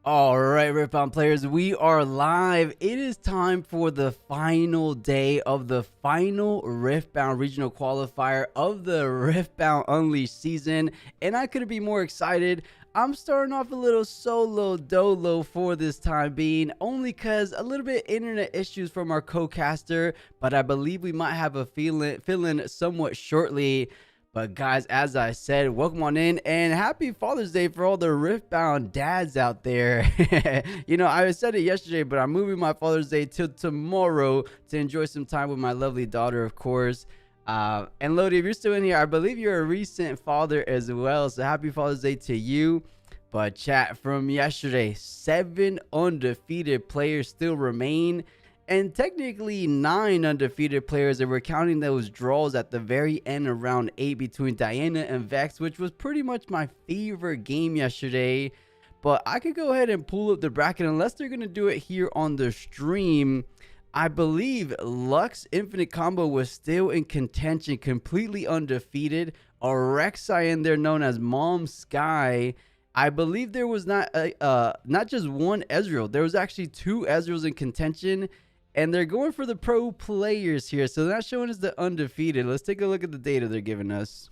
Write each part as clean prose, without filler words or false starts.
All right, Riftbound players, we are live. It is time for the final day of the final Riftbound Regional Qualifier of the Riftbound Unleashed season, and I couldn't be more excited. I'm starting off a little solo dolo for this time being, only because a little bit internet issues from our co-caster, but I believe we might have a fill-in somewhat shortly. But guys, as I said, welcome on in and happy Father's Day for all the Riftbound dads out there. I said it yesterday, but I'm moving my Father's Day till tomorrow to enjoy some time with my lovely daughter, of course. And Lodi, if you're still in here, I believe you're a recent father as well. So happy Father's Day to you. But chat from yesterday, 7 undefeated players still remain. And technically 9 undefeated players, and we're counting those draws at the very end of round 8 between Diana and Vex, which was pretty much my favorite game yesterday. But I could go ahead and pull up the bracket unless they're going to do it here on the stream. I believe Lux Infinite Combo was still in contention, completely undefeated. A Rek'Sai in there known as Mom Sky. I believe there was not just one Ezreal. There was actually 2 Ezreals in contention. And they're going for the pro players here. So they're not showing us the undefeated. Let's take a look at the data they're giving us.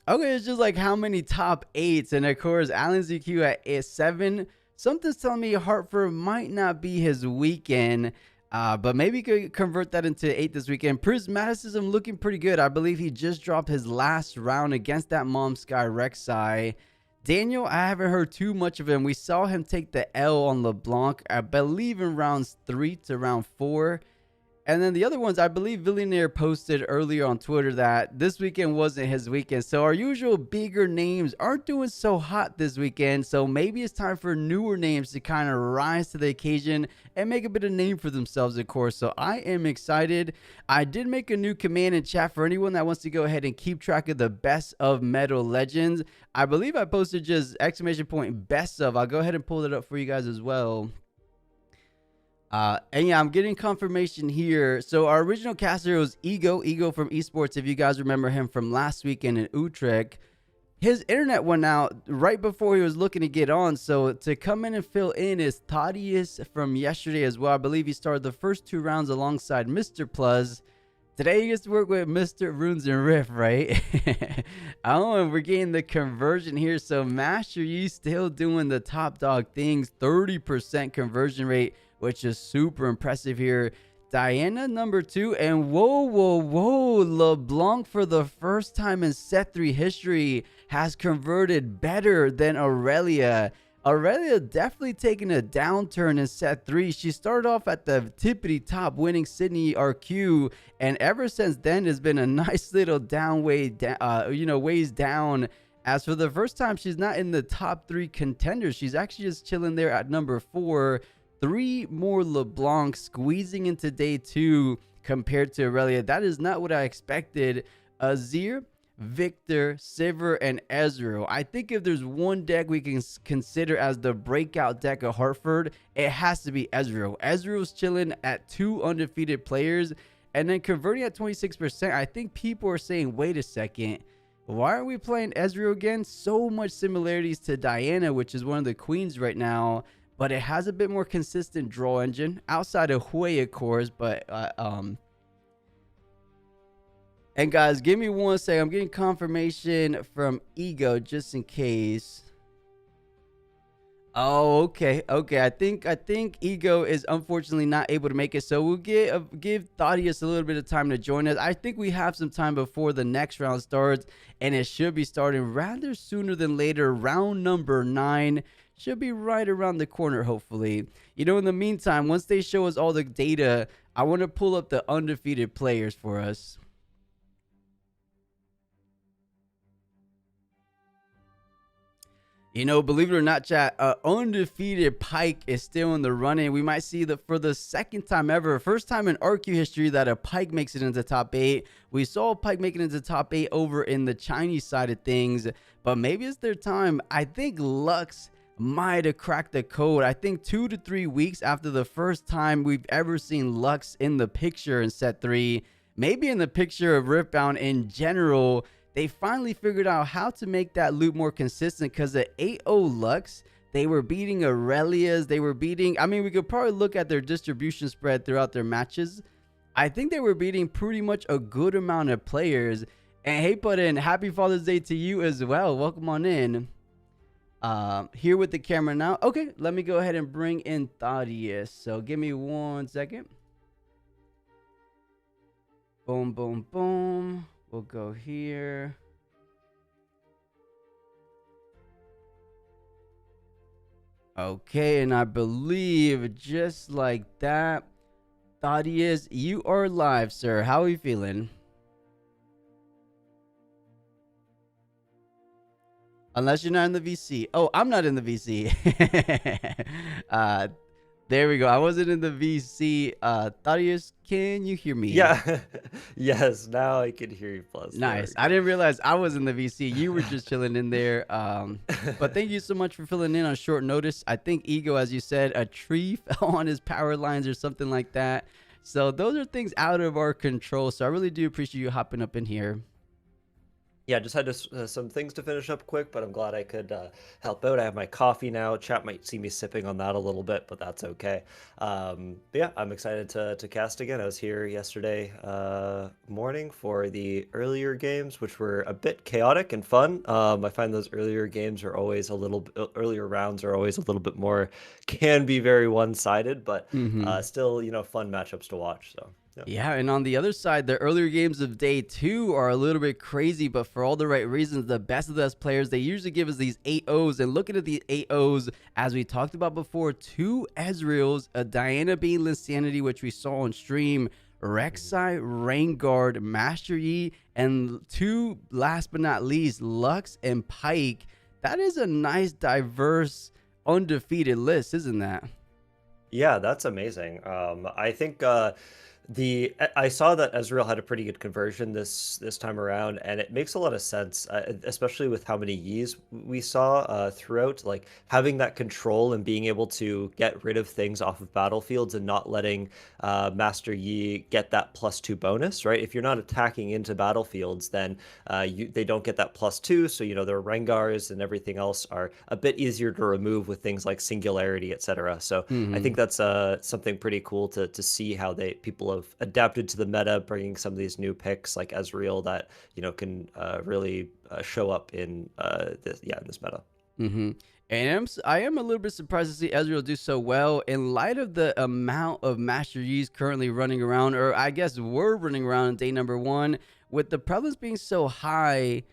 Okay, it's just like how many top 8s. And of course, Alan ZQ at 7. Something's telling me Hartford might not be his weekend. But maybe he could convert that into 8 this weekend. Prismaticism looking pretty good. I believe he just dropped his last round against that Mom Sky Rek'Sai. Daniel, I haven't heard too much of him. We saw him take the L on LeBlanc, I believe in rounds 3 to round 4. And then the other ones, I believe Billionaire posted earlier on Twitter that this weekend wasn't his weekend. So our usual bigger names aren't doing so hot this weekend. So maybe it's time for newer names to kind of rise to the occasion and make a bit of name for themselves, of course. So I am excited. I did make a new command in chat for anyone that wants to go ahead and keep track of the best of Metal Legends. I believe I posted just ! best of. I'll go ahead and pull it up for you guys as well. And yeah, I'm getting confirmation here. So our original caster was Ego from Esports. If you guys remember him from last weekend in Utrecht, his internet went out right before he was looking to get on. So to come in and fill in is Thaddeus from yesterday as well. I believe he started the first 2 rounds alongside Mr. Plus. Today he gets to work with Mr. Runes and Rift, right? I don't know if we're getting the conversion here. So Master Yi still doing the top dog things. 30% conversion rate, which is super impressive here. Diana number 2, and whoa, LeBlanc for the first time in set 3 history has converted better than Aurelia. Aurelia definitely taking a downturn in set 3. She started off at the tippity top, winning Sydney RQ, and ever since then has been a nice little ways down. As for the first time, she's not in the top 3 contenders. She's actually just chilling there at number 4. 3 more LeBlanc squeezing into day 2 compared to Aurelia. That is not what I expected. Azir, Victor, Sivir, and Ezreal. I think if there's one deck we can consider as the breakout deck of Hartford, it has to be Ezreal. Ezreal's chilling at 2 undefeated players and then converting at 26%. I think people are saying, wait a second, why are we playing Ezreal again? So much similarities to Diana, which is one of the queens right now. But it has a bit more consistent draw engine outside of Hui, of course. But and guys, give me one second. I'm getting confirmation from Ego just in case. Oh, okay. I think Ego is unfortunately not able to make it, so we'll give Thaddeus a little bit of time to join us. I think we have some time before the next round starts, and it should be starting rather sooner than later. Round number 9. Should be right around the corner, hopefully. In the meantime, once they show us all the data, I want to pull up the undefeated players for us. Believe it or not, chat, undefeated Pyke is still in the running. We might see that for the second time ever, first time in RQ history that a Pyke makes it into top 8. We saw Pyke make it into top 8 over in the Chinese side of things, but maybe it's their time. I think Lux might have cracked the code. I think 2 to 3 weeks after the first time we've ever seen Lux in the picture in set 3, maybe in the picture of Riftbound in general, they finally figured out how to make that loop more consistent, because the 8-0 Lux, they were beating Aurelias. They were beating, I mean, we could probably look at their distribution spread throughout their matches. I think they were beating pretty much a good amount of players. And hey, put in happy Father's Day to you as well. Welcome on in. Here with the camera now. Okay, let me go ahead and bring in Thaddeus. So give me 1 second. Boom, boom, boom. We'll go here. Okay, and I believe just like that, Thaddeus, you are live, sir. How are you feeling? Unless you're not in the VC. Oh, I'm not in the VC. There we go. I wasn't in the VC. Thaddeus, can you hear me? Yeah. Yes, now I can hear you. Plus, Nice. I didn't realize I was in the VC. You were just chilling in there. But thank you so much for filling in on short notice. I think Ego, as you said, a tree fell on his power lines or something like that. So those are things out of our control. So I really do appreciate you hopping up in here. Yeah, just had some things to finish up quick, but I'm glad I could help out. I have my coffee now. Chat might see me sipping on that a little bit, but that's okay. But yeah, I'm excited to cast again. I was here yesterday morning for the earlier games, which were a bit chaotic and fun. I find those earlier games are always earlier rounds are always a little bit more, can be very one-sided, but still, fun matchups to watch. So. Yeah, and on the other side, the earlier games of day 2 are a little bit crazy, but for all the right reasons. The best of the best players, they usually give us these 8-0s, and looking at the 8-0s, as we talked about before, 2 Ezreals, a Diana being Linsanity, which we saw on stream, Rek'Sai, Rainguard, Master Yi, and 2, last but not least, Lux and Pyke. That is a nice, diverse, undefeated list, isn't that? Yeah, that's amazing. I think I saw that Ezreal had a pretty good conversion this time around, and it makes a lot of sense, especially with how many Yis we saw throughout. Like having that control and being able to get rid of things off of battlefields and not letting Master Yi get that +2 bonus, right? If you're not attacking into battlefields, then they don't get that +2. So their Rengars and everything else are a bit easier to remove with things like Singularity, etc. So I think that's something pretty cool to see how people have adapted to the meta, bringing some of these new picks like Ezreal that can really show up in this meta. And I am a little bit surprised to see Ezreal do so well in light of the amount of Master Yi's currently running around, or I guess were running around on day number 1, with the prevalence being so high.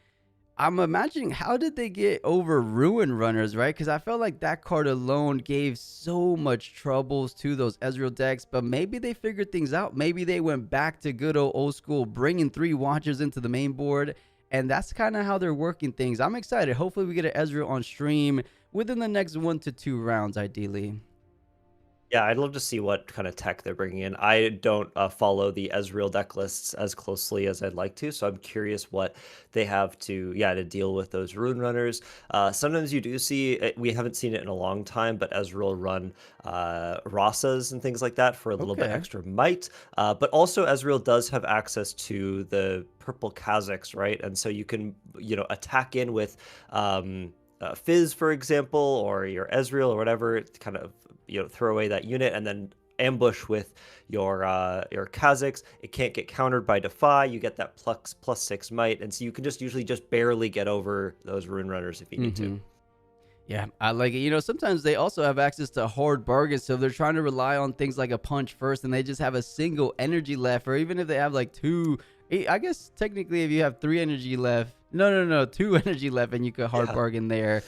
I'm imagining, how did they get over Ruin Runners, right? Because I felt like that card alone gave so much troubles to those Ezreal decks, but maybe they figured things out. Maybe they went back to good old school, bringing 3 Watchers into the main board, and that's kind of how they're working things. I'm excited. Hopefully we get an Ezreal on stream within the next 1 to 2 rounds, ideally. Yeah, I'd love to see what kind of tech they're bringing in. I don't follow the Ezreal deck lists as closely as I'd like to, so I'm curious what they have to deal with those Rune Runners. Sometimes you do see, we haven't seen it in a long time, but Ezreal run Rasas and things like that for a little bit extra might. But also Ezreal does have access to the purple Kha'Zix, right? And so you can, attack in with Fizz, for example, or your Ezreal or whatever, kind of throw away that unit and then ambush with your Kha'Zix. It can't get countered by Defy. You get that +6 might, and so you can usually just barely get over those Rune Runners if you need to. Yeah, I like it. Sometimes they also have access to hard bargains, so if they're trying to rely on things like a punch first and they just have a single energy left, or even if they have like 2, I guess technically if you have 3 energy left, no, 2 energy left, and you could hard bargain there.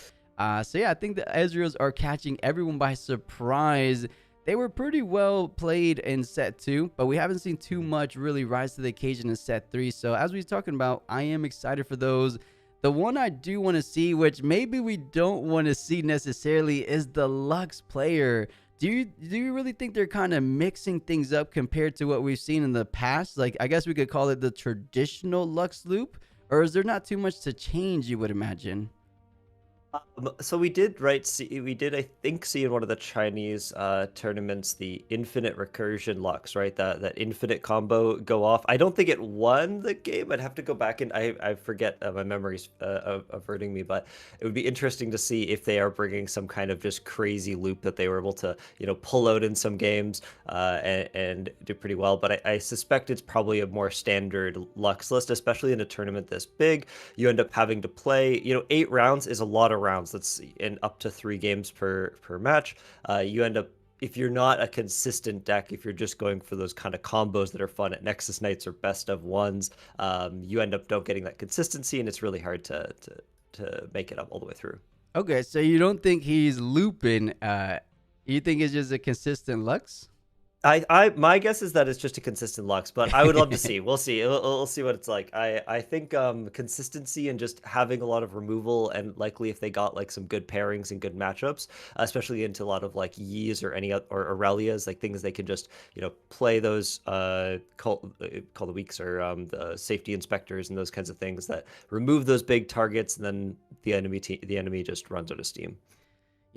So yeah, I think the Ezreals are catching everyone by surprise. They were pretty well played in set 2, but we haven't seen too much really rise to the occasion in set 3. So as we were talking about, I am excited for those. The one I do want to see, which maybe we don't want to see necessarily, is the Lux player. Do you really think they're kind of mixing things up compared to what we've seen in the past? Like, I guess we could call it the traditional Lux loop, or is there not too much to change, you would imagine? So we did, right? See, we did, I think, see in one of the Chinese tournaments the infinite recursion Lux, right? That infinite combo go off. I don't think it won the game. I'd have to go back and I forget, my memory's averting me, but it would be interesting to see if they are bringing some kind of just crazy loop that they were able to, pull out in some games and do pretty well. But I suspect it's probably a more standard Lux list, especially in a tournament this big. You end up having to play, 8 rounds is a lot of rounds. That's in up to 3 games per match. You end up, if you're not a consistent deck, if you're just going for those kind of combos that are fun at Nexus Nights or best of ones, you end up don't getting that consistency, and it's really hard to make it up all the way through. Okay, so you don't think he's looping? You think it's just a consistent Lux? My guess is that it's just a consistent Lux, but I would love to see. We'll see. We'll see what it's like. I think consistency and just having a lot of removal, and likely if they got like some good pairings and good matchups, especially into a lot of like Yees or or Aurelias, like things they can just play those call the weeks or the safety inspectors and those kinds of things that remove those big targets, and then the enemy just runs out of steam.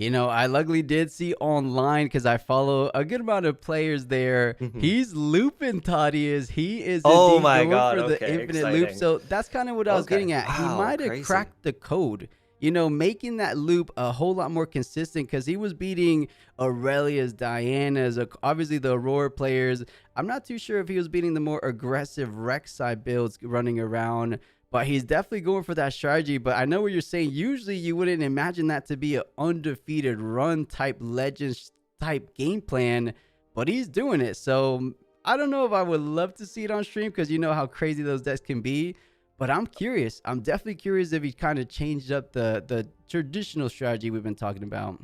I luckily did see online because I follow a good amount of players there. Mhm. He's looping Thaddeus. He is Oh indeed my going God. for the Okay, infinite loop. exciting. So that's kind of what I was Okay. getting at. He Wow, might have crazy. cracked the code, making that loop a whole lot more consistent because he was beating Aurelia's, Diana's, obviously the Aurora players. I'm not too sure if he was beating the more aggressive Rek'Sai builds running around. But he's definitely going for that strategy. But I know what you're saying. Usually you wouldn't imagine that to be an undefeated run type legends type game plan, but he's doing it. So I don't know if I would love to see it on stream because you know how crazy those decks can be. But I'm curious. I'm definitely curious if he kind of changed up the traditional strategy we've been talking about.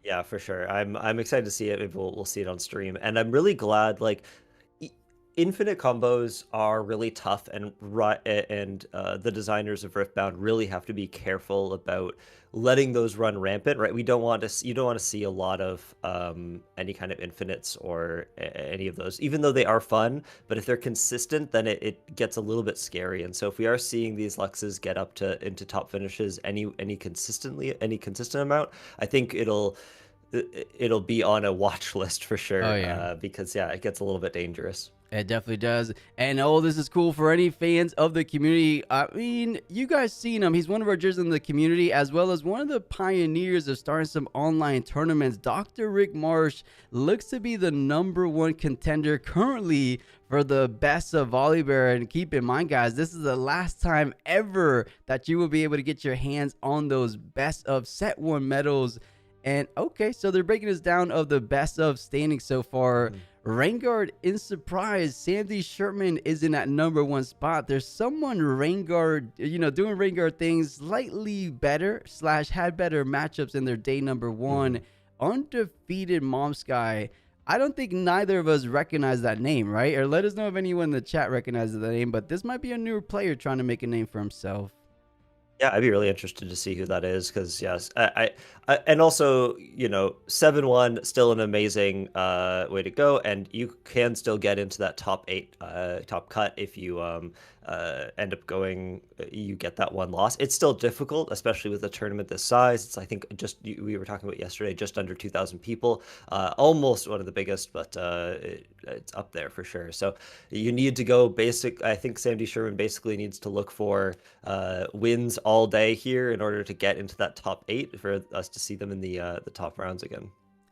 Yeah, for sure. I'm excited to see it. Maybe we'll see it on stream, and I'm really glad. Like, i- infinite combos are really tough, and the designers of Riftbound really have to be careful about letting those run rampant. Right? We don't want to. You don't want to see a lot of any kind of infinites or any of those, even though they are fun. But if they're consistent, then it gets a little bit scary. And so if we are seeing these Luxes get up to into top finishes any consistent amount, I think it'll be on a watch list for Oh sure, yeah. because yeah, it gets a little bit dangerous. It definitely does. And this is cool for any fans of the community. I mean, you guys seen him. He's one of our judges in the community, as well as one of the pioneers of starting some online tournaments. Dr. Rick Marsh looks to be the #1 contender currently for the best of Volibear. And keep in mind, guys, this is the last time ever that you will be able to get your hands on those best of set 1 medals. And okay, so they're breaking us down of the best of standing so far. Mhm. Rangard, in surprise, Sandy Sherman is in that #1 spot. There's someone Rangard, doing Rangard things slightly better / had better matchups in their day #1. Mhm. Undefeated Mom Sky. I don't think neither of us recognize that name, right? Or let us know if anyone in the chat recognizes the name. But this might be a newer player trying to make a name for himself. Yeah, I'd be really interested to see who that is, because yes, and also 7-1 still an amazing way to go, and you can still get into that top 8 top cut if you end up going, you get that one loss. It's still difficult, especially with a tournament this size. It's, I think, we were talking about yesterday, just under 2,000 people, almost one of the biggest, but it's up there for sure. So you need to go basic. I think Sandy Sherman basically needs to look for wins all day here in order to get into that top 8 for us to see them in the top rounds again.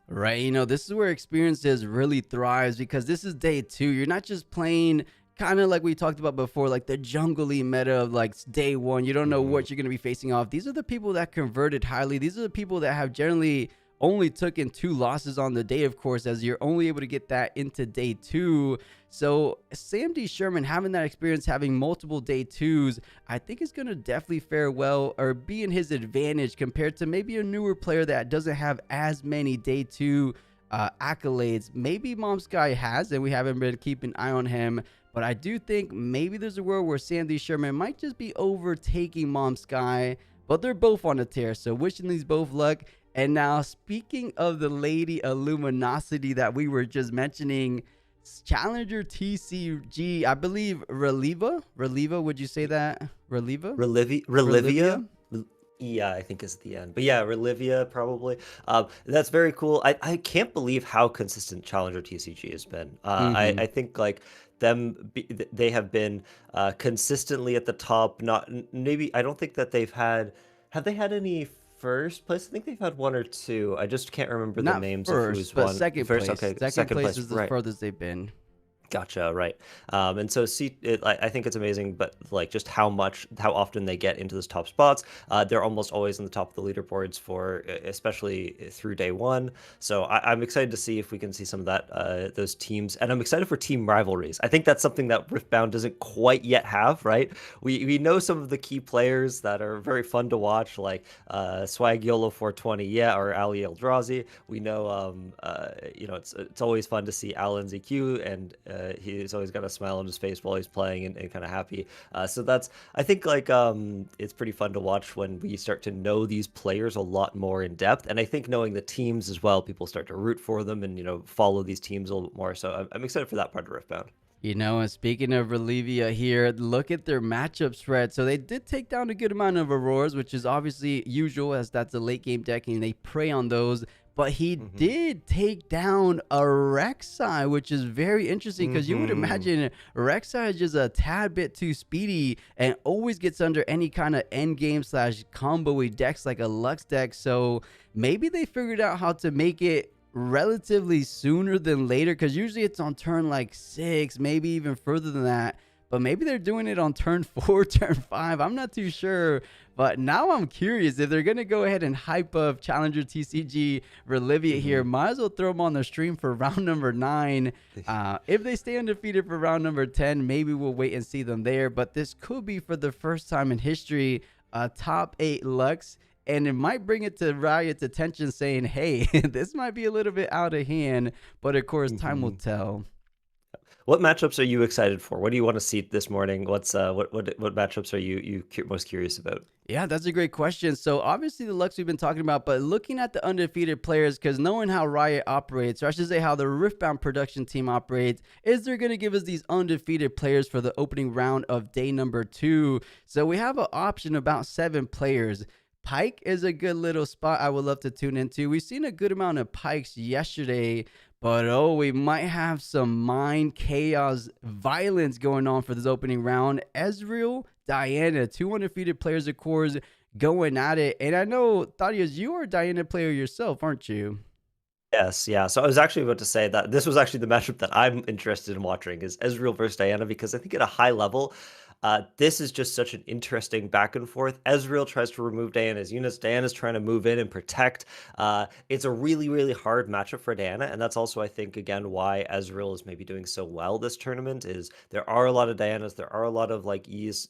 Right, this is where experiences really thrives because this is day 2. You're not just playing kind of like we talked about before, like the jungly meta of like day 1. You don't know Mhm. what you're going to be facing off. These are the people that converted highly. These are the people that have generally only taken 2 losses on the day, of course, as you're only able to get that into day 2. So Sam D. Sherman having that experience, having multiple day 2s, I think is going to definitely fare well or be in his advantage compared to maybe a newer player that doesn't have as many day 2 accolades. Maybe Mom Sky has, and we haven't been keeping an eye on him. But I do think maybe there's a world where Sandy Sherman might just be overtaking Mom Sky. But they're both on a tear, so wishing these both luck. And now, speaking of the Lady Illuminosity that we were just mentioning, Challenger TCG, I believe Reliva, would you say that? Reliva? Relivia? Relivia? Yeah, I think is the end. But yeah, Relivia probably. That's very cool. I can't believe how consistent Challenger TCG has been. Hmm. I think like they have been consistently at the top. Not maybe I don't think that they've had. Have they had any first place? I think they've had one or two. I just can't remember the Not names of first, who's but won second first. place. Okay, Second second place place. is the Right. furthest they've been. Gotcha, right. And so I think it's amazing, but like just how often they get into those top spots. They're almost always in the top of the leaderboards for, especially through day one. So I'm excited to see if we can see some of that, those teams, and I'm excited for team rivalries. I think that's something that Riftbound doesn't quite yet have, right? We know some of the key players that are very fun to watch, like Swag Yolo 420, yeah, or Ali Eldrazi. We know, it's always fun to see Alan ZQ, and he's always got a smile on his face while he's playing and kind of happy. So that's I think like it's pretty fun to watch when we start to know these players a lot more in depth, and I think knowing the teams as well, people start to root for them and follow these teams a little bit more. So I'm excited for that part of Riftbound. And speaking of Relivia here, look at their matchup spread. So they did take down a good amount of Auroras, which is obviously usual as that's a late game deck and they prey on those. But he Mm-hmm. did take down a Rek'Sai, which is very interesting because you would Mm-hmm. imagine Rek'Sai is just a tad bit too speedy and always gets under any kind of end game slash combo-y decks like a Lux deck. So maybe they figured out how to make it relatively sooner than later because usually it's on turn like 6, maybe even further than that. But maybe they're doing it on turn 4, turn 5. I'm not too sure. But now I'm curious if they're going to go ahead and hype up Challenger TCG Relivia here. Mm-hmm. Might as well throw them on the stream for round number 9. If they stay undefeated for round number 10, maybe we'll wait and see them there. But this could be for the first time in history a top 8 Lux, and it might bring it to Riot's attention saying, hey, this might be a little bit out of hand, but of course, time will Mm-hmm. tell. What matchups are you excited for? What do you want to see this morning? What's what matchups are most curious about? Yeah, that's a great question. So obviously the Lux we've been talking about, but looking at the undefeated players, because knowing how Riot operates, or I should say how the Riftbound production team operates, is they're going to give us these undefeated players for the opening round of day number 2. So we have an option about 7 players. Pike is a good little spot I would love to tune into. We've seen a good amount of Pikes yesterday, but oh, we might have some mind chaos violence going on for this opening round. Ezreal, Diana, 2 undefeated players, of course, going at it. And I know, Thaddeus, you are a Diana player yourself, aren't you? Yes, yeah. So I was actually about to say that this was actually the matchup that I'm interested in watching is Ezreal versus Diana, because I think at a high level, this is just such an interesting back and forth. Ezreal tries to remove Diana's units. Diana's trying to move in and protect. It's a really, really hard matchup for Diana, and that's also, I think, again, why Ezreal is maybe doing so well this tournament. Is there are a lot of Dianas, there are a lot of like these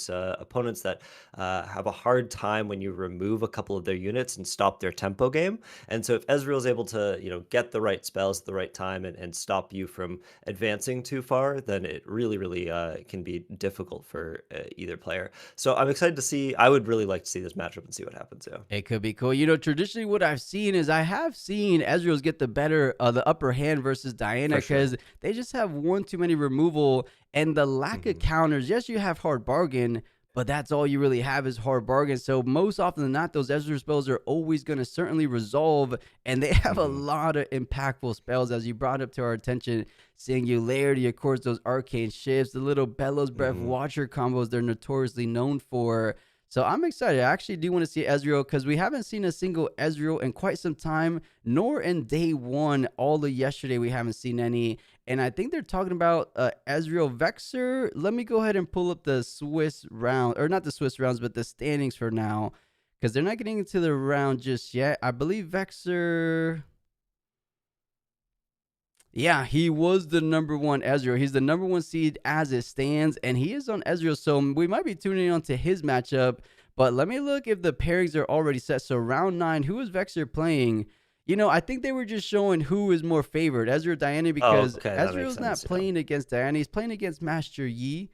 opponents that have a hard time when you remove a couple of their units and stop their tempo game. And so if Ezreal is able to, get the right spells at the right time and stop you from advancing too far, then it really, really can be difficult for either player. So I'm excited to see. I would really like to see this matchup and see what happens. Yeah, It could be cool. Traditionally, what I've seen is I have seen Ezreal's get the upper hand versus Diana for sure. because they just have one too many removal and the lack of Hmm. counters. Yes, you have hard bargain, but that's all you really have is hard bargain. So most often than not, those Ezreal spells are always going to certainly resolve, and they have a Hmm. lot of impactful spells, as you brought up to our attention. Singularity, of course, those arcane shifts, the little Bellows Breath Hmm. Watcher combos they're notoriously known for. So I'm excited. I actually do want to see Ezreal because we haven't seen a single Ezreal in quite some time, nor in day 1. All of yesterday, we haven't seen any. And I think they're talking about Ezreal Vexer. Let me go ahead and pull up the Swiss round, or not the Swiss rounds, but the standings for now, because they're not getting into the round just yet. I believe Vexer. Yeah, he was the number 1 Ezreal. He's the number 1 seed as it stands, and he is on Ezreal. So we might be tuning on to his matchup. But let me look if the pairings are already set. So round 9, who is Vexer playing? I think they were just showing who is more favored, Ezreal or Diana, Oh, because okay, that makes Ezreal's not sense. Yeah. playing against Diana. He's playing against Master Yi,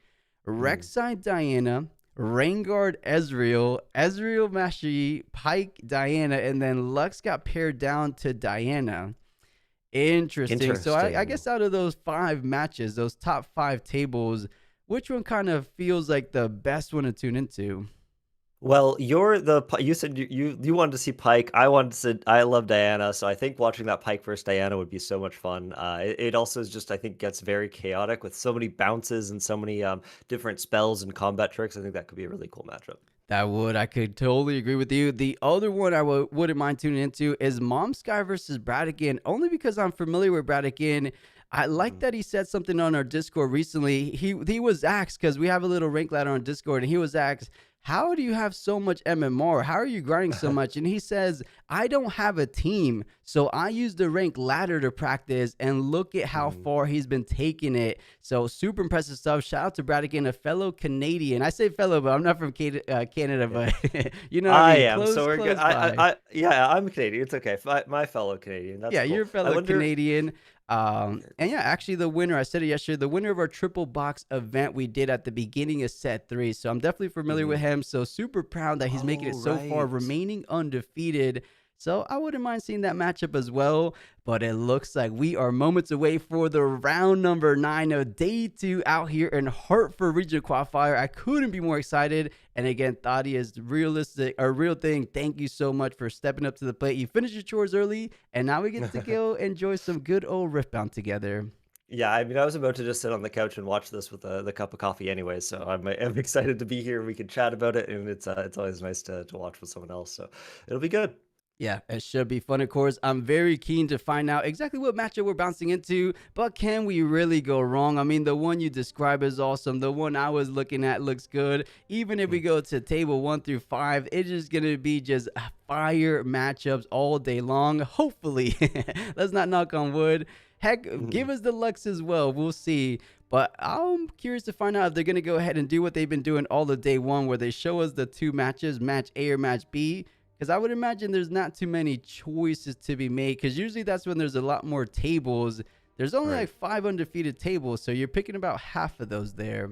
Mm. Rek'Sai Diana, Renguard Ezreal, Ezreal Master Yi, Pike Diana, and then Lux got paired down to Diana. Interesting. So I Interesting. guess out of those 5 matches, those top 5 tables, which one kind of feels like the best one to tune into? Well, you said you wanted to see Pike. I love Diana, so I think watching that Pike versus Diana would be so much fun. It also is just I think gets very chaotic with so many bounces and so many different spells and combat tricks. I think that could be a really cool matchup. I could totally agree with you. The other one I wouldn't mind tuning into is Mom Sky versus Bradigan, only because I'm familiar with Bradigan. I like Mhm. that he said something on our Discord recently. He was asked, because we have a little rank ladder on Discord, and he was asked, how do you have so much MMR? How are you grinding so much? And he says, I don't have a team, so I use the rank ladder to practice, and look at how Mhm. far he's been taking it. So super impressive stuff. Shout out to Bradigan, a fellow Canadian. I say fellow, but I'm not from Canada, Yeah. but you know what I I mean? am, so we're good. Close by. Yeah, I'm Canadian. It's okay. My fellow Canadian. That's Yeah, you're cool. a I fellow wonder. Canadian. Okay. And yeah, actually, the winner, I said it yesterday, the winner of our triple box event we did at the beginning of set three. So I'm definitely familiar with Mhm. him. So super proud that he's making Oh, it so far, right. remaining undefeated. So I wouldn't mind seeing that matchup as well. But it looks like we are moments away for the round number 9 of day 2 out here in Hartford Regional Qualifier. I couldn't be more excited. And again, Thaddeus, realistic, a real thing. Thank you so much for stepping up to the plate. You finished your chores early, and now we get to go enjoy some good old Riftbound together. Yeah, I mean, I was about to just sit on the couch and watch this with the cup of coffee anyway, so I'm excited to be here. We can chat about it, and it's always nice to watch with someone else, so it'll be good. Yeah, it should be fun, of course. I'm very keen to find out exactly what matchup we're bouncing into, but can we really go wrong? I mean, the one you describe is awesome. The one I was looking at looks good. Even if we go to table 1 through 5, it's just going to be just fire matchups all day long. Hopefully, let's not knock on wood. Heck, give Mhm. us the Lux as well. We'll see. But I'm curious to find out if they're going to go ahead and do what they've been doing all the day one, where they show us the two matches, match A or match B. Because I would imagine there's not too many choices to be made, because usually that's when there's a lot more tables. There's only like Right. 5 undefeated tables, so you're picking about half of those there.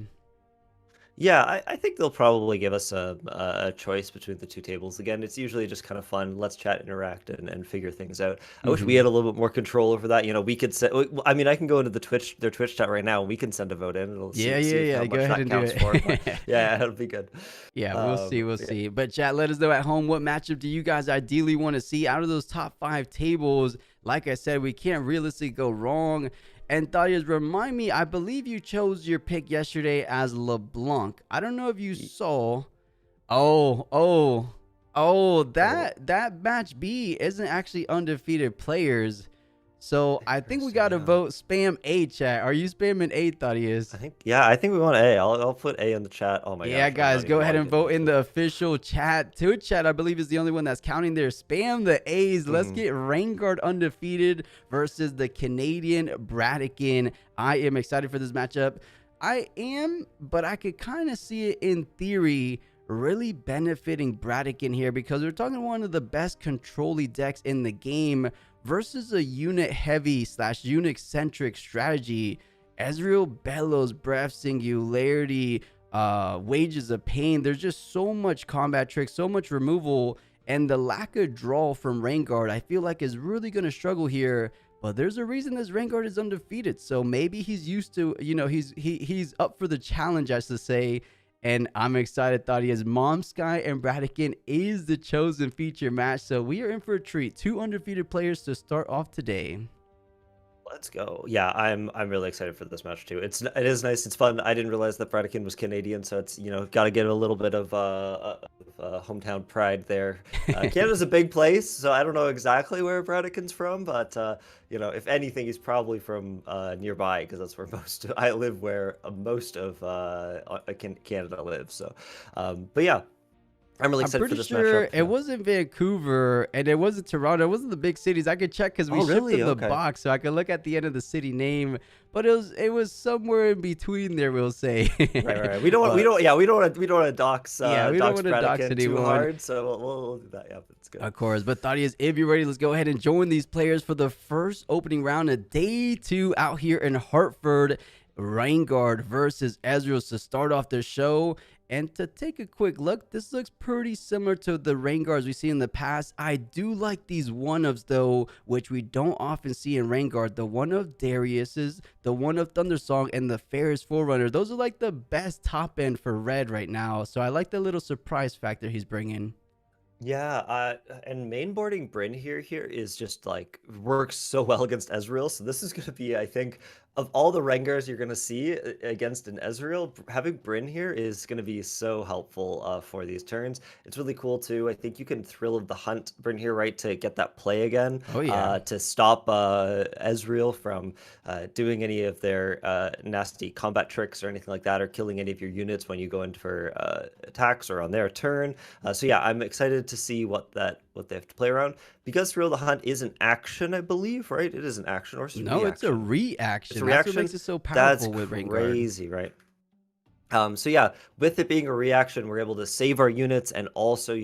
Yeah, I think they'll probably give us a choice between the two tables. Again, it's usually just kind of fun. Let's chat, interact, and figure things out. I wish we Hmm. had a little bit more control over that. You know, we could set. I mean, I can go into their Twitch chat right now, and we can send a vote in. It'll Yeah, see yeah, if how yeah. Go much ahead that and do counts for. But it. yeah, it'll be good. Yeah, we'll see. We'll Yeah. see. But chat, let us know at home, what matchup do you guys ideally want to see out of those top 5 tables? Like I said, we can't realistically go wrong. And Thaddeus, remind me, I believe you chose your pick yesterday as LeBlanc. I don't know if you Y- saw. Oh, oh, oh, Oh, that match B isn't actually undefeated players. So I think we interesting. gotta Yeah. vote spam A, chat. Are you spamming A, Thaddeus? I think we want A. I'll put A in the chat. Oh my Yeah, gosh, I'm guys, not go even ahead and logged vote in into the it. official chat. Twitch chat, I believe, is the only one that's counting there. Spam the A's. Let's Mhm. get Raingard undefeated versus the Canadian Bradigan. I am excited for this matchup. I am, but I could kind of see it in theory really benefiting Bradigan here, because we're talking one of the best control-y decks in the game versus a unit heavy / unit centric strategy. Ezreal Bellows, Breath, Singularity, Wages of Pain. There's just so much combat tricks, so much removal, and the lack of draw from Raingard, I feel like, is really going to struggle here. But there's a reason this Raingard is undefeated, so maybe he's used to, he's up for the challenge, I should say. And I'm excited. Thought he is Mom Sky and Bradigan is the chosen feature match, so we are in for a treat. 2 undefeated players to start off today. Let's go. Yeah, I'm really excited for this match too. It is nice. It's fun. I didn't realize that Bradican was Canadian, so it's got to get a little bit of hometown pride there. Canada's a big place, so I don't know exactly where Bradican's from, but if anything, he's probably from nearby because that's where I live, where most of Canada lives. So, but yeah, I'm really I'm excited for pretty this sure matchup. it wasn't Vancouver and it wasn't Toronto. It wasn't the big cities. I could check because we Oh, shipped really? in the Okay. box, so I could look at the end of the city name. But it was somewhere in between there, we'll say. Right, right. We don't want, But we don't want to yeah, we don't dox want to dox Bradican too anyone. hard, so we'll do that. Yeah, but it's good. Of course, but Thaddeus, if you're ready, let's go ahead and join these players for the first opening round of day 2 out here in Hartford. Raingard versus Ezreal to start off the show. And to take a quick look, this looks pretty similar to the rain guards we see in the past. I do like these one-ofs though, which we don't often see in rain guard. The one of Darius's, the one of Thundersong, and the Ferris Forerunner. Those are like the best top end for red right now. So I like the little surprise factor he's bringing. Yeah, and mainboarding Bryn here is just like works so well against Ezreal. So this is going to be, I think, of all the Rengars you're going to see against an Ezreal, having Bryn here is going to be so helpful for these turns. It's really cool too. I think you can Thrill of the Hunt Bryn here, right, to get that play again, Oh yeah. to stop Ezreal from doing any of their nasty combat tricks or anything like that, or killing any of your units when you go in for attacks or on their turn. So yeah, I'm excited to see what they have to play around, because Thrill of the Hunt is an action, I believe, right? It is an action, or it's a No, it's a reaction. It's a reaction. That's what reaction. makes it so That's powerful with rain guard. crazy, right? So yeah, with it being a reaction, we're able to save our units, and also,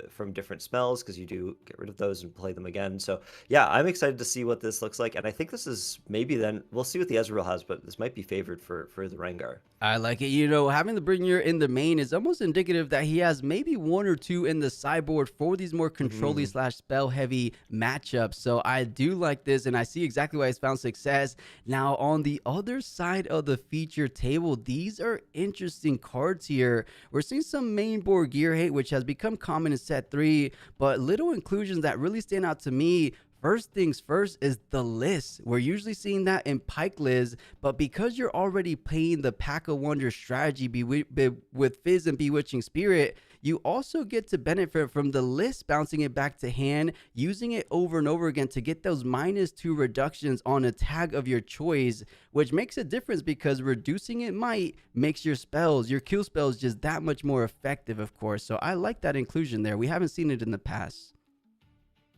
from different spells, because you do get rid of those and play them again. So yeah, I'm excited to see what this looks like, and I think this is maybe, then we'll see what the Ezreal has, but this might be favored for the Rengar. I like it. Having the Bringer in the main is almost indicative that he has maybe one or two in the sideboard for these more controlly Hmm. slash spell heavy matchups. So I do like this, and I see exactly why he's found success. Now, on the other side of the feature table, these are interesting cards here. We're seeing some main board gear hate, which has become common in set 3, but little inclusions that really stand out to me. First things first is the list. We're usually seeing that in Pike Liz, but because you're already playing the Pack of Wonders strategy with Fizz and Bewitching Spirit, you also get to benefit from the list bouncing it back to hand, using it over and over again to get those -2 reductions on a tag of your choice, which makes a difference because reducing it might makes your spells, your Q spells, just that much more effective, of course. So I like that inclusion there. We haven't seen it in the past.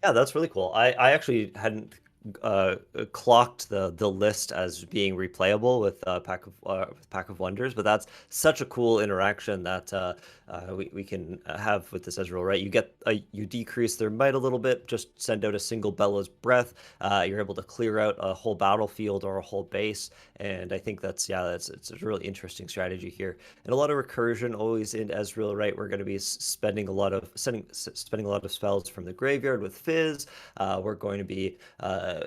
Yeah, that's really cool. I actually hadn't clocked the list as being replayable with Pack of Wonders, but that's such a cool interaction that we can have with this Ezreal. Right, you decrease their might a little bit, just send out a single Bella's Breath. You're able to clear out a whole battlefield or a whole base, and I think that's it's a really interesting strategy here, and a lot of recursion always in Ezreal. Right, we're going to be spending spending a lot of spells from the graveyard with Fizz. We're going to be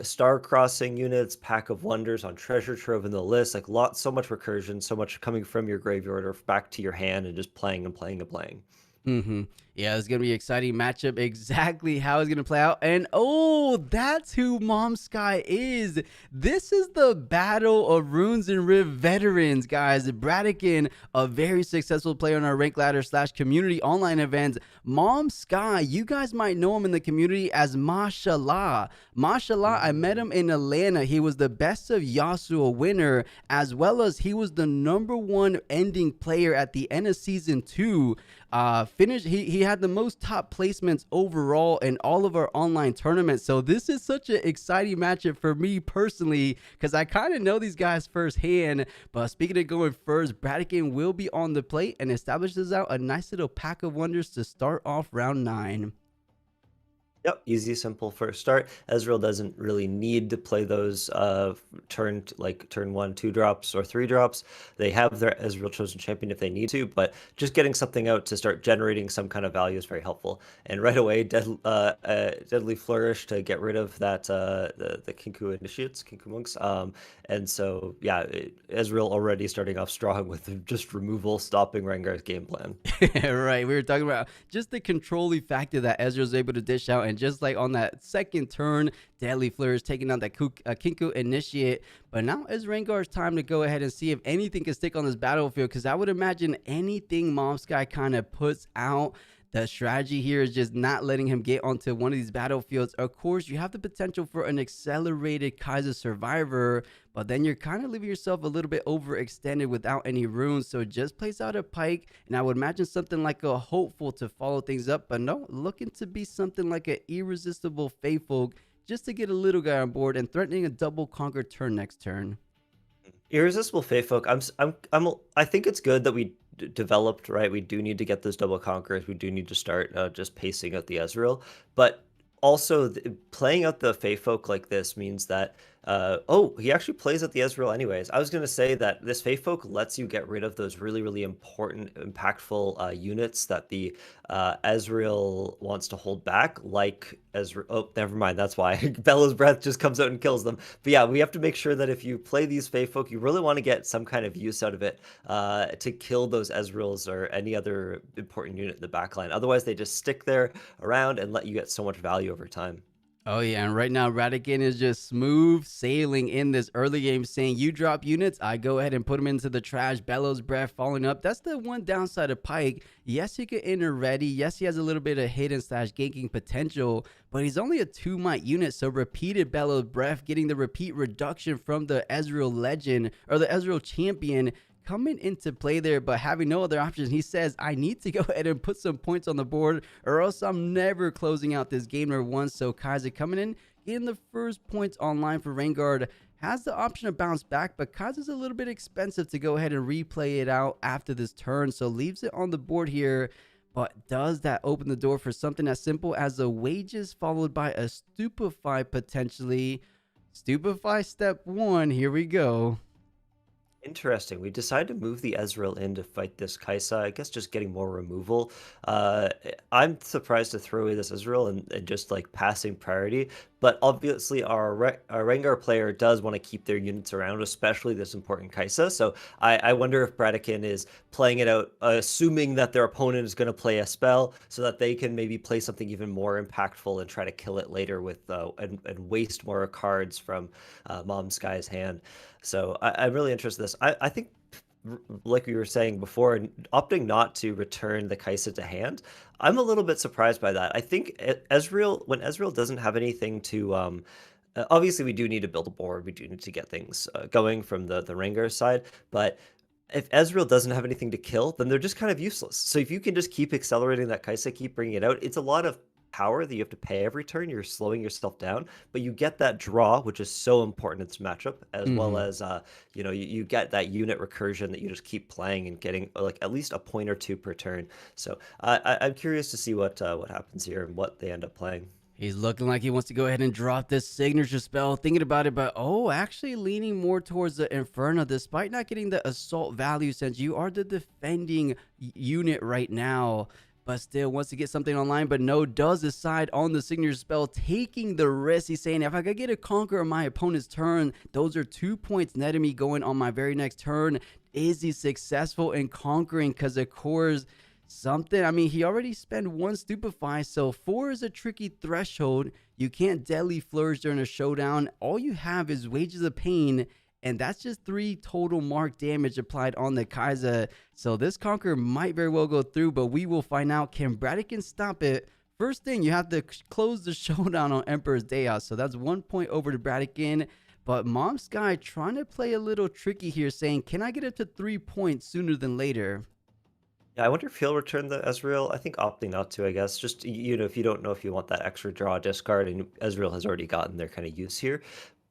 star crossing units, Pack of Wonders on Treasure Trove in the list, like so much recursion, so much coming from your graveyard or back to your hand, and just playing and playing and playing. Yeah, it's gonna be an exciting matchup. Exactly how it's gonna play out. And oh, that's who Mom Sky is. This is the Battle of Runes and Rift veterans, guys. Bradican, a very successful player on our rank ladder slash community online events. Mom Sky, you guys might know him in the community as Mashallah. Mashallah, I met him in Atlanta. He was the Best of Yasuo winner, as well as he was the #1 ending player at the end of season 2. He had the most top placements overall in all of our online tournaments. So this is such an exciting matchup for me personally, because I kind of know these guys firsthand. But speaking of going first, Bradican will be on the plate and establishes out a nice little Pack of Wonders to start off round 9. Yep, easy, simple first start. Ezreal doesn't really need to play those turn 1, 2 drops or 3 drops. They have their Ezreal chosen champion if they need to, but just getting something out to start generating some kind of value is very helpful. And right away, Deadly Flourish to get rid of that the Kinku initiates, Kinku monks. And so yeah, Ezreal already starting off strong with just removal, stopping Rengar's game plan. Right, we were talking about just the controlling factor that Ezreal's able to dish out, and just like on that second turn, Deadly Flourish taking out that Kinku initiate. But now is Rengar's time to go ahead and see if anything can stick on this battlefield, because I would imagine anything Mom Sky kind of puts out, the strategy here is just not letting him get onto one of these battlefields. Of course, you have the potential for an accelerated Kaiser Survivor, but then you're kind of leaving yourself a little bit overextended without any runes. So just plays out a Pike, and I would imagine something like a Hopeful to follow things up. But no, looking to be something like an Irresistible Faithful, just to get a little guy on board and threatening a double conquer turn next turn. Irresistible Fate Folk. I think it's good that we developed, right. We do need to get those double conquerors. We do need to start just pacing out the Ezreal, but also playing out the Fate Folk like this means that Oh, he actually plays at the Ezreal anyways. I was gonna say that this Faith Folk lets you get rid of those really, really important, impactful units that the Ezreal wants to hold back, like Ezreal. Oh, never mind. That's why Bella's Breath just comes out and kills them. But yeah, we have to make sure that if you play these Faith Folk, you really want to get some kind of use out of it to kill those Ezreals or any other important unit in the backline. Otherwise, they just stick there around and let you get so much value over time. Oh yeah, and right now Radican is just smooth sailing in this early game, saying you drop units, I go ahead and put them into the trash. Bellows Breath following up. That's the one downside of Pike. Yes, he could enter ready. Yes, he has a little bit of hidden slash ganking potential, but he's only a 2-might unit, so repeated Bellows Breath, getting the repeat reduction from the Ezreal Legend or the Ezreal Champion coming into play there, but having no other options, he says, I need to go ahead and put some points on the board or else I'm never closing out this game number one. So Kaiser coming in, getting the first points online for Vanguard. Has the option to bounce back, but Kaiser's a little bit expensive to go ahead and replay it out after this turn, so leaves it on the board here. But does that open the door for something as simple as a Wages followed by a Stupefy potentially? Stupefy step one, here we go. Interesting. We decided to move the Ezreal in to fight this Kaisa. I guess just getting more removal. Uh, I'm surprised to throw away this Ezreal and just like passing priority. But obviously, our Rengar player does want to keep their units around, especially this important Kaisa. So I wonder if Bradikin is playing it out, assuming that their opponent is going to play a spell, so that they can maybe play something even more impactful and try to kill it later with and waste more cards from Mom Sky's hand. So I'm really interested in this. I think, like we were saying before, opting not to return the Kaisa to hand, I'm a little bit surprised by that. I think Ezreal, when Ezreal doesn't have anything to, obviously we do need to build a board, we do need to get things going from the Rengar side, but if Ezreal doesn't have anything to kill, then they're just kind of useless. So if you can just keep accelerating that Kaisa, keep bringing it out, it's a lot of power that you have to pay every turn. You're slowing yourself down, but you get that draw, which is so important in this matchup, as well Mhm. as you get that unit recursion that you just keep playing and getting like at least a point or two per turn. So I'm curious to see what happens here and what they end up playing. He's looking like he wants to go ahead and drop this signature spell, thinking about it, but oh, actually leaning more towards the Inferno, despite not getting the assault value since you are the defending unit right now. But still wants to get something online, but no, does decide on the signature spell, taking the risk. He's saying, if I could get a conquer on my opponent's turn, those are 2 points net of me going on my very next turn. Is he successful in conquering? Because of course, something. I mean, he already spent one stupefy, so 4 is a tricky threshold. You can't deadly flourish during a showdown. All you have is Wages of Pain, and that's just 3 total mark damage applied on the Kaiser. So this conquer might very well go through, but we will find out. Can Bradican stop it? First thing, you have to close the showdown on Emperor's Day Out. So that's 1 point over to Bradican. But Mom Sky trying to play a little tricky here, saying, can I get up to 3 points sooner than later? Yeah, I wonder if he'll return the Ezreal. I think opting not to, I guess. Just, if you don't know if you want that extra draw discard, and Ezreal has already gotten their kind of use here.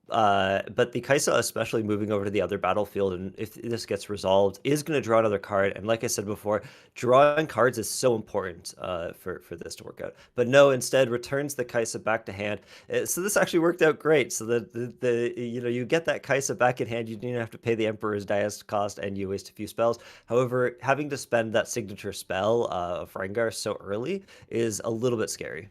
But the Kaisa, especially moving over to the other battlefield, and if this gets resolved, is going to draw another card. And like I said before, drawing cards is so important for this to work out. But no, instead returns the Kaisa back to hand. So this actually worked out great. So that you get that Kaisa back in hand. You don't even have to pay the Emperor's Dias cost, and you waste a few spells. However, having to spend that signature spell of Rengar so early is a little bit scary.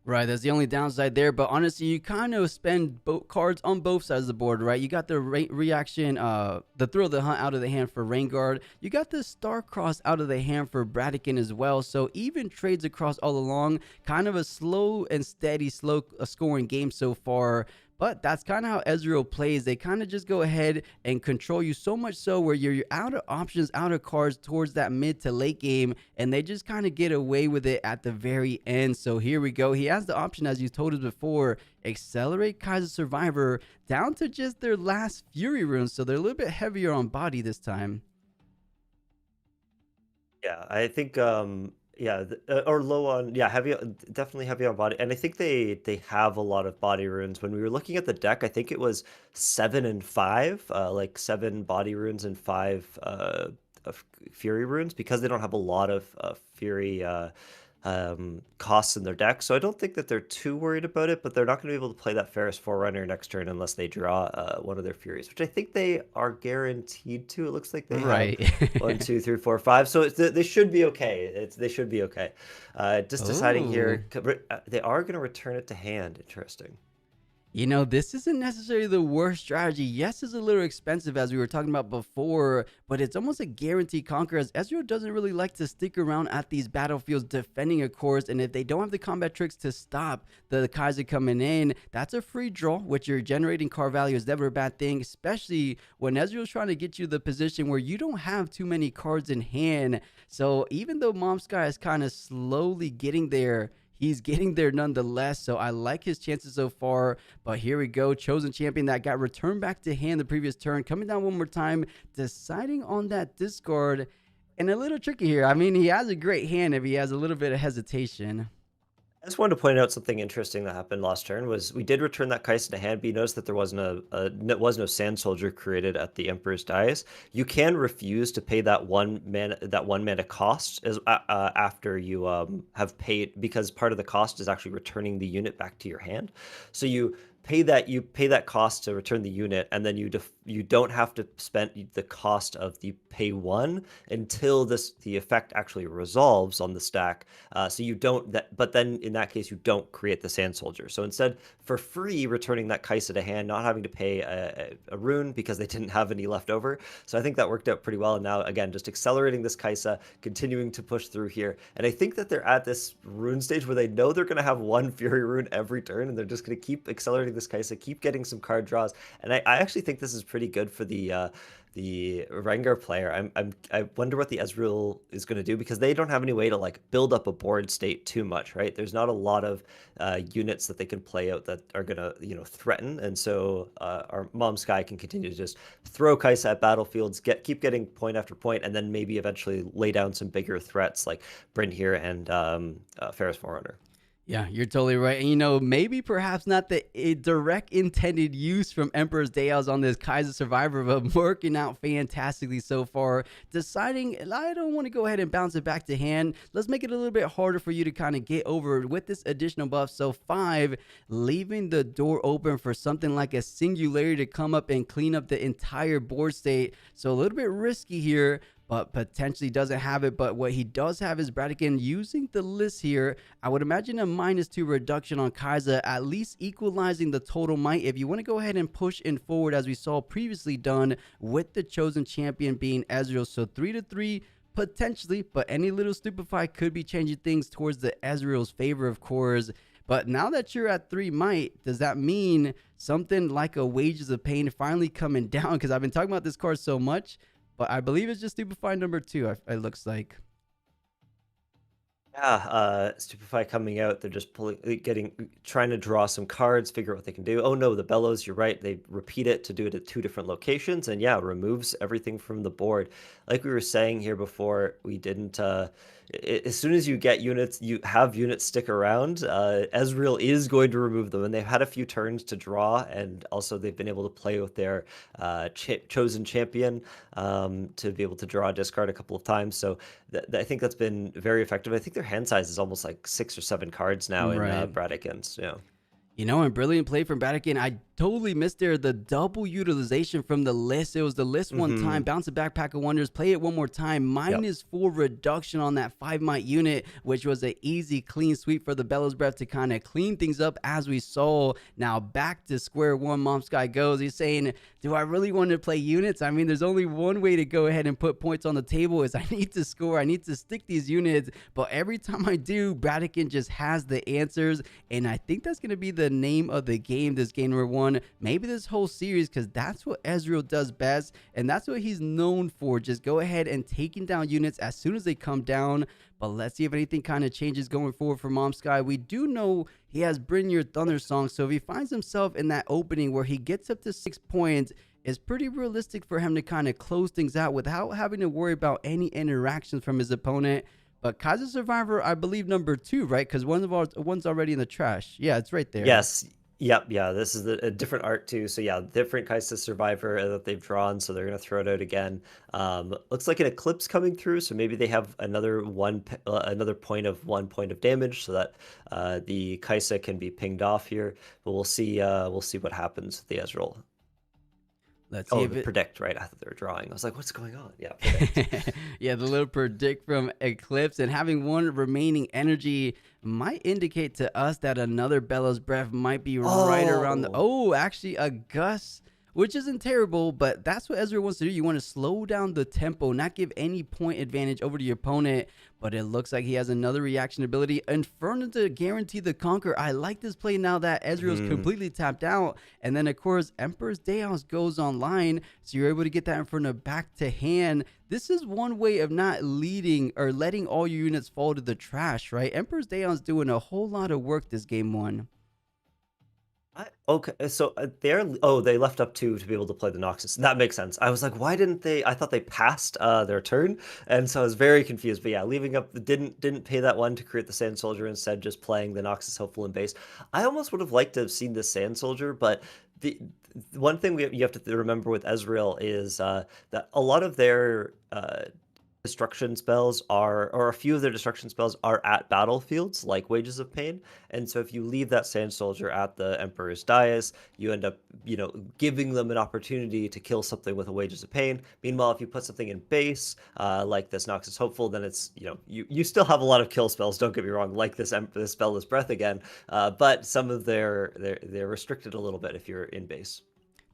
Right, that's the only downside there. But honestly, you kind of spend both cards on both sides of the board, right? You got the reaction, the Thrill of the Hunt out of the hand for Rainguard. You got the Starcross out of the hand for Bradican as well. So even trades across all along. Kind of a slow and steady, slow scoring game so far. But that's kind of how Ezreal plays. They kind of just go ahead and control you so much so where you're out of options, out of cards towards that mid to late game, and they just kind of get away with it at the very end. So here we go. He has the option, as you told us before, accelerate Kaiser Survivor down to just their last Fury runes. So they're a little bit heavier on body this time. Yeah, I think yeah, or low on, yeah, heavy, definitely heavy on body. And I think they have a lot of body runes. When we were looking at the deck, I think it was 7 and 5, like 7 body runes and 5 of Fury runes, because they don't have a lot of Fury costs in their deck. So I don't think that they're too worried about it, but they're not going to be able to play that Ferris Forerunner next turn unless they draw one of their Furies, which I think they are guaranteed to. It looks like they have Right. one, two, three, four, five. So they should be okay. They should be okay. Just deciding Oh. here, they are going to return it to hand. Interesting. You know, this isn't necessarily the worst strategy. Yes, it's a little expensive, as we were talking about before, but it's almost a guaranteed conquer, as Ezreal doesn't really like to stick around at these battlefields defending a course, and if they don't have the combat tricks to stop the Kaiser coming in, that's a free draw, which you're generating card value is never a bad thing, especially when Ezreal's trying to get you the position where you don't have too many cards in hand. So even though Mom Sky is kind of slowly getting there, he's getting there nonetheless, so I like his chances so far. But here we go, Chosen Champion that got returned back to hand the previous turn, coming down one more time, deciding on that discard. And a little tricky here. I mean, he has a great hand if he has a little bit of hesitation. I just wanted to point out something interesting that happened last turn was we did return that Kai'Sa to hand, but you notice that there was no Sand Soldier created at the Emperor's Dais. You can refuse to pay that one mana cost as after you have paid, because part of the cost is actually returning the unit back to your hand. So you pay that cost to return the unit, and then you don't have to spend the cost of the pay one until the effect actually resolves on the stack. So you don't but then in that case you don't create the Sand Soldier. So instead, for free, returning that Kai'Sa to hand, not having to pay a rune because they didn't have any left over. So I think that worked out pretty well. And now again, just accelerating this Kai'Sa, continuing to push through here. And I think that they're at this rune stage where they know they're going to have one Fury rune every turn, and they're just going to keep accelerating this Kai'Sa, keep getting some card draws. And I actually think this is pretty good for the Rengar player. I wonder what the Ezreal is going to do, because they don't have any way to like build up a board state too much, right? There's not a lot of units that they can play out that are going to, threaten. And so our Mom Sky can continue to just throw Kai'Sa at battlefields, keep getting point after point, and then maybe eventually lay down some bigger threats like Bryn here and Ferris Forerunner. Yeah, you're totally right. And maybe perhaps not the direct intended use from Emperor's Dayals on this Kaiser Survivor, but working out fantastically so far. Deciding, I don't want to go ahead and bounce it back to hand. Let's make it a little bit harder for you to kind of get over with this additional buff. So 5, leaving the door open for something like a Singularity to come up and clean up the entire board state. So a little bit risky here, but potentially doesn't have it. But what he does have is Bradigan using the list here. I would imagine a -2 reduction on Kai'Sa, at least equalizing the total might if you want to go ahead and push in forward, as we saw previously done with the Chosen Champion being Ezreal. So 3-3 potentially, but any little stupefy could be changing things towards the Ezreal's favor, of course. But now that you're at 3 might, does that mean something like a Wages of Pain finally coming down? Because I've been talking about this card so much, but I believe it's just Stupefy number 2, it looks like. Yeah, Stupefy coming out. They're just trying to draw some cards, figure out what they can do. Oh no, the Bellows, you're right. They repeat it to do it at 2 different locations, and yeah, removes everything from the board. Like we were saying here before, we didn't. As soon as you get units, you have units stick around. Ezreal is going to remove them, and they've had a few turns to draw, and also they've been able to play with their Chosen Champion to be able to draw a discard a couple of times. So I think that's been very effective. I think their hand size is almost like 6 or 7 cards now in Right. Braddockins. Yeah. And brilliant play from Bradigan. I totally missed the double utilization from the list. It was the list one time, bounce a Backpack of Wonders, play it one more time, -4 reduction on that 5 might unit, which was an easy, clean sweep for the Bellows Breath to kind of clean things up, as we saw. Now back to square one, Mom Sky goes. He's saying, do I really want to play units? I mean, there's only one way to go ahead and put points on the table, is I need to score. I need to stick these units. But every time I do, Bradigan just has the answers. And I think that's going to be the name of the game, this game number 1, maybe this whole series, because that's what Ezreal does best, and that's what he's known for. Just go ahead and taking down units as soon as they come down. But let's see if anything kind of changes going forward for Mom Sky. We do know he has Bring Your Thunder Song, so if he finds himself in that opening where he gets up to 6 points, it's pretty realistic for him to kind of close things out without having to worry about any interactions from his opponent. But Kaiser Survivor, I believe number 2, right? Because one's already in the trash. Yeah, it's right there. Yes. Yep, yeah, this is a different art too. So yeah, different Kaisa Survivor that they've drawn, so they're gonna throw it out again. Looks like an eclipse coming through, so maybe they have another point of 1 point of damage, so that the Kaisa can be pinged off here. But we'll see what happens with the Ezreal. Let's see Oh, if the it. predict, right? I thought they were drawing. I was like, what's going on? Yeah, predict. Yeah, the little predict from Eclipse and having one remaining energy might indicate to us that another Bellows Breath might be right around the. Oh, Oh, actually, a Gust, which isn't terrible, but that's what Ezra wants to do. You want to slow down the tempo, not give any point advantage over to your opponent. But it looks like he has another reaction ability. Inferno to guarantee the conquer. I like this play now that Ezreal's hmm. completely tapped out. And then, of course, Emperor's Deus goes online. So you're able to get that Inferno back to hand. This is one way of not leading or letting all your units fall to the trash, right? Emperor's Deus doing a whole lot of work this game one. Okay, so they left up two to be able to play the Noxus. That makes sense. I was like, why didn't they? I thought they passed their turn, and so I was very confused. But yeah, leaving up didn't pay that one to create the Sand Soldier, instead just playing the Noxus Hopeful in base. I almost would have liked to have seen the Sand Soldier, but the one thing you have to remember with Ezreal is that a lot of their destruction spells are, or a few of their destruction spells are at battlefields like Wages of Pain. And so if you leave that Sand Soldier at the Emperor's Dais, you end up, giving them an opportunity to kill something with a Wages of Pain. Meanwhile, if you put something in base, like this Noxus Hopeful, then it's, you still have a lot of kill spells, don't get me wrong, like this Spellless Breath again, but some of they're restricted a little bit if you're in base.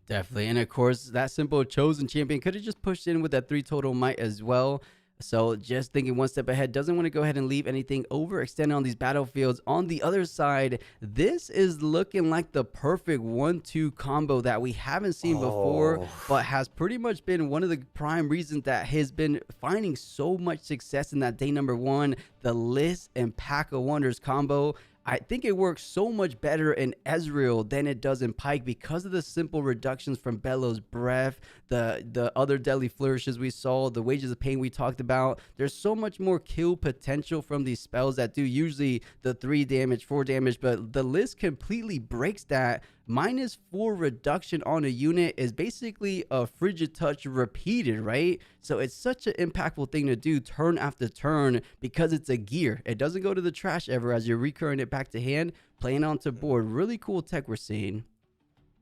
Definitely. And of course, that simple chosen champion could have just pushed in with that 3 total might as well. So just thinking one step ahead, doesn't want to go ahead and leave anything overextended on these battlefields. On the other side, this is looking like the perfect 1-2 combo that we haven't seen before, Oh. but has pretty much been one of the prime reasons that has been finding so much success in that day number one, the List and Pack of Wonders combo. I think it works so much better in Ezreal than it does in Pyke because of the simple reductions from Bellows Breath, the other deadly flourishes we saw, the Wages of Pain we talked about. There's so much more kill potential from these spells that do usually the 3 damage, 4 damage, but the List completely breaks that. -4 reduction on a unit is basically a frigid touch repeated, right? So it's such an impactful thing to do turn after turn because it's a gear. It doesn't go to the trash ever as you're recurring it back to hand, playing onto board. Really cool tech we're seeing.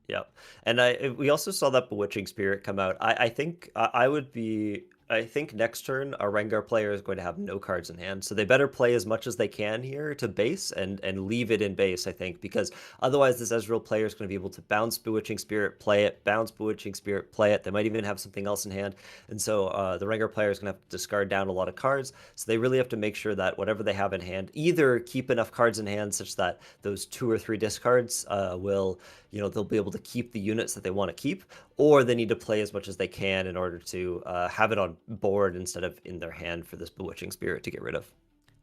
Yep. And we also saw that Bewitching Spirit come out. I think I think next turn our Rengar player is going to have no cards in hand, so they better play as much as they can here to base and leave it in base, I think, because otherwise this Ezreal player is going to be able to bounce Bewitching Spirit, play it, bounce Bewitching Spirit, play it. They might even have something else in hand, and so the Rengar player is going to have to discard down a lot of cards. So they really have to make sure that whatever they have in hand, either keep enough cards in hand such that those 2 or 3 discards will, they'll be able to keep the units that they want to keep, or they need to play as much as they can in order to have it on board instead of in their hand for this Bewitching Spirit to get rid of.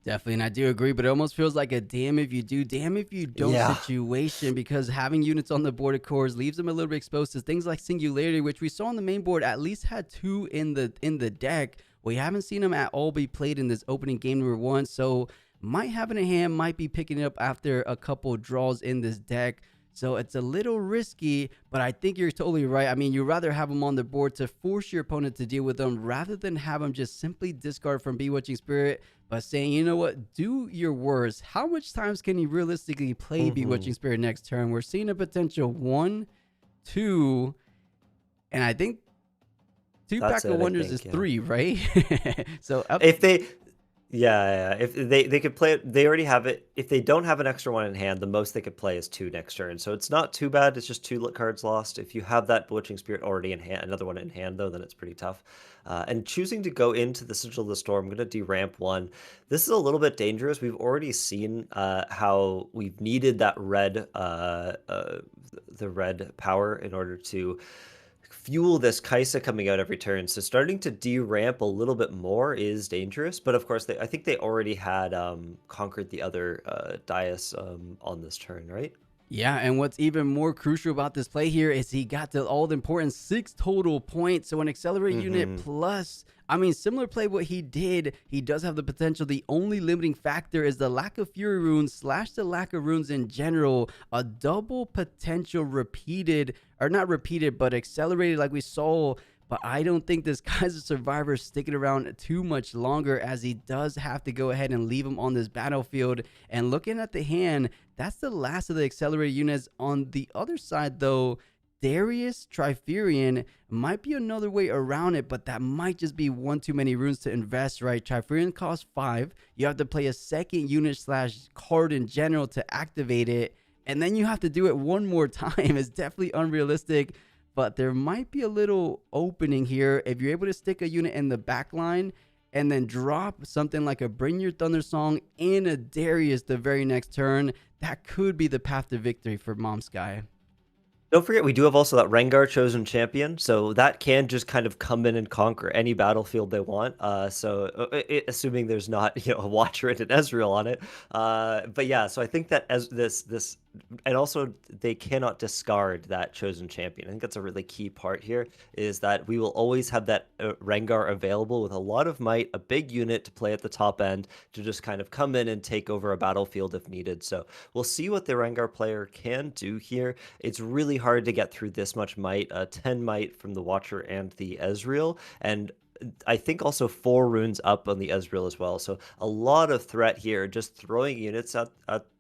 Definitely, and I do agree, but it almost feels like a damn if you do, damn if you don't Yeah. situation because having units on the board, of course, leaves them a little bit exposed to things like Singularity, which we saw on the main board at least had 2 in the deck. We haven't seen them at all be played in this opening game number 1, so might have it in hand, might be picking it up after a couple draws in this deck. So it's a little risky, but I think you're totally right. I mean, you'd rather have them on the board to force your opponent to deal with them rather than have them just simply discard from Bewitching Spirit, but saying, you know what, do your worst. How much times can you realistically play Hmm. Bewitching Spirit next turn? We're seeing a potential 1, 2, and I think 2 That's Pack of it, I Wonders is think. Yeah. 3, right? So up. If they, yeah, yeah, if they could play it, they already have it. If they don't have an extra one in hand, the most they could play is 2 next turn. So it's not too bad. It's just 2 cards lost. If you have that Bewitching Spirit already in hand, another one in hand though, then it's pretty tough. And choosing to go into the Sigil of the Storm, I'm going to deramp one. This is a little bit dangerous. We've already seen how we've needed that red, the red power in order to fuel this Kaisa coming out every turn. So starting to deramp a little bit more is dangerous. But of course, I think they already had conquered the other Dais on this turn, right? Yeah, and what's even more crucial about this play here is he got the all important 6 total points. So an accelerate unit Hmm. plus, I mean, similar play what he did. He does have the potential. The only limiting factor is the lack of fury runes slash the lack of runes in general. A double potential repeated, or not repeated, but accelerated like we saw. But I don't think this guy's a survivor sticking around too much longer, as he does have to go ahead and leave him on this battlefield. And looking at the hand, that's the last of the accelerated units. On the other side, though, Darius Triferian might be another way around it, but that might just be one too many runes to invest, right? Triferian costs 5. You have to play a second unit slash card in general to activate it, and then you have to do it one more time. It's definitely unrealistic, but there might be a little opening here. If you're able to stick a unit in the back line and then drop something like a Bring Your Thunder Song and a Darius the very next turn, that could be the path to victory for Mom Sky. Don't forget, we do have also that Rengar chosen champion, so that can just kind of come in and conquer any battlefield they want. Assuming there's not, a Watcher and an Ezreal on it. But yeah, so I think that as this, and also they cannot discard that chosen champion. I think that's a really key part here, is that we will always have that Rengar available with a lot of might, a big unit to play at the top end to just kind of come in and take over a battlefield if needed. So we'll see what the Rengar player can do here. It's really hard to get through this much might, 10 might from the Watcher and the Ezreal, and I think also 4 runes up on the Ezreal as well. So a lot of threat here. Just throwing units at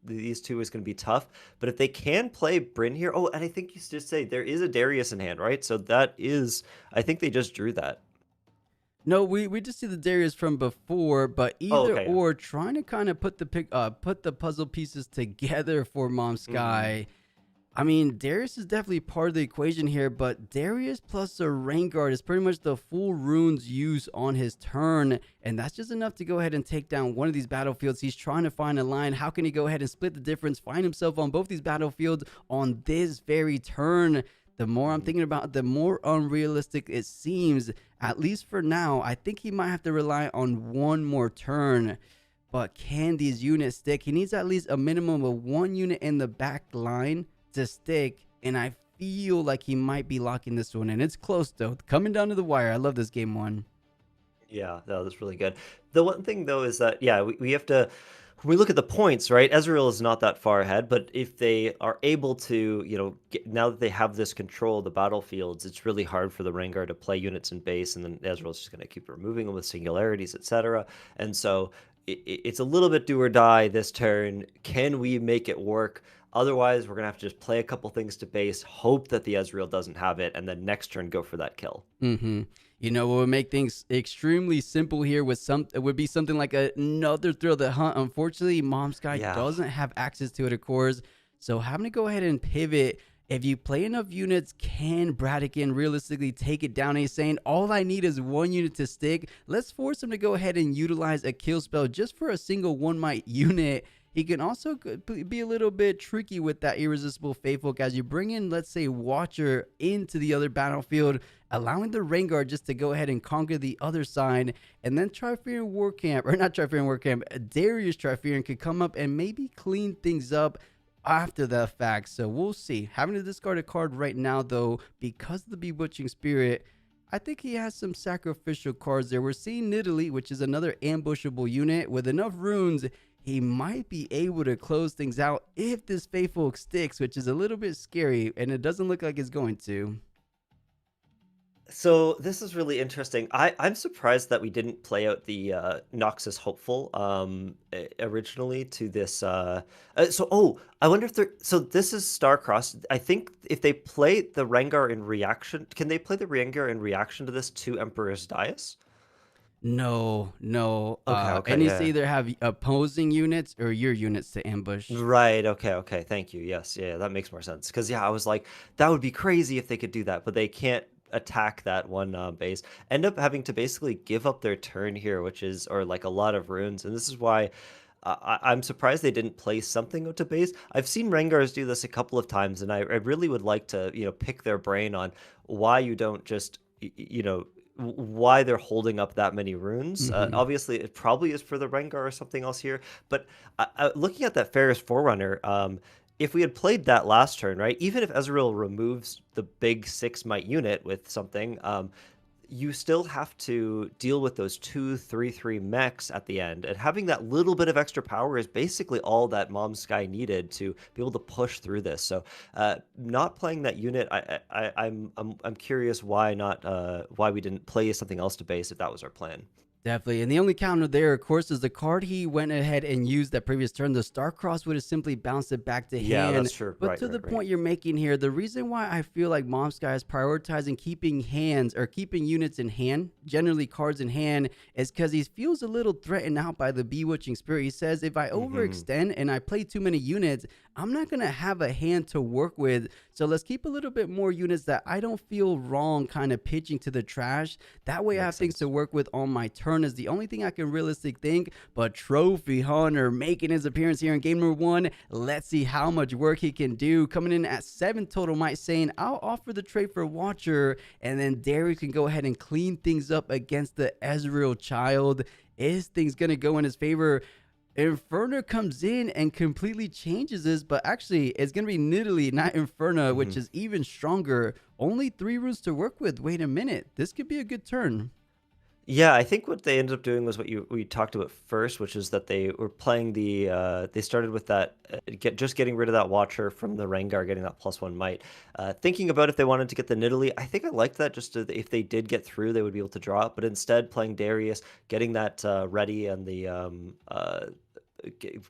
these two is going to be tough. But if they can play Bryn here, oh, and I think you just say there is a Darius in hand, right? So that is, I think they just drew that. No, we just see the Darius from before, but Oh, either okay. or, trying to kind of put the puzzle pieces together for Mom Hmm. Sky. I mean, Darius is definitely part of the equation here, but Darius plus a Rain Guard is pretty much the full runes use on his turn, and that's just enough to go ahead and take down one of these battlefields. He's trying to find a line. How can he go ahead and split the difference, find himself on both these battlefields on this very turn? The more I'm thinking about it, the more unrealistic it seems, at least for now. I think he might have to rely on one more turn. But can these units stick? He needs at least a minimum of one unit in the back line to stick, and I feel like he might be locking this one in. It's close though, coming down to the wire. I love this game one. Yeah, no, that's really good. The one thing though is that, yeah, we have to, when we look at the points, right? Ezreal is not that far ahead, but if they are able to, now that they have this control of the battlefields, it's really hard for the Rengar to play units in base, and then Ezreal's just going to keep removing them with singularities, etc. And so it's a little bit do or die this turn. Can we make it work? Otherwise, we're going to have to just play a couple things to base, hope that the Ezreal doesn't have it, and then next turn go for that kill. Mm-hmm. You know what would make things extremely simple here with some, it would be something like another Thrill of the Hunt. Unfortunately, Mom Sky Yeah. doesn't have access to it, of course. So having to go ahead and pivot. If you play enough units, can Bradigan realistically take it down? He's saying all I need is one unit to stick. Let's force him to go ahead and utilize a kill spell just for a single one might unit. He can also be a little bit tricky with that Irresistible Faithful as you bring in, let's say, Watcher into the other battlefield, allowing the Rengar just to go ahead and conquer the other side, and then Triferian War Camp, or not Triferian War Camp, Darius Triferian could come up and maybe clean things up after the fact. So we'll see. Having to discard a card right now, though, because of the Bewitching Spirit, I think he has some sacrificial cards there. We're seeing Nidalee, which is another ambushable unit. With enough runes, he might be able to close things out if this Faithful sticks, which is a little bit scary, and it doesn't look like it's going to. So this is really interesting. I'm surprised that we didn't play out the Noxus Hopeful originally to this. I wonder if they're. So this is Starcross. I think if they play the Rengar in reaction, can they play the Rengar in reaction to this to Emperor's Dais? No, no. Okay, It okay, needs to yeah. either have opposing units or your units to ambush. Right, okay, okay. Thank you. Yes, yeah, that makes more sense. Because yeah, I was like, that would be crazy if they could do that, but they can't attack that one base. End up having to basically give up their turn here, which is, or like a lot of runes, and this is why I'm surprised they didn't play something to base. I've seen Rengars do this a couple of times, and I really would like to, pick their brain on why you don't just, why they're holding up that many runes. Hmm. Obviously, it probably is for the Rengar or something else here, but looking at that Ferris Forerunner, if we had played that last turn, right? Even if Ezreal removes the big 6 might unit with something, you still have to deal with those 2/3/3 mechs at the end, and having that little bit of extra power is basically all that Mom Sky needed to be able to push through this. So, not playing that unit, I'm curious why not why we didn't play something else to base if that was our plan. Definitely. And the only counter there, of course, is the card he went ahead and used that previous turn. The Starcross would have simply bounced it back to Yeah, hand. that's true. But Right, to right, the right. point you're making here, the reason why I feel like Mom Sky is prioritizing keeping hands or keeping units in hand, generally cards in hand, is because he feels a little threatened out by the Bewitching Spirit. He says, if I Hmm. overextend and I play too many units, I'm not going to have a hand to work with. So let's keep a little bit more units that I don't feel wrong kind of pitching to the trash. That way I have Makes things to sense. work with on my turn is the only thing I can realistically think. But Trophy Hunter making his appearance here in game number one. Let's see how much work he can do. Coming in at 7 total might, saying, I'll offer the trade for Watcher. And then Derry can go ahead and clean things up against the Ezreal child. Is things going to go in his favor? Inferno comes in and completely changes this, but actually it's going to be Nidalee, not Inferno, which Hmm. is even stronger. Only 3 runes to work with. Wait a minute. This could be a good turn. Yeah, I think what they ended up doing was what you we talked about first, which is that they were playing the they started with that just getting rid of that Watcher from the Rengar, getting that +1 might. Thinking about if they wanted to get the Nidalee, I think I liked that. Just to, if they did get through, they would be able to draw it. But instead, playing Darius, getting that ready, and the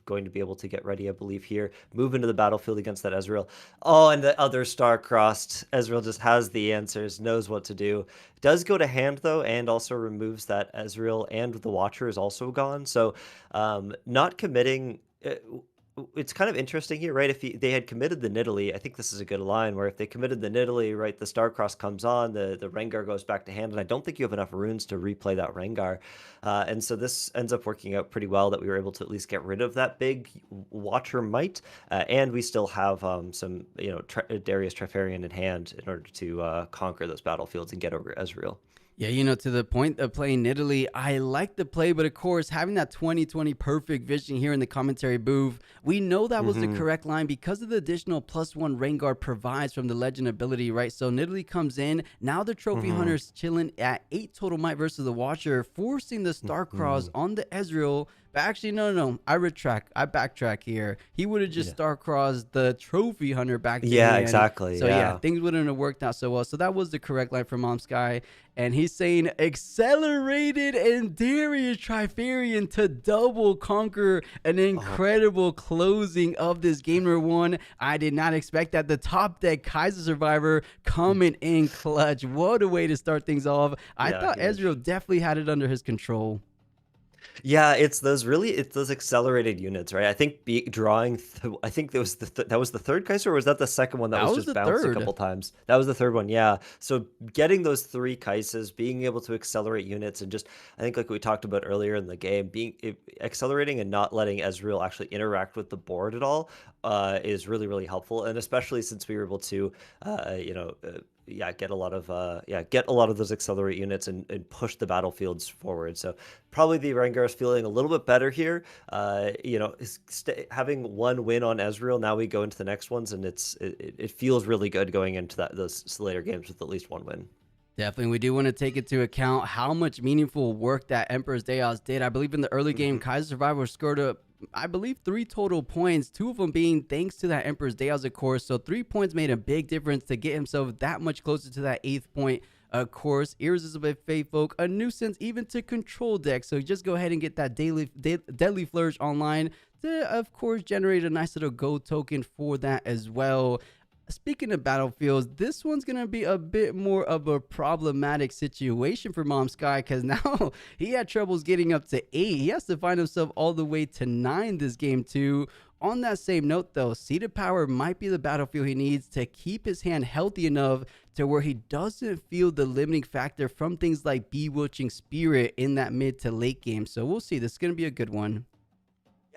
going to be able to get ready, I believe, here. Move into the battlefield against that Ezreal. Oh, and the other star-crossed. Ezreal just has the answers, knows what to do. Does go to hand, though, and also removes that Ezreal, and the Watcher is also gone. So not committing... it's kind of interesting here, right? If they had committed the Nidalee, I think this is a good line, where if they committed the Nidalee, right, the Starcross comes on, the Rengar goes back to hand, and I don't think you have enough runes to replay that Rengar. And so this ends up working out pretty well that we were able to at least get rid of that big Watcher might, and we still have some, Darius Trifarian in hand in order to conquer those battlefields and get over Ezreal. Yeah, to the point of playing Italy, I like the play, but of course, having that 2020 perfect vision here in the commentary booth, we know that was the Hmm. correct line because of the additional +1 rain guard provides from the legend ability, right? So Italy comes in, now the trophy Hmm. hunter's chilling at 8 total might versus the Watcher, forcing the Starcross Hmm. on the Ezreal. But actually, no, I retract, I backtrack here. He would have just Yeah. Starcrossed the trophy hunter back to Yeah, hand. exactly. So yeah, Yeah. things wouldn't have worked out so well. So that was the correct line for Mom Sky. And he's saying accelerated and Darius Trifarian to double conquer an Oh, incredible closing of this game number one. I did not expect that. The top deck Kaiser Survivor coming in clutch. What a way to start things off. I yeah, thought huge. Ezreal definitely had it under his control. Yeah, it's those accelerated units, right? I think I think that was that was the third Kaiser, or was that the second one that That was was just the bounced a third. couple times? That was the third one, yeah. So getting those three Kaisers, being able to accelerate units, and just I think like we talked about earlier in the game, accelerating and not letting Ezreal actually interact with the board at all is really really helpful, and especially since we were able to, yeah, get a lot of those accelerate units and push the battlefields forward. So probably the Rengar is feeling a little bit better here. Having one win on Ezreal, now we go into the next ones, and it feels really good going into those later games with at least one win. Definitely, we do want to take into account how much meaningful work that Emperor's Chaos did. I believe in the early game, Hmm. Kaiser Survivor scored up, I believe, 3 total points, 2 of them being thanks to that Emperor's Chaos, of course. So 3 points made a big difference to get himself that much closer to that 8th point. Of course, Irresistible Faith Folk, a nuisance even to control deck. So just go ahead and get that Deadly Flourish online to, of course, generate a nice little gold token for that as well. Speaking of battlefields, this one's going to be a bit more of a problematic situation for Mom Sky because now he had troubles getting up to 8. He has to find himself all the way to 9 this game, too. On that same note, though, Seed Power might be the battlefield he needs to keep his hand healthy enough to where he doesn't feel the limiting factor from things like Bewitching Spirit in that mid to late game. So we'll see. This is going to be a good one.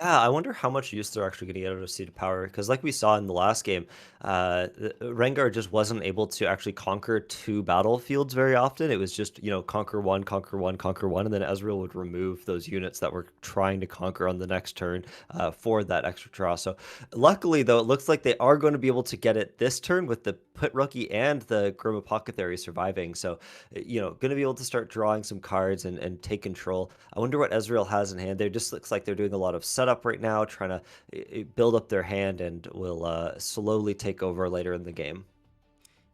Yeah, I wonder how much use they're actually going to get out of Seed of Power because, like we saw in the last game, Rengar just wasn't able to actually conquer two battlefields very often. It was just conquer one, conquer one, conquer one, and then Ezreal would remove those units that were trying to conquer on the next turn for that extra draw. So, luckily though, it looks like they are going to be able to get it this turn with the Pit Rookie and the Grim Apothecary surviving. So, going to be able to start drawing some cards and take control. I wonder what Ezreal has in hand. There just looks like they're doing a lot of setup right now, trying to build up their hand, and will slowly take over later in the game.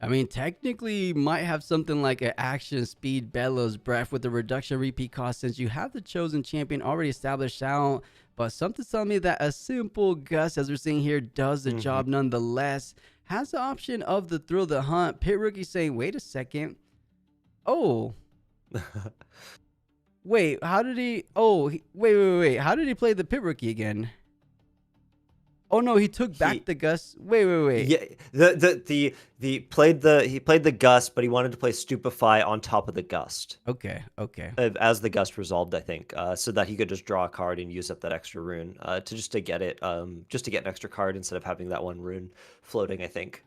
I mean, technically, you might have something like an action speed bellows breath with a reduction repeat cost since you have the chosen champion already established out. But something's telling me that a simple gust, as we're seeing here, does the job nonetheless. Has the option of the thrill the hunt. Pit Rookie saying, wait a second. Oh, wait, how did he? Oh, wait. How did he play the Pit Rookie again? Oh no, he took back the gust. Wait. Yeah, the played the gust, but he wanted to play Stupefy on top of the gust. Okay. As the gust resolved, I think, so that he could just draw a card and use up that extra rune to get it, just to get an extra card instead of having that one rune floating, I think.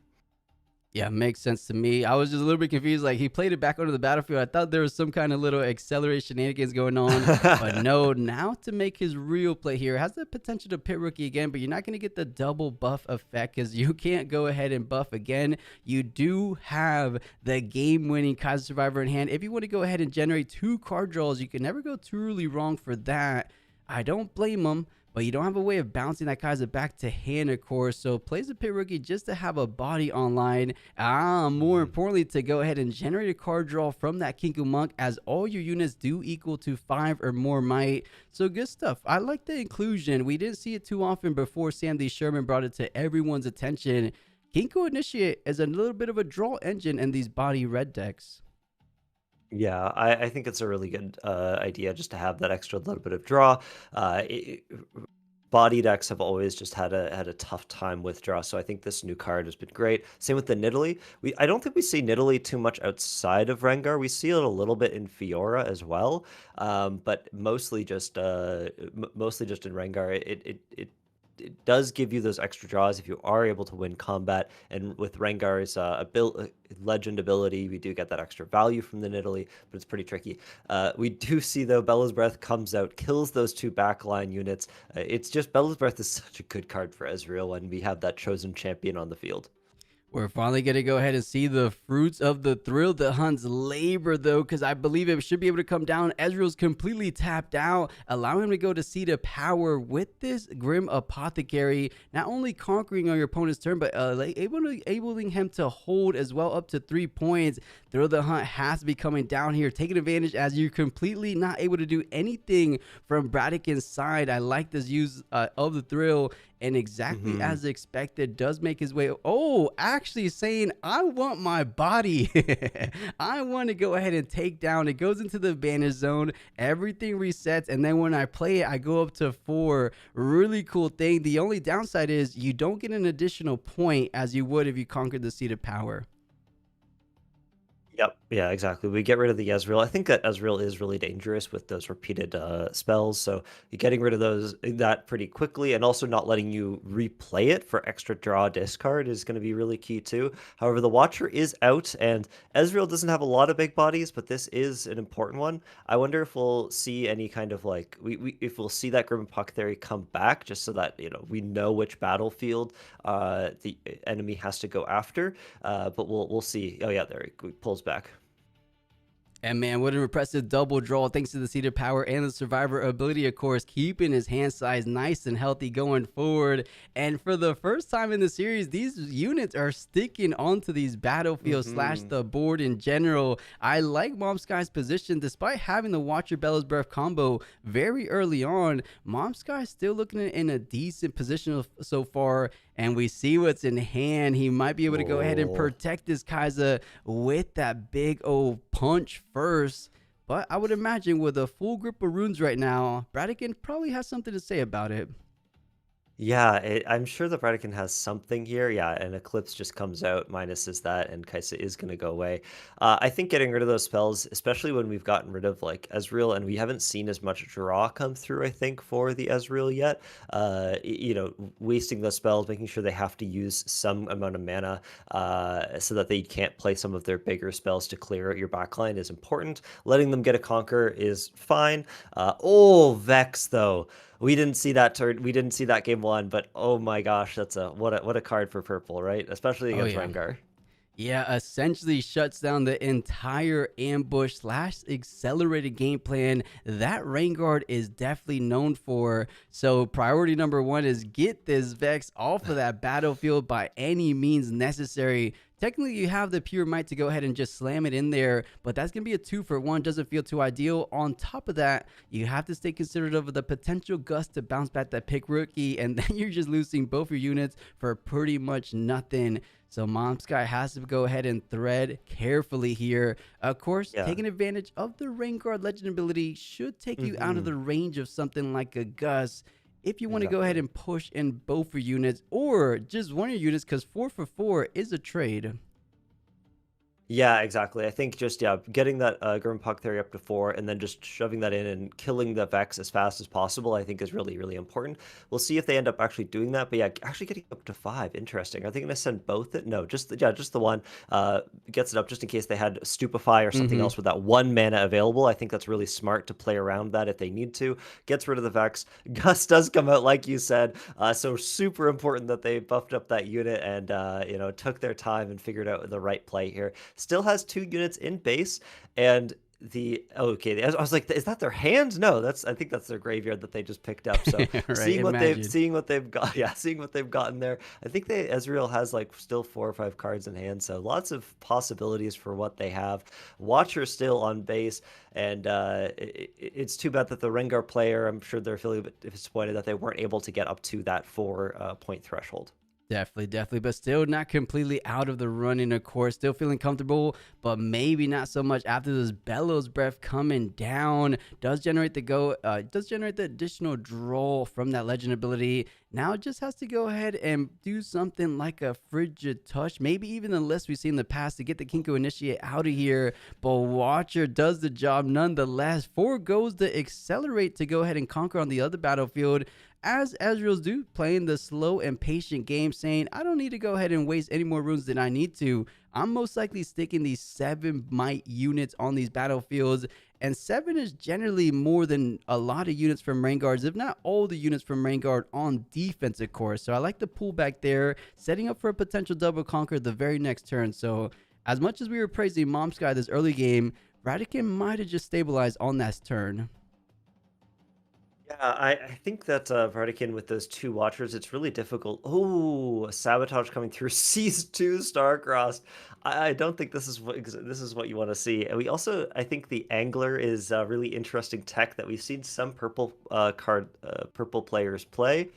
Yeah, makes sense to me. I was just a little bit confused. Like, he played it back onto the battlefield. I thought there was some kind of little acceleration shenanigans going on. But no, now to make his real play here, has the potential to Pit Rookie again, but you're not going to get the double buff effect because you can't go ahead and buff again. You do have the game-winning Kaiser Survivor in hand. If you want to go ahead and generate 2 card draws, you can never go truly wrong for that. I don't blame him. But you don't have a way of bouncing that Kaiser back to hand, of course. So plays the Pit Rookie just to have a body online. More importantly, to go ahead and generate a card draw from that Kinku Monk, as all your units do equal to 5 or more might. So good stuff. I like the inclusion. We didn't see it too often before Sam D. Sherman brought it to everyone's attention. Kinku Initiate is a little bit of a draw engine in these body red decks. Yeah, I think it's a really good idea just to have that extra little bit of draw. Body decks have always just had a tough time with draw, so I think this new card has been great. Same with the Nidalee. I don't think we see Nidalee too much outside of Rengar. We see it a little bit in Fiora as well, but mostly just in Rengar. It does give you those extra draws if you are able to win combat. And with Rengar's legend ability, we do get that extra value from the Nidalee, but it's pretty tricky. We do see, though, Bella's Breath comes out, kills those 2 backline units. It's just Bella's Breath is such a good card for Ezreal when we have that chosen champion on the field. We're finally going to go ahead and see the fruits of the Thrill the Hunt's labor, though, because I believe it should be able to come down. Ezreal's completely tapped out, allowing him to go to Seed of Power with this Grim Apothecary, not only conquering on your opponent's turn, but enabling him to hold as well up to 3 points. Thrill the Hunt has to be coming down here, taking advantage as you're completely not able to do anything from Bradikin's side. I like this use of the Thrill, and exactly as expected, does make his way. Oh, actually saying, I want my body. I want to go ahead and take down. It goes into the advantage zone. Everything resets. And then when I play it, I go up to 4. Really cool thing. The only downside is you don't get an additional point as you would if you conquered the Seat of Power. Yep. Yeah, exactly. We get rid of the Ezreal. I think that Ezreal is really dangerous with those repeated spells. So you're getting rid of that pretty quickly, and also not letting you replay it for extra draw discard is going to be really key too. However, the Watcher is out, and Ezreal doesn't have a lot of big bodies, but this is an important one. I wonder if we'll see any kind of like if we'll see that Grim Apothecary come back, just so that we know which battlefield the enemy has to go after. But we'll see. Oh yeah, there he pulls back. And man, what an impressive double draw thanks to the Seed of Power and the Survivor ability, of course, keeping his hand size nice and healthy going forward. And for the first time in the series, these units are sticking onto these battlefields slash the board in general. I like Mom Sky's position despite having the Watcher Bella's Breath combo very early on. Mom Sky still looking in a decent position so far. And we see what's in hand. He might be able to go ahead and protect this Kaiser with that big old punch first. But I would imagine with a full grip of runes right now, Bradikin probably has something to say about it. Yeah, I'm sure the Vatican has something here. Yeah, and Eclipse just comes out, minuses that, and Kaisa is going to go away. I think getting rid of those spells, especially when we've gotten rid of like Ezreal, and we haven't seen as much draw come through, I think, for the Ezreal yet. Wasting those spells, making sure they have to use some amount of mana so that they can't play some of their bigger spells to clear out your backline is important. Letting them get a conquer is fine. Vex though. We didn't see that turn. We didn't see that game one, but oh my gosh, that's a what a card for purple, right? Especially Oh against yeah. Rengar. Yeah, essentially shuts down the entire ambush slash accelerated game plan that Rainguard is definitely known for. So priority number one is get this Vex off of that battlefield by any means necessary. Technically, you have the pure might to go ahead and just slam it in there, but that's going to be a 2-for-1. Doesn't feel too ideal. On top of that, you have to stay considerate of the potential gust to bounce back that pick rookie, and then you're just losing both your units for pretty much nothing. So Momsky has to go ahead and thread carefully here. Of course, Yeah. taking advantage of the Rainguard legend ability should take you out of the range of something like a Gus if you want to go ahead Exactly. and push in both your units or just one of your units, because 4-for-4 is a trade. Yeah, exactly. I think just getting that Grimpuck theory up to 4 and then just shoving that in and killing the Vex as fast as possible, I think is really, really important. We'll see if they end up actually doing that. But yeah, actually getting up to 5, interesting. Are they going to send both it? No, just the one. Gets it up just in case they had Stupefy or something else with that 1 mana available. I think that's really smart to play around that if they need to. Gets rid of the Vex. Gus does come out like you said, so super important that they buffed up that unit and took their time and figured out the right play here. Still has 2 units in base, and I was like, is that their hand? No, I think that's their graveyard that they just picked up. So Right, imagine. seeing what they've got, yeah, seeing what they've gotten there. I think Ezreal has like still 4 or 5 cards in hand, so lots of possibilities for what they have. Watcher still on base, and it's too bad that the Rengar player, I'm sure they're feeling a bit disappointed that they weren't able to get up to that 4 point threshold. Definitely, but still not completely out of the running, of course. Still feeling comfortable, but maybe not so much after this Bellows Breath coming down. Does generate the additional draw from that legend ability. Now it just has to go ahead and do something like a Frigid Touch, maybe even the list we've seen in the past to get the Kinko Initiate out of here. But Watcher does the job nonetheless. Forgoes the Accelerate to go ahead and conquer on the other battlefield, as Ezreal's do, playing the slow and patient game, saying, I don't need to go ahead and waste any more runes than I need to. I'm most likely sticking these 7 might units on these battlefields, and 7 is generally more than a lot of units from Rainguards, if not all the units from Rainguard on defense, of course. So I like the pullback there, setting up for a potential double conquer the very next turn. So as much as we were praising Momsky this early game, Radican might have just stabilized on that turn. Yeah, I think that Vartican with those 2 Watchers, it's really difficult. Oh, Sabotage coming through, sees 2 Starcrossed. I don't think this is what you want to see. And we also, I think the Angler is a really interesting tech that we've seen some purple players play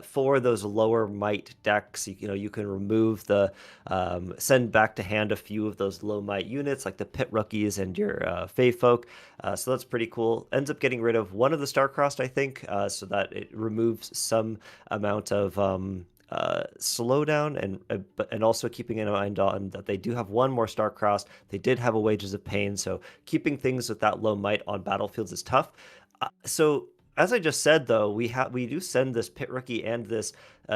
for those lower might decks. You can remove the send back to hand a few of those low might units like the Pit Rookies and your Fey Folk. So that's pretty cool. Ends up getting rid of one of the Starcrossed, I think, so that it removes some amount of slowdown, and also keeping in mind on that they do have one more Starcrossed. They did have a Wages of Pain, so keeping things with that low might on battlefields is tough. So as I just said, though, we do send this Pit Rookie and this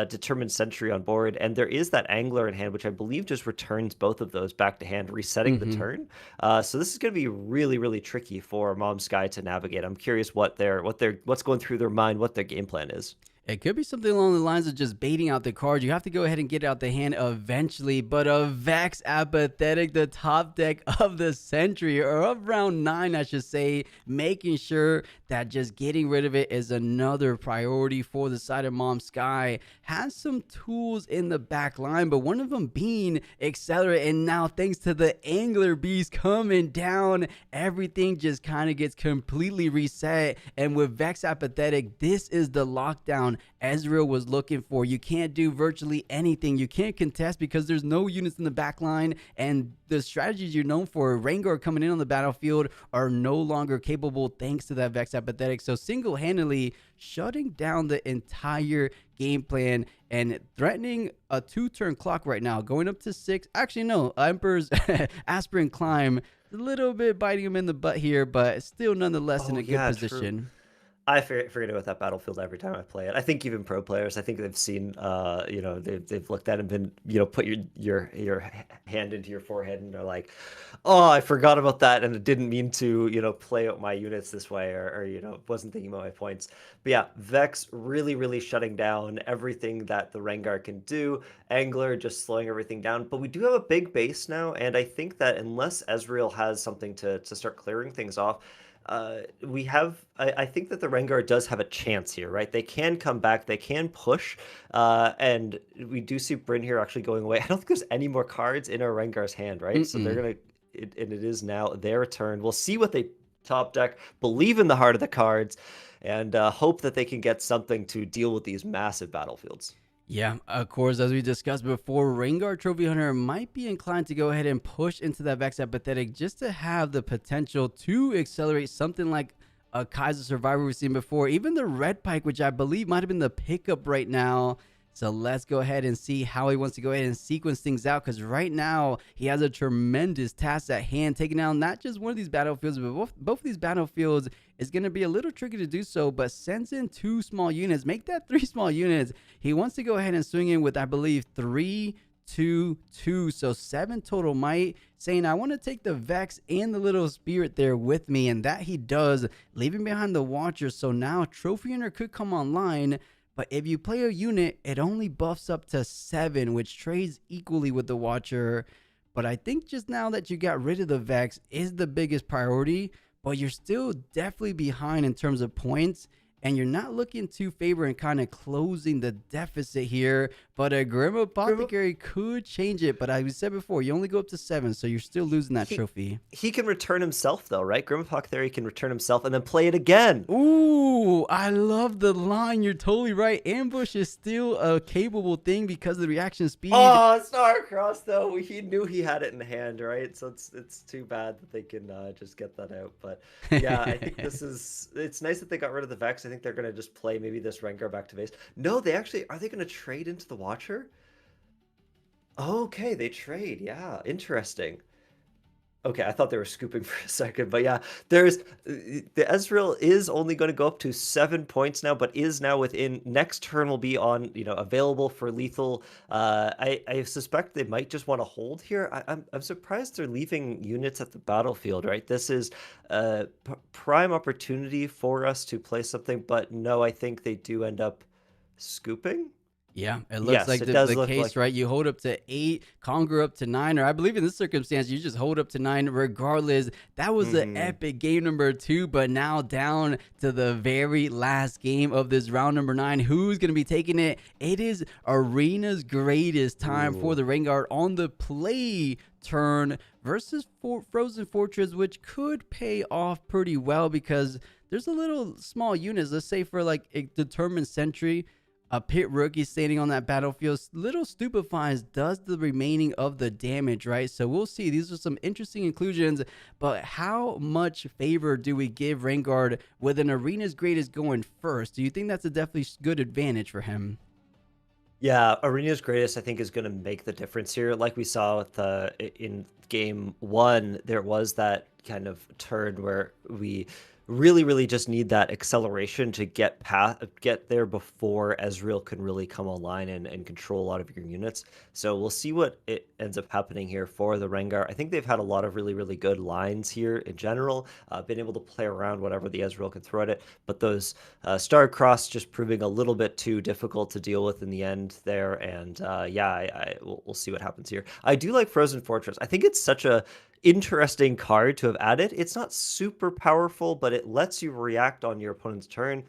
Determined Sentry on board, and there is that Angler in hand, which I believe just returns both of those back to hand, resetting the turn. So this is going to be really, really tricky for Mom Sky to navigate. I'm curious what's going through their mind, what their game plan is. It could be something along the lines of just baiting out the card. You have to go ahead and get out the hand eventually. But a Vex Apathetic, the top deck of the century, or of round 9, I should say, making sure that just getting rid of it is another priority for the side of Mom Sky. Has some tools in the back line, but one of them being Accelerate. And now, thanks to the Angler Beast coming down, everything just kind of gets completely reset. And with Vex Apathetic, this is the lockdown Ezreal was looking for. You can't do virtually anything. You can't contest because there's no units in the back line, and the strategies you're known for, Rengar coming in on the battlefield, are no longer capable thanks to that Vex Apathetic. So single-handedly shutting down the entire game plan and threatening a 2-turn clock right now, going up to 6. Actually, no, Emperor's Aspirin Climb, a little bit biting him in the butt here, but still nonetheless in Oh a good yeah, true. position. I forget about that battlefield every time I play it. I think even pro players, I think they've seen, they've looked at it and been, put your hand into your forehead and they're like, oh, I forgot about that and I didn't mean to, play out my units this way or wasn't thinking about my points. But yeah, Vex really, really shutting down everything that the Rengar can do. Angler just slowing everything down. But we do have a big base now, and I think that unless Ezreal has something to start clearing things off, we have, I think that the Rengar does have a chance here, right? They can come back, they can push, and we do see Bryn here actually going away. I don't think there's any more cards in our Rengar's hand, right? So they're gonna, and it is now their turn. We'll see what they top deck, believe in the heart of the cards, and hope that they can get something to deal with these massive battlefields. Yeah, of course, as we discussed before, Rengar Trophy Hunter might be inclined to go ahead and push into that Vex Apathetic just to have the potential to accelerate something like a Kaiser Survivor we've seen before. Even the Red Pike, which I believe might have been the pickup right now. So let's go ahead and see how he wants to go ahead and sequence things out, because right now he has a tremendous task at hand, taking down not just one of these battlefields, but both of these battlefields. Is going to be a little tricky to do so, but sends in 2 small units. Make that 3 small units. He wants to go ahead and swing in with, I believe, 3, 2, 2. So 7 total might, saying, I want to take the Vex and the little spirit there with me, and that he does, leaving behind the Watcher. So now Trophy Hunter could come online, but if you play a unit, it only buffs up to 7, which trades equally with the Watcher. But I think just now that you got rid of the Vex is the biggest priority, but you're still definitely behind in terms of points, and you're not looking too favor in kind of closing the deficit here. But a Grim Apothecary could change it. But as we said before, you only go up to 7, so you're still losing that trophy. He can return himself, though, right? Grim Apothecary can return himself and then play it again. Ooh, I love the line. You're totally right. Ambush is still a capable thing because of the reaction speed. Oh, Starcross, though. He knew he had it in hand, right? So it's too bad that they can just get that out. But yeah, I think it's nice that they got rid of the Vex. I think they're going to just play maybe this Rengar back to base. No, are they going to trade into the Watcher? Okay, they trade. Yeah, interesting. Okay, I thought they were scooping for a second, but yeah, the Ezreal is only going to go up to 7 points now, but is now within, next turn will be on, available for lethal. I suspect they might just want to hold here. I'm surprised they're leaving units at the battlefield, right? This is a prime opportunity for us to play something, but no, I think they do end up scooping. Yeah, it looks like the case, right? You hold up to 8, Conquer up to 9, or I believe in this circumstance, you just hold up to 9 regardless. That was the epic game number 2, but now down to the very last game of this round number 9. Who's going to be taking it? It is Arena's greatest time for the Rengar on the play turn versus Frozen Fortress, which could pay off pretty well because there's a little small units, let's say for like a Determined Sentry. A Pit Rookie standing on that battlefield, little stupefies, does the remaining of the damage, right? So we'll see. These are some interesting inclusions, but how much favor do we give Rengar with an Arena's Greatest going first? Do you think that's a definitely good advantage for him? Yeah, Arena's Greatest, I think, is going to make the difference here. Like we saw with in game 1, there was that kind of turn where we really, really just need that acceleration to get there before Ezreal can really come online and control a lot of your units. So we'll see what it ends up happening here for the Rengar. I think they've had a lot of really, really good lines here in general, been able to play around whatever the Ezreal can throw at it, but those Starcross just proving a little bit too difficult to deal with in the end there. And we'll see what happens here. I do like Frozen Fortress. I think it's such a interesting card to have added. It's not super powerful, but it lets you react on your opponent's turn.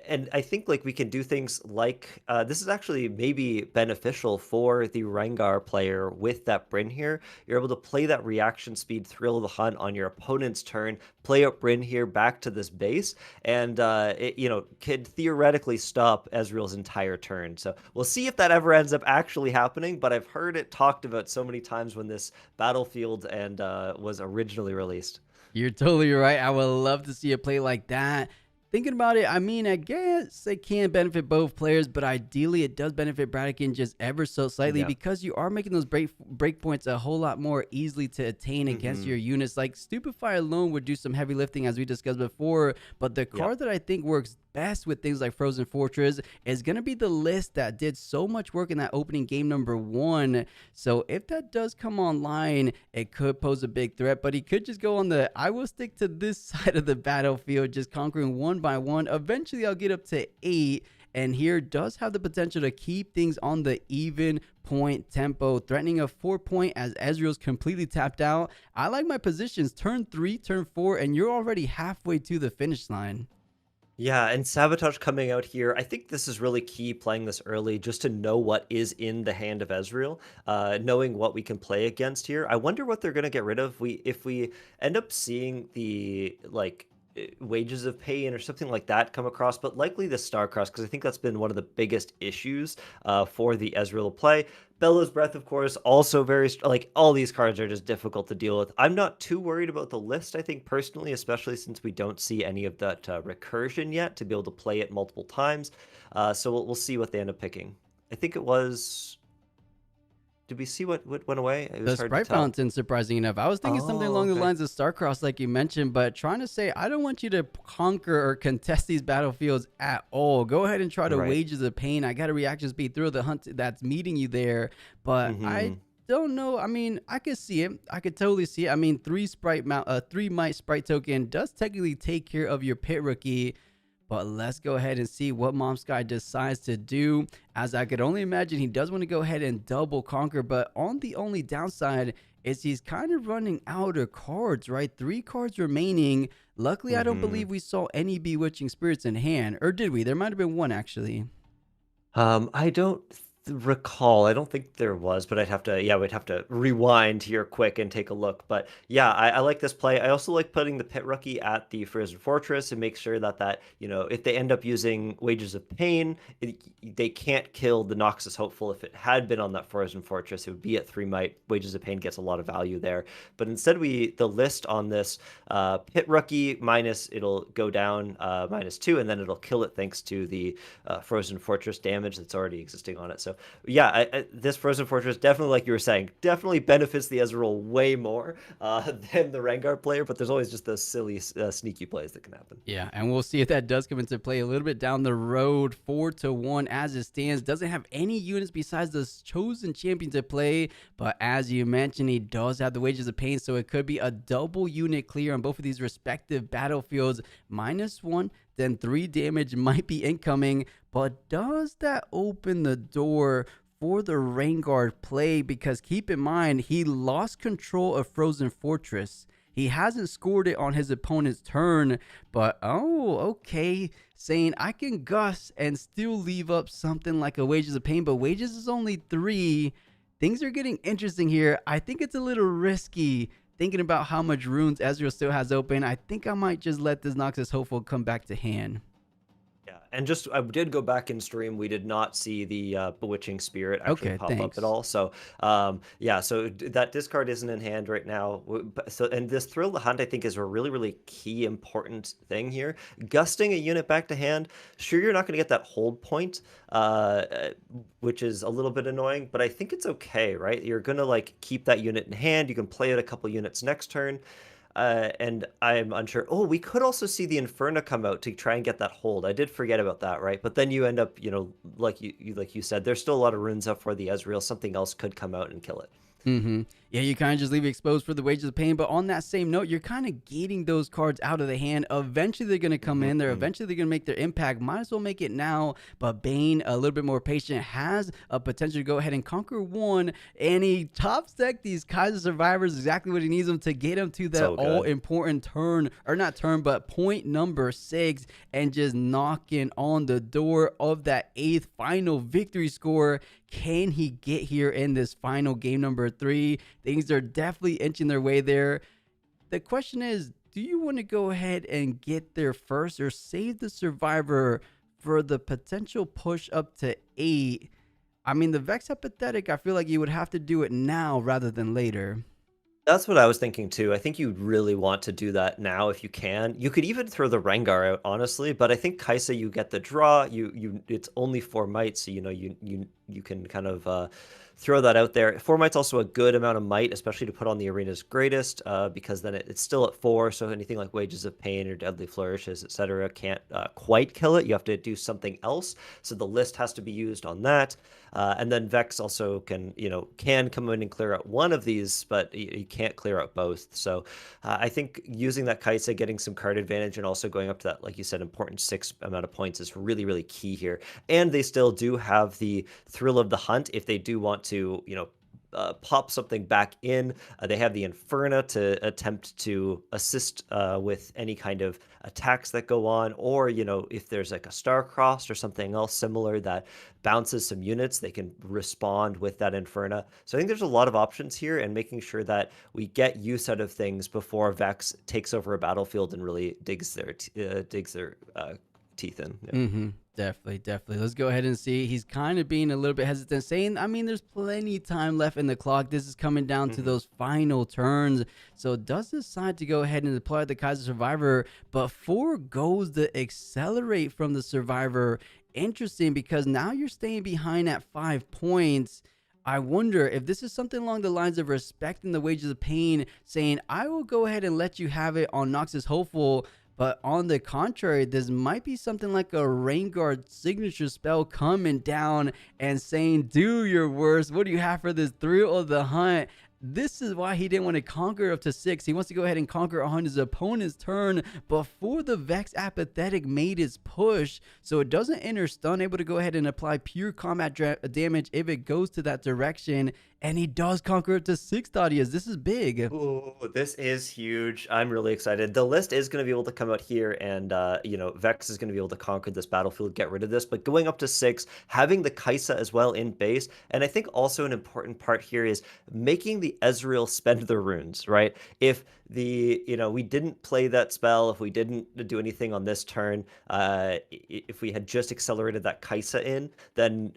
And I think like we can do things like this is actually maybe beneficial for the Rengar player with that Bryn here. You're able to play that reaction speed Thrill of the Hunt on your opponent's turn, play up Bryn here back to this base, and it, could theoretically stop Ezreal's entire turn. So we'll see if that ever ends up actually happening, but I've heard it talked about so many times when this Battlefield and was originally released. You're totally right. I would love to see a play like that. Thinking about it, I mean, I guess it can benefit both players, but ideally it does benefit Bradikin just ever so slightly Yeah. because you are making those break points a whole lot more easily to attain against your units. Like Stupefy alone would do some heavy lifting as we discussed before, but the Yeah. card that I think works best with things like Frozen Fortress is going to be the list that did so much work in that opening game number 1. So if that does come online, it could pose a big threat, but he could just go on the, I will stick to this side of the battlefield, just conquering one by one. Eventually I'll get up to 8. And here does have the potential to keep things on the even point tempo, threatening a 4-point as Ezreal's completely tapped out. I like my positions turn 3, turn 4, and you're already halfway to the finish line. Yeah, and Sabotage coming out here, I think this is really key playing this early just to know what is in the hand of Ezreal, knowing what we can play against here. I wonder what they're going to get rid of. If we end up seeing the wages of pain or something like that come across, but likely the Starcross, because I think that's been one of the biggest issues for the Ezreal play. Bella's Breath, of course, also very like all these cards are just difficult to deal with. I'm not too worried about the list, I think personally, especially since we don't see any of that recursion yet to be able to play it multiple times. So we'll see what they end up picking. I think it was. Did we see what went away? It was The hard to sprite tell. fountain, surprising enough. I was thinking something Oh, along the okay. lines of Starcross, like you mentioned, but trying to say, I don't want you to conquer or contest these battlefields at all. Go ahead and try to Right. wages of pain. I got a reaction speed through the hunt that's meeting you there, but I Mm-hmm. don't know. I mean, I could see it. I could totally see it. I mean, 3 might sprite token does technically take care of your pit rookie. But let's go ahead and see what Mom Sky decides to do. As I could only imagine, he does want to go ahead and double conquer. But on the only downside is he's kind of running out of cards, right? 3 cards remaining. Luckily, I don't Mm-hmm. believe we saw any Bewitching Spirits in hand. Or did we? There might have been one, actually. I don't recall. I don't think there was, but I'd have to, yeah, we'd have to rewind here quick and take a look. But yeah, I like this play. I also like putting the pit rookie at the Frozen Fortress and make sure that if they end up using Wages of Pain, they can't kill the Noxus Hopeful. If it had been on that Frozen Fortress, it would be at 3 might. Wages of Pain gets a lot of value there. But instead, the list on this pit rookie minus, it'll go down -2, and then it'll kill it thanks to the Frozen Fortress damage that's already existing on it. So yeah, this Frozen Fortress definitely, like you were saying, definitely benefits the Ezreal way more than the Rengar player, but there's always just those silly, sneaky plays that can happen. Yeah, and we'll see if that does come into play a little bit down the road. 4-1 as it stands. Doesn't have any units besides the chosen champion to play, but as you mentioned, he does have the Wages of Pain, so it could be a double unit clear on both of these respective battlefields. -1, then 3 damage might be incoming, but does that open the door for the Rengar play? Because keep in mind, he lost control of Frozen Fortress. He hasn't scored it on his opponent's turn, but okay, saying I can Gus and still leave up something like a Wages of Pain, but Wages is only 3. Things are getting interesting here. I think it's a little risky thinking about how much runes Ezreal still has open. I think I might just let this Noxus Hopeful come back to hand. Yeah, and just I did go back in stream. We did not see the Bewitching Spirit actually Okay, pop up at thanks. all. So yeah, so that discard isn't in hand right now. So and this Thrill the Hunt I think is a really really key important thing here. Gusting a unit back to hand. Sure, you're not going to get that hold point, which is a little bit annoying, but I think it's okay, right? You're gonna like keep that unit in hand. You can play it a couple units next turn. And I'm unsure. Oh, we could also see the Inferno come out to try and get that hold. I did forget about that, right? But then you end up, like you said, there's still a lot of runes up for the Ezreal. Something else could come out and kill it. Yeah, you kind of just leave it exposed for the Wages of Pain. But on that same note, you're kind of gating those cards out of the hand. Eventually, they're going to come in. Eventually they're going to make their impact. Might as well make it now. But Bane, a little bit more patient, has a potential to go ahead and conquer one. And he top deck these Kaiser Survivors exactly what he needs them to get him to that So all good. important turn, or not turn, but point number 6, and just knocking on the door of that 8th final victory score. Can he get here in this final game number 3? Things are definitely inching their way there. The question is, do you want to go ahead and get there first or save the survivor for the potential push up to 8? I mean, the Vex Hypothetic, I feel like you would have to do it now rather than later. That's what I was thinking too. I think you really want to do that now if you can. You could even throw the Rengar out, honestly, but I think Kaisa, you get the draw. It's only 4 might, so you can kind of throw that out there. 4 might's also a good amount of might, especially to put on the arena's greatest, because then it's still at 4. So anything like Wages of Pain or Deadly Flourishes, etc., can't quite kill it. You have to do something else. So the list has to be used on that. And then Vex also can come in and clear out one of these, but you can't clear out both. So I think using that Kaisa, getting some card advantage, and also going up to that, like you said, important 6 amount of points is really, really key here. And they still do have the thrill of the hunt if they do want to, pop something back in. They have the Inferna to attempt to assist with any kind of attacks that go on, or if there's like a Star-Crossed or something else similar that bounces some units, they can respond with that Inferna. So I think there's a lot of options here, and making sure that we get use out of things before Vex takes over a battlefield and really digs their teeth in. Yeah. Definitely. Let's go ahead and see. He's kind of being a little bit hesitant, saying, I mean, there's plenty time left in the clock. This is coming down to those final turns. So does decide to go ahead and deploy the Kaiser Survivor, but foregoes the accelerate from the Survivor. Interesting, because now you're staying behind at 5 points. I wonder if this is something along the lines of respecting the Wages of Pain, saying, I will go ahead and let you have it on Noxus Hopeful. But on the contrary, this might be something like a Rainguard signature spell coming down and saying, do your worst. What do you have for this thrill of the hunt? This is why he didn't want to conquer up to 6. He wants to go ahead and conquer on his opponent's turn before the Vex Apathetic made his push. So it doesn't enter stun, able to go ahead and apply pure combat damage if it goes to that direction. And he does conquer up to 6, Thaddeus. This is big. Ooh, this is huge. I'm really excited. The list is going to be able to come out here, and Vex is going to be able to conquer this battlefield, get rid of this. But going up to 6, having the Kaisa as well in base, and I think also an important part here is making the Ezreal spend the runes, right? If we didn't play that spell, if we didn't do anything on this turn, if we had just accelerated that Kaisa in, then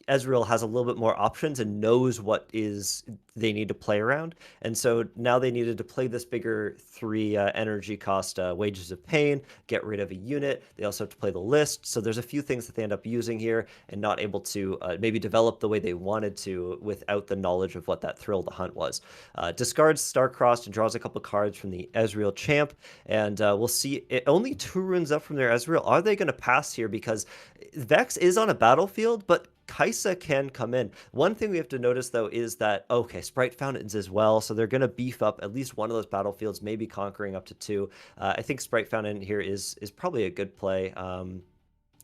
Ezreal has a little bit more options and knows what they need to play around. And so now they needed to play this bigger 3 energy cost Wages of Pain, get rid of a unit. They also have to play the list. So there's a few things that they end up using here and not able to maybe develop the way they wanted to without the knowledge of what that thrill of the hunt was. Discards Star-Crossed and draws a couple cards from the Ezreal champ. And we'll see only 2 runes up from their Ezreal. Are they going to pass here? Because Vex is on a battlefield, but Kaisa can come in. One thing we have to notice, though, is that, okay, Sprite Fountains as well, so they're going to beef up at least one of those battlefields, maybe conquering up to 2. I think Sprite Fountain here is probably a good play,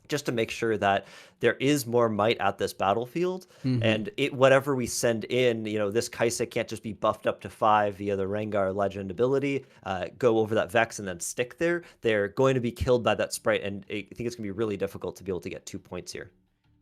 just to make sure that there is more might at this battlefield. And whatever we send in, this Kaisa can't just be buffed up to 5 via the Rengar legend ability, go over that Vex and then stick there. They're going to be killed by that Sprite, and I think it's going to be really difficult to be able to get 2 points here.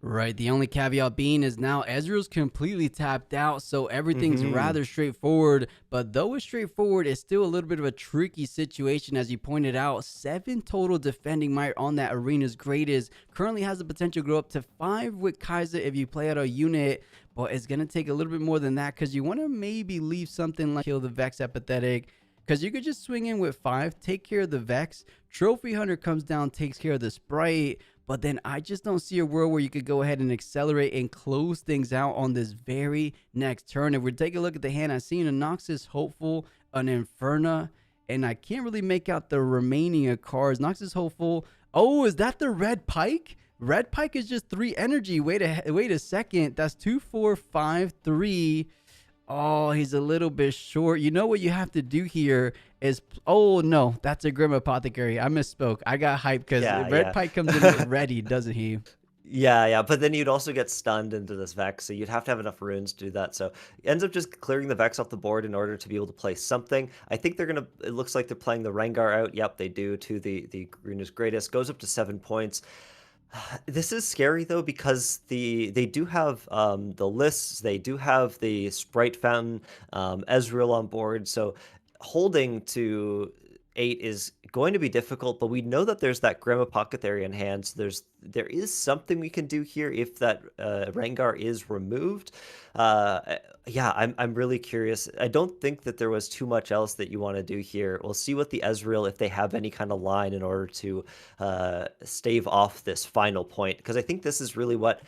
Right. The only caveat being is now Ezreal's completely tapped out, so everything's rather straightforward. But though it's straightforward, it's still a little bit of a tricky situation, as you pointed out. 7 total defending might on that arena's greatest. Currently has the potential to go up to 5 with Kaisa if you play out a unit. But it's going to take a little bit more than that, because you want to maybe leave something like kill the Vex Apathetic. Because you could just swing in with 5, take care of the Vex. Trophy Hunter comes down, takes care of the Sprite. But then I just don't see a world where you could go ahead and accelerate and close things out on this very next turn. If we take a look at the hand, I've seen a Noxus Hopeful, an Inferna, and I can't really make out the remaining cards. Noxus Hopeful. Oh, is that the Red Pike? Red Pike is just 3 energy. Wait a second. That's 2, 4, 5, 3. Oh, he's a little bit short. You know what you have to do here is, oh no, that's a Grim Apothecary. I misspoke. I got hyped because Yeah, Red yeah. Pike comes in ready, doesn't he? Yeah, yeah, but then you'd also get stunned into this Vex, so you'd have to have enough runes to do that. So it ends up just clearing the Vex off the board in order to be able to play something. I think they're gonna. It looks like they're playing the Rengar out. Yep, they do to the Green Greatest. Goes up to 7 points. This is scary though because they do have the lists, they do have the Sprite Fountain, Ezreal on board, so holding to 8 is going to be difficult. But we know that there's that Grim Apothecary in hand, so there is something we can do here if that Rengar is removed. Yeah, I'm really curious. I don't think that there was too much else that you want to do here. We'll see what the Ezreal, if they have any kind of line in order to stave off this final point, because I think this is really what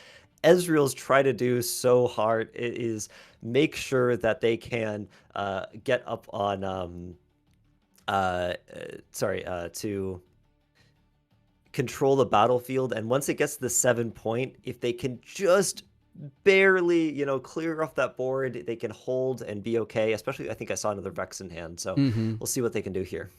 Ezreal's try to do so hard. It is make sure that they can get up on to control the battlefield. And once it gets to the 7 point, if they can just barely, clear off that board, they can hold and be okay. Especially, I think I saw another Vex in hand, so Hmm. we'll see what they can do here.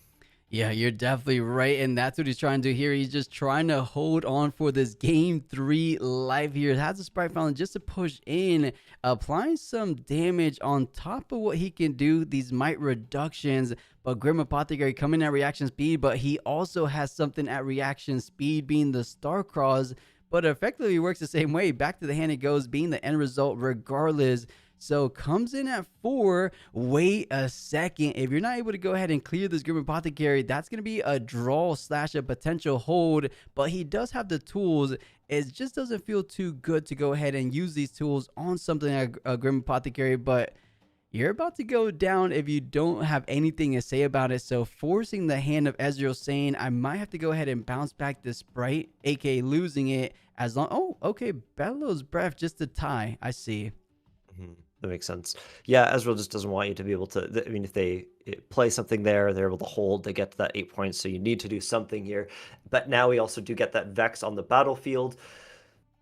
Yeah, you're definitely right. And that's what he's trying to do here. He's just trying to hold on for this game three life here. Has a Sprite Fountain just to push in, applying some damage on top of what he can do. These might reductions, but Grim Apothecary coming at reaction speed, but he also has something at reaction speed being the Star Cross, but effectively works the same way. Back to the hand it goes, being the end result regardless. So comes in at 4. Wait a second. If you're not able to go ahead and clear this Grim Apothecary, that's going to be a draw slash a potential hold. But he does have the tools. It just doesn't feel too good to go ahead and use these tools on something like a Grim Apothecary. But you're about to go down if you don't have anything to say about it. So forcing the hand of Ezreal, saying I might have to go ahead and bounce back this Sprite, aka losing it as long. Oh, okay. Bellow's Breath just to tie. I see. Mhm. That makes sense. Yeah, Ezreal just doesn't want you to be able to. I mean, if they play something there, they're able to hold. They get to that 8 points, so you need to do something here. But now we also do get that Vex on the battlefield,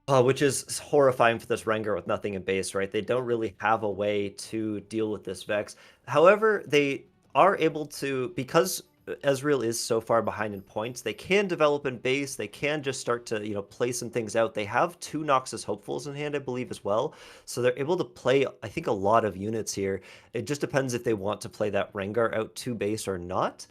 which is horrifying for this Rengar with nothing in base, right? They don't really have a way to deal with this Vex. However, they are able to, because Ezreal is so far behind in points, they can develop in base. They can just start to, play some things out. They have 2 Noxus Hopefuls in hand, I believe, as well. So they're able to play, I think, a lot of units here. It just depends if they want to play that Rengar out to base or not.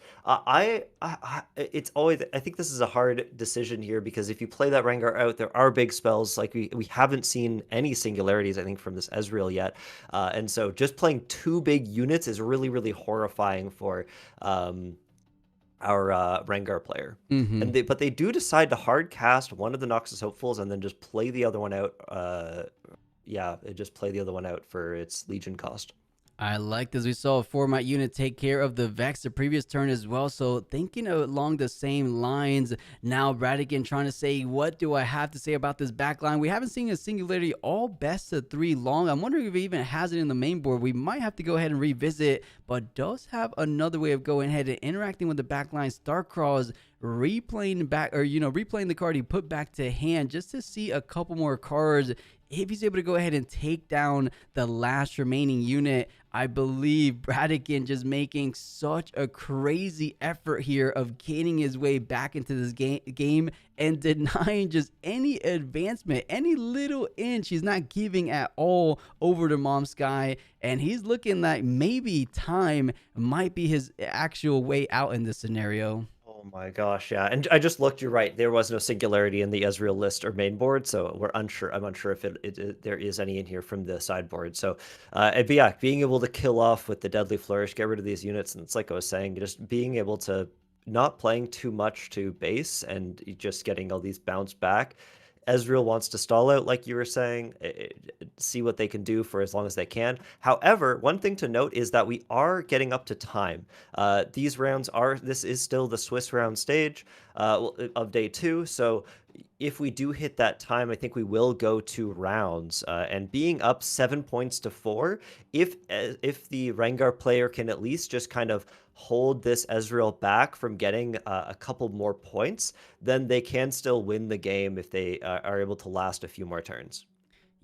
It's always, I think this is a hard decision here, because if you play that Rengar out, there are big spells. Like we haven't seen any singularities, I think, from this Ezreal yet. And so just playing 2 big units is really, really horrifying for our Rengar player. Mm-hmm. But they do decide to hard cast one of the Noxus Hopefuls and then just play the other one out. Yeah, just play the other one out for its Legion cost. I like this. We saw a format unit take care of the Vex the previous turn as well. So thinking along the same lines, now Radigan trying to say, what do I have to say about this backline? We haven't seen a singularity all best of 3 long. I'm wondering if he even has it in the main board. We might have to go ahead and revisit, but does have another way of going ahead and interacting with the backline. Starcross replaying back, or replaying the card he put back to hand just to see a couple more cards. If he's able to go ahead and take down the last remaining unit, I believe Bradigan just making such a crazy effort here of gaining his way back into this game and denying just any advancement, any little inch. He's not giving at all over to Mom Sky, and he's looking like maybe time might be his actual way out in this scenario. Oh my gosh, yeah. And I just looked, you're right. There was no singularity in the Ezreal list or main board, so we're unsure. I'm unsure if there is any in here from the sideboard. So, but yeah, being able to kill off with the Deadly Flourish, get rid of these units, and it's like I was saying, just being able to not playing too much to base and just getting all these bounce back. Ezreal wants to stall out, like you were saying, see what they can do for as long as they can. However, one thing to note is that we are getting up to time. These rounds this is still the Swiss round stage of day 2. So if we do hit that time, I think we will go to rounds. And being up 7 points to 4, if the Rengar player can at least just kind of hold this Ezreal back from getting a couple more points, then they can still win the game if they are able to last a few more turns.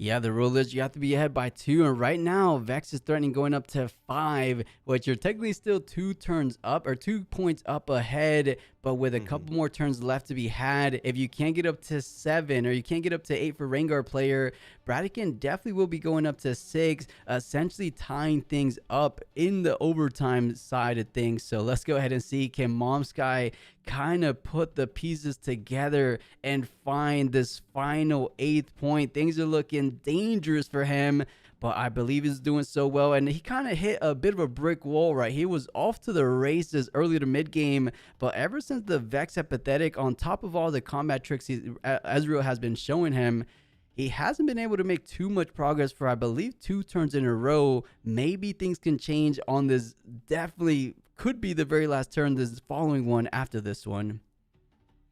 Yeah, the rule is you have to be ahead by 2, and right now Vex is threatening going up to 5, which you're technically still 2 turns up or 2 points up ahead, but with a Hmm. couple more turns left to be had, if you can't get up to 7 or you can't get up to 8 for Rengar player, Bradican definitely will be going up to 6, essentially tying things up in the overtime side of things. So let's go ahead and see, can Mom Sky kind of put the pieces together and find this final 8th point. Things are looking dangerous for him, but I believe he's doing so well. And he kind of hit a bit of a brick wall, right? He was off to the races earlier to mid game, but ever since the Vex Empathetic, on top of all the combat tricks Ezreal has been showing him, he hasn't been able to make too much progress for, I believe, 2 turns in a row. Maybe things can change on this. Definitely could be the very last turn, this following one after this one.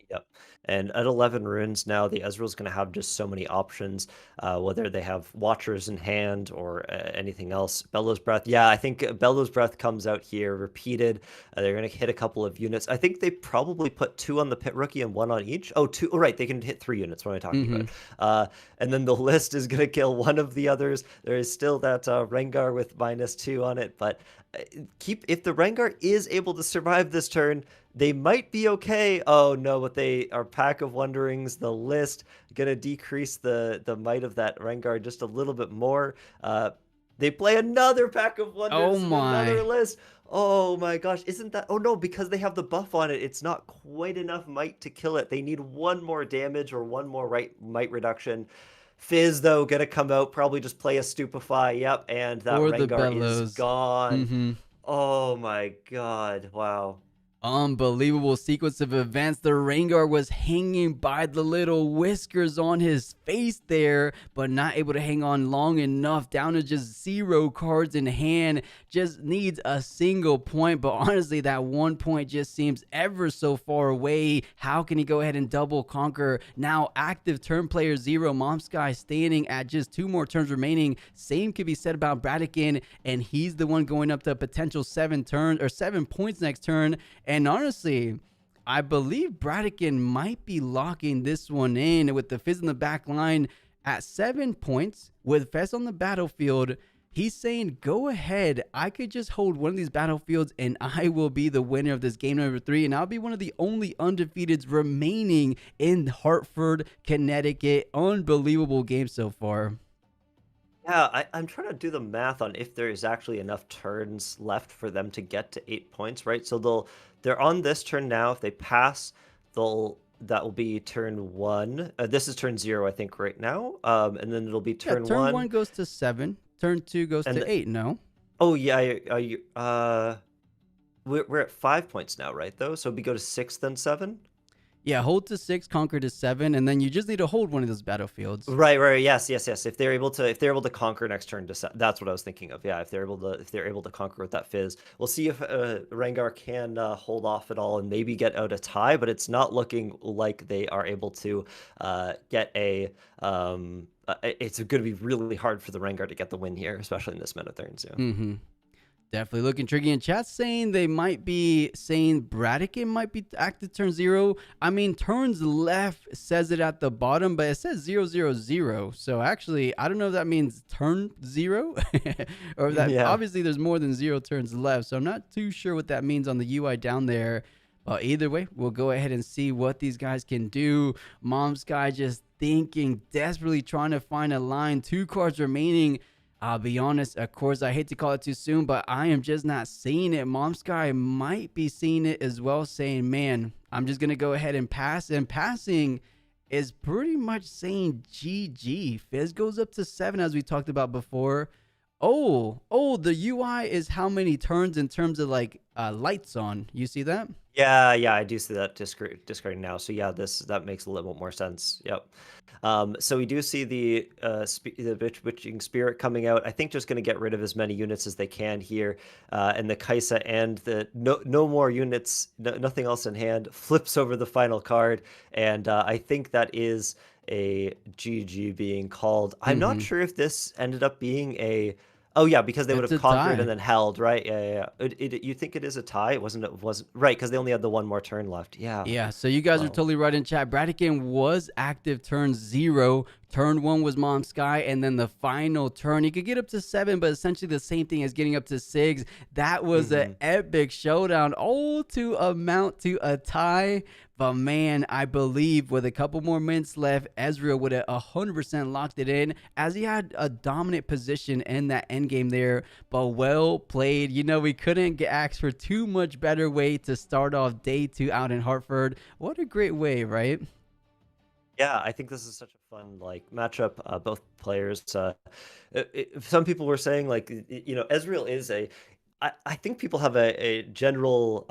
Yep. And at 11 runes now, the Ezreal's going to have just so many options, whether they have Watchers in hand or anything else. Bellows Breath. Yeah, I think Bellows Breath comes out here repeated. They're going to hit a couple of units. I think they probably put 2 on the Pit Rookie and 1 on each. Oh, 2. Oh, right. They can hit 3 units. What am I talking Mm-hmm. about? And then the list is going to kill one of the others. There is still that Rengar with -2 on it. But if the Rengar is able to survive this turn, they might be okay. Oh no, but they are Pack of Wonderings, the list, gonna decrease the might of that Rengar just a little bit more. They play another Pack of Oh Wonders and another my. list. Oh my gosh, isn't that? Oh no, because they have the buff on it, it's not quite enough might to kill it. They need one more damage or one more might reduction. Fizz though gonna come out, probably just play a Stupefy. Yep, and that Or the Rengar is Bellows. gone. Mm-hmm. Oh my god! Wow. Unbelievable sequence of events. The Rengar was hanging by the little whiskers on his face there, but not able to hang on long enough. Down to just 0 cards in hand. Just needs a single point, but honestly, that 1 point just seems ever so far away. How can he go ahead and double conquer? Now active turn player 0, Mom Sky standing at just 2 more turns remaining. Same could be said about Bradican, and he's the one going up to a potential 7 turns or 7 points next turn. And honestly, I believe Bradican might be locking this one in with the Fizz in the back line at 7 points with Fez on the battlefield. He's saying, go ahead. I could just hold one of these battlefields and I will be the winner of this game number 3. And I'll be one of the only undefeateds remaining in Hartford, Connecticut. Unbelievable game so far. Yeah, I'm trying to do the math on if there is actually enough turns left for them to get to 8 points, right? So they're on this turn now. If they pass, that will be turn 1. This is turn 0, I think, right now. And then it'll be Yeah, turn turn 1, 1 goes to 7. Turn 2 goes and to 8, no? oh yeah, we're at 5 points now, right? Though, so we go to 6, then 7. Yeah, hold to 6, conquer to 7, and then you just need to hold one of those battlefields. Right, right, yes, yes, yes. If they're able to conquer next turn, that's what I was thinking of. Yeah, if they're able to conquer with that Fizz, we'll see if Rengar can hold off at all and maybe get out a tie. But it's not looking like they are able to get a. It's going to be really hard for the Rengar to get the win here, especially in this meta turns. Yeah. Mm-hmm. Definitely looking tricky. In chat saying they might be saying Bradican might be active turn 0. I mean, turns left says it at the bottom, but it says 000. So actually, I don't know if that means turn 0 or that Yeah. obviously there's more than 0 turns left. So I'm not too sure what that means on the UI down there. But either way, we'll go ahead and see what these guys can do. Mom's guy just thinking, desperately trying to find a line. 2 cards remaining. I'll be honest, of course, I hate to call it too soon, but I am just not seeing it. Mom Sky might be seeing it as well, saying, man, I'm just going to go ahead and pass. And passing is pretty much saying GG. Fizz goes up to 7, as we talked about before. Oh, the UI is how many turns in terms of like lights on. You see that? Yeah, yeah, I do see that discarding now. So yeah, that makes a little bit more sense. Yep. So we do see the witching spirit coming out. I think just going to get rid of as many units as they can here, and the Kaisa and the no more units, nothing else in hand. Flips over the final card, and I think that is a GG being called. I'm not sure if this ended up being a. Oh yeah, because they would It's have a conquered tie. and then held, right? Yeah, yeah. You think it is a tie? It wasn't right because they only had the one more turn left. Yeah. Yeah, so you guys are Wow. totally right in chat. Bradican was active turn 0, Turn 1 was Mom Sky, and then the final turn, you could get up to 7, but essentially the same thing as getting up to 6. That was an Hmm. epic showdown, all to amount to a tie. But man, I believe with a couple more minutes left, Ezreal would have 100% locked it in, as he had a dominant position in that end game there. But well played. We couldn't get asked for too much better way to start off day 2 out in Hartford. What a great way, right? Yeah, I think this is such a fun like matchup. Both players. Some people were saying like Ezreal is a. I think people have a general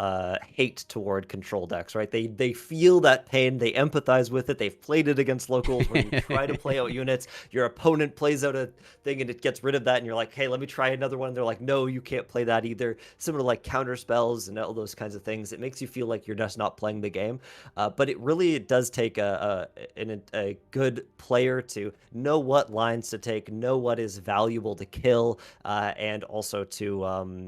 hate toward control decks, right? They feel that pain, they empathize with it. They've played it against locals where you try to play out units, your opponent plays out a thing and it gets rid of that, and you're like, hey, let me try another one. They're like, no, you can't play that either. Similar to like counter spells and all those kinds of things. It makes you feel like you're just not playing the game. But it does take a good player to know what lines to take, know what is valuable to kill, and also to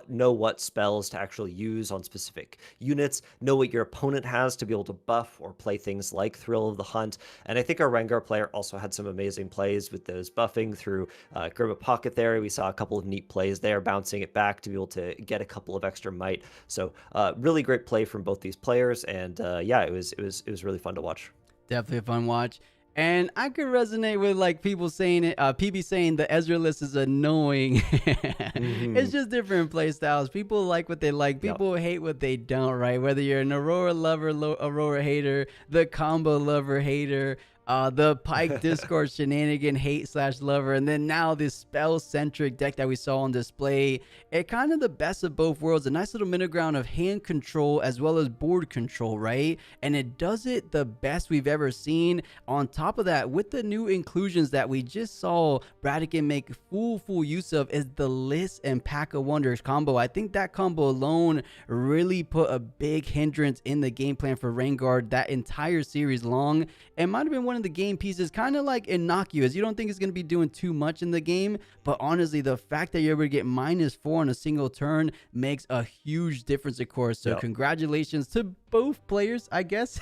know what spells to actually use on specific units, know what your opponent has to be able to buff or play things like Thrill of the Hunt. And I think our Rengar player also had some amazing plays with those buffing through Grab a Pocket there. We saw a couple of neat plays there, bouncing it back to be able to get a couple of extra might. So really great play from both these players, and yeah, it was really fun to watch. Definitely a fun watch. And I could resonate with like people saying it, PB saying the Ezra list is annoying. Hmm. It's just different play styles. People like what they like. Yep. People hate what they don't, right? Whether you're an Aurora lover, Aurora hater, the combo lover hater, the Pike Discord shenanigan hate slash lover, and then now this spell centric deck that we saw on display. It kind of the best of both worlds, a nice little middle ground of hand control as well as board control, right? And it does it the best we've ever seen. On top of that, with the new inclusions that we just saw Bradican make full use of, is the List and Pack of Wonders combo. I think that combo alone really put a big hindrance in the game plan for Rengar that entire series long. It might have been one of the game pieces, kind of like innocuous. You don't think it's going to be doing too much in the game, but honestly, the fact that you're able to get -4 on a single turn makes a huge difference, of course. So Yep. congratulations to both players, I guess,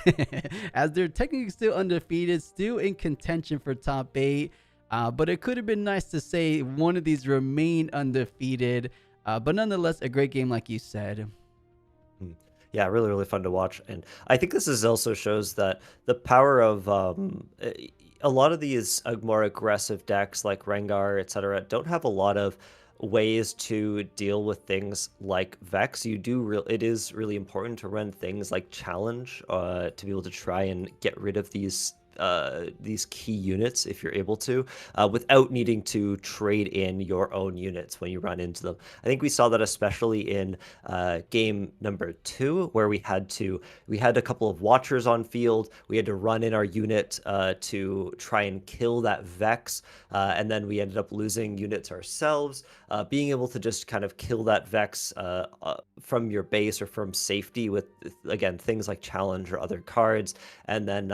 as they're technically still undefeated, still in contention for top 8. But it could have been nice to say one of these remain undefeated. But nonetheless, a great game, like you said. Mm. Yeah, really, really fun to watch. And I think this is also shows that the power of a lot of these more aggressive decks like Rengar, etc., don't have a lot of ways to deal with things like Vex. It is really important to run things like Challenge to be able to try and get rid of these key units if you're able to, without needing to trade in your own units when you run into them. I think we saw that especially in game number 2, where we had a couple of Watchers on field. We had to run in our unit to try and kill that Vex, and then we ended up losing units ourselves. Being able to just kind of kill that Vex from your base or from safety with, again, things like Challenge or other cards, and then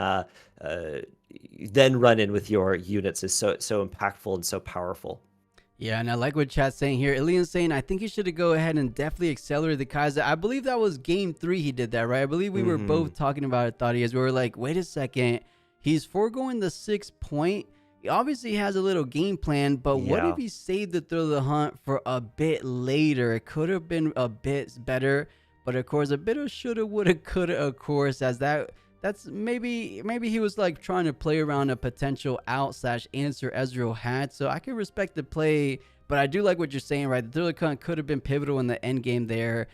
run in with your units is so impactful and so powerful. Yeah, and I like what chat's saying here. Ilian's saying, I think he should have go ahead and definitely accelerate the Kaiser. I believe that was game 3 he did that, right? I believe we were both talking about it, thought he is. We were like, wait a second. He's foregoing the 6 point. He obviously has a little game plan, but what if Yeah. he saved the Thrill of the Hunt for a bit later? It could have been a bit better, but of course, a bit of shoulda, woulda, coulda, of course, as that's maybe he was like trying to play around a potential out slash answer Ezreal had. So I can respect the play, but I do like what you're saying, right? The Thriller Hunt could have been pivotal in the end game there.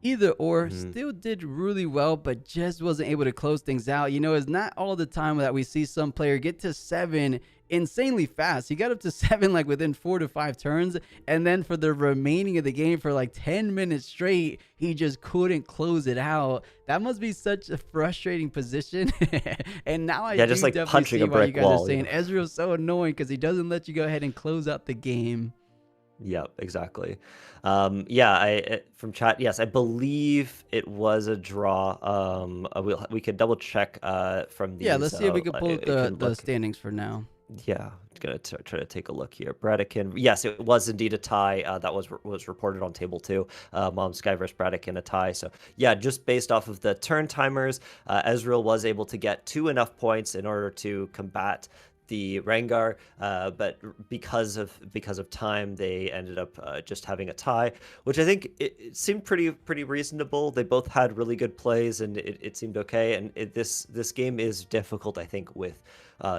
Either or, still did really well, but just wasn't able to close things out. It's not all the time that we see some player get to 7 insanely fast. He got up to 7 like within 4 to 5 turns, and then for the remaining of the game for like 10 minutes straight, he just couldn't close it out. That must be such a frustrating position. And now I Yeah, do just like definitely punching see a why you brick guys are wall. saying Ezreal's so annoying, because he doesn't let you go ahead and close out the game. Yep, exactly. Yeah, from chat, yes, I believe it was a draw. We could double check from Yeah, these. let's see if we can pull up You can the look. standings for now. Yeah, gonna try to take a look here. Bradican, yes, it was indeed a tie. That was reported on table 2. Mom Sky versus Bradican, a tie. So yeah, just based off of the turn timers, Ezreal was able to get to enough points in order to combat the Rengar, but because of time, they ended up just having a tie, which I think it seemed pretty reasonable. They both had really good plays, and it seemed okay. And this game is difficult, I think, with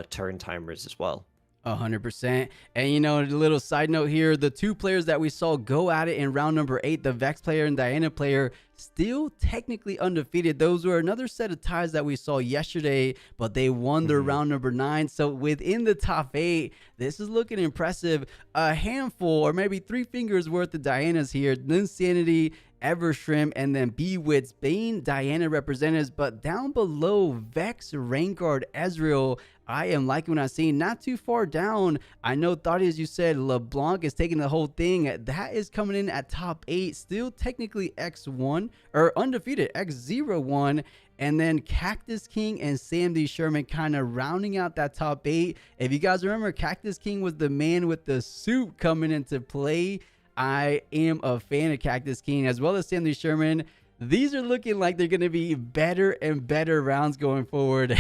turn timers as well. 100%. And a little side note here, the two players that we saw go at it in round number 8, the Vex player and Diana player, still technically undefeated. Those were another set of ties that we saw yesterday, but they won their round number 9. So within the top 8, this is looking impressive. A handful, or maybe 3 fingers worth of Dianas here. Linsanity, Evershrimp, and then Bewitz being Diana representatives. But down below, Vex, Rengar, Ezreal, I am liking what I'm seeing. Not too far down, I know, Thoughty, as you said, LeBlanc is taking the whole thing. That is coming in at top 8. Still technically X1, or undefeated, X01. And then Cactus King and Sam D. Sherman kind of rounding out that top 8. If you guys remember, Cactus King was the man with the suit coming into play. I am a fan of Cactus King as well as Sam D. Sherman. These are looking like they're going to be better and better rounds going forward.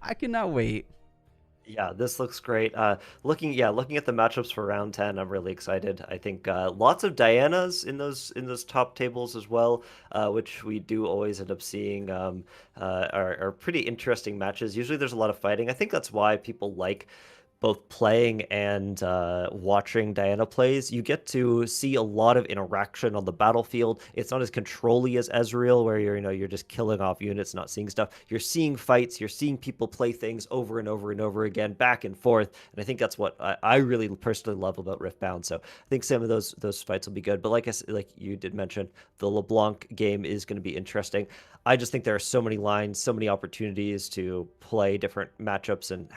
I cannot wait. Yeah, this looks great. Looking at the matchups for round 10, I'm really excited. I think lots of Dianas in those top tables as well, which we do always end up seeing are pretty interesting matches. Usually there's a lot of fighting. I think that's why people like both playing and watching Diana plays. You get to see a lot of interaction on the battlefield. It's not as controlly as Ezreal, where you're just killing off units, not seeing stuff. You're seeing fights. You're seeing people play things over and over and over again, back and forth. And I think that's what I really personally love about Riftbound. So I think some of those fights will be good. But like you did mention, the LeBlanc game is going to be interesting. I just think there are so many lines, so many opportunities to play different matchups and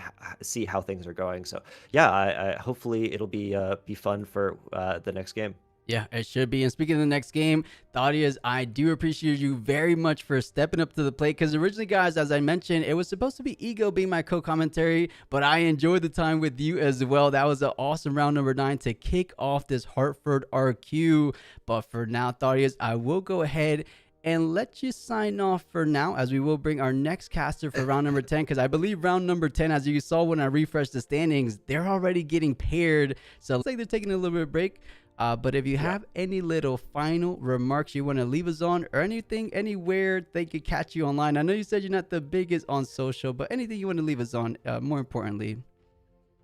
see how things are going. So yeah, I hopefully it'll be fun for the next game. Yeah, it should be. And speaking of the next game, Thaddeus, I do appreciate you very much for stepping up to the plate. Because originally, guys, as I mentioned, it was supposed to be Ego being my co-commentary, but I enjoyed the time with you as well. That was an awesome round number 9 to kick off this Hartford RQ. But for now, Thaddeus, I will go ahead and let you sign off for now, as we will bring our next caster for round number 10, because I believe round number 10, as you saw when I refreshed the standings, they're already getting paired. So it looks like they're taking a little bit of break. But if you have any little final remarks you want to leave us on, or anything, anywhere they could catch you online. I know you said you're not the biggest on social, but anything you want to leave us on, more importantly.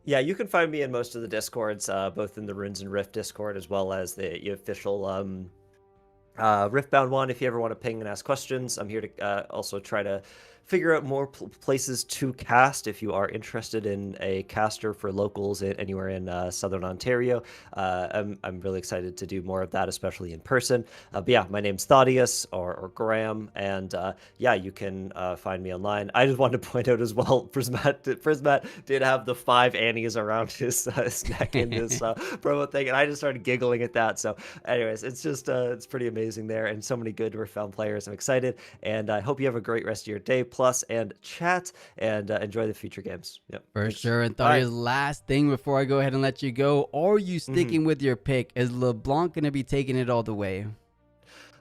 Yeah, you can find me in most of the Discords, both in the Runes and Rift Discord, as well as the official Riftbound one. If you ever want to ping and ask questions, I'm here to also try to figure out more places to cast if you are interested in a caster for locals anywhere in Southern Ontario. I'm really excited to do more of that, especially in person. But yeah, my name's Thaddeus or Graham, and yeah, you can find me online. I just wanted to point out as well, Prismat did have the 5 Annies around his neck in this promo thing, and I just started giggling at that. So anyways, it's just it's pretty amazing there, and so many good Riftbound players. I'm excited, and I hope you have a great rest of your day plus and chat, and enjoy the future games. Yep. For sure. And Thaddeus, last thing before I go ahead and let you go, are you sticking with your pick? Is LeBlanc going to be taking it all the way?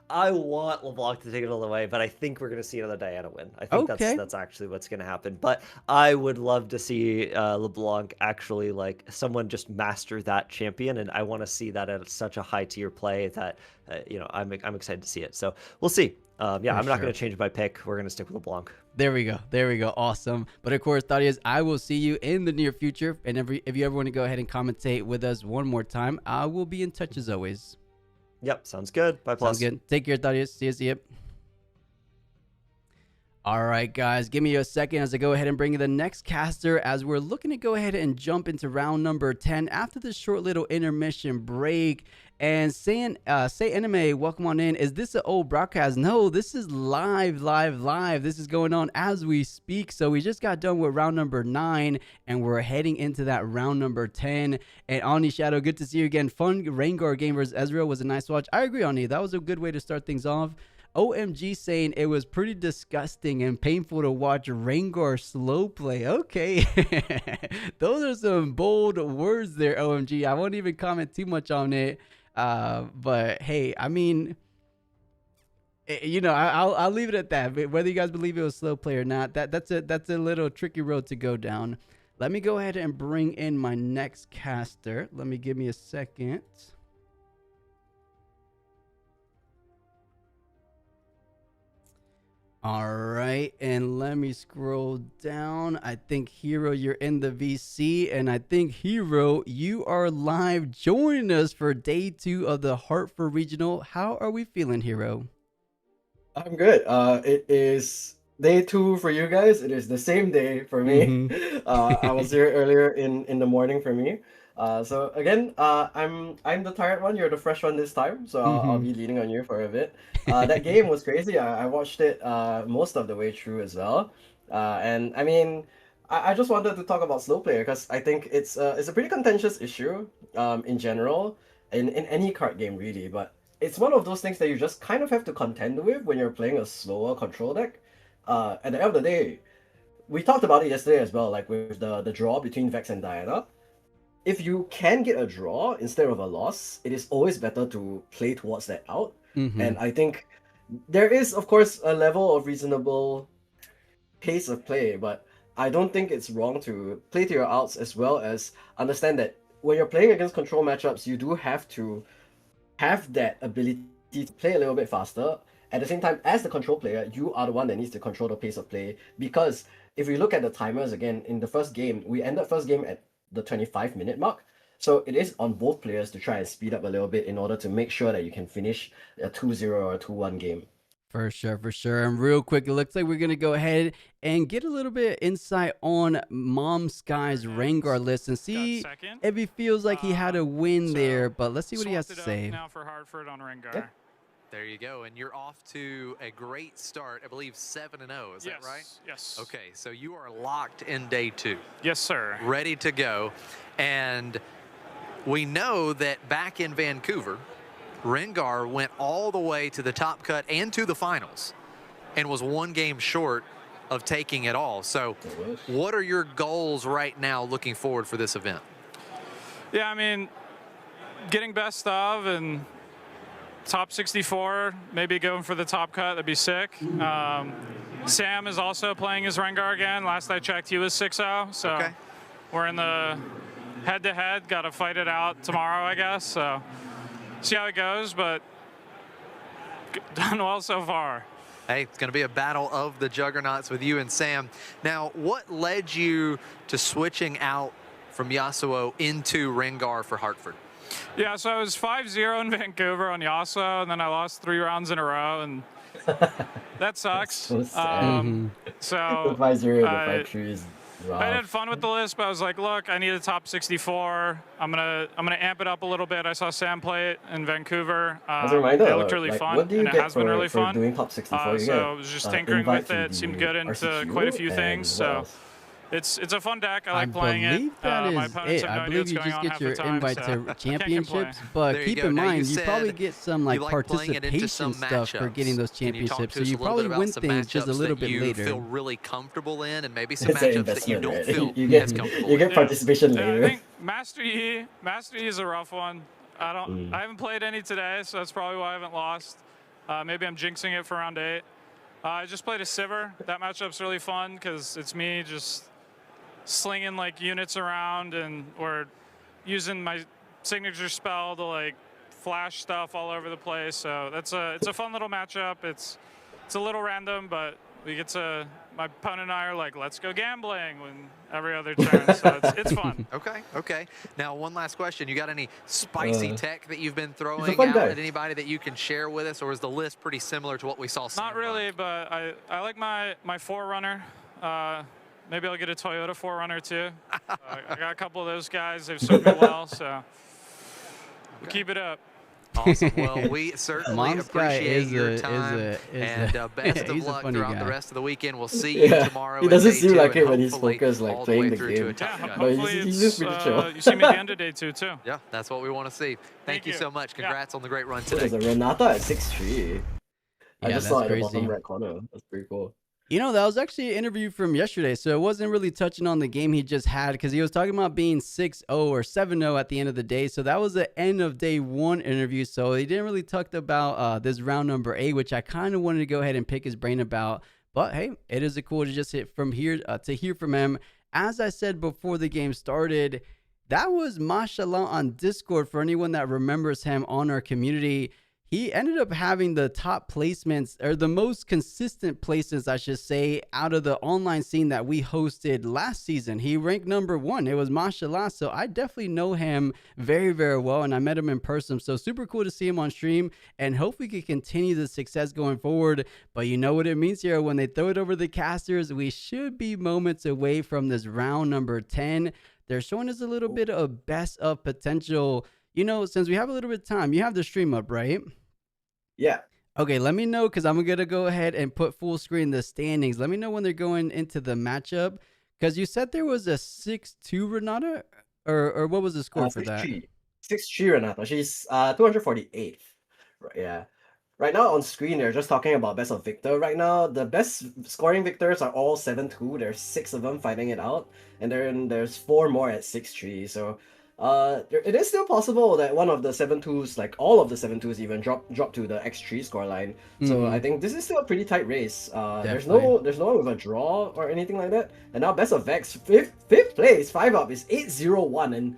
I want LeBlanc to take it all the way, but I think we're going to see another Diana win. I think that's actually what's going to happen. But I would love to see LeBlanc actually, like, someone just master that champion, and I want to see that at such a high tier play that I'm excited to see it. So we'll see. Yeah, I'm not going to change my pick. We're going to stick with LeBlanc. There we go. Awesome. But of course, Thaddeus, I will see you in the near future. And if you ever want to go ahead and commentate with us one more time, I will be in touch as always. Yep, sounds good. Bye, Plus. Sounds good. Take care, Thaddeus. See you. All right, guys, give me a second as I go ahead and bring in the next caster, as we're looking to go ahead and jump into round number 10 after this short little intermission break. And say anime, welcome on in. Is this an old broadcast? No, this is live. This is going on as we speak. So we just got done with round number 9, and we're heading into that round number 10. And Ani Shadow, good to see you again. Fun Rengar game versus Ezreal was a nice watch. I agree, Ani. That was a good way to start things off. OMG saying it was pretty disgusting and painful to watch Rengar slow play. Okay. Those are some bold words there, OMG. I won't even comment too much on it. But hey, I mean, I'll leave it at that. Whether you guys believe it was slow play or not, that's a little tricky road to go down. Let me go ahead and bring in my next caster. Give me a second. All right, and let me scroll down. I think Hero, you're in the VC, and I think Hero, you are live joining us for day 2 of the Hartford Regional. How are we feeling, Hero? I'm good. It is day 2 for you guys. It is the same day for me. I was here earlier in the morning for me. So again, I'm the tired one. You're the fresh one this time. So I'll be leaning on you for a bit. That game was crazy. I watched it most of the way through as well. And I mean, I just wanted to talk about slow player because I think it's a pretty contentious issue in general in any card game really, but it's one of those things that you just kind of have to contend with when you're playing a slower control deck. At the end of the day, we talked about it yesterday as well, like with the draw between Vex and Diana. If you can get a draw instead of a loss, it is always better to play towards that out. And I think there is, of course, a level of reasonable pace of play, but I don't think it's wrong to play to your outs as well as understand that when you're playing against control matchups, you do have to have that ability to play a little bit faster. At the same time, as the control player, you are the one that needs to control the pace of play. Because if we look at the timers again, in the first game, we ended first game at the 25-minute mark. So it is on both players to try and speed up a little bit in order to make sure that you can finish a 2-0 or a 2-1 game. For sure. And real quick, it looks like we're going to go ahead and get a little bit of insight on Mom Sky's Rengar list and see if he feels like he had a win there. But let's see what he has to say. Now for Hartford on Rengar. Yeah. There you go, and you're off to a great start. I believe 7-0. Is that right? Yes. Okay, so you are locked in day 2. Yes, sir. Ready to go, and we know that back in Vancouver, Rengar went all the way to the top cut and to the finals and was 1 game short of taking it all. So what are your goals right now looking forward for this event? Yeah, I mean, getting best of and top 64, maybe going for the top cut, that'd be sick. Sam is also playing his Rengar again. Last I checked, he was 6-0, so okay. We're in the head-to-head, got to fight it out tomorrow, I guess, so see how it goes, but done well so far. Hey, it's going to be a battle of the juggernauts with you and Sam. Now, what led you to switching out from Yasuo into Rengar for Hartford? Yeah, so I was 5-0 in Vancouver on Yasuo, and then I lost 3 rounds in a row, and that sucks. So sad. So the 5-0 and the 5-3 is rough. I had fun with the list, but I was like, look, I need a top 64. I'm gonna amp it up a little bit. I saw Sam play it in Vancouver. As a reminder, it looked really fun, what do you and it get has been really for fun. doing top 64? You So get, I was just tinkering with it. Seemed good into RCQ quite a few and things. what So else? It's a fun deck. I like playing it. believe that My is opponents it. have no I idea believe what's you going just on get half your the time, invite so to can't championships, complain. but There you keep go. in Now, mind, you you probably said get some like you like playing it into participation some stuff for getting those Can you talk championships, to so us you a little probably bit about win some things just a matchups little that bit you later. feel really comfortable in, and maybe some It's an matchups that you investment, don't right? feel You get as comfortable you get in. participation Yeah, I later. think Master E is a rough one. I haven't played any today, so that's probably why I haven't lost. Maybe I'm jinxing it for round 8. I just played a Sivir. That matchup's really fun because it's me just slinging like units around or using my signature spell to like flash stuff all over the place. So it's a fun little matchup. It's a little random, but my opponent and I are like, let's go gambling when every other turn. So it's fun. Okay. Now, one last question. You got any spicy tech that you've been throwing fun out guy. at anybody that you can share with us, or is the list pretty similar to what we saw? Not really, but I like my Forerunner. Maybe I'll get a Toyota Forerunner too. I got a couple of those guys. They've served me well, so we'll keep it up. Awesome. Well, we certainly Mom's guy appreciate is your a- time, and best of he's a luck funny throughout guy. the rest of the weekend. We'll see you Yeah, tomorrow. he at doesn't day seem 2, like and it when he's hopefully focused, like all the playing way the through to a game. tough Yeah, cut. But hopefully he's just pretty chill. you see me at the end of day 2 too. Yeah, that's what we want to see. Thank you you. so much. Yeah. Congrats on the great run So there's today. a Renata at 6-3. I Yeah, just saw that's it at the bottom crazy. right corner. That's pretty cool. You know, that was actually an interview from yesterday, so it wasn't really touching on the game he just had because he was talking about being 6-0 or 7-0 at the end of the day. So that was the end of day 1 interview. So he didn't really talk about this round number 8, which I kind of wanted to go ahead and pick his brain about. But hey, it is cool to just hit from here to hear from him as I said before the game started, that was mashallah on Discord for anyone that remembers him on our community. He ended up having the top placements, or the most consistent placements, I should say, out of the online scene that we hosted last season. He ranked #1. It was mashallah. So I definitely know him very, very well, and I met him in person. So super cool to see him on stream, and hopefully we can continue the success going forward. But you know what it means here. When they throw it over the casters, we should be moments away from this round number 10. They're showing us a little bit of best of potential. You know, since we have a little bit of time, you have the stream up, right? Yeah. Okay, let me know, because I'm going to go ahead and put full screen the standings. Let me know when they're going into the matchup, because you said there was a 6-2 Renata, or what was the score for that? 6-3 Renata. She's 248th. Right, yeah. Right now on screen, they're just talking about best of Victor. Right now, the best scoring victors are all 7-2. There's 6 of them fighting it out, and then there's 4 more at 6-3. So it is still possible that one of the 7-2s, like all of the 7-2s, even drop to the X3 scoreline. So I think this is still a pretty tight race. There's no one with a draw or anything like that. And now best of Vex, fifth place, 5-up is 8-0-1, and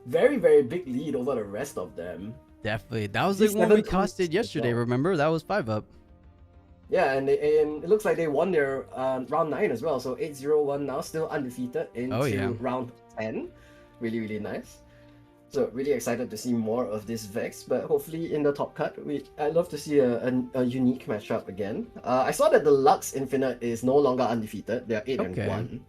very, very big lead over the rest of them. Definitely. That was the one we costed yesterday, remember? That was 5-up. Yeah, and it looks like they won their round 9 as well. So 8-0-1 now, still undefeated into round 10. Really, really nice. So really excited to see more of this Vex, but hopefully in the top cut, I'd love to see a unique matchup again. I saw that the Lux Infinite is no longer undefeated. They're 8-1.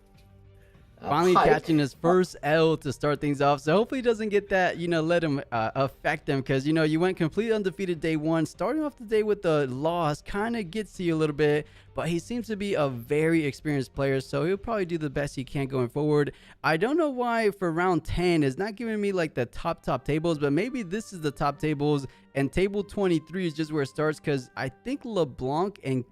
Finally catching his first L to start things off. So hopefully he doesn't get that, let him affect him, because, you went completely undefeated day one. Starting off the day with the loss kind of gets to you a little bit, but he seems to be a very experienced player, so he'll probably do the best he can going forward. I don't know why for round 10 is not giving me like the top tables, but maybe this is the top tables, and table 23 is just where it starts, because I think LeBlanc and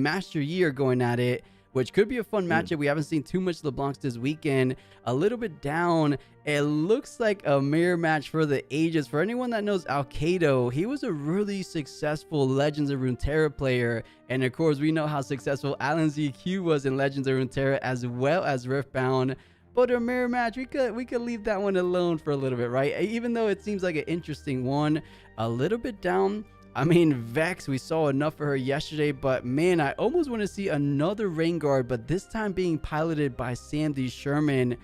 Master Yi are going at it, which could be a fun matchup. We haven't seen too much LeBlancs this weekend. A little bit down. It looks like a mirror match for the ages. For anyone that knows Alcado, he was a really successful Legends of Runeterra player. And of course, we know how successful Alan ZQ was in Legends of Runeterra, as well as Riftbound. But a mirror match, we could leave that one alone for a little bit, right? Even though it seems like an interesting one. A little bit down. I mean, Vex, we saw enough for her yesterday, but man, I almost want to see another Rain Guard, but this time being piloted by Sam D. Sherman.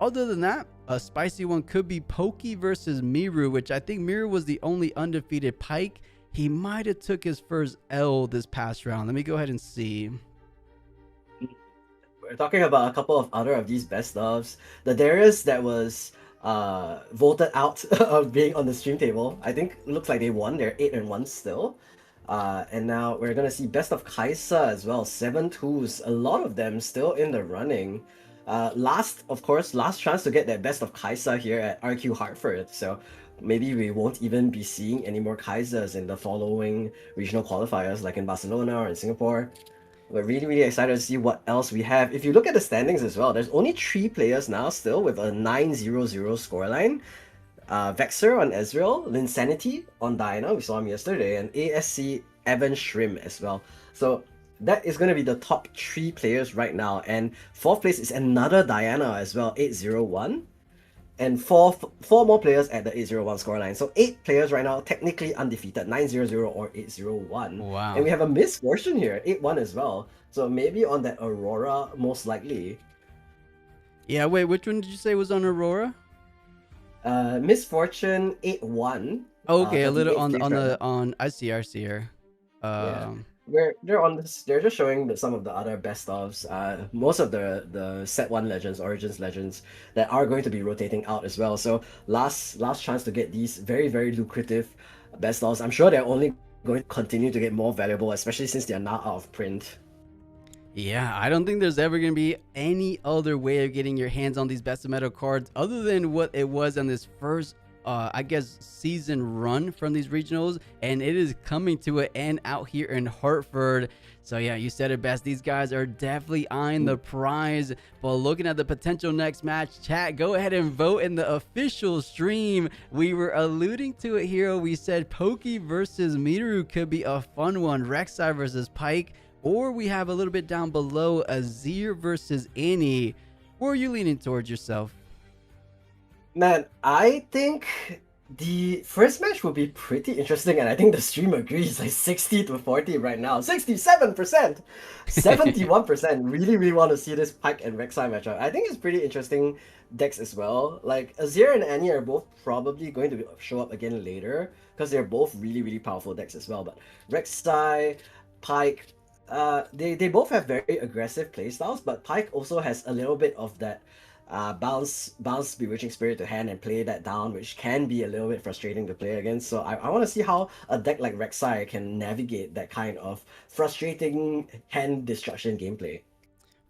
Other than that, a spicy one could be Pokey versus Miru, which I think Miru was the only undefeated Pike. He might have took his first L this past round. Let me go ahead and see. We're talking about a couple of other of these best ofs. The Darius that was voted out of being on the stream table. I think it looks like they won. They're 8-1 still. And now we're gonna see best of Kaisa as well. 7-2s, a lot of them still in the running. Last chance to get that best of Kaisa here at RQ Hartford. So maybe we won't even be seeing any more Kaisas in the following regional qualifiers, like in Barcelona or in Singapore. We're really, really excited to see what else we have. If you look at the standings as well, there's only 3 players now still with a 9-0-0 scoreline. Vexer on Ezreal, Linsanity on Diana, we saw him yesterday, and ASC Evan Shrim as well. So that is going to be the top 3 players right now. And 4th place is another Diana as well, 8-0-1. And four more players at the 8-0-1 scoreline. So 8 players right now, technically undefeated, 9-0-0 or 8-0-1. Wow. And we have a misfortune here, 8-1 as well. So maybe on that Aurora, most likely. Yeah, wait, which one did you say was on Aurora? Misfortune 8-1. Okay, a little on I see her. Yeah. They're just showing some of the other best ofs. Most of the set 1 legends, origins legends that are going to be rotating out as well. So last chance to get these very, very lucrative best ofs. I'm sure they're only going to continue to get more valuable, especially since they are now out of print. Yeah, I don't think there's ever going to be any other way of getting your hands on these best of metal cards other than what it was on this first season run from these regionals, and it is coming to an end out here in Hartford. So yeah, you said it best. These guys are definitely eyeing the prize, but looking at the potential next match, chat, go ahead and vote in the official stream. We were alluding to it here. We said Pokey versus Miru could be a fun one. Rek'Sai versus Pike, or we have a little bit down below Azir versus Annie. Or are you leaning towards yourself? Man, I think the first match will be pretty interesting, and I think the stream agrees, like 60-40 right now. 67%! 71%! Really, really want to see this Pyke and Rek'Sai matchup. I think it's pretty interesting decks as well. Like, Azir and Annie are both probably going to show up again later, because they're both really, really powerful decks as well. But Rek'Sai, Pyke, they both have very aggressive playstyles, but Pyke also has a little bit of that bounce Bewitching Spirit to hand and play that down, which can be a little bit frustrating to play against. So I want to see how a deck like Rek'Sai can navigate that kind of frustrating hand destruction gameplay.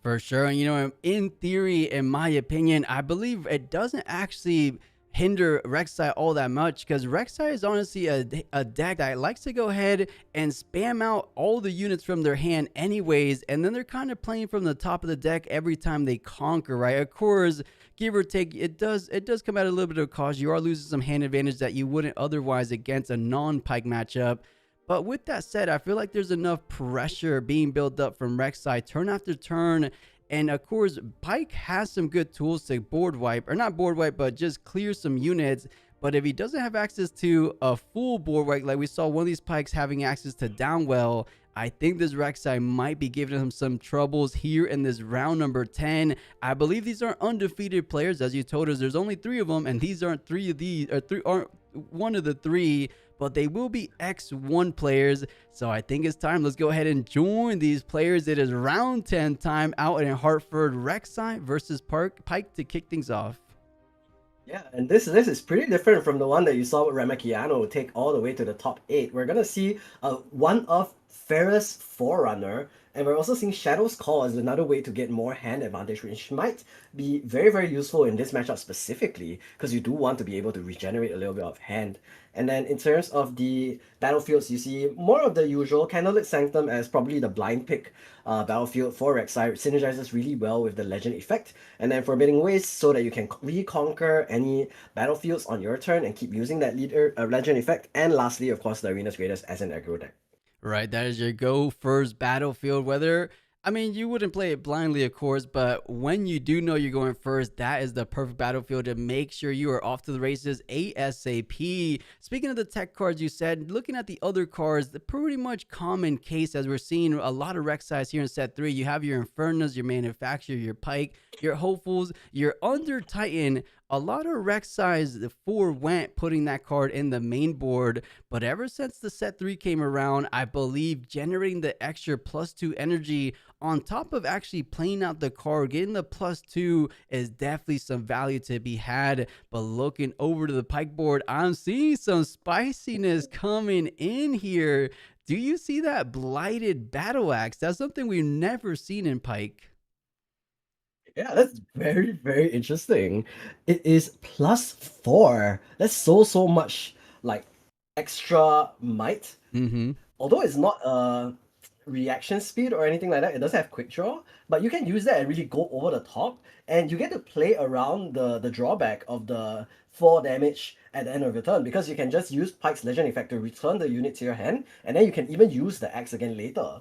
For sure. And, in theory, in my opinion, I believe it doesn't actually hinder Rek'Sai all that much, because Rek'Sai is honestly a deck that likes to go ahead and spam out all the units from their hand anyways, and then they're kind of playing from the top of the deck every time they conquer, right? Of course, give or take, it does come at a little bit of cost. You are losing some hand advantage that you wouldn't otherwise against a non-Pyke matchup. But with that said, I feel like there's enough pressure being built up from Rek'Sai turn after turn. And of course, Pyke has some good tools to board wipe, or not board wipe, but just clear some units. But if he doesn't have access to a full board wipe, like we saw one of these Pykes having access to Downwell, I think this Rek'Sai might be giving him some troubles here in this round number 10. I believe these are undefeated players, as you told us. There's only 3 of them, and these aren't 3 of these, or 3 aren't one of the 3. But they will be X1 players. So I think it's time. Let's go ahead and join these players. It is round 10 time out in Hartford. Rek'Sai versus Pyke to kick things off. Yeah, and this is pretty different from the one that you saw Ramakiano take all the way to the top 8. We're gonna see one of Ferris Forerunner, and we're also seeing Shadow's Call as another way to get more hand advantage, which might be very, very useful in this matchup specifically, because you do want to be able to regenerate a little bit of hand. And then in terms of the battlefields, you see more of the usual. Candlelit Sanctum as probably the blind pick battlefield for Rek'Sai. It synergizes really well with the legend effect. And then Forbidding Waste, so that you can reconquer any battlefields on your turn and keep using that legend effect. And lastly, of course, the Arena's Greatest as an aggro deck. Right, that is your go first battlefield. You wouldn't play it blindly, of course, but when you do know you're going first, that is the perfect battlefield to make sure you are off to the races ASAP. Speaking of the tech cards, you said, looking at the other cards, the pretty much common case, as we're seeing a lot of Rek'Sais here in set 3. You have your Infernos, your Manufacturer, your Pyke, your Hopefuls, your Under Titan. A lot of Rek'Sais forewent putting that card in the main board, but ever since the set 3 came around, I believe generating the extra +2 energy on top of actually playing out the card, getting the +2 is definitely some value to be had. But looking over to the Pyke board, I'm seeing some spiciness coming in here. Do you see that Blighted Battle Axe? That's something we've never seen in Pyke. Yeah, that's very, very interesting. It is +4. That's so much like extra might. Although it's not a reaction speed or anything like that, it does have quick draw, but you can use that and really go over the top, and you get to play around the drawback of the 4 damage at the end of your turn, because you can just use Pyke's legend effect to return the unit to your hand, and then you can even use the axe again later.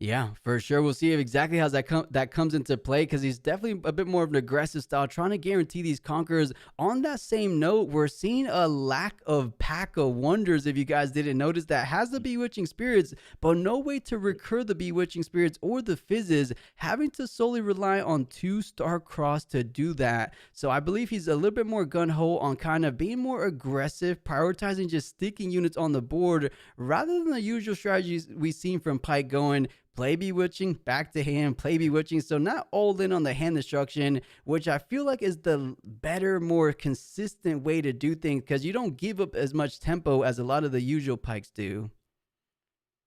Yeah, for sure. We'll see if exactly how that comes into play, because he's definitely a bit more of an aggressive style, trying to guarantee these conquerors. On that same note, we're seeing a lack of Pack of Wonders, if you guys didn't notice that. Has the Bewitching Spirits, but no way to recur the Bewitching Spirits or the Fizzes, having to solely rely on 2 Star-Crossed to do that. So I believe he's a little bit more gun-ho on kind of being more aggressive, prioritizing just sticking units on the board, rather than the usual strategies we've seen from Pyke going play Bewitching, back to hand, play Bewitching. So not all in on the hand destruction, which I feel like is the better, more consistent way to do things, because you don't give up as much tempo as a lot of the usual Pykes do.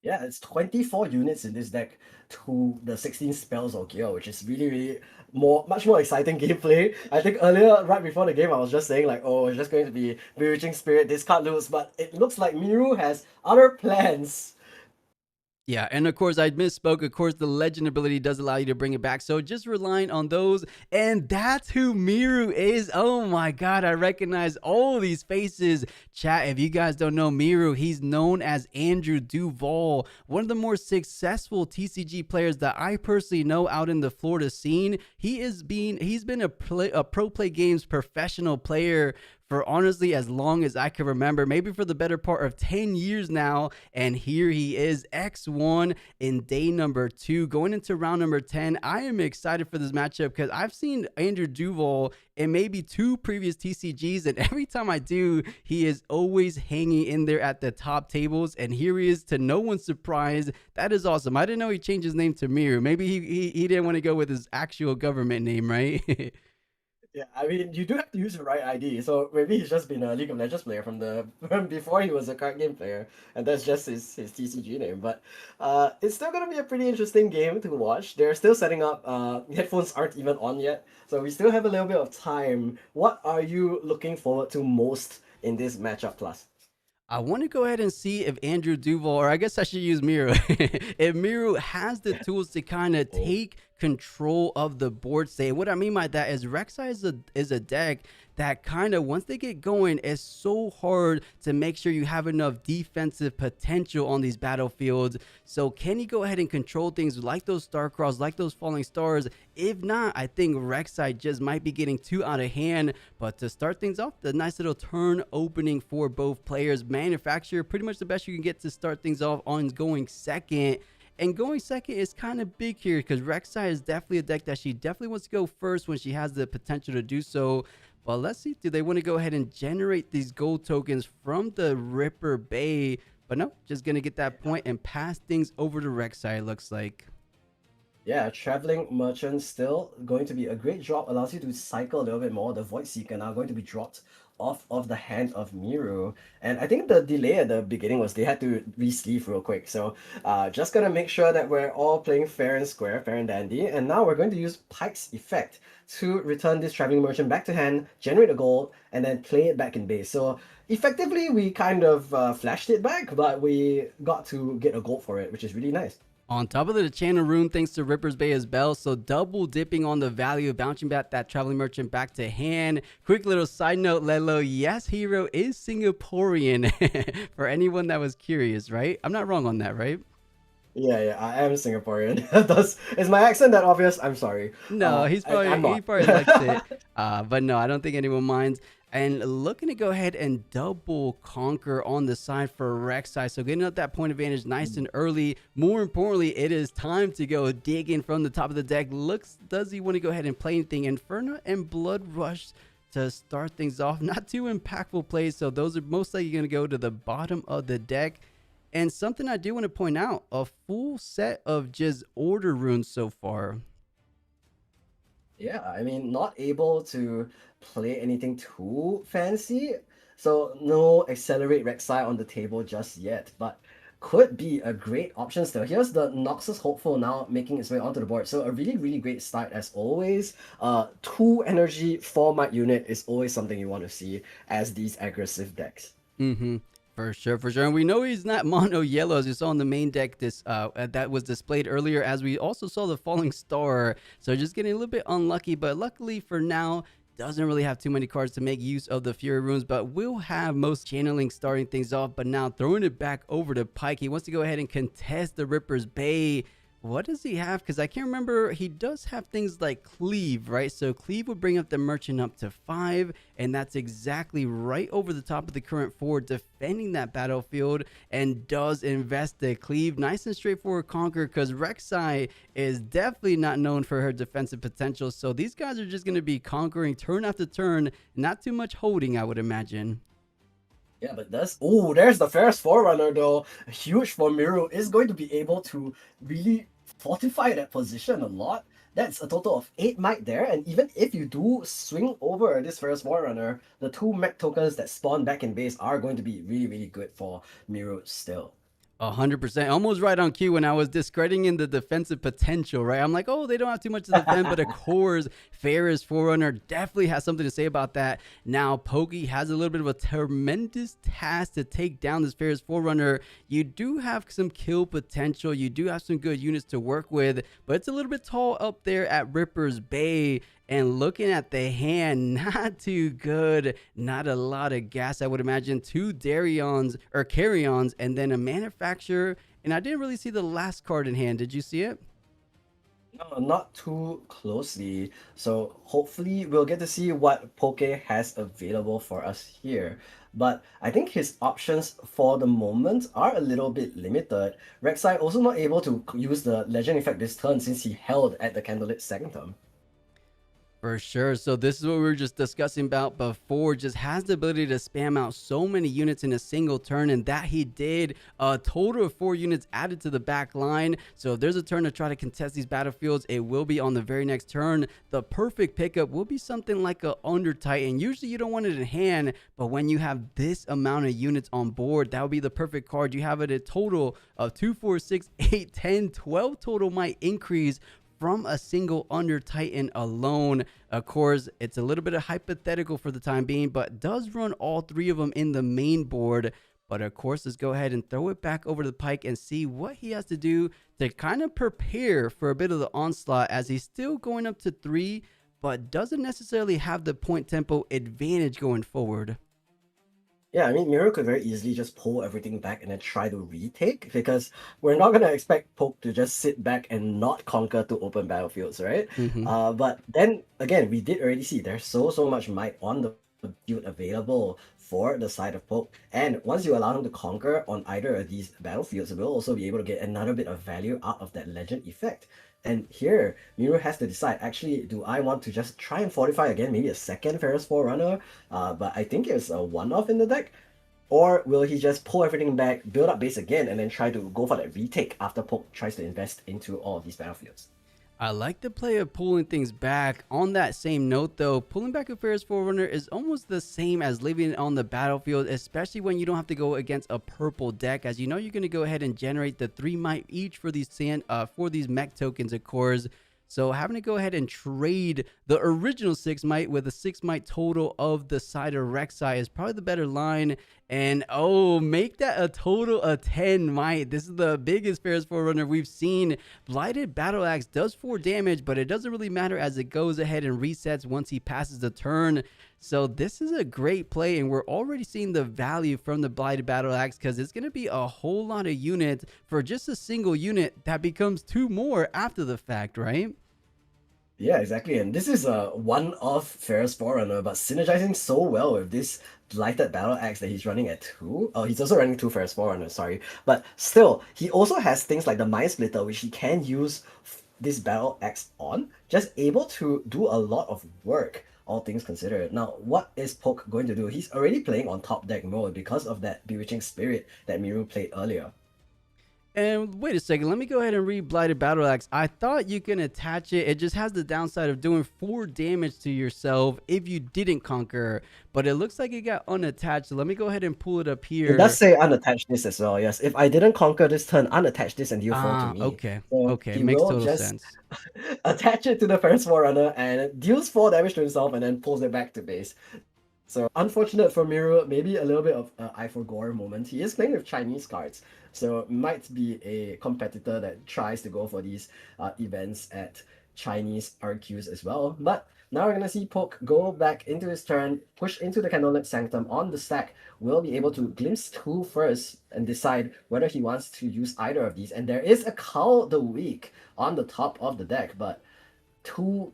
Yeah, it's 24 units in this deck to the 16 spells or gear, which is really, really much more exciting gameplay. I think earlier, right before the game, I was just saying like, oh, it's just going to be Bewitching Spirit, discard loops, but it looks like Miru has other plans. Yeah, and of course, I misspoke. Of course, the legend ability does allow you to bring it back. So just relying on those. And that's who Miru is. Oh my God, I recognize all these faces. Chat, if you guys don't know Miru, he's known as Andrew Duval, one of the more successful TCG players that I personally know out in the Florida scene. He's been a pro play games professional player for honestly as long as I can remember, maybe for the better part of 10 years now. And here he is, X1 in day number 2, going into round number 10. I am excited for this matchup because I've seen Andrew Duval in maybe 2 previous TCGs, and every time I do, he is always hanging in there at the top tables. And here he is, to no one's surprise. That is awesome. I didn't know he changed his name to Miru. Maybe he didn't want to go with his actual government name, right? Yeah, I mean, you do have to use the right ID. So maybe he's just been a League of Legends player from before he was a card game player, and that's just his TCG name. But it's still gonna be a pretty interesting game to watch. They're still setting up. Headphones aren't even on yet, so we still have a little bit of time. What are you looking forward to most in this matchup plus? I want to go ahead and see if Andrew Duval, or I guess I should use Miru, if Miru has the tools to kind of take control of the board state. What I mean by that is Rek'Sai is a deck that kind of, once they get going, is so hard to make sure you have enough defensive potential on these battlefields. So can he go ahead and control things like those Starcross, like those Falling Stars? If not, I think Rek'Sai just might be getting too out of hand. But to start things off, the nice little turn opening for both players. Manufacturer, pretty much the best you can get to start things off on going second. And going second is kind of big here because Rek'Sai is definitely a deck that she definitely wants to go first when she has the potential to do so. But let's see, do they want to go ahead and generate these gold tokens from the Ripper Bay? But no, just going to get that point and pass things over to Rek'Sai, it looks like. Yeah, Traveling Merchant still going to be a great drop. Allows you to cycle a little bit more. The Void Seeker now going to be dropped off of the hand of Miru. And I think the delay at the beginning was they had to re-sleeve real quick. So just gonna make sure that we're all playing fair and square, fair and dandy. And now we're going to use Pike's Effect to return this Traveling Merchant back to hand, generate a gold, and then play it back in base. So effectively, we kind of flashed it back, but we got to get a gold for it, which is really nice. On top of the channel rune, thanks to Ripper's Bay as well, so double dipping on the value of bouncing back that Traveling Merchant back to hand. Quick little side note, Lelo, yes, Hero is Singaporean, for anyone that was curious, right? I'm not wrong on that, right? Yeah, I am Singaporean. Is my accent that obvious? I'm sorry. No, he probably likes it. But no, I don't think anyone minds. And looking to go ahead and double conquer on the side for Rek'Sai. So getting up that point advantage nice and early. More importantly, it is time to go digging from the top of the deck. Does he want to go ahead and play anything? Inferno and Blood Rush to start things off. Not too impactful plays. So those are most likely going to go to the bottom of the deck. And something I do want to point out, a full set of just order runes so far. Yeah, I mean, not able to play anything too fancy. So no Accelerate Rek'Sai on the table just yet, but could be a great option still. Here's the Noxus Hopeful now making its way onto the board. So a really, really great start as always. 2 energy, 4 might unit is always something you want to see as these aggressive decks. For sure. And we know he's not mono yellow, as you saw on the main deck that was displayed earlier, as we also saw the Falling Star. So just getting a little bit unlucky, but luckily for now, doesn't really have too many cards to make use of the Fury Runes, but will have most channeling starting things off. But now throwing it back over to Pike. He wants to go ahead and contest the Ripper's Bay. What does he have? Because I can't remember. He does have things like Cleave, right? So Cleave would bring up the Merchant up to 5, and that's exactly right over the top of the current 4, defending that battlefield, and does invest the Cleave. Nice and straightforward conquer, because Rek'Sai is definitely not known for her defensive potential. So these guys are just going to be conquering turn after turn. Not too much holding, I would imagine. Yeah, but there's the first Forerunner though. Huge for Miru is going to be able to really fortify that position a lot. That's a total of 8 might there, and even if you do swing over this first Forerunner, the 2 mech tokens that spawn back in base are going to be really, really good for Miru still. 100%, almost right on cue when I was discrediting the defensive potential, right? I'm like, oh, they don't have too much to defend, but of course, Ferris Forerunner definitely has something to say about that. Now, Pokey has a little bit of a tremendous task to take down this Ferris Forerunner. You do have some kill potential, you do have some good units to work with, but it's a little bit tall up there at Ripper's Bay. And looking at the hand, not too good. Not a lot of gas, I would imagine. 2 Darions or Carry-ons, and then a Manufacturer. And I didn't really see the last card in hand. Did you see it? No, not too closely. So hopefully we'll get to see what Poke has available for us here. But I think his options for the moment are a little bit limited. Rek'Sai also not able to use the Legend effect this turn since he held at the Candlelit Sanctum. For sure. So this is what we were just discussing about before. Just has the ability to spam out so many units in a single turn, and that he did. A total of 4 units added to the back line. So if there's a turn to try to contest these battlefields, it will be on the very next turn. The perfect pickup will be something like a Under Titan. Usually you don't want it in hand, but when you have this amount of units on board, that would be the perfect card. You have it a total of 2, 4, 6, 8, 10, 12 total might increase from a single Under Titan alone. Of course, it's a little bit of hypothetical for the time being, but does run all 3 of them in the main board. But of course, let's go ahead and throw it back over to the Pike and see what he has to do to kind of prepare for a bit of the onslaught, as he's still going up to 3, but doesn't necessarily have the point tempo advantage going forward. Yeah, I mean, Miro could very easily just pull everything back and then try to retake, because we're not going to expect Poke to just sit back and not conquer to open battlefields, right? But then, again, we did already see there's so much might on the field available for the side of Poke. And once you allow him to conquer on either of these battlefields, we'll also be able to get another bit of value out of that Legend effect. And here, Miru has to decide, actually, do I want to just try and fortify again, maybe a second Ferris Forerunner, but I think it's a one-off in the deck? Or will he just pull everything back, build up base again, and then try to go for that retake after Poke tries to invest into all of these battlefields? I like the play of pulling things back. On that same note, though, pulling back a Ferris Forerunner is almost the same as leaving it on the battlefield, especially when you don't have to go against a purple deck, as you know you're going to go ahead and generate the 3 might each for these mech tokens, of course. So having to go ahead and trade the original 6 might with a 6 might total of the side of Rek'Sai is probably the better line. And oh, make that a total of 10 might. This is the biggest Ferris Forerunner we've seen. Blighted Battle Axe does 4 damage, but it doesn't really matter as it goes ahead and resets once he passes the turn. So this is a great play, and we're already seeing the value from the Blighted Battle Axe, because it's going to be a whole lot of units for just a single unit that becomes 2 more after the fact, right? Yeah, exactly. And this is a one-off Ferris Forerunner, but synergizing so well with this Blighted Battle Axe that he's running at 2. Oh, he's also running 2 Ferris Forerunners, sorry. But still, he also has things like the Mind Splitter, which he can use this Battle Axe on. Just able to do a lot of work, all things considered. Now, what is Poke going to do? He's already playing on top deck mode because of that Bewitching Spirit that Miru played earlier. And wait a second, let me go ahead and read Blighted Battle Axe. I thought you can attach it. It just has the downside of doing 4 damage to yourself if you didn't conquer. But it looks like it got unattached. So let me go ahead and pull it up here. It does say unattach this as well, yes. If I didn't conquer this turn, unattach this and deal 4 to me. Okay, So okay, he makes will total just sense. attach it to the Ferris Forerunner and deals 4 damage to himself and then pulls it back to base. So unfortunate for Miru, maybe a little bit of eye for gore moment. He is playing with Chinese cards, so might be a competitor that tries to go for these events at Chinese RQs as well. But now we're going to see Poke go back into his turn, push into the Candlelit Sanctum on the stack. Will be able to glimpse 2 first and decide whether he wants to use either of these. And there is a Cull the Weak on the top of the deck, but 2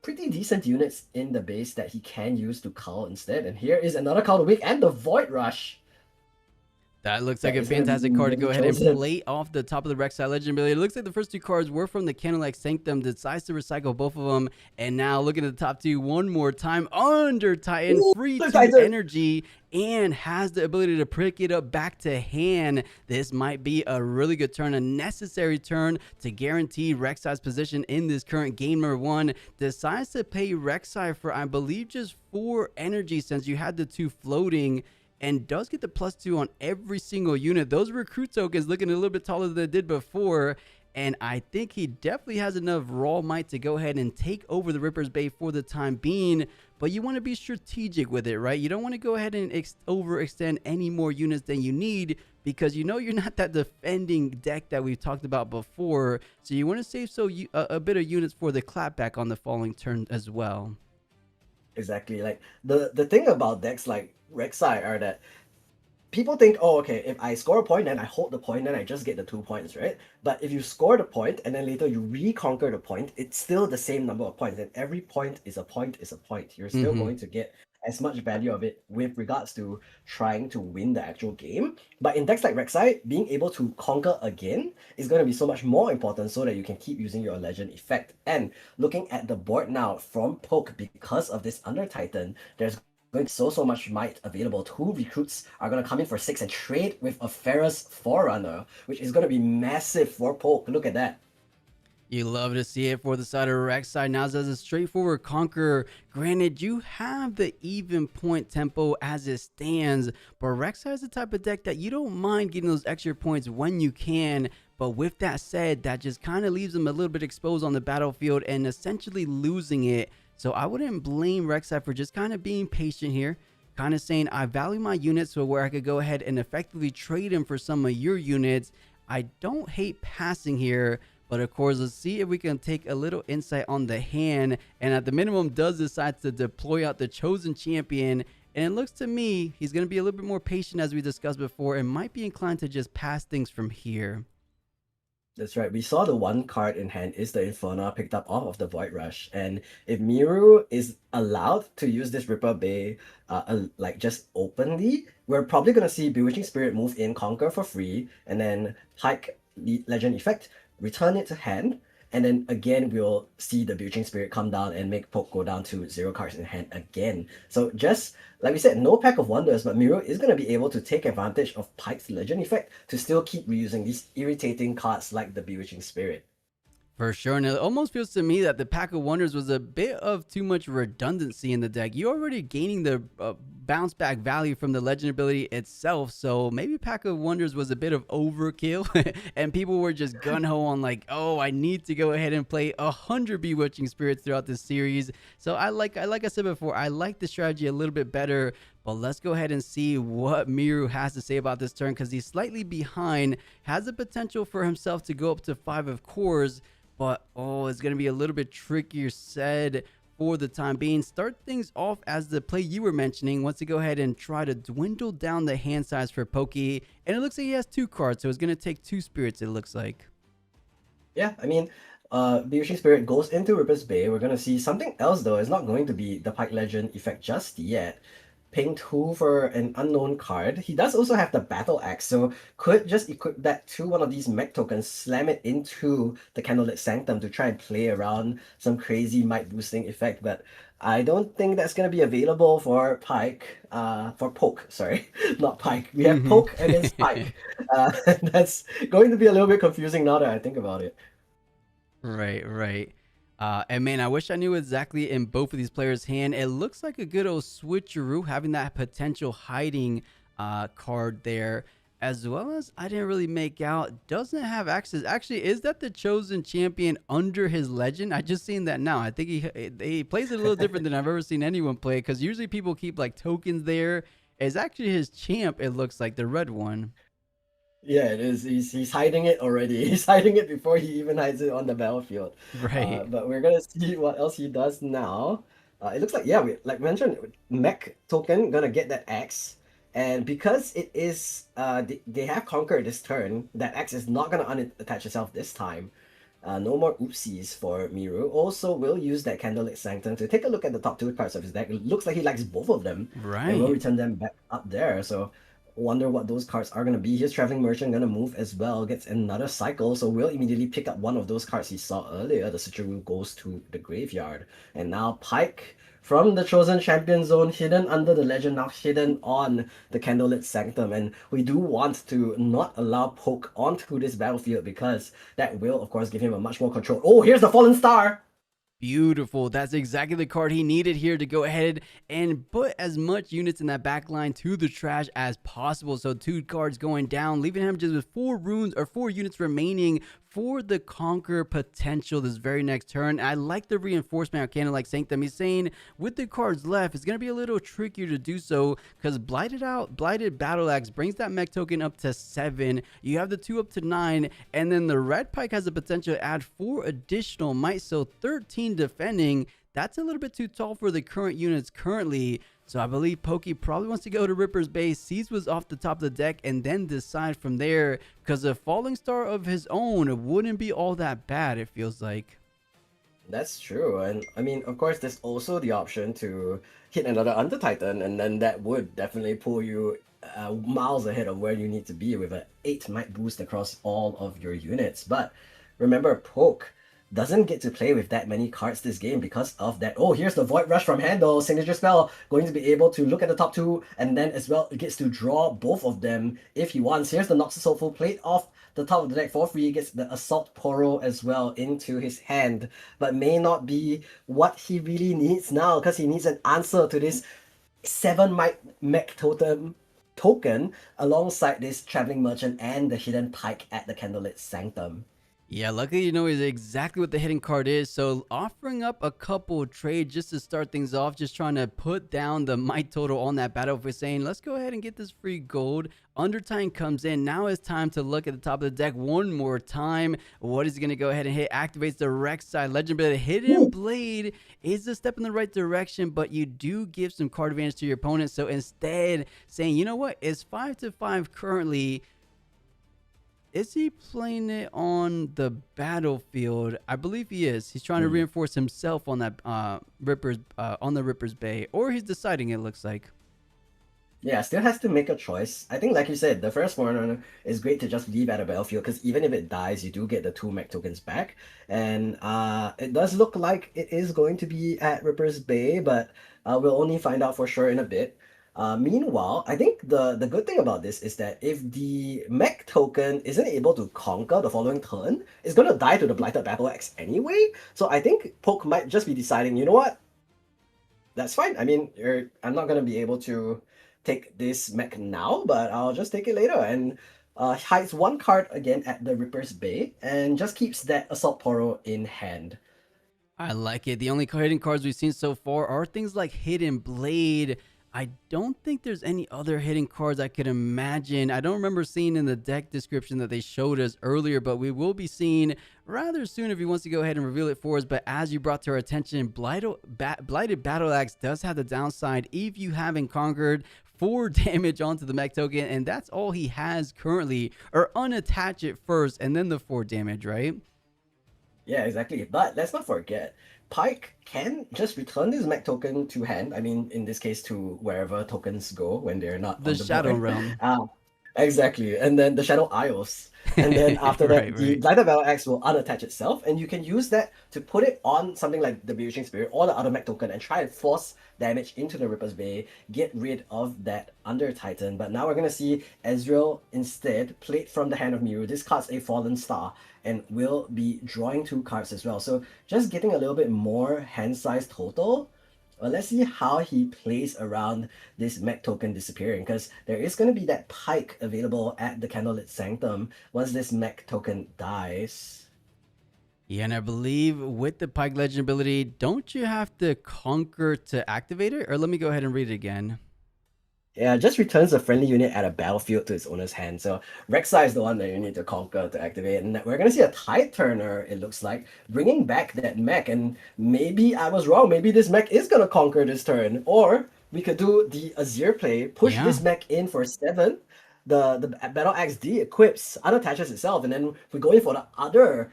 pretty decent units in the base that he can use to cull instead. And here is another Cull the Weak and the Void Rush. That looks like a fantastic card to go ahead and play off the top of the Rek'Sai Legend ability. It looks like the first 2 cards were from the Candlelight Sanctum. Decides to recycle both of them. And now looking at the top 2 one more time. Under Titan, free 2 energy, and has the ability to pick it up back to hand. This might be a really good turn, a necessary turn to guarantee Rek'Sai's position in this current game number 1. Decides to pay Rek'Sai for, I believe, just 4 energy, since you had the 2 floating. and does get the +2 on every single unit. Those recruit tokens looking a little bit taller than they did before. And I think he definitely has enough raw might to go ahead and take over the Ripper's Bay for the time being. But you want to be strategic with it, right? You don't want to go ahead and overextend any more units than you need, because you know you're not that defending deck that we've talked about before. So you want to save a bit of units for the clapback on the following turn as well. Exactly. Like the thing about decks like Rek'Sai are that people think, oh, okay, if I score a point, then I hold the point, then I just get the 2 points, right? But if you score the point and then later you reconquer the point, it's still the same number of points. And every point is a point is a point. You're still going to get as much value of it with regards to trying to win the actual game. But in decks like Rek'Sai, being able to conquer again is going to be so much more important so that you can keep using your legend effect. And looking at the board now from Poke, because of this Under Titan, there's going to be so much might available. 2 recruits are going to come in for 6 and trade with a Ferrous Forerunner, which is going to be massive for Poke. Look at that. You love to see it for the side of Rek'Sai. Now as a straightforward conqueror, granted you have the even point tempo as it stands, but Rek'Sai is the type of deck that you don't mind getting those extra points when you can. But with that said, that just kind of leaves them a little bit exposed on the battlefield and essentially losing it. So I wouldn't blame Rek'Sai for just kind of being patient here, kind of saying I value my units so where I could go ahead and effectively trade him for some of your units. I don't hate passing here, but of course, let's see if we can take a little insight on the hand. And at the minimum, does decide to deploy out the Chosen Champion. And it looks to me he's going to be a little bit more patient, as we discussed before, and might be inclined to just pass things from here. That's right. We saw the one card in hand is the Inferna picked up off of the Void Rush. And if Miru is allowed to use this Ripper Bay like just openly, we're probably going to see Bewitching Spirit move in, conquer for free, and then hike the Legend Effect, return it to hand, and then again we'll see the Bewitching Spirit come down and make Poke go down to 0 cards in hand again. So just like we said, no Pack of Wonders, but Miru is going to be able to take advantage of Pike's Legend Effect to still keep reusing these irritating cards like the Bewitching Spirit. For sure, and it almost feels to me that the Pack of Wonders was a bit of too much redundancy in the deck. You're already gaining the bounce back value from the legend ability itself, so maybe Pack of Wonders was a bit of overkill, and people were just gun-ho on like, oh, I need to go ahead and play 100 Bewitching Spirits throughout this series. So like I said before, I like the strategy a little bit better. But let's go ahead and see what Miru has to say about this turn, because he's slightly behind, has the potential for himself to go up to 5 of cores. But, oh, it's going to be a little bit trickier said for the time being. Start things off as the play you were mentioning. Wants to go ahead and try to dwindle down the hand size for Pokey. And it looks like he has 2 cards, so it's going to take 2 spirits, it looks like. Yeah, I mean, Bewitching Spirit goes into Ripper's Bay. We're going to see something else, though. It's not going to be the Pike Legend effect just yet. Paying 2 for an unknown card. He does also have the Battle Axe, so could just equip that to one of these mech tokens, slam it into the Candlelit Sanctum to try and play around some crazy might boosting effect, but I don't think that's going to be available for Poke, sorry, not Pike. We have Poke against Pike. That's going to be a little bit confusing now that I think about it. Right. And man, I wish I knew exactly in both of these players' hand. It looks like a good old switcheroo, having that potential hiding card there, as well as I didn't really make out. Doesn't have access. Actually, is that the Chosen Champion under his legend? I just seen that now. I think he plays it a little different than I've ever seen anyone play, because usually people keep like tokens there. It's actually his champ, it looks like, the red one. Yeah, it is. He's hiding it already. He's hiding it before he even hides it on the battlefield. Right. But we're gonna see what else he does now. It looks like, yeah, we like mentioned, mech token gonna get that axe, and because it is they have conquered this turn, that axe is not gonna unattach itself this time. No more oopsies for Miru. Also will use that Candlelit Sanctum to take a look at the top 2 cards of his deck. It looks like he likes both of them. Right. And will return them back up there. So wonder what those cards are going to be. His Traveling Merchant going to move as well, gets another cycle, so we'll immediately pick up one of those cards he saw earlier. The Switcheroo goes to the graveyard. And now Pike from the Chosen Champion zone, hidden under the legend, now hidden on the Candlelit Sanctum. And we do want to not allow Poke onto this battlefield, because that will, of course, give him a much more control. Oh, here's the Fallen Star! Beautiful. That's exactly the card he needed here to go ahead and put as much units in that back line to the trash as possible. So 2 cards going down, leaving him just with 4 runes or 4 units remaining for the conquer potential this very next turn. I like the reinforcement out Cannon like Sanctum. He's saying with the cards left, it's going to be a little trickier to do so because Blighted Battle Axe brings that mech token up to 7. You have the 2 up to 9, and then the red pike has the potential to add 4 additional might, so 13 defending. That's a little bit too tall for the current units currently. So I believe Pokey probably wants to go to Ripper's base, sees what's off the top of the deck, and then decide from there, because a falling star of his own wouldn't be all that bad, it feels like. That's true, and I mean, of course, there's also the option to hit another Under Titan, and then that would definitely pull you miles ahead of where you need to be with an 8 might boost across all of your units. But remember, Poke doesn't get to play with that many cards this game because of that. Oh, here's the Void Rush from Handle, Signature Spell, going to be able to look at the top 2, and then as well, it gets to draw both of them if he wants. Here's the Noxus Soulful Plate off the top of the deck for free, gets the Assault Poro as well into his hand, but may not be what he really needs now, because he needs an answer to this 7 might mech token alongside this Traveling Merchant and the Hidden Pike at the Candlelit Sanctum. Yeah, luckily you know exactly what the hidden card is, so offering up a couple trades just to start things off, just trying to put down the might total on that battle for saying, let's go ahead and get this free gold. Undertime comes in. Now it's time to look at the top of the deck one more time. What is he going to go ahead and hit? Activates the Rek'Sai Legend Blade. Hidden Blade is a step in the right direction, but you do give some card advantage to your opponent. So instead, saying, you know what, it's 5-5 currently. Is he playing it on the battlefield? I believe he is. He's trying to reinforce himself on that Ripper's Bay, or he's deciding, it looks like. Yeah, still has to make a choice. I think, like you said, the first one is great to just leave at a battlefield, because even if it dies, you do get the 2 mech tokens back. And it does look like it is going to be at Ripper's Bay, but we'll only find out for sure in a bit. Meanwhile, I think the good thing about this is that if the mech token isn't able to conquer the following turn, it's going to die to the Blighted Battle Axe anyway. So I think Poke might just be deciding, you know what? That's fine. I mean, I'm not going to be able to take this mech now, but I'll just take it later. And hides 1 card again at the Ripper's Bay and just keeps that Assault Poro in hand. I like it. The only hidden cards we've seen so far are things like Hidden Blade. I don't think there's any other hidden cards I could imagine. I don't remember seeing in the deck description that they showed us earlier, but we will be seeing rather soon if he wants to go ahead and reveal it for us. But as you brought to our attention, Blighted Battle Axe does have the downside if you haven't conquered 4 damage onto the mech token, and that's all he has currently. Or unattach it first and then the 4 damage, right? Yeah, exactly. But let's not forget, Pike can just return this mech token to hand. I mean, in this case, to wherever tokens go when they're not on the Shadow board. Realm. Exactly. And then the Shadow Isles. And then after that, the Blighted Battle Axe will unattach itself, and you can use that to put it on something like the Bewitching Spirit or the other mech token and try and force damage into the Ripper's Bay, get rid of that Under Titan. But now we're going to see Ezreal instead played from the hand of Miru. This card's a Fallen Star and will be drawing 2 cards as well. So just getting a little bit more hand size total. Well, let's see how he plays around this mech token disappearing, because there is going to be that pike available at the Candlelit Sanctum once this mech token dies. Yeah, and I believe with the Pike Legend ability, don't you have to conquer to activate it? Or let me go ahead and read it again. Yeah, it just returns a friendly unit at a battlefield to its owner's hand. So Rek'Sai is the one that you need to conquer to activate. And we're going to see a Tide Turner, it looks like, bringing back that mech. And maybe I was wrong. Maybe this mech is going to conquer this turn. Or we could do the Azir play, push this mech in for 7. The Battle Axe de-equips, unattaches itself. And then we go in for the other...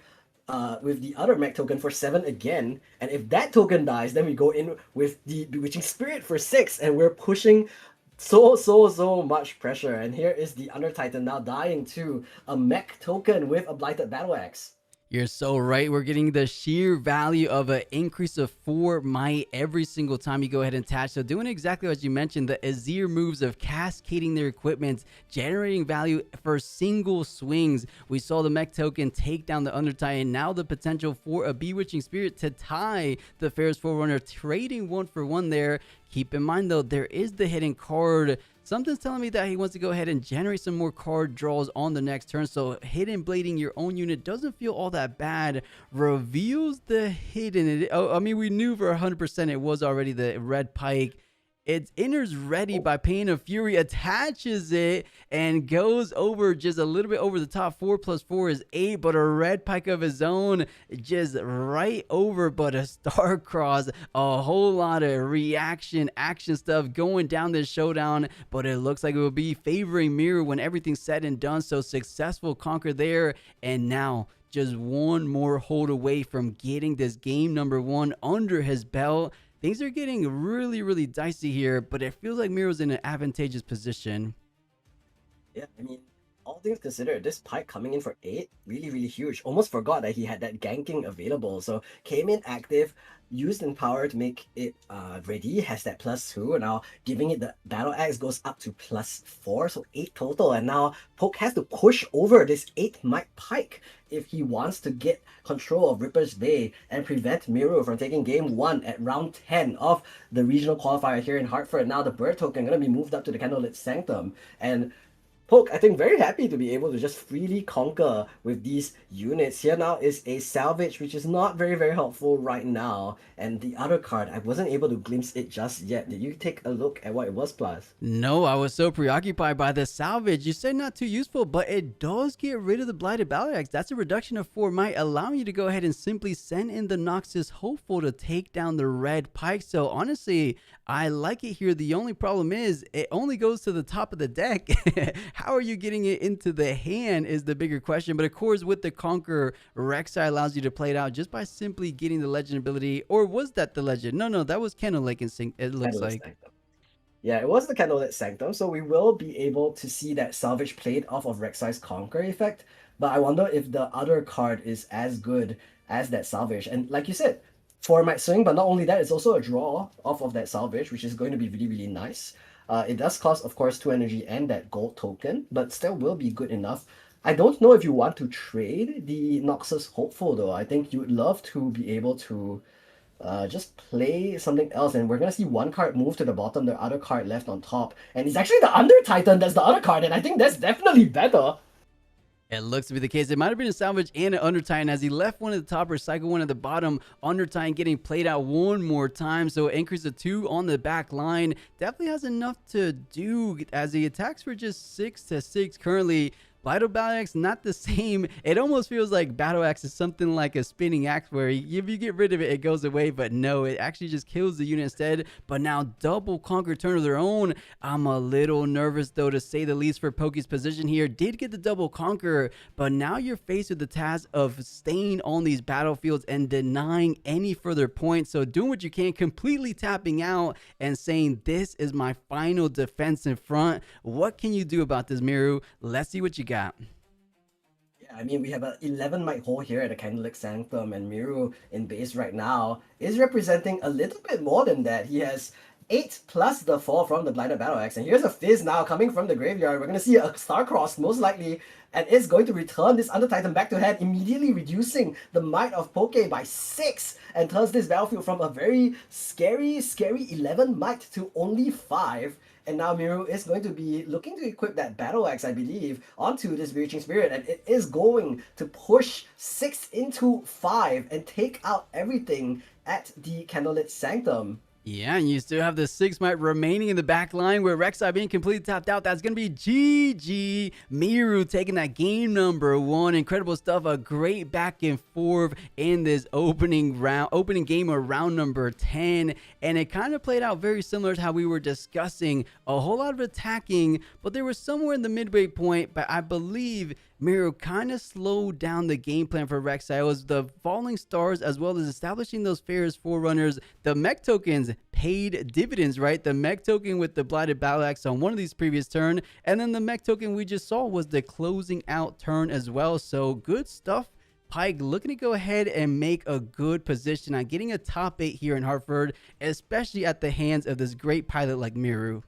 with the other mech token for 7 again. And if that token dies, then we go in with the Bewitching Spirit for 6. And we're pushing so much pressure. And here is the Under Titan now dying to a mech token with a Blighted Battle Axe. You're so right. We're getting the sheer value of an increase of 4 might every single time you go ahead and attach. So doing exactly what you mentioned, the Azir moves of cascading their equipment, generating value for single swings. We saw the mech token take down the Undertie, and now the potential for a Bewitching Spirit to tie the Fair's Forerunner, trading 1-for-1 there. Keep in mind though, there is the hidden card. Something's telling me that he wants to go ahead and generate some more card draws on the next turn. So hidden blading your own unit doesn't feel all that bad. Reveals the hidden. I mean, we knew for 100% it was already the red pike. It's enters ready by Pain of Fury, attaches it, and goes over just a little bit over the top. 4 + 4 is 8, but a red pike of his own just right over, but a star cross. A whole lot of action stuff going down this showdown, but it looks like it will be favoring Miru when everything's said and done. So successful conquer there, and now just one more hold away from getting this game number 1 under his belt. Things are getting really, really dicey here, but it feels like Miro's in an advantageous position. Yeah, I mean, all things considered, this pike coming in for 8, really, really huge. Almost forgot that he had that ganking available. So came in active, used in power to make it ready, has that +2. Now giving it the battle axe goes up to +4, so 8 total. And now Poke has to push over this 8 might pike if he wants to get control of Ripper's Bay and prevent Miru from taking game 1 at round 10 of the regional qualifier here in Hartford. Now the bird token going to be moved up to the Candlelit Sanctum, and Poke, I think, very happy to be able to just freely conquer with these units. Here now is a salvage, which is not very, very helpful right now. And the other card, I wasn't able to glimpse it just yet. Did you take a look at what it was, Plus? No, I was so preoccupied by the salvage. You said not too useful, but it does get rid of the Blighted Battle Axe. That's a reduction of 4 might, allowing you to go ahead and simply send in the Noxus Hopeful to take down the red pike. So honestly, I like it here. The only problem is it only goes to the top of the deck. How are you getting it into the hand is the bigger question. But of course, with the Conqueror, Rek'Sai allows you to play it out just by simply getting the legend ability. Or was that the legend? No, that was Candlelit and Sync. It looks like. Sanctum. Yeah, it was the Candlelit Sanctum. So we will be able to see that salvage played off of Rek'Sai's Conquer effect. But I wonder if the other card is as good as that salvage. And like you said, 4 might swing, but not only that, it's also a draw off of that salvage, which is going to be really, really nice. It does cost, of course, 2 energy and that gold token, but still will be good enough. I don't know if you want to trade the Noxus Hopeful, though. I think you would love to be able to just play something else, and we're going to see one card move to the bottom, the other card left on top. And it's actually the Under Titan that's the other card, and I think that's definitely better. It looks to be the case. It might have been a salvage and an Undertine as he left one at the top, recycle one at the bottom. Undertine getting played out one more time, so increase of 2 on the back line. Definitely has enough to do as he attacks for just 6-6 currently. Battle Axe, not the same. It almost feels like Battle Axe is something like a spinning axe where if you get rid of it, it goes away. But no, it actually just kills the unit instead. But now double Conquer turn of their own. I'm a little nervous, though, to say the least, for Poke's position here. Did get the double Conquer, but now you're faced with the task of staying on these battlefields and denying any further points. So doing what you can, completely tapping out and saying, this is my final defense in front. What can you do about this, Miru? Let's see what you got. Yeah, I mean, we have an 11 might hole here at the Candlelit Sanctum, and Miru in base right now is representing a little bit more than that. He has 8 plus the 4 from the Blighted Battle Axe, and here's a Fizz now coming from the graveyard. We're going to see a Star-Crossed most likely, and it's going to return this Under Titan back to hand, immediately reducing the might of Poke by 6, and turns this battlefield from a very scary 11 might to only 5. And now Miru is going to be looking to equip that Battle Axe, I believe, onto this Bewitching Spirit. And it is going to push 6 into 5 and take out everything at the Candlelit Sanctum. Yeah, and you still have the 6 might remaining in the back line where Rek'Sai being completely tapped out. That's going to be GG. Miru taking that game number 1. Incredible stuff. A great back and forth in this opening game of round number 10. And it kind of played out very similar to how we were discussing. A whole lot of attacking, but there was somewhere in the midway point, but I believe Miru kind of slowed down the game plan for Rek'Sai. It was the falling stars as well as establishing those Fair's Forerunners. The mech tokens paid dividends, right? The mech token with the Blighted Battle Axe on one of these previous turn, and then the mech token we just saw was the closing out turn as well. So good stuff Pike looking to go ahead and make a good position on getting a top 8 here in Hartford, especially at the hands of this great pilot like Miru.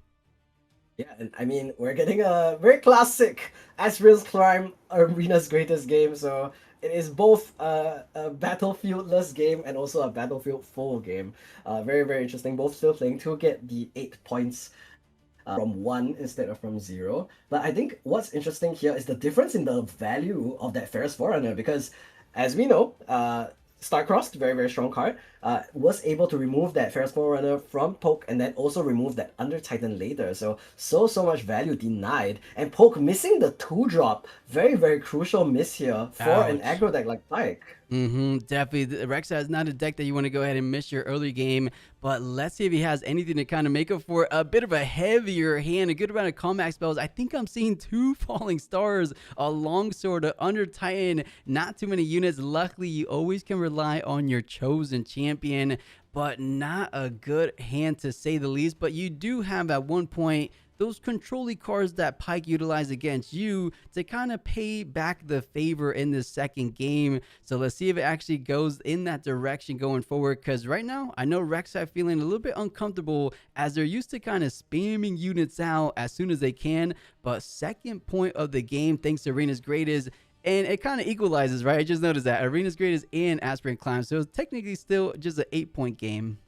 Yeah, and I mean, we're getting a very classic Asriel's Climb Arena's greatest game, so it is both a battlefield-less game and also a battlefield-full game. Very, very interesting. Both still playing to get the 8 points from 1 instead of from 0. But I think what's interesting here is the difference in the value of that Ferris Forerunner, because as we know, Starcrossed, very, very strong card, was able to remove that Ferris Forerunner from Poke and then also remove that Under Titan later. So much value denied. And Poke missing the 2-drop, very, very crucial miss here for an aggro deck like Pike. Definitely. Rek'Sai is not a deck that you want to go ahead and miss your early game, but let's see if he has anything to kind of make up for a bit of a heavier hand, a good amount of combat spells. I think I'm seeing 2 Falling Stars, a Longsword, a Under Titan, not too many units. Luckily, you always can rely on your chosen champion, but not a good hand to say the least. But you do have at one point those control cards that Pike utilized against you to kind of pay back the favor in this second game. So let's see if it actually goes in that direction going forward, because right now I know Rek'Sai feeling a little bit uncomfortable as they're used to kind of spamming units out as soon as they can. But second point of the game, thanks to Arena's Greatest, and it kind of equalizes, right? I just noticed that Arena's Greatest and Aspirant Climb, so it's technically still just an 8-point game.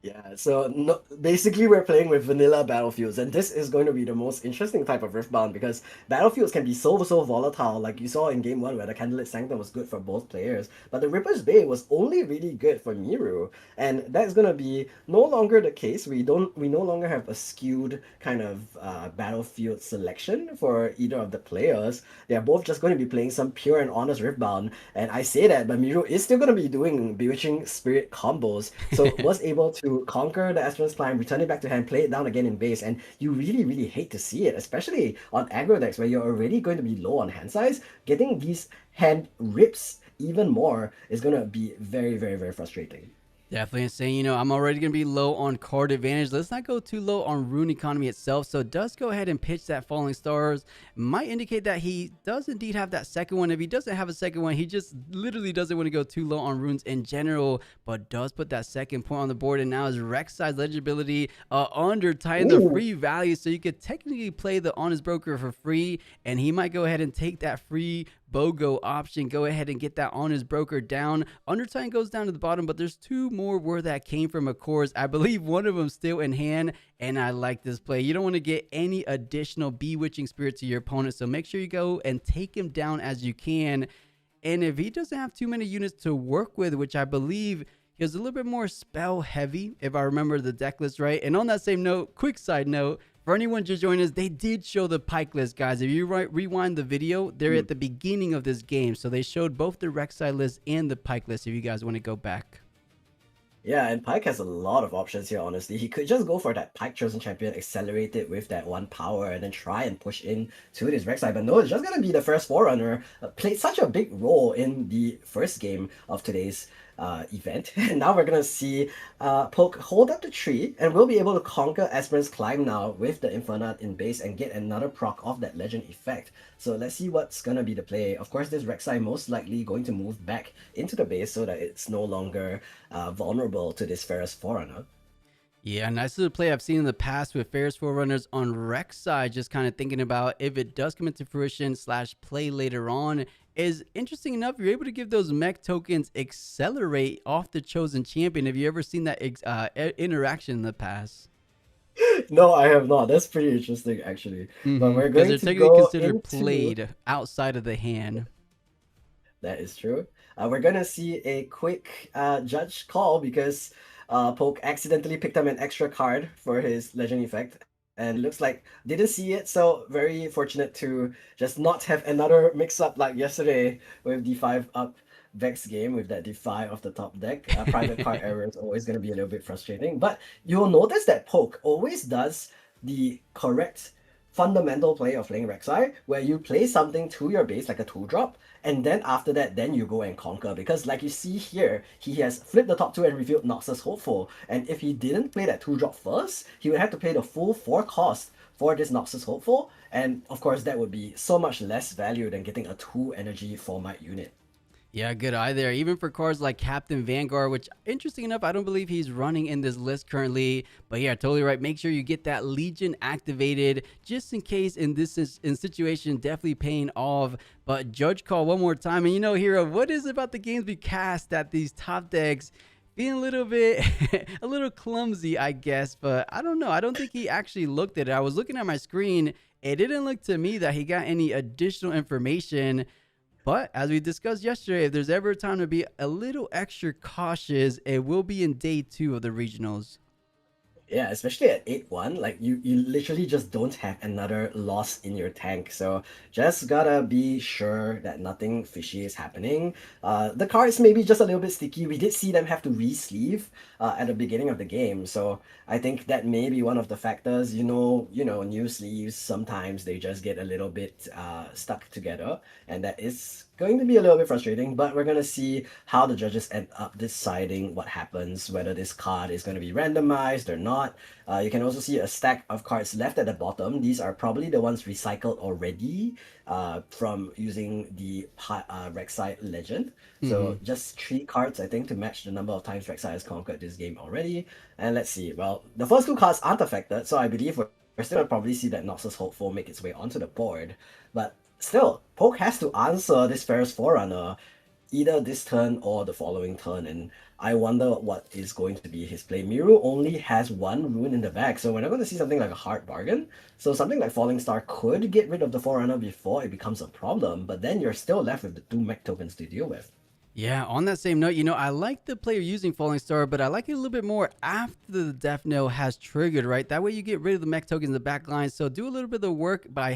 Yeah, so no, basically we're playing with vanilla battlefields, and this is going to be the most interesting type of Riftbound because battlefields can be so volatile, like you saw in game 1 where the Candlelit Sanctum was good for both players, but the Ripper's Bay was only really good for Miru, and that's going to be no longer the case. We no longer have a skewed kind of battlefield selection for either of the players. They're both just going to be playing some pure and honest Riftbound, and I say that, but Miru is still going to be doing Bewitching Spirit combos, so was able to conquer the Aspirant's Climb, return it back to hand, play it down again in base, and you really hate to see it, especially on aggro decks where you're already going to be low on hand size. Getting these hand rips even more is going to be very frustrating. Definitely insane. You know, I'm already going to be low on card advantage. Let's not go too low on rune economy itself. So it does go ahead and pitch that Falling Stars. Might indicate that he does indeed have that second one. If he doesn't have a second one, he just literally doesn't want to go too low on runes in general, but does put that second point on the board. And now his Rek'Sai's legibility Under Titan, the free value. So you could technically play the Honest Broker for free, and he might go ahead and take that free BOGO option, go ahead and get that Honest Broker down. Under Titan goes down to the bottom, but there's 2 more where that came from, of course. I believe one of them still in hand, and I like this play. You don't want to get any additional Bewitching Spirit to your opponent, so make sure you go and take him down as you can. And if he doesn't have too many units to work with, which I believe he was a little bit more spell heavy, if I remember the deck list right. And on that same note, quick side note, for anyone just joining us, they did show the Pike list, guys. If you rewind the video, they're at the beginning of this game. So they showed both the Rek'Sai list and the Pike list if you guys want to go back. Yeah, and Pike has a lot of options here, honestly. He could just go for that Pike Chosen Champion, accelerate it with that 1 power, and then try and push in to this Rek'Sai. But no, it's just going to be the first Forerunner. Played such a big role in the first game of today's event. And now we're going to see Poke hold up the tree, and we'll be able to conquer Aspirant's Climb now with the Infernaut in base and get another proc of that Legend effect. So let's see what's going to be the play. Of course, this Rek'Sai most likely going to move back into the base so that it's no longer vulnerable to this Ferris Forerunner. Yeah, nice little play I've seen in the past with Ferris Forerunners on Rek'Sai, just kind of thinking about if it does come into fruition / play later on. Is interesting enough, you're able to give those mech tokens accelerate off the chosen champion. Have you ever seen that interaction in the past? No, I have not. That's pretty interesting, actually. But we're going they're to technically go considered into... played outside of the hand. That is true. We're going to see a quick judge call because Poke accidentally picked up an extra card for his Legend effect. And it looks like didn't see it, so very fortunate to just not have another mix-up like yesterday with the 5-up Vex game with that Defy off the top deck. Private card error is always going to be a little bit frustrating, but you'll notice that Poke always does the correct fundamental play of playing Rek'Sai, where you play something to your base like a 2-drop, and then after that, then you go and conquer. Because like you see here, he has flipped the top 2 and revealed Noxus Hopeful. And if he didn't play that 2-drop first, he would have to pay the full 4 cost for this Noxus Hopeful. And of course, that would be so much less value than getting a 2 energy 4 might unit. Yeah, good eye there. Even for cards like Captain Vanguard, which interesting enough, I don't believe he's running in this list currently. But yeah, totally right. Make sure you get that Legion activated just in case in this situation, definitely paying off. But Judge Call one more time. And you know, Hero, what is it about the games we cast that these top decks being a little bit a little clumsy, I guess, but I don't know. I don't think he actually looked at it. I was looking at my screen. It didn't look to me that he got any additional information. But as we discussed yesterday, if there's ever a time to be a little extra cautious, it will be in day 2 of the regionals. Yeah, especially at 8-1, like you literally just don't have another loss in your tank. So just gotta be sure that nothing fishy is happening. The cards may be just a little bit sticky. We did see them have to re-sleeve at the beginning of the game. So I think that may be one of the factors. New sleeves, sometimes they just get a little bit stuck together, and that is going to be a little bit frustrating, but we're going to see how the judges end up deciding what happens, whether this card is going to be randomized or not. You can also see a stack of cards left at the bottom. These are probably the ones recycled already from using the Rek'Sai Legend. So just 3 cards, I think, to match the number of times Rek'Sai has conquered this game already. And let's see. Well, the first 2 cards aren't affected, so I believe we're still going to probably see that Noxus Hopeful make its way onto the board. But still, Poke has to answer this Ferris Forerunner either this turn or the following turn, and I wonder what is going to be his play. Miru only has 1 rune in the bag, so we're not going to see something like a hard bargain. So something like Falling Star could get rid of the Forerunner before it becomes a problem, but then you're still left with the 2 mech tokens to deal with. Yeah, on that same note, I like the player using Falling Star, but I like it a little bit more after the Death Knell has triggered, right? That way you get rid of the mech tokens in the back line. So do a little bit of the work by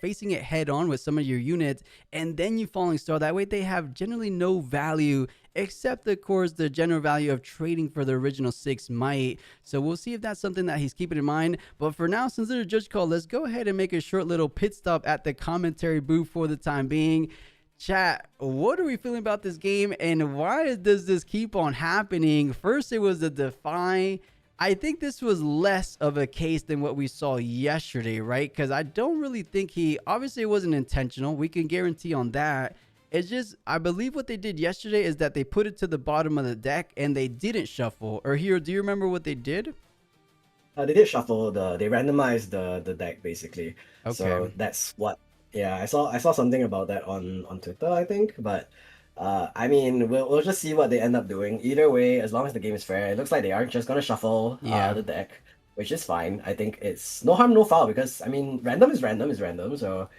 facing it head on with some of your units, and then you Falling Star. That way they have generally no value, except of course the general value of trading for the original 6 might. So we'll see if that's something that he's keeping in mind. But for now, since there's a judge call, let's go ahead and make a short little pit stop at the commentary booth for the time being. Chat, what are we feeling about this game, and why does this keep on happening? First, it was the Defy. I think this was less of a case than what we saw yesterday, right? Because I don't really think obviously it wasn't intentional. We can guarantee on that. It's just, I believe what they did yesterday is that they put it to the bottom of the deck and they didn't shuffle. Or Hero, do you remember what they did? They did shuffle, they randomized the deck basically. Okay. So that's what. Yeah, I saw something about that on Twitter, I think, but I mean, we'll just see what they end up doing. Either way, as long as the game is fair, it looks like they aren't just gonna shuffle the deck, which is fine. I think it's no harm, no foul, because I mean, random is random. So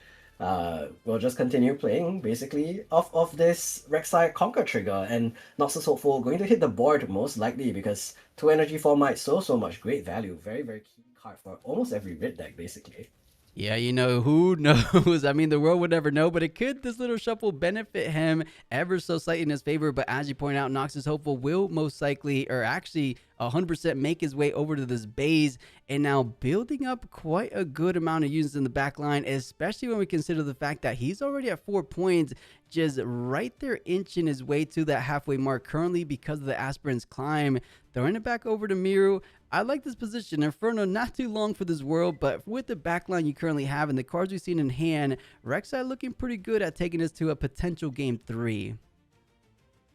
we'll just continue playing basically off of this Rek'Sai Conquer trigger, and Noxus Hopeful going to hit the board most likely because 2 energy 4 might so much great value. Very, very key card for almost every red deck basically. Yeah, who knows? I mean, the world would never know, but this little shuffle benefit him ever so slightly in his favor. But as you point out, Noxus Hopeful will most likely, or actually 100% make his way over to this base, and now building up quite a good amount of units in the back line, especially when we consider the fact that he's already at 4 points, just right there inching his way to that halfway mark currently because of the Aspirant's Climb. Throwing it back over to Miru. I like this position. Inferno, not too long for this world, but with the backline you currently have and the cards we've seen in hand, Rek'Sai looking pretty good at taking us to a potential game 3.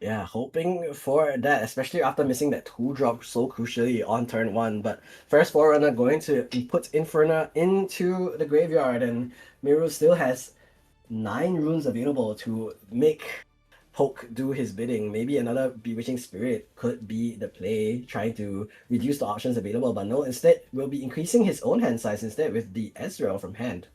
Yeah, hoping for that, especially after missing that 2-drop so crucially on turn 1. But first Forerunner going to put Inferno into the graveyard, and Miru still has 9 runes available to make Poke do his bidding. Maybe another Bewitching Spirit could be the play, trying to reduce the options available, but no, instead will be increasing his own hand size instead with the Ezreal from hand.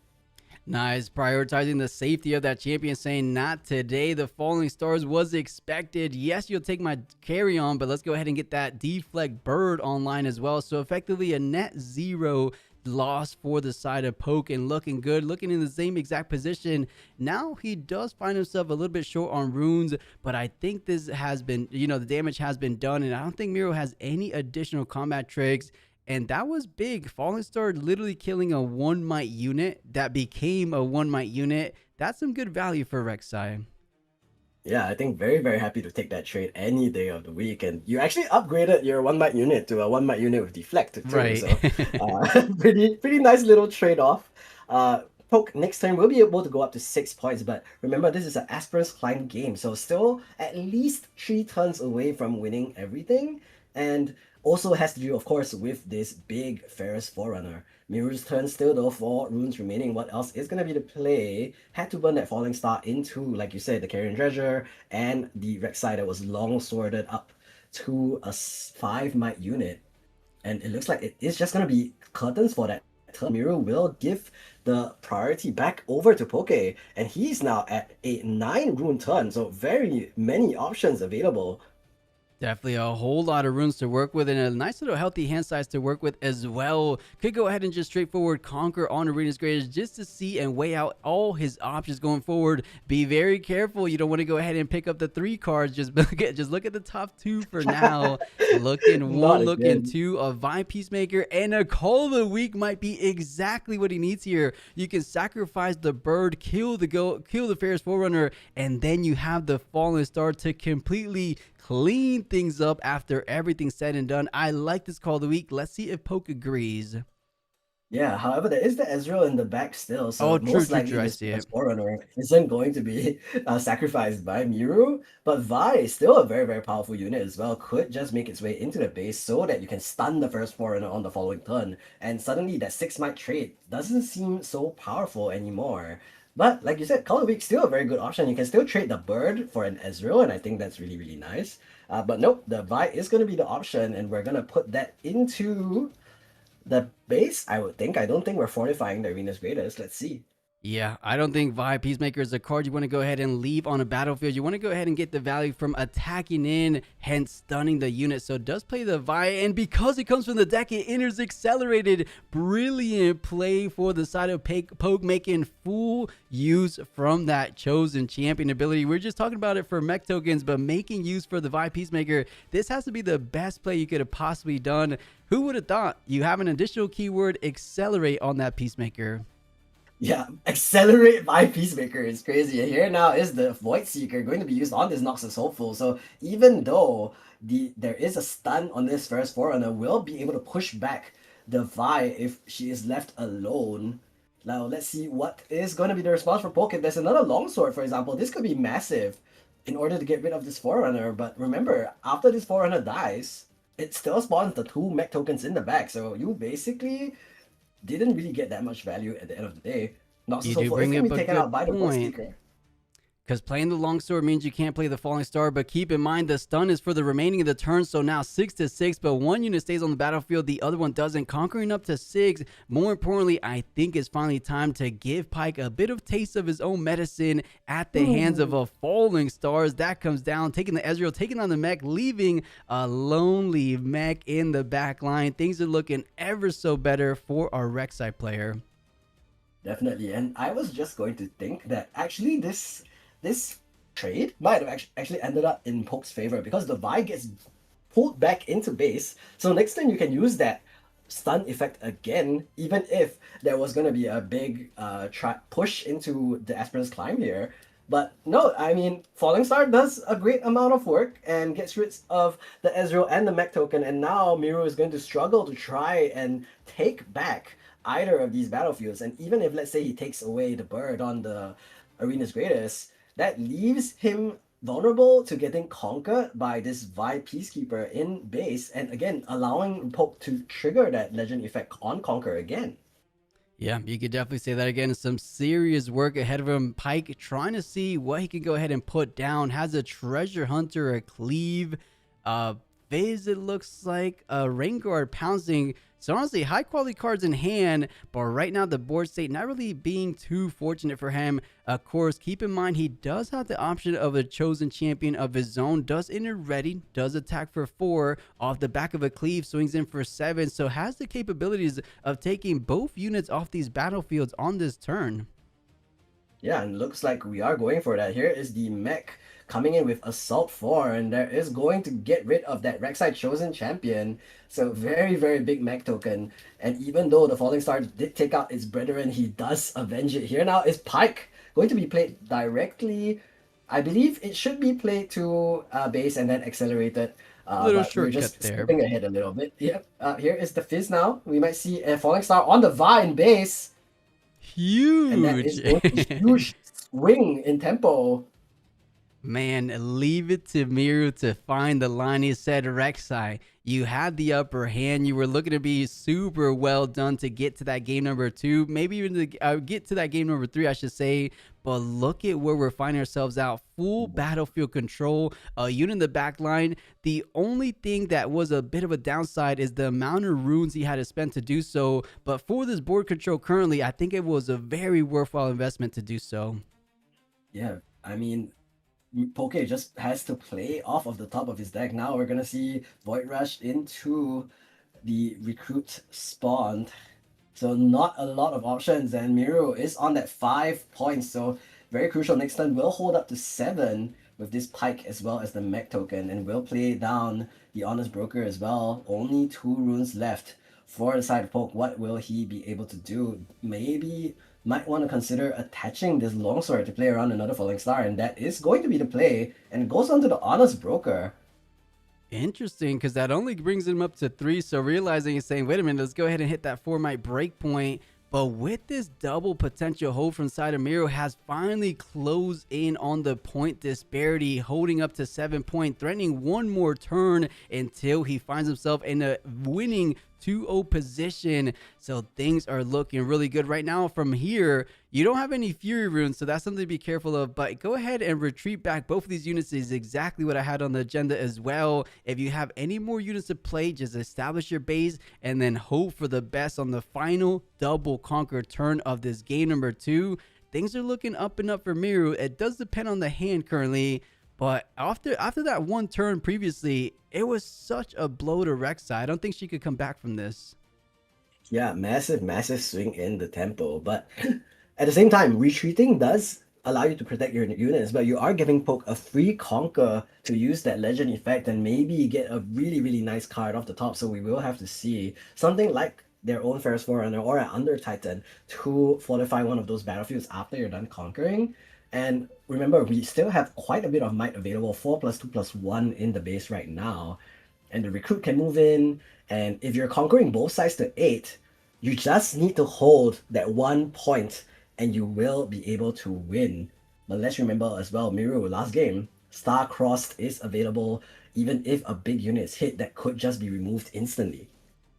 Nice, prioritizing the safety of that champion, saying not today. The Falling Stars was expected. Yes, you'll take my carry on, but let's go ahead and get that Deflect Bird online as well. So effectively a net 0 loss for the side of Poke, and looking good, looking in the same exact position. Now he does find himself a little bit short on runes, but I think this has been, the damage has been done, and I don't think Miro has any additional combat tricks. And that was big. Falling Star literally killing a 1 might unit that became a 1 might unit. That's some good value for Rek'Sai. Yeah, I think very, very happy to take that trade any day of the week. And you actually upgraded your 1 might unit to a 1 might unit with Deflect too. Right. So pretty nice little trade-off. Poke next turn will be able to go up to 6 points, but remember this is an Aspirant's Climb game, so still at least 3 turns away from winning everything, and also has to do, of course, with this big Ferris Forerunner. Miru's turn still though, 4 runes remaining. What else is going to be the play? Had to burn that Falling Star into, like you said, the Carrion Treasure and the Rek'Sai that was long sworded up to a 5 might unit. And it looks like it is just going to be curtains for that turn. Miru will give the priority back over to Poke, and he's now at a 9 rune turn, so very many options available. Definitely a whole lot of runes to work with and a nice little healthy hand size to work with as well. Could go ahead and just straightforward conquer on Arena's Greatest just to see and weigh out all his options going forward. Be very careful. You don't want to go ahead and pick up the 3 cards. Just look at the top 2 for now. Looking 1, looking 2, a Vi Peacemaker, and a Call of the Week might be exactly what he needs here. You can sacrifice the bird, kill the Ferris Forerunner, and then you have the Fallen Star to completely clean things up after everything's said and done. I like this Call of the Week. Let's see if Poke agrees. Yeah, however, there is the Ezreal in the back still, so most likely this Forerunner isn't going to be sacrificed by Miru, but Vi is still a very, very powerful unit as well, could just make its way into the base so that you can stun the first Forerunner on the following turn, and suddenly that 6 might trade doesn't seem so powerful anymore. But like you said, Call of the Week still a very good option. You can still trade the bird for an Ezreal, and I think that's really, really nice. But nope, the Vi is going to be the option, and we're going to put that into the base, I would think. I don't think we're fortifying the Arena's Greatest. Let's see. Yeah, I don't think Vi Peacemaker is a card you want to go ahead and leave on a battlefield. You want to go ahead and get the value from attacking in, hence stunning the unit. So it does play the Vi, and because it comes from the deck, it enters accelerated. Brilliant play for the side of Poke, making full use from that chosen champion ability. We're just talking about it for mech tokens, but making use for the Vi Peacemaker. This has to be the best play you could have possibly done. Who would have thought? You have an additional keyword, accelerate, on that Peacemaker. Yeah, accelerate by Peacemaker is crazy. Here now is the Void Seeker going to be used on this Noxus Hopeful. So even though there is a stun on this first Forerunner, will be able to push back the Vi if she is left alone. Now let's see what is going to be the response for Poke. If there's another Longsword, for example, this could be massive in order to get rid of this Forerunner. But remember, after this Forerunner dies, it still spawns the 2 mech tokens in the back. So you basically didn't really get that much value at the end of the day. Not so do bring up a good point. Because playing the Longsword means you can't play the Falling Star, but keep in mind the stun is for the remaining of the turn, so now 6-6, but 1 unit stays on the battlefield, the other one doesn't, conquering up to 6. More importantly, I think it's finally time to give Pyke a bit of taste of his own medicine at the hands of a Falling Stars. That comes down, taking the Ezreal, taking on the mech, leaving a lonely mech in the back line. Things are looking ever so better for our Rek'Sai player. Definitely, and I was just going to think that actually this trade might have actually ended up in Poke's favor, because the Vi gets pulled back into base. So next time you can use that stun effect again, even if there was going to be a big push into the Aspirant's Climb here. But no, I mean, Falling Star does a great amount of work and gets rid of the Ezreal and the mech token, and now Miru is going to struggle to try and take back either of these battlefields. And even if, let's say, he takes away the bird on the Arena's Greatest, that leaves him vulnerable to getting conquered by this Vi Peacekeeper in base, and again allowing Poke to trigger that legend effect on Conquer again. Yeah, you could definitely say that again. Some serious work ahead of him. Pyke trying to see what he can go ahead and put down. Has a Treasure Hunter, a Cleave, Fizz, it looks like, a Rain Guard pouncing. So honestly, high quality cards in hand, but right now the board state not really being too fortunate for him. Of course, keep in mind he does have the option of a chosen champion of his own, does enter ready, does attack for 4 off the back of a Cleave, swings in for 7, so has the capabilities of taking both units off these battlefields on this turn. Yeah, and looks like we are going for that. Here is the mech coming in with Assault 4, and there is going to get rid of that Rek'Sai chosen champion. So very, very big mech token. And even though the Falling Star did take out its brethren, he does avenge it. Here now is Pyke going to be played directly. I believe it should be played to base and then accelerated. Little shortcut just there. Skipping ahead a little bit. Yep. Here is the Fizz now. We might see a Falling Star on the Vi in base. And that is Huge. going to be huge swing in tempo. Man, leave it to Miru to find the line. He said, Rek'Sai, you had the upper hand. You were looking to be super well done to get to that game number 2, maybe even to get to that game number 3, I should say. But look at where we're finding ourselves out. Full battlefield control, a unit in the back line. The only thing that was a bit of a downside is the amount of runes he had to spend to do so. But for this board control currently, I think it was a very worthwhile investment to do so. Yeah, I mean, Poke just has to play off of the top of his deck. Now we're gonna see Void Rush into the recruit spawn. So not a lot of options, and Miru is on that 5 points. So very crucial. Next turn will hold up to 7 with this Pike as well as the mech token, and will play down the Honest Broker as well. Only 2 runes left for the side of Poke. What will he be able to do? Maybe might want to consider attaching this longsword to play around another Falling Star, and that is going to be the play, and it goes on to the Honest Broker. Interesting, because that only brings him up to 3. So realizing he's saying, wait a minute, let's go ahead and hit that 4-might breakpoint. But with this double potential hold from side of Miro, has finally closed in on the point disparity, holding up to 7 point, threatening one more turn until he finds himself in a winning 2-0 position. So things are looking really good right now. From here, you don't have any Fury runes, so that's something to be careful of, but go ahead and retreat back. Both of these units is exactly what I had on the agenda as well. If you have any more units to play, just establish your base and then hope for the best on the final double conquer turn of this game number 2. Things are looking up and up for Miru. It does depend on the hand currently, but after that one turn previously, it was such a blow to Rek'Sai. I don't think she could come back from this. Yeah, massive swing in the tempo, but at the same time, retreating does allow you to protect your units, but you are giving Poke a free conquer to use that legend effect and maybe get a really nice card off the top. So we will have to see something like their own Ferris Forerunner or an Under Titan to fortify one of those battlefields after you're done conquering. And remember, we still have quite a bit of might available, 4+2+1 in the base right now. And the recruit can move in, and if you're conquering both sides to 8, you just need to hold that 1 point and you will be able to win. But let's remember as well, Miru, last game, Star-Crossed is available. Even if a big unit is hit, that could just be removed instantly.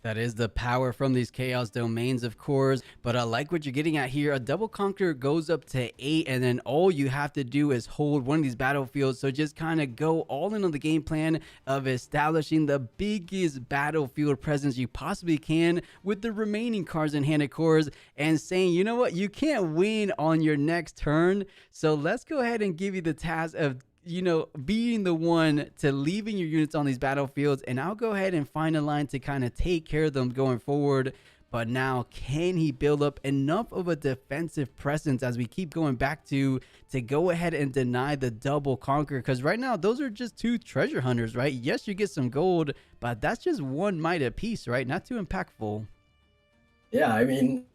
That is the power from these Chaos Domains, of course. But I like what you're getting at here. A double conquer goes up to 8, and then all you have to do is hold one of these battlefields. So just kind of go all in on the game plan of establishing the biggest battlefield presence you possibly can with the remaining cards in hand, of course, and saying, you know what, you can't win on your next turn. So let's go ahead and give you the task of being the one to leaving your units on these battlefields, and I'll go ahead and find a line to kind of take care of them going forward. But now, can he build up enough of a defensive presence as we keep going back to go ahead and deny the double conquer? Because right now, those are just 2 treasure hunters, right? Yes, you get some gold, but that's just 1 might apiece, right? Not too impactful. Yeah, I mean,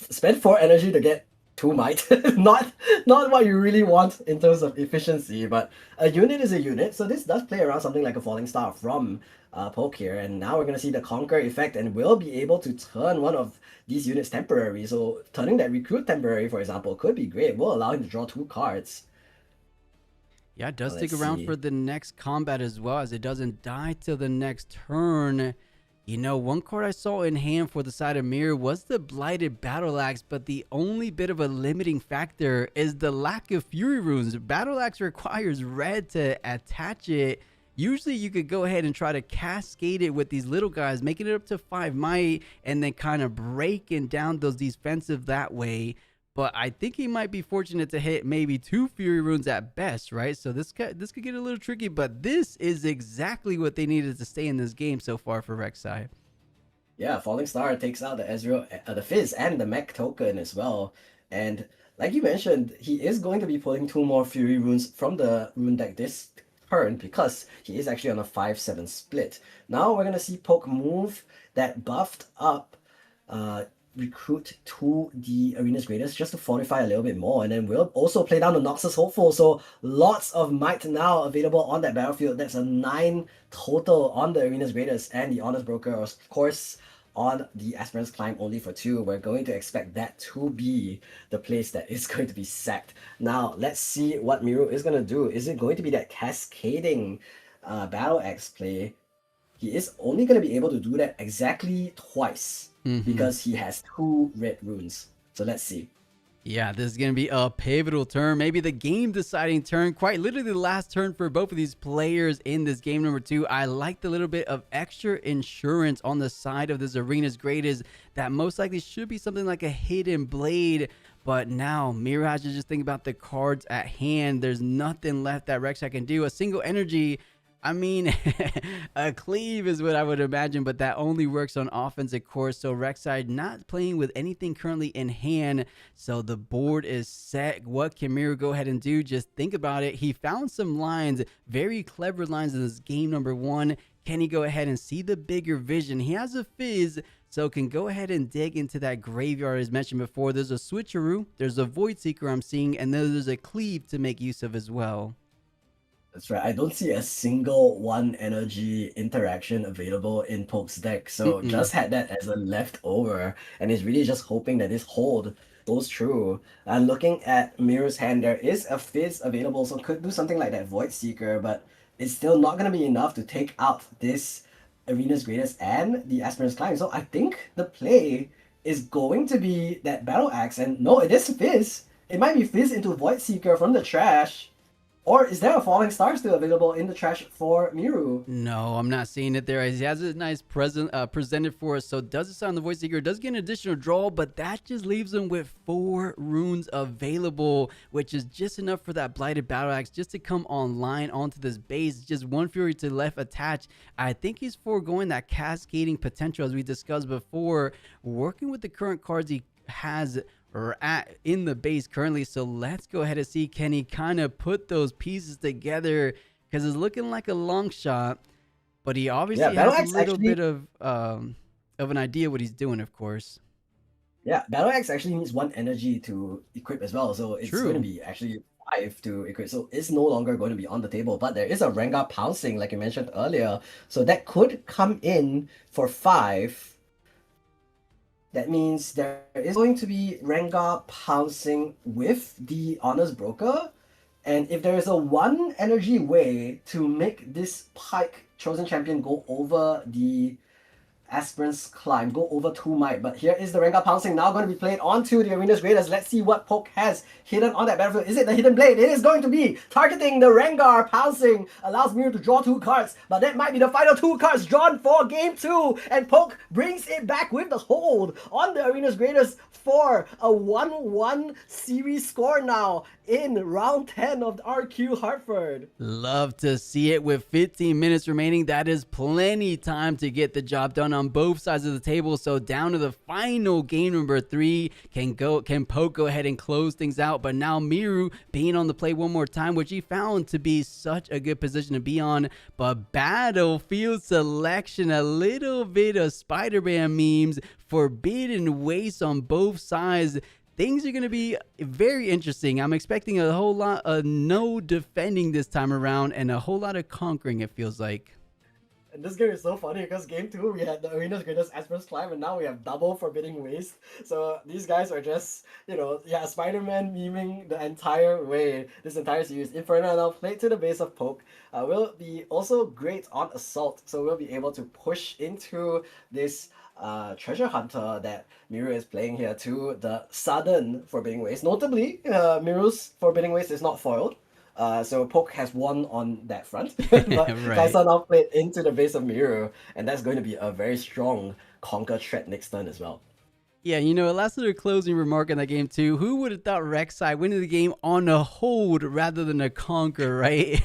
spend 4 energy to get 2 might. not what you really want in terms of efficiency, but a unit is a unit. So this does play around something like a Falling Star from Poke here, and now we're going to see the Conquer effect, and we'll be able to turn one of these units temporary. So turning that Recruit temporary, for example, could be great. Will allow him to draw 2 cards. Yeah, it does stick around for the next combat as well, as it doesn't die till the next turn. One card I saw in hand for the side of Mirror was the Blighted Battle Axe, but the only bit of a limiting factor is the lack of Fury runes. Battle Axe requires red to attach it. Usually you could go ahead and try to cascade it with these little guys, making it up to 5 might, and then kind of breaking down those defensive that way. But I think he might be fortunate to hit maybe 2 Fury runes at best, right? So this could get a little tricky, but this is exactly what they needed to stay in this game so far for Rek'Sai. Yeah, Falling Star takes out the Ezreal, the Fizz, and the mech token as well. And like you mentioned, he is going to be pulling 2 more Fury runes from the rune deck this turn because he is actually on a 5-7 split. Now we're going to see Poke move that buffed up Recruit to the Arena's Greatest just to fortify a little bit more, and then we'll also play down the Noxus Hopeful. So lots of might now available on that battlefield. That's a 9 total on the Arena's Greatest, and the Honest Broker, of course, on the Aspirant's Climb only for 2, we're going to expect that to be the place that is going to be sacked. Now, let's see what Miru is going to do. Is it going to be that cascading Battle Axe play? He is only going to be able to do that exactly twice because he has 2 red runes. So let's see. Yeah, this is going to be a pivotal turn, maybe the game-deciding turn, quite literally the last turn for both of these players in this game number 2. I like the little bit of extra insurance on the side of this Arena's Greatest that most likely should be something like a Hidden Blade. But now, Miru has to just think about the cards at hand. There's nothing left that Rek'Sai can do. A single energy, I mean, a cleave is what I would imagine, but that only works on offense, of course. So Rek'Sai not playing with anything currently in hand. So the board is set. What can Miru go ahead and do? Just think about it. He found some lines, very clever lines in this game number 1. Can he go ahead and see the bigger vision? He has a Fizz, so can go ahead and dig into that graveyard as mentioned before. There's a Switcheroo, there's a Void Seeker I'm seeing, and then there's a cleave to make use of as well. That's right. I don't see a single 1 energy interaction available in Poke's deck. So just had that as a leftover, and is really just hoping that this hold goes true. And looking at Miru's hand, there is a Fizz available, so could do something like that Void Seeker, but it's still not going to be enough to take out this Arena's Greatest and the Aspirant's Climb. So I think the play is going to be that Battle Axe, and no, it is Fizz. It might be Fizz into Void Seeker from the trash. Or is there a Falling Star still available in the trash for Miru? No, I'm not seeing it there. He has a nice presented for us. So does it sound the Voice Seeker? Does get an additional draw, but that just leaves him with 4 runes available, which is just enough for that Blighted Battle Axe just to come online onto this base. Just 1 Fury to left attach. I think he's foregoing that cascading potential as we discussed before, working with the current cards he has in the base currently. So let's go ahead and see, can he kind of put those pieces together, because it's looking like a long shot, but he obviously has a little bit of an idea what he's doing, of course. Yeah, Battle Axe actually needs 1 energy to equip as well, so it's going to be actually 5 to equip, so it's no longer going to be on the table. But there is a Rengar pouncing like you mentioned earlier, so that could come in for 5. That means there is going to be Rengar pouncing with the Honors Broker. And if there is a 1 energy way to make this Pike Chosen Champion go over the Aspirant's Climb, go over 2 might. But here is the Rengar pouncing now going to be played onto the Arena's Greatest. Let's see what Poke has hidden on that battlefield. Is it the Hidden Blade? It is going to be targeting the Rengar pouncing. Allows Miru to draw 2 cards, but that might be the final 2 cards drawn for game 2. And Poke brings it back with the hold on the Arena's Greatest for a 1-1 series score now in round 10 of the RQ Hartford. Love to see it. With 15 minutes remaining, that is plenty time to get the job done on both sides of the table. So down to the final game number 3. Can Poke go ahead and close things out? But now Miru being on the play one more time, which he found to be such a good position to be on. But battlefield selection, a little bit of Spider-Man memes, Forbidden Waste on both sides. Things are going to be very interesting. I'm expecting a whole lot of no defending this time around and a whole lot of conquering, it feels like. And this game is so funny because game 2 we had the Arena's Greatest Aspirant's Climb, and now we have double Forbidding Waste. So these guys are just, Spider-Man memeing the entire way, this entire series. Inferno now played to the base of Poke. Will be also great on Assault, so we'll be able to push into this treasure hunter that Miru is playing here to the sudden Forbidding Waste. Notably, Miru's Forbidding Waste is not foiled. So Poke has won on that front. But Kaisa now played into the base of Miru, and that's going to be a very strong conquer threat next turn as well. Yeah, last little closing remark in that game too. Who would have thought Rek'Sai winning the game on a hold rather than a conquer, right?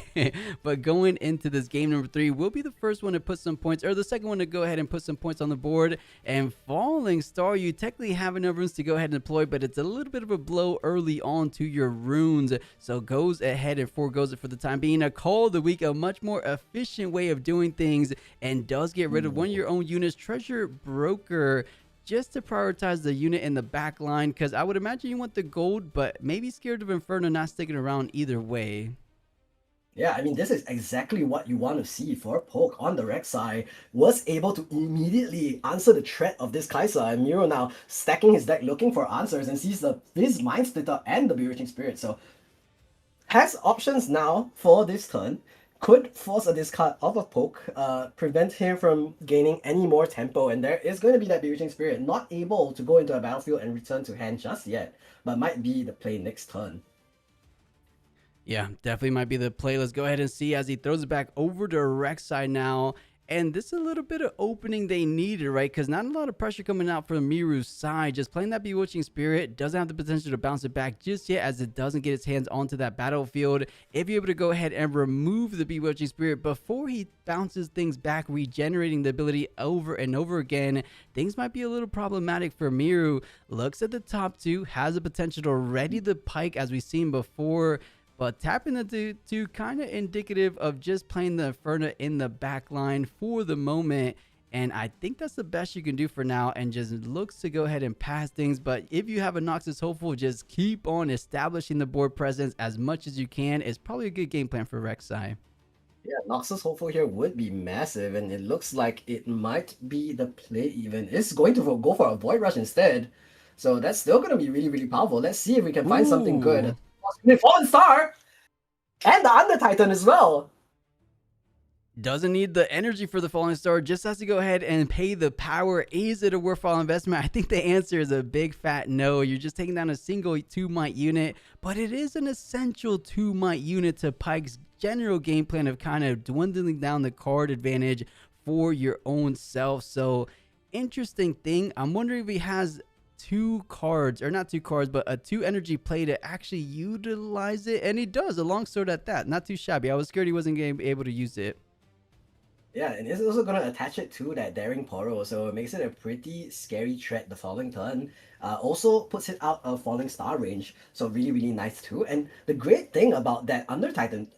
But going into this game number 3, we'll be the first one to put some points, or the second one to go ahead and put some points on the board. And Falling Star, you technically have enough runes to go ahead and deploy, but it's a little bit of a blow early on to your runes. So goes ahead and forgoes it for the time being. A Call of the Week, a much more efficient way of doing things, and does get rid of one of your own units. Treasure Broker, just to prioritize the unit in the back line, because I would imagine you want the gold, but maybe scared of Inferno not sticking around either way. Yeah, I mean, this is exactly what you want to see for Poke on the Rek'Sai. Was able to immediately answer the threat of this Kai'Sa, and Miro now stacking his deck looking for answers and sees the Fizz Mind Splitter and the Bewitching Spirit. So has options now for this turn. Could force a discard off of Poke, prevent him from gaining any more tempo, and there is going to be that Bewitching Spirit not able to go into a battlefield and return to hand just yet, but might be the play next turn. Yeah, definitely might be the play. Let's go ahead and see as he throws it back over to Rek'Sai now. And this is a little bit of opening they needed, right? Because not a lot of pressure coming out from Miru's side. Just playing that Bewitching Spirit doesn't have the potential to bounce it back just yet, as it doesn't get its hands onto that battlefield. If you're able to go ahead and remove the Bewitching Spirit before he bounces things back, regenerating the ability over and over again, things might be a little problematic for Miru. Looks at the top two, has the potential to ready the Pike as we've seen before. But tapping the two kind of indicative of just playing the Inferno in the back line for the moment. And I think that's the best you can do for now, and just looks to go ahead and pass things. But if you have a Noxus Hopeful, just keep on establishing the board presence as much as you can. It's probably a good game plan for Rek'Sai. Yeah, Noxus Hopeful here would be massive, and it looks like it might be the play even. It's going to go for a Void Rush instead. So that's still going to be really, really powerful. Let's see if we can find something good. Fallen Star! And the Under Titan as well! Doesn't need the energy for the Falling Star, just has to go ahead and pay the power. Is it a worthwhile investment? I think the answer is a big fat no. You're just taking down a single 2-might unit, but it is an essential 2-might unit to Pike's general game plan of kind of dwindling down the card advantage for your own self. So, interesting thing. I'm wondering if he has two cards, or not two cards, but a 2 energy play to actually utilize it, and he does, a longsword at that. Not too shabby. I was scared he wasn't going to be able to use it. Yeah, and it's also going to attach it to that Daring Poro, so it makes it a pretty scary threat the following turn. Also puts it out of Falling Star range, so really, really nice too. And the great thing about that Under Titan,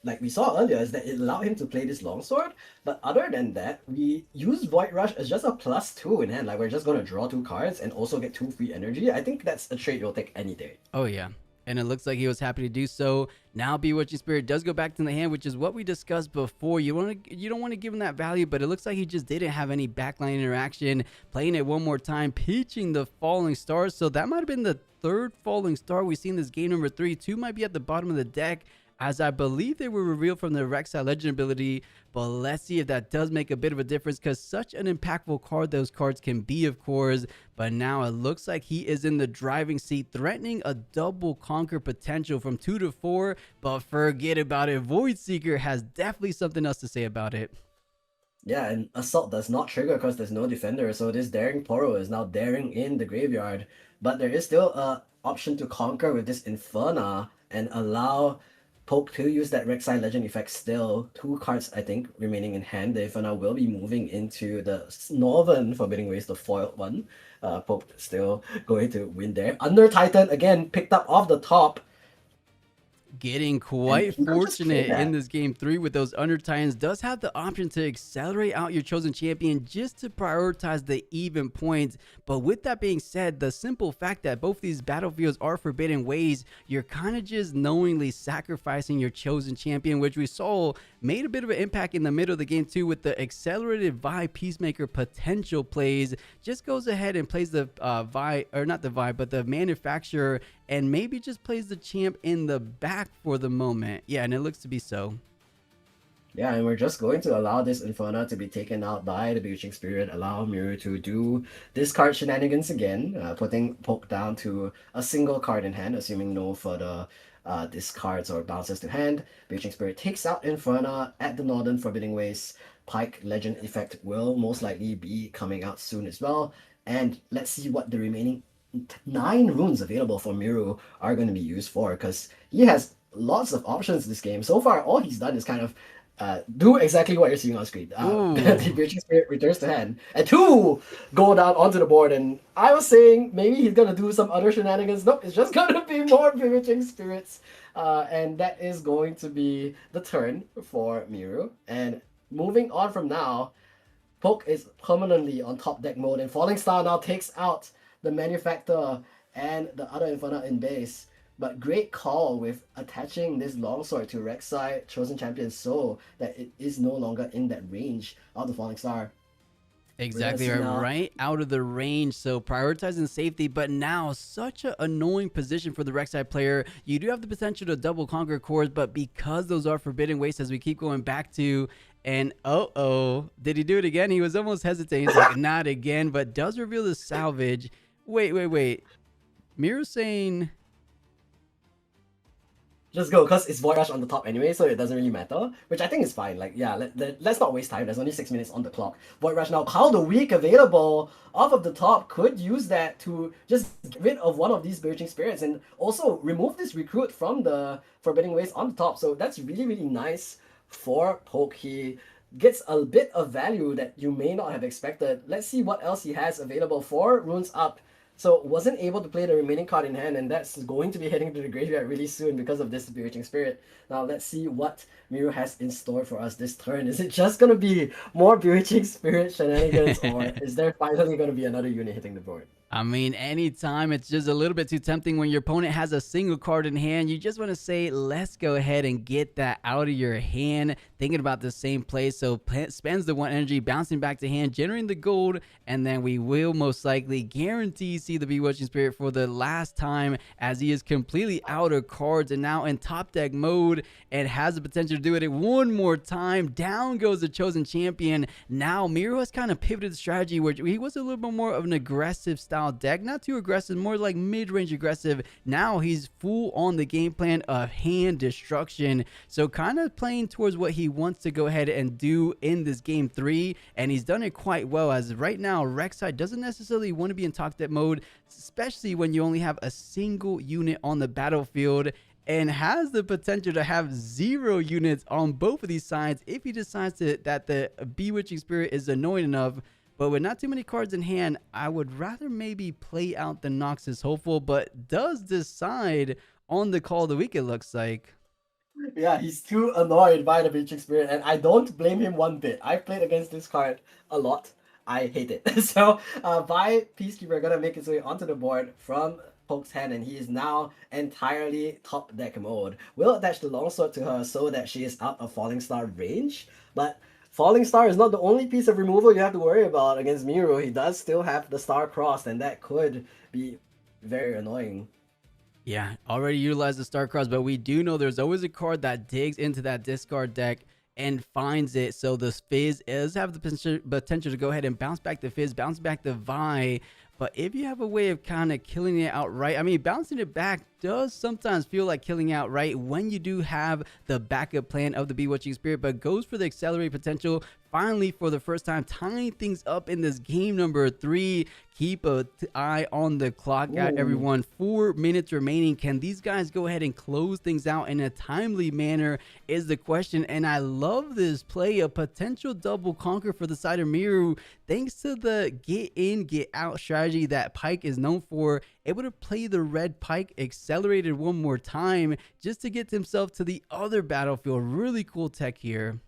like we saw earlier, is that it allowed him to play this longsword. But other than that, we use Void Rush as just a +2 in hand. Like, we're just going to draw 2 cards and also get 2 free energy. I think that's a trade you'll take any day. Oh yeah, and it looks like he was happy to do so. Now Bewitching Spirit does go back to the hand, which is what we discussed before. You don't want to give him that value, but it looks like he just didn't have any backline interaction. Playing it one more time, pitching the Falling Stars. So that might have been the 3rd Falling Star we've seen this game number 3. 2 might be at the bottom of the deck, as I believe they were revealed from the Rek'Sai Legend ability. But let's see if that does make a bit of a difference, because such an impactful card those cards can be, of course. But now it looks like he is in the driving seat, threatening a double conquer potential from 2 to 4. But forget about it. Void Seeker has definitely something else to say about it. Yeah, and Assault does not trigger because there's no defender, so this Daring Poro is now daring in the graveyard. But there is still an option to conquer with this Inferna and allow Poke to use that Rek'Sai Legend effect still. 2 cards, I think, remaining in hand. The Inferna will be moving into the Northern Forbidding Ways, the foiled one. Poke still going to win there. Under Titan, again, picked up off the top. Getting quite fortunate in this game 3 with those Under Titans. Does have the option to accelerate out your chosen champion just to prioritize the even points. But with that being said, the simple fact that both these battlefields are Forbidden Ways, you're kind of just knowingly sacrificing your chosen champion, which we saw made a bit of an impact in the middle of the game too with the accelerated Vi Peacemaker potential plays. Just goes ahead and plays the Vi, or not the Vi, but the Manufacturer, and maybe just plays the champ in the back for the moment. Yeah, and it looks to be so. Yeah, and we're just going to allow this Inferno to be taken out by the Bewitching Spirit, allow Miru to do discard shenanigans again, putting Poke down to a single card in hand, assuming no further discards or bounces to hand. Bewitching Spirit takes out Inferno at the Northern Forbidding Ways. Pike Legend effect will most likely be coming out soon as well. And let's see what the remaining 9 runes available for Miru are going to be used for, because he has lots of options this game. So far, all he's done is kind of do exactly what you're seeing on screen. The Bewitching Spirit returns to hand, and 2 go down onto the board. And I was saying maybe he's gonna do some other shenanigans. Nope, it's just gonna be more Bewitching Spirits, and that is going to be the turn for Miru. And moving on from now, Poke is permanently on top deck mode, and Falling Star now takes out the Manufacturer and the other Inferno in base. But great call with attaching this longsword to Rek'Sai Chosen Champion so that it is no longer in that range of the Falling Star. Exactly right out of the range, so prioritizing safety. But now such an annoying position for the Rek'Sai player. You do have the potential to double conquer cores, but because those are forbidden wastes, as we keep going back to, and did he do it again? He was almost hesitating. He's like, not again, but does reveal the salvage. Wait. Miru's saying just go, because it's Void Rush on the top anyway, so it doesn't really matter, which I think is fine. Like, yeah, let's not waste time. There's only 6 minutes on the clock. Void Rush now, Call the Weak available off of the top, could use that to just get rid of one of these Bewitching Spirits and also remove this recruit from the Forbidding Waste on the top. So that's really, really nice for Poke. He gets a bit of value that you may not have expected. Let's see what else he has available for Runes Up. So wasn't able to play the remaining card in hand, and that's going to be heading to the graveyard really soon because of this Bewitching Spirit. Now let's see what Miru has in store for us this turn. Is it just going to be more Bewitching Spirit shenanigans, or is there finally going to be another unit hitting the board? I mean, anytime it's just a little bit too tempting when your opponent has a single card in hand. You just want to say, let's go ahead and get that out of your hand. Thinking about the same play, so spends the 1 energy, bouncing back to hand, generating the gold, and then we will most likely guarantee see the Bewitching Spirit for the last time, as he is completely out of cards and now in top deck mode and has the potential to do it one more time. Down goes the Chosen Champion. Now Miru has kind of pivoted the strategy where he was a little bit more of an aggressive style deck, not too aggressive, more like mid-range aggressive. Now he's full on the game plan of hand destruction, so kind of playing towards what he wants to go ahead and do in this game 3, and he's done it quite well, as right now Rek'Sai doesn't necessarily want to be in top deck mode, especially when you only have a single unit on the battlefield, and has the potential to have 0 units on both of these sides if he decides that the Bewitching Spirit is annoying enough. But with not too many cards in hand, I would rather maybe play out the Noxus Hopeful, but does decide on the Call of the Week, it looks like. Yeah, he's too annoyed by the Bewitching Spirit, and I don't blame him one bit. I've played against this card a lot. I hate it. So, by Peacekeeper gonna make his way onto the board from Poke's hand, and he is now entirely top deck mode. We'll attach the longsword to her so that she is out of Falling Star range, but Falling Star is not the only piece of removal you have to worry about against Miru. He does still have the Star Crossed, and that could be very annoying. Yeah, already utilized the Star Cross, but we do know there's always a card that digs into that discard deck and finds it. So the Fizz does have the potential to go ahead and bounce back the Fizz, bounce back the Vi. But if you have a way of kind of killing it outright, I mean, bouncing it back does sometimes feel like killing outright when you do have the backup plan of the Bewitching Spirit, but goes for the accelerated potential. Finally, for the first time, tying things up in this game number 3. Keep an eye on the clock, everyone. 4 minutes remaining. Can these guys go ahead and close things out in a timely manner is the question. And I love this play, a potential double conquer for the side of Miru, thanks to the get in, get out strategy that Pyke is known for. Able to play the red Pyke, accelerated one more time just to get himself to the other battlefield. Really cool tech here.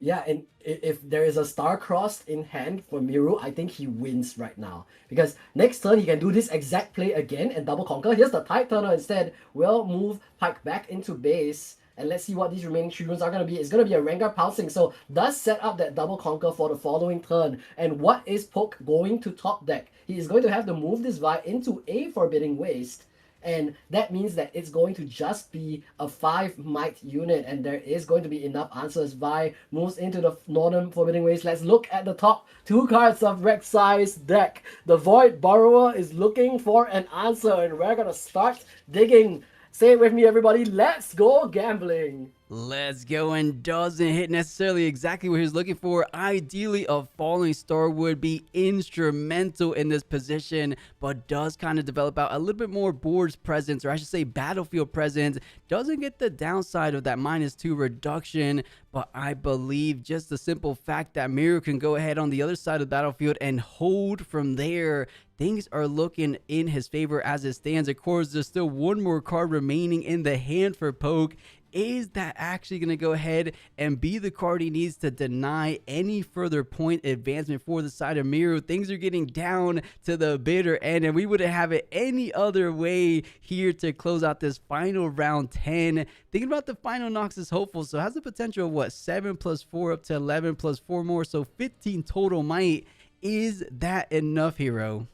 Yeah, and if there is a Star Crossed in hand for Miru, I think he wins right now. Because next turn, he can do this exact play again and double conquer. Here's the Tide Turner instead. We'll move Pyke back into base. And let's see what these remaining 3 runes are going to be. It's going to be a Rengar Pouncing. So does set up that double conquer for the following turn. And what is Poke going to top deck? He is going to have to move this Vi into a Forbidding Waste. And that means that it's going to just be a 5 might unit, and there is going to be enough answers. Vi moves into the Northern Forbidding Waste. Let's look at the top 2 cards of Rek'Sai's deck. The Void Borrower is looking for an answer, and we're gonna start digging. Say it with me, everybody. Let's go gambling. Let's go, and doesn't hit necessarily exactly what he was looking for. Ideally, a Falling Star would be instrumental in this position, but does kind of develop out a little bit more board's presence, or I should say battlefield presence. Doesn't get the downside of that -2 reduction, but I believe just the simple fact that Miru can go ahead on the other side of the battlefield and hold from there. Things are looking in his favor as it stands. Of course, there's still one more card remaining in the hand for Poke. is that actually going to go ahead and be the card he needs to deny any further point advancement for the side of Miru? Things are getting down to the bitter end, and we wouldn't have it any other way here to close out this final round 10. Thinking about the final Nox is hopeful, so has the potential of what, 7 plus 4 up to 11 plus 4 more, so 15 total might. Is that enough, Hero?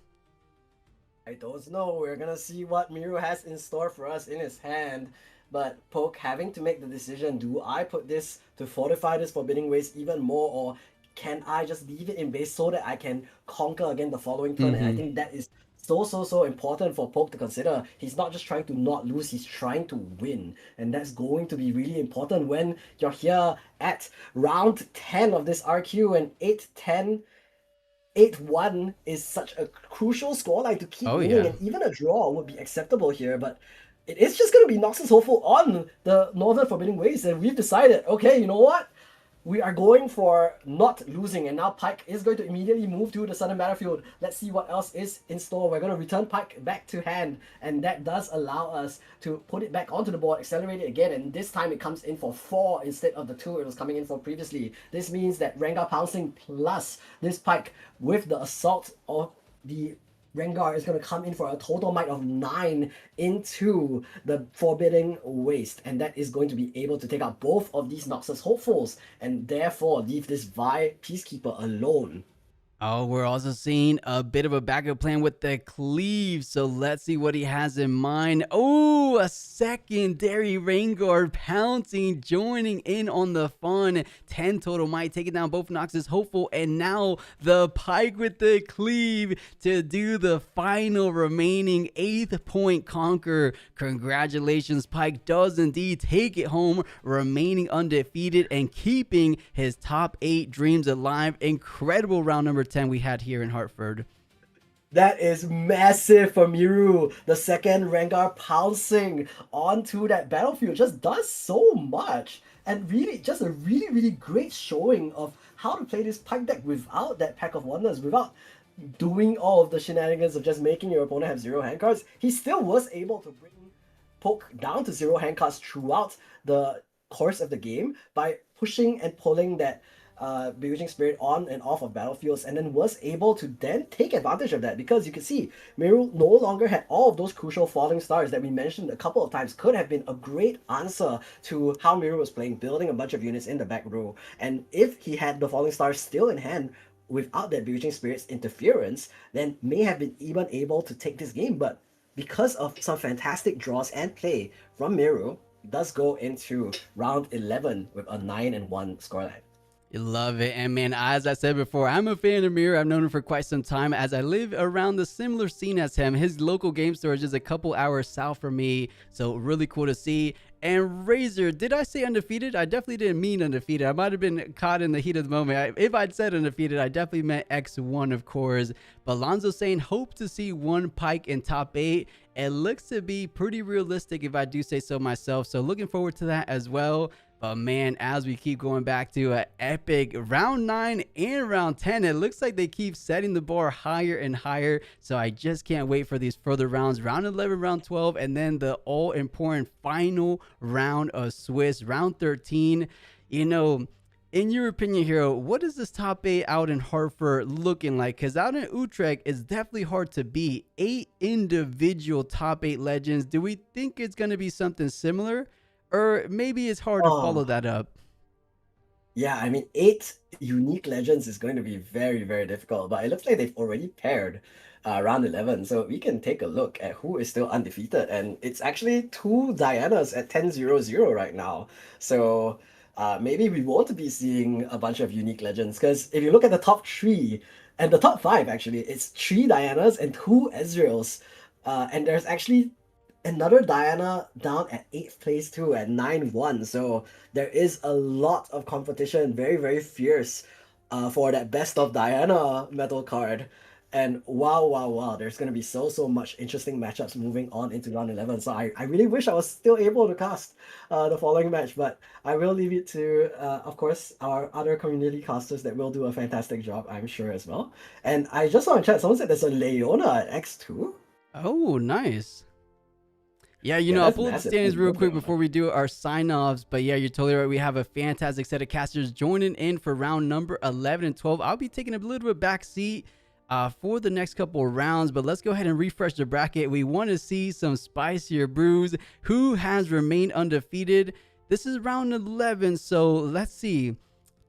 I don't know. We're gonna see what Miru has in store for us in his hand. But Poke having to make the decision, do I put this to fortify this Forbidding Waste even more, or can I just leave it in base so that I can conquer again the following turn? And I think that is so important for Poke to consider. He's not just trying to not lose, he's trying to win. And that's going to be really important when you're here at round 10 of this RQ, and 8-10, 8-1 is such a crucial scoreline to keep winning, and even a draw would be acceptable here, but it is just going to be Noxus Hopeful on the Northern Forbidding Waste, and we've decided, okay, you know what? We are going for not losing, and now Pike is going to immediately move to the Southern Battlefield. Let's see what else is in store. We're going to return Pike back to hand, and that does allow us to put it back onto the board, accelerate it again, and this time it comes in for 4 instead of the 2 it was coming in for previously. This means that Rengar pouncing plus this Pike with the assault of the Rengar is going to come in for a total might of 9 into the Forbidding Waste, and that is going to be able to take out both of these Noxus Hopefuls and therefore leave this Vi Peacekeeper alone. Oh, we're also seeing a bit of a backup plan with the cleave, so let's see what he has in mind. Oh, a secondary Rengar pouncing, joining in on the fun. 10 total might, taking down both Noxus Hopeful, and now the Pike with the cleave to do the final remaining 8th point conquer. Congratulations, Pike does indeed take it home, remaining undefeated and keeping his top 8 dreams alive. Incredible round number 10 we had here in Hartford. That is massive for Miru. The second Rengar pouncing onto that battlefield just does so much. And really, just a really great showing of how to play this Pike deck without that Pack of Wonders, without doing all of the shenanigans of just making your opponent have 0 hand cards. He still was able to bring Poke down to 0 hand cards throughout the course of the game by pushing and pulling that Bewitching Spirit on and off of battlefields, and then was able to then take advantage of that, because you can see Miru no longer had all of those crucial falling stars that we mentioned a couple of times. Could have been a great answer to how Miru was playing, building a bunch of units in the back row. And if he had the falling stars still in hand without that Bewitching Spirit's interference, then may have been even able to take this game. But because of some fantastic draws and play from Miru, does go into round 11 with a 9-1 scoreline. You love it. And man, as I said before, I'm a fan of Miru. I've known him for quite some time, as I live around the similar scene as him. His local game store is just a couple hours south from me, so really cool to see. And Razor, did I say undefeated? I definitely didn't mean undefeated. I might have been caught in the heat of the moment. If I'd said undefeated, I definitely meant X1, of course. But Lonzo saying, hope to see 1 Pike in top 8. It looks to be pretty realistic, if I do say so myself. So looking forward to that as well. But man, as we keep going back to an epic round 9 and round 10, it looks like they keep setting the bar higher and higher. So I just can't wait for these further rounds. Round 11, round 12, and then the all-important final round of Swiss, round 13. You know, in your opinion, Hero, what is this top 8 out in Hartford looking like? Because out in Utrecht, it's definitely hard to beat 8 individual top 8 legends. Do we think it's going to be something similar? Or maybe it's hard to follow that up. Yeah, I mean, 8 unique legends is going to be very difficult, but it looks like they've already paired round 11, so we can take a look at who is still undefeated, and it's actually 2 Dianas at 10-0-0 right now. So maybe we won't be seeing a bunch of unique legends, because if you look at the top 3, and the top 5 actually, it's 3 Dianas and 2 Ezreals, and there's actually another Diana down at 8th place too at 9-1. So there is a lot of competition, very fierce for that best of Diana metal card. And wow, there's going to be so much interesting matchups moving on into round 11. So I really wish I was still able to cast the following match, but I will leave it to, of course, our other community casters that will do a fantastic job, I'm sure, as well. And I just want to chat, someone said there's a Leona at X2. Oh, nice. Yeah, Yeah, I'll that's pull up the massive. standings I real love quick that. before we do our sign-offs. But yeah, you're totally right. We have a fantastic set of casters joining in for round number 11 and 12. I'll be taking a little bit back seat for the next couple of rounds, but let's go ahead and refresh the bracket. We want to see some spicier brews. Who has remained undefeated? This is round 11, so let's see.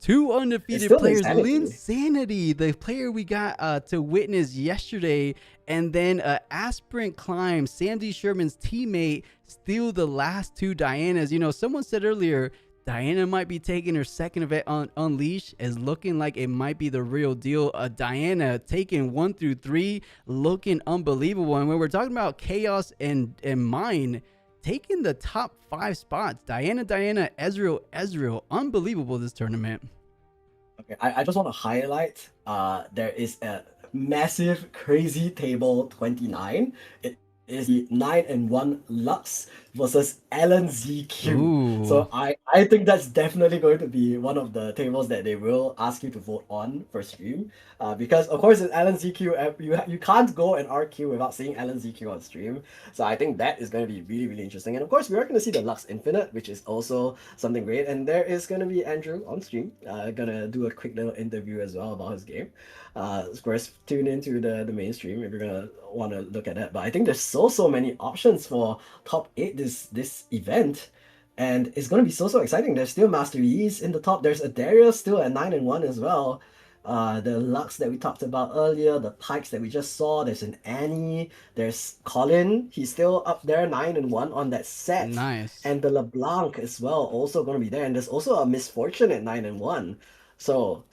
Two It's undefeated still players. insanity. Linsanity, the player we got to witness yesterday, and then Aspirant Climb, Sandy Sherman's teammate, steal the last two Dianas. Someone said earlier, Diana might be taking her second event on Unleashed, is looking like it might be the real deal. Diana taking 1 through 3, looking unbelievable. And when we're talking about chaos and mine, taking the top 5 spots. Diana, Ezreal, unbelievable this tournament. Okay, I just want to highlight there is a massive crazy table 29. It is the 9-1 Lux versus LNZQ. Ooh. So I think that's definitely going to be one of the tables that they will ask you to vote on for stream. Because of course in LNZQ you can't go an RQ without seeing LNZQ on stream. So I think that is going to be really, really interesting. And of course we are going to see the Lux Infinite, which is also something great. And there is going to be Andrew on stream, gonna do a quick little interview as well about his game. Of course, tune into the mainstream if you're gonna want to look at that. But I think there's so many options for top 8 this event, and it's gonna be so exciting. There's still Master Yi's in the top. There's Adaria still at 9-1 as well. The Lux that we talked about earlier, the Pikes that we just saw. There's an Annie. There's Colin. He's still up there, 9-1 on that set. Nice. And the LeBlanc as well, also gonna be there. And there's also a Misfortune at 9-1. So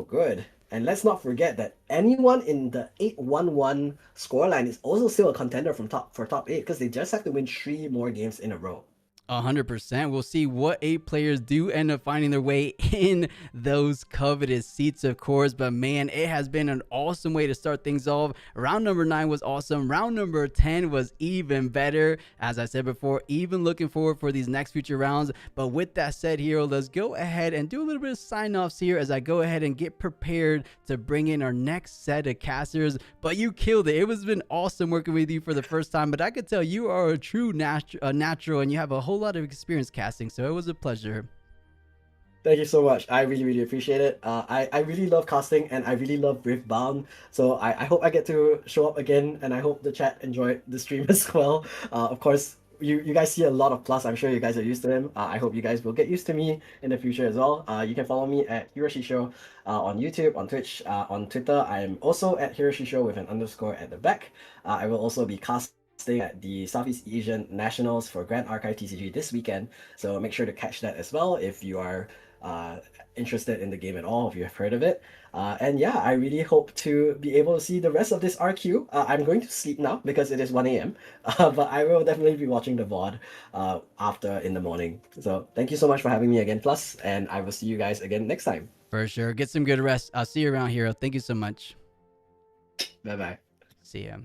good. And let's not forget that anyone in the 8-1-1 scoreline is also still a contender for top 8, because they just have to win 3 more games in a row. 100%. We'll see what 8 players do end up finding their way in those coveted seats, of course. But man, it has been an awesome way to start things off. Round number 9 was awesome. Round number 10 was even better. As I said before, even looking forward for these next future rounds. But with that said, Hero, let's go ahead and do a little bit of sign-offs here as I go ahead and get prepared to bring in our next set of casters. But you killed it. It has been awesome working with you for the first time. But I could tell you are a true natural, and you have a whole lot of experience casting, so it was a pleasure. Thank you so much. I really, really appreciate it. I really love casting, and I really love Riftbound. So I hope I get to show up again, and I hope the chat enjoyed the stream as well. Of course, you guys see a lot of plus. I'm sure you guys are used to them. I hope you guys will get used to me in the future as well. You can follow me at Hiroshi Show on YouTube, on Twitch, on Twitter. I am also at Hiroshi Show with an underscore at the back. I will also be casting at the Southeast Asian Nationals for Grand Archive TCG this weekend, so make sure to catch that as well if you are interested in the game at all, if you have heard of it. And yeah, I really hope to be able to see the rest of this RQ. I'm going to sleep now because it is 1 a.m. But I will definitely be watching the VOD after in the morning. So thank you so much for having me again, Plus, and I will see you guys again next time. For sure. Get some good rest. I'll see you around, Hero. Thank you so much. Bye-bye. See ya.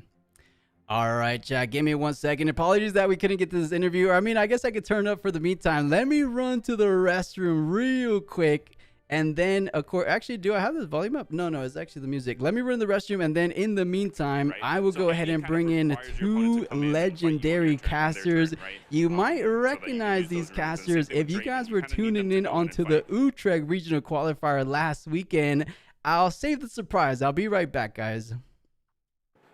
All right, chat. Give me 1 second. Apologies that we couldn't get to this interview. I mean, I guess I could turn up for the meantime. Let me run to the restroom real quick. And then, of course, actually, do I have this volume up? No, it's actually the music. Let me run to the restroom. And then in the meantime, I will go ahead and bring in 2 legendary casters. You might recognize these casters if you guys were tuning in onto the Utrecht Regional Qualifier last weekend. I'll save the surprise. I'll be right back, guys.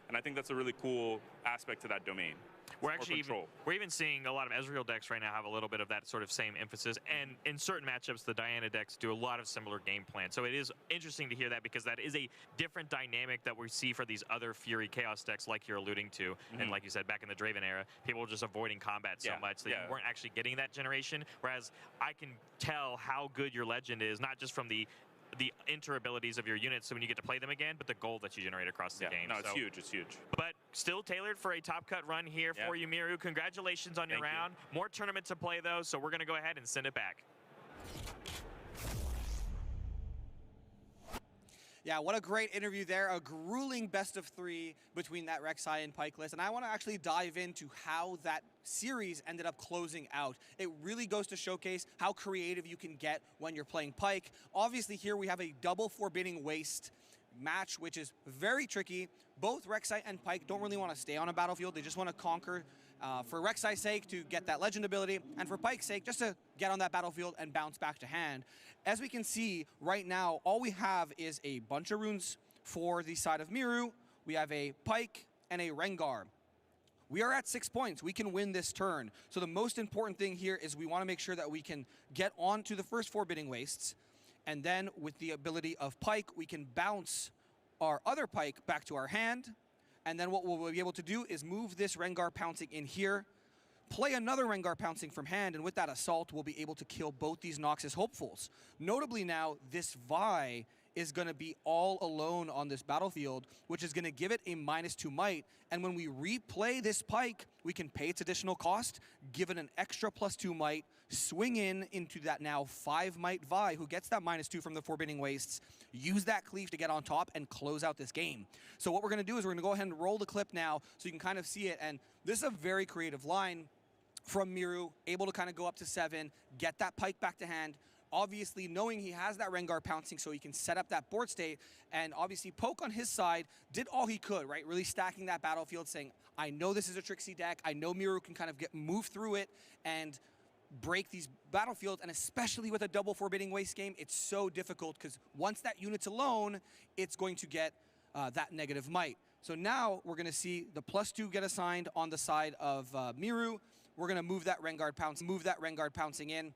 And I think that's a really cool aspect to that domain. We're even seeing a lot of Ezreal decks right now have a little bit of that sort of same emphasis, and in certain matchups the Diana decks do a lot of similar game plans. So it is interesting to hear that, because that is a different dynamic that we see for these other Fury Chaos decks like you're alluding to. And like you said, back in the Draven era, people were just avoiding combat so much that you weren't actually getting that generation, whereas I can tell how good your Legend is, not just from the inter abilities of your units, so when you get to play them again, but the gold that you generate across the game. No, it's huge. It's huge. But still tailored for a top cut run here for you, Miru. Congratulations on your round. More tournament to play, though, so we're going to go ahead and send it back. Yeah, what a great interview there. A grueling best of 3 between that Rek'Sai and Pyke list. And I want to actually dive into how that series ended up closing out. It really goes to showcase how creative you can get when you're playing Pyke. Obviously here we have a double Forbidding Waste match, which is very tricky. Both Rek'Sai and Pyke don't really want to stay on a battlefield. They just want to conquer For Rek'Sai's sake, to get that legend ability, and for Pyke's sake, just to get on that battlefield and bounce back to hand. As we can see right now, all we have is a bunch of runes for the side of Miru. We have a Pyke and a Rengar. We are at 6 points. We can win this turn. So the most important thing here is we want to make sure that we can get on to the first Forbidding Wastes. And then with the ability of Pyke, we can bounce our other Pyke back to our hand. And then what we'll be able to do is move this Rengar pouncing in here, play another Rengar pouncing from hand, and with that assault, we'll be able to kill both these Noxus hopefuls. Notably now, this Vi is going to be all alone on this battlefield, which is going to give it a -2 might. And when we replay this Pyke, we can pay its additional cost, give it an extra +2 might, swing into that now 5 might Vi, who gets that -2 from the Forbidding Wastes, use that cleave to get on top and close out this game. So what we're going to do is we're going to go ahead and roll the clip now so you can kind of see it. And this is a very creative line from Miru, able to kind of go up to 7, get that Pyke back to hand. Obviously, knowing he has that Rengar pouncing so he can set up that board state, and obviously Poke on his side did all he could, right? Really stacking that battlefield, saying, I know this is a Trixie deck. I know Miru can kind of move through it and break these battlefields, and especially with a double Forbidding Waste game, it's so difficult because once that unit's alone, it's going to get that negative might. So now we're going to see the +2 get assigned on the side of Miru. We're going to move that Rengar pouncing in.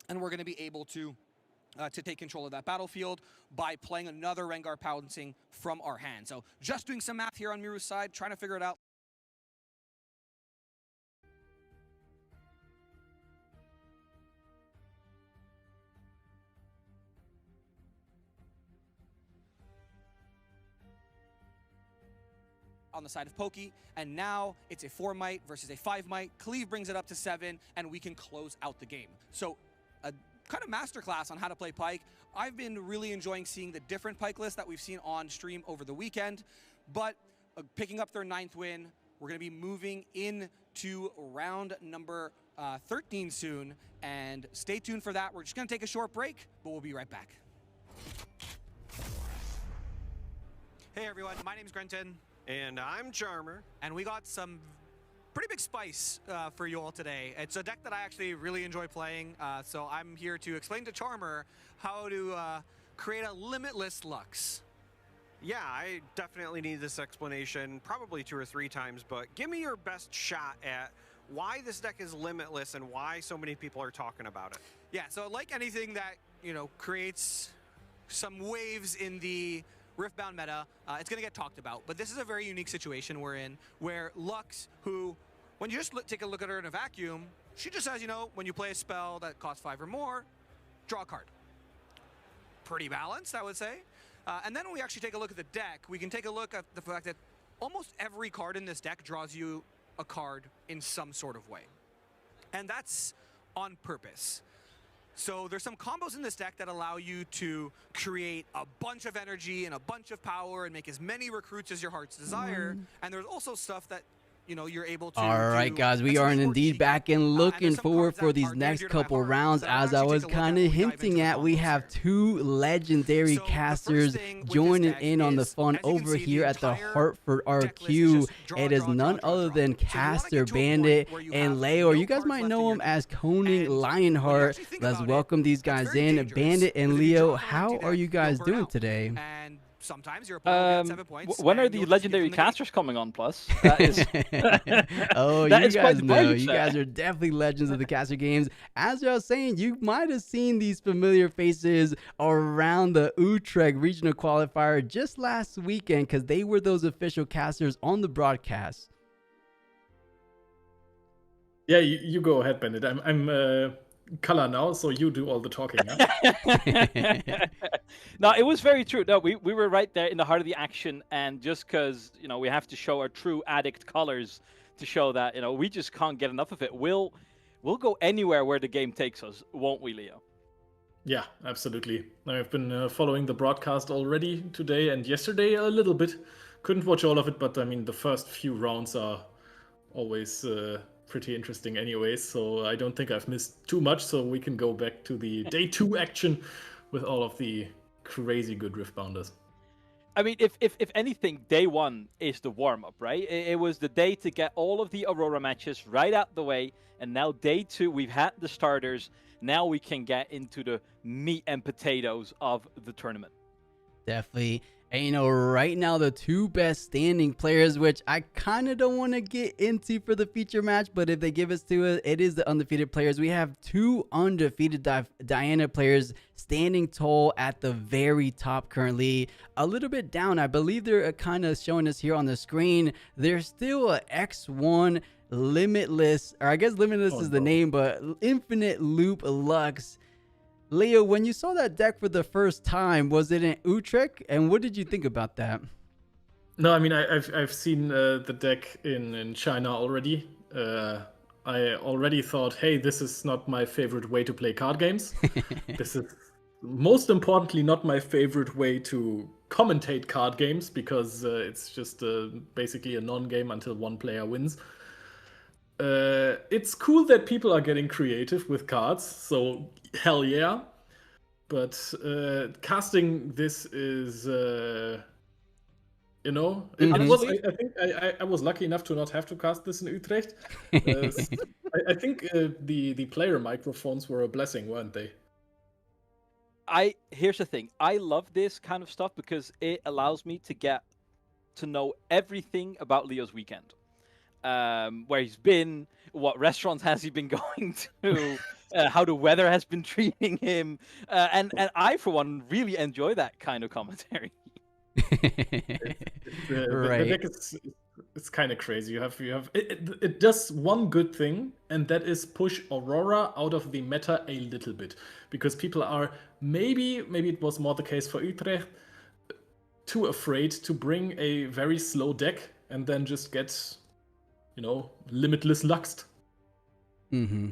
And we're going to be able to take control of that battlefield by playing another Rengar pouncing from our hand. So just doing some math here on Miru's side, trying to figure it out. On the side of Pokey, and now it's a 4 might versus a 5 might. Cleave brings it up to 7, and we can close out the game. So a kind of masterclass on how to play Pyke. I've been really enjoying seeing the different Pyke lists that we've seen on stream over the weekend, but picking up their 9th win, we're going to be moving into round number 13 soon, and stay tuned for that. We're just going to take a short break, but we'll be right back. Hey everyone, my name's Grenton. And I'm Charmer. And we got some pretty big spice for you all today. It's a deck that I actually really enjoy playing, so I'm here to explain to Charmer how to create a limitless Lux. Yeah, I definitely need this explanation probably 2 or 3 times, but give me your best shot at why this deck is limitless and why so many people are talking about it. Yeah, so like anything that, you know, creates some waves in the Riftbound meta, it's going to get talked about, but this is a very unique situation we're in, where Lux, who, when you just take a look at her in a vacuum, she just says, you know, when you play a spell that costs 5 or more, draw a card. Pretty balanced, I would say. And then when we actually take a look at the deck, we can take a look at the fact that almost every card in this deck draws you a card in some sort of way. And that's on purpose. So there's some combos in this deck that allow you to create a bunch of energy and a bunch of power and make as many recruits as your heart's desire. And there's also stuff that, you know, you're able to All right, guys, we are indeed back and looking forward for these next couple rounds. As I was kind of hinting at, we have 2 legendary casters joining in on the fun over here at the Hartford RQ. It is none other than Caster Bandit and Leo. You guys might know him as Coning Lionheart. Let's welcome these guys in. Bandit and Leo, how are you guys doing today? Sometimes your opponent gets 7 points. When are the legendary casters coming on, Plus? That is oh, that you is guys know. point. You guys are definitely legends of the caster games. As I was saying, you might have seen these familiar faces around the Utrecht Regional Qualifier just last weekend, because they were those official casters on the broadcast. Yeah, you go ahead, Bandit. I'm color now, so you do all the talking. Huh? No, it was very true. No, we were right there in the heart of the action, and just because, you know, we have to show our true addict colors to show that, you know, we just can't get enough of it. We'll go anywhere where the game takes us, won't we, Leo? Yeah, absolutely. I've been following the broadcast already today and yesterday a little bit. Couldn't watch all of it, but I mean, the first few rounds are always pretty interesting anyways, so I don't think I've missed too much, so we can go back to the day 2 action with all of the crazy good Riftbounders. I mean, if anything, day one is the warm-up, right? It was the day to get all of the Aurora matches right out the way, and now day two, we've had the starters. Now we can get into the meat and potatoes of the tournament. Definitely. And right now the two best standing players, which I kind of don't want to get into for the feature match, but if they give us to it, it is the undefeated players. We have two undefeated Diana players standing tall at the very top currently. A little bit down, I believe they're kind of showing us here on the screen. There's still a X1 Limitless, or I guess Limitless is the name, but Infinite Loop Lux. Leo, when you saw that deck for the first time, was it in Utrecht? And what did you think about that? No, I mean, I've seen the deck in China already. I already thought, hey, this is not my favorite way to play card games. This is most importantly not my favorite way to commentate card games, because it's just basically a non-game until one player wins. It's cool that people are getting creative with cards, so hell yeah. But casting this is, it was. I think I was lucky enough to not have to cast this in Utrecht. I think the player microphones were a blessing, weren't they? Here's the thing. I love this kind of stuff because it allows me to get to know everything about Leo's weekend. Where he's been, what restaurants has he been going to, how the weather has been treating him, and I, for one, really enjoy that kind of commentary. The deck it's kind of crazy. You have it does one good thing, and that is push Aurora out of the meta a little bit, because people are maybe it was more the case for Utrecht, too afraid to bring a very slow deck and then just get limitless luxed. Mm-hmm.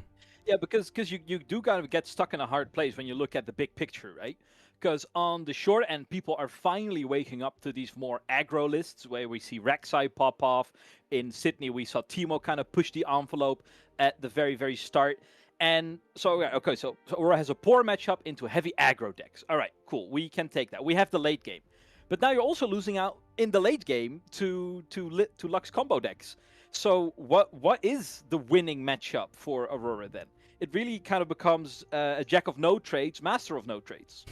Yeah, because you do kind of get stuck in a hard place when you look at the big picture, right? Because on the short end, people are finally waking up to these more aggro lists where we see Rek'Sai pop off. In Sydney, we saw Timo kind of push the envelope at the very, very start. And so Aurora has a poor matchup into heavy aggro decks. All right, cool. We can take that. We have the late game. But now you're also losing out in the late game to Lux combo decks. So what is the winning matchup for Aurora then? It really kind of becomes a jack of no trades, master of no trades.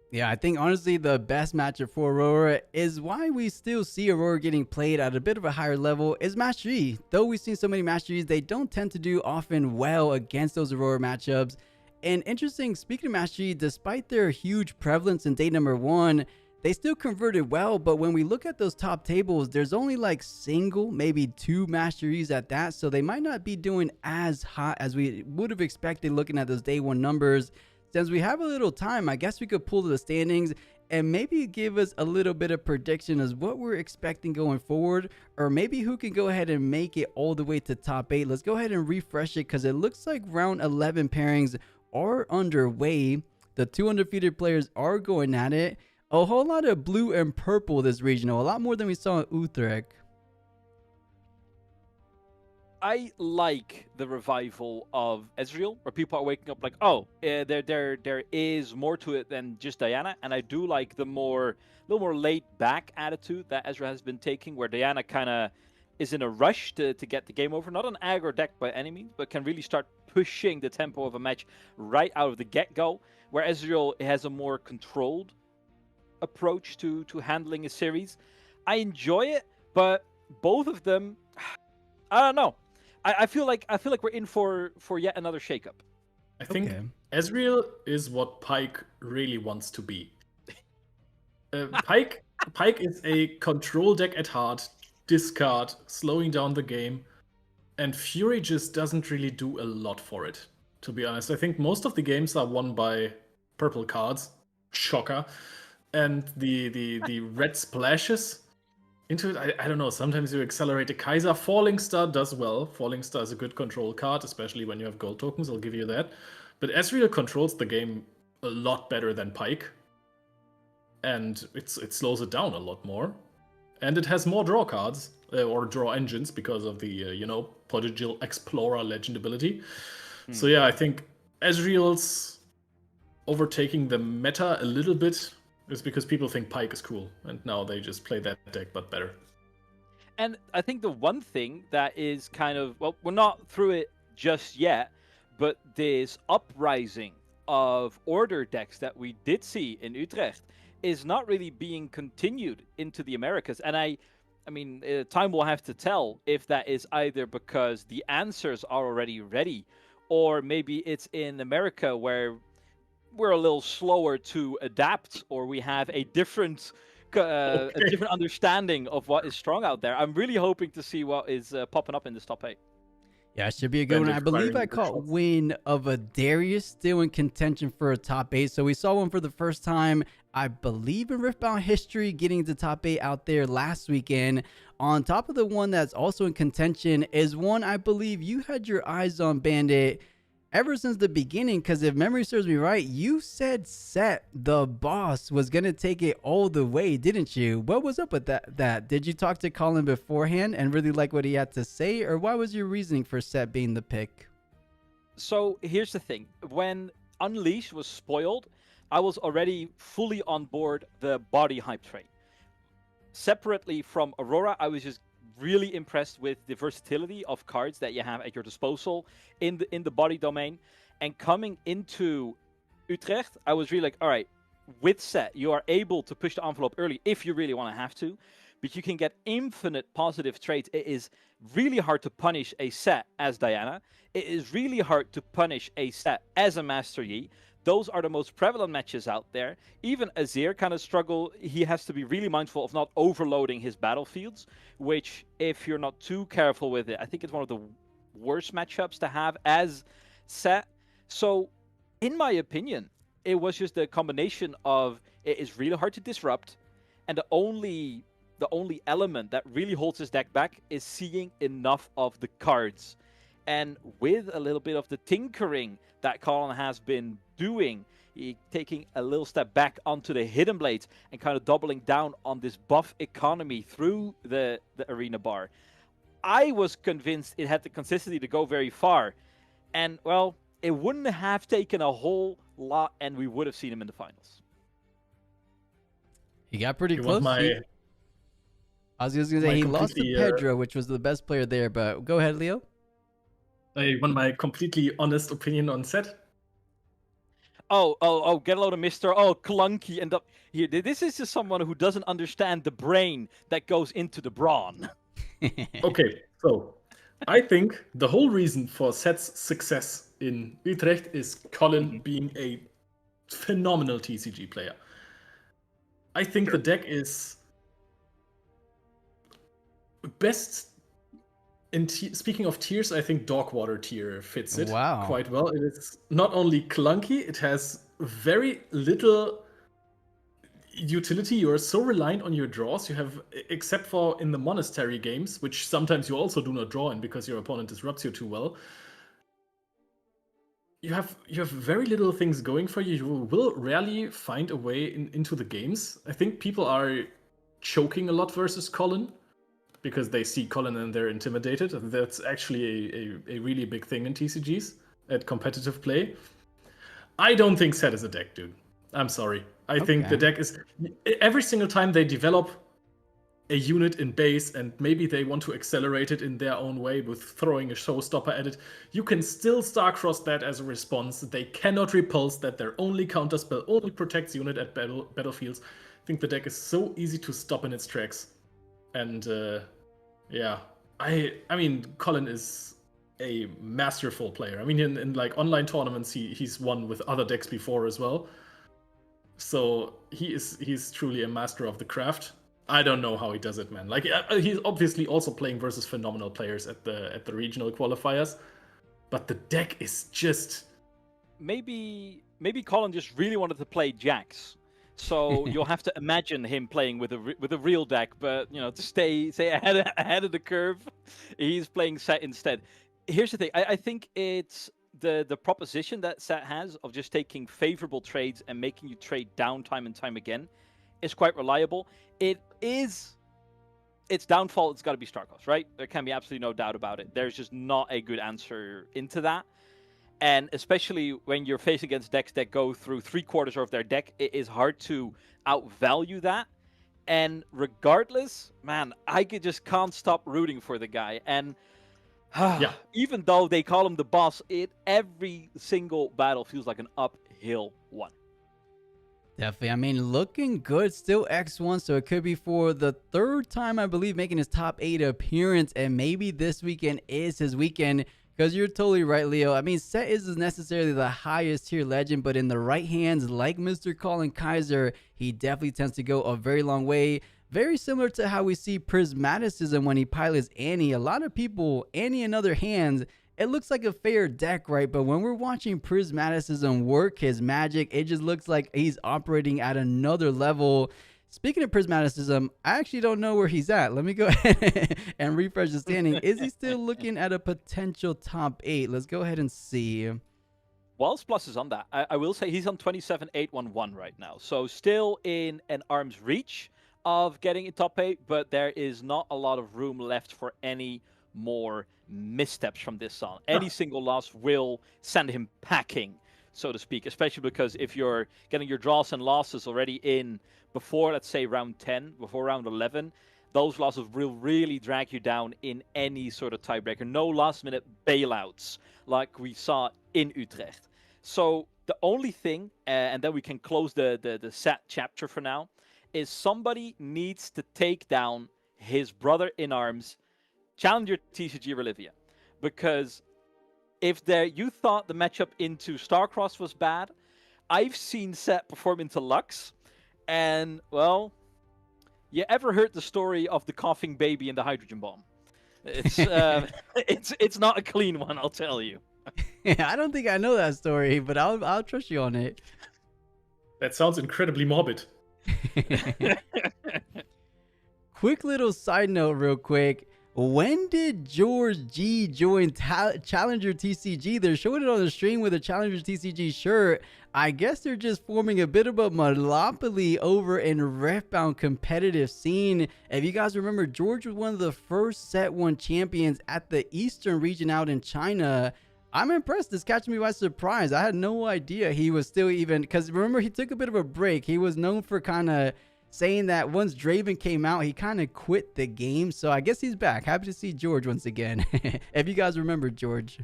Yeah, I think honestly the best matchup for Aurora is why we still see Aurora getting played at a bit of a higher level is Mastery. Though we've seen so many Masteries, they don't tend to do often well against those Aurora matchups. And interesting, speaking of Mastery, despite their huge prevalence in day number 1, they still converted well, but when we look at those top tables, there's only like single, maybe 2 masteries at that, so they might not be doing as hot as we would have expected looking at those day 1 numbers. Since we have a little time, I guess we could pull to the standings and maybe give us a little bit of prediction as what we're expecting going forward, or maybe who can go ahead and make it all the way to top 8. Let's go ahead and refresh it because it looks like round 11 pairings are underway. The 2 undefeated players are going at it. A whole lot of blue and purple this regional, a lot more than we saw in Utrecht. I like the revival of Ezreal, where people are waking up like, oh, there is more to it than just Diana, and I do like the little more laid back attitude that Ezreal has been taking, where Diana kind of is in a rush to get the game over, not an aggro deck by any means, but can really start pushing the tempo of a match right out of the get-go, where Ezreal has a more controlled approach to handling a series. I enjoy it, but both of them, I don't know. I feel like we're in for yet another shakeup. I think Ezreal is what Pyke really wants to be. Pyke is a control deck at heart, discard, slowing down the game, and Fury just doesn't really do a lot for it, to be honest. I think most of the games are won by purple cards. Shocker. And the red splashes into it, I don't know, sometimes you accelerate the Kaiser. Falling Star does well. Falling Star is a good control card, especially when you have gold tokens, I'll give you that. But Ezreal controls the game a lot better than Pyke. And it slows it down a lot more. And it has more draw cards, or draw engines, because of the, Prodigal Explorer legend ability. So yeah, I think Ezreal's overtaking the meta a little bit It's because people think Pike is cool, and now they just play that deck, but better. And I think the one thing that is kind of, well, we're not through it just yet, but this uprising of order decks that we did see in Utrecht is not really being continued into the Americas. And I mean, time will have to tell if that is either because the answers are already ready, or maybe it's in America where we're a little slower to adapt, or we have a different a different understanding of what is strong out there. I'm really hoping to see what is popping up in this top 8. Yeah, it should be a good one. I believe I caught wind of a Darius still in contention for a top 8. So we saw one for the first time, I believe, in Riftbound history, getting into top 8 out there last weekend. On top of the one that's also in contention is one I believe you had your eyes on, Bandit, ever since the beginning, because if memory serves me right, you said Set, the boss, was going to take it all the way, didn't you? What was up with that? Did you talk to Colin beforehand and really like what he had to say, or why was your reasoning for Set being the pick? So here's the thing. When Unleashed was spoiled, I was already fully on board the body hype train. Separately from Aurora, I was just really impressed with the versatility of cards that you have at your disposal in the body domain. And coming into Utrecht, I was really like, all right, with Set, you are able to push the envelope early if you really want to have to, but you can get infinite positive traits. It is really hard to punish a Set as Diana. It is really hard to punish a Set as a Master Yi. Those are the most prevalent matches out there. Even Azir kind of struggle. He has to be really mindful of not overloading his battlefields, which, if you're not too careful with it, I think it's one of the worst matchups to have as Set. So, in my opinion, it was just a combination of it is really hard to disrupt, and the only element that really holds his deck back is seeing enough of the cards. And with a little bit of the tinkering that Colin has been doing, taking a little step back onto the hidden blades and kind of doubling down on this buff economy through the arena bar, I was convinced it had the consistency to go very far. And, well, it wouldn't have taken a whole lot, and we would have seen him in the finals. He got pretty close. I was just going to say, he lost to Pedro, which was the best player there, but go ahead, Leo. I want my completely honest opinion on Set. Oh, get a load of Mr. Oh, clunky. And here, this is just someone who doesn't understand the brain that goes into the brawn. Okay, so I think the whole reason for Set's success in Utrecht is Colin being a phenomenal TCG player. I think the deck is best. Speaking of tiers, I think Dogwater tier fits it quite well. It is not only clunky, it has very little utility. You are so reliant on your draws. You have, except for in the monastery games, which sometimes you also do not draw in because your opponent disrupts you too well. You have very little things going for you. You will rarely find a way into the games. I think people are choking a lot versus Colin, because they see Colin and they're intimidated. That's actually a really big thing in TCGs at competitive play. I don't think Set is a deck, dude. I'm sorry. I think the deck is... Every single time they develop a unit in base and maybe they want to accelerate it in their own way with throwing a showstopper at it, you can still star-cross that as a response. They cannot repulse that. Their only counterspell only protects unit at battlefields. I think the deck is so easy to stop in its tracks. And yeah, I mean, Colin is a masterful player. I mean, in like online tournaments, he's won with other decks before as well. So he's truly a master of the craft. I don't know how he does it, man. Like, he's obviously also playing versus phenomenal players at the regional qualifiers, but the deck is just... Maybe Colin just really wanted to play Jax. So you'll have to imagine him playing with a real deck, but to stay ahead of the curve, he's playing Set instead. Here's the thing: I think it's the proposition that Set has of just taking favorable trades and making you trade down time and time again is quite reliable. Its downfall, it's got to be Starcross, right? There can be absolutely no doubt about it. There's just not a good answer into that. And especially when you're facing against decks that go through 3/4 of their deck, it is hard to outvalue that. And regardless, man, I just can't stop rooting for the guy. And even though they call him the boss, every single battle feels like an uphill one. Definitely. I mean, looking good. Still X1, so it could be for the 3rd time, I believe, making his top 8 appearance. And maybe this weekend is his weekend. Because you're totally right, Leo. I mean, Set isn't necessarily the highest tier legend, but in the right hands, like Mr. Colin Kaiser, he definitely tends to go a very long way. Very similar to how we see Prismaticism when he pilots Annie. A lot of people, Annie in other hands, it looks like a fair deck, right? But when we're watching Prismaticism work his magic, it just looks like he's operating at another level. Speaking of Prismaticism, I actually don't know where he's at. Let me go ahead and refresh the standing. Is he still looking at a potential top 8? Let's go ahead and see. Whilst Plus is on that, I will say he's on 27,811 right now. So still in an arm's reach of getting a top 8, but there is not a lot of room left for any more missteps from this on. Any single loss will send him packing, so to speak, especially because if you're getting your draws and losses already in before, let's say, round 10, before round 11, those losses will really drag you down in any sort of tiebreaker. No last-minute bailouts like we saw in Utrecht. So the only thing, and then we can close the Set chapter for now, is somebody needs to take down his brother in arms, Challenger TCG Relivia. Because if you thought the matchup into Starcross was bad, I've seen Set perform into Lux. And, well, you ever heard the story of the coughing baby and the hydrogen bomb? It's it's not a clean one, I'll tell you. Yeah, I don't think I know that story, but I'll trust you on it. That sounds incredibly morbid. Quick little side note real quick. When did George G join Challenger TCG? They're showing it on the stream with a Challenger TCG shirt. I guess they're just forming a bit of a monopoly over in Riftbound competitive scene. If you guys remember, George was one of the first Set 1 champions at the Eastern region out in China. I'm impressed. This catching me by surprise. I had no idea he was still even, because remember, he took a bit of a break. He was known for kind of saying that once Draven came out, he kind of quit the game. So I guess he's back. Happy to see George once again. If you guys remember George.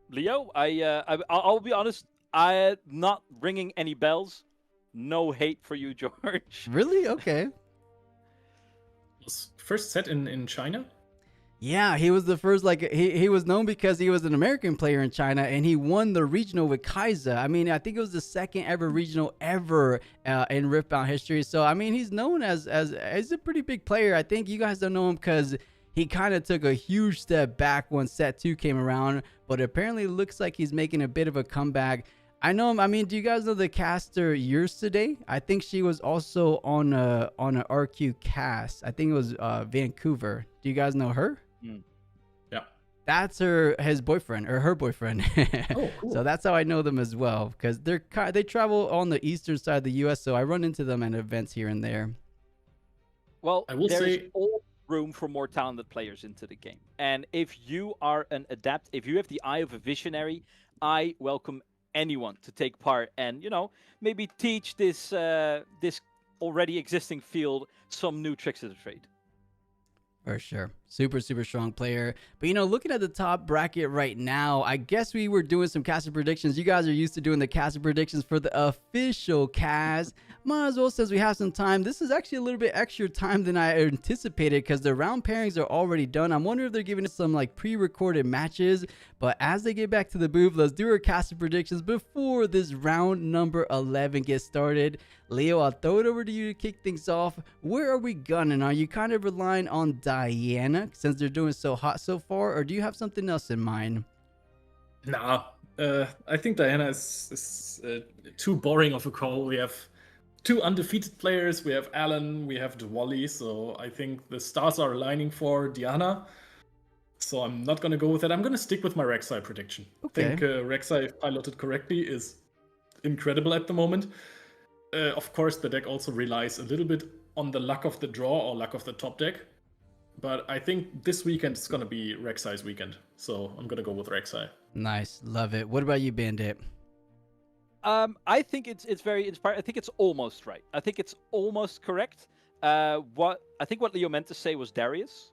Leo, I'll be honest, I'm not ringing any bells. No hate for you, George. Really? Okay. Was first Set in China? Yeah, he was the first, like, he was known because he was an American player in China, and he won the regional with Kaiser. I mean, I think it was the second ever regional ever in Riftbound history. So, I mean, he's known as a pretty big player. I think you guys don't know him because he kind of took a huge step back when Set 2 came around, but apparently looks like he's making a bit of a comeback. I know him. I mean, do you guys know the caster Yesterday? I think she was also on a RQ cast. I think it was Vancouver. Do you guys know her? Yeah. That's his boyfriend or her boyfriend. Oh, cool. So that's how I know them as well, because they travel on the eastern side of the U.S. So I run into them at events here and there. Well, I will there's say all room for more talented players into the game, and if you are an adept, if you have the eye of a visionary, I welcome anyone to take part and maybe teach this this already existing field some new tricks of the trade. For sure. Super strong player. But looking at the top bracket right now, I guess we were doing some caster predictions. You guys are used to doing the caster predictions for the official cast. Might as well, since we have some time. This is actually a little bit extra time than I anticipated because the round pairings are already done. I'm wondering if they're giving us some like pre-recorded matches. But as they get back to the booth, let's do our caster predictions before this round number 11 gets started. Leo, I'll throw it over to you to kick things off. Where are we gunning? Are you kind of relying on Diana since they're doing so hot so far, or do you have something else in mind? Nah, I think Diana is too boring of a call. We have two undefeated players. We have Alan, we have Diwali, so I think the stars are aligning for Diana. So I'm not going to go with that. I'm going to stick with my Rek'Sai prediction. Okay. I think Rek'Sai, if piloted correctly, is incredible at the moment. Of course, the deck also relies a little bit on the luck of the draw or luck of the top deck. but I think this weekend is going to be Rek'Sai's weekend. So I'm going to go with Rek'Sai. Nice. Love it. What about you, Bandit? I think it's very inspiring. I think it's almost right. I think it's almost correct. What Leo meant to say was Darius.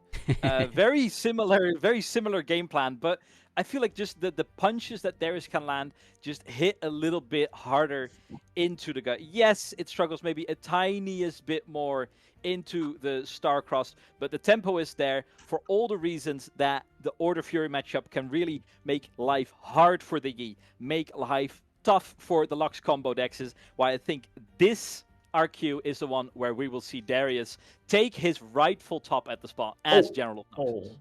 Very similar game plan, but I feel like just the punches that Darius can land just hit a little bit harder into the gut. Yes, it struggles maybe a tiniest bit more into the Starcrossed, but the tempo is there for all the reasons that the Order Fury matchup can really make life hard for the Yi, make life tough for the Lux combo dexes. Why I think this RQ is the one where we will see Darius take his rightful top at the spot as General Noxus.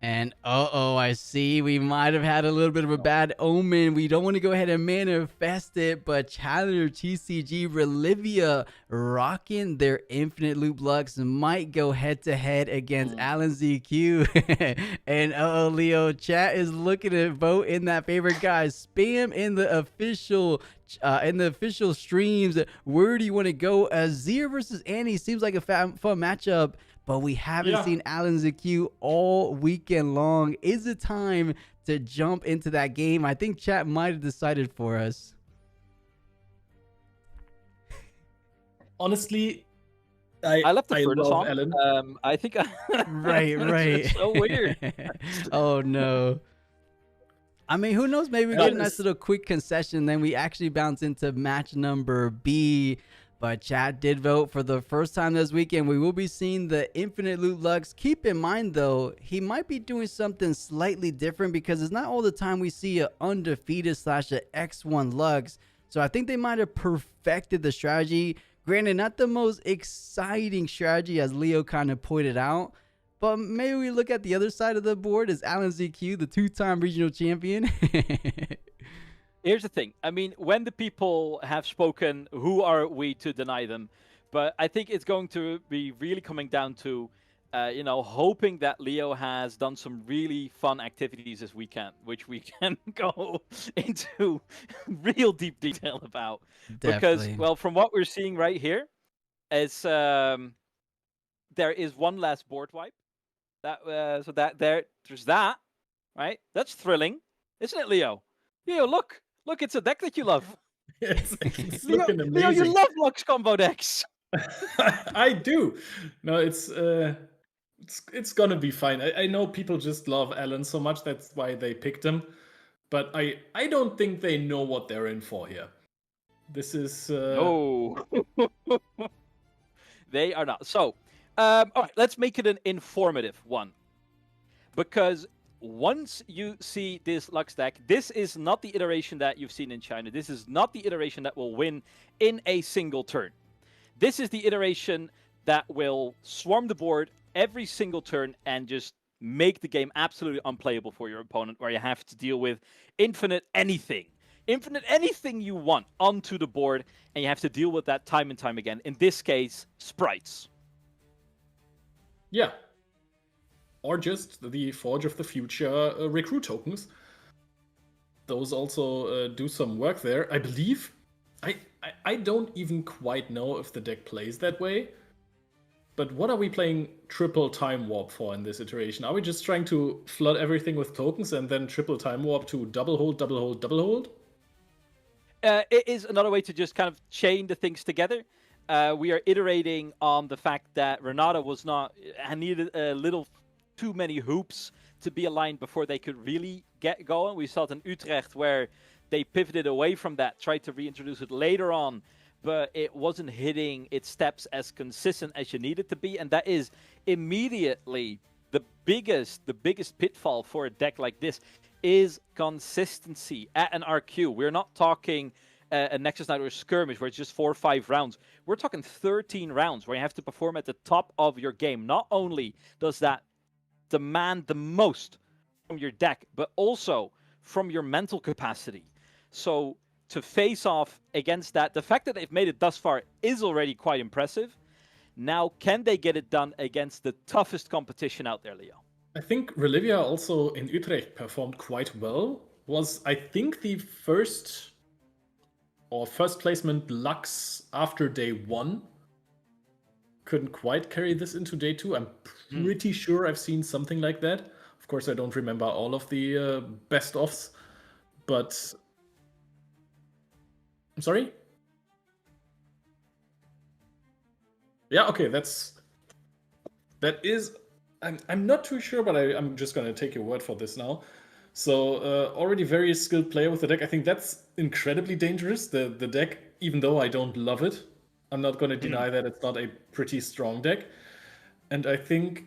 And I see we might have had a little bit of a bad omen. We don't want to go ahead and manifest it, but Challenger TCG Relivia rocking their Infinite Loop Lux might go head to head against Alan ZQ. And Leo, chat is looking to vote in that favorite, guys. Spam in the official streams. Where do you want to go? Zir versus Annie seems like a fun matchup, but we haven't seen Alan ZQ all weekend long. Is it time to jump into that game? I think chat might have decided for us. Honestly, I left the furnace love on. Alan. I think right. It's so weird. Oh no. I mean, who knows? Maybe we get a nice little quick concession, then we actually bounce into match number B. But chat did vote for the first time this weekend. We will be seeing the Infinite Loot Lux. Keep in mind, though, he might be doing something slightly different because it's not all the time we see an undefeated / a X1 Lux. So I think they might have perfected the strategy. Granted, not the most exciting strategy, as Leo kind of pointed out. But maybe we look at the other side of the board as Alan ZQ, the 2-time regional champion. Here's the thing. I mean, when the people have spoken, who are we to deny them? But I think it's going to be really coming down to, hoping that Leo has done some really fun activities this weekend, which we can go into real deep detail about. Definitely. Because, well, from what we're seeing right here, is there is one last board wipe. There's that, right? That's thrilling, isn't it, Leo? Leo, look, it's a deck that you love. It's Leo, looking amazing. Leo, you love Lux combo decks. I do. No, it's gonna be fine. I know people just love Alan so much, that's why they picked him. But I don't think they know what they're in for here. This is No. They are not. So, all right, let's make it an informative one. Because once you see this Lux deck, this is not the iteration that you've seen in China. This is not the iteration that will win in a single turn. This is the iteration that will swarm the board every single turn and just make the game absolutely unplayable for your opponent, where you have to deal with infinite anything you want onto the board, and you have to deal with that time and time again. In this case, sprites. Yeah. Or just the Forge of the Future recruit tokens. Those also do some work there, I believe. I don't even quite know if the deck plays that way. But what are we playing triple time warp for in this iteration? Are we just trying to flood everything with tokens and then triple time warp to double hold, double hold, double hold? It is another way to just kind of chain the things together. We are iterating on the fact that Renata needed a little too many hoops to be aligned before they could really get going. We saw it in Utrecht where they pivoted away from that, tried to reintroduce it later on, but it wasn't hitting its steps as consistent as you need it to be, and that is immediately the biggest pitfall for a deck like this is consistency at an RQ. We're not talking a Nexus Knight or a Skirmish where it's just 4 or 5 rounds. We're talking 13 rounds where you have to perform at the top of your game. Not only does that demand the most from your deck, but also from your mental capacity. So to face off against that, the fact that they've made it thus far is already quite impressive. Now, can they get it done against the toughest competition out there, Leo? I think Relivia also in Utrecht performed quite well. Was, I think, the first placement Lux after day 1. couldn't quite carry this into day 2. I'm pretty sure I've seen something like that. Of course, I don't remember all of the best-ofs, but... I'm sorry? Yeah, okay, that is... I'm not too sure, but I'm just going to take your word for this now. So, already very skilled player with the deck. I think that's incredibly dangerous, the deck, even though I don't love it. I'm not going to deny that it's not a pretty strong deck. And I think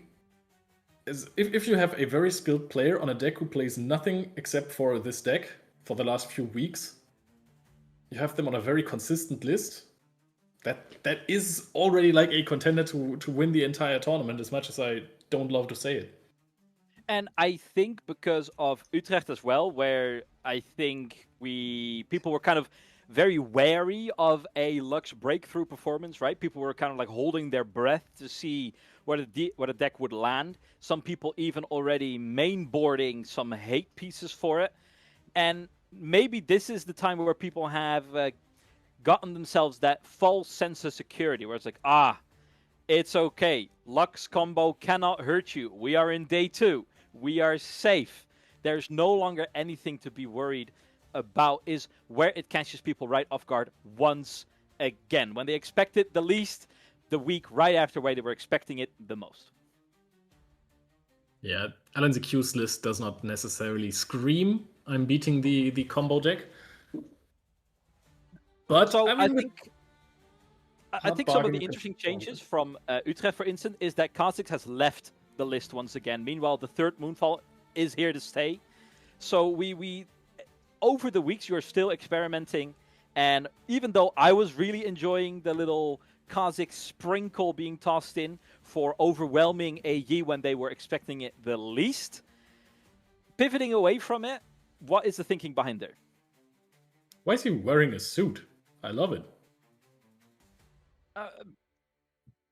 if you have a very skilled player on a deck who plays nothing except for this deck for the last few weeks, you have them on a very consistent list, that is already like a contender to win the entire tournament, as much as I don't love to say it. And I think because of Utrecht as well, where I think people were kind of very wary of a Lux breakthrough performance, right? People were kind of like holding their breath to see where the deck would land. Some people even already mainboarding some hate pieces for it. And maybe this is the time where people have gotten themselves that false sense of security, where it's like, it's okay. Lux combo cannot hurt you. We are in day 2. We are safe. There's no longer anything to be worried about, is where it catches people right off guard once again. When they expect it the least, the week right after where they were expecting it the most. Yeah, Alan's accused list does not necessarily scream, I'm beating the combo deck. But so I think some of the interesting changes from Utrecht, for instance, is that Kha'Zix has left the list once again. Meanwhile, the third Moonfall is here to stay. So we over the weeks, you're still experimenting. And even though I was really enjoying the little Kha'Zix sprinkle being tossed in for overwhelming AE when they were expecting it the least, pivoting away from it, what is the thinking behind there? Why is he wearing a suit? I love it.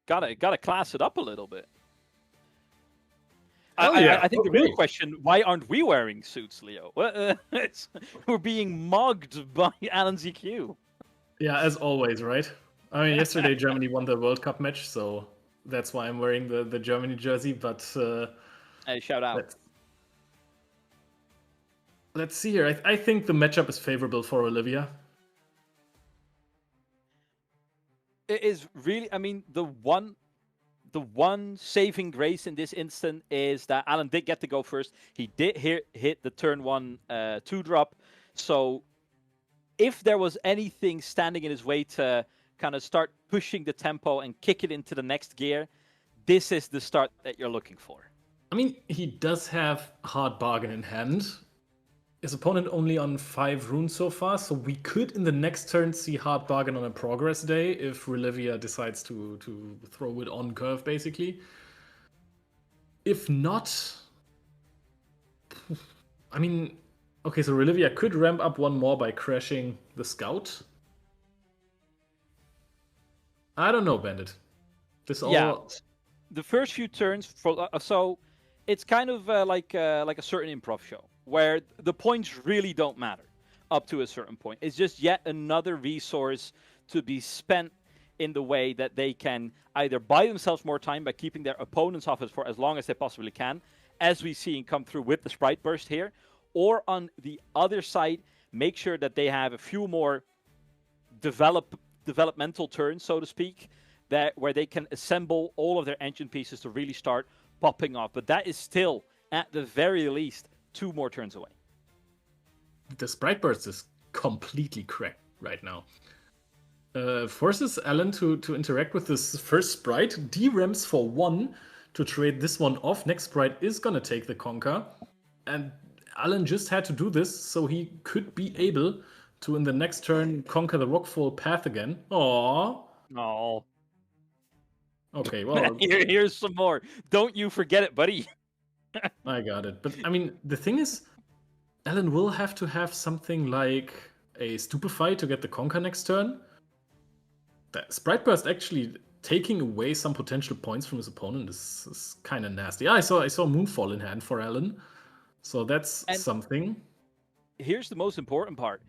Gotta class it up a little bit. Yeah, I think the real question, why aren't we wearing suits, Leo? We're being mugged by Alan ZQ. Yeah, as always, right? I mean, yesterday Germany won the World Cup match, so that's why I'm wearing the Germany jersey, but... Hey, shout out. Let's see here. I think the matchup is favorable for Olivia. It is really, I mean, the one saving grace in this instant is that Alan did get to go first. He did hit the turn 1 2-drop. So if there was anything standing in his way to kind of start pushing the tempo and kick it into the next gear, this is the start that you're looking for. I mean, he does have Hard Bargain in hand. His opponent only on 5 runes so far, so we could in the next turn see Hard Bargain on a progress day if Relivia decides to throw it on curve, basically. If not... I mean, okay, so Relivia could ramp up one more by crashing the Scout. I don't know, Bandit. Yeah, the first few turns, so it's kind of like a certain improv show, where the points really don't matter up to a certain point. It's just yet another resource to be spent in the way that they can either buy themselves more time by keeping their opponents off it for as long as they possibly can, as we see come through with the Sprite Burst here, or on the other side, make sure that they have a few more developmental turns, so to speak, where they can assemble all of their engine pieces to really start popping off. But that is still, at the very least, 2 more turns away. The Sprite Burst is completely cracked right now. Forces Alan to interact with this first Sprite, DRAMs for 1 to trade this one off. Next Sprite is gonna take the Conquer, and Alan just had to do this so he could be able to, in the next turn, conquer the Rockfall path again. Aww. No. Okay, well... Here's some more. Don't you forget it, buddy. I got it. But, I mean, the thing is, Alan will have to have something like a Stupefy to get the Conquer next turn. The Sprite Burst actually taking away some potential points from his opponent is kind of nasty. Yeah, I saw Moonfall in hand for Alan. So that's something. Here's the most important part.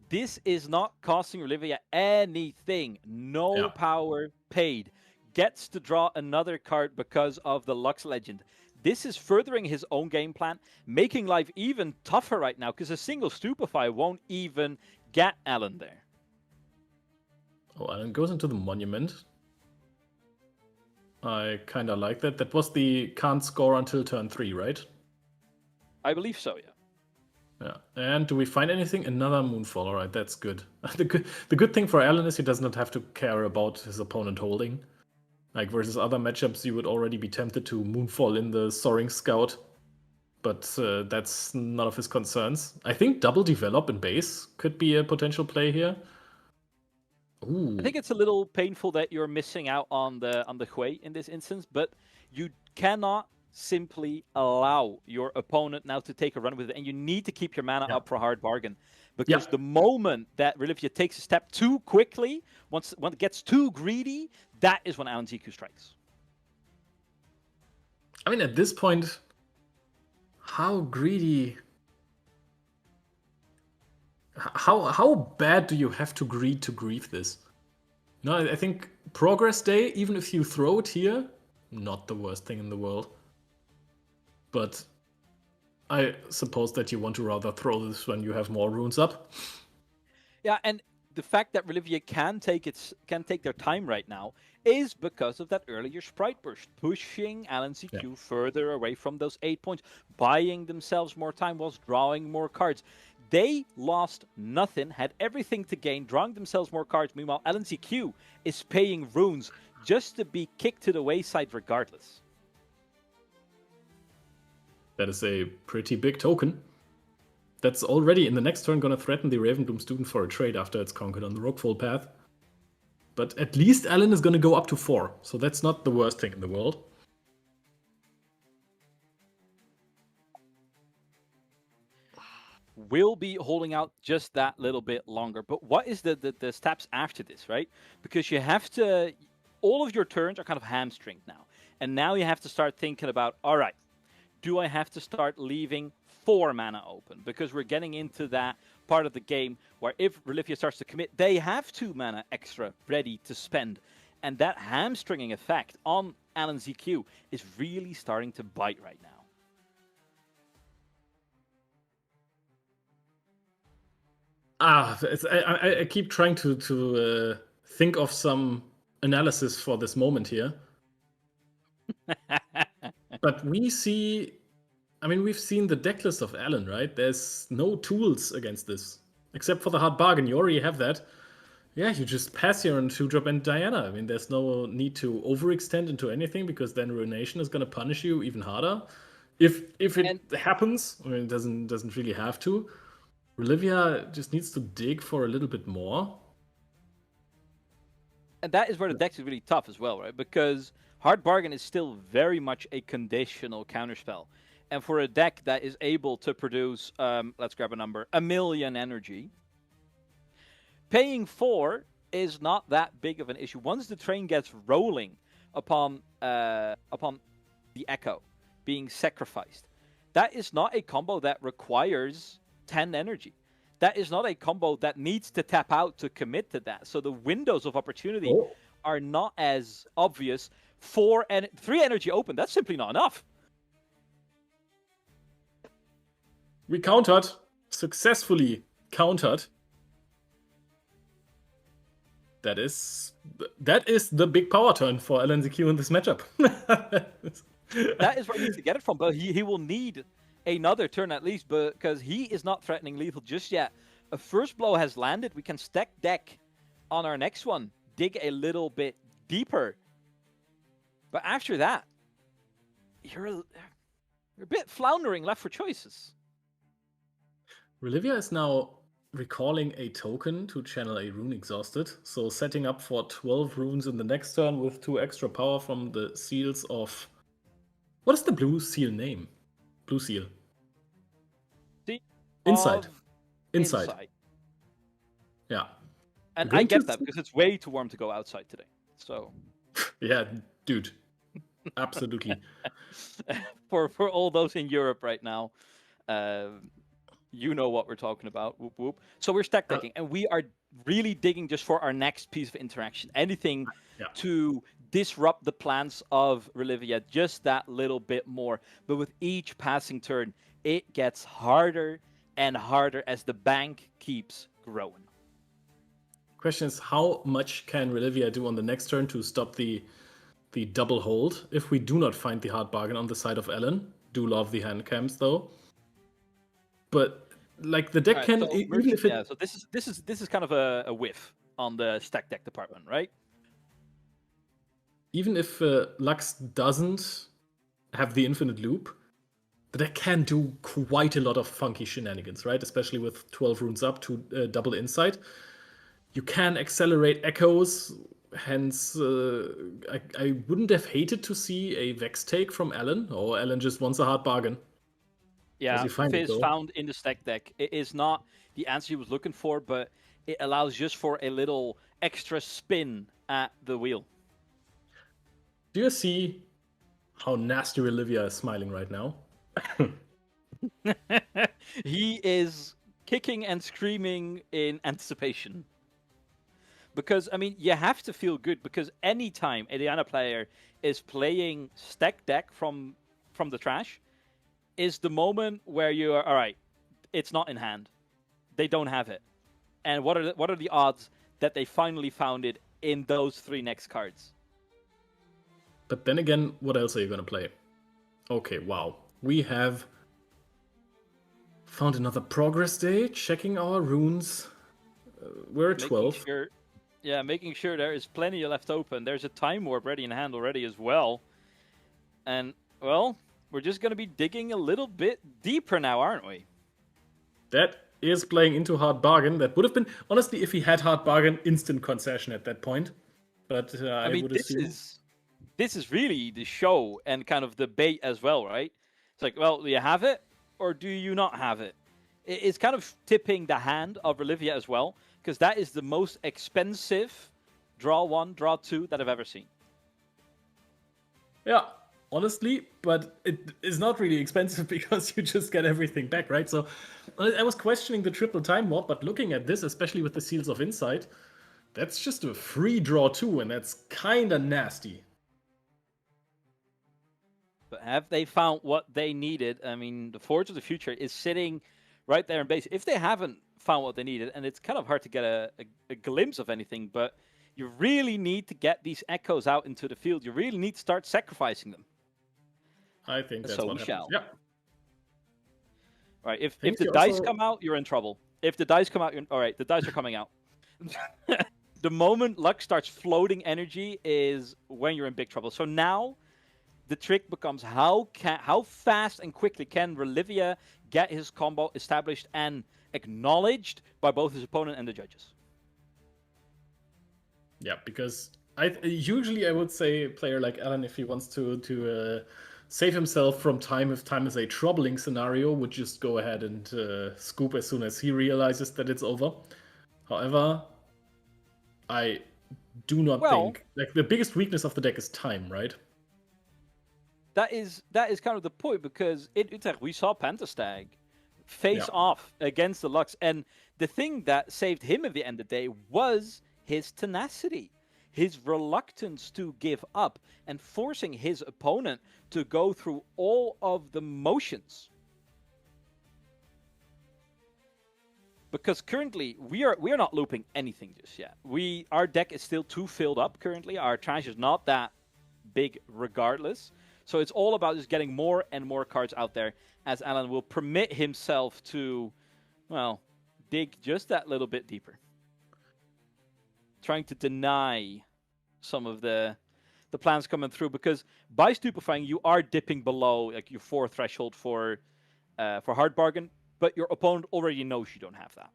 This is not costing Olivia anything. No power paid. gets to draw another card because of the Lux Legend. This is furthering his own game plan, making life even tougher right now because a single Stupefy won't even get Alan there. Oh, Alan goes into the monument. I kind of like that. That was the can't score until turn 3, right? I believe so, yeah. Yeah. And do we find anything? Another Moonfall. All right, that's good. The good thing for Alan is he does not have to care about his opponent holding. Like versus other matchups, you would already be tempted to Moonfall in the Soaring Scout. But that's none of his concerns. I think double develop in base could be a potential play here. Ooh. I think it's a little painful that you're missing out on the Hui in this instance, but you cannot simply allow your opponent now to take a run with it, and you need to keep your mana up for Hard Bargain. Because the moment that Relivia takes a step too quickly, once it gets too greedy, that is when Alan ZQ strikes. I mean, at this point, how greedy... How bad do you have to greed to grieve this? No, I think Progress Day, even if you throw it here, not the worst thing in the world. But I suppose that you want to rather throw this when you have more runes up. Yeah, and the fact that Relivia can take their time right now is because of that earlier Sprite Burst, pushing Alan CQ further away from those 8 points, buying themselves more time whilst drawing more cards. They lost nothing, had everything to gain, drawing themselves more cards. Meanwhile, Alan CQ is paying runes just to be kicked to the wayside regardless. That is a pretty big token. That's already in the next turn going to threaten the Ravenbloom student for a trade after it's conquered on the Rockfall path. But at least Alan is going to go up to 4, so that's not the worst thing in the world. Will be holding out just that little bit longer. But what is the steps after this, right? Because you have to... All of your turns are kind of hamstringed now. And now you have to start thinking about, all right, do I have to start leaving 4 mana open? Because we're getting into that part of the game where if Relivia starts to commit, they have 2 mana extra ready to spend. And that hamstringing effect on Alan ZQ is really starting to bite right now. I keep trying to think of some analysis for this moment here. But we see... I mean, we've seen the deck list of Alan, right? There's no tools against this. Except for the Hard Bargain. You already have that. Yeah, you just pass here on 2-drop and Diana. I mean, there's no need to overextend into anything because then Ruination is going to punish you even harder. If it happens, I mean, it doesn't really have to. Relivia just needs to dig for a little bit more. And that is where the deck is really tough as well, right? Because Hard Bargain is still very much a conditional counterspell. And for a deck that is able to produce, let's grab a number, 1 million energy, paying 4 is not that big of an issue. Once the train gets rolling upon the Echo being sacrificed, that is not a combo that requires 10 energy. That is not a combo that needs to tap out to commit to that. So the windows of opportunity are not as obvious. 3 energy open, that's simply not enough. We countered. Successfully countered. That is the big power turn for LNZQ in this matchup. That is where he needs to get it from, but he will need another turn at least, because he is not threatening lethal just yet. A first blow has landed. We can stack deck on our next one, dig a little bit deeper. But after that, you're a bit floundering left for choices. Relivia is now recalling a token to channel a Rune Exhausted, so setting up for 12 runes in the next turn with 2 extra power from the seals of... What is the blue seal name? Blue seal. Inside. Yeah. And I get that because it's way too warm to go outside today. So. Yeah, dude. Absolutely. For all those in Europe right now, you know what we're talking about. Whoop whoop. So we're stack decking, and we are really digging just for our next piece of interaction. Anything to disrupt the plans of Relivia just that little bit more. But with each passing turn, it gets harder and harder as the bank keeps growing. Question is, how much can Relivia do on the next turn to stop the double hold if we do not find the hard bargain on the side of Alan? Do love the hand cams though. But like the deck can even if it... Yeah, so this is kind of a whiff on the stack deck department, right? Even if Lux doesn't have the infinite loop, the deck can do quite a lot of funky shenanigans, right? Especially with 12 runes up to double insight. You can accelerate echoes, hence I wouldn't have hated to see a Vex take from Alan, or Alan just wants a hard bargain. Yeah, Fizz found in the stack deck. It is not the answer he was looking for, but it allows just for a little extra spin at the wheel. Do you see how nasty Olivia is smiling right now? He is kicking and screaming in anticipation. Because, I mean, you have to feel good, because anytime a Diana player is playing stack deck from the trash is the moment where you are, all right, it's not in hand. They don't have it. And what are the odds that they finally found it in those 3 next cards? But then again, what else are you going to play? Okay, wow. We have found another progress day, checking our runes. We're at 12. Making sure there is plenty left open. There's a time warp ready in hand already as well. And, well, we're just going to be digging a little bit deeper now, aren't we? That is playing into hard bargain. That would have been, honestly, if he had hard bargain, instant concession at that point. But I mean, would assume... This is really the show and kind of the bait as well, right? It's like, well, do you have it or do you not have it? It's kind of tipping the hand of Relivia as well, because that is the most expensive draw 1, draw 2 that I've ever seen. Yeah, honestly, but it is not really expensive because you just get everything back, right? So I was questioning the triple time warp, but looking at this, especially with the Seals of Insight, that's just a free draw 2, and that's kind of nasty. But have they found what they needed? I mean, the Forge of the Future is sitting right there in base. If they haven't found what they needed, and it's kind of hard to get a glimpse of anything, but you really need to get these echoes out into the field. You really need to start sacrificing them. I think that's so what we happens. shall. Yeah. All right, if the dice come out, you're in trouble. If the dice come out, all right, the dice are coming out. The moment luck starts floating energy is when you're in big trouble. So now the trick becomes how fast and quickly can Relivia get his combo established and acknowledged by both his opponent and the judges. Yeah, because usually I would say a player like Alan, if he wants to save himself from time if time is a troubling scenario, would just go ahead and scoop as soon as he realizes that it's over. However, I do not think, like, the biggest weakness of the deck is time, right? That is kind of the point, because in Utrecht we saw Pantastag face off against the Lux, and the thing that saved him at the end of the day was his tenacity, his reluctance to give up, and forcing his opponent to go through all of the motions. Because currently we are not looping anything just yet. Our deck is still too filled up currently. Our trash is not that big regardless. So it's all about just getting more and more cards out there, as Alan will permit himself to, well, dig just that little bit deeper. Trying to deny some of the plans coming through, because by stupefying, you are dipping below like your 4 threshold for hard bargain, but your opponent already knows you don't have that.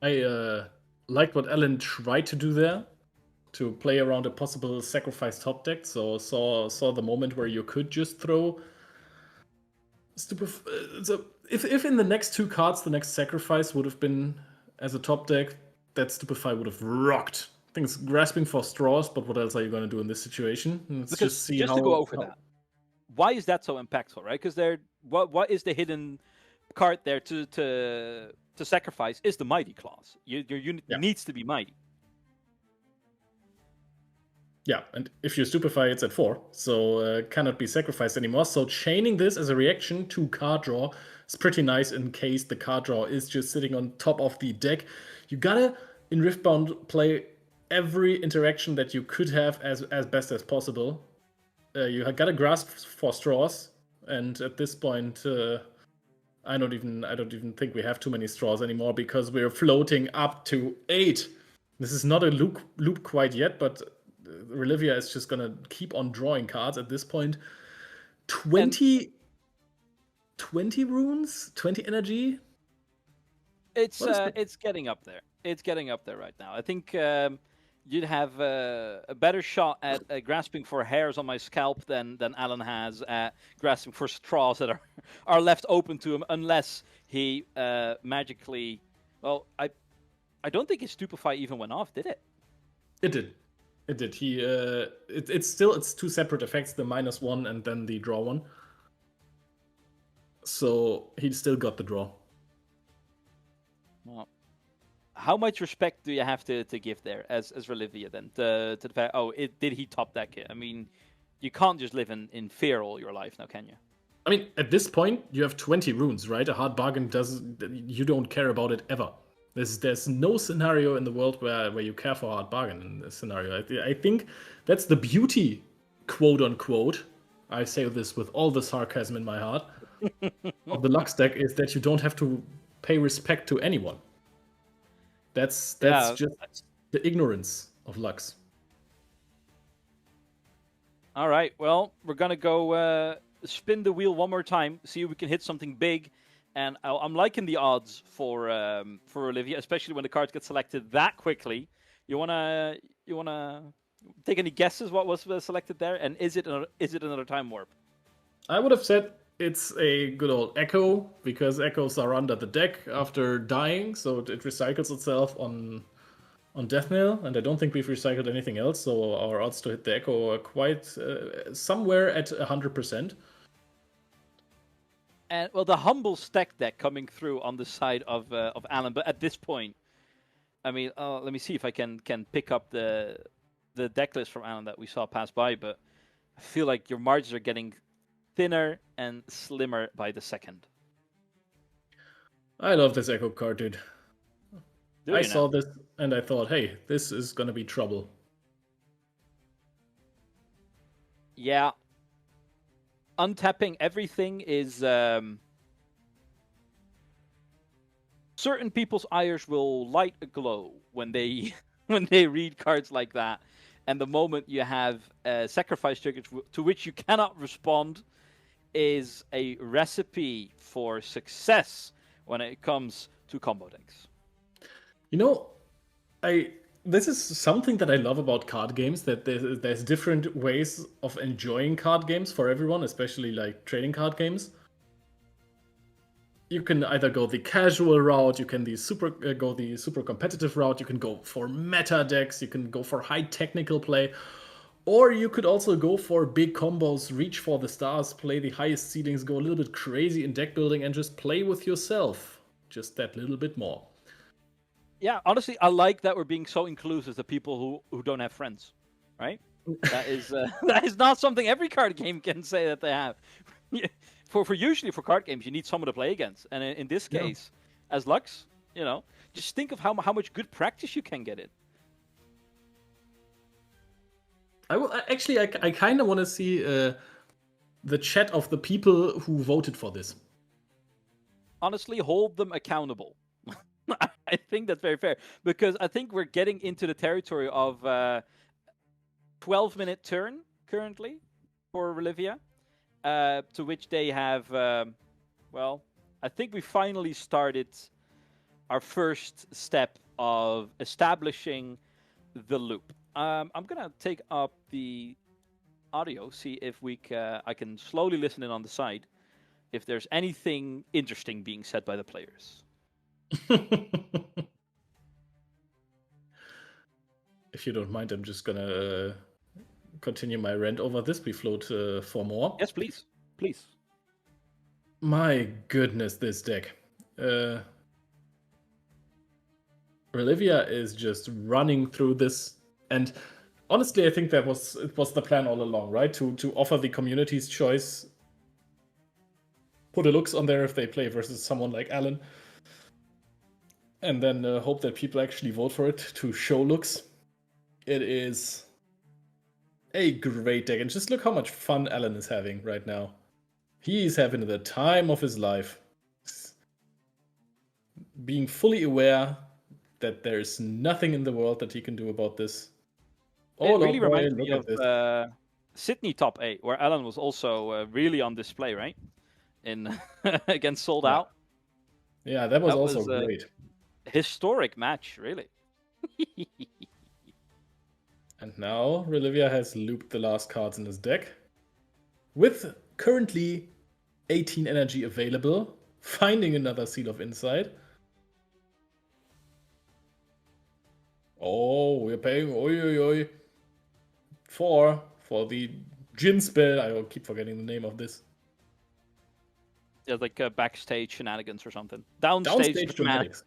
I liked what Alan tried to do there, to play around a possible sacrifice top deck. So saw the moment where you could just throw so if in the next 2 cards the next sacrifice would have been as a top deck, that Stupefy would have rocked. I think it's grasping for straws, but what else are you going to do in this situation? Let's just see to go over that. Why is that so impactful, right? Because what is the hidden card there to sacrifice is the Mighty Claws. Your unit needs to be mighty. Yeah, and if you stupefy, it's at 4, so cannot be sacrificed anymore. So chaining this as a reaction to card draw is pretty nice in case the card draw is just sitting on top of the deck. You gotta, in Riftbound, play every interaction that you could have as best as possible. You gotta grasp for straws, and at this point, I don't even think we have too many straws anymore because we're floating up to 8. This is not a loop quite yet, but Relivia is just gonna keep on drawing cards at this point. 20 runes, 20 energy. It's getting up there. It's getting up there right now. I think you'd have a better shot at grasping for hairs on my scalp than Alan has at grasping for straws that are left open to him, unless he magically. Well, I don't think his stupefy even went off, did it? It did. It did. He it's two separate effects, the -1 and then the draw one. So he still got the draw. Well, how much respect do you have to give there as Relivia then to the fact? Oh, did he top deck it? I mean, you can't just live in fear all your life now, can you? I mean, at this point, you have 20 runes, right? A hard bargain you don't care about it ever. There's no scenario in the world where you care for a hard bargain in this scenario. I think that's the beauty, quote unquote. I say this with all the sarcasm in my heart. Of the Lux deck is that you don't have to pay respect to anyone. That's just the ignorance of Lux. All right, well, we're gonna go spin the wheel one more time, see if we can hit something big. And I'm liking the odds for Olivia, especially when the cards get selected that quickly. You wanna take any guesses what was selected there, and is it another time warp? I would have said it's a good old Echo, because Echoes are under the deck after dying, so it recycles itself on Death Nail, and I don't think we've recycled anything else, so our odds to hit the Echo are quite somewhere at 100%. And well, the humble stack deck coming through on the side of Alan, but at this point, I mean, let me see if I can pick up the deck list from Alan that we saw pass by. But I feel like your margins are getting thinner and slimmer by the second. I love this Echo card, dude. I saw this and I thought, hey, this is gonna be trouble. Yeah. Untapping everything is certain people's eyes will light a glow when they read cards like that, and the moment you have sacrifice triggers to which you cannot respond is a recipe for success when it comes to combo decks. You know, this is something that I love about card games, that there's different ways of enjoying card games for everyone, especially like trading card games. You can either go the casual route, you can go the super competitive route, you can go for meta decks, you can go for high technical play, or you could also go for big combos, reach for the stars, play the highest ceilings, go a little bit crazy in deck building, and just play with yourself just that little bit more. Yeah, honestly, I like that we're being so inclusive to people who don't have friends, right? That is not something every card game can say that they have. Usually for card games, you need someone to play against, and in this case, as Lux, just think of how much good practice you can get in. I kind of want to see the chat of the people who voted for this. Honestly, hold them accountable. I think that's very fair, because I think we're getting into the territory of 12-minute turn currently for Relivia, to which they have, I think we finally started our first step of establishing the loop. I'm going to take up the audio, see if I can slowly listen in on the side, if there's anything interesting being said by the players. If you don't mind, I'm just gonna continue my rant over this. We float 4 more. Yes, please. Please. My goodness, this deck. Relivia is just running through this. And honestly, I think it was the plan all along, right? To offer the community's choice. Put a looks on there if they play versus someone like Alan. And then hope that people actually vote for it to show looks. It is a great deck. And just look how much fun Alan is having right now. He's having the time of his life. Being fully aware that there's nothing in the world that he can do about this. It really reminds me of Sydney top 8, where Alan was also really on display, right? In against Sold Out. Yeah, that was also great. Historic match, really. And now Relivia has looped the last cards in his deck. With currently 18 energy available, finding another Seal of Insight. Oh, we're paying 4 for the Jin spell. I will keep forgetting the name of this. Yeah, like backstage shenanigans or something. Downstage shenanigans.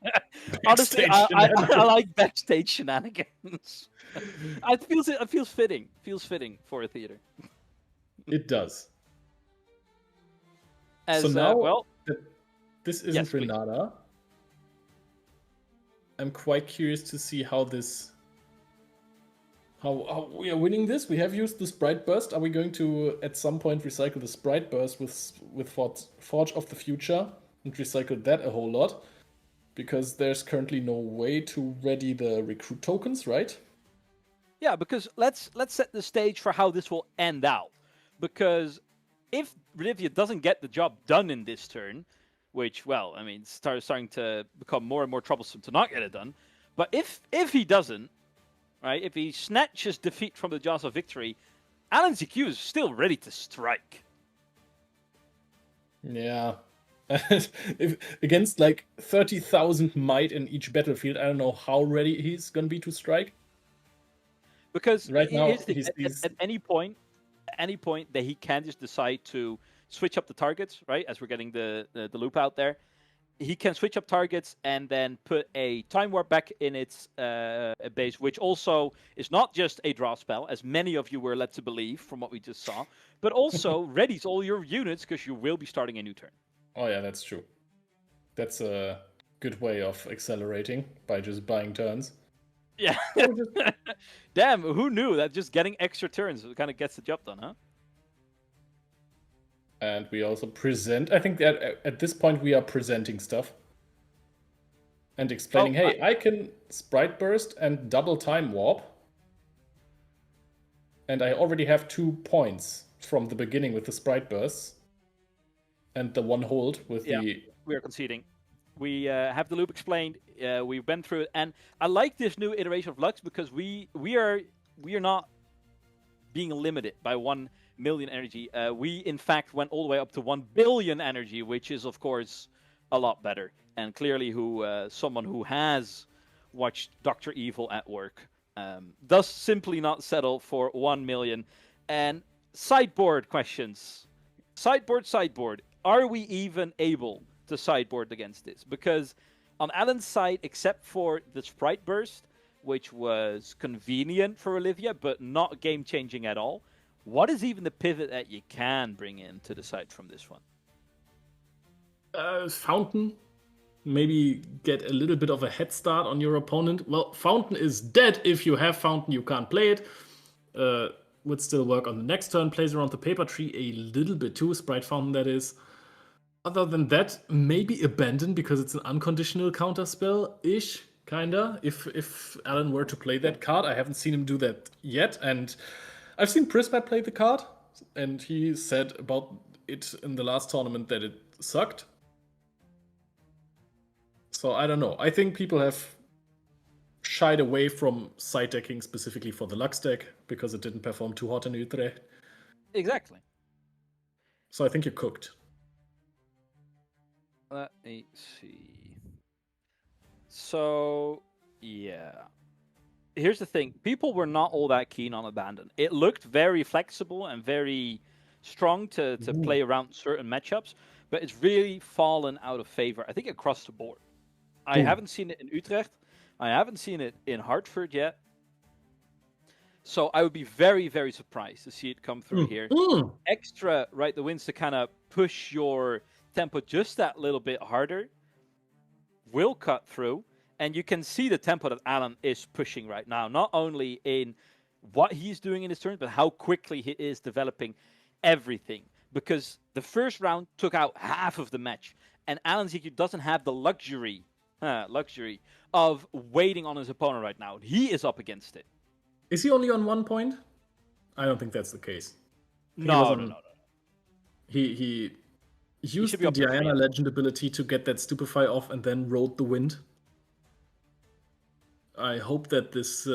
Honestly, I like backstage shenanigans. It feels fitting. Feels fitting for a theater. It does. So now, this isn't Renata. I'm quite curious to see how we are winning this. We have used the Sprite Burst. Are we going to at some point recycle the Sprite Burst with Forge of the Future and recycle that a whole lot? Because there's currently no way to ready the recruit tokens, right? Yeah, because let's set the stage for how this will end out. Because if Relivia doesn't get the job done in this turn, which, well, I mean, it's starting to become more and more troublesome to not get it done. But if he doesn't, right, if he snatches defeat from the jaws of victory, Alan ZQ is still ready to strike. Yeah. If against like 30,000 might in each battlefield, I don't know how ready he's going to be to strike. Because right now, at any point that he can just decide to switch up the targets, right, as we're getting the loop out there, he can switch up targets and then put a Time Warp back in its base, which also is not just a draw spell, as many of you were led to believe from what we just saw, but also readies all your units because you will be starting a new turn. Oh yeah, that's true. That's a good way of accelerating by just buying turns. Yeah. Damn, who knew that just getting extra turns kind of gets the job done, huh? And we also present, I think that at this point we are presenting stuff. And explaining, hey, I can Sprite Burst and double Time Warp. And I already have 2 points from the beginning with the Sprite Bursts. And the 1 hold with the... we are conceding. We have the loop explained. We've been through it. And I like this new iteration of Lux because we are not being limited by 1 million energy. We, in fact, went all the way up to 1 billion energy, which is, of course, a lot better. And clearly someone who has watched Dr. Evil at work does simply not settle for 1 million. And sideboard questions. Sideboard. Are we even able to sideboard against this? Because on Alan's side, except for the Sprite Burst, which was convenient for Olivia, but not game-changing at all, what is even the pivot that you can bring into the side from this one? Fountain. Maybe get a little bit of a head start on your opponent. Well, Fountain is dead. If you have Fountain, you can't play it. Would still work on the next turn. Plays around the paper tree a little bit too. Sprite Fountain, that is. Other than that, maybe Abandon because it's an unconditional counter spell-ish, kinda. If Alan were to play that card, I haven't seen him do that yet. And I've seen Prismat play the card, and he said about it in the last tournament that it sucked. So I don't know. I think people have shied away from side decking specifically for the Lux deck because it didn't perform too hot in Utrecht. Exactly. So I think you're cooked. Let me see. So, yeah. Here's the thing. People were not all that keen on Abandon. It looked very flexible and very strong to play around certain matchups, but it's really fallen out of favor, I think, across the board. I haven't seen it in Utrecht. I haven't seen it in Hartford yet. So I would be very, very surprised to see it come through here. Extra, right, the winds to kind of push your tempo just that little bit harder will cut through. And you can see the tempo that Alan is pushing right now, not only in what he's doing in his turn, but how quickly he is developing everything. Because the first round took out half of the match. And Alan ZQ doesn't have the luxury of waiting on his opponent right now. He is up against it. Is he only on 1 point? I don't think that's the case. No. He used the Diana Legend ability to get that Stupefy off and then rode the wind. I hope that this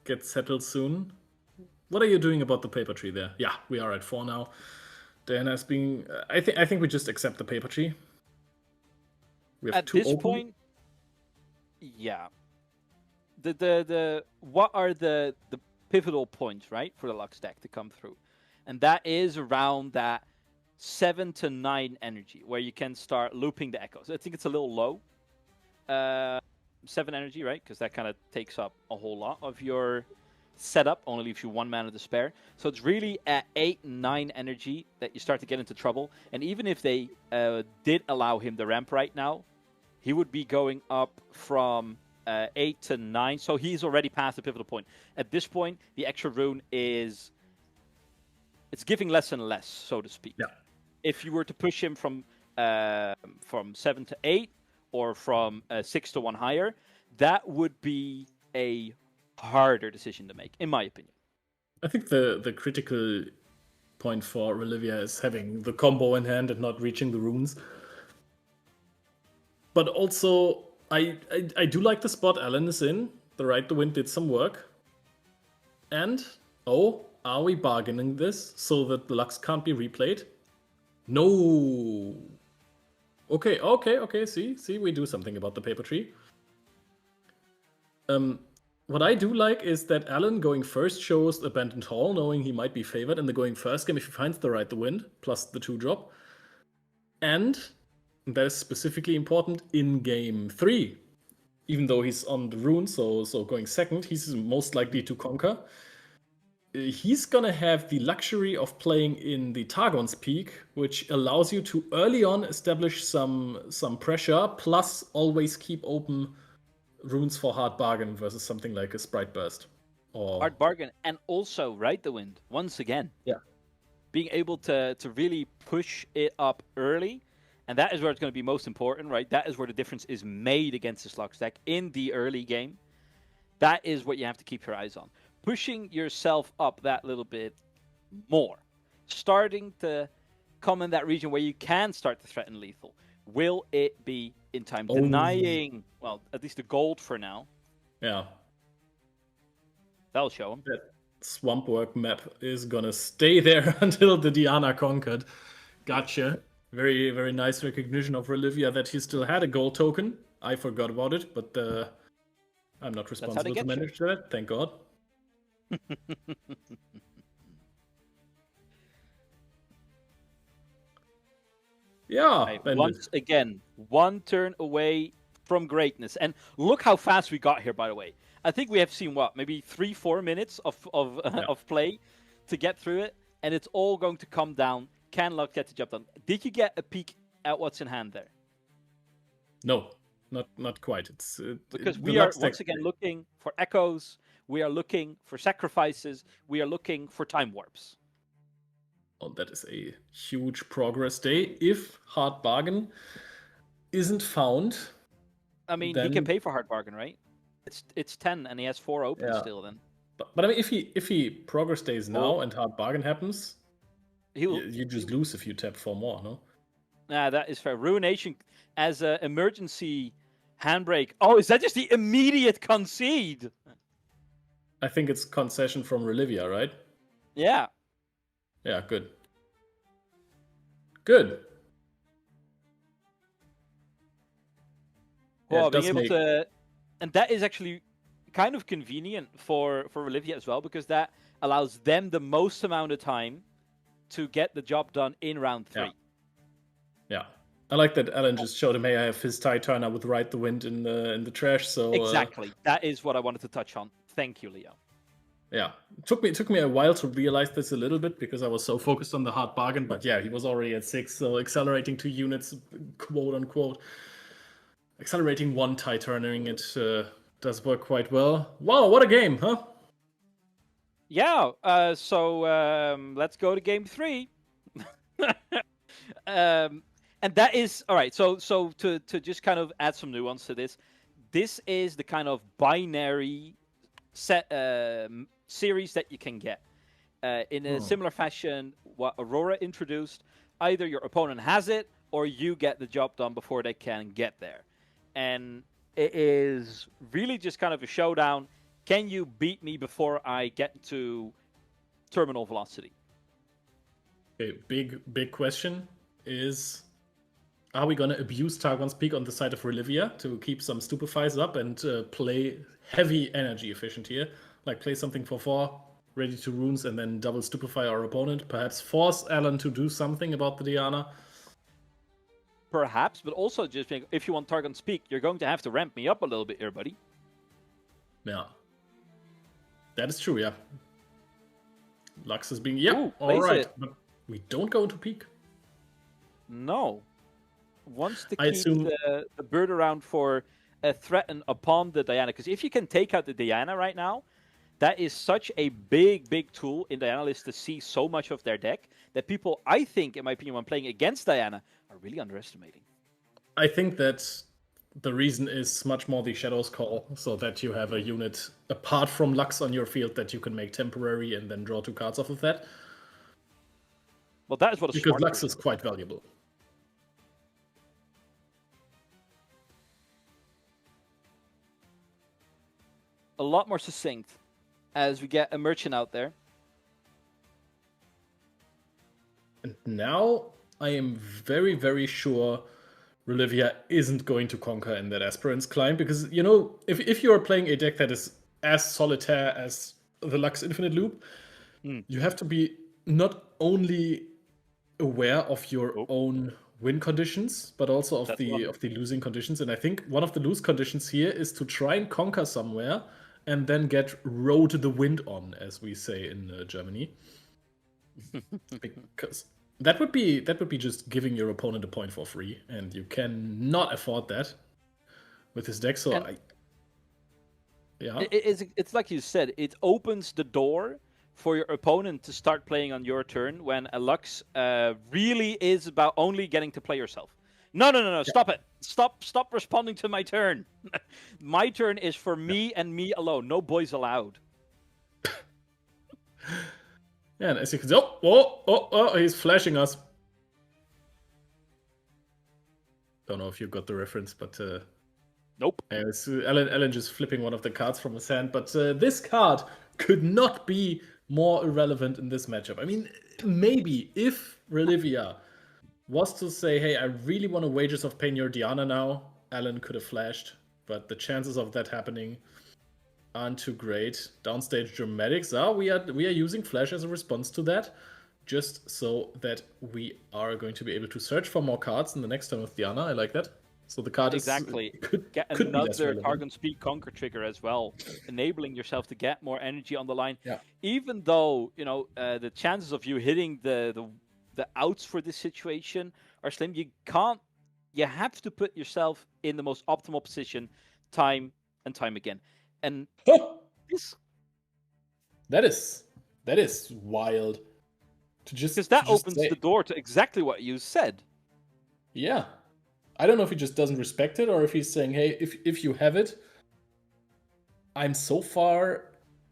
gets settled soon. What are you doing about the paper tree there? Yeah, we are at 4 now. Diana's being... I think we just accept the paper tree. We have at this point, yeah. What are the pivotal points, right, for the Lux deck to come through? And that is around that 7 to 9 energy, where you can start looping the echoes. I think it's a little low. 7 energy, right? Because that kind of takes up a whole lot of your setup, only leaves you 1 mana to spare. So it's really at 8, 9 energy that you start to get into trouble. And even if they did allow him the ramp right now, he would be going up from 8 to 9. So he's already past the pivotal point. At this point, the extra rune is... it's giving less and less, so to speak. Yeah. If you were to push him from 7 to 8 or from 6 to 1 higher, that would be a harder decision to make, in my opinion. I think the critical point for Relivia is having the combo in hand and not reaching the runes. But also, I do like the spot Alan is in. The Ride the Wind did some work. And, are we bargaining this so that the Lux can't be replayed? No. Okay. See, we do something about the paper tree. What I do like is that Alan going first shows Abandoned Hall, knowing he might be favored in the going first game if he finds the Ride the Wind, plus the 2-drop. And that is specifically important in game 3. Even though he's on the rune, so going second, he's most likely to conquer. He's gonna have the luxury of playing in the Targon's Peak, which allows you to early on establish some pressure, plus always keep open runes for hard bargain versus something like a Sprite Burst. Or hard bargain, and also Ride the Wind, once again. Yeah. Being able to really push it up early, and that is where it's going to be most important, right? That is where the difference is made against this Lux deck in the early game. That is what you have to keep your eyes on. Pushing yourself up that little bit more. Starting to come in that region where you can start to threaten lethal. Will it be in time? Denying, well, at least the gold for now. Yeah. That'll show him. That Swampwork map is gonna stay there until the Diana conquered. Gotcha. Very, very nice recognition of Relivia that he still had a gold token. I forgot about it, but I'm not responsible to manage that. Thank God. Yeah. Right, once again, 1 turn away from greatness. And look how fast we got here, by the way. I think we have seen, maybe 3-4 minutes of play to get through it. And it's all going to come down. Can Lux get the job done? Did you get a peek at what's in hand there? No, not quite. It's because we are once again looking for echoes. We are looking for sacrifices. We are looking for time warps. Oh, that is a huge progress day. If hard bargain isn't found, I mean, he can pay for hard bargain, right? It's 10, and he has 4 open still. Then, but I mean, if he progress days now and hard bargain happens, you just lose if you tap 4 more, no? Nah, that is fair. Ruination as an emergency handbrake. Oh, is that just the immediate concede? I think it's concession from Relivia, right? Yeah. Yeah, good. Good. Well, yeah, being able to... And that is actually kind of convenient for Relivia as well, because that allows them the most amount of time to get the job done in round 3. Yeah. I like that Alan just showed him, hey, I have his tie turner with Ride the Wind in the trash, so... Exactly. That is what I wanted to touch on. Thank you, Leo. Yeah, it took me a while to realize this a little bit because I was so focused on the hard bargain. But yeah, he was already at 6, so accelerating 2 units, quote unquote. Accelerating 1, tie turning it does work quite well. Wow, what a game, huh? Yeah. So let's go to game 3. And that is all right. So to just kind of add some nuance to this, this is the kind of binary set series that you can get in a similar fashion. What Aurora introduced, either your opponent has it or you get the job done before they can get there, and it is really just kind of a showdown. Can you beat me before I get to terminal velocity? Okay, big question is, are we going to abuse Targon's Peak on the side of Relivia to keep some stupefies up and play heavy energy efficient here? Like play something for 4, ready to runes, and then double stupefy our opponent. Perhaps force Alan to do something about the Diana. Perhaps, but also just if you want Targon's Peak, you're going to have to ramp me up a little bit here, buddy. Yeah. That is true, yeah. Lux is being... Ooh, all right. it. But we don't go into Peak. No. Wants to I keep assume... the bird around for a threat upon the Diana. Because if you can take out the Diana right now, that is such a big tool in Diana list to see so much of their deck that people, I think, in my opinion, when playing against Diana, are really underestimating. I think that the reason is much more the Shadows Call, so that you have a unit apart from Lux on your field that you can make temporary and then draw 2 cards off of that. Well, that is what a because smart Lux version is quite valuable. A lot more succinct as we get a merchant out there. And now I am very sure Relivia isn't going to conquer in that Aspirant's Climb, because, you know, if you are playing a deck that is as solitaire as the Lux Infinite Loop, you have to be not only aware of your own win conditions, but also of the losing conditions. And I think one of the lose conditions here is to try and conquer somewhere and then get rode the wind on, as we say in Germany. Because that would be just giving your opponent a point for free, and you cannot afford that with this deck. So it's like you said, it opens the door for your opponent to start playing on your turn when a Lux really is about only getting to play yourself. No, stop it. Stop responding to my turn. My turn is for me and me alone. No boys allowed. Yeah, and as you can see, he's flashing us. Don't know if you got the reference, but nope. Alan just flipping one of the cards from his hand, but this card could not be more irrelevant in this matchup. I mean, maybe if Relivia was to say, hey, I really want to Wages of Pain your Diana now, Alan could have flashed, but the chances of that happening aren't too great. Downstage Dramatics, we are using Flash as a response to that, just so that we are going to be able to search for more cards in the next turn with Diana. I like that. So the card could get be less another relevant. Targon Speed Conquer trigger as well, enabling yourself to get more energy on the line. Yeah. Even though, you know, the chances of you hitting the outs for this situation are slim, you have to put yourself in the most optimal position time and time again. And this that is wild to just, because that opens the door to exactly what you said. Yeah. I don't know if he just doesn't respect it or if he's saying, hey, if you have it, I'm so far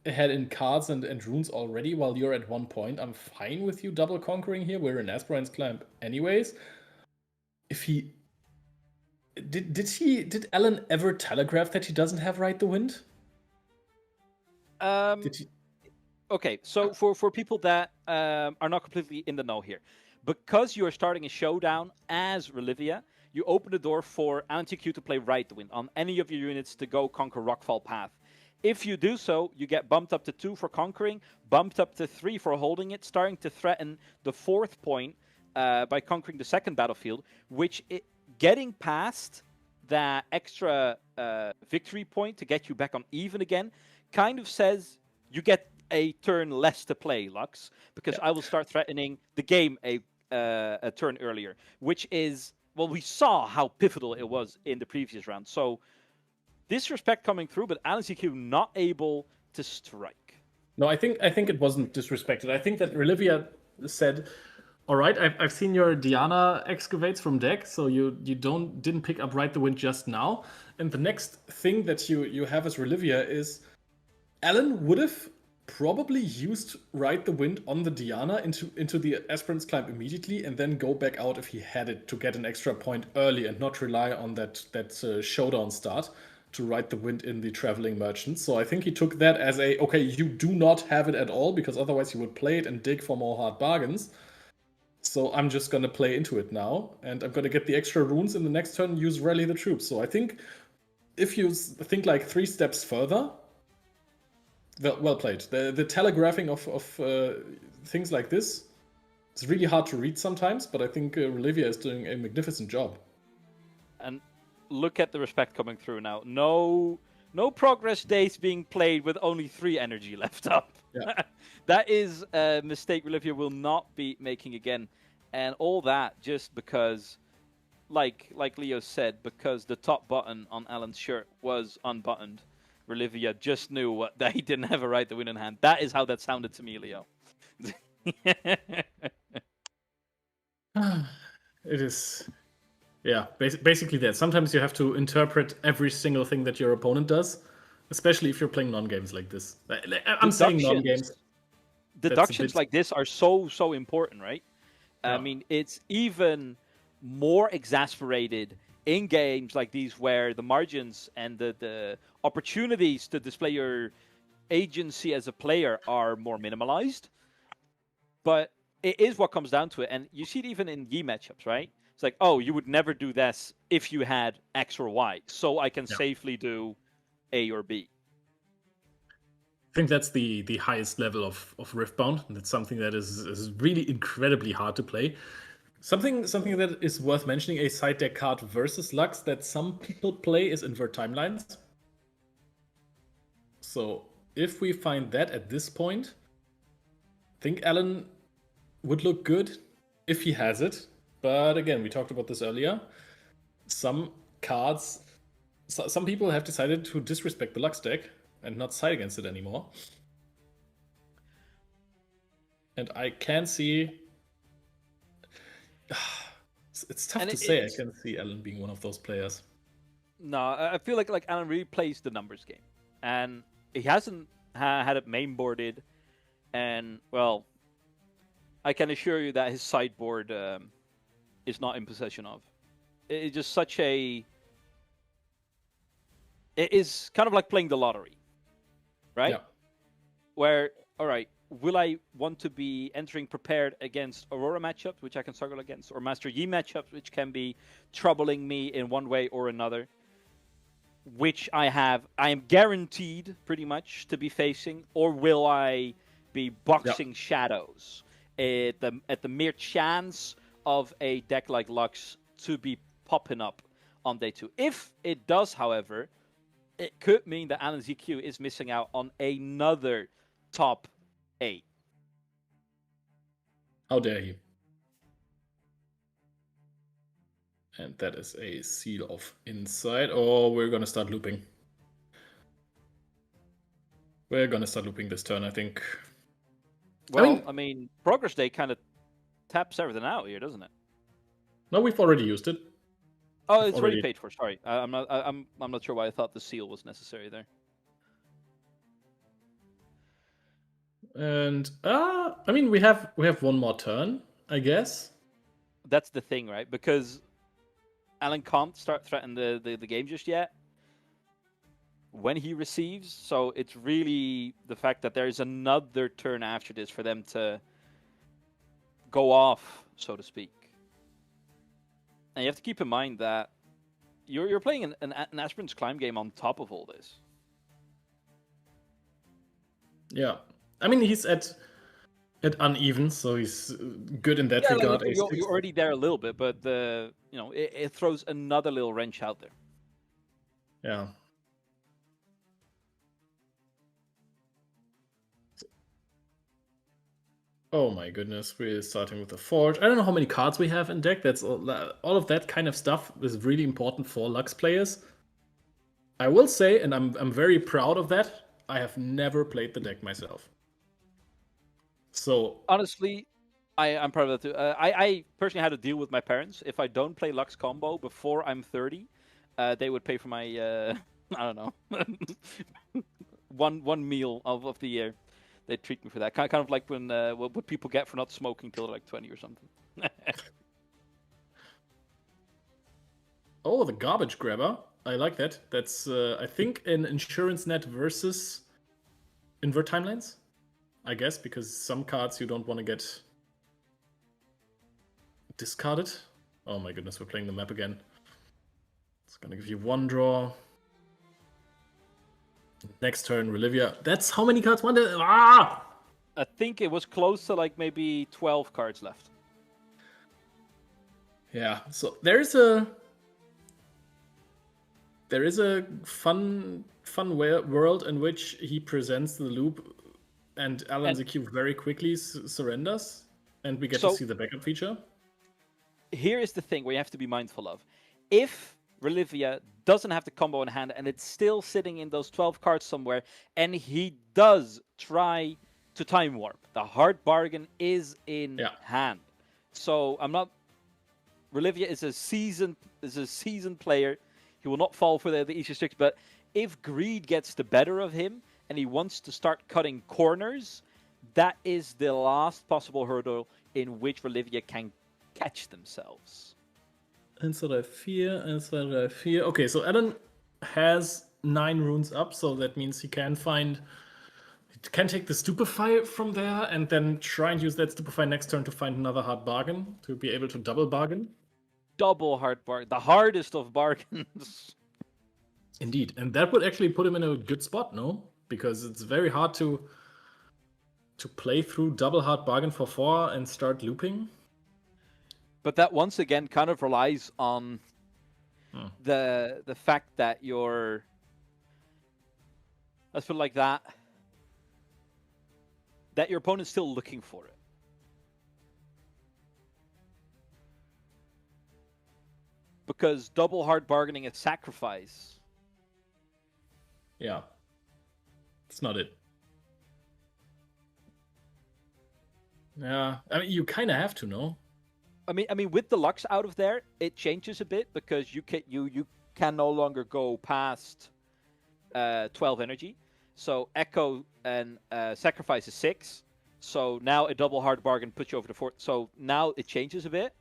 ahead in cards and runes already while you're at 1 point. I'm fine with you double conquering here. We're in Aspirant's Climb anyways. If he did Alan ever telegraph that he doesn't have Ride the Wind? Okay, so for people that are not completely in the know here, because you are starting a showdown as Relivia, you open the door for Anti-Q to play Ride the Wind on any of your units to go conquer Rockfall Path. If you do so, you get bumped up to 2 for conquering, bumped up to 3 for holding it, starting to threaten the 4th point by conquering the 2nd battlefield, which getting past that extra victory point to get you back on even again kind of says you get a turn less to play, Lux, because I will start threatening the game a turn earlier, which is, well, we saw how pivotal it was in the previous round. So disrespect coming through, but LNCQ not able to strike. No, I think it wasn't disrespected. I think that Relivia said, "All right, I've seen your Diana excavates from deck, so you didn't pick up Ride the Wind just now. And the next thing that you have as Relivia is Alan would have probably used Ride the Wind on the Diana into the Aspirant's Climb immediately, and then go back out if he had it to get an extra point early and not rely on that showdown start to Ride the Wind in the Traveling Merchant. So I think he took that as okay, you do not have it at all, because otherwise you would play it and dig for more hard bargains. So I'm just going to play into it now, and I'm going to get the extra runes in the next turn and use Rally the Troops. So I think if you think like 3 steps further, well played. The telegraphing of things like this is really hard to read sometimes, but I think Olivia is doing a magnificent job. And look at the respect coming through now. No progress days being played with only 3 energy left up. Yeah. That is a mistake Olivia will not be making again. And all that just because, like Leo said, because the top button on Alan's shirt was unbuttoned. Olivia just knew that he didn't have a Ride the Wind in hand. That is how that sounded to me, Leo. It is, yeah, basically that. Sometimes you have to interpret every single thing that your opponent does, especially if you're playing non-games like this. I'm saying non-games. Deductions like this are so important, right? Yeah. I mean, it's even more exasperated in games like these where the margins and the opportunities to display your agency as a player are more minimalized. But it is what comes down to it. And you see it even in Yi matchups, right? It's like, oh, you would never do this if you had X or Y. So I can safely do A or B. I think that's the highest level of Riftbound. And that's something that is really incredibly hard to play. Something that is worth mentioning, a side deck card versus Lux that some people play is invert timelines. So if we find that at this point, I think Alan would look good if he has it. But again, we talked about this earlier. Some cards, some people have decided to disrespect the Lux deck and not side against it anymore. And I can see... It's tough to say. I can see Alan being one of those players. No, I feel like Alan really plays the numbers game. And he hasn't had it mainboarded. And, well, I can assure you that his sideboard is not in possession of. It's just such a... It is kind of like playing the lottery, right? Yeah. Where, all right, will I want to be entering prepared against Aurora matchups, which I can struggle against, or Master Yi matchups, which can be troubling me in one way or another, which I am guaranteed pretty much to be facing, or will I be boxing shadows at the mere chance of a deck like Lux to be popping up on day 2? If it does, however, it could mean that Alan ZQ is missing out on another top 8. How dare he? And that is a seal of insight. Oh, we're gonna start looping. We're gonna start looping this turn, I think. Well, I mean Progress Day kind of taps everything out here, doesn't it? No, we've already used it. Oh, it's already paid for. Sorry, I'm not sure why I thought the seal was necessary there. And I mean, we have one more turn, I guess. That's the thing, right? Because Alan can't start threatening the game just yet. When he receives, so it's really the fact that there is another turn after this for them to go off, so to speak. And you have to keep in mind that you're playing an Aspirant's Climb game on top of all this. Yeah. I mean, he's at uneven, so he's good in that regard. Like, you're already there a little bit, but it throws another little wrench out there. Yeah. Oh my goodness, we're starting with the Forge. I don't know how many cards we have in deck. That's all of that kind of stuff is really important for Lux players. I will say, and I'm very proud of that, I have never played the deck myself. So honestly, I'm proud of that too. I personally had a deal with my parents. If I don't play Lux combo before I'm 30, they would pay for my I don't know one meal of the year. They treat me for that. Kind of like when what people get for not smoking till they're like 20 or something. Oh, the garbage grabber. I like that. That's I think an insurance net versus invert timelines. I guess because some cards you don't want to get discarded. Oh my goodness, we're playing the map again. It's gonna give you one draw. Next turn, Relivia. That's how many cards? Ah! I think it was close to like maybe 12 cards left. Yeah, so there is a fun world in which he presents the loop, and Alan Zekiel very quickly surrenders, and we get to see the backup feature. Here is the thing we have to be mindful of. If Relivia doesn't have the combo in hand and it's still sitting in those 12 cards somewhere, and he does try to time warp, the hard bargain is in hand. So I'm not. Relivia is a seasoned player. He will not fall for the easy tricks. But if greed gets the better of him and he wants to start cutting corners, that is the last possible hurdle in which Relivia can catch themselves. Inside I fear. Okay, so Alan has 9 runes up, so that means he can take the Stupefy from there and then try and use that Stupefy next turn to find another hard bargain, to be able to double bargain. Double hard bargain. The hardest of bargains. Indeed. And that would actually put him in a good spot, no? Because it's very hard to play through double hard bargain for 4 and start looping. But that once again kind of relies on the fact that you're, let's put it like that your opponent's still looking for it. Because double hard bargaining is sacrifice. Yeah. It's not it. Yeah. I mean, you kind of have to, no? I mean, with the Lux out of there, it changes a bit because you can no longer go past 12 energy. So Echo and Sacrifice is 6. So now a double hard bargain puts you over the 4. So now it changes a bit.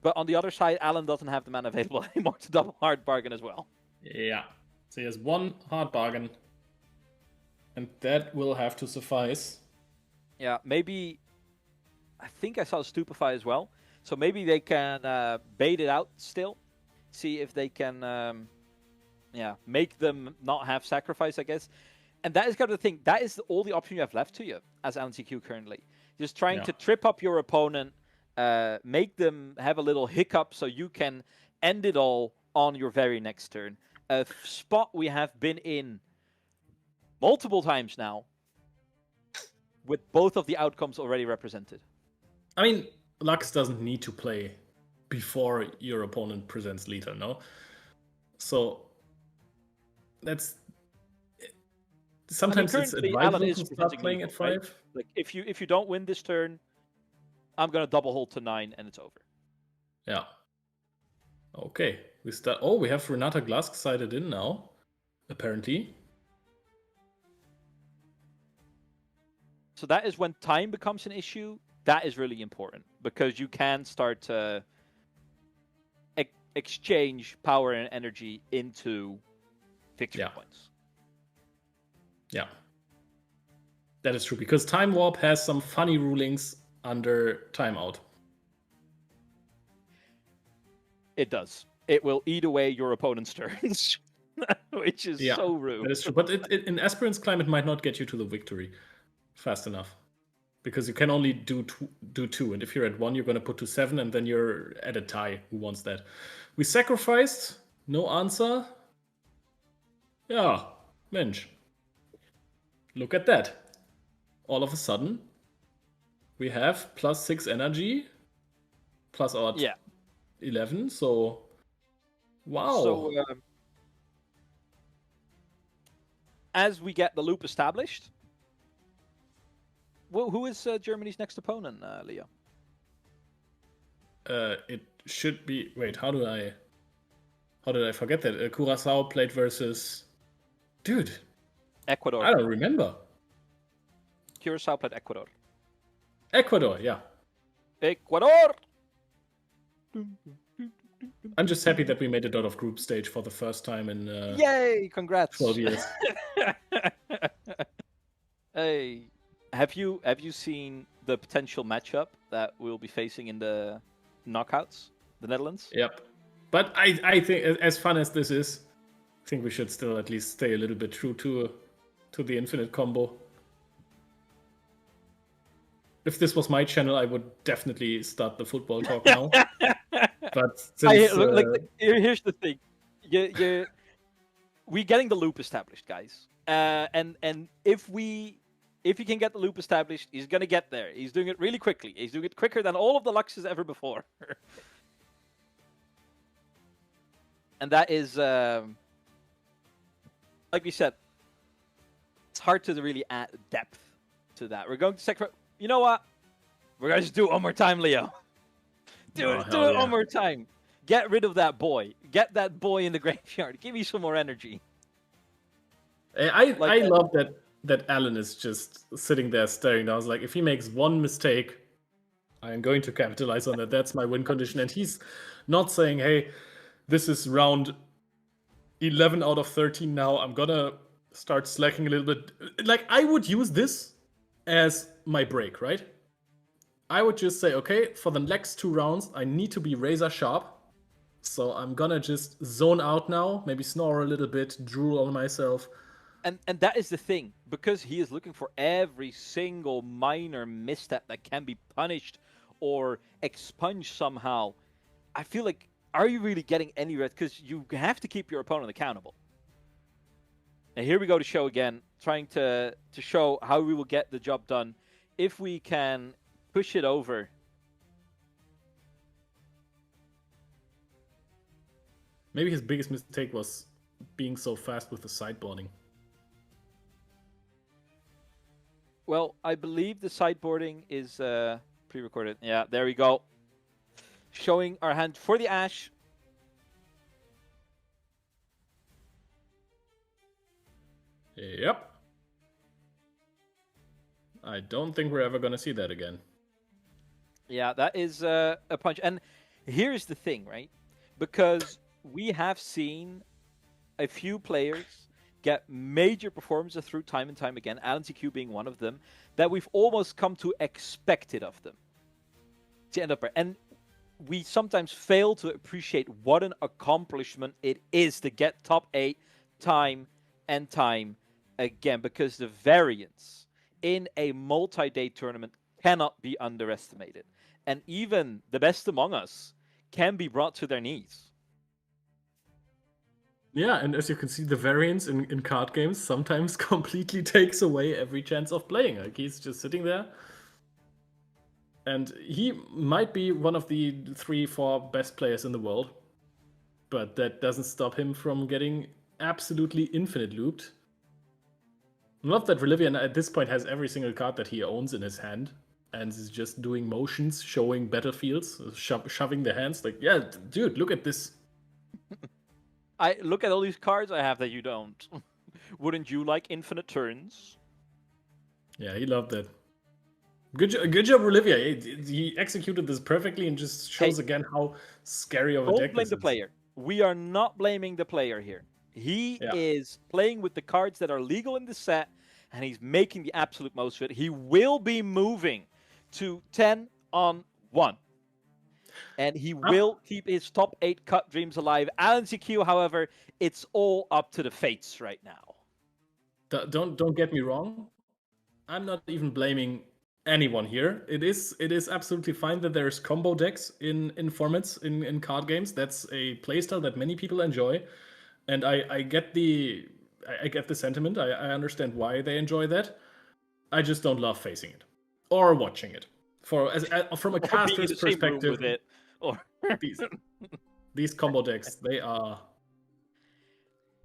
But on the other side, Alan doesn't have the mana available anymore to double hard bargain as well. Yeah. So he has 1 hard bargain. And that will have to suffice. Yeah, maybe. I think I saw Stupefy as well. So maybe they can bait it out still. See if they can, make them not have sacrifice, I guess. And that is kind of the thing. That is all the option you have left to you as LNCQ currently. Just trying to trip up your opponent, make them have a little hiccup so you can end it all on your very next turn. A spot we have been in multiple times now, with both of the outcomes already represented. I mean, Lux doesn't need to play before your opponent presents lethal, no? So that's sometimes it's advisable to start playing at 5. Right? Like if you don't win this turn, I'm gonna double hold to 9 and it's over. Yeah. Okay. We start. Oh, we have Renata Glask sided in now, apparently. So that is when time becomes an issue. That is really important because you can start to exchange power and energy into victory points. Yeah. That is true because Time Warp has some funny rulings under timeout. It does. It will eat away your opponent's turns, which is so rude. That is true. But in Aspirant's Climb, it might not get you to the victory fast enough. Because you can only do 2. And if you're at 1, you're going to put to 7, and then you're at a tie. Who wants that? We sacrificed. No answer. Yeah. Mensch. look at that. All of a sudden, we have +6 energy, plus our 11. So, wow. So, as we get the loop established, who is Germany's next opponent, Leo? It should be. Wait, how did I forget that? Curacao played versus. Dude. Ecuador. I don't remember. Curacao played Ecuador. Ecuador, yeah. Ecuador! I'm just happy that we made it out of group stage for the first time in. Yay! Congrats. 12 years. Hey, have you seen the potential matchup that we'll be facing in the knockouts? The Netherlands? Yep. But I think, as fun as this is, I think we should still at least stay a little bit true to the infinite combo. If this was my channel, I would definitely start the football talk now. But since, here's the thing, we're getting the loop established, guys. And if he can get the loop established, he's gonna get there. He's doing it really quickly. He's doing it quicker than all of the Luxes ever before. And that is, like we said, it's hard to really add depth to that. We're going to second. You know what? We're gonna just do it one more time, Leo. Do it one more time. Get rid of that boy. Get that boy in the graveyard. Give me some more energy. I love that Alan is just sitting there staring down. I was like, if he makes one mistake, I am going to capitalize on that. That's my win condition. And he's not saying, hey, this is round 11 out of 13 now. I'm gonna start slacking a little bit. Like, I would use this as my break, right? I would just say, okay, for the next 2 rounds, I need to be razor sharp. So I'm gonna just zone out now, maybe snore a little bit, drool on myself. And that is the thing, because he is looking for every single minor misstep that can be punished or expunged somehow. I feel like, are you really getting any rest? Because you have to keep your opponent accountable. And here we go to show again, trying to show how we will get the job done if we can push it over. Maybe his biggest mistake was being so fast with the sideboarding. Well, I believe the sideboarding is pre-recorded. Yeah, there we go. Showing our hand for the Ash. Yep. I don't think we're ever going to see that again. Yeah, that is a punch. And here's the thing, right? Because we have seen a few players get major performances through time and time again, Alan CQ being one of them, that we've almost come to expect it of them to end up there. And we sometimes fail to appreciate what an accomplishment it is to get top 8 time and time again, because the variance in a multi-day tournament cannot be underestimated. And even the best among us can be brought to their knees. Yeah, and as you can see, the variance in card games sometimes completely takes away every chance of playing. Like, he's just sitting there. And he might be one of the 3-4 best players in the world. But that doesn't stop him from getting absolutely infinite looped. I love that Relivian at this point has every single card that he owns in his hand. And is just doing motions, showing battlefields, shoving the hands. Like, yeah, dude, look at this. I look at all these cards I have that you don't. Wouldn't you like infinite turns? Yeah, he loved that. Good job, Olivia. He executed this perfectly and just shows again how scary of a deck this is. Don't blame the player. We are not blaming the player here. He is playing with the cards that are legal in the set, and he's making the absolute most of it. He will be moving to 10-on-1. And he will keep his top 8 cut dreams alive. Alan CQ, however, it's all up to the fates right now. Don't get me wrong. I'm not even blaming anyone here. It is absolutely fine that there's combo decks in formats in card games. That's a playstyle that many people enjoy. And I get the I get the sentiment. I understand why they enjoy that. I just don't love facing it or watching it. From a caster's perspective, with it, or these combo decks, they are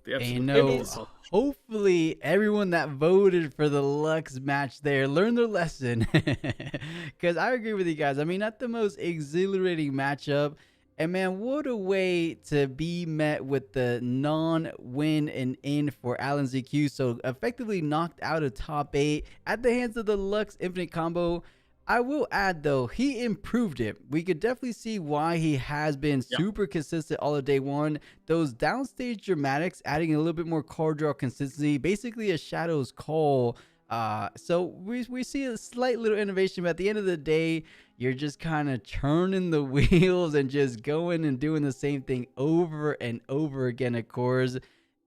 the absolute. Hopefully everyone that voted for the Lux match there learned their lesson. Because I agree with you guys. I mean, not the most exhilarating matchup. And man, what a way to be met with the non-win and in for Alan ZQ. So effectively knocked out of top 8 at the hands of the Lux Infinite Combo. I will add though, he improved it. We could definitely see why he has been super consistent all of day one. Those downstage dramatics, adding a little bit more card draw consistency, basically a Shadow's Call. So we see a slight little innovation, but at the end of the day, you're just kind of churning the wheels and just going and doing the same thing over and over again, of course.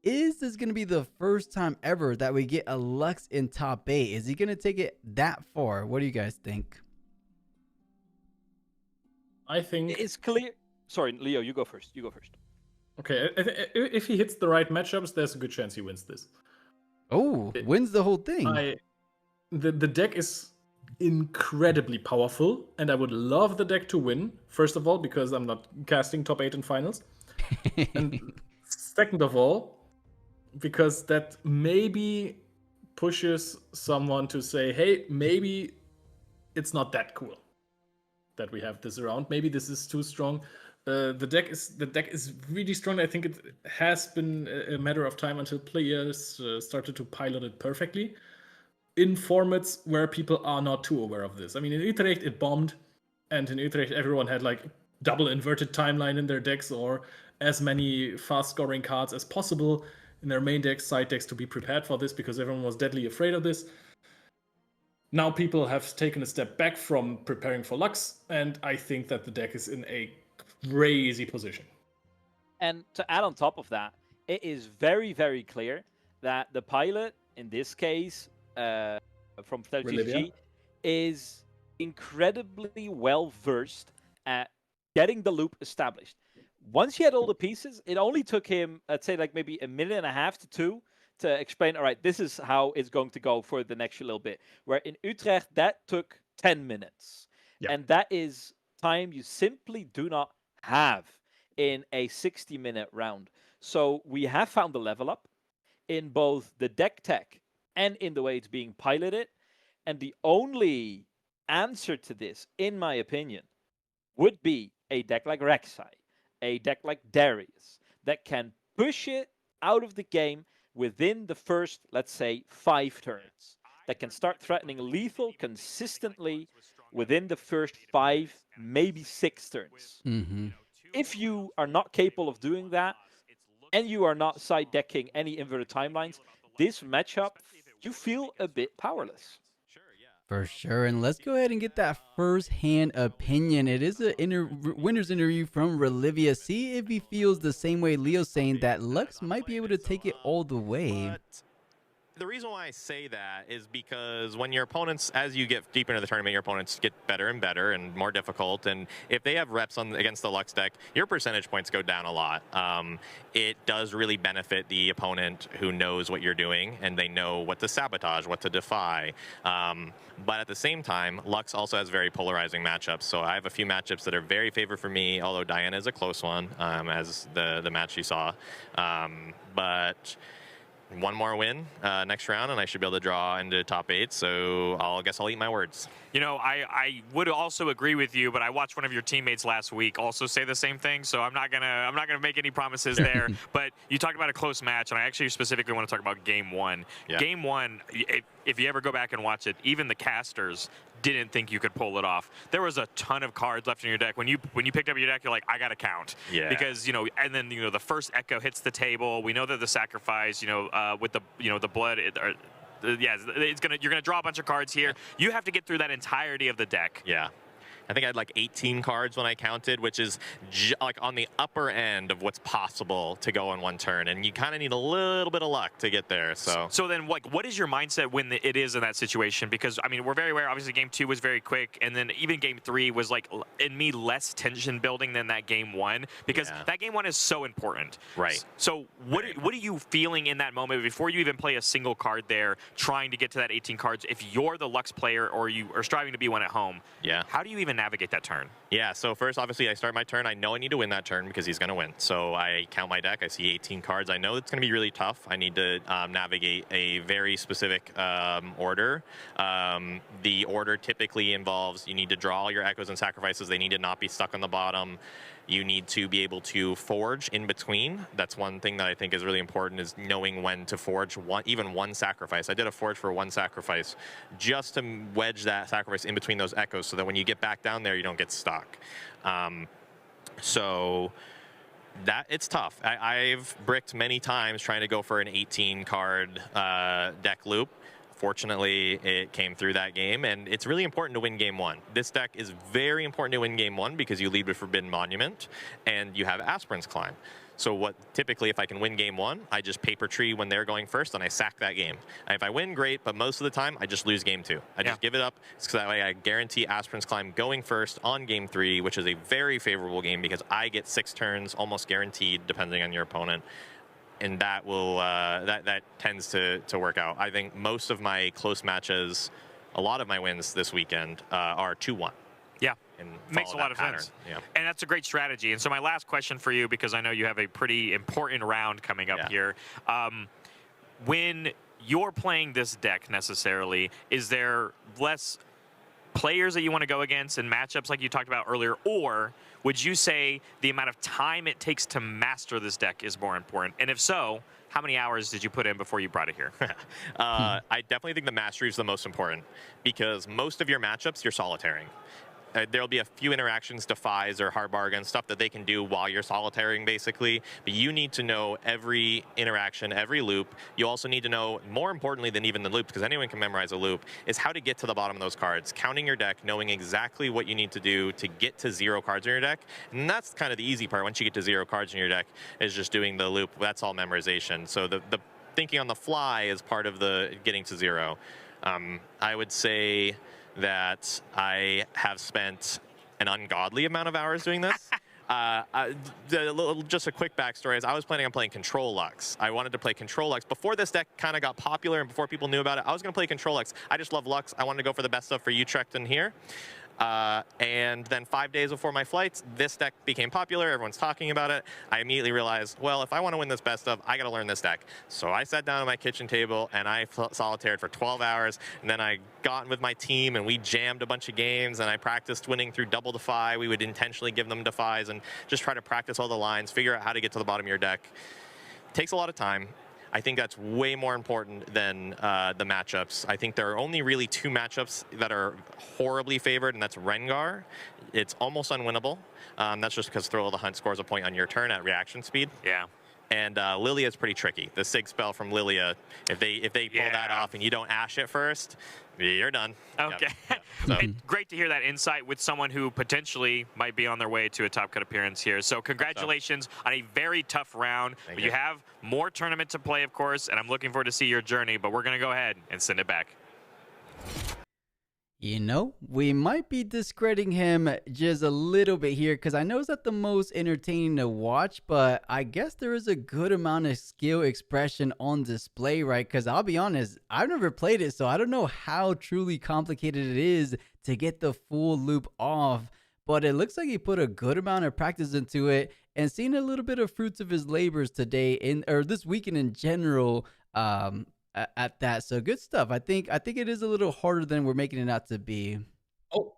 Is this going to be the first time ever that we get a Lux in top 8? Is he going to take it that far? What do you guys think? I think it's clear. Sorry, Leo, you go first. Okay, if he hits the right matchups, there's a good chance he wins this. Oh, wins the whole thing. The deck is incredibly powerful, and I would love the deck to win. First of all, because I'm not casting top 8 in finals. And second of all, because that maybe pushes someone to say, hey, maybe it's not that cool that we have this around. Maybe this is too strong. The deck is really strong. I think it has been a matter of time until players started to pilot it perfectly in formats where people are not too aware of this. I mean, in Utrecht it bombed, and in Utrecht everyone had like double inverted timeline in their decks or as many fast scoring cards as possible in their main decks, side decks, to be prepared for this because everyone was deadly afraid of this. Now people have taken a step back from preparing for Lux, and I think that the deck is in a crazy position. And to add on top of that, it is very, very clear that the pilot, in this case, from FTG, is incredibly well versed at getting the loop established. Once he had all the pieces, it only took him, let's say, like maybe a minute and a half to 2 to explain, all right, this is how it's going to go for the next little bit. Where in Utrecht, that took 10 minutes. Yeah. And that is time you simply do not have in a 60-minute round. So we have found the level up in both the deck tech and in the way it's being piloted. And the only answer to this, in my opinion, would be a deck like Rek'Sai, a deck like Darius, that can push it out of the game within the first, let's say, 5 turns. That can start threatening lethal consistently within the first 5, maybe 6 turns. Mm-hmm. If you are not capable of doing that, and you are not side decking any inverted timelines, this matchup, you feel a bit powerless. For sure. And let's go ahead and get that first-hand opinion. It is a winner's interview from Relivia. See if he feels the same way Leo's saying, that Lux might be able to take it all the way. The reason why I say that is because when your opponents, as you get deeper into the tournament, your opponents get better and better and more difficult. And if they have reps against the Lux deck, your percentage points go down a lot. It does really benefit the opponent who knows what you're doing and they know what to sabotage, what to defy. But at the same time, Lux also has very polarizing matchups. So I have a few matchups that are very favored for me, although Diana is a close one, as the match you saw. But one more win next round, and I should be able to draw into top 8. So I guess I'll eat my words. You know, I would also agree with you, but I watched one of your teammates last week also say the same thing. So I'm not gonna make any promises there. But you talked about a close match, and I actually specifically want to talk about Game 1. Yeah. Game 1, if you ever go back and watch it, even the casters didn't think you could pull it off. There was a ton of cards left in your deck. When you picked up your deck, you're like, I gotta count. Yeah. Because and then the first echo hits the table. We know that the sacrifice, with the blood. You're gonna draw a bunch of cards here. You have to get through that entirety of the deck. Yeah. I think I had like 18 cards when I counted, which is like on the upper end of what's possible to go in one turn. And you kind of need a little bit of luck to get there. So then, what is your mindset when it is in that situation? Because, I mean, we're very aware, obviously, Game 2 was very quick, and then even Game 3 was, like, in me, less tension building than that Game 1, because that Game 1 is so important. Right. So what are you feeling in that moment before you even play a single card there, trying to get to that 18 cards, if you're the Lux player or you are striving to be one at home? Yeah. How do you even navigate that turn? Yeah, so first, obviously, I start my turn. I know I need to win that turn because he's going to win. So I count my deck. I see 18 cards. I know it's going to be really tough. I need to navigate a very specific order. The order typically involves you need to draw all your echoes and sacrifices. They need to not be stuck on the bottom. You need to be able to forge in between. That's one thing that I think is really important, is knowing when to forge even one sacrifice. I did a forge for one sacrifice just to wedge that sacrifice in between those echoes so that when you get back down there, you don't get stuck. So that it's tough. I've bricked many times trying to go for an 18 card deck loop. Fortunately, it came through that game, and it's really important to win Game 1. This deck is very important to win Game 1 because you lead with Forbidden Monument, and you have Aspirin's Climb. So typically, if I can win Game 1, I just paper tree when they're going first, and I sack that game. And if I win, great, but most of the time, I just lose Game 2. I just give it up, so that way I guarantee Aspirin's Climb going first on Game 3, which is a very favorable game because I get 6 turns, almost guaranteed, depending on your opponent. And that will that tends to work out. I think most of my close matches, a lot of my wins this weekend are 2-1. Yeah, makes a lot of sense. Yeah. And that's a great strategy. And so my last question for you, because I know you have a pretty important round coming up here. When you're playing this deck necessarily, is there less players that you want to go against in matchups like you talked about earlier, or would you say the amount of time it takes to master this deck is more important? And if so, how many hours did you put in before you brought it here? I definitely think the mastery is the most important because most of your matchups, you're solitaring. There'll be a few interactions, defies or hard bargain, stuff that they can do while you're solitaring, basically. But you need to know every interaction, every loop. You also need to know, more importantly than even the loops, because anyone can memorize a loop, is how to get to the bottom of those cards. Counting your deck, knowing exactly what you need to do to get to 0 cards in your deck. And that's kind of the easy part. Once you get to 0 cards in your deck, is just doing the loop. That's all memorization. So the thinking on the fly is part of the getting to 0. I would say that I have spent an ungodly amount of hours doing this. Just a quick backstory is I was planning on playing Control Lux. I wanted to play Control Lux. Before this deck kind of got popular and before people knew about it, I was going to play Control Lux. I just love Lux. I wanted to go for the best stuff for Utrecht and here. And then 5 days before my flights, this deck became popular. Everyone's talking about it. I immediately realized, well, if I want to win this best of, I got to learn this deck. So I sat down at my kitchen table and I solitaired for 12 hours. And then I got with my team and we jammed a bunch of games and I practiced winning through double defy. We would intentionally give them defies and just try to practice all the lines, figure out how to get to the bottom of your deck. It takes a lot of time. I think that's way more important than the matchups. I think there are only really 2 matchups that are horribly favored, and that's Rengar. It's almost unwinnable. That's just because Thrill of the Hunt scores a point on your turn at reaction speed. Yeah. And Lilia is pretty tricky. The Sig spell from Lilia, if they pull that off and you don't Ash it first, you're done. Okay. Yep. So. Great to hear that insight with someone who potentially might be on their way to a top cut appearance here. So congratulations on a very tough round. Thank you. you have more tournament to play, of course, and I'm looking forward to see your journey, but we're going to go ahead and send it back. You know, we might be discrediting him just a little bit here because I know it's not the most entertaining to watch, but I guess there is a good amount of skill expression on display, right? Because I'll be honest, I've never played it, so I don't know how truly complicated it is to get the full loop off, but it looks like he put a good amount of practice into it and seen a little bit of fruits of his labors today, or this weekend in general, at that. So good stuff. I think it is a little harder than we're making it out to be. Oh,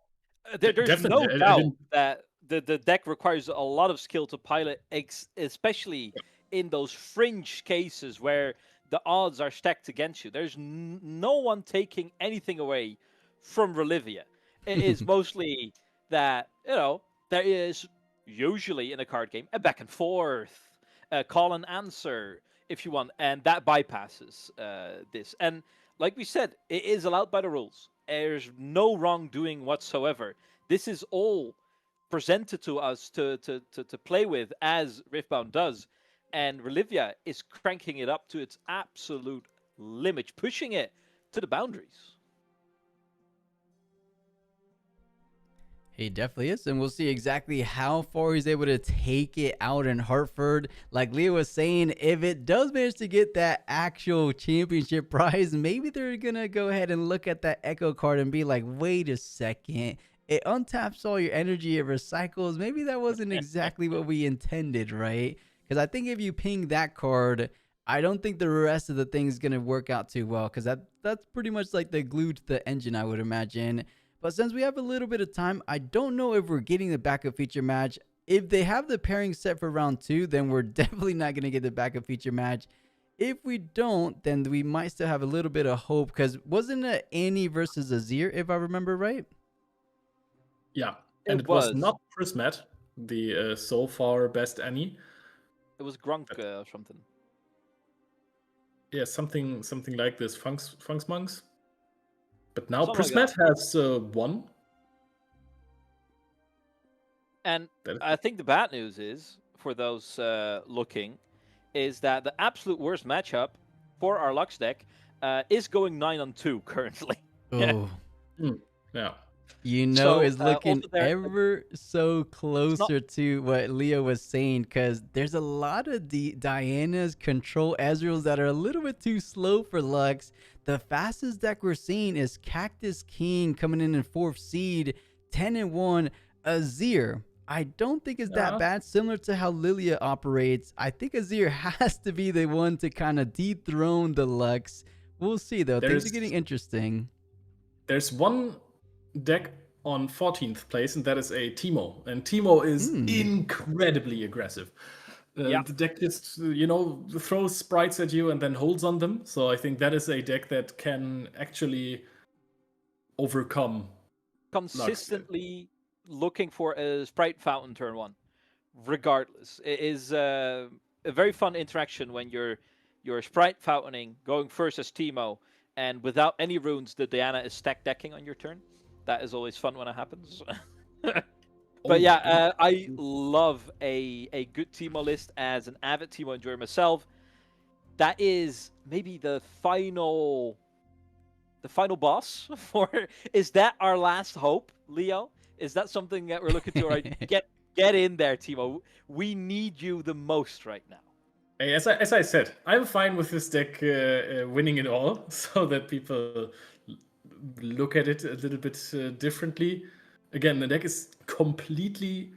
there's no doubt that the deck requires a lot of skill to pilot, especially in those fringe cases where the odds are stacked against you. There's no one taking anything away from Relivia. It is mostly that, you know, there is usually in a card game a back and forth, call and answer, if you want, and that bypasses this. And like we said, it is allowed by the rules. There's no wrongdoing whatsoever. this is all presented to us to play with as Riftbound does, and Relivia is cranking it up to its absolute limit, pushing it to the boundaries. He definitely is, and we'll see exactly how far he's able to take it out in Hartford. Like Leo was saying, if it does manage to get that actual championship prize, maybe they're going to go ahead and look at that Echo card and be like, wait a second, it untaps all your energy, it recycles. Maybe that wasn't exactly what we intended, right? Because I think if you ping that card, I don't think the rest of the thing is going to work out too well, because that's pretty much like the glue to the engine, I would imagine. But since we have a little bit of time, I don't know if we're getting the backup feature match. If they have the pairing set for round 2, then we're definitely not going to get the backup feature match. If we don't, then we might still have a little bit of hope, because wasn't it Annie versus Azir, if I remember right? Yeah, and it was not Prismat, the so far best Annie. It was Grunk or something. Yeah, something like this, Funks Monks. But now Prismat has won. And I think the bad news is, for those looking, is that the absolute worst matchup for our Lux deck is going 9-2 currently. Oh. Yeah. You know, is looking ever so closer to what Leo was saying, because there's a lot of Diana's control Ezreals that are a little bit too slow for Lux. The fastest deck we're seeing is Cactus King coming in 4th seed, 10-1. Azir, I don't think is that bad, similar to how Lilia operates. I think Azir has to be the one to kind of dethrone the Lux. We'll see, though. Things are getting interesting. There's one deck on 14th place, and that is a Teemo. And Teemo is incredibly aggressive. The deck just, throws sprites at you and then holds on them. So I think that is a deck that can actually overcome. Consistently looking for a sprite fountain turn 1, regardless. It is a very fun interaction when you're sprite fountaining, going first as Teemo, and without any runes, the Diana is stack decking on your turn. That is always fun when it happens. But yeah, I love a good Teemo list as an avid Teemo enjoyer myself. That is maybe the final boss for. Is that our last hope, Leo? Is that something that we're looking to? Right, get in there, Teemo. We need you the most right now. Hey, as I said, I'm fine with this deck winning it all, so that people look at it a little bit differently. Again, the deck is completely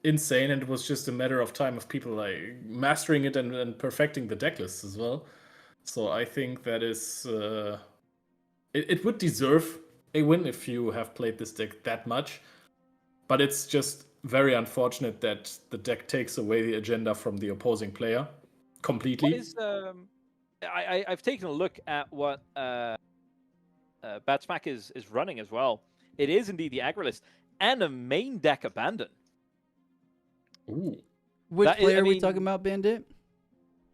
insane, and it was just a matter of time of people like mastering it and perfecting the deck lists as well. So I think that is it would deserve a win if you have played this deck that much, but it's just very unfortunate that the deck takes away the agenda from the opposing player completely. I've taken a look at what Batsmack is running as well. It is indeed the aggro list and a main deck abandon. Ooh. Which player are we talking about, Bandit?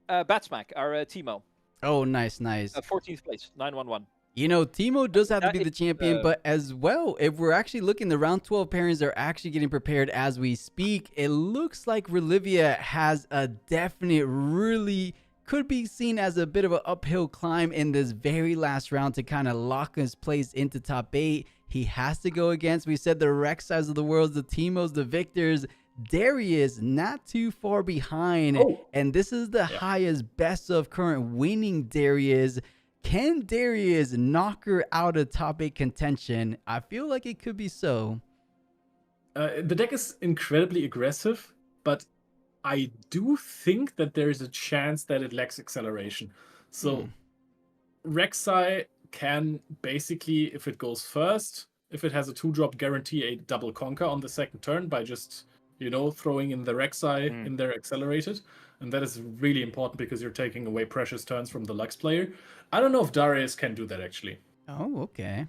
Batsmack, our Teemo. Oh, nice. 14th place, 9-1-1. You know, Teemo does have to be the champion, but as well, if we're actually looking, the round 12 pairings are actually getting prepared as we speak. It looks like Relivia has a definite, really could be seen as a bit of an uphill climb in this very last round to kind of lock his place into top 8. He has to go against, we said, the Rek'Sais of the world, the Teemos, the Victors. Darius not too far behind, and this is the highest best of current winning Darius. Can Darius knock her out of top 8 contention? I feel like it could be so. The deck is incredibly aggressive, but I do think that there is a chance that it lacks acceleration. So Rek'Sai can basically, if it goes first, if it has a 2-drop, guarantee a double conquer on the second turn by just, throwing in the Rek'Sai in there accelerated. And that is really important because you're taking away precious turns from the Lux player. I don't know if Darius can do that, actually. Oh, okay.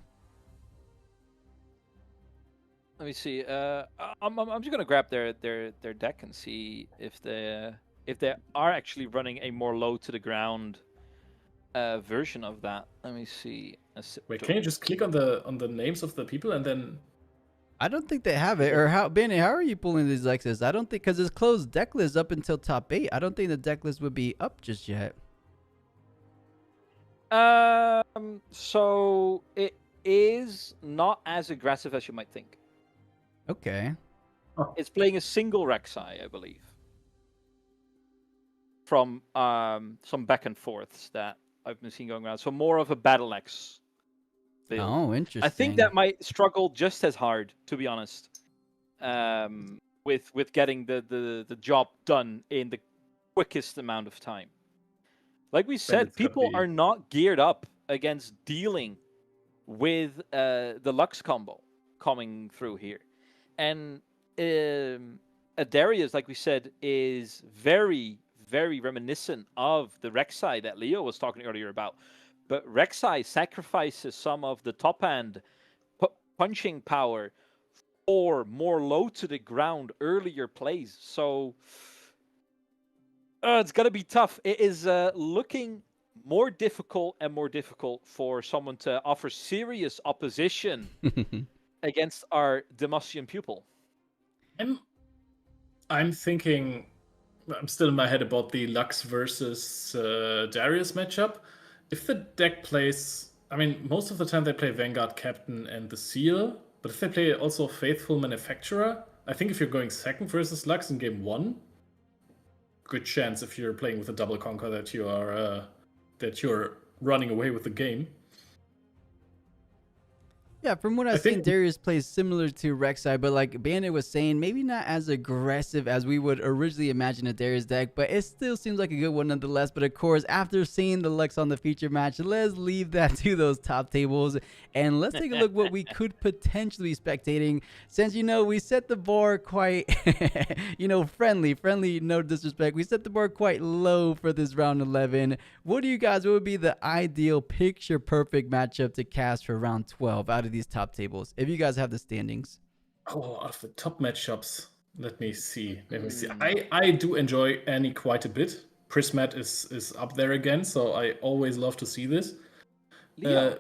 Let me see. I'm just gonna grab their deck and see if they are actually running a more low to the ground version of that. Let me see. Wait, can you just click on the names of the people and then I don't think they have it. Or how, Benny, how are you pulling these Lexus? I don't think, because it's closed deck list up until top 8. I don't think the deck list would be up just yet. So it is not as aggressive as you might think. Okay. It's playing a single Rek'Sai, I believe. From some back and forths that I've been seeing going around. So more of a Battle X build. Oh, interesting. I think that might struggle just as hard, to be honest, with getting the job done in the quickest amount of time. Like we said, people are not geared up against dealing with the Lux combo coming through here. And Adarius, like we said, is very, very reminiscent of the Rek'Sai that Leo was talking earlier about. But Rek'Sai sacrifices some of the top end punching power for more low to the ground earlier plays. So it's going to be tough. It is looking more difficult and more difficult for someone to offer serious opposition against our Demacian pupil. I'm thinking, I'm still in my head about the Lux versus Darius matchup. If the deck plays, I mean, most of the time they play Vanguard Captain and the Seal, but if they play also Faithful Manufacturer, I think if you're going second versus Lux in game 1, good chance if you're playing with a double conquer that you're running away with the game. Yeah, from what I've seen, Darius plays similar to Rek'Sai, but like Bandit was saying, maybe not as aggressive as we would originally imagine a Darius deck, but it still seems like a good one nonetheless. But of course, after seeing the Lux on the feature match, let's leave that to those top tables, and let's take a look what we could potentially be spectating, since, you know, we set the bar quite, you know, friendly, no disrespect. We set the bar quite low for this round 11. What would be the ideal picture perfect matchup to cast for round 12 out of these top tables, if you guys have the standings? Oh, of the top matchups, let me see. I do enjoy Annie quite a bit. Prismat is up there again, so I always love to see this. Leo,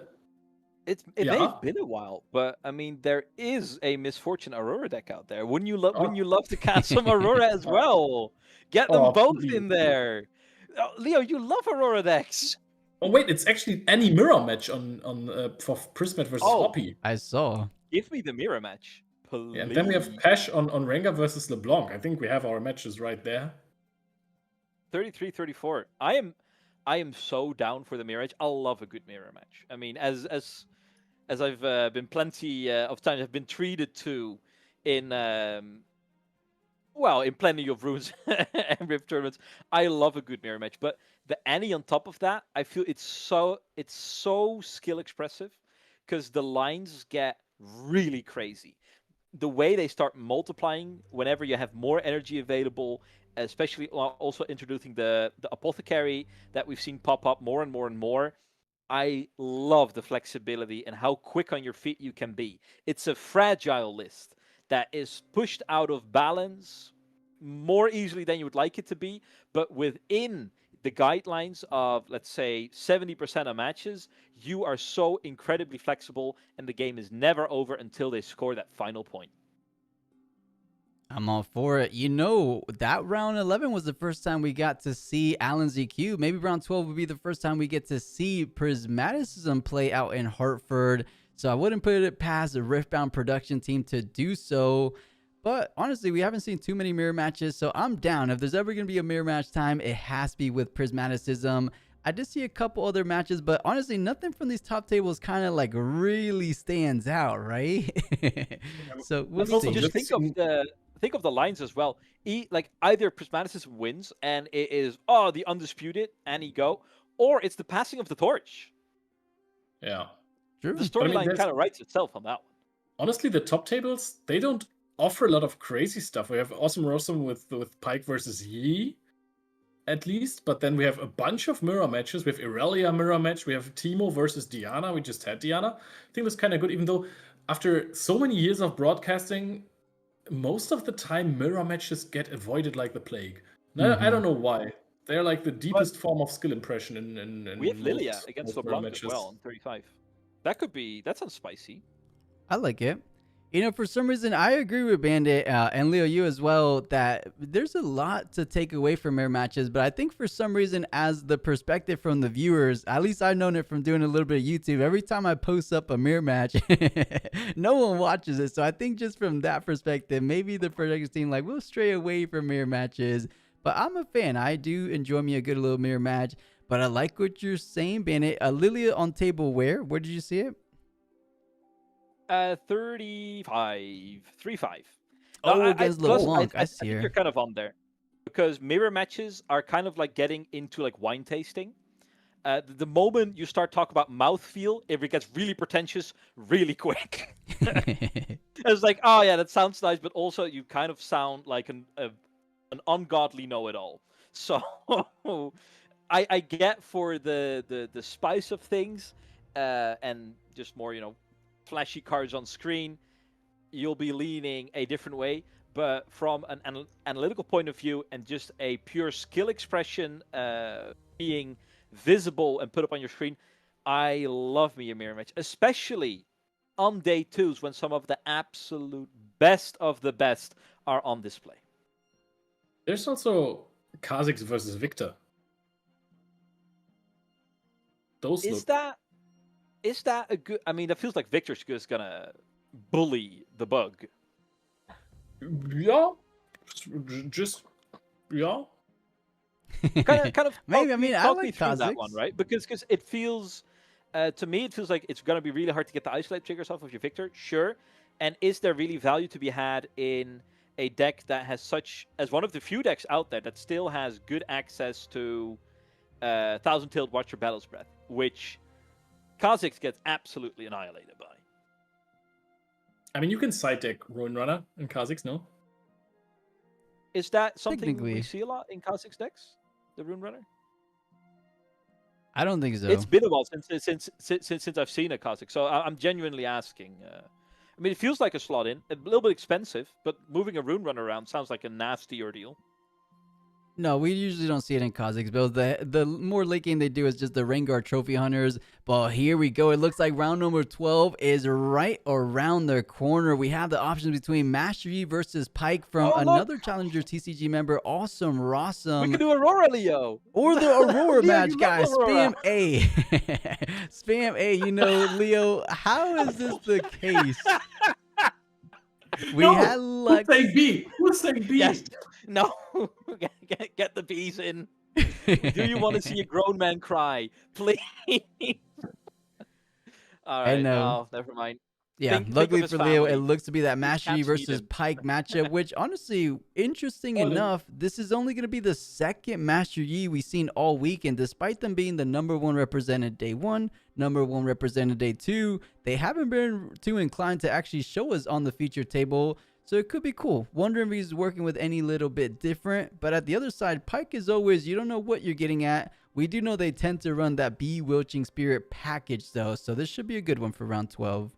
it may have been a while, but I mean, there is a Misfortune Aurora deck out there. Wouldn't you love to cast some Aurora as well? Get them both in there. Leo, you love Aurora decks. Oh wait, it's actually any mirror match on for Prismat versus Hoppy. I saw. Give me the mirror match, please. Yeah, and then we have Pesh on Rengar versus LeBlanc. I think we have our matches right there. 33-34. I am so down for the mirror match. I love a good mirror match. I mean, as I've been plenty of times I've been treated to in plenty of Runes and Rift tournaments. I love a good mirror match, but the Annie on top of that, I feel it's so skill expressive, because the lines get really crazy. The way they start multiplying whenever you have more energy available, especially also introducing the apothecary that we've seen pop up more and more and more. I love the flexibility and how quick on your feet you can be. It's a fragile list that is pushed out of balance more easily than you would like it to be, but within the guidelines of, let's say, 70% of matches, you are so incredibly flexible, and the game is never over until they score that final point. I'm all for it. You know, that round 11 was the first time we got to see Alan ZQ. Maybe round 12 would be the first time we get to see Prismaticism play out in Hartford. So I wouldn't put it past the Riftbound production team to do so. But honestly, we haven't seen too many mirror matches, so I'm down. If there's ever going to be a mirror match time, it has to be with Prismaticism. I did see a couple other matches, but honestly, nothing from these top tables kind of like really stands out, right? So we'll see. Just think of the lines as well. Like either Prismaticism wins and it is the undisputed Annie go, or it's the passing of the torch. Yeah, true. The storyline kind of writes itself on that one. Honestly, the top tables, they don't offer a lot of crazy stuff. We have Awesome Rosum with Pike versus Yi, at least, but then we have a bunch of mirror matches. We have Irelia mirror match. We have Teemo versus Diana. We just had Diana. I think that's kind of good, even though after so many years of broadcasting, most of the time mirror matches get avoided like the plague. I don't know why. They're like the deepest form of skill impression in we have Lilia against LeBlanc as well on 35. That sounds spicy. I like it. You know, for some reason, I agree with Bandit and Leo, you as well, that there's a lot to take away from mirror matches. But I think for some reason, as the perspective from the viewers, at least I've known it from doing a little bit of YouTube, every time I post up a mirror match, no one watches it. So I think just from that perspective, maybe the production team, like, we'll stray away from mirror matches. But I'm a fan. I do enjoy me a good little mirror match. But I like what you're saying, Bandit. Lilia on table where? Where did you see it? 35, 3-5. Oh, against LeBlanc. I see think her. you're kind of on there because mirror matches are kind of like getting into like wine tasting. The moment you start talking about mouthfeel, it gets really pretentious really quick. It's like, oh yeah, that sounds nice, but also you kind of sound like an ungodly know-it-all. So I get for the spice of things and just more, flashy cards on screen, you'll be leaning a different way. But from an analytical point of view and just a pure skill expression being visible and put up on your screen, I love me a mirror match, especially on day twos when some of the absolute best of the best are on display. There's also Kha'Zix versus Victor. Is that a good? I mean, it feels like Victor's just gonna bully the bug. Yeah, yeah. kind of. Maybe. I mean, I talk like me through that Kha'Zix. one, right? Because it feels, to me, it feels like it's gonna be really hard to get the isolate triggers off of your Victor. Sure, and is there really value to be had in a deck that has as one of the few decks out there that still has good access to Thousand Tailed Watcher Battle's Breath, which Kha'Zix gets absolutely annihilated by. I mean, you can side deck Ruin Runner in Kha'Zix, no? Is that something Technically. we see a lot in Kha'Zix decks? The Rune Runner? I don't think so. It's been a while since I've seen a Kha'Zix, so I'm genuinely asking. I mean, it feels like a slot in, a little bit expensive, but moving a Rune Runner around sounds like a nasty ordeal. No, we usually don't see it in Kha'Zix builds. The more late game they do is just the Rengar Trophy Hunters. But here we go. It looks like round number 12 is right around the corner. We have the options between Master Yi versus Pike from another Challenger TCG member, Awesome Rossum. We can do Aurora, Leo. Or the Aurora Leo, match, you love guys. Aurora. Spam A. Spam A. Leo, how is this the case? We had luck. Who's saying B? Who's saying B? Yes. No. Get the bees in. Do you want to see a grown man cry? Please. All right. No, never mind. Yeah, Think luckily of for his Leo, it family. looks to be that Master Yi cats need versus him. Pike matchup, which honestly, interesting enough, this is only going to be the second Master Yi we've seen all weekend. Despite them being the #1 represented day 1, #1 represented day 2, they haven't been too inclined to actually show us on the feature table. So it could be cool. Wondering if he's working with any little bit different. But at the other side, Pike is always, you don't know what you're getting at. We do know they tend to run that Bewilching Spirit package, though. So this should be a good one for round 12.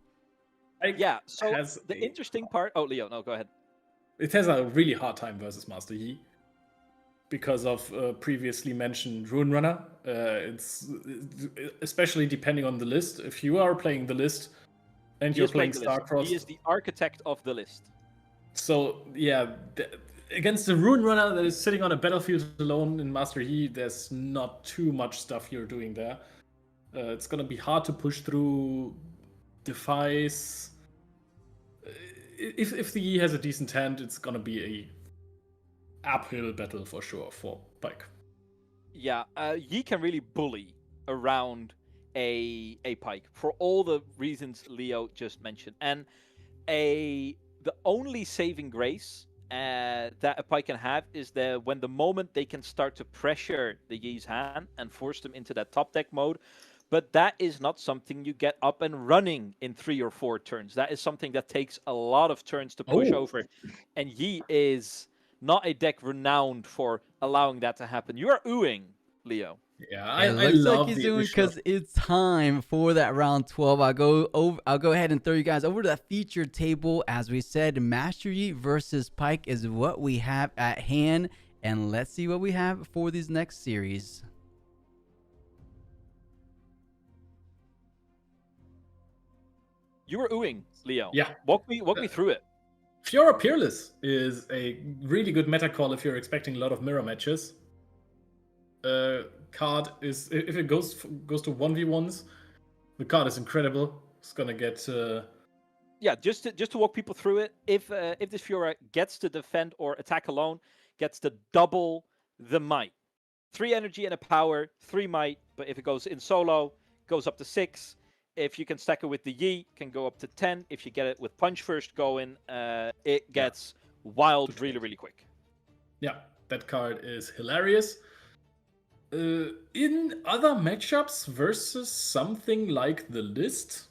Yeah, so the interesting part... Oh, Leo, no, go ahead. It has a really hard time versus Master Yi because of previously mentioned Rune Runner. It's especially depending on the list. If you are playing the list and you're playing Starcross... He is the architect of the list. So, yeah, against the Rune Runner that is sitting on a battlefield alone in Master Yi, there's not too much stuff you're doing there. It's going to be hard to push through Defies. If the Yi has a decent hand, it's going to be a uphill battle for sure for Pike. Yeah, Yi can really bully around a Pike for all the reasons Leo just mentioned. And the only saving grace that a Pike can have is when the moment they can start to pressure the Yi's hand and force them into that top deck mode. But that is not something you get up and running in 3 or 4 turns. That is something that takes a lot of turns to push over. And Yi is not a deck renowned for allowing that to happen. You are oohing, Leo. Yeah, It looks like he's doing because it's time for that round 12. I'll go ahead and throw you guys over to that feature table. As we said, Master Yi versus Pike is what we have at hand, and let's see what we have for these next series. You were oohing. Leo. Yeah. Walk me through it. Fiora Peerless is a really good meta call if you're expecting a lot of mirror matches. Card is, if it goes to 1v1s, the card is incredible. It's gonna get Yeah, just to walk people through it. If this Fiora gets to defend or attack alone, gets to double the might. 3 energy and a power, 3 might. But if it goes in solo, goes up to 6. If you can stack it with the Yi, can go up to 10. If you get it with punch first going, it gets wild really, really quick. Yeah, that card is hilarious. In other matchups versus something like the list,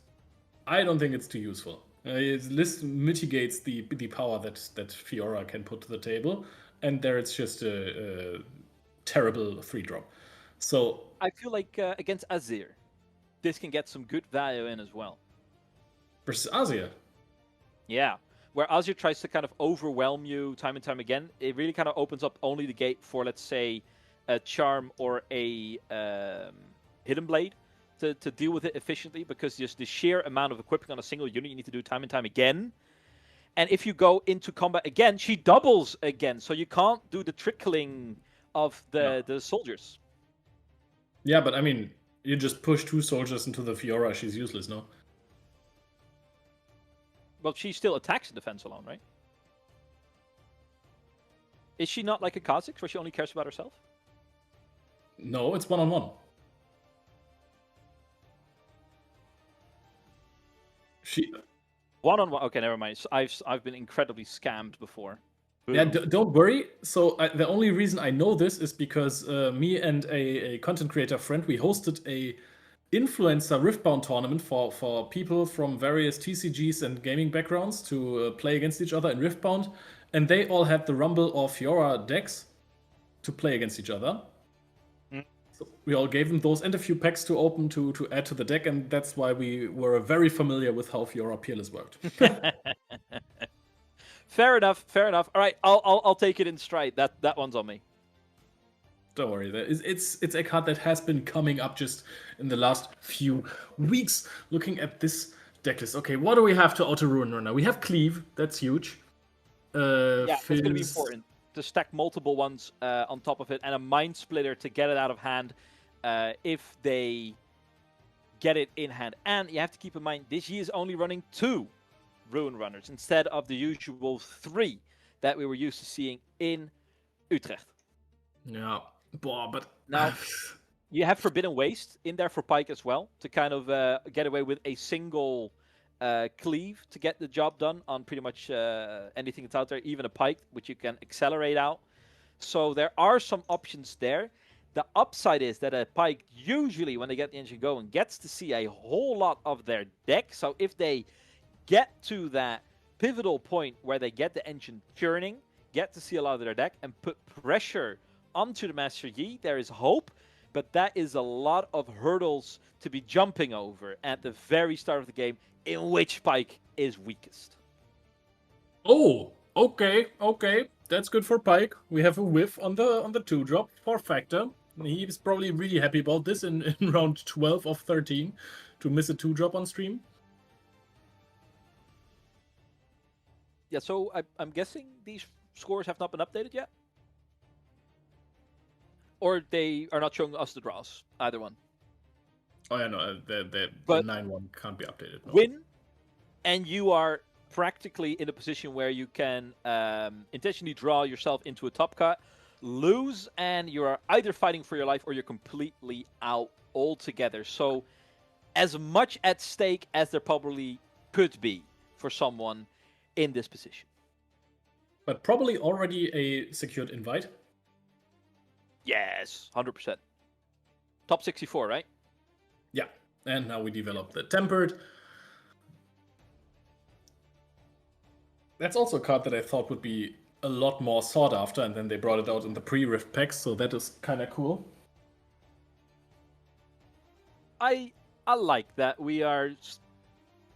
I don't think it's too useful. Its list mitigates the power that Fiora can put to the table, and there it's just a terrible 3-drop. So I feel like against Azir, this can get some good value in as well. Versus Azir? Yeah, where Azir tries to kind of overwhelm you time and time again, it really kind of opens up only the gate for, let's say, a Charm or a Hidden Blade to deal with it efficiently, because just the sheer amount of equipping on a single unit you need to do time and time again. And if you go into combat again, she doubles again, so you can't do the trickling of the soldiers. Yeah, but I mean, you just push 2 soldiers into the Fiora, she's useless, no? Well, she still attacks in defense alone, right? Is she not like a Kha'Zix, where she only cares about herself? No, it's 1-on-1. She 1-on-1. Okay, never mind. So I've been incredibly scammed before. Yeah, don't worry. So the only reason I know this is because me and a content creator friend, we hosted a influencer Riftbound tournament for people from various TCGs and gaming backgrounds to play against each other in Riftbound, and they all had the Rumble or Fiora decks to play against each other. So we all gave them those and a few packs to open to add to the deck, and that's why we were very familiar with how Fiora Peerless worked. Fair enough. Fair enough. All right, I'll take it in stride. That one's on me. Don't worry. It's a card that has been coming up just in the last few weeks. Looking at this deck list. Okay, what do we have to auto ruin runner? We have Cleave. That's huge. Yeah, it's going to be important to stack multiple ones on top of it, and a Mind Splitter to get it out of hand if they get it in hand. And you have to keep in mind, this year is only running 2 Ruin Runners instead of the usual 3 that we were used to seeing in Utrecht. Yeah, but now you have Forbidden Waste in there for Pike as well to kind of get away with a single cleave to get the job done on pretty much anything that's out there, even a Pike, which you can accelerate out. So there are some options there. The upside is that a Pike, usually when they get the engine going, gets to see a whole lot of their deck. So if they get to that pivotal point where they get the engine churning, get to see a lot of their deck, and put pressure onto the Master Yi, there is hope, but that is a lot of hurdles to be jumping over at the very start of the game, in which Pike is weakest. Oh, okay. That's good for Pike. We have a whiff on the 2-drop for Factor. He's probably really happy about this in round 12 of 13 to miss a 2-drop on stream. Yeah, so I'm guessing these scores have not been updated yet? Or they are not showing us the draws, either one. Oh, yeah, no, the 9-1 can't be updated. No. Win, and you are practically in a position where you can intentionally draw yourself into a top cut. Lose, and you are either fighting for your life or you're completely out altogether. So, as much at stake as there probably could be for someone in this position. But probably already a secured invite. Yes, 100%. Top 64, right? Yeah, and now we develop the Tempered. That's also a card that I thought would be a lot more sought after, and then they brought it out in the pre-Rift packs, so that is kind of cool. I like that we are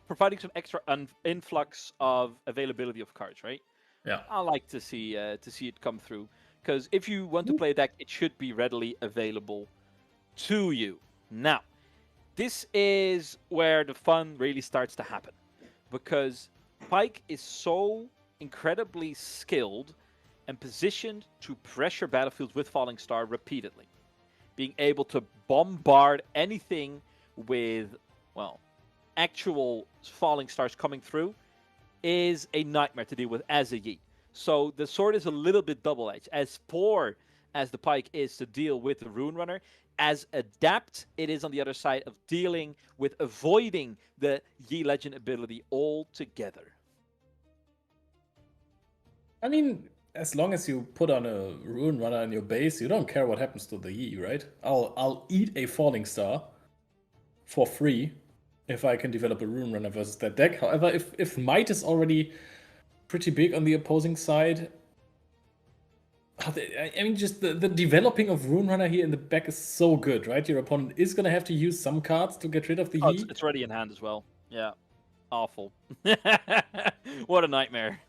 providing some extra influx of availability of cards, right? Yeah. I like to see it come through, because if you want to play a deck, it should be readily available to you. Now, this is where the fun really starts to happen. because Pike is so incredibly skilled and positioned to pressure battlefields with Falling Star repeatedly. Being able to bombard anything with, well, actual Falling Stars coming through is a nightmare to deal with as a Yi. So the sword is a little bit double-edged. As poor as the Pike is to deal with the Rune Runner, as adept it is on the other side of dealing with avoiding the Yi Legend ability altogether. I mean, as long as you put on a Rune Runner in your base, you don't care what happens to the Yi, right? I'll eat a Falling Star for free if I can develop a Rune Runner versus that deck. However, if Might is already pretty big on the opposing side, I mean, just the developing of Rune Runner here in the back is so good, right? Your opponent is going to have to use some cards to get rid of the Yi. It's ready in hand as well. Yeah. Awful. What a nightmare.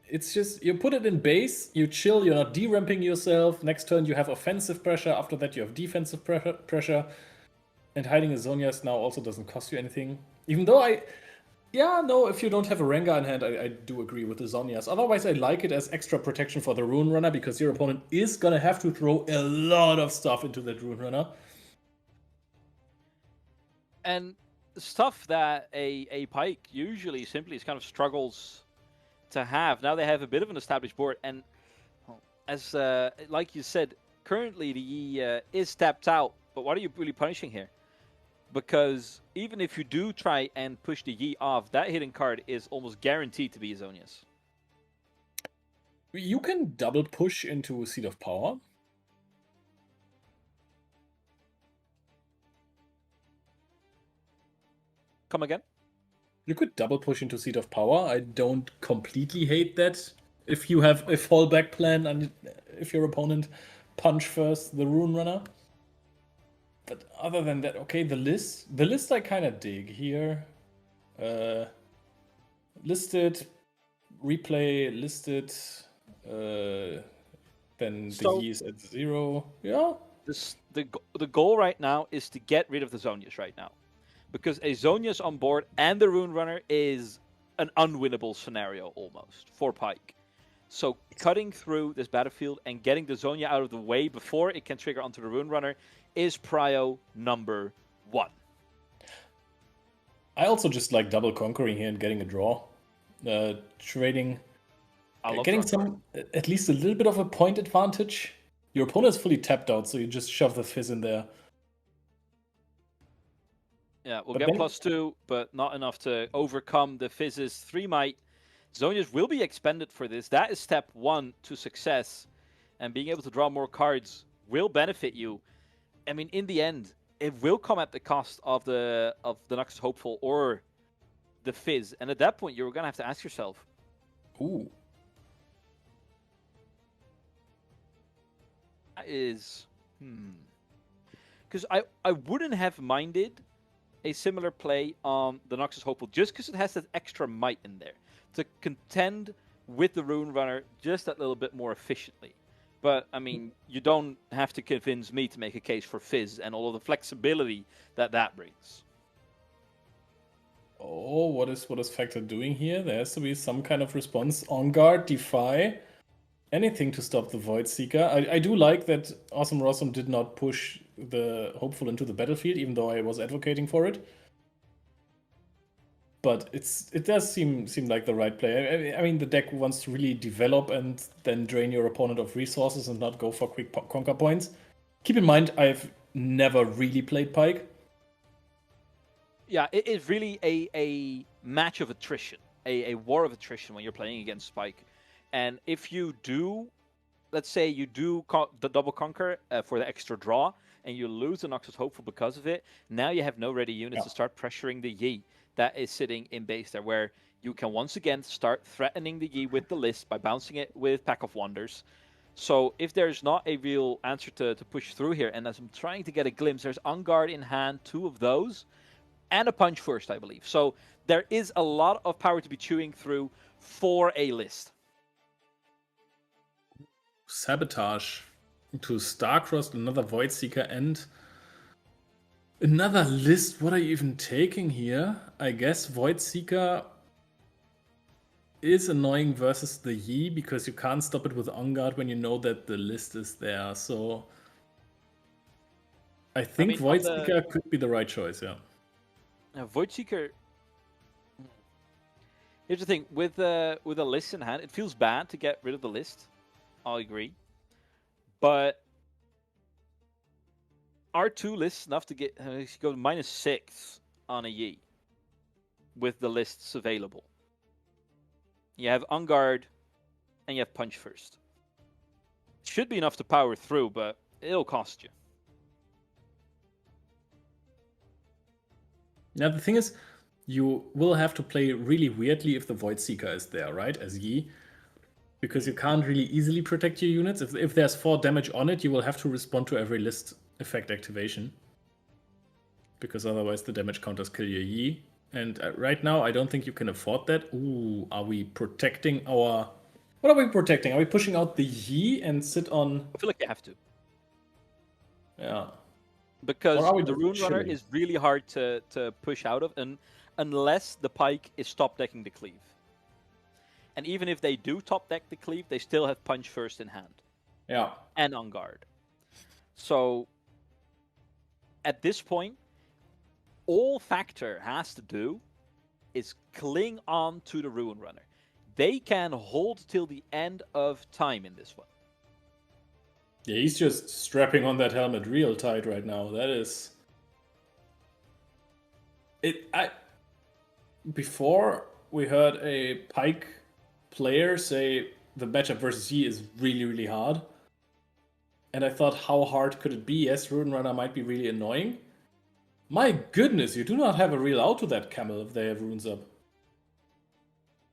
It's just, you put it in base, you chill, you're not de-ramping yourself. Next turn you have offensive pressure, after that you have defensive pressure. And hiding a Zonias now also doesn't cost you anything. Even though if you don't have a Rengar in hand, I do agree with the Zonias. Otherwise, I like it as extra protection for the Rune Runner, because your opponent is gonna have to throw a lot of stuff into that Rune Runner. And stuff that a Pike usually simply kind of struggles to have. Now they have a bit of an established board, and as like you said, currently the Yi is tapped out. But what are you really punishing here? Because even if you do try and push the Yi off, that hidden card is almost guaranteed to be a Zonias. You can double push into Seat of Power. Come again? You could double push into Seat of Power. I don't completely hate that. If you have a fallback plan and if your opponent punch first the Rune Runner. But other than that, okay, the list I kind of dig here. Listed, replay, listed, then the Yi is at 0. Yeah. The goal right now is to get rid of the Zonias right now. Because a Zonias on board and the Rune Runner is an unwinnable scenario almost for Pike. So cutting through this battlefield and getting the Zonia out of the way before it can trigger onto the Rune Runner is prio number 1. I also just like double conquering here and getting a draw. Trading, getting some, at least a little bit of a point advantage. Your opponent is fully tapped out, so you just shove the Fizz in there. Yeah, we'll get +2, but not enough to overcome the Fizz's 3 might. Zonias will be expended for this. That is step 1 to success. And being able to draw more cards will benefit you. I mean, in the end, it will come at the cost of the Noxus Hopeful or the Fizz. And at that point, you're going to have to ask yourself, ooh, that is, because I wouldn't have minded a similar play on the Noxus Hopeful just because it has that extra might in there to contend with the Rune Runner just that little bit more efficiently. But, I mean, you don't have to convince me to make a case for Fizz and all of the flexibility that brings. Oh, what is Factor doing here? There has to be some kind of response. On guard, defy, anything to stop the Void Seeker. I do like that Awesome Rossum did not push the Hopeful into the battlefield, even though I was advocating for it. But it does seem like the right play. I mean, the deck wants to really develop and then drain your opponent of resources and not go for quick conquer points. Keep in mind, I've never really played Pike. Yeah, it is really a match of attrition, a war of attrition when you're playing against Spike. And if you do, let's say you do the double conquer for the extra draw, and you lose the Noxus Hopeful because of it, now you have no ready units to start pressuring the Yi that is sitting in base there, where you can once again start threatening the Yi with the list by bouncing it with Pack of Wonders. So if there's not a real answer to push through here, and as I'm trying to get a glimpse, there's On Guard in hand, 2 of those, and a Punch first, I believe. So there is a lot of power to be chewing through for a list. Sabotage into Starcrossed, another Void Seeker, and Another list. What are you even taking here? I guess Void Seeker is annoying versus the Yi because you can't stop it with On Guard when you know that the list is there. So I think mean, Void Seeker could be the right choice. Yeah. Void Seeker. Here's the thing with a list in hand, it feels bad to get rid of the list. I'll agree, but R2 lists enough to get go -6 on a Yi with the lists available. You have On Guard and you have Punch First. Should be enough to power through, but it'll cost you. Now the thing is, you will have to play really weirdly if the Void Seeker is there, right? As Yi. Because you can't really easily protect your units. If there's 4 damage on it, you will have to respond to every list effect activation. Because otherwise the damage counters kill your Yi. And right now, I don't think you can afford that. Ooh, are we protecting our... What are we protecting? Are we pushing out the Yi and sit on... I feel like you have to. Yeah. Because the Rune Runner is really hard to push out of, and unless the Pike is top decking the Cleave. And even if they do top deck the Cleave, they still have Punch First in hand. Yeah. And On Guard. So, at this point, all Factor has to do is cling on to the Ruin Runner. They can hold till the end of time in this one. Yeah, he's just strapping on that helmet real tight right now. That is... Before, we heard a Pike player say the matchup versus Yi is really, really hard. And I thought, how hard could it be? Yes, Rune Runner might be really annoying. My goodness, you do not have a real out to that camel if they have runes up.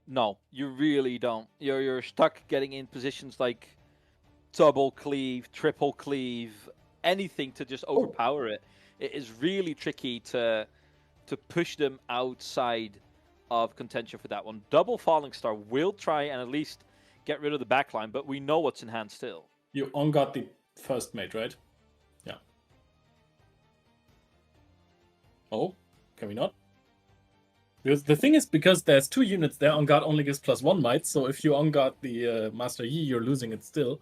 No, you really don't. You're stuck getting in positions like double cleave, triple cleave, anything to just overpower it. It is really tricky to push them outside of contention for that one. Double Falling Star will try and at least get rid of the backline, but we know what's in hand still. You on got the first mate, right? Yeah. Oh, can we not? Because the thing is, because there's 2 units there, on guard only gives +1 might, so if you on guard the Master Yi, you're losing it still.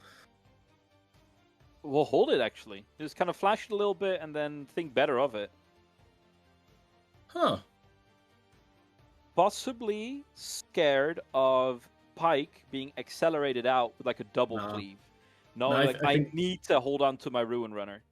We'll hold it, actually. Just kind of flash it a little bit and then think better of it. Huh. Possibly scared of Pike being accelerated out with like a double cleave. No, I need to hold on to my Ruin Runner.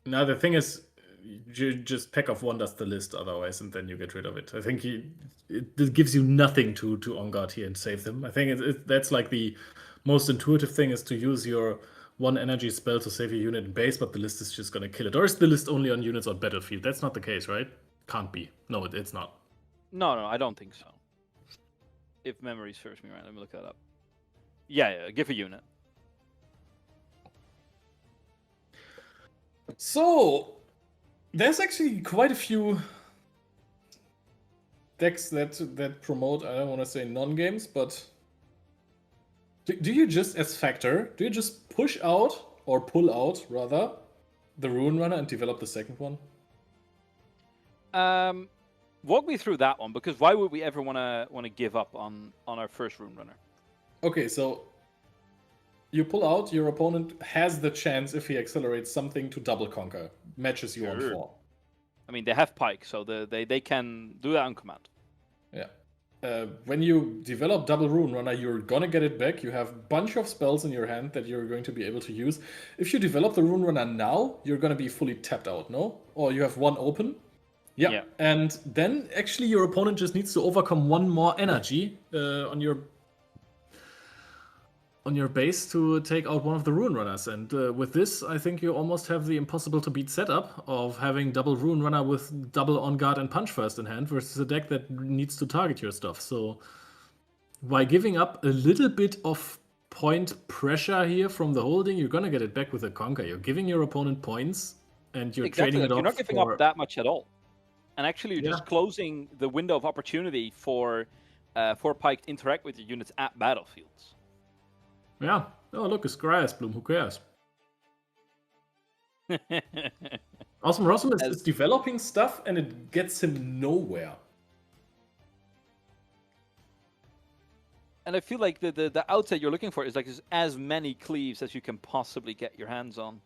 Now the thing is, you just pack off one dust the list otherwise, and then you get rid of it. I think it gives you nothing to on guard here and save them. I think that's like the most intuitive thing is to use your 1 energy spell to save your unit in base, but the list is just gonna kill it. Or is the list only on units on battlefield? That's not the case, right? Can't be. No, it's not. No, I don't think so. If memory serves me right, let me look that up. Yeah, give a unit. So, there's actually quite a few decks that promote, I don't want to say non-games, but do you just, as Factor, do you just push out, or pull out, rather, the Ruin Runner and develop the second one? Walk me through that one, because why would we ever want to give up on our first Ruin Runner? Okay, so you pull out, your opponent has the chance, if he accelerates something, to double conquer. Matches you on 4. I mean, they have Pike, so they can do that on command. Yeah. When you develop double Ruin Runner, you're gonna get it back. You have a bunch of spells in your hand that you're going to be able to use. If you develop the Ruin Runner now, you're gonna be fully tapped out, no? Or you have 1 open. Yeah. And then actually your opponent just needs to overcome 1 more energy on your base to take out one of the Ruin Runners. And with this, I think you almost have the impossible to beat setup of having double Ruin Runner with double on guard and punch first in hand versus a deck that needs to target your stuff. So by giving up a little bit of point pressure here from the holding, you're gonna get it back with a conquer. You're giving your opponent points and you're trading it off. You're not giving up that much at all. And actually, you're just closing the window of opportunity for Pike to interact with your units at battlefields. Yeah. Oh, look, it's Grass Bloom. Who cares? Awesome Rossum is As- developing stuff, and it gets him nowhere. And I feel like the outset you're looking for is like as many cleaves as you can possibly get your hands on.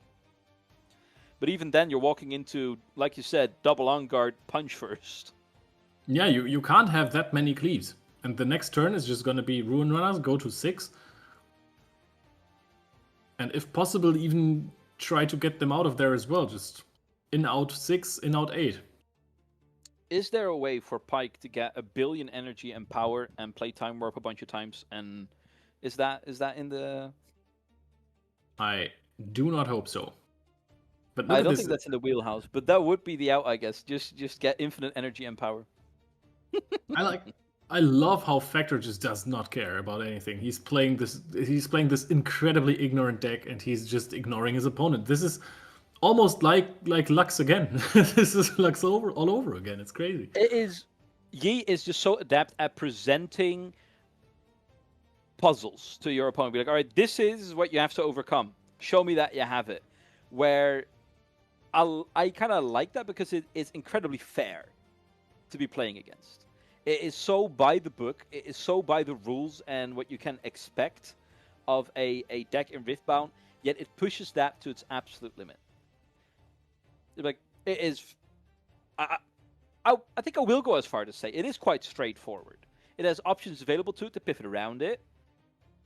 But even then, you're walking into, like you said, double on guard, punch first. Yeah, you can't have that many cleaves. And the next turn is just going to be Ruin Runners, go to 6. And if possible, even try to get them out of there as well. Just in out 6, in out 8. Is there a way for Pyke to get 1 billion energy and power and play Time Warp a bunch of times? And is that in the... I do not hope so. But I don't think that's in the wheelhouse, but that would be the out, I guess. Just get infinite energy and power. I love how Factor just does not care about anything. He's playing this incredibly ignorant deck, and he's just ignoring his opponent. This is almost like Lux again. This is Lux all over again. It's crazy. It is. Yi is just so adept at presenting puzzles to your opponent. Be like, all right, this is what you have to overcome. Show me that you have it. Where I kind of like that because it is incredibly fair to be playing against. It is so by the book. It is so by the rules and what you can expect of a deck in Riftbound. Yet it pushes that to its absolute limit. Like it is. I think I will go as far to say it is quite straightforward. It has options available to it to pivot around it,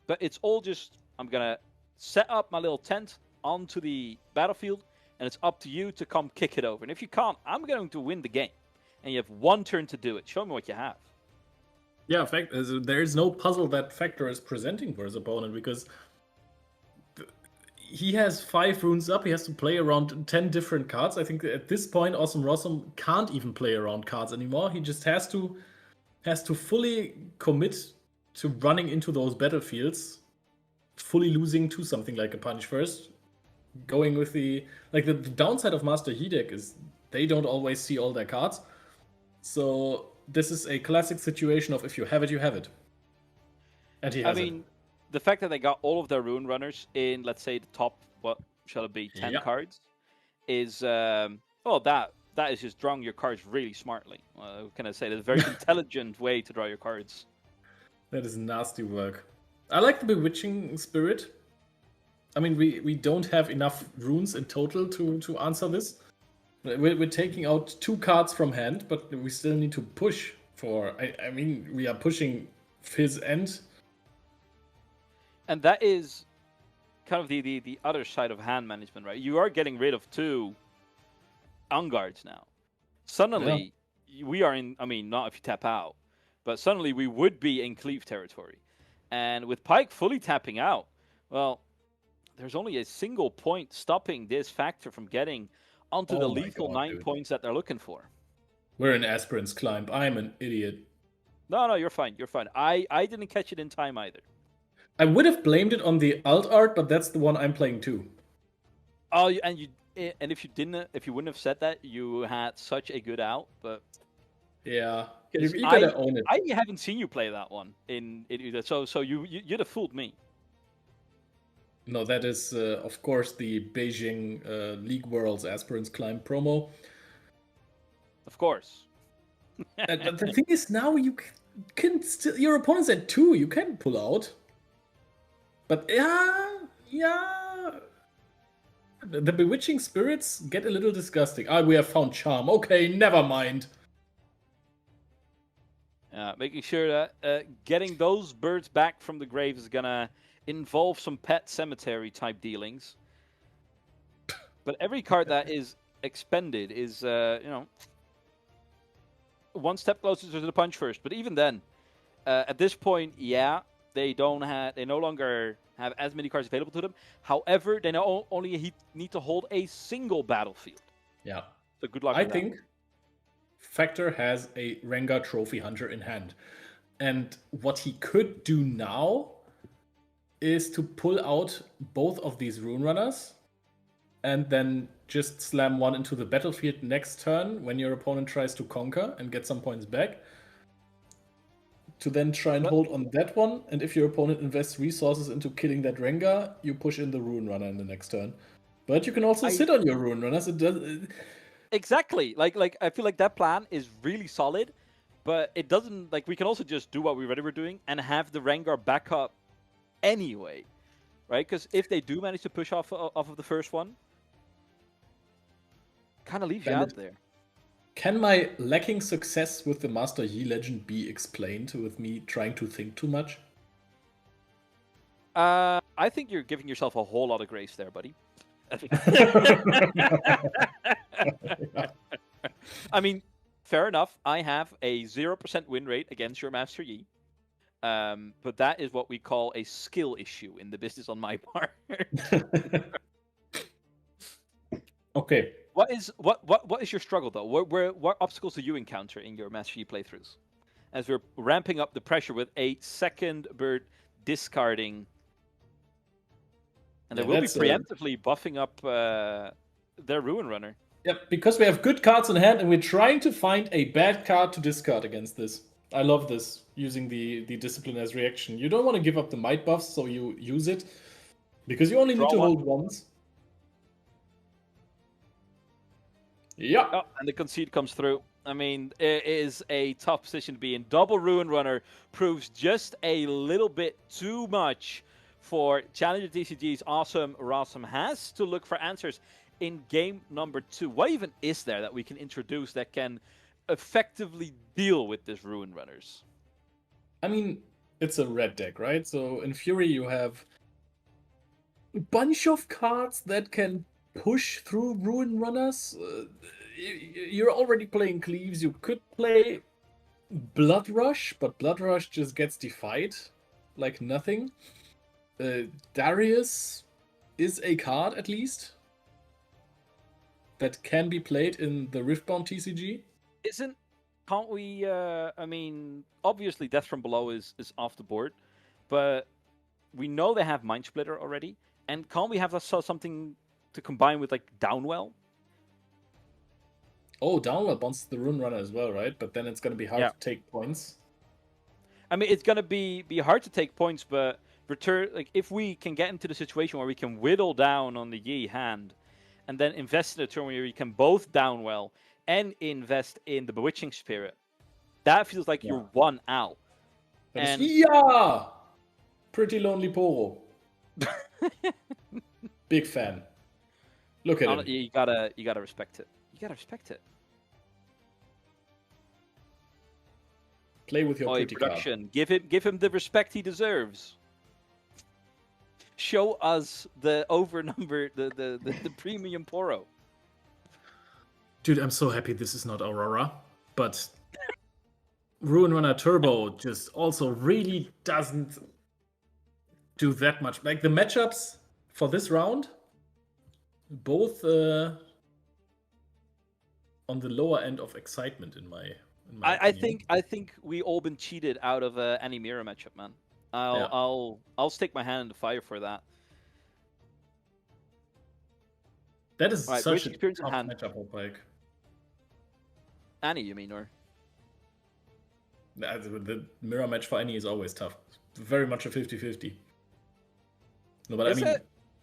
but it's all just I'm gonna set up my little tent onto the battlefield, and it's up to you to come kick it over. And if you can't, I'm going to win the game. And you have 1 turn to do it. Show me what you have. Yeah, in fact, there is no puzzle that Factor is presenting for his opponent because he has 5 runes up. He has to play around 10 different cards. I think at this point, Awesome Rossum can't even play around cards anymore. He just has to fully commit to running into those battlefields, fully losing to something like a punch first. Going with the downside of Master Yi deck is they don't always see all their cards. So this is a classic situation of if you have it, you have it. And he has it. The fact that they got all of their rune runners in, let's say, the top, what shall it be, 10 cards, is that is just drawing your cards really smartly. Can I say that's a very intelligent way to draw your cards. That is nasty work. I like the Bewitching Spirit. I mean, we don't have enough runes in total to answer this. We're taking out 2 cards from hand, but we still need to push for... I mean, we are pushing Fizz End. And that is kind of the other side of hand management, right? You are getting rid of 2 on guards now. Suddenly, we are in... I mean, not if you tap out, but suddenly we would be in cleave territory. And with Pyke fully tapping out, well... There's only a single point stopping this Factor from getting onto the lethal 9 points that they're looking for. We're in Aspirant's Climb. I'm an idiot. No, you're fine. You're fine. I didn't catch it in time either. I would have blamed it on the alt art, but that's the one I'm playing too. Oh, and if you wouldn't have said that, you had such a good out. But yeah, you gotta own it. I haven't seen you play that one in either. So you'd have fooled me. No, that is, of course, the Beijing League Worlds Aspirants Climb promo. Of course. But the thing is, now you can still... Your opponent's at 2, you can pull out. But yeah... The Bewitching Spirits get a little disgusting. We have found Charm. Okay, never mind. Making sure that getting those birds back from the grave is gonna... involve some pet cemetery type dealings. But every card that is expended is, 1 step closer to the punch first. But even then, at this point, they no longer have as many cards available to them. However, they now only need to hold a single battlefield. Yeah. So good luck. I think Factor has a Rengar Trophy Hunter in hand. And what he could do now is to pull out both of these Rune Runners and then just slam 1 into the battlefield next turn when your opponent tries to conquer and get some points back. To then try and hold on that one, and if your opponent invests resources into killing that Rengar, you push in the Rune Runner in the next turn. But you can also sit on your Rune Runners. It does. Exactly. Like I feel like that plan is really solid, but it doesn't like we can also just do what we already were doing and have the Rengar back up anyway, right? Because if they do manage to push off of the first one, kind of leaves you out there. Can my lacking success with the Master Yi Legend be explained with me trying to think too much? I think you're giving yourself a whole lot of grace there, buddy. I mean, fair enough. I have a 0% win rate against your Master Yi. But that is what we call a skill issue in the business on my part. Okay. What is your struggle though? What obstacles do you encounter in your Master Yi playthroughs? As we're ramping up the pressure with a second bird discarding, and they will be preemptively buffing up their Ruin Runner. Yep, because we have good cards in hand and we're trying to find a bad card to discard against this. I love this, using the discipline as reaction. You don't want to give up the might buffs, so you use it. Because you only need to hold once. Yeah. Oh, and the concede comes through. I mean, it is a tough position to be in. Double Ruin Runner proves just a little bit too much for Challenger TCG's Awesome Rossum. Has to look for answers in game number 2. What even is there that we can introduce that can effectively deal with this Ruin Runners? I mean, it's a red deck, right? So in Fury you have a bunch of cards that can push through Ruin Runners. You're already playing Cleaves. You could play Blood Rush, but Blood Rush just gets defied like nothing. Darius is a card, at least, that can be played in the Riftbound TCG. Can't we, I mean, obviously Death from Below is off the board, but we know they have Mind Splitter already, and can't we have something to combine with, like, Downwell? Oh, Downwell wants the Rune Runner as well, right? But then it's going to be hard to take points. I mean, it's going to be hard to take points, but if we can get into the situation where we can whittle down on the Yi hand, and then invest in a turn where you can both Downwell and invest in the Bewitching Spirit, that feels like you're one out. Yeah! Pretty Lonely Poro. Big fan. Look at him. You gotta respect it. You gotta respect it. Play with your pretty production. Card. Give him the respect he deserves. Show us the overnumber, the premium Poro. Dude, I'm so happy this is not Aurora, but Ruin Runner Turbo just also really doesn't do that much. Like the matchups for this round, both on the lower end of excitement in my opinion. I think we all been cheated out of any mirror matchup, man. I'll stick my hand in the fire for that. That is right, such a experience tough in hand. matchup, like Annie, you mean, or the mirror match for Annie is always tough. Very much a 50-50. No, but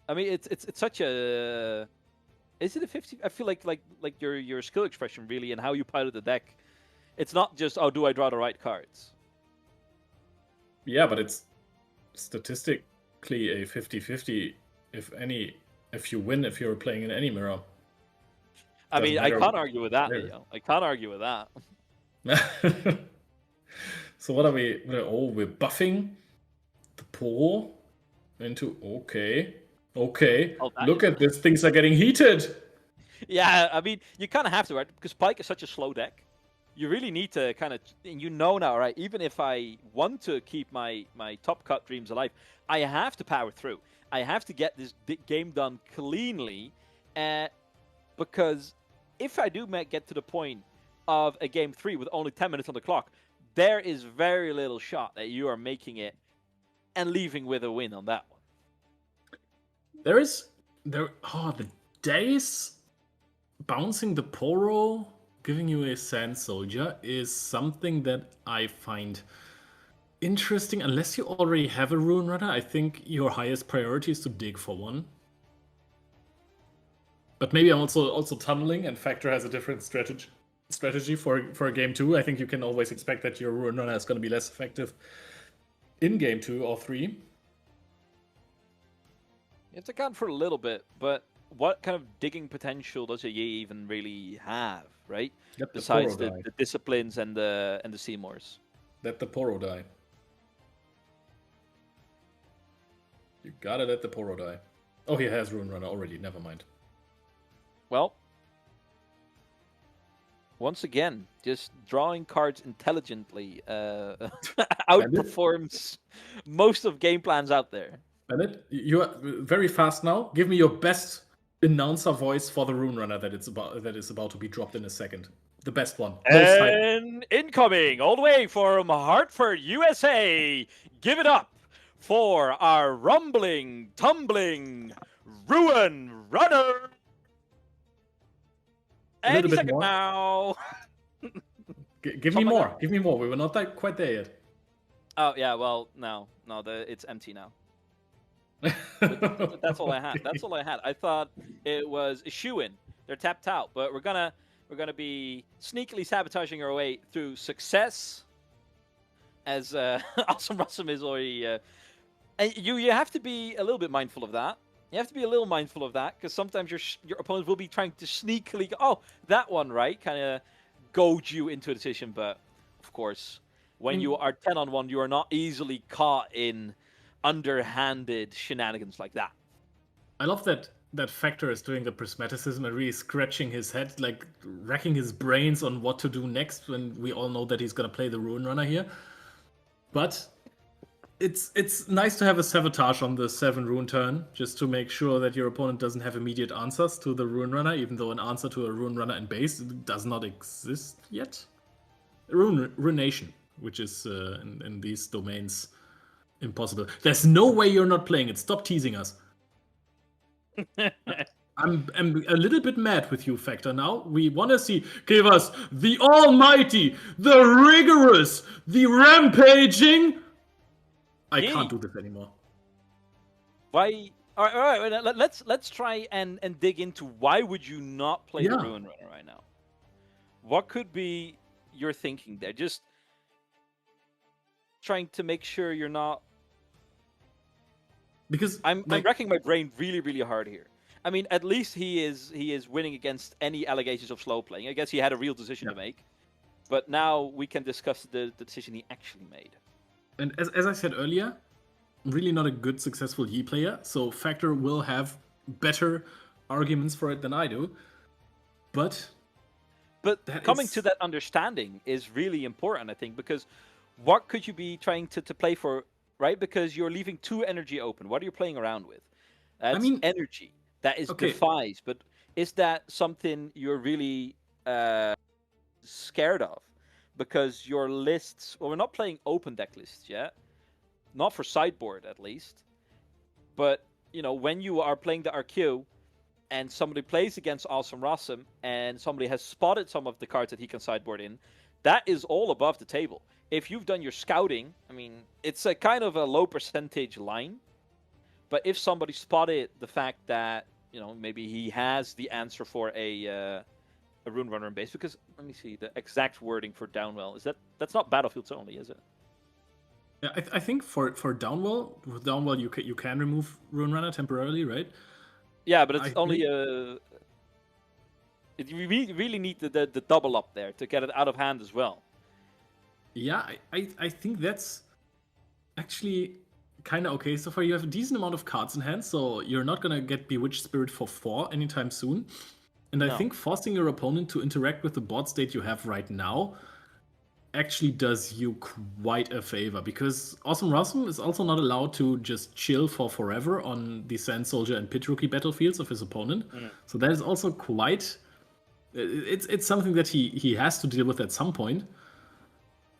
I mean, it's such a. Is it a 50? I feel like your skill expression really and how you pilot the deck. It's not just do I draw the right cards. Yeah, but it's statistically a 50-50 if you win if you're playing in any mirror. I mean, I can't argue with that, Leo. I can't argue with that. So what are we? We're buffing the Poro into okay. Look at this, things are getting heated. Yeah, I mean, you kind of have to, right? Because Pike is such a slow deck. You really need to kind of, now, right? Even if I want to keep my top cut dreams alive, I have to power through. I have to get this game done cleanly, because if I do get to the point of a game 3 with only 10 minutes on the clock, there is very little shot that you are making it and leaving with a win on that one. The days bouncing the Poro, giving you a Sand Soldier is something that I find interesting. Unless you already have a Ruin Runner, I think your highest priority is to dig for one. But maybe I'm also tunneling, and Factor has a different strategy for game 2. I think you can always expect that your Ruin Runner is going to be less effective in game 2 or 3. It's account for a little bit, but what kind of digging potential does a Yi even really have, right? Besides the disciplines and the Seymours. Let the Poro die. You gotta let the Poro die. Oh, he has Ruin Runner already. Never mind. Well, once again, just drawing cards intelligently outperforms most of game plans out there. Bennett, you are very fast now. Give me your best announcer voice for the Rune Runner that is about to be dropped in a second. The best one. And incoming, all the way from Hartford, USA. Give it up for our rumbling, tumbling Ruin Runner. A little bit second more. now. Give me more. Give me more. We were not quite there yet. Oh yeah, well no, it's empty now. That's all I had. That's all I had. I thought it was a shoe-in. They're tapped out, but we're gonna be sneakily sabotaging our way through success. As Awesome is already, and you have to be a little bit mindful of that. You have to be a little mindful of that because sometimes your opponent will be trying to sneakily go, oh, that one, right? Kind of goad you into a decision. But of course, when you are 10-on-1, you are not easily caught in underhanded shenanigans like that. I love that Factor is doing the prismaticism and really scratching his head, like racking his brains on what to do next when we all know that he's going to play the Ruin Runner here. But it's nice to have a sabotage on the 7 Rune turn, just to make sure that your opponent doesn't have immediate answers to the Ruin Runner, even though an answer to a Ruin Runner in base does not exist yet. Ruination, which is in these domains impossible. There's no way you're not playing it. Stop teasing us. I'm a little bit mad with you, Factor, now. We want to see, give us the almighty, the rigorous, the rampaging. I can't do this anymore. Why? All right. Let's try and dig into why would you not play the Ruin Runner right now? What could be your thinking there? Just trying to make sure you're not. Because I'm racking my brain really, really hard here. I mean, at least he is winning against any allegations of slow playing. I guess he had a real decision to make. But now we can discuss the decision he actually made. And as I said earlier, I'm really not a good, successful Yi player, so Factor will have better arguments for it than I do. But coming to that understanding is really important, I think, because what could you be trying to play for, right? Because you're leaving 2 energy open. What are you playing around with? That's energy. That is defies. But is that something you're really scared of? Because your lists, well, we're not playing open deck lists yet. Not for sideboard, at least. But, you know, when you are playing the RQ and somebody plays against Awesome Rossum and somebody has spotted some of the cards that he can sideboard in, that is all above the table. If you've done your scouting, I mean, it's a kind of a low percentage line. But if somebody spotted the fact that, you know, maybe he has the answer for a Rune Runner in base, because let me see the exact wording for Downwell. That's not battlefields only, is it? Yeah, I think for Downwell, with Downwell you can remove Rune Runner temporarily, right? Yeah, but it's only we really need the double up there to get it out of hand as well. Yeah, I think that's actually kind of okay so far. You have a decent amount of cards in hand, so you're not gonna get Bewitched Spirit for 4 anytime soon. And I think forcing your opponent to interact with the board state you have right now actually does you quite a favor, because Awesome Rossum is also not allowed to just chill for forever on the Sand Soldier and Pit Rookie battlefields of his opponent. So that is also quite... It's something that he has to deal with at some point.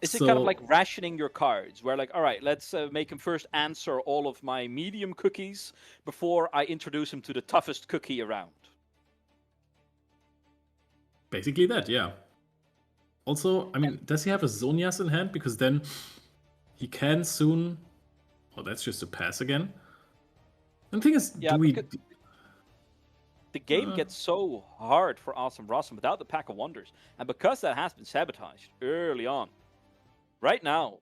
Is it kind of like rationing your cards, where like, all right, let's make him first answer all of my medium cookies before I introduce him to the toughest cookie around? Basically that, yeah. Also, I mean, does he have a Zonias in hand? Because then he can soon... Oh, that's just a pass again. And the thing is, The game gets so hard for Awesome Rossum without the Pack of Wonders, and because that has been sabotaged early on, right now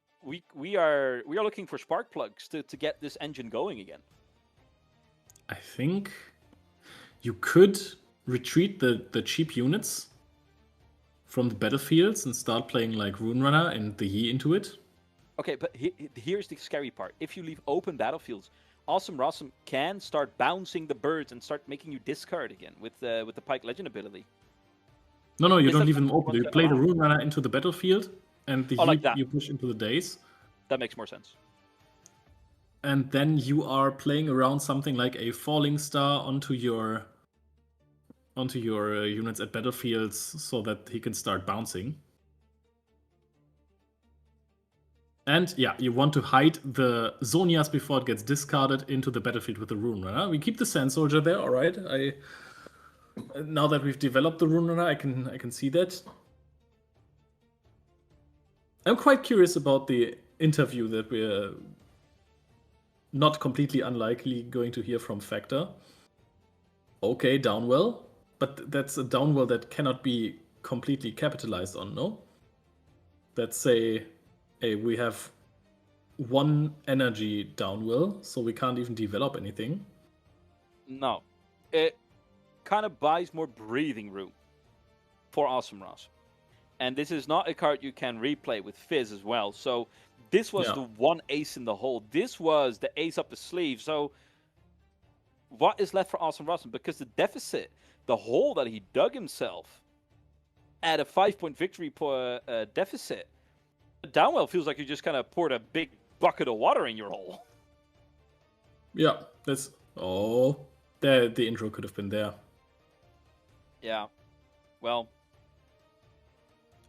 we are looking for spark plugs to get this engine going again. I think you could retreat the cheap units from the battlefields and start playing like Rune Runner and the Yi into it. Okay, but here's the scary part. If you leave open battlefields, Awesome Rossum can start bouncing the birds and start making you discard again with the Pike Legend ability. No, you don't leave them open. You play the Rune Runner into the battlefield, and the Yi you push into the days. That makes more sense. And then you are playing around something like a Falling Star onto your units at battlefields so that he can start bouncing. And yeah, you want to hide the Zonias before it gets discarded into the battlefield with the Rune Runner. We keep the Sand Soldier there, all right. Now that we've developed the Rune Runner, I can see that. I'm quite curious about the interview that we're not completely unlikely going to hear from Factor. Okay, Downwell, but that's a Downwell that cannot be completely capitalized on, no? Let's say, hey, we have one energy Downwell, so we can't even develop anything. No. It kind of buys more breathing room for Awesome Ross. And this is not a card you can replay with Fizz as well, so this was the one ace in the hole. This was the ace up the sleeve. So what is left for Awesome Rossum? Because the deficit, the hole that he dug himself at a 5-point victory deficit, Downwell feels like you just kind of poured a big bucket of water in your hole. Yeah, that's... Oh, the intro could have been there. Yeah. Well,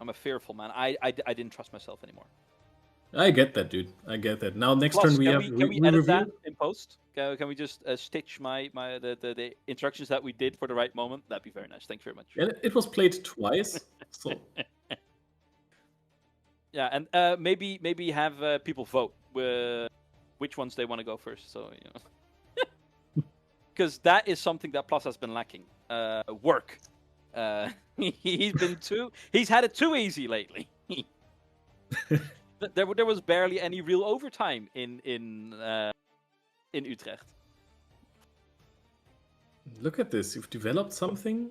I'm a fearful man. I didn't trust myself anymore. I get that, dude. I get that. Now, next Plus, turn can we edit that in post? Can we just stitch the instructions that we did for the right moment? That'd be very nice. Thank you very much. Yeah, it was played twice, so... Yeah, and maybe have people vote which ones they want to go first. So because that is something that Plus has been lacking. Work. He's had it too easy lately. There was barely any real overtime in Utrecht. Look at this. You've developed something.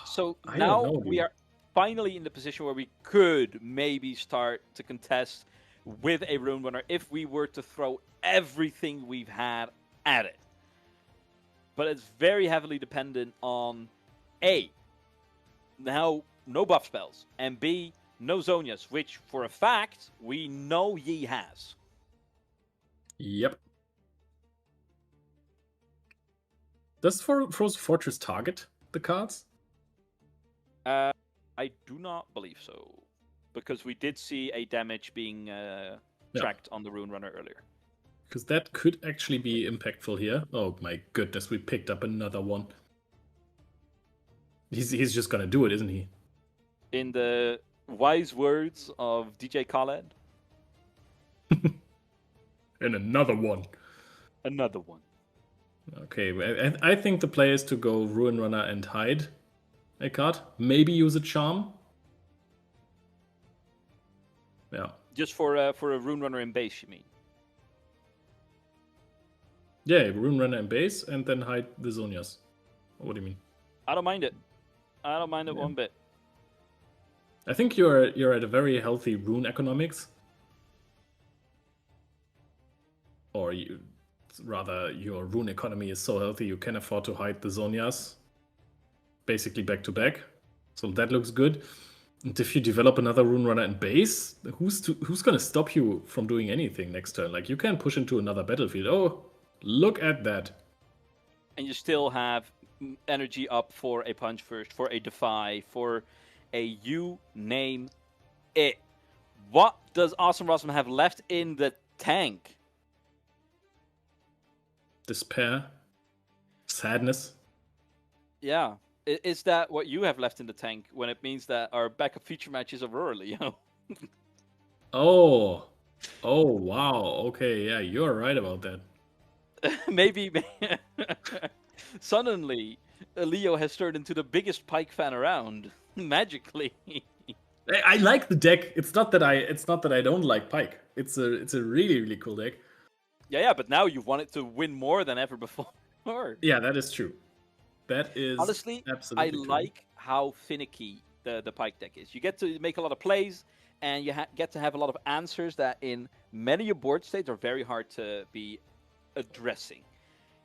So now we are finally in the position where we could maybe start to contest with a Rune Runner if we were to throw everything we've had at it. But it's very heavily dependent on A, now no buff spells, and B, no Zonias, which for a fact we know Yi has. Yep. Does Frozen Fortress target the cards? I do not believe so, because we did see a damage being tracked on the Rune Runner earlier. Because that could actually be impactful here. Oh my goodness, we picked up another one. He's just gonna do it, isn't he? In the wise words of DJ Khaled. And another one. Another one. Okay, I think the play is to go Ruin Runner and hide a card. Maybe use a charm. Yeah. Just for a Rune Runner in base, you mean? Yeah, Rune Runner in base and then hide the Zonias. What do you mean? I don't mind it. I don't mind it one bit. I think you're at a very healthy rune economics. Or rather, your rune economy is so healthy you can afford to hide the Zonias basically back to back. So that looks good. And if you develop another Rune Runner in base, who's going to stop you from doing anything next turn? Like, you can push into another battlefield. Oh, look at that. And you still have energy up for a Punch First, for a Defy, for a you name it. What does Awesome Rossum have left in the tank? Despair. Sadness. Yeah. Is that what you have left in the tank when it means that our backup feature matches are early? You know? Oh, wow. Okay, yeah, you're right about that. maybe suddenly Leo has turned into the biggest Pike fan around magically. I like the deck. It's not that I don't like Pike. It's a really cool deck. Yeah, but now you've wanted to win more than ever before. Yeah, that is true. That is Honestly, absolutely I true. like how finicky the Pike deck is. You get to make a lot of plays, and you get to have a lot of answers that in many board states are very hard to be addressing.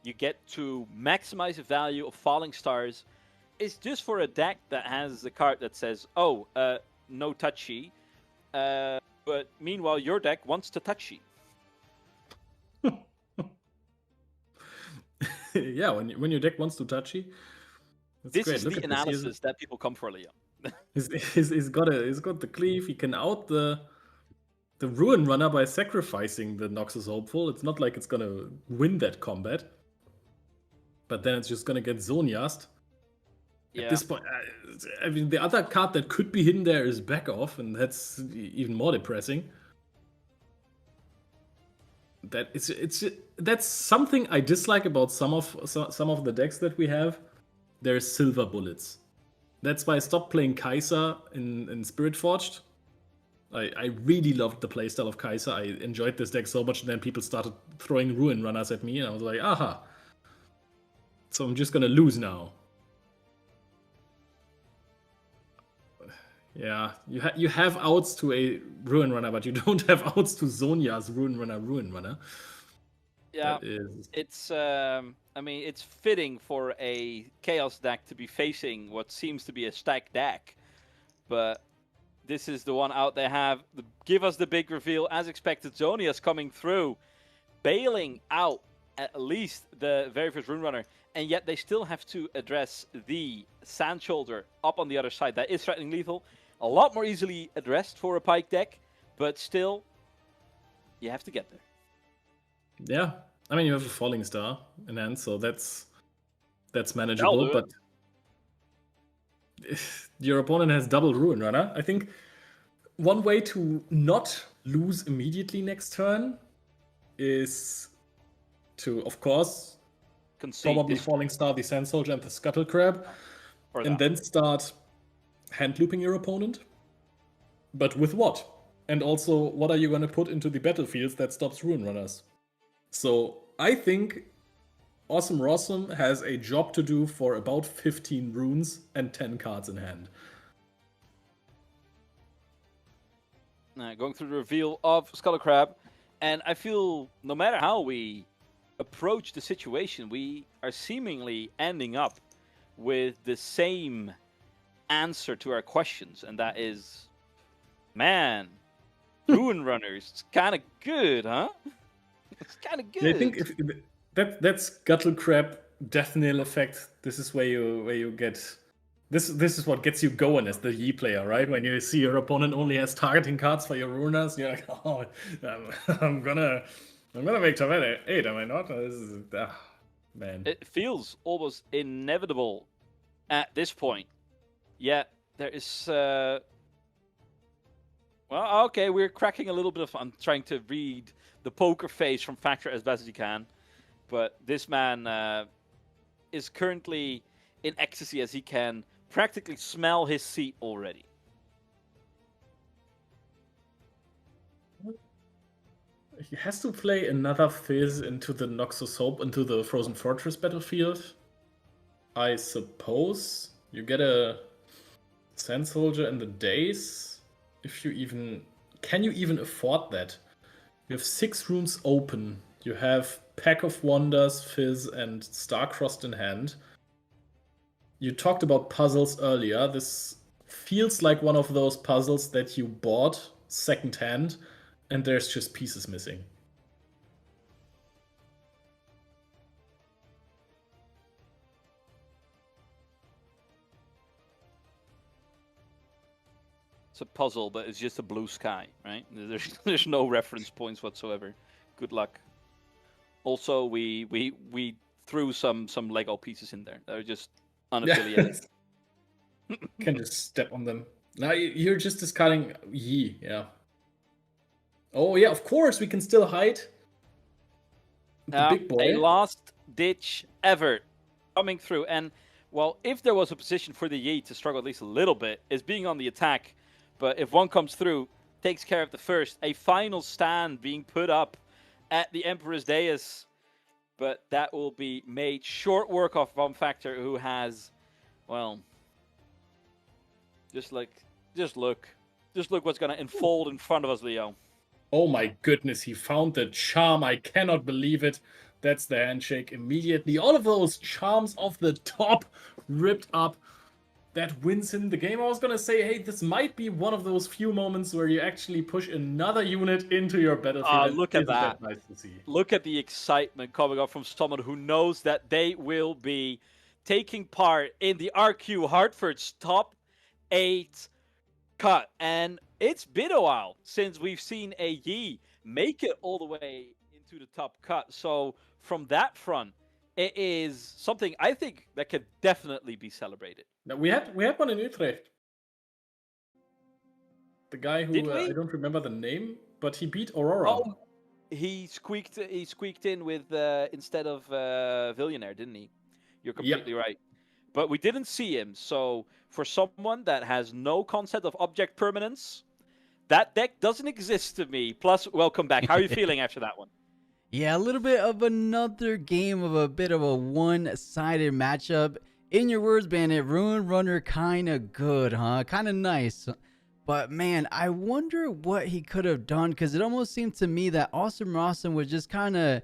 You get to maximize the value of Falling Stars. It's just for a deck that has a card that says, oh, no touchy, but meanwhile your deck wants to touchy. Yeah, when your deck wants to touchy, that's This great. is Look the at this. analysis that people come for, Leo. He's got the cleave. He can out the Ruin Runner by sacrificing the Noxus Hopeful. It's not like it's gonna win that combat, but then it's just gonna get Zoniast. Yeah. At this point, I mean, the other card that could be hidden there is Back Off, and that's even more depressing. That's something I dislike about some of the decks that we have. There's silver bullets. That's why I stopped playing Kai'Sa in Spirit Forged. I really loved the playstyle of Kai'Sa. I enjoyed this deck so much, and then people started throwing Ruin Runners at me, and I was like, aha. So I'm just gonna lose now. Yeah, you have outs to a Ruin Runner, but you don't have outs to Zonia's Ruin Runner. Yeah, it's I mean, it's fitting for a Chaos deck to be facing what seems to be a stacked deck, but this is the one out they have. Give us the big reveal. As expected, Zonia's coming through, bailing out at least the very first Rune Runner, and yet they still have to address the Sand Shoulder up on the other side. That is threatening lethal. A lot more easily addressed for a Pike deck, but still, you have to get there. Yeah, I mean, you have a Falling Star in hand, so that's manageable, but your opponent has double Ruin Runner. I think one way to not lose immediately next turn is to, of course, probably Falling Star, the Sand Soldier, and the Scuttle Crab, and then start hand looping your opponent. But with what? And also, what are you going to put into the battlefields that stops Ruin Runners? So I think Awesome Rossum has a job to do for about 15 runes and 10 cards in hand. Going through the reveal of Scuttle Crab, and I feel no matter how we approach the situation, we are seemingly ending up with the same answer to our questions, and that is, man, Ruin Runners, it's kind of good, huh? It's kind of good. I think that's Scuttle Crab Death Nail effect. This is where you get this is what gets you going as the Yi player, right? When you see your opponent only has targeting cards for your Ruiners, you're like, oh, I'm gonna make top 8, am I not? This is, man. It feels almost inevitable at this point. Yeah, there is. Well, okay, we're cracking a little bit of. I'm trying to read the poker face from Factor as best as you can, but this man is currently in ecstasy as he can practically smell his seat already. He has to play another Fizz into the Noxus Hope, into the Frozen Fortress battlefield. I suppose you get a Sand Soldier in the days. If you even can you even afford that? You have 6 rooms open. You have Pack of Wonders, Fizz, and Starcrossed in hand. You talked about puzzles earlier. This feels like one of those puzzles that you bought secondhand, and there's just pieces missing. It's a puzzle, but it's just a blue sky, right? There's no reference points whatsoever. Good luck. Also, we threw some Lego pieces in there. They're just unaffiliated. Can just step on them. Now you're just discarding Yi, yeah. Oh yeah, of course we can still hide. The big boy. A last-ditch effort coming through. And, well, if there was a position for the Yi to struggle at least a little bit, is being on the attack. But if one comes through, takes care of the first, a final stand being put up at the Emperor's Dais. But that will be made short work of Bomb Factor, who has, well, just look what's going to unfold in front of us, Leo. Oh my goodness, he found the charm. I cannot believe it. That's the handshake immediately. All of those charms off the top ripped up. That wins him the game. I was going to say, hey, this might be one of those few moments where you actually push another unit into your battlefield. Look at that. Nice to see. Look at the excitement coming up from someone who knows that they will be taking part in the RQ Hartford's top 8 cut. And it's been a while since we've seen a Yi make it all the way into the top cut. So from that front, it is something I think that could definitely be celebrated. Now, we had one in Utrecht. The guy who I don't remember the name, but he beat Aurora. Oh, he squeaked in with instead of Villionaire, didn't he? You're completely right. But we didn't see him. So for someone that has no concept of object permanence, that deck doesn't exist to me. Plus, welcome back. How are you feeling after that one? Yeah, a little bit of another game of a bit of a one-sided matchup. In your words, Bandit, Ruin Runner kind of good, huh? Kind of nice. But man, I wonder what he could have done, because it almost seemed to me that Awesome Rawson was just kind of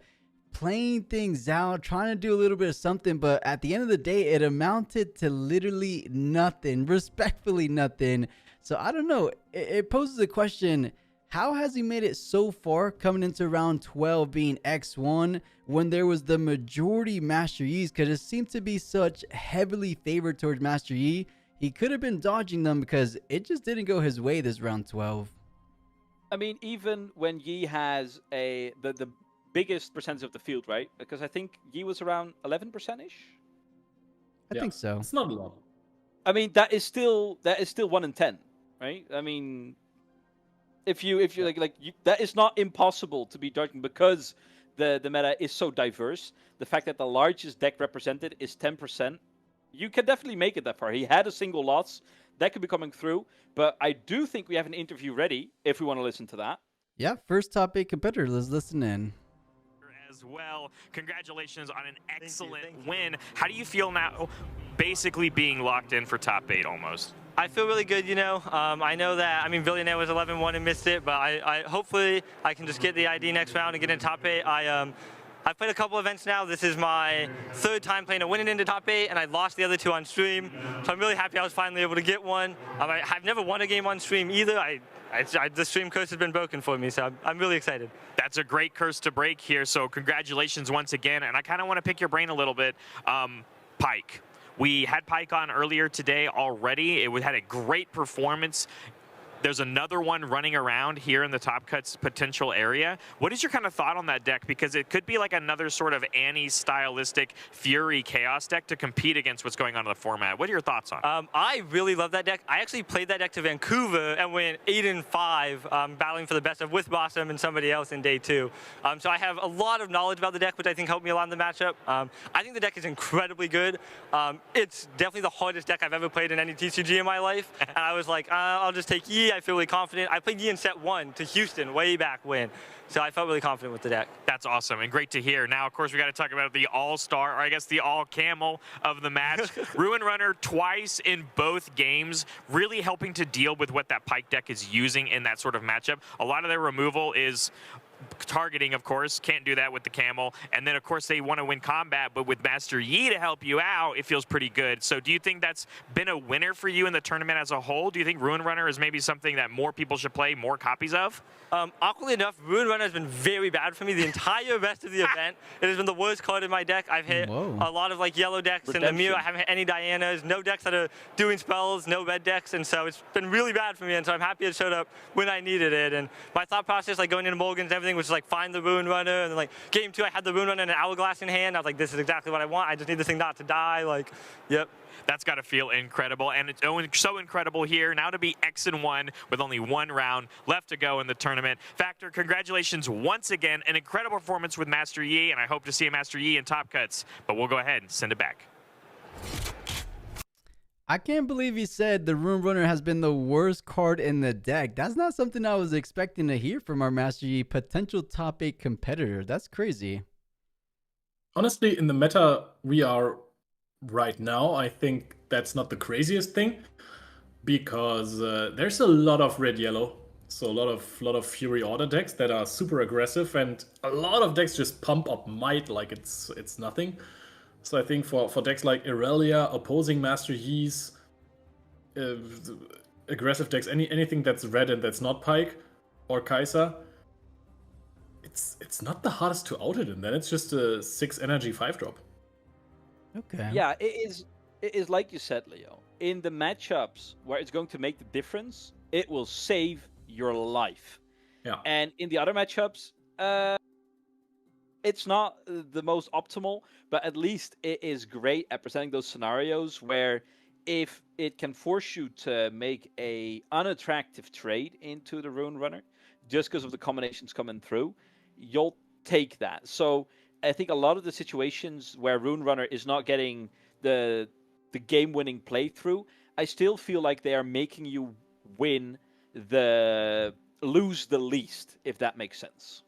playing things out, trying to do a little bit of something, but at the end of the day, it amounted to literally nothing, respectfully nothing. So I don't know. It poses a question. How has he made it so far coming into round 12 being X1 when there was the majority Master Yi's? Because it seemed to be such heavily favored towards Master Yi. He could have been dodging them because it just didn't go his way this round 12. I mean, even when Yi has the biggest percentage of the field, right? Because I think Yi was around 11%-ish. I think so. It's not a lot. I mean, that is still 1 in 10, right? I mean, if you that is not impossible to be dodging because the meta is so diverse. The fact that the largest deck represented is 10%, you can definitely make it that far. He had a single loss that could be coming through, but I do think we have an interview ready if we want to listen to that. Yeah, first top 8 competitor. Let's listen in. As well, congratulations on an excellent win. How do you feel now, basically being locked in for top 8 almost? I feel really good, you know. I know that, Billionaire was 11-1 and missed it, but I hopefully I can just get the ID next round and get in top 8. I've played a couple events now. This is my 3rd time playing a winning into top 8, and I lost the other 2 on stream. So I'm really happy I was finally able to get one. I've never won a game on stream either. The stream curse has been broken for me, so I'm really excited. That's a great curse to break here, so congratulations once again. And I kind of want to pick your brain a little bit. Pike. We had Pike on earlier today already. It had a great performance. There's another one running around here in the top cuts potential area. What is your kind of thought on that deck? Because it could be like another sort of Annie-stylistic Fury Chaos deck to compete against what's going on in the format. What are your thoughts on it? I really love that deck. I actually played that deck to Vancouver and went 8-5, battling for the best of with Blossom and somebody else in day 2. So I have a lot of knowledge about the deck, which I think helped me a lot in the matchup. I think the deck is incredibly good. It's definitely the hardest deck I've ever played in any TCG in my life. And I was like, I'll just take Yi. I feel really confident. I played Yi in set 1 to Houston way back when, so I felt really confident with the deck. That's awesome and great to hear. Now, of course, we got to talk about the all-star, or I guess the all-camel of the match. Ruin Runner twice in both games, really helping to deal with what that Pike deck is using in that sort of matchup. A lot of their removal is targeting, of course, can't do that with the camel, and then of course they want to win combat, but with Master Yi to help you out, it feels pretty good. So do you think that's been a winner for you in the tournament as a whole? Do you think Ruin Runner is maybe something that more people should play more copies of? Awkwardly enough, Ruin Runner has been very bad for me the entire rest of the event. It has been the worst card in my deck. I've hit a lot of yellow decks in the mirror. I haven't hit any Dianas, no decks that are doing spells, no red decks, and so it's been really bad for me, and so I'm happy it showed up when I needed it. And my thought process, going into Mulligans and everything, everything was just like find the Rune Runner, and then like game 2 I had the Rune Runner and an Hourglass in hand. I was like, this is exactly what I want. I just need this thing not to die. Like, yep. That's got to feel incredible, and it's so incredible here now to be X-1 with only 1 round left to go in the tournament. Factor, congratulations once again. An incredible performance with Master Yi, and I hope to see a Master Yi in Top Cuts, but we'll go ahead and send it back. I can't believe he said the Rune Runner has been the worst card in the deck. That's not something I was expecting to hear from our Master Yi potential top 8 competitor. That's crazy. Honestly, in the meta we are right now, I think that's not the craziest thing, because there's a lot of red-yellow, so a lot of Fury Order decks that are super aggressive, and a lot of decks just pump up Might like it's nothing. So I think for decks like Irelia, opposing Master Yi's, aggressive decks, anything that's red and that's not Pike or Kai'Sa, it's not the hardest to out it, and then it's just a 6 energy 5-drop. Okay. Yeah, it is like you said, Leo. In the matchups where it's going to make the difference, it will save your life. Yeah. And in the other matchups, it's not the most optimal, but at least it is great at presenting those scenarios where if it can force you to make a unattractive trade into the Rune Runner, just because of the combinations coming through, you'll take that. So I think a lot of the situations where Rune Runner is not getting the game-winning playthrough, I still feel like they are making you lose the least, if that makes sense.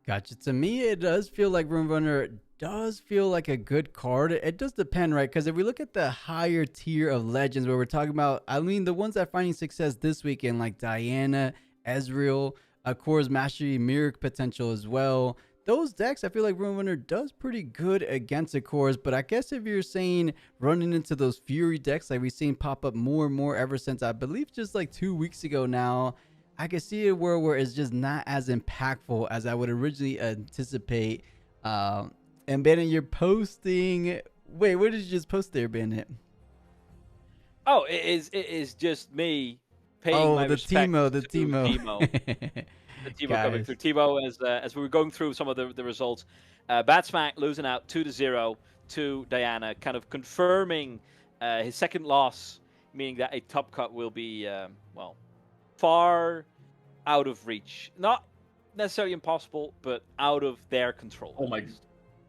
Gotcha. To me, it does feel like Rune Runner does feel like a good card. It does depend, right? Because if we look at the higher tier of legends where we're talking about, I mean, the ones that are finding success this weekend, like Diana, Ezreal, of course, Master Yi Mirror potential as well. Those decks, I feel like Rune Runner does pretty good against, of course. But I guess if you're saying running into those Fury decks like we've seen pop up more and more ever since, I believe just like 2 weeks ago now, I can see a world where it's just not as impactful as I would originally anticipate. And Bandit, you're posting... Wait, what did you just post there, Bandit? Oh, it is just me paying my respect the Teemo. The Teemo coming through. Teemo, as we were going through some of the results, Batsmack losing out 2-0 to Diana, kind of confirming his second loss, meaning that a top cut will be, well, far out of reach. Not necessarily impossible, but out of their control. Oh my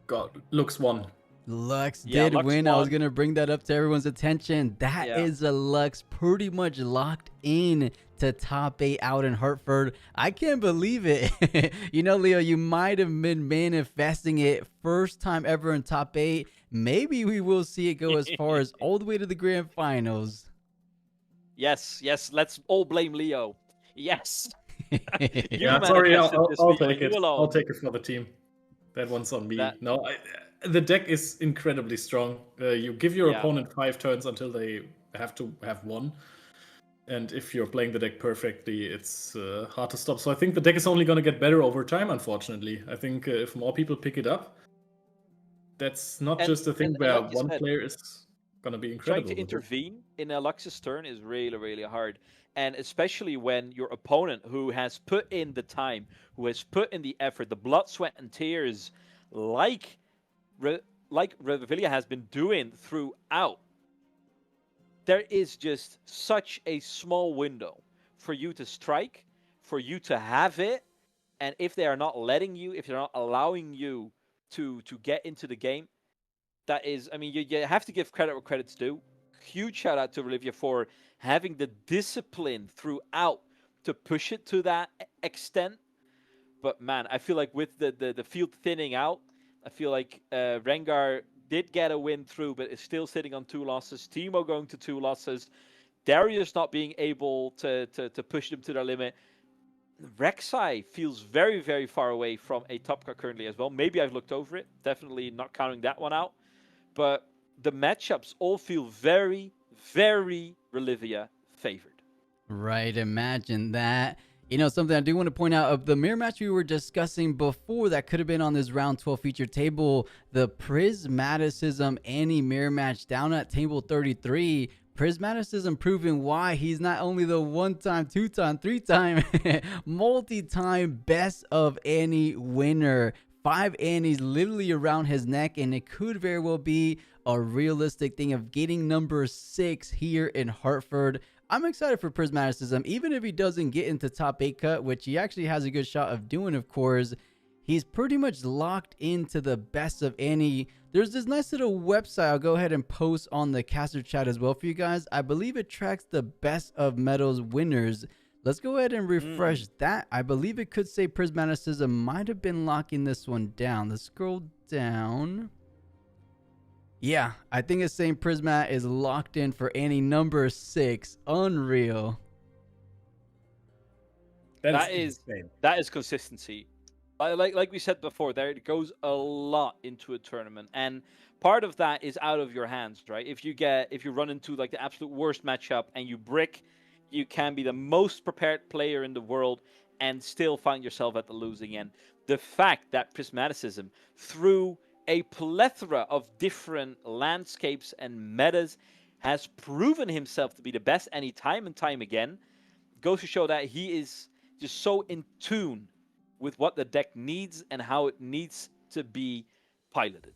god, Lux won. Lux did win. Won. I was going to bring that up to everyone's attention. That is a Lux pretty much locked in to top 8 out in Hartford. I can't believe it. You know, Leo, you might have been manifesting it. First time ever in top 8. Maybe we will see it go as far as all the way to the grand finals. Yes, let's all blame Leo. Yes. Yeah, sorry, I'll take it. I'll take it for the team. That one's on me. The deck is incredibly strong. You give your opponent 5 turns until they have to have 1. And if you're playing the deck perfectly, it's hard to stop. So I think the deck is only going to get better over time, unfortunately. I think if more people pick it up, that's not just a thing where like one player is going to be incredible. Trying to intervene in a Lux's turn is really, really hard. And especially when your opponent, who has put in the time, who has put in the effort, the blood, sweat, and tears, like Revelia has been doing throughout, there is just such a small window for you to strike, for you to have it, and if they are not letting you, if they're not allowing you to get into the game, that is, I mean, you have to give credit where credit's due. Huge shout out to Olivia for having the discipline throughout to push it to that extent. But man, I feel like with the field thinning out, I feel like Rengar did get a win through, but is still sitting on 2 losses. Teemo going to 2 losses. Darius not being able to push them to their limit. Rek'Sai feels very, very far away from a top cut currently as well. Maybe I've looked over it. Definitely not counting that one out. But the matchups all feel very, very Relivia favored. Right, imagine that. You know, something I do want to point out of the mirror match we were discussing before that could have been on this round 12 feature table, the Prismaticism Annie mirror match down at table 33 Prismaticism proving why he's not only the 1-time, 2-time, 3-time, multi-time best of any winner. 5 Annies literally around his neck, and it could very well be a realistic thing of getting number 6 here in Hartford. I'm excited for Prismaticism, even if he doesn't get into top 8 cut, which he actually has a good shot of doing, of course. He's pretty much locked into the best of any. There's this nice little website I'll go ahead and post on the caster chat as well for you guys. I believe it tracks the best of medals winners. Let's go ahead and refresh that. I believe it could say Prismaticism might have been locking this one down. Let's scroll down. Yeah, I think it's saying Prismat is locked in for any number 6. Unreal. That is consistency. Like we said before, there it goes a lot into a tournament, and part of that is out of your hands, right? If you run into like the absolute worst matchup and you brick, you can be the most prepared player in the world and still find yourself at the losing end. The fact that Prismaticism, through a plethora of different landscapes and metas, has proven himself to be the best any time and time again, goes to show that he is just so in tune with what the deck needs and how it needs to be piloted.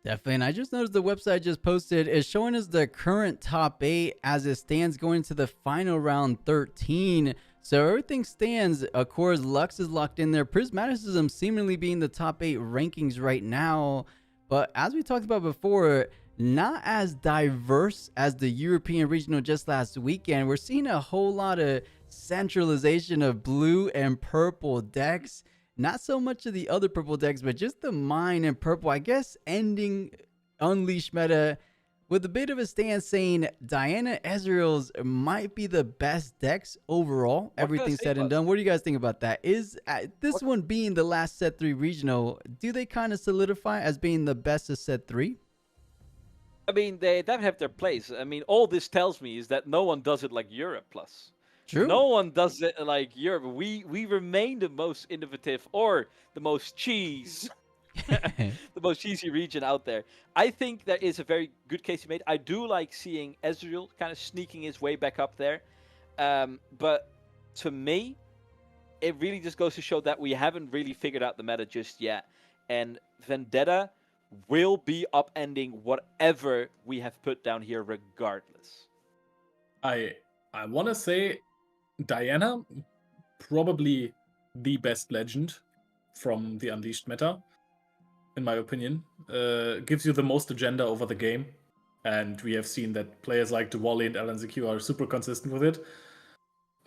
Definitely, and I just noticed the website I just posted is showing us the current top 8 as it stands going into the final round 13. So everything stands. Of course, Lux is locked in there. Prismaticism seemingly being the top 8 rankings right now. But as we talked about before, not as diverse as the European regional just last weekend. We're seeing a whole lot of centralization of blue and purple decks. Not so much of the other purple decks, but just the mine and purple. I guess ending Unleashed meta with a bit of a stance saying Diana Ezreal's might be the best decks overall. Everything said and done. What do you guys think about that? Is this one being the last set 3 regional, do they kind of solidify as being the best of set 3? I mean, they have their place. I mean, all this tells me is that no one does it like Europe plus. True. No one does it like Europe. We remain the most innovative or the most cheese, the most cheesy region out there. I think there is a very good case you made. I do like seeing Ezreal kind of sneaking his way back up there. But to me, it really just goes to show that we haven't really figured out the meta just yet. And Vendetta will be upending whatever we have put down here regardless. I want to say Diana, probably the best legend from the Unleashed meta, in my opinion. Gives you the most agenda over the game, and we have seen that players like Diwali and LNZQ are super consistent with it.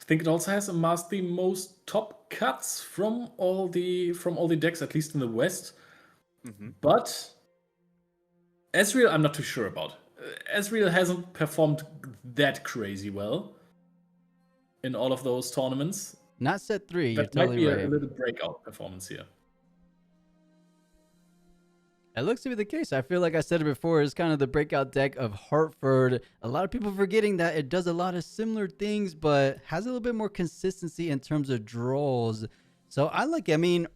I think it also has amassed the most top cuts from all the decks, at least in the West. But Ezreal, I'm not too sure about. Ezreal hasn't performed that crazy well in all of those tournaments. Not set 3. That You're might totally be right. a little breakout performance here. It looks to be the case. I feel like I said it before, it's kind of the breakout deck of Hartford. A lot of people forgetting that it does a lot of similar things, but has a little bit more consistency in terms of draws. So I like it. I mean,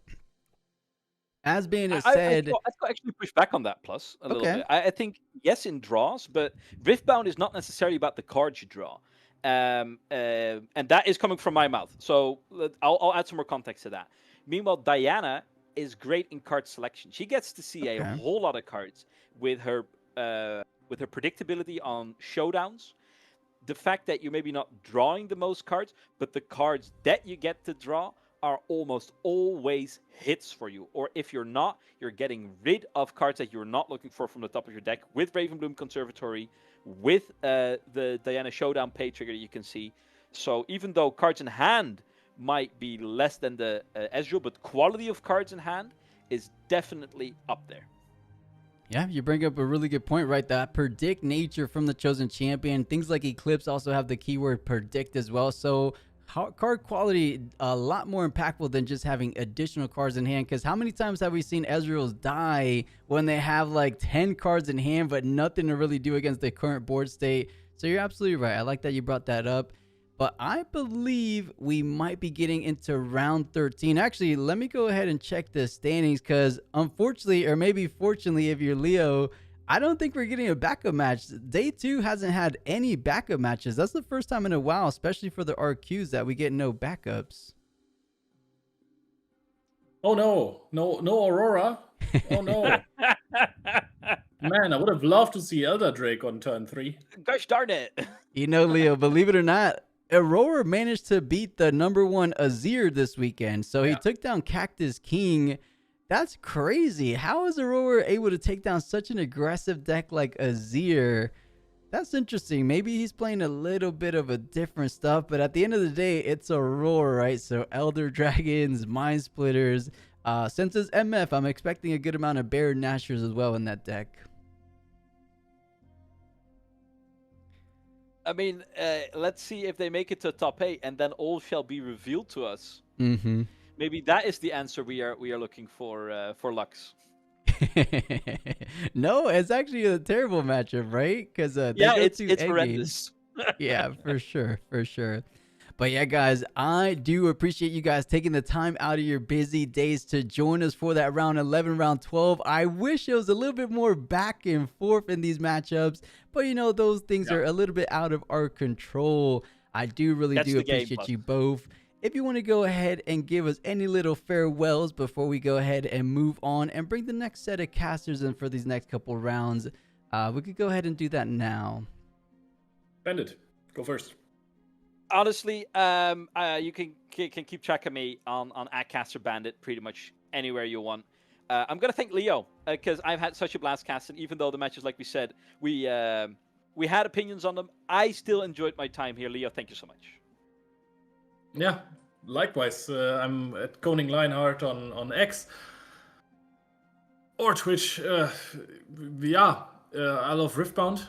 as being said... I'd actually push back on that plus a little bit. I think, yes, in draws, but Riftbound is not necessarily about the cards you draw. And that is coming from my mouth. So I'll add some more context to that. Meanwhile, Diana is great in card selection. She gets to see a whole lot of cards with her predictability on showdowns. The fact that you're maybe not drawing the most cards, but the cards that you get to draw are almost always hits for you. Or if you're not, you're getting rid of cards that you're not looking for from the top of your deck with Ravenbloom Conservatory, with the Diana Showdown pay trigger that you can see. So even though cards in hand might be less than the Ezreal, but quality of cards in hand is definitely up there. Yeah, you bring up a really good point, right? That predict nature from the Chosen Champion. Things like Eclipse also have the keyword predict as well. So card quality a lot more impactful than just having additional cards in hand, because how many times have we seen Ezreal's die when they have like 10 cards in hand but nothing to really do against the current board state? So you're absolutely right. I like that you brought that up. But I believe we might be getting into round 13. Actually, let me go ahead and check the standings, because unfortunately, or maybe fortunately if you're Leo, I don't think we're getting a backup match. Day 2 hasn't had any backup matches. That's the first time in a while, especially for the RQs, that we get no backups. Oh no, no Aurora. Oh no. Man, I would have loved to see Elder Drake on turn 3. Gosh darn it. You know, Leo, believe it or not, Aurora managed to beat the #1 Azir this weekend. So he took down Cactus King. That's crazy. How is Aurora able to take down such an aggressive deck like Azir? That's interesting. Maybe he's playing a little bit of a different stuff, but at the end of the day, it's Aurora, right? So Elder Dragons, Mind Splitters. Since it's MF, I'm expecting a good amount of Baron Nashers as well in that deck. I mean, let's see if they make it to top 8, and then all shall be revealed to us. Mm-hmm. Maybe that is the answer we are looking for Lux. No, it's actually a terrible matchup, right? Because yeah, it's horrendous. Yeah, for sure, for sure. But yeah, guys, I do appreciate you guys taking the time out of your busy days to join us for that round 11, round 12. I wish it was a little bit more back and forth in these matchups, but you know, those things are a little bit out of our control. I do really appreciate you both. If you want to go ahead and give us any little farewells before we go ahead and move on and bring the next set of casters in for these next couple rounds, we could go ahead and do that now. Bandit, go first. Honestly, you can keep track of me on @CasterBandit pretty much anywhere you want. I'm gonna thank Leo because I've had such a blast casting. Even though the matches, like we said, we had opinions on them, I still enjoyed my time here. Leo, thank you so much. Yeah, likewise. I'm at Koning Lionheart on X or Twitch. I love Riftbound.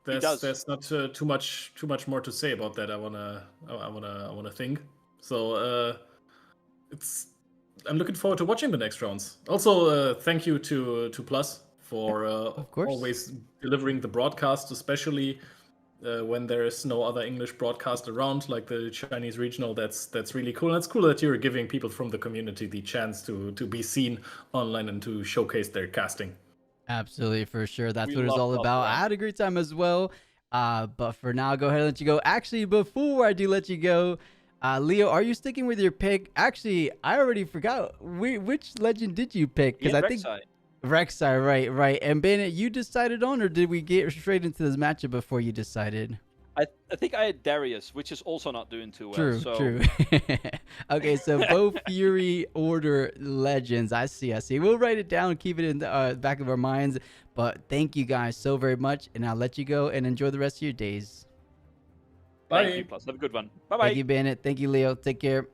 There's not too much more to say about that. I wanna think. So I'm looking forward to watching the next rounds. Also, thank you to Plus for always delivering the broadcast, especially when there is no other English broadcast around, like the Chinese regional. That's really cool. And it's cool that you're giving people from the community the chance to be seen online and to showcase their casting. Absolutely, for sure. That's what it's all about. I had a great time as well. But for now, I'll go ahead and let you go. Actually, before I do let you go, Leo, are you sticking with your pick? Actually, I already forgot. Which legend did you pick? Because I think Rek'Sai, right. And Bennett, you decided on, or did we get straight into this matchup before you decided? I think I had Darius, which is also not doing too well. True. Okay, so both Fury Order legends. I see. We'll write it down, keep it in the back of our minds. But thank you guys so very much, and I'll let you go and enjoy the rest of your days. Bye. Thank you, Plus. Have a good one. Bye-bye. Thank you, Bennett. Thank you, Leo. Take care.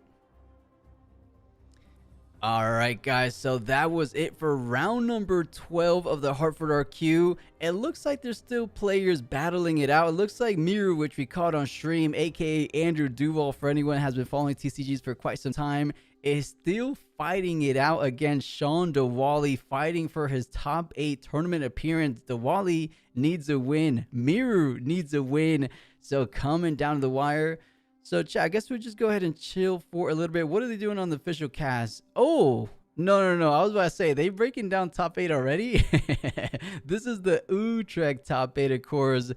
All right, guys, so that was it for round number 12 of the Hartford RQ. It looks like there's still players battling it out. It looks like Miru, which we caught on stream, aka Andrew Duval, for anyone who has been following TCGs for quite some time, is still fighting it out against Sean Diwali, fighting for his top 8 tournament appearance. Diwali needs a win. Miru needs a win. So coming down to the wire. So, chat, I guess we'll just go ahead and chill for a little bit. What are they doing on the official cast? Oh, no. I was about to say, they breaking down top 8 already? This is the Utrecht top 8, of course.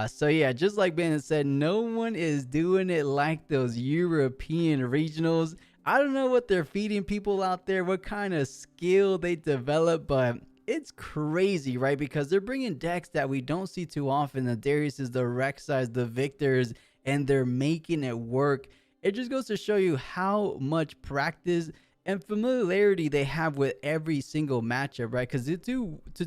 So, yeah, just like Ben said, no one is doing it like those European regionals. I don't know what they're feeding people out there, what kind of skill they develop, but it's crazy, right? Because they're bringing decks that we don't see too often. The Dariuses, the Rek'Sais, the Victors, and they're making it work. It just goes to show you how much practice and familiarity they have with every single matchup, right? Because to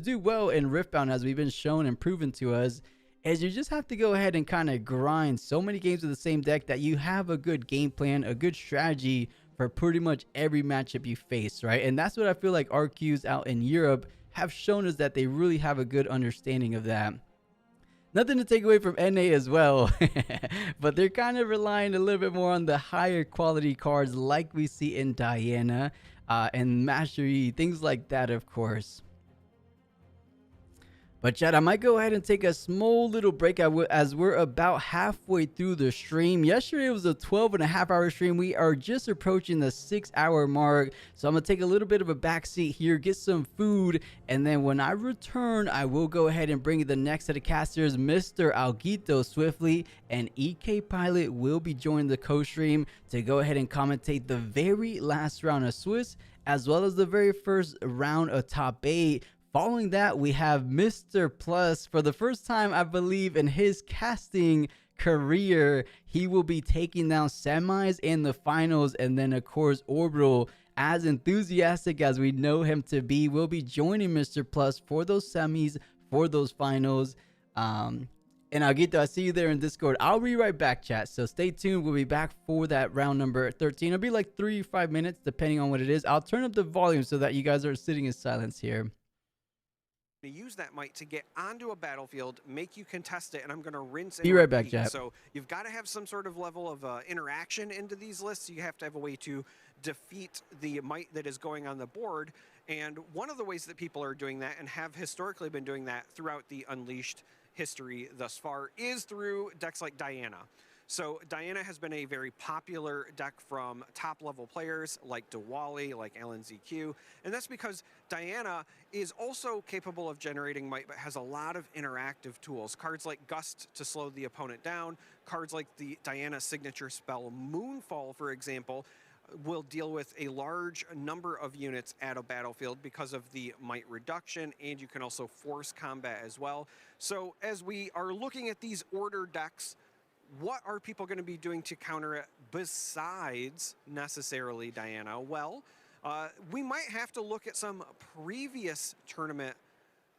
do well in Riftbound, as we've been shown and proven to us, is you just have to go ahead and kind of grind so many games with the same deck that you have a good game plan, a good strategy for pretty much every matchup you face, right? And that's what I feel like RQs out in Europe have shown us, that they really have a good understanding of that. Nothing to take away from NA as well, but they're kind of relying a little bit more on the higher quality cards like we see in Diana and Mastery, things like that, of course. But Chad, I might go ahead and take a small little break as we're about halfway through the stream. Yesterday was a 12.5-hour stream. We are just approaching the 6-hour mark. So I'm going to take a little bit of a backseat here, get some food, and then when I return, I will go ahead and bring the next set of casters, Mr. Alguito Swiftly, and EK Pilot will be joining the co-stream to go ahead and commentate the very last round of Swiss, as well as the very first round of top 8. Following that, we have Mr. Plus. For the first time, I believe, in his casting career, he will be taking down semis in the finals. And then, of course, Orbital, as enthusiastic as we know him to be, will be joining Mr. Plus for those semis, for those finals. And Alguito, I see you there in Discord. I'll be right back, chat. So stay tuned. We'll be back for that round number 13. It'll be like 3-5 minutes, depending on what it is. I'll turn up the volume so that you guys are sitting in silence here. To use that might to get onto a battlefield, make you contest it, and I'm going to rinse and Be right back, repeat. Jap. So you've got to have some sort of level of interaction into these lists. You have to have a way to defeat the might that is going on the board. And one of the ways that people are doing that, and have historically been doing that throughout the Unleashed history thus far, is through decks like Diana. So Diana has been a very popular deck from top-level players like Diwali, like LNZQ, and that's because Diana is also capable of generating might, but has a lot of interactive tools. Cards like Gust to slow the opponent down, cards like the Diana signature spell Moonfall, for example, will deal with a large number of units at a battlefield because of the might reduction, and you can also force combat as well. So as we are looking at these order decks, what are people going to be doing to counter it besides necessarily Diana? Well, we might have to look at some previous tournament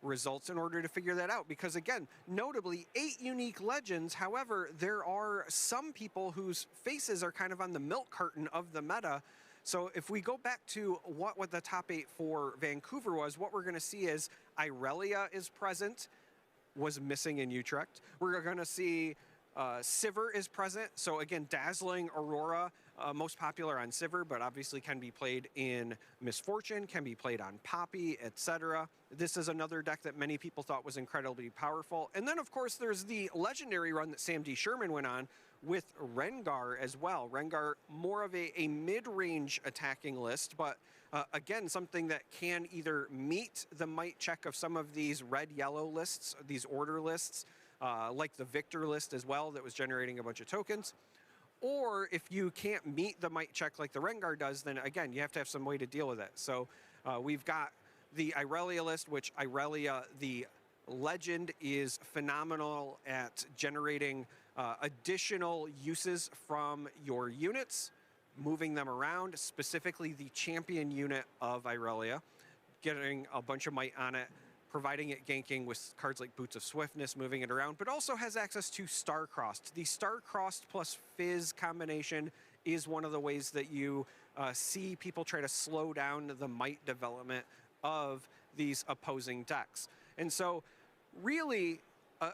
results in order to figure that out, because again, notably 8 unique legends. However, there are some people whose faces are kind of on the milk carton of the meta. So if we go back to what the top 8 for Vancouver was, what we're going to see is Irelia is present, was missing in Utrecht. We're going to see Sivir is present. So again, Dazzling Aurora, most popular on Sivir, but obviously can be played in Misfortune, can be played on Poppy, etc. This is another deck that many people thought was incredibly powerful. And then of course there's the legendary run that Sam D. Sherman went on with Rengar as well. Rengar, more of a mid-range attacking list, but again, something that can either meet the might check of some of these red-yellow lists, these order lists, like the Victor list as well that was generating a bunch of tokens. Or if you can't meet the might check like the Rengar does, then again, you have to have some way to deal with it. So we've got the Irelia list, which Irelia, the legend, is phenomenal at generating additional uses from your units, moving them around, specifically the champion unit of Irelia, getting a bunch of might on it, providing it ganking with cards like Boots of Swiftness, moving it around, but also has access to Star-Crossed. The Star-Crossed plus Fizz combination is one of the ways that you see people try to slow down the might development of these opposing decks. And so really,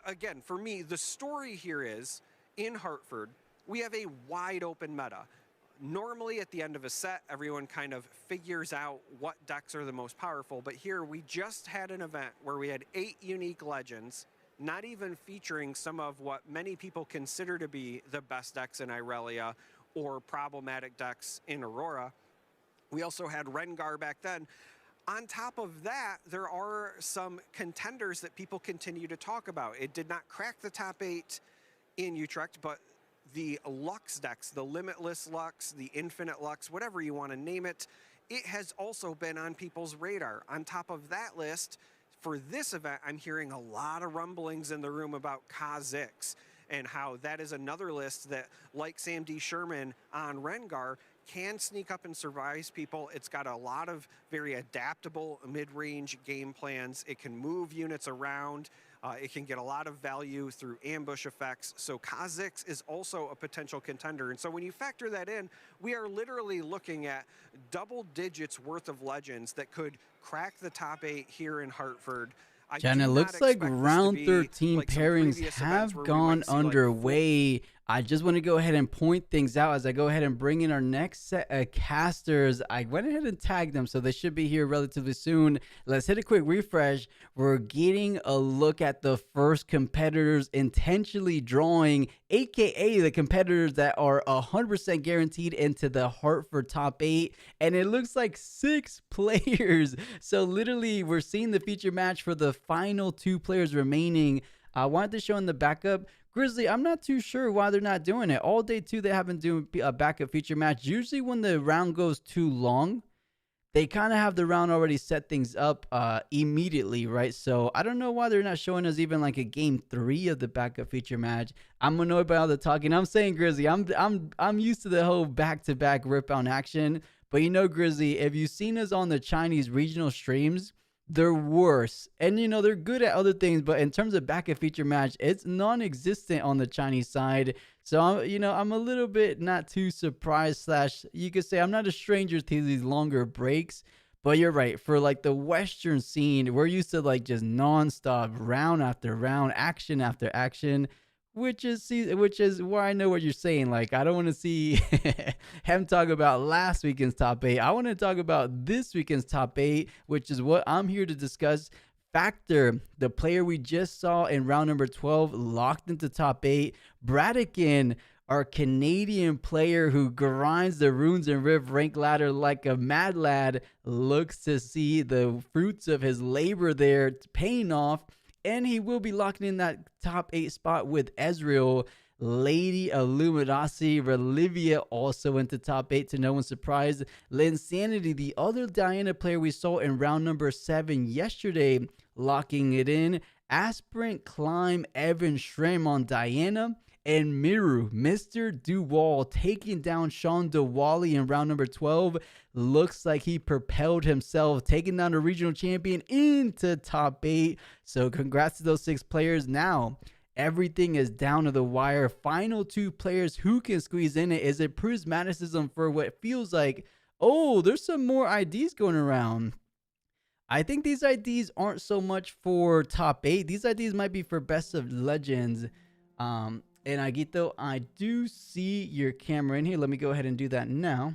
again, for me, the story here is, in Hartford, we have a wide open meta. Normally at the end of a set, everyone kind of figures out what decks are the most powerful, but here we just had an event where we had 8 unique legends, not even featuring some of what many people consider to be the best decks in Irelia or problematic decks in Aurora. We also had Rengar back then. On top of that, there are some contenders that people continue to talk about. It did not crack the top 8 in Utrecht, but the Lux decks, the Limitless Lux, the Infinite Lux, whatever you want to name it, it has also been on people's radar. On top of that list, for this event, I'm hearing a lot of rumblings in the room about Kha'Zix and how that is another list that, like Sam D. Sherman on Rengar, can sneak up and surprise people. It's got a lot of very adaptable mid-range game plans. It can move units around. It can get a lot of value through ambush effects. So Kha'Zix is also a potential contender. And so when you factor that in, we are literally looking at double digits worth of legends that could crack the top 8 here in Hartford. Jen, it looks like round 13 pairings have gone underway. I just want to go ahead and point things out as I go ahead and bring in our next set of casters. I went ahead and tagged them, so they should be here relatively soon. Let's hit a quick refresh. We're getting a look at the first competitors intentionally drawing, aka the competitors that are 100% guaranteed into the Hartford top 8. And it looks like 6 players. So literally, we're seeing the feature match for the final 2 players remaining. I wanted to show in the backup. Grizzly, I'm not too sure why they're not doing it. All day 2, they haven't doing a backup feature match. Usually when the round goes too long, they kind of have the round already set things up immediately, right? So I don't know why they're not showing us even like a game 3 of the backup feature match. I'm annoyed by all the talking. I'm saying, Grizzly, I'm used to the whole back-to-back Riftbound action. But you know, Grizzly, if you've seen us on the Chinese regional streams, they're worse. And, you know, they're good at other things, but in terms of backup feature match, it's non-existent on the Chinese side. So, I'm a little bit not too surprised, slash, you could say I'm not a stranger to these longer breaks. But you're right. For, like, the Western scene, we're used to, like, just nonstop, round after round, action after action. Which is why I know what you're saying. Like, I don't want to see him talk about last weekend's top 8. I want to talk about this weekend's top 8, which is what I'm here to discuss. Factor, the player we just saw in round number 12, locked into top 8. Bradikin, our Canadian player who grinds the Runes and Rift rank ladder like a mad lad, looks to see the fruits of his labor there paying off. And he will be locking in that top 8 spot with Ezreal. Lady Illuminati, Relivia also into top 8 to no one's surprise. Linsanity, the other Diana player we saw in round number 7 yesterday, locking it in. Aspirant, Climb, Evan Shrem on Diana. And Miru, Mr. Duwall, taking down Sean DeWally in round number 12. Looks like he propelled himself, taking down the regional champion into top 8. So congrats to those 6 players. Now, everything is down to the wire. Final 2 players who can squeeze in it. Is it Prismaticism for what feels like, oh, there's some more IDs going around. I think these IDs aren't so much for top 8. These IDs might be for Best of Legends. And Agito, I do see your camera in here. Let me go ahead and do that now.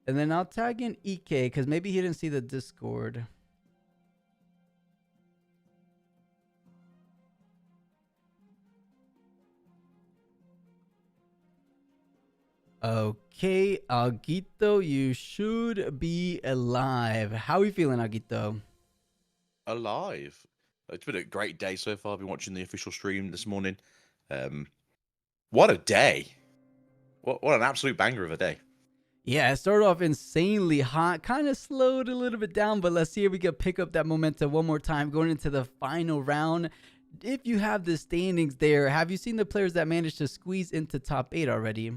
And then I'll tag in EK because maybe he didn't see the Discord. Okay, Agito, you should be alive. How are you feeling, Agito? Alive. It's been a great day so far. I've been watching the official stream this morning. What a day. What an absolute banger of a day. Yeah, it started off insanely hot, kind of slowed a little bit down, but let's see if we can pick up that momentum one more time going into the final round. If you have the standings there, have you seen the players that managed to squeeze into top 8 already?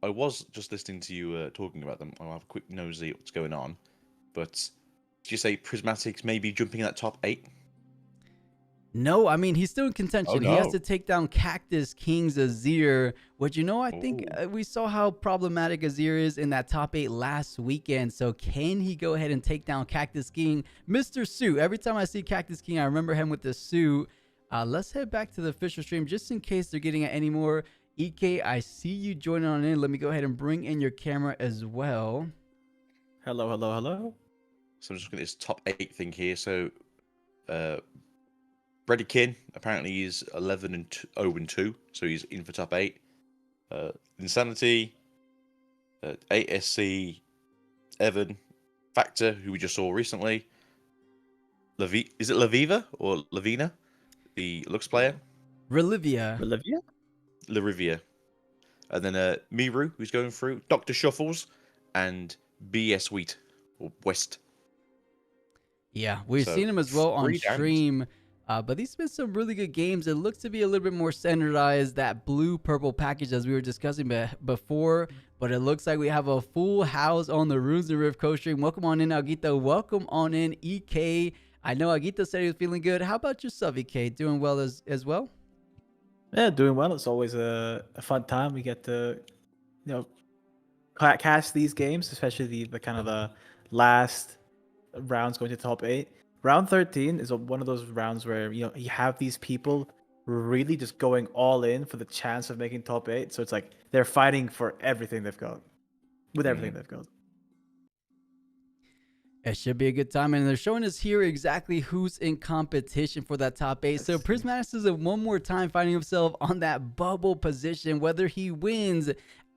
I was just listening to you talking about them. I'll have a quick nosy at what's going on. But did you say Prismatics maybe jumping in that top 8? No, I mean, he's still in contention. Oh, no. He has to take down Cactus King's Azir, which, I think we saw how problematic Azir is in that top 8 last weekend. So can he go ahead and take down Cactus King? Mr. Suit. Every time I see Cactus King, I remember him with the suit. Let's head back to the official stream just in case they're getting any more. EK, I see you joining on in. Let me go ahead and bring in your camera as well. Hello. So I'm just looking at this top 8 thing here. So, Bredikin, apparently he's 0-2, so he's in for top 8. Insanity, ASC, Evan, Factor, who we just saw recently. Is it Laviva or Lavina, the Lux player? Relivia. Larivia. And then Miru, who's going through. Dr. Shuffles, and BS Wheat, or West. Yeah, we've seen him as well on stream. But these have been some really good games. It looks to be a little bit more standardized, that blue-purple package as we were discussing before. But it looks like we have a full house on the Runes and Rift co-stream. Welcome on in, Agito. Welcome on in, EK. I know Agito said he was feeling good. How about yourself, EK? Doing well as well? Yeah, doing well. It's always a fun time. We get to, cast these games, especially the kind of the last rounds going to top 8. Round 13 is one of those rounds where you have these people really just going all in for the chance of making top 8. So it's like they're fighting for everything they've got, with everything they've got. It should be a good time, and they're showing us here exactly who's in competition for that top 8. So Prismaticism one more time finding himself on that bubble position. Whether he wins,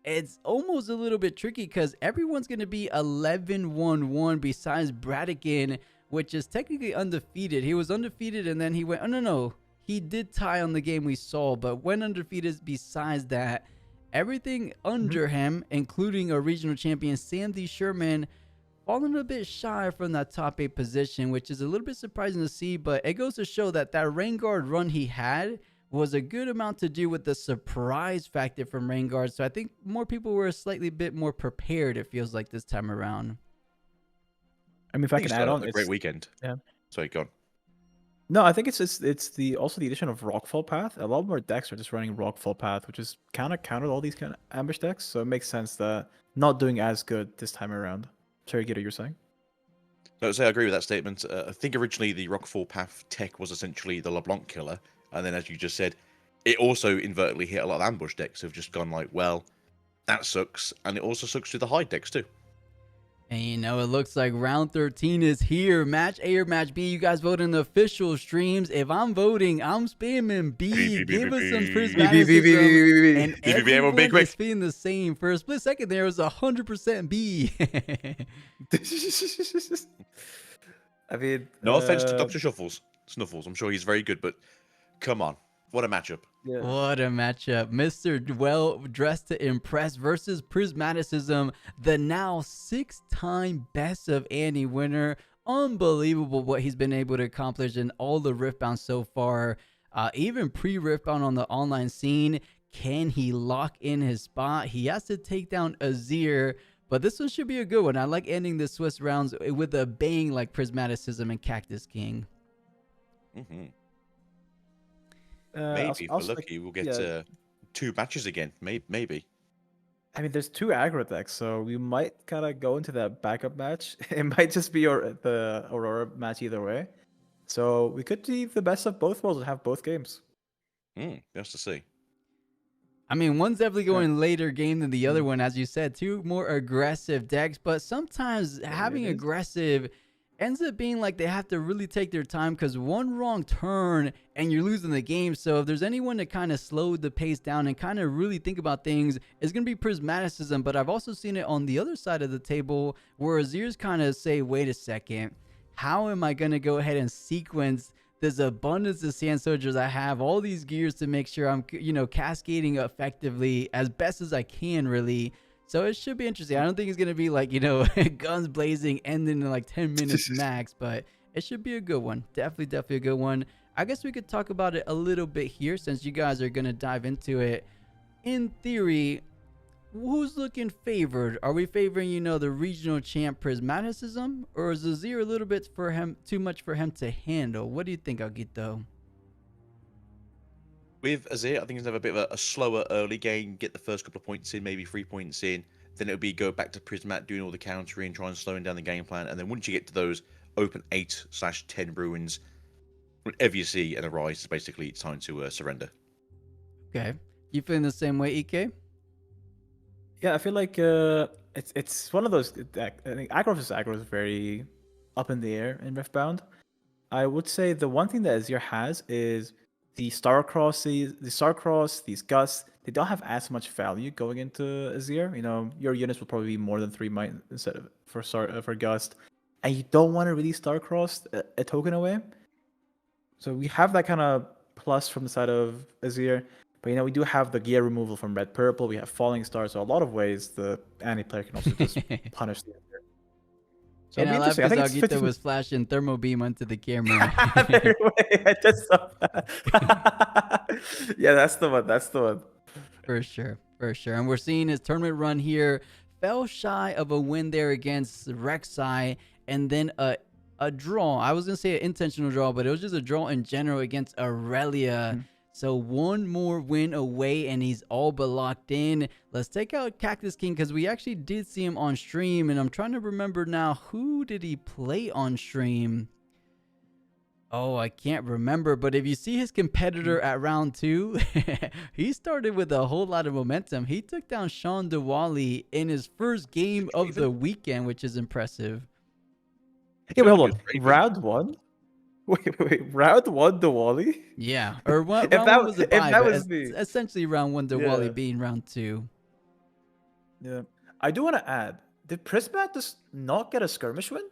it's almost a little bit tricky because everyone's going to be 11-1-1 besides Bradigan, which is technically undefeated. He was undefeated, and then he went, oh, no. He did tie on the game we saw, but went undefeated besides that. Everything under him, including a regional champion, Sam D. Sherman, falling a bit shy from that top 8 position, which is a little bit surprising to see, but it goes to show that Rainguard run he had was a good amount to do with the surprise factor from Rainguard. So I think more people were a slightly bit more prepared, it feels like, this time around. I mean, if I can add on, a great weekend. Yeah. Sorry, go on. No, I think it's also the addition of Rockfall Path. A lot more decks are just running Rockfall Path, which is kind of countered all these kind of ambush decks. So it makes sense that not doing as good this time around. Sorry, Guido, you're saying? No, so I agree with that statement. I think originally the Rockfall Path tech was essentially the LeBlanc killer, and then as you just said, it also inadvertently hit a lot of ambush decks who've just gone like, well, that sucks, and it also sucks to the hide decks too. And you know, it looks like round 13 is here. Match A or match B. You guys vote in the official streams. If I'm voting, I'm spamming B. Give us some prismaticism. And everyone is feeling the same. For a split second there, it was 100% B. I mean... No offense to Dr. Snuffles. I'm sure he's very good, but come on. What a matchup. Yeah. What a matchup. Mr. Well Dressed to Impress versus Prismaticism, the now 6-time Best of Annie winner. Unbelievable what he's been able to accomplish in all the Riftbound so far. Even pre-Riftbound on the online scene. Can he lock in his spot? He has to take down Azir, but this one should be a good one. I like ending the Swiss rounds with a bang like Prismaticism and Cactus King. Maybe if we're lucky, we'll get 2 matches again. Maybe. I mean, there's 2 aggro decks, so we might kind of go into that backup match. It might just be the Aurora match either way. So we could see the best of both worlds and have both games. Just to see. I mean, one's definitely going later game than the other one, as you said. 2 more aggressive decks, but sometimes having aggressive ends up being like they have to really take their time because one wrong turn and you're losing the game. So if there's anyone to kind of slow the pace down and kind of really think about things, it's going to be Prismaticism. But I've also seen it on the other side of the table where Azir's kind of say, wait a second, how am I going to go ahead and sequence this abundance of Sand Soldiers I have, all these gears to make sure I'm, you know, cascading effectively as best as I can, really. So it should be interesting. I don't think it's going to be like, you know, guns blazing, ending in like 10 minutes max, but it should be a good one. Definitely a good one. I guess we could talk about it a little bit here since you guys are going to dive into it. In theory, who's looking favored? Are we favoring, you know, the regional champ Prismaticism, or is Azir a little bit for him, too much for him to handle? What do you think, Aguito? With Azir, I think he's have a bit of a slower early game, get the first couple of points in, maybe 3 points in. Then it'll be go back to Prismat, doing all the countering, trying slowing down the game plan. And then once you get to those open 8/10 ruins, whenever you see an Arise, basically it's time to surrender. Okay. You feeling the same way, EK? Yeah, I feel like it's one of those. I think aggro versus aggro is very up in the air in Riftbound. I would say the one thing that Azir has is the Starcross, these Gusts. They don't have as much value going into Azir. You know, your units will probably be more than 3 might instead of for Gust, and you don't want to really Starcross a token away. So we have that kind of plus from the side of Azir. But, you know, we do have the gear removal from Red Purple. We have Falling Stars. So a lot of ways the Annie player can also just punish the other. So and I love because Aguito was flashing Thermo Beam onto the camera. I just saw that. Yeah, that's the one. For sure. And we're seeing his tournament run here. Fell shy of a win there against Rek'Sai. And then a draw. I was going to say an intentional draw, but it was just a draw in general against Aurelia. So one more win away and he's all but locked in. Let's take out Cactus King because we actually did see him on stream. And I'm trying to remember now, who did he play on stream? Oh, I can't remember, but if you see his competitor at round 2, he started with a whole lot of momentum. He took down Sean DeWally in his first game of the weekend, which is impressive. Okay, wait, hold on. Round 1? Wait. Round 1 DeWally? Yeah, or round If that 1 was a if bye, that but was me. essentially round 1 DeWally Yeah. being round 2. Yeah. I do want to add, did Prismat just not get a skirmish win?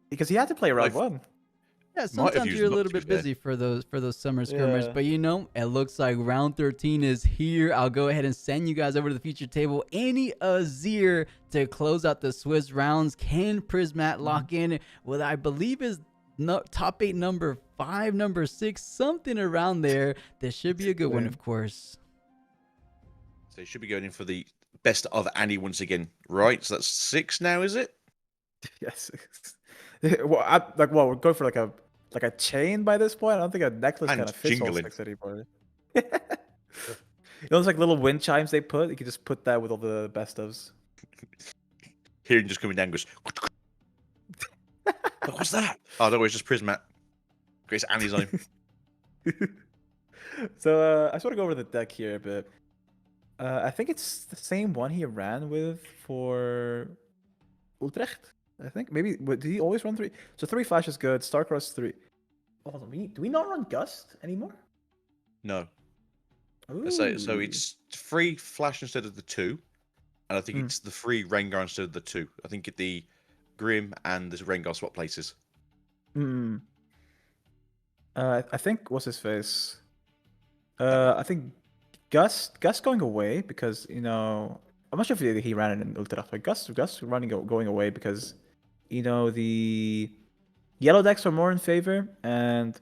Because he had to play round 1. Yeah, sometimes you're a little bit busy for those summer skirmers, Yeah. but it looks like round 13 is here. I'll go ahead and send you guys over to the feature table. Any Azir to close out the Swiss rounds. Can Prismat lock in with, I believe, is top 8 number 5, number 6, something around there. This should be a good one, of course. So he should be going in for the best of Annie once again, right? So that's 6 now, is it? Yes. Well, we're going for like a chain by this point. I don't think a necklace And kind of fits all jingling. 6 anymore. Those like little wind chimes they put. You can just put that with all the best ofs. Hearing just coming down goes. What's that? Oh, don't worry, it's just Prismat. Grace Annie's on him. So I just want to go over the deck here a bit. I think it's the same one he ran with for Utrecht. I think maybe did he always run 3? So 3 flash is good. Starcross 3. Oh, do we not run Gust anymore? No. So it's 3 flash instead of the 2, and I think it's the 3 Rengar instead of the 2. I think the Grim and the Rengar swap places. I think what's his face? I think Gus going away because I'm not sure if he ran it in Ultracht, but Gus going away because the yellow decks are more in favor, and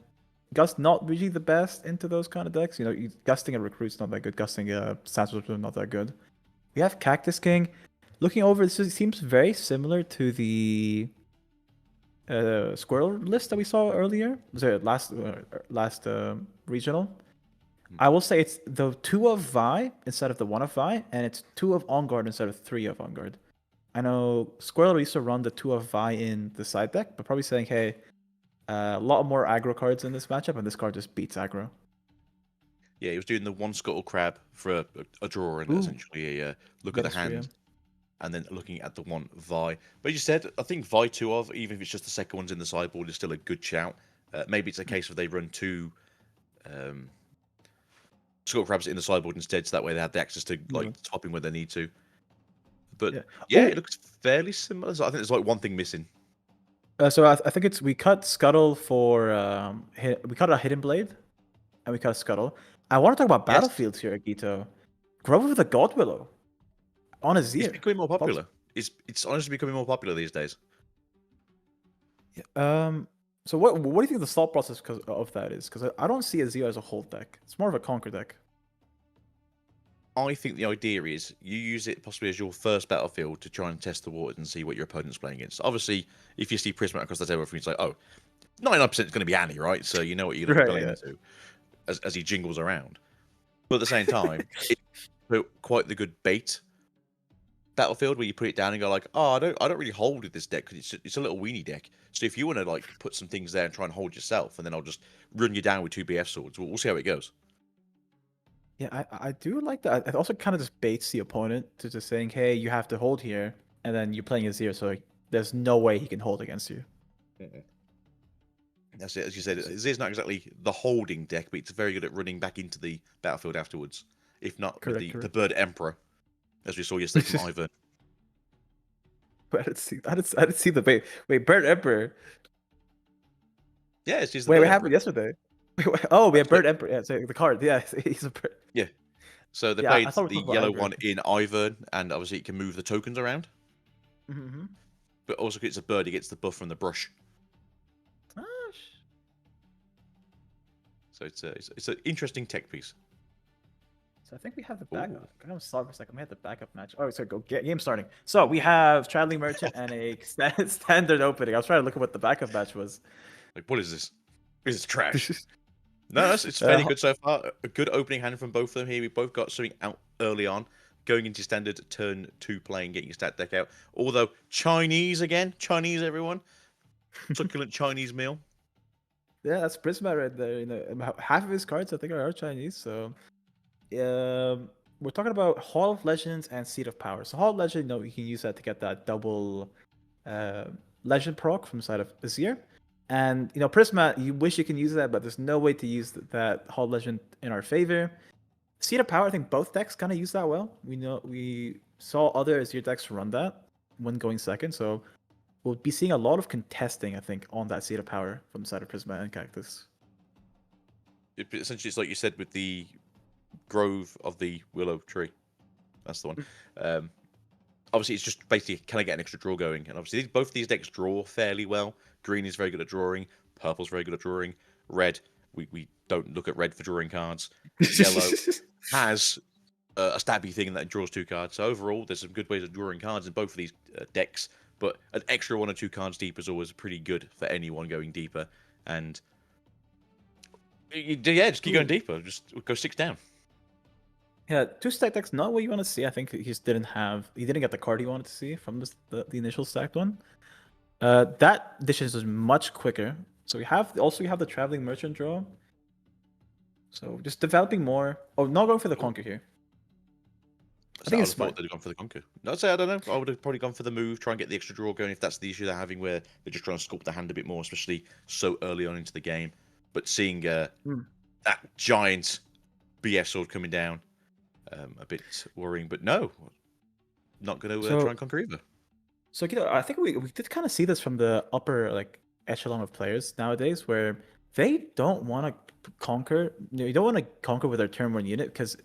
Gus not really the best into those kind of decks. Gusting a recruit's not that good. Gusting a Sandstorm's not that good. We have Cactus King. Looking over, this seems very similar to the Squirrel list that we saw earlier. Was it last regional? I will say it's the 2 of Vi instead of the 1 of Vi, and it's 2 of On Guard instead of 3 of On Guard. I know Squirrel used to run the 2 of Vi in the side deck, but probably saying, hey, a lot more aggro cards in this matchup, and this card just beats aggro. Yeah, he was doing the 1 Scuttle Crab for a draw and essentially a look at the hand, and then looking at the 1 Vi. But you said, I think Vi 2 of, even if it's just the second one's in the sideboard, is still a good shout. Maybe it's a case of they run 2 Scuttle Crabs in the sideboard instead, so that way they have the access to topping when they need to. But yeah, it looks fairly similar. So I think there's like one thing missing. So I think we cut Scuttle for we cut a Hidden Blade, and we cut a Scuttle. I want to talk about battlefields here, Agito. Grover with a God Willow on Azir. It's becoming more popular. It's honestly becoming more popular these days. So what do you think the thought process of that is? Because I don't see Azir as a hold deck. It's more of a conquer deck. I think the idea is you use it possibly as your first battlefield to try and test the waters and see what your opponent's playing against. Obviously, if you see Prismat across the table, it's like, 99% is going to be Annie, right? So you know what you're going to be playing into as he jingles around. But at the same time, it's quite the good bait battlefield where you put it down and go like, I don't really hold with this deck because it's a little weenie deck. So if you want to put some things there and try and hold yourself, and then I'll just run you down with 2 BF swords. We'll see how it goes. Yeah, I do like that. It also kind of just baits the opponent to just saying, hey, you have to hold here, and then you're playing Azir, so there's no way he can hold against you. That's it. As you said, Azir's not exactly the holding deck, but it's very good at running back into the battlefield afterwards. If not with the Bird Emperor, as we saw yesterday from Ivern. I didn't see the bait. Wait, Bird Emperor? Yeah, it's just what happened yesterday? Oh, we have Bird Emperor. Yeah, so the card. Yeah, he's a bird. Yeah. So they played the yellow one in Ivern, and obviously it can move the tokens around. Mm-hmm. But also, because it's a bird, he gets the buff from the brush. So it's an interesting tech piece. So I think we have the backup. I'm sorry for a second. We have the backup match. Oh, so game starting. So we have Traveling Merchant and a standard opening. I was trying to look at what the backup match was. Like, what is this? This is trash. No, it's fairly good so far. A good opening hand from both of them here. We both got something out early on. Going into standard turn 2 playing, getting your stat deck out. Although Chinese again, Chinese everyone. Succulent Chinese meal. Yeah, that's Prisma right there. You know, about half of his cards I think are Chinese. So, we're talking about Hall of Legends and Seat of Power. So Hall of Legend, you know, you can use that to get that double Legend proc from the side of Azir. And you know, Prisma, you wish you can use that, but there's no way to use that Hall of Legend in our favor. Seat of Power, I think both decks kind of use that well. We saw other Azir decks run that when going second, so we'll be seeing a lot of contesting, I think, on that Seat of Power from the side of Prisma and Cactus. Essentially, it's like you said with the Grove of the Willow Tree. That's the one. Obviously, it's just basically, can I get an extra draw going? And obviously, both of these decks draw fairly well. Green is very good at drawing. Purple's very good at drawing. Red, we don't look at red for drawing cards. Yellow has a stabby thing that draws 2 cards. So overall, there's some good ways of drawing cards in both of these decks. But an extra 1 or 2 cards deep is always pretty good for anyone going deeper. And yeah, just keep going deeper. Just go 6 down. Yeah, 2 stack decks, not what you want to see. I think he didn't get the card he wanted to see from the initial stacked one. That edition is much quicker. So we have the Traveling Merchant draw. So just developing more. Oh, not going for the Conquer here. I think it's smart. They'd have gone for the Conquer. No, I'd say, I don't know. I would have probably gone for the move, try and get the extra draw going if that's the issue they're having, where they're just trying to sculpt the hand a bit more, especially so early on into the game. But seeing that giant BF sword coming down, a bit worrying. But no, not going to try and conquer either. So you know, I think we did kind of see this from the upper echelon of players nowadays, where they don't want to conquer. You don't want to conquer with their turn 1 unit, because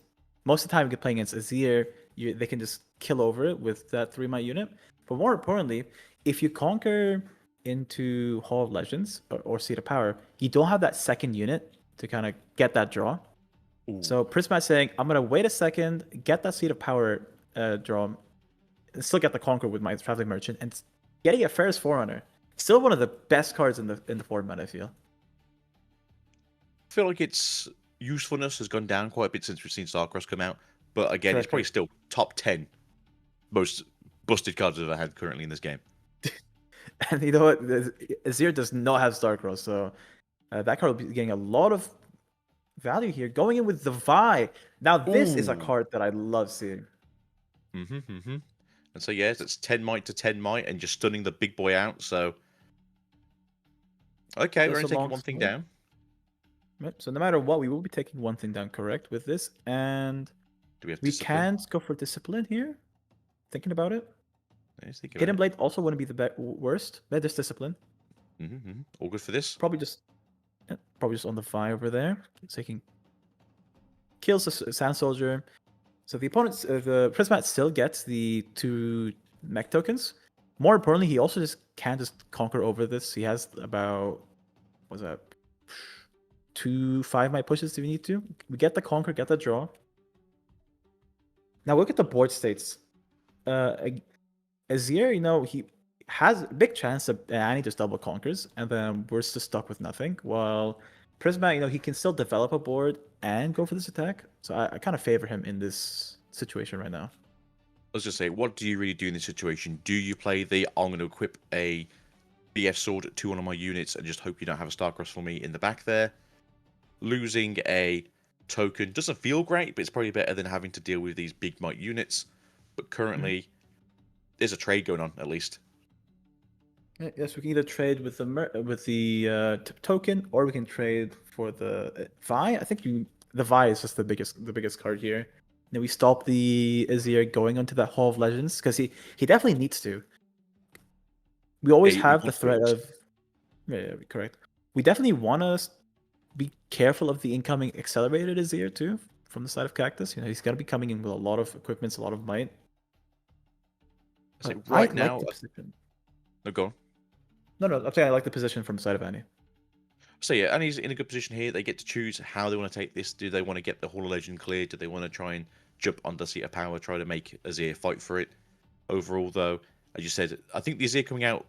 most of the time you're playing against Azir, they can just kill over it with that 3-might unit. But more importantly, if you conquer into Hall of Legends or Seat of Power, you don't have that second unit to kind of get that draw. So Prisma's saying, I'm going to wait a second, get that Seat of Power draw, and still get the Conquer with my Traveling Merchant, and getting a Ferris Forerunner. Still one of the best cards in the format, I feel. I feel like its usefulness has gone down quite a bit since we've seen Starcross come out. But again, it's probably still top 10 most busted cards I've ever had currently in this game. And you know what? Azir does not have Starcross, so that card will be getting a lot of value here. Going in with the Vi. Now, this is a card that I love seeing. And so, yes, it's 10 might to 10 might and just stunning the big boy out. So, okay, we're only taking one thing down. Right, so no matter what, we will be taking one thing down, correct, with this. And we can't go for Discipline here. Thinking about it. Hidden Blade also wouldn't be the worst. But just Discipline. All good for this. Probably just on the Vi over there. So he can kills the Sand Soldier. So the opponent, the Prismat still gets the 2 mech tokens. More importantly, he also can't just conquer over this. He has about 2 5-might pushes if you need to. We get the conquer, get the draw. Now look at the board states. Azir, you know, he has a big chance that Annie just double conquers, and then we're just stuck with nothing. While Prisma, you know, he can still develop a board and go for this attack. So I kind of favor him in this situation right now. Let's just say, what do you really do in this situation? Do you play the, I'm going to equip a BF sword to one of my units and just hope you don't have a Starcross for me in the back there? Losing a token doesn't feel great, but it's probably better than having to deal with these big might units. But currently, there's a trade going on, at least. Yes, we can either trade with the token, or we can trade for the Vi. I think the Vi is just the biggest card here. Now we stop the Azir going onto that Hall of Legends, because he definitely needs to. We always have the threat of... Yeah, correct. We definitely want to be careful of the incoming accelerated Azir too, from the side of Cactus. You know, he's going to be coming in with a lot of equipments, a lot of might. So right now... Like the position. No, go on. No, I'm saying I like the position from the side of Annie. So yeah, Annie's in a good position here. They get to choose how they want to take this. Do they want to get the Hall of Legend cleared? Do they want to try and jump on the Seat of Power, try to make Azir fight for it? Overall, though, as you said, I think the Azir coming out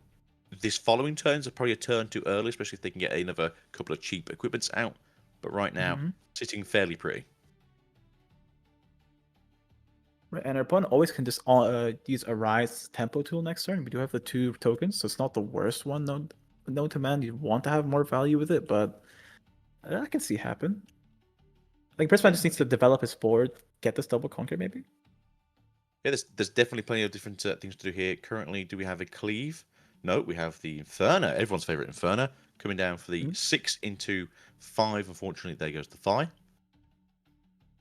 this following turns are probably a turn too early, especially if they can get another couple of cheap equipments out. But right now, sitting fairly pretty. Right, and our opponent always can just use a Rise Tempo tool next turn. We do have the 2 tokens, so it's not the worst one, though, known to man. You want to have more value with it, but I can see happen. I think Prisma just needs to develop his board, get this double conquer maybe. Yeah, there's definitely plenty of different things to do here. Currently, do we have a cleave? No, we have the Inferno, everyone's favorite Inferno, coming down for the 6 into 5. Unfortunately, there goes the Thigh.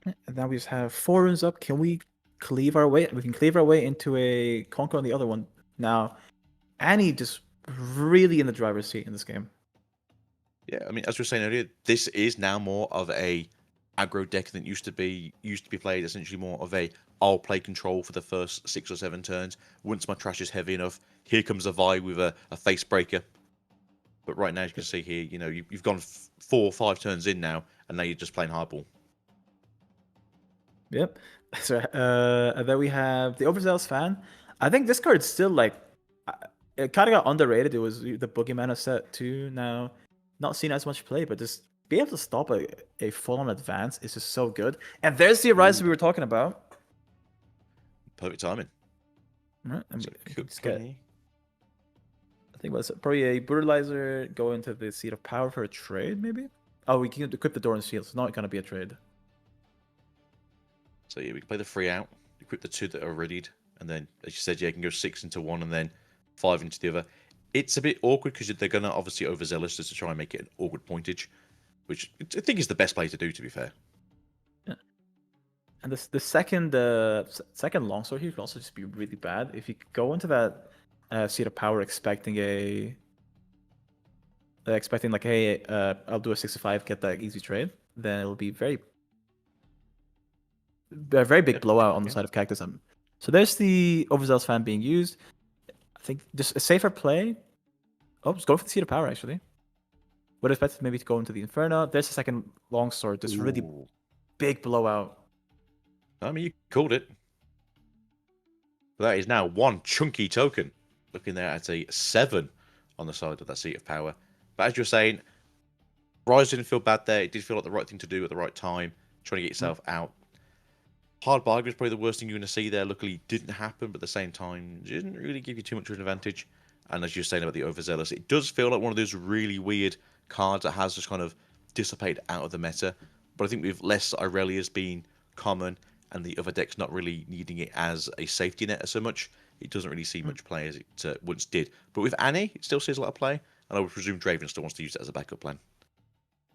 And now we just have 4 runes up. Can we cleave our way? We can cleave our way into a conquer on the other one. Now, Annie just really in the driver's seat in this game. Yeah, I mean, as we were saying earlier, this is now more of a aggro deck than used to be played. Essentially, more of a I'll play control for the first 6 or 7 turns. Once my trash is heavy enough, here comes a Vi with a face breaker. But right now, as you can see here, you know, you've gone 4 or 5 turns in now, and now you're just playing hardball. Yep. So then we have the Overzealous Fan. I think this card's still like it kind of got underrated. It was the Boogeyman of set 2 now, not seen as much play, but just be able to stop a full-on advance is just so good. And there's the Arise we were talking about. Perfect timing. Right. I mean, I think was probably a Brutalizer go into the Seat of Power for a trade, maybe? Oh, we can equip the Doran's Shield. It's not going to be a trade. So yeah, we can play the 3 out, equip the 2 that are readied, and then, as you said, yeah, you can go 6 into 1 and then 5 into the other. It's a bit awkward because they're going to obviously overzealous just to try and make it an awkward pointage, which I think is the best play to do, to be fair. Yeah. And the second longsword here could also just be really bad. If you go into that Seat of Power expecting like, hey, I'll do a 65, get that easy trade, then it'll be a very big blowout on the side of Cactus. So there's the Overzealous Fan being used. I think just a safer play. Oh, let's go for the Seat of Power, actually. Would have expected maybe to go into the Inferno. There's the second longsword. This really big blowout. I mean, you called it. That is now 1 chunky token. Looking there at a 7 on the side of that Seat of Power. But as you're saying, Rise didn't feel bad there. It did feel like the right thing to do at the right time. Trying to get yourself out. Hard bargain is probably the worst thing you're going to see there. Luckily, it didn't happen, but at the same time, it didn't really give you too much of an advantage. And as you're saying about the Overzealous, it does feel like one of those really weird cards that has just kind of dissipated out of the meta. But I think with less Aurelius being common and the other decks not really needing it as a safety net so much, it doesn't really see much play as it once did. But with Annie, it still sees a lot of play, and I would presume Draven still wants to use it as a backup plan.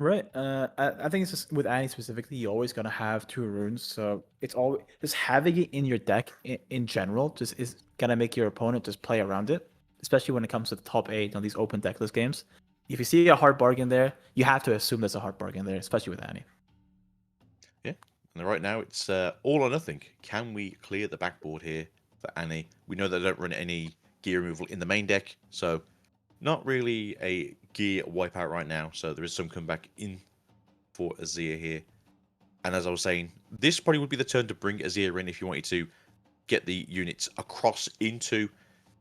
Right. I think it's just with Annie specifically, you're always gonna have 2 runes, so it's always just having it in your deck in general just is gonna make your opponent just play around it, especially when it comes to the top 8 on these open deckless games. If you see a hard bargain there, you have to assume there's a hard bargain there, especially with Annie. Yeah, and right now it's all or nothing. Can we clear the backboard here for Annie? We know they don't run any gear removal in the main deck, so not really a gear wipeout right now, so there is some comeback in for Azir here. And as I was saying, this probably would be the turn to bring Azir in if you wanted to get the units across into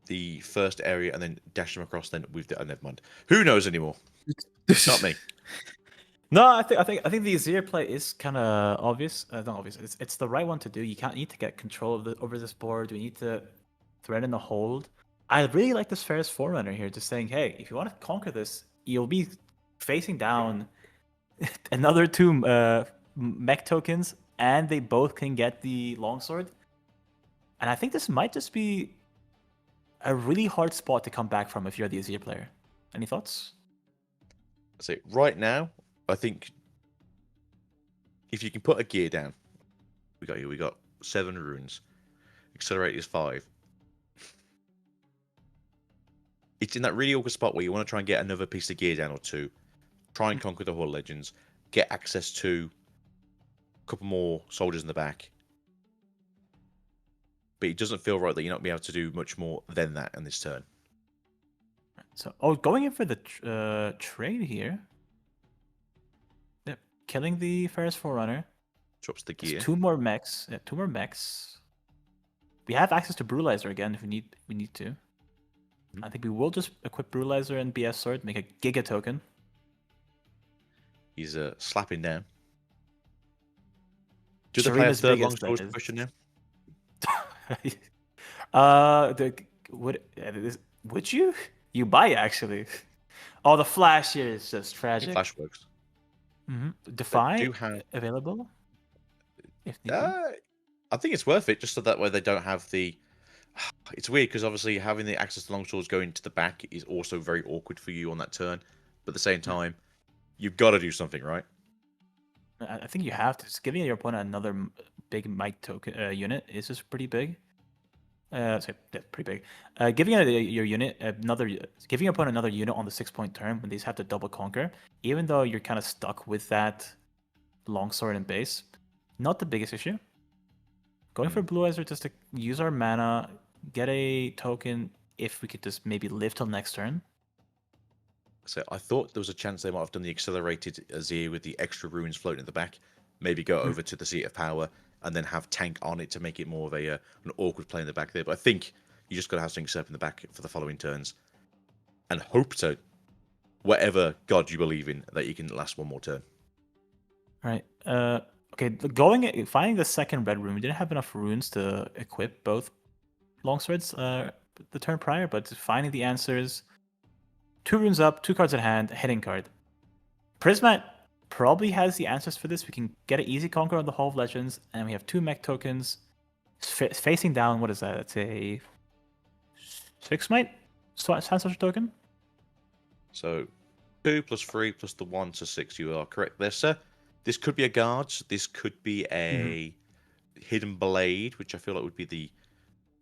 the first area and then dash them across then with the... Oh, never mind. Who knows anymore? Not me. No, I think the Azir play is kind of obvious. Not obvious. It's the right one to do. You can't need to get control of over this board. We need to thread in the hold. I really like this Ferris Forerunner here, just saying, hey, if you want to conquer this, you'll be facing down another 2 mech tokens, and they both can get the longsword. And I think this might just be a really hard spot to come back from if you're the Azir player. Any thoughts? So right now, I think if you can put a gear down, we got 7 runes. Accelerate is 5. It's in that really awkward spot where you want to try and get another piece of gear down or 2. Try and conquer the Horde Legends. Get access to a couple more soldiers in the back. But it doesn't feel right that you're not going to be able to do much more than that in this turn. So, going in for the trade here. Yep, killing the Ferris Forerunner. Drops the gear. 2 more mechs. Yeah, 2 more mechs. We have access to Brutalizer again if we need to. I think we will just equip Brutalizer and BS Sword, make a Giga token. He's slapping down. Do they play a third longsword question now? Would you? You buy actually. Oh, the flash here is just I think tragic. Flash works. Defy do have available. If need be. I think it's worth it just so that way they don't have the. It's weird because obviously having the access to longswords going to the back is also very awkward for you on that turn. But at the same time, you've got to do something, right? I think you have to. Just giving your opponent another big mic token unit is just pretty big. Sorry, yeah, pretty big. Giving your unit giving your opponent another unit on the 6-point turn when these have to double conquer, even though you're kind of stuck with that longsword and base, not the biggest issue. Going for Blue Eyes just to use our mana, get a token if we could just maybe live till next turn. So I thought there was a chance they might have done the accelerated Azir with the extra runes floating at the back. Maybe go over to the Seat of Power and then have tank on it to make it more of an awkward play in the back there. But I think you just got to have something set up in the back for the following turns and hope to, whatever god you believe in, that you can last one more turn. Right. Okay, finding the second red rune. We didn't have enough runes to equip both longswords the turn prior, but finding the answers. 2 runes up, 2 cards at hand, hitting card. Prismat probably has the answers for this. We can get an easy conquer on the Hall of Legends, and we have 2 mech tokens facing down. What is that? That's a 6 might Sandstorm token. So 2 + 3 + the 1 to 6. You are correct there, sir. This could be a guards. This could be a hidden blade, which I feel like would be the,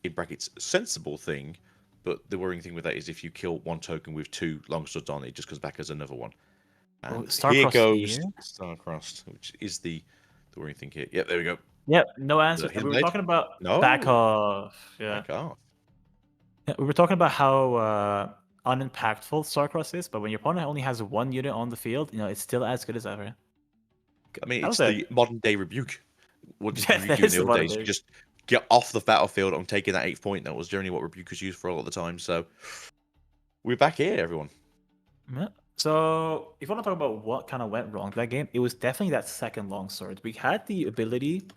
in brackets, sensible thing. But the worrying thing with that is if you kill 1 token with 2 longswords on, it just comes back as another one. And here goes Starcrossed, which is the worrying thing here. Yep, there we go. Yep, no answer. We were talking about back off. Yeah. Back off. Yeah, we were talking about how unimpactful Starcross is, but when your opponent only has 1 unit on the field, it's still as good as ever. I mean, it's the modern day rebuke. What did you do in the old days? You just get off the battlefield on taking that 8th point. That was generally what rebuke was used for a lot of the time. So we're back here, everyone. Yeah. So if you want to talk about what kind of went wrong that game, it was definitely that second longsword. We had the ability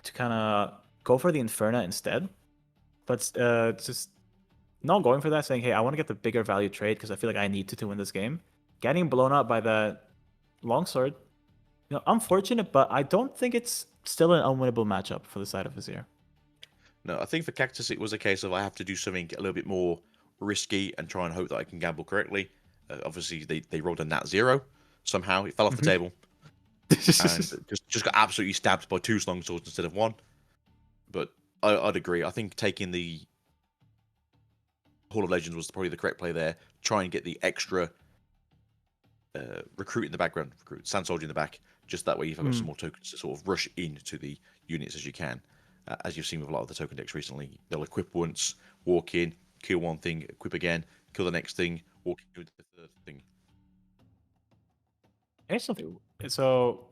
to kind of go for the Inferna instead, but just not going for that, saying, hey, I want to get the bigger value trade because I feel like I need to win this game. Getting blown up by that longsword, unfortunate, but I don't think it's still an unwinnable matchup for the side of Azir. No, I think for Cactus it was a case of I have to do something a little bit more risky and try and hope that I can gamble correctly. Obviously, they rolled a nat 0 somehow. It fell off the table. And just got absolutely stabbed by 2 longswords instead of 1. But I'd agree. I think taking the Hall of Legends was probably the correct play there. Try and get the extra recruit in the background, Sand Soldier in the back. Just that way you've got some more tokens to sort of rush into the units as you can. As you've seen with a lot of the token decks recently, they'll equip once, walk in, kill 1 thing, equip again, kill the next thing, walk in with the 3rd thing. Here's something. So,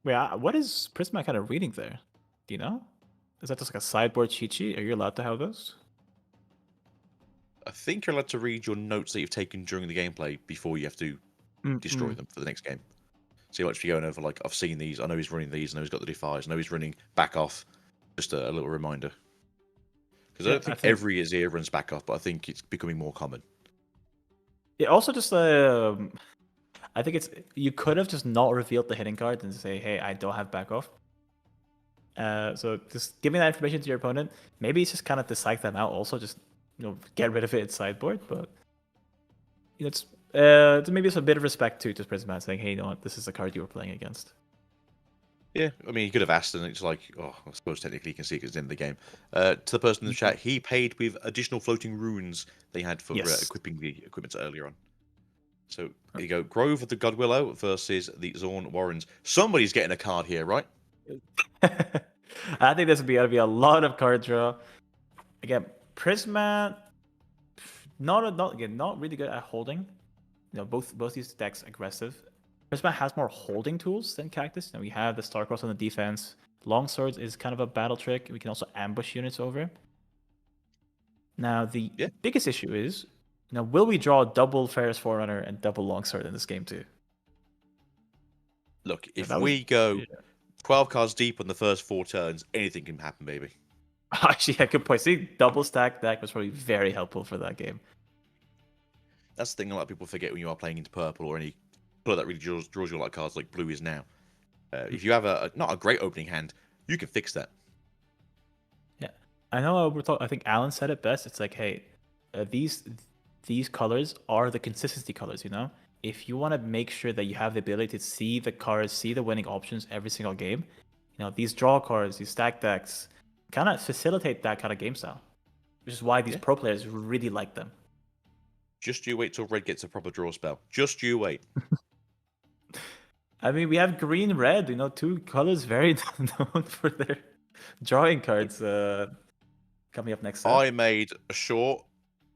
what is Prisma kind of reading there? Do you know? Is that just like a sideboard cheat sheet? Are you allowed to have those? I think you're allowed to read your notes that you've taken during the gameplay before you have to destroy them for the next game. So you're actually going over, like, I've seen these, I know he's running these, I know he's got the defies, I know he's running back off. Just a little reminder. Because I don't think every Azir runs back off, but I think it's becoming more common. Yeah, also just I think you could have just not revealed the hitting card and say, hey, I don't have back off. So just giving that information to your opponent, maybe it's just kind of to psych them out also, just get rid of it in sideboard, but it's maybe it's a bit of respect to Prisma saying, hey, you know what, this is the card you were playing against. Yeah, I mean, you could have asked, and it's like, I suppose technically you can see it because it's the end of the game. To the person in the chat, he paid with additional floating runes they had for equipping the equipment earlier on. So there you go. Grove of the Godwillow versus the Zorn Warrens. Somebody's getting a card here, right? I think this would be a lot of card draw. Again, Prisma, not really good at holding. Both these decks aggressive. Prisma has more holding tools than Cactus. We have the Starcross on the defense. Longswords is kind of a battle trick. We can also ambush units over. Now, the biggest issue is, will we draw double Ferris Forerunner and double Longsword in this game too? Look, if we go 12 cards deep on the first 4 turns, anything can happen, baby. Actually, good point. See, double stack deck was probably very helpful for that game. That's the thing a lot of people forget when you are playing into purple or any color that really draws you a lot of cards like blue is now. If you have not a great opening hand, you can fix that. Yeah, I know. I think Alan said it best. It's like, hey, these colors are the consistency colors. You know, if you want to make sure that you have the ability to see the cards, see the winning options every single game, you know, these draw cards, these stack decks, kind of facilitate that kind of game style, which is why these pro players really like them. Just you wait till red gets a proper draw spell. Just you wait. I mean, we have green, red. You know, two colors very known for their drawing cards. Coming up next. I made a short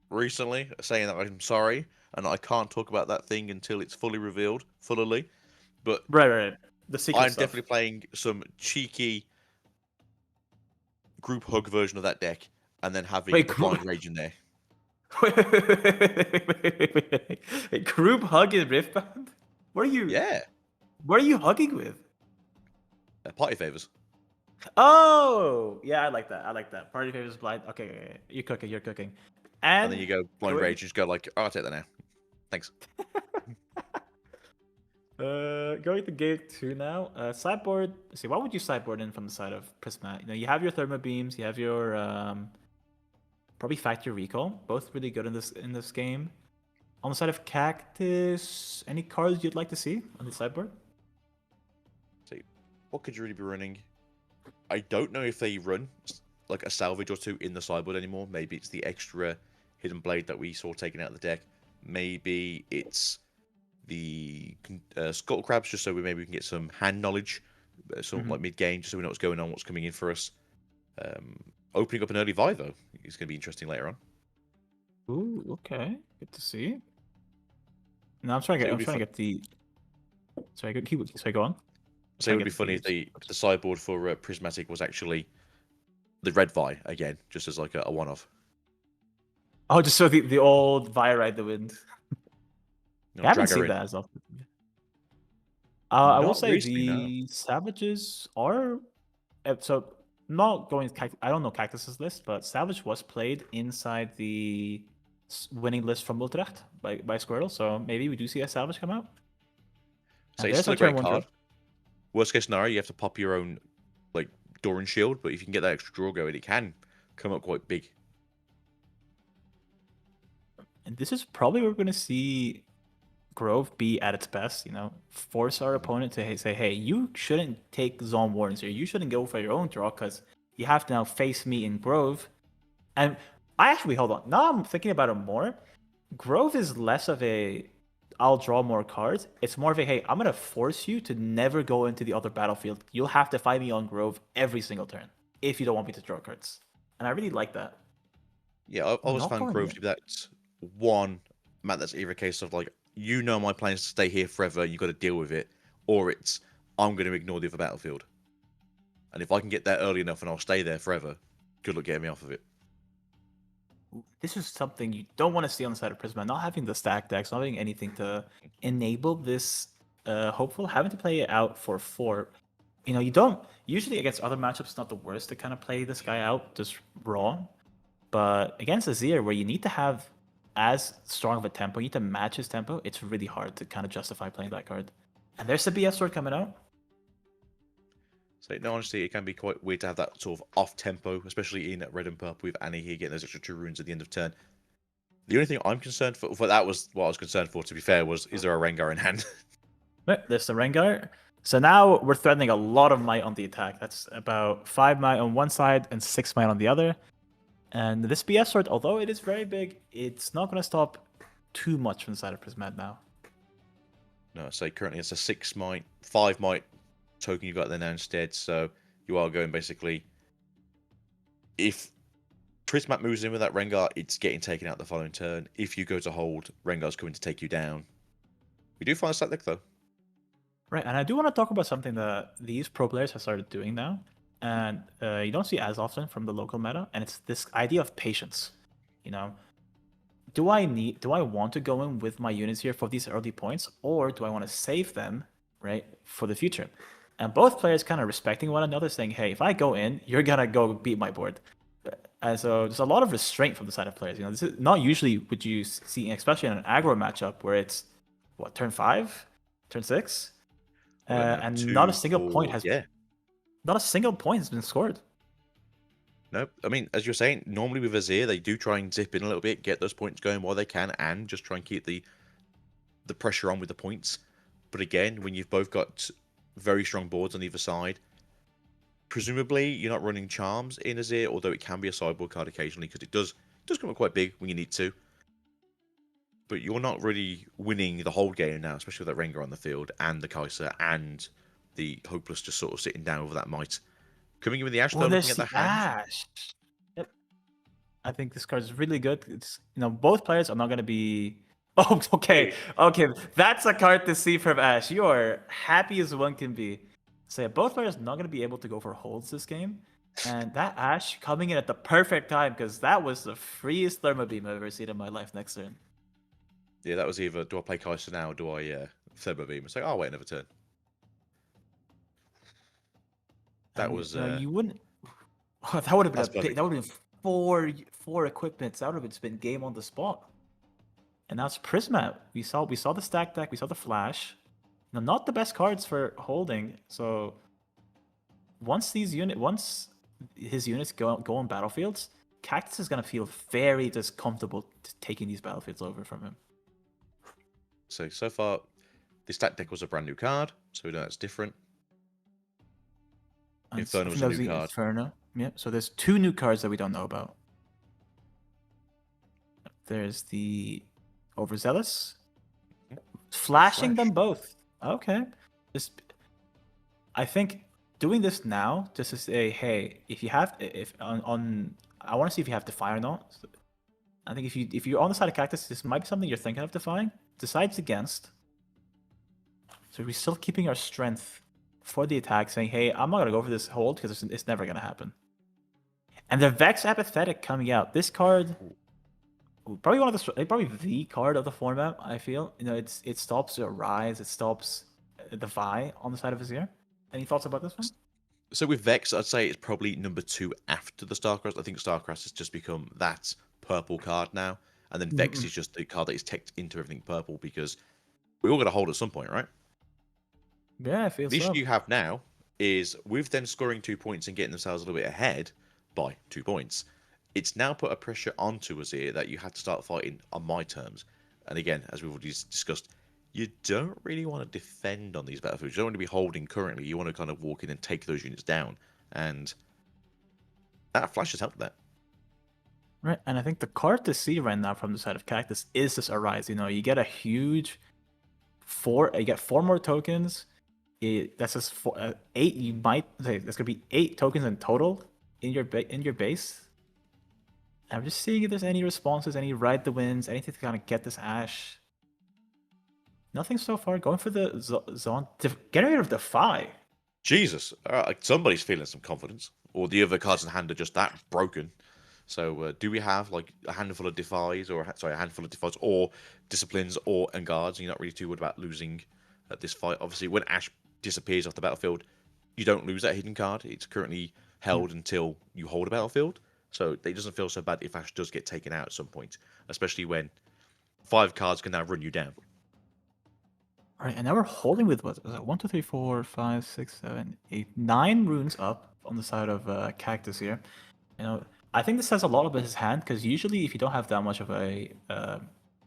recently saying that I'm sorry and I can't talk about that thing until it's fully revealed, fully. But right. The secret I'm stuff. definitely playing some cheeky group hug version of that deck, and then having Blind Rage in there. Wait. Group hug in Riftbound? What are you? Yeah. What are you hugging with? Party favors. Oh, yeah, I like that. Party favors, blind. Okay. You're cooking. And then you go Blind Rage, you just go like, oh, I'll take that now. Thanks. Going to game 2 now. Sideboard. Let's see, what would you sideboard in from the side of Prismat? You know, you have your Thermo Beams, you have your probably Factory Recall, both really good in this game. On the side of Cactus, any cards you'd like to see on the sideboard? See, what could you really be running? I don't know if they run like a salvage or two in the sideboard anymore. Maybe it's the extra Hidden Blade that we saw taken out of the deck. Maybe it's the Scuttle Crabs, just so maybe we can get some hand knowledge, sort of like mid-game, just so we know what's going on, what's coming in for us. Opening up an early Vivo is going to be interesting later on. Ooh, okay. Good to see. No, I'm trying to get the... Sorry, go on. So it would be funny if the sideboard for Prismatic was actually the red Vi again, just as like a one-off. Oh, just so the old Vi ride the wind. I haven't seen that as often. I will say the Savages are... So, not going... I don't know Cactus's list, but Savage was played inside the winning list from Utrecht by Squirtle, so maybe we do see a Savage come out. So it's still a great card. Worst case scenario, you have to pop your own like Doran Shield, but if you can get that extra draw going, it can come up quite big. And this is probably where we're going to see Grove be at its best, you know, force our opponent to say, hey, you shouldn't take Zone Wardens here. You shouldn't go for your own draw because you have to now face me in Grove. And I actually, hold on. Now I'm thinking about it more. Grove is less of a, I'll draw more cards. It's more of a, hey, I'm going to force you to never go into the other battlefield. You'll have to fight me on Grove every single turn if you don't want me to draw cards. And I really like that. Yeah, I always found Grove to be that one, Matt, that's either a case of like, you know my plans to stay here forever, you got to deal with it, or it's, I'm going to ignore the other battlefield. And if I can get there early enough and I'll stay there forever, good luck getting me off of it. This is something you don't want to see on the side of Prisma. Not having the stack decks, not having anything to enable this hopeful, having to play it out for 4. You know, you don't, usually against other matchups, it's not the worst to kind of play this guy out just raw. But against Azir, where you need to have as strong of a tempo, you need to match his tempo, it's really hard to kind of justify playing that card. And there's the BS sword coming out. So, no, honestly, it can be quite weird to have that sort of off-tempo, especially in red and purple with Annie here getting those extra 2 runes at the end of turn. The only thing I'm concerned for, that was what I was concerned for, to be fair, was is there a Rengar in hand? There's the Rengar. So now we're threatening a lot of might on the attack. That's about 5 might on one side and 6 might on the other. And this BS sword, although it is very big, it's not going to stop too much from the side of Prismat now. No, so currently it's a 6 might, 5 might token you got there now instead. So you are going basically, if Prismat moves in with that Rengar, it's getting taken out the following turn. If you go to hold, Rengar's coming to take you down. We do find a stack deck though. Right, and I do want to talk about something that these pro players have started doing now. And you don't see as often from the local meta, and it's this idea of patience. You know, do I want to go in with my units here for these early points, or do I want to save them, right, for the future? And both players kind of respecting one another, saying, hey, if I go in, you're gonna go beat my board. And so there's a lot of restraint from the side of players. This is not usually what you see, especially in an aggro matchup where it's turn 5, turn 6, and not a single point has been scored. No, I mean, as you're saying, normally with Azir, they do try and zip in a little bit, get those points going while they can, and just try and keep the pressure on with the points. But again, when you've both got very strong boards on either side, presumably you're not running charms in Azir, although it can be a sideboard card occasionally because it does come up quite big when you need to. But you're not really winning the whole game now, especially with that Rengar on the field and the Kai'Sa and the Hopeless just sort of sitting down over that might. Coming in with the Ash, though, looking at the hand. Ash. Yep. I think this card is really good. It's both players are not going to be. Oh, okay. That's a card to see from Ash. You are happy as one can be. So yeah, both players are not going to be able to go for holds this game, and that Ash coming in at the perfect time because that was the freest Thermo Beam I've ever seen in my life. Next turn. Yeah, that was either do I play Kai'Sa now or do I Thermo Beam? It's like, oh, wait another turn. That was you wouldn't. Oh, that would have been that would have been four equipments. That would have been game on the spot. And that's Prismat. We saw the stack deck. We saw the flash. Not the best cards for holding. So once his units go on battlefields, Cactus is gonna feel very just comfortable taking these battlefields over from him. So far, the stack deck was a brand new card, so we know that's different. Inferno was a new card. Inferno. Yeah. So there's 2 new cards that we don't know about. There's the Overzealous. Flashing them both. Okay. I think doing this now just to say, hey, if you have, I want to see if you have Defy or not. I think if you're on the side of Cactus, this might be something you're thinking of defying. Decides against. So we're still keeping our strength for the attack, saying, hey, I'm not gonna go for this hold because it's never gonna happen. And the Vex Apathetic coming out. This card, probably the card of the format. I feel it stops the Rise, it stops the Vi on the side of Azir. Any thoughts about this one? So with Vex, I'd say it's probably number 2 after the Starcross. I think Starcross has just become that purple card now, and then Vex is just the card that is teched into everything purple because we all got to hold at some point, right? Yeah, I feel the so. issue you have now is with them scoring 2 points and getting themselves a little bit ahead by 2 points. It's now put a pressure onto Azir that you had to start fighting on my terms. And again, as we've already discussed, you don't really want to defend on these battlefields. You don't want to be holding currently. You want to kind of walk in and take those units down. And that flash has helped that. Right, and I think the card to see right now from the side of Cactus is this Arise. You get a huge you get 4 more tokens. That's just 8. You might say there's gonna be 8 tokens in total in your base. I'm just seeing if there's any responses, any ride the winds, anything to kind of get this Ash. Nothing so far. Going for the zone, getting rid of Defy. Jesus, somebody's feeling some confidence, or the other cards in hand are just that broken. So do we have like a handful of Defies, or a handful of Defies, or Disciplines, and Guards? And you're not really too worried about losing this fight. Obviously, when Ash disappears off the battlefield, you don't lose that hidden card. It's currently held until you hold a battlefield. So it doesn't feel so bad if Ash does get taken out at some point, especially when 5 cards can now run you down. All right, and now we're holding with what? 1, 2, 3, 4, 5, 6, 7, 8, 9 runes up on the side of Cactus here. I think this says a lot about his hand because usually if you don't have that much of a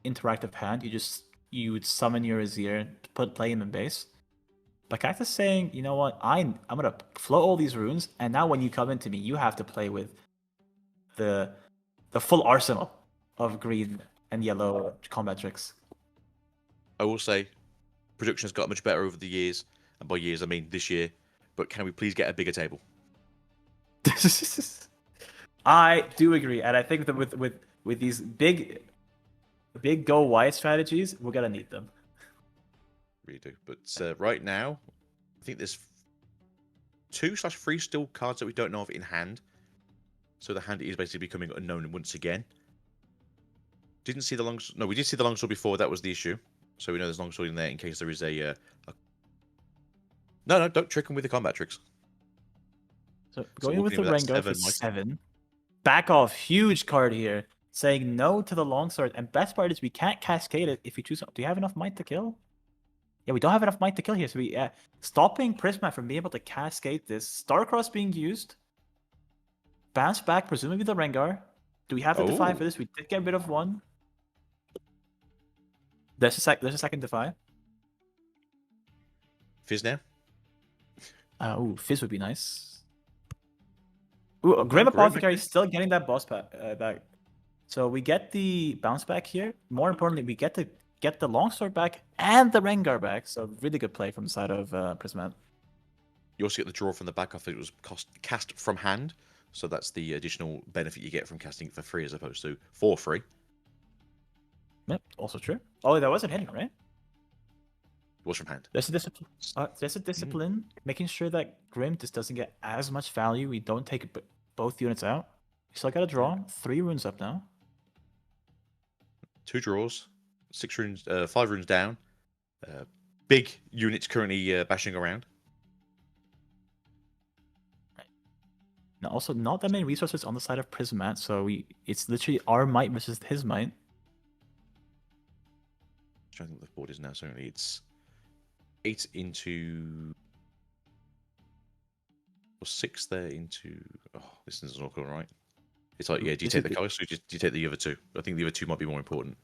interactive hand, you would summon your Azir, play him in base. But Cactus saying, you know what, I'm gonna float all these runes, and now when you come into me, you have to play with the full arsenal of green and yellow combat tricks. I will say, production has got much better over the years, and by years I mean this year. But can we please get a bigger table? I do agree, and I think that with these big go wide strategies, we're gonna need them. Really do. But right now, I think there's 2/3 still cards that we don't know of in hand. So the hand is basically becoming unknown once again. Didn't see the longsword. No, we did see the longsword before. That was the issue. So we know there's longsword in there in case there is a. No, don't trick them with the combat tricks. So going with the Rengar for 7. Back off. Huge card here. Saying no to the longsword. And best part is we can't cascade it if we choose. Do you have enough might to kill? Yeah, we don't have enough might to kill here. So we stopping Prisma from being able to cascade this. Starcross being used. Bounce back, presumably the Rengar. Do we have the Defy for this? We did get rid of one. There's a second Defy. Fizz now. Fizz would be nice. Ooh, Grim Apothecary still getting that boss back. So we get the bounce back here. More importantly, we get the longsword back and the Rengar back. So really good play from the side of Prismat. You also get the draw from the back off. It was cast from hand. So that's the additional benefit you get from casting it for free as opposed to for free. Yep, also true. Oh, that wasn't hitting, right? It was from hand. There's a discipline, making sure that Grim just doesn't get as much value. We don't take both units out. We still got a draw. 3 runes up now. 2 draws, 6 runes, 5 runes down. Big units currently bashing around. Now, also not that many resources on the side of Prismat, so it's literally our might versus his might. I think the board is now certainly it's 8 into 6 there into. Oh, this doesn't look all right. It's like, yeah, do you take the colors or do you take the other 2? I think the other 2 might be more important.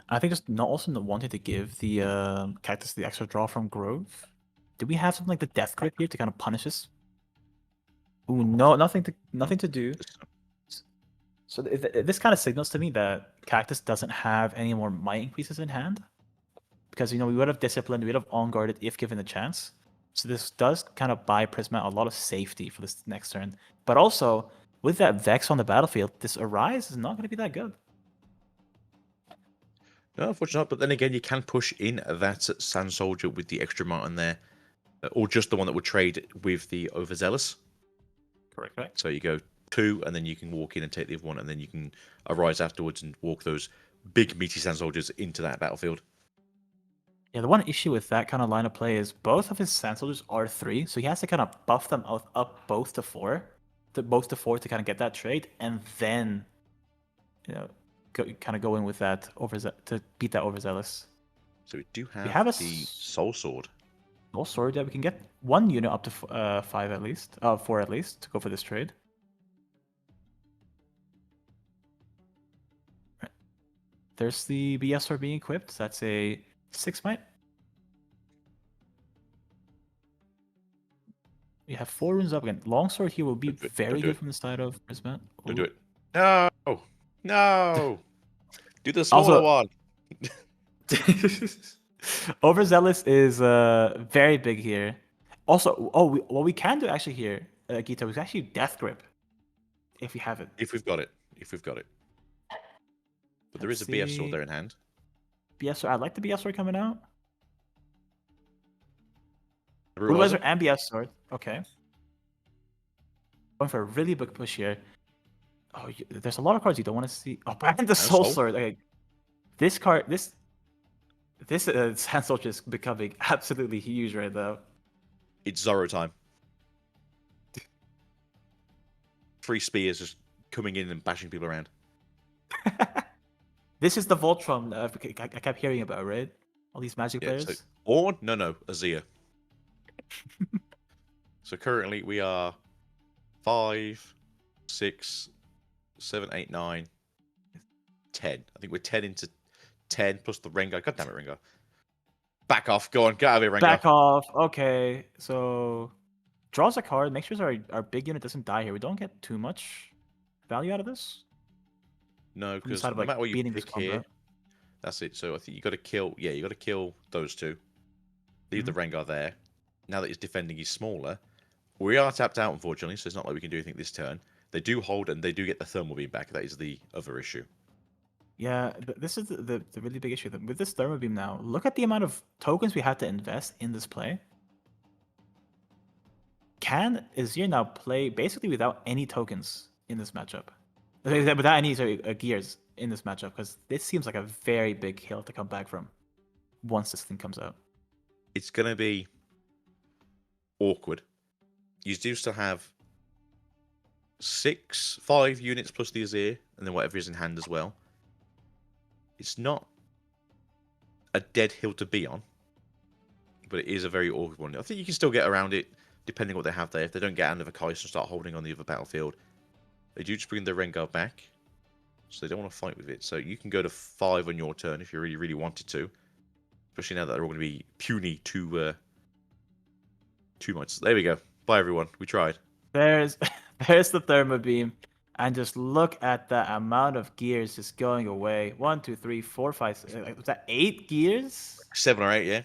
I think just not wanting to give the Cactus the extra draw from Grove. Do we have something like the Death Grip here to kind of punish us? Ooh, no, nothing to do. So this kind of signals to me that Cactus doesn't have any more might increases in hand. Because, we would have Disciplined, we would have on-guarded if given the chance. So this does kind of buy Prisma a lot of safety for this next turn. But also, with that Vex on the battlefield, this Arise is not going to be that good. No, unfortunately not. But then again, you can push in that Sand Soldier with the extra might on there. Or just the one that would trade with the Overzealous. Correct. So you go 2, and then you can walk in and take the other one, and then you can Arise afterwards and walk those big meaty Sand Soldiers into that battlefield. Yeah, the one issue with that kind of line of play is both of his Sand Soldiers are 3, so he has to kind of buff them up both to 4. To kind of get that trade, and then, kind of go in with that to beat that Overzealous. So we do have the Soul Sword. Soul Sword, yeah, we can get 1 unit up to 5 at least, 4 at least, to go for this trade. Right. There's the BSR being equipped. That's a 6 might. We have 4 runes up again. Longsword here will be very good from the side of Prismat. Don't do it. No! Do the smaller one. Overzealous is very big here. Also, what we can do actually here, Gita, is actually Death Grip. If we have it. If we've got it. But there is a BF sword there in hand. BF sword. I like the BF sword coming out. Brutalizer and BF sword. Okay. Going for a really big push here. Oh, there's a lot of cards you don't want to see. Oh, and the Soul Sword. Okay. This card, this Sand Soldier is becoming absolutely huge right now. It's Zoro time. 3 spears just coming in and bashing people around. This is the Voltron I kept hearing about, right? All these Magic players. No, Azir. So currently we are 5, 6, 7, 8, 9, 10. I think we're 10 into 10 plus the Rengar. God damn it, Rengar. Back off. Go on. Get out of here, Rengar. Back off. Okay. So draws a card. Make sure our big unit doesn't die here. We don't get too much value out of this. No, because no matter what you pick here, that's it. So I think you got to kill. Yeah, you got to kill those 2. Leave the Rengar there. Now that he's defending, he's smaller. We are tapped out, unfortunately, so it's not like we can do anything this turn. They do hold, and they do get the Thermal Beam back. That is the other issue. Yeah, this is the really big issue. With this Thermal Beam now, look at the amount of tokens we had to invest in this play. Can Azir now play basically without any tokens in this matchup? Without any gears in this matchup, because this seems like a very big hill to come back from once this thing comes out. It's going to be awkward. You do still have 5 units plus the Azir, and then whatever is in hand as well. It's not a dead hill to be on, but it is a very awkward one. I think you can still get around it, depending what they have there. If they don't get another Kai'Sa and start holding on the other battlefield, they do just bring their Rengar back, so they don't want to fight with it. So you can go to 5 on your turn if you really, really wanted to, especially now that they're all going to be puny too much. There we go. Bye, everyone. We tried. There's the Thermo Beam. And just look at the amount of gears just going away. 1, 2, 3, 4, 5, 6. Was that 8 gears? 7 or 8, yeah.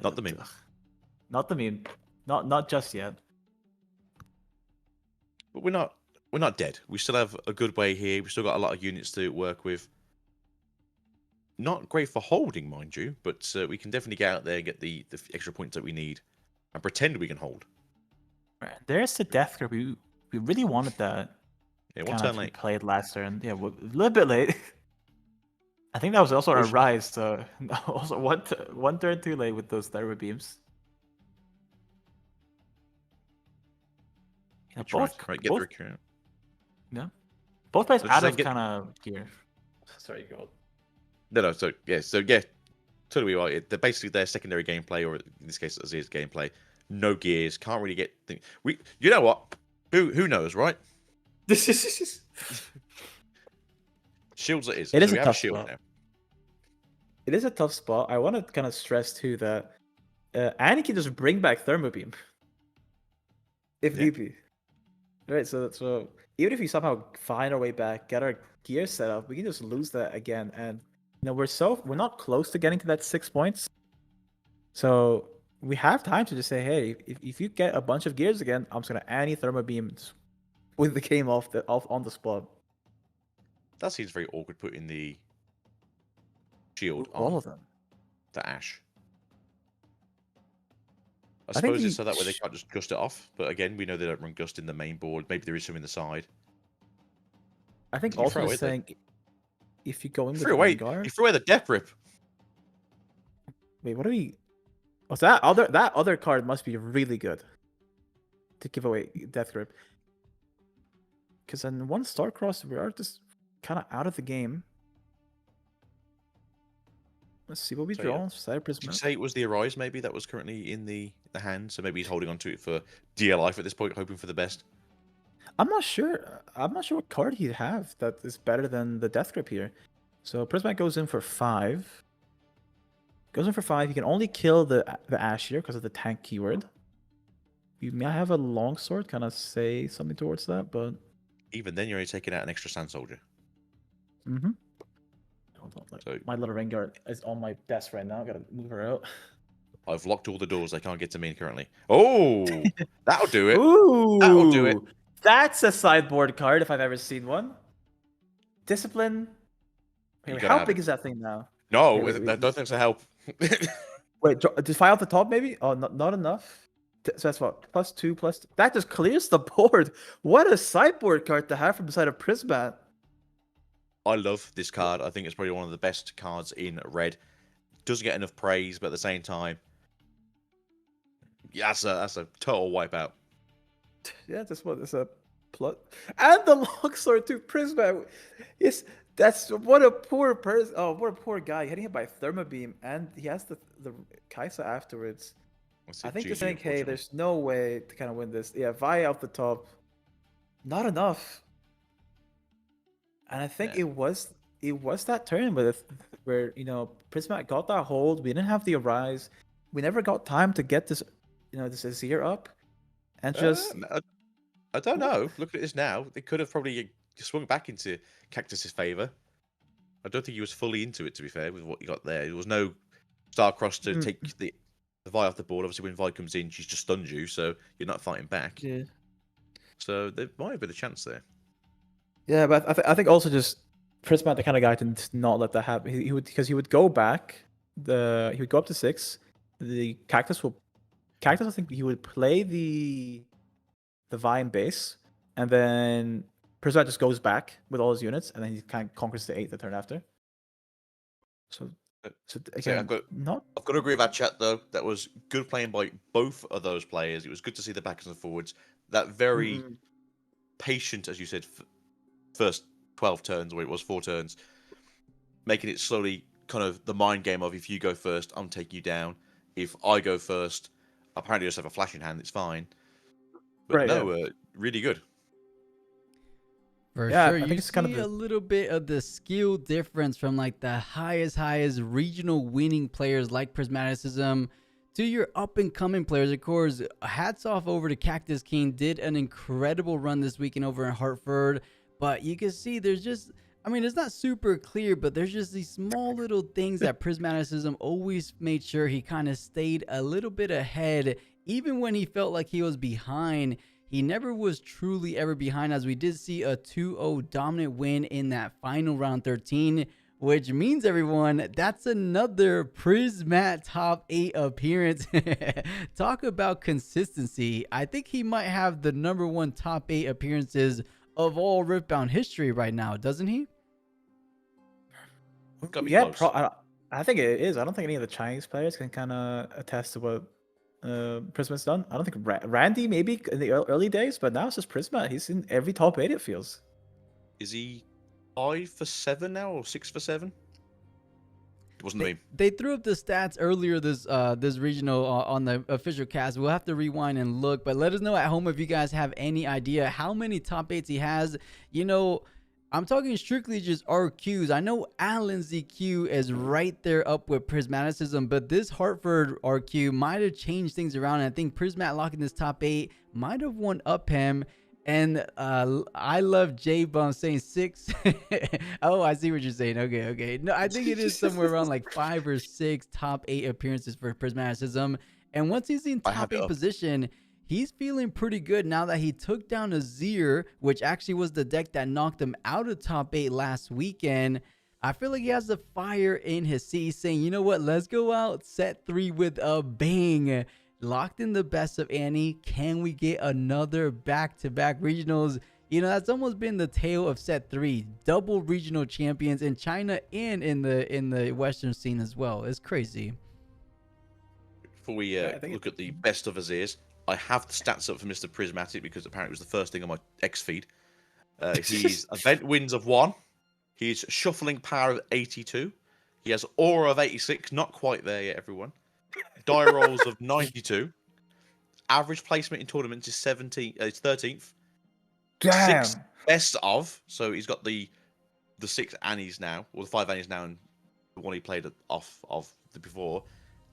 Not the meme. Not the meme. Not just yet. But we're not dead. We still have a good way here. We've still got a lot of units to work with. Not great for holding, mind you, but we can definitely get out there and get the extra points that we need and pretend we can hold. Right. There's the death grip. We really wanted that. Yeah, one turn late. Played last turn. Yeah, a little bit late. I think that was also a rise. So also one turn too late with those Thermo Beams. Yeah, right, get the recruit. Yeah. Both players So out of get... kind of gear. Sorry, go on. No. So yeah, totally right. They're basically their secondary gameplay, or in this case, Azir's gameplay. No gears, can't really get. You know what? Who knows, right? Shields it is. It is so a we have tough a shield spot. now. It is a tough spot. I want to kind of stress too that Annie can just bring back Thermo Beam if need be. Right. So even if we somehow find our way back, get our gear set up, we can just lose that again. And we're not close to getting to that 6 points. So we have time to just say, hey, if you get a bunch of gears again, I'm just gonna Annie Thermo Beams with the game off on the spot. That seems very awkward putting the shield on all of them. The Ashe. I think suppose it's so that way they can't just gust it off. But again, we know they don't run gust in the main board. Maybe there is some in the side. I think also just saying if you go in with Rengar, you throw away the Death Grip. Wait, what are we? What's that other card must be really good to give away Death Grip. Because in one Starcross, we are just kind of out of the game. Let's see what we draw. Did you say it was the Arise, maybe, that was currently in the hand? So maybe he's holding on to it for dear life at this point, hoping for the best. I'm not sure. I'm not sure what card he'd have that is better than the Death Grip here. So Prismatic goes in for 5. Goes in for 5. You can only kill the Ashe here because of the tank keyword. You may have a longsword, kind of say something towards that, but even then, you're only taking out an extra Sand Soldier. Mm-hmm. Hold on, so, my little Rengar is on my desk right now. I gotta move her out. I've locked all the doors. They can't get to me currently. Oh, that'll do it. Ooh, that'll do it. That's a sideboard card if I've ever seen one. Discipline. Wait, how big is that thing now? No, that doesn't help. Wait, just fire out the top maybe? Oh, not enough. So that's what, +2. That just clears the board. What a sideboard card to have from the side of Prismat. I love this card. I think it's probably one of the best cards in red. Doesn't get enough praise, but at the same time, yeah, that's a total wipeout. Yeah, it's a plot. And the longsword too, Prismat. That's what a poor person. Oh, what a poor guy. Getting hit by Thermo Beam, and he has the Kai'Sa afterwards. I think they're saying, hey, there's no way to kind of win this. Yeah, Vi out the top. Not enough. And I think it was that turn where Prismat got that hold. We didn't have the Arise. We never got time to get this Azir up. And just I don't know. Looking at this now, they could have probably swung back into Cactus's favor. I don't think he was fully into it, to be fair, with what you got there. There was no Starcross to take the Vi off the board. Obviously, when Vi comes in, she's just stunned you, so you're not fighting back. Yeah. So there might have been a chance there. Yeah, but I think also just Prismat, the kind of guy to not let that happen. He would go back. He would go up to 6. The Cactus, I think he would play the Vine base, and then Prismat just goes back with all his units, and then he kind of conquers the 8 the turn after. So again, I've got to agree with that chat though. That was good playing by both of those players. It was good to see the backers and forwards. That very patient, as you said, first 12 turns, or it was 4 turns, making it slowly kind of the mind game of if you go first, I'm taking you down. If I go first, apparently I just have a flashing hand, it's fine. But Right, no, yeah. really good. For Yeah, sure. I You think it's kind of see a little bit of the skill difference from like the highest regional winning players like Prismaticism to your up and coming players. Of course, hats off over to Cactus King. Did an incredible run this weekend over in Hartford. But you can see there's just, I mean, it's not super clear, but there's just these small little things that Prismaticism always made sure he kind of stayed a little bit ahead. Even when he felt like he was behind, he never was truly ever behind, as we did see a 2-0 dominant win in that final round 13, which means, everyone, that's another Prismat top 8 appearance. Talk about consistency. I think he might have the #1 top 8 appearances of all Riftbound history right now, doesn't he? Yeah, I think it is. I don't think any of the Chinese players can kind of attest to what Prisma's done. I don't think Randy maybe in the early days, but now it's just Prisma. He's in every top 8, it feels. Is he 5 for 7 now, or 6 for 7? It wasn't me. They threw up the stats earlier this regional on the official cast. We'll have to rewind and look, but let us know at home if you guys have any idea how many top 8s he has. You know, I'm talking strictly just RQs. I know Allen's ZQ is right there up with Prismaticism, but this Hartford RQ might have changed things around. And I think Prismat locking this top 8 might have won up him. And I love J-Bum saying 6. Oh, I see what you're saying. Okay. No, I think it is somewhere around like 5 or 6 top 8 appearances for Prismaticism. And once he's in top 8 position, he's feeling pretty good now that he took down Azir, which actually was the deck that knocked him out of top 8 last weekend. I feel like he has the fire in his seat. He's saying, you know what, let's go out set 3 with a bang. Locked in the best of Annie. Can we get another back-to-back regionals? You know, that's almost been the tale of set 3. Double regional champions in China and in the Western scene as well. It's crazy. Before we look at the best of Azirs, I have the stats up for Mr. Prismatic because apparently it was the first thing on my X feed. He's event wins of 1. He's shuffling power of 82. He has aura of 86. Not quite there yet, everyone. Die rolls of 92. Average placement in tournaments is 13th. Damn. 6 best of. So he's got the 6 Annies now, or the 5 Annies now, and the one he played off of the before.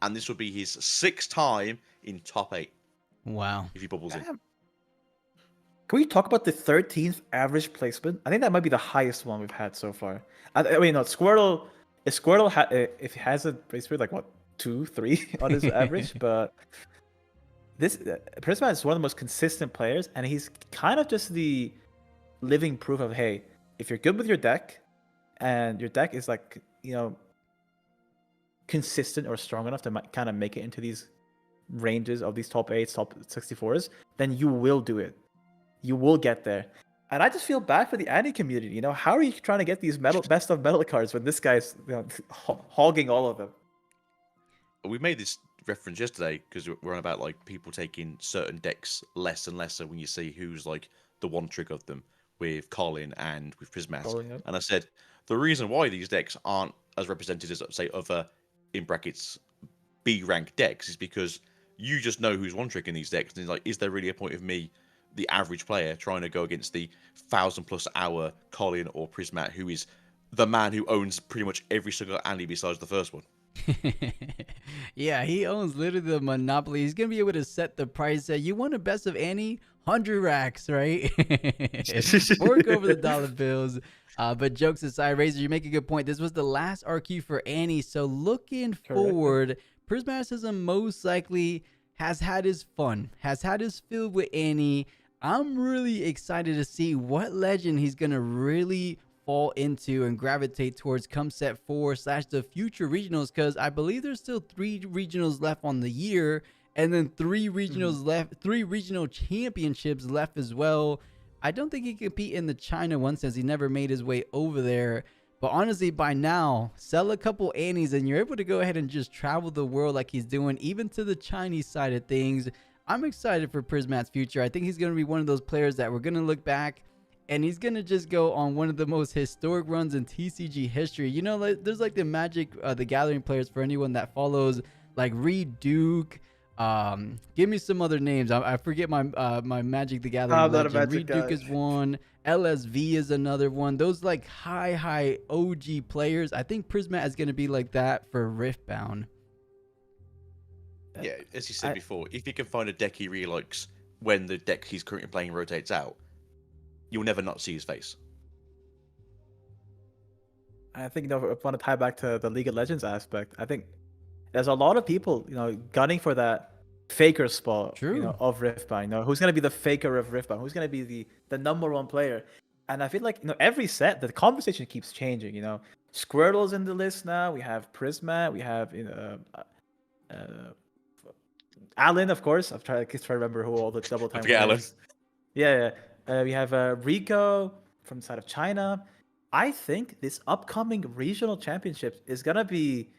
And this would be his 6th time in top 8. Wow. If he bubbles in. Can we talk about the 13th average placement? I think that might be the highest one we've had so far. I mean, no, Squirtle. If he has a placement like what, 2, 3 on his average, but this Prisma is one of the most consistent players, and he's kind of just the living proof of, hey, if you're good with your deck, and your deck is like, you know, consistent or strong enough to kind of make it into these ranges of these top 8s, top 64s, then you will do it. You will get there. And I just feel bad for the Annie community. You know, how are you trying to get these best of metal cards when this guy's, you know, hogging all of them? We made this reference yesterday because we're on about like people taking certain decks less and lesser when you see who's like the one trick of them with Colin and with Prismat. And I said the reason why these decks aren't as represented as, say, other in brackets B rank decks is because you just know who's one trick in these decks. And it's like, is there really a point of me, the average player, trying to go against the 1,000+ hour Colin or Prismat, who is the man who owns pretty much every single Annie besides the first one? Yeah, he owns literally the monopoly. He's gonna be able to set the price. You want a best of Annie? 100 racks, right? Work over the dollar bills. But jokes aside, Razor, you make a good point. This was the last RQ for Annie. So looking forward, Prismaticism most likely has had his fun, has had his fill with Annie. I'm really excited to see what legend he's gonna really fall into and gravitate towards come set 4 / the future regionals, because I believe there's still 3 regionals left on the year, and then 3 regionals left, 3 regional championships left as well. I don't think he can compete in the China one since he never made his way over there. But honestly, by now, sell a couple Annies and you're able to go ahead and just travel the world like he's doing, even to the Chinese side of things. I'm excited for Prismat's future. I think he's going to be one of those players that we're going to look back and he's going to just go on one of the most historic runs in TCG history. You know, like, there's like the Magic, the Gathering players for anyone that follows, like Reed Duke. Give me some other names. I forget my my Magic the Gathering legend. Reed Duke is one. LSV is another one. Those like high OG players. I think Prismat is going to be like that for Riftbound. Yeah, as you said before, if he can find a deck he really likes when the deck he's currently playing rotates out, you'll never not see his face. I think, I want to tie back to the League of Legends aspect. I think there's a lot of people, gunning for that faker spot, of Riftbound. Who's gonna be the faker of Riftbound? Who's gonna be the number one player? And I feel like every set the conversation keeps changing. Squirtle's in the list now. We have Prismat. We have Alan, of course. I'm trying to remember who all the double time. Alan. Yeah. We have Rico from the side of China. I think this upcoming regional championship is gonna be,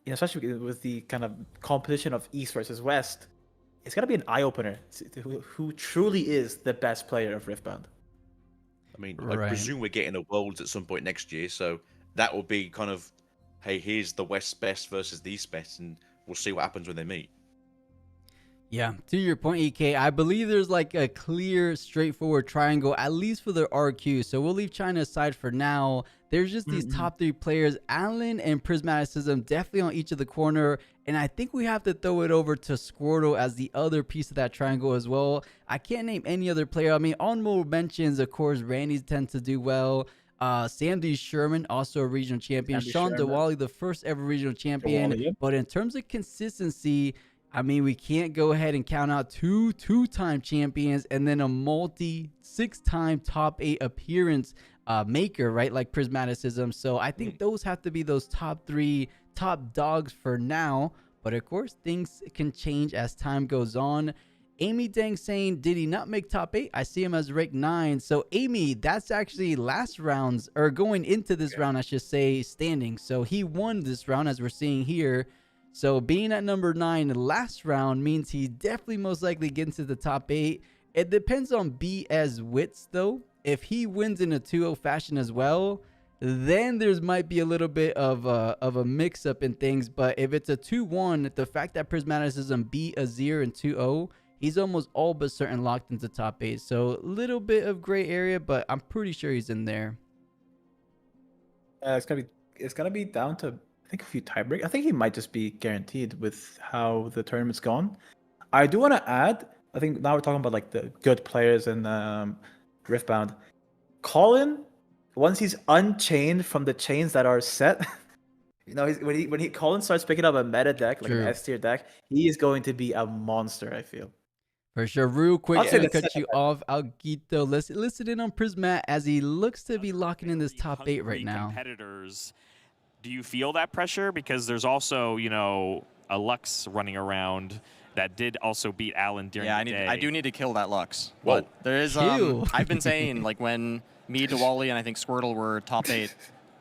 especially with the kind of competition of East versus West, it's gonna be an eye opener to who truly is the best player of Riftbound. I mean, I presume we're getting a Worlds at some point next year, so that will be kind of, hey, here's the West best versus the East best, and we'll see what happens when they meet. Yeah, to your point, EK, I believe there's like a clear, straightforward triangle, at least for the RQ. So we'll leave China aside for now. There's just these top three players, Alan and Prismaticism, definitely on each of the corner. And I think we have to throw it over to Squirtle as the other piece of that triangle as well. I can't name any other player. I mean, honorable mentions, of course, Randy tends to do well. Sam D. Sherman, also a regional champion. Sean Diwali, the first ever regional champion. But in terms of consistency, I mean, we can't go ahead and count out two-time champions and then a six-time top 8 appearance maker, right? Like Prismaticism. So I think those have to be those top 3 top dogs for now. But of course, things can change as time goes on. Amy Dang saying, did he not make top 8? I see him as rank 9. So Amy, that's actually last round's, or going into this round, I should say, standing. So he won this round, as we're seeing here. So being at number 9 last round means he definitely most likely gets into the top 8. It depends on BS Wits though. If he wins in a 2-0 fashion as well, then there's might be a little bit of a mix-up in things. But if it's a 2-1, the fact that Prismaticism beat Azir in 2-0, he's almost all but certain locked into top 8. So a little bit of gray area, but I'm pretty sure he's in there. It's gonna be down to, I think, a few tiebreak. I think he might just be guaranteed with how the tournament's gone. I do want to add, I think now we're talking about like the good players in Riftbound. Colin, once he's unchained from the chains that are set, when Colin starts picking up a meta deck, like an S tier deck, he is going to be a monster, I feel. For sure. Real quick, I'm going to cut you off. Alguito, let's listen in on Prismat as he looks to be locking in this top 8 right now. Competitors, do you feel that pressure? Because there's also, a Lux running around that did also beat Alan during the day. I do need to kill that Lux. But there is, I've been saying, like, when me, Diwali, and I think Squirtle were top 8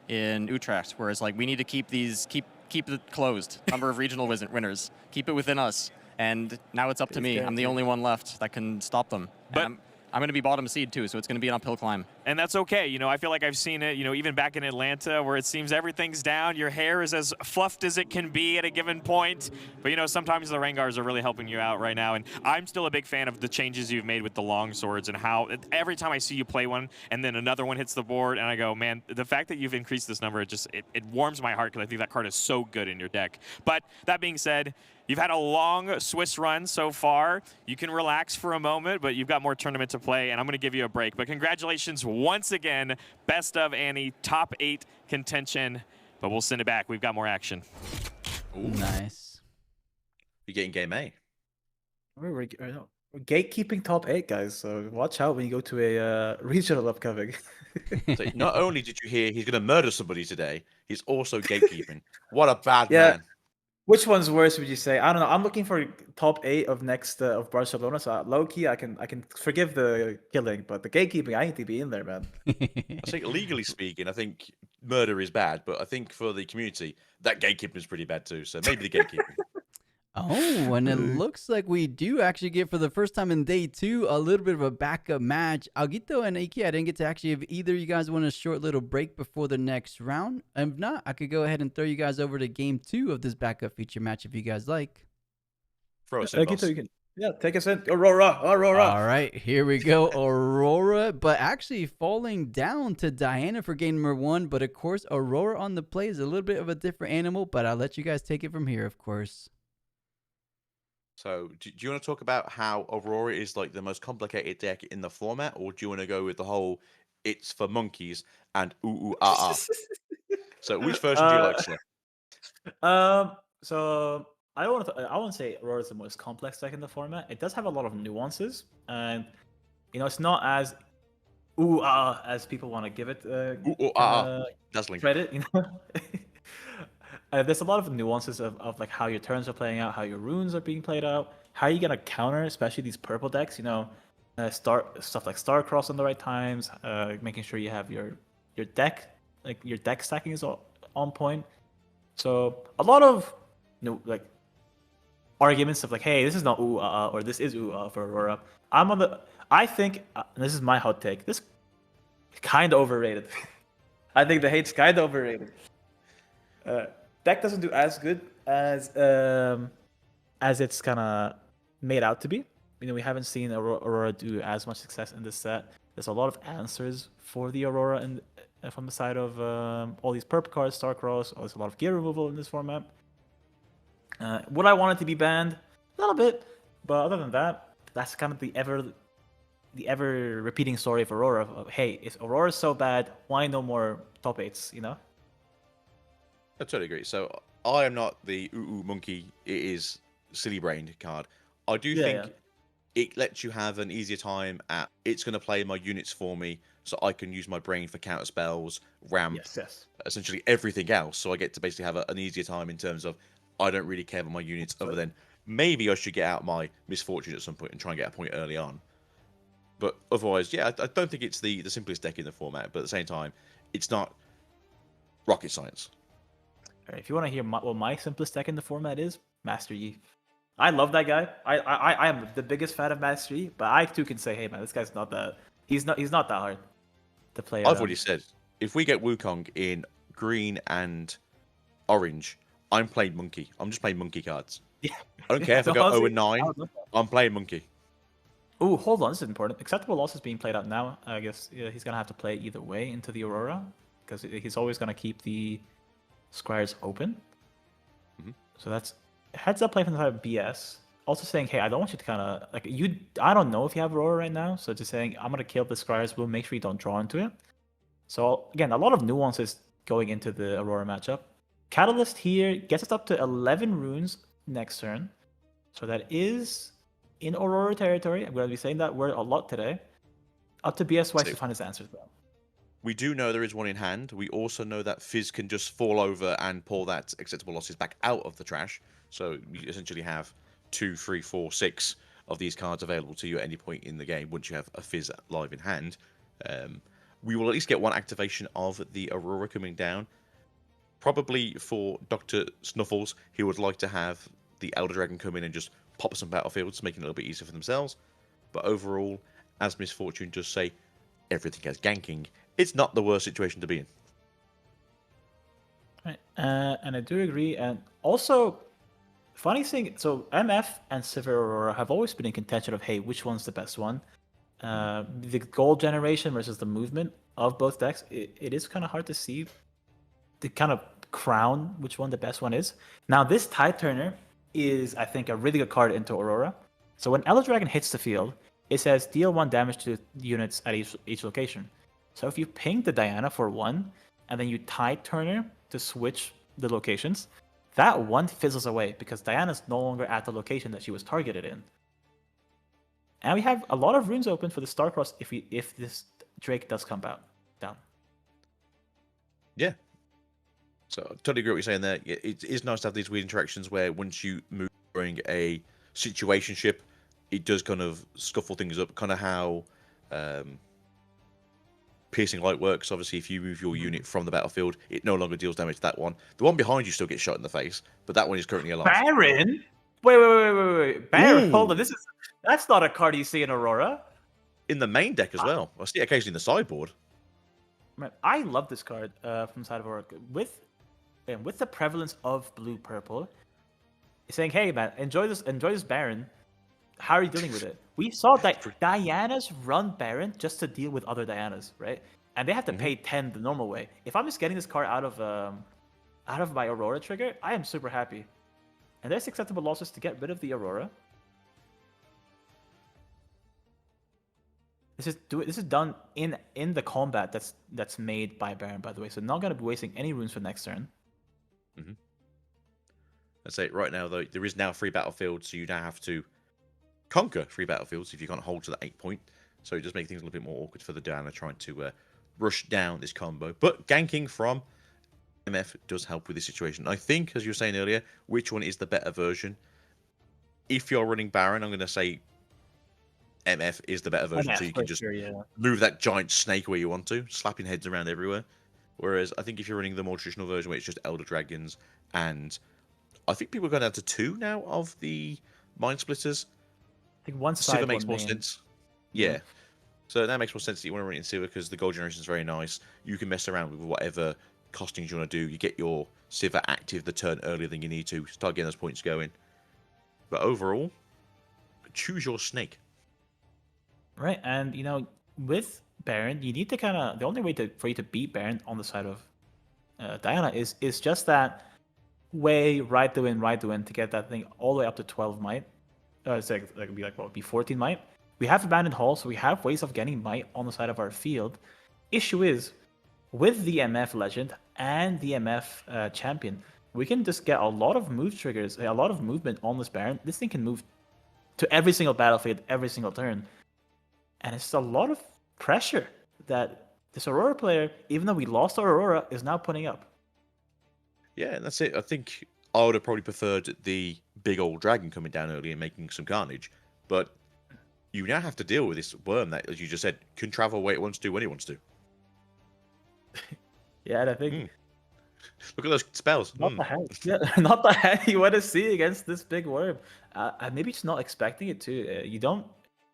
in Utrecht, whereas, like, we need to keep it closed. Number of regional winners. Keep it within us. And now it's up to me. I'm the only one left that can stop them. But I'm going to be bottom seed too, so it's going to be an uphill climb. And that's okay. I feel like I've seen it, even back in Atlanta where it seems everything's down. Your hair is as fluffed as it can be at a given point. But, sometimes the Rengars are really helping you out right now. And I'm still a big fan of the changes you've made with the long swords and how every time I see you play one and then another one hits the board and I go, man, the fact that you've increased this number, it warms my heart because I think that card is so good in your deck. But that being said, you've had a long Swiss run so far. You can relax for a moment, but you've got more tournament to play, and I'm going to give you a break. But congratulations once again. Best of Annie, top 8 contention. But we'll send it back. We've got more action. Ooh. Nice. You're getting game A. We're gatekeeping top 8, guys. So watch out when you go to a regional upcoming. So not only did you hear he's going to murder somebody today, he's also gatekeeping. What a bad man. Which one's worse, would you say? I don't know. I'm looking for top 8 of next of Barcelona. So low key, I can forgive the killing, but the gatekeeping, I need to be in there, man. I think legally speaking, I think murder is bad, but I think for the community, that gatekeeping is pretty bad too. So maybe the gatekeeping. Oh, and it looks like we do actually get, for the first time in day 2, a little bit of a backup match. Aguito and Iki, I didn't get to actually, if either you guys want a short little break before the next round. If not, I could go ahead and throw you guys over to game 2 of this backup feature match if you guys like. Throw us in, boss. Aguito, you can. Yeah, take us in. Aurora. All right, here we go. Aurora, but actually falling down to Diana for game number 1. But of course, Aurora on the play is a little bit of a different animal, but I'll let you guys take it from here, of course. So, do you want to talk about how Aurora is like the most complicated deck in the format, or do you want to go with the whole "it's for monkeys" and "ooh ooh ah ah"? So, which version do you like, sir? So I won't say Aurora is the most complex deck in the format. It does have a lot of nuances, and it's not as ooh ah as people want to give it. Ooh ooh ah, dazzling credit. There's a lot of nuances of like how your turns are playing out, how your runes are being played out, how you gonna counter, especially these purple decks. Stuff like Starcross on the right times, making sure you have your deck, like your deck stacking is on point. So a lot of like arguments of like, hey, this is not ooh or this is ooh for Aurora. I think this is my hot take. This kind of overrated. I think the hate's kind of overrated. Deck doesn't do as good as it's kind of made out to be. We haven't seen Aurora do as much success in this set. There's a lot of answers for the Aurora and from the side of all these purple cards, Starcross. There's a lot of gear removal in this format. Would I want it to be banned? A little bit, but other than that, that's kind of the ever repeating story of Aurora. Hey, if Aurora's so bad, why no more top 8s? I totally agree. So I am not the ooh monkey. It is silly brained card. I do think it lets you have an easier time at. It's going to play my units for me, so I can use my brain for counter spells, ramp, essentially everything else. So I get to basically have an easier time in terms of I don't really care about my units other than maybe I should get out my misfortune at some point and try and get a point early on. But otherwise, I don't think it's the simplest deck in the format. But at the same time, it's not rocket science. If you want to hear what my simplest deck in the format is, Master Yi. I love that guy. I am the biggest fan of Master Yi, but I too can say, hey man, this guy's not that. He's not that hard to play. I've already said, if we get Wukong in green and orange, I'm playing monkey. I'm just playing monkey cards. Yeah. I don't care if I go 0-9. I'm playing monkey. Oh, hold on, this is important. Acceptable loss is being played out now. I guess he's gonna have to play either way into the Aurora because he's always gonna keep the Squires open. So that's heads up play from the side of BS. Also saying, hey, I don't want you to kind of like you. I don't know if you have Aurora right now, so just saying I'm gonna kill the Squires. We'll make sure you don't draw into it. So again, a lot of nuances going into the Aurora matchup. Catalyst here gets us up to 11 runes next turn, so that is in Aurora territory. I'm gonna be saying that word a lot today. Up to BSY to find his answers though. We do know there is one in hand. We also know that Fizz can just fall over and pull that acceptable losses back out of the trash. So you essentially have 2, 3, 4, 6 of these cards available to you at any point in the game once you have a Fizz live in hand. We will at least get one activation of the Aurora coming down. Probably for Dr. Snuffles, he would like to have the Elder Dragon come in and just pop some battlefields, making it a little bit easier for themselves. But overall, as Misfortune does say, everything has ganking. It's not the worst situation to be in. Right. And I do agree. And also, funny thing, so MF and Silver Aurora have always been in contention of, hey, which one's the best one? The gold generation versus the movement of both decks, it is kind of hard to see the kind of crown which one the best one is. Now, this Tide Turner is, I think, a really good card into Aurora. So when Elder Dragon hits the field, it says deal 1 damage to units at each location. So if you ping the Diana for 1, and then you Tide Turner to switch the locations, that 1 fizzles away because Diana's no longer at the location that she was targeted in. And we have a lot of runes open for the Starcross if this Drake does come down. Yeah. So I totally agree with what you're saying there. It is nice to have these weird interactions where once you move during a situationship, it does kind of scuffle things up. Kind of how Piercing Light works. Obviously, if you move your unit from the battlefield, it no longer deals damage to that one. The one behind you still gets shot in the face, but that one is currently alive. Baron? Wait. Baron, hold on. Ooh. That's not a card you see in Aurora. In the main deck as well. I see it occasionally in the sideboard. Man, I love this card from side of Aurora. With the prevalence of blue-purple, saying, hey man, enjoy this Baron. How are you dealing with it? We saw that Dianas run Baron just to deal with other Dianas, right? And they have to pay 10 the normal way. If I'm just getting this card out of my Aurora trigger, I am super happy. And there's acceptable losses to get rid of the Aurora. This is done in the combat that's made by Baron, by the way. So not gonna be wasting any runes for next turn. I'd say right now though, there is now 3 battlefields, so you now have to conquer 3 battlefields if you can't hold to that 8 point. So it does make things a little bit more awkward for the Diana trying to rush down this combo. But ganking from MF does help with this situation. I think, as you were saying earlier, which one is the better version? If you're running Baron, I'm going to say MF is the better version, so you can just move that giant snake where you want to, slapping heads around everywhere. Whereas I think if you're running the more traditional version where it's just Elder Dragons, and I think people are going down to 2 now of the Mind Splitters. I think one side Silver makes more main. sense. Yeah. So that makes more sense that you want to run it in Silver because the gold generation is very nice. You can mess around with whatever costings you want to do. You get your Silver active the turn earlier than you need to. Start getting those points going. But overall, choose your snake. Right, and with Baron, you need to the only way for you to beat Baron on the side of Diana is just that way right to win to get that thing all the way up to 12 might. So that could be what would be 14 might. We have Abandoned Hall, so we have ways of getting might on the side of our field. Issue is, with the MF Legend and the MF Champion, we can just get a lot of move triggers, a lot of movement on this Baron. This thing can move to every single battlefield, every single turn. And it's a lot of pressure that this Aurora player, even though we lost our Aurora, is now putting up. Yeah, and that's it. I think I would have probably preferred the big old dragon coming down early and making some carnage. But you now have to deal with this worm that, as you just said, can travel where it wants to, when it wants to. Yeah, and I think... Look at those spells. Not the hand. Yeah, not the hand you want to see against this big worm. And maybe just not expecting it to.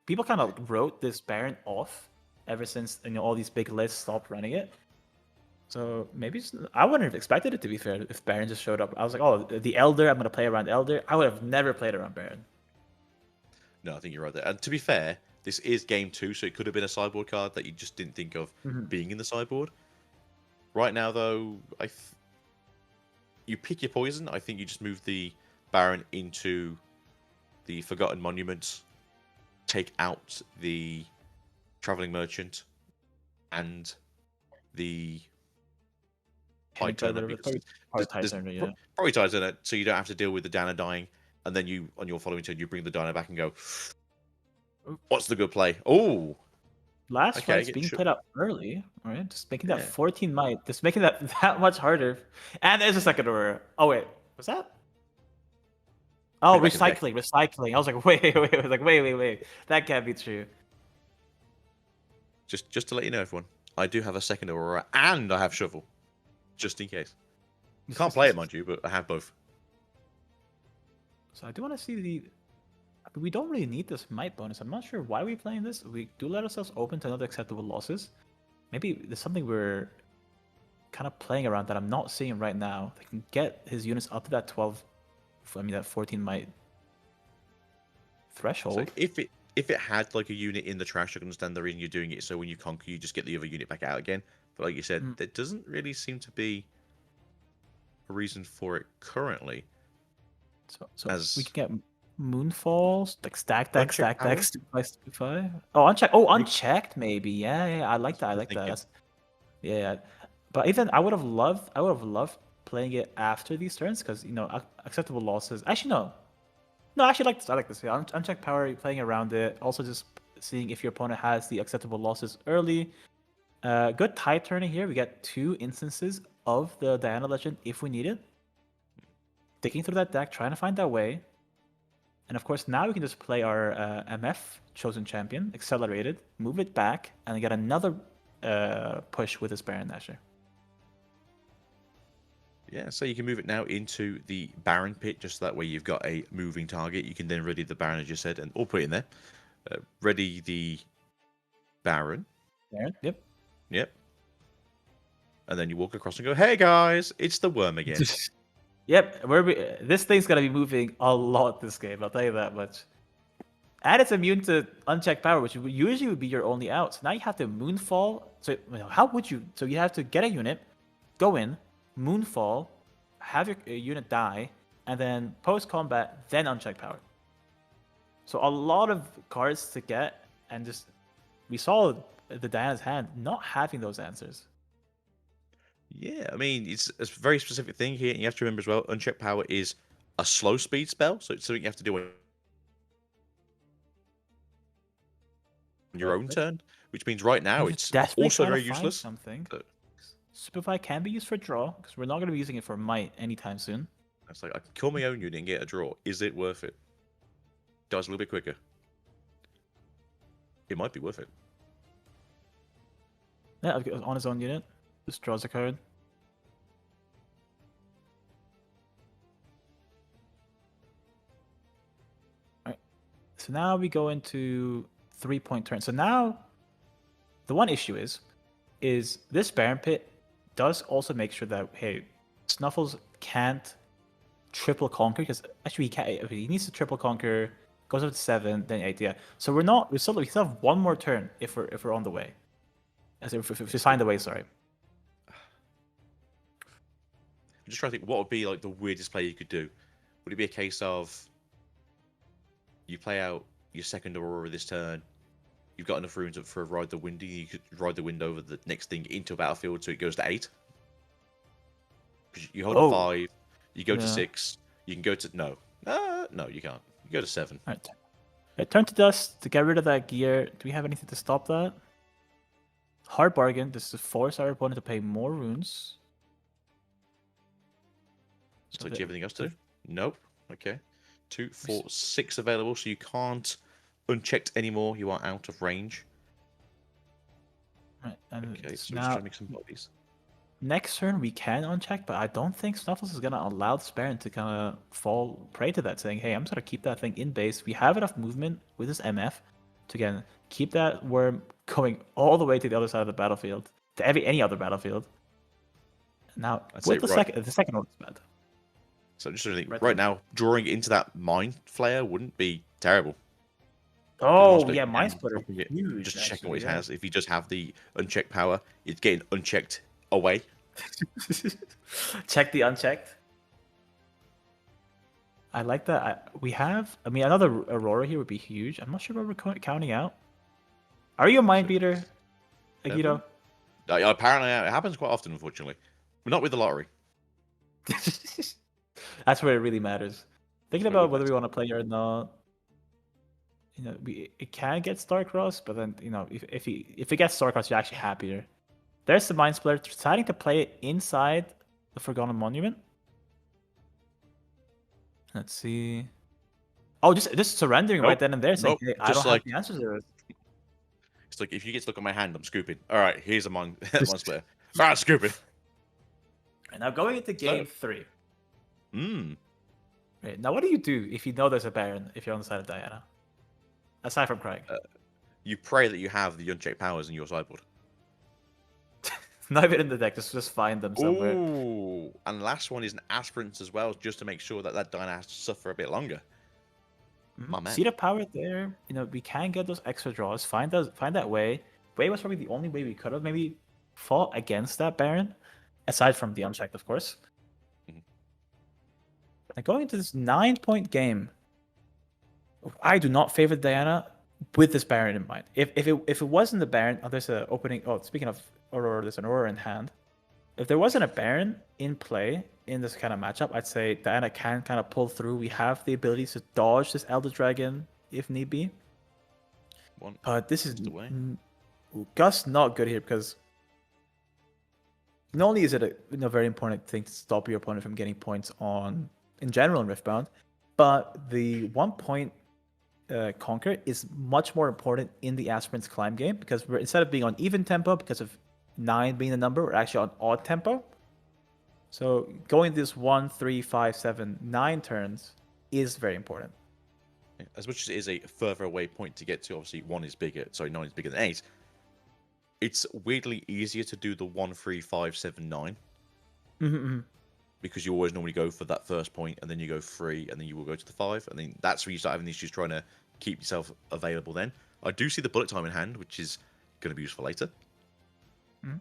People kind of wrote this Baron off ever since all these big lists stopped running it. So maybe I wouldn't have expected it, to be fair, if Baron just showed up. I was like, oh, the Elder, I'm going to play around Elder. I would have never played around Baron. No, I think you're right there. And to be fair, this is game 2, so it could have been a sideboard card that you just didn't think of being in the sideboard. Right now, though, you pick your poison. I think you just move the Baron into the Forgotten Monuments, take out the Traveling Merchant, and the High Turner. Probably High Turner, so you don't have to deal with the Dana dying, and then you, on your following turn, you bring the Dana back and go, what's the good play? Oh! Last fight's being put up early, right? Just making that 14 might, just making that much harder. And there's a second Aurora. Oh wait, was that? Oh, recycling. I was like, wait. That can't be true. Just to let you know, everyone, I do have a second Aurora and I have Shovel, just in case. Can't play it, mind you, but I have both. So I do want to see we don't really need this might bonus. I'm not sure why we're playing this. We do let ourselves open to another acceptable losses. Maybe there's something we're kind of playing around that I'm not seeing right now. They can get his units up to that 14 might threshold. So if it had like a unit in the trash, I can understand the reason you're doing it. So when you conquer, you just get the other unit back out again. But like you said, there doesn't really seem to be a reason for it currently. So we can get Moonfalls, like stack deck, 2/5. Oh, unchecked. Oh, unchecked maybe. Yeah. I like that. Yeah. But even I would have loved playing it after these turns because acceptable losses. Actually, no. I actually like this. I like this. Yeah, unchecked power, playing around it. Also, just seeing if your opponent has the acceptable losses early. Good tide turning here. We get 2 instances of the Diana Legend if we need it. Digging through that deck, trying to find that way. And of course, now we can just play our MF Chosen Champion, accelerated, move it back, and get another push with this Baron Nashor. Yeah, so you can move it now into the Baron pit, just that way you've got a moving target. You can then ready the Baron, as you said, and or put it in there. Ready the Baron. Baron, yep. Yep. And then you walk across and go, hey guys, it's the worm again. Yep, this thing's gonna be moving a lot this game, I'll tell you that much. And it's immune to unchecked power, which usually would be your only out. So now you have to Moonfall. So how would you? So you have to get a unit, go in, Moonfall, have your unit die, and then post-combat, then uncheck power. So a lot of cards to get, and just we saw the Diana's hand not having those answers. Yeah, I mean, it's a very specific thing here. And you have to remember as well, unchecked power is a slow speed spell, so it's something you have to do on your own turn, which means right now it's also very useless. Superfly can be used for draw, because we're not going to be using it for might anytime soon. It's like, I can kill my own unit and get a draw. Is it worth it? Dies a little bit quicker. It might be worth it. Yeah, on his own unit. Just draws a card. Alright. So now we go into 3-point turn. So now, the one issue is this Baron Pit does also make sure that, hey, Snuffles can't triple conquer, because actually he can't. He needs to triple conquer, goes up to 7, then 8. Yeah. So we still have one more turn if we're on the way. As if we find the way. Sorry. I'm just trying to think what would be like the weirdest play you could do. Would it be a case of you play out your second Aurora this turn, you've got enough runes up for a Ride the Wind, you could ride the wind over the next thing into a battlefield so it goes to 8? You hold to 5, you go to 6, you can go to... No, you can't. You go to 7. All right. Turn to dust to get rid of that gear. Do we have anything to stop that? Hard bargain. This is to force our opponent to pay more runes. So do you have anything else to do? Nope. Okay. 2, 4, 6 available, so you can't unchecked anymore. You are out of range. Right. Okay, so now, let's try to make some bodies. Next turn we can uncheck, but I don't think Snuffles is gonna allow the Baron to kind of fall prey to that, saying, "Hey, I'm just gonna keep that thing in base. We have enough movement with this MF to again keep that worm going all the way to the other side of the battlefield, to any other battlefield." Now, with the second one is bad. So I'm just thinking, right now, drawing it into that Mind Flayer wouldn't be terrible. Oh, yeah, Mind Splitter. Huge, just checking what he has. If you just have the unchecked power, it's getting unchecked away. Check the unchecked. I like that. Another Aurora here would be huge. I'm not sure what we're counting out. Are you a Mind Beater, Agito? Apparently, it happens quite often, unfortunately. But not with the lottery. That's where it really matters. Thinking about whether we want to play or not. It can get Starcross, but then if it gets Starcross, you're actually happier. There's the Mind Splitter deciding to play it inside the Forgotten Monument. Let's see. Oh, just surrendering right then and there, saying, "Hey, I don't have the answers to this." It's like, if you get to look at my hand, I'm scooping. All right, here's a Mind Splitter. All right, scooping. And now going into game 3. Right, now what do you do if you know there's a Baron if you're on the side of Diana? Aside from Craig. You pray that you have the unchecked powers in your sideboard. Not even in the deck, just find them somewhere. Ooh, and last one is an Aspirant as well, just to make sure that Diana has to suffer a bit longer. My man. See the power there? We can get those extra draws. Find that way. Way was probably the only way we could have maybe fought against that Baron, aside from the unchecked, of course. And going into this 9-point game, I do not favor Diana with this Baron in mind. If it wasn't the Baron, there's an opening. Oh, speaking of Aurora, there's an Aurora in hand. If there wasn't a Baron in play in this kind of matchup, I'd say Diana can kind of pull through. We have the ability to dodge this Elder Dragon if need be. This is Gus not good here, because not only is it a very important thing to stop your opponent from getting points on in general in Riftbound, but the 1-point conquer is much more important in the Aspirant's climb game, because instead of being on even tempo because of 9 being the number, we're actually on odd tempo. So going this 1, 3, 5, 7, 9 turns is very important. As much as it is a further away point to get to, obviously 9 is bigger than 8. It's weirdly easier to do the 1, 3, 5, 7, 9. Mm-hmm. Because you always normally go for that first point, and then you go 3, and then you will go to the 5, and then that's where you start having issues trying to keep yourself available then. I do see the bullet time in hand, which is going to be useful later. Mm-hmm.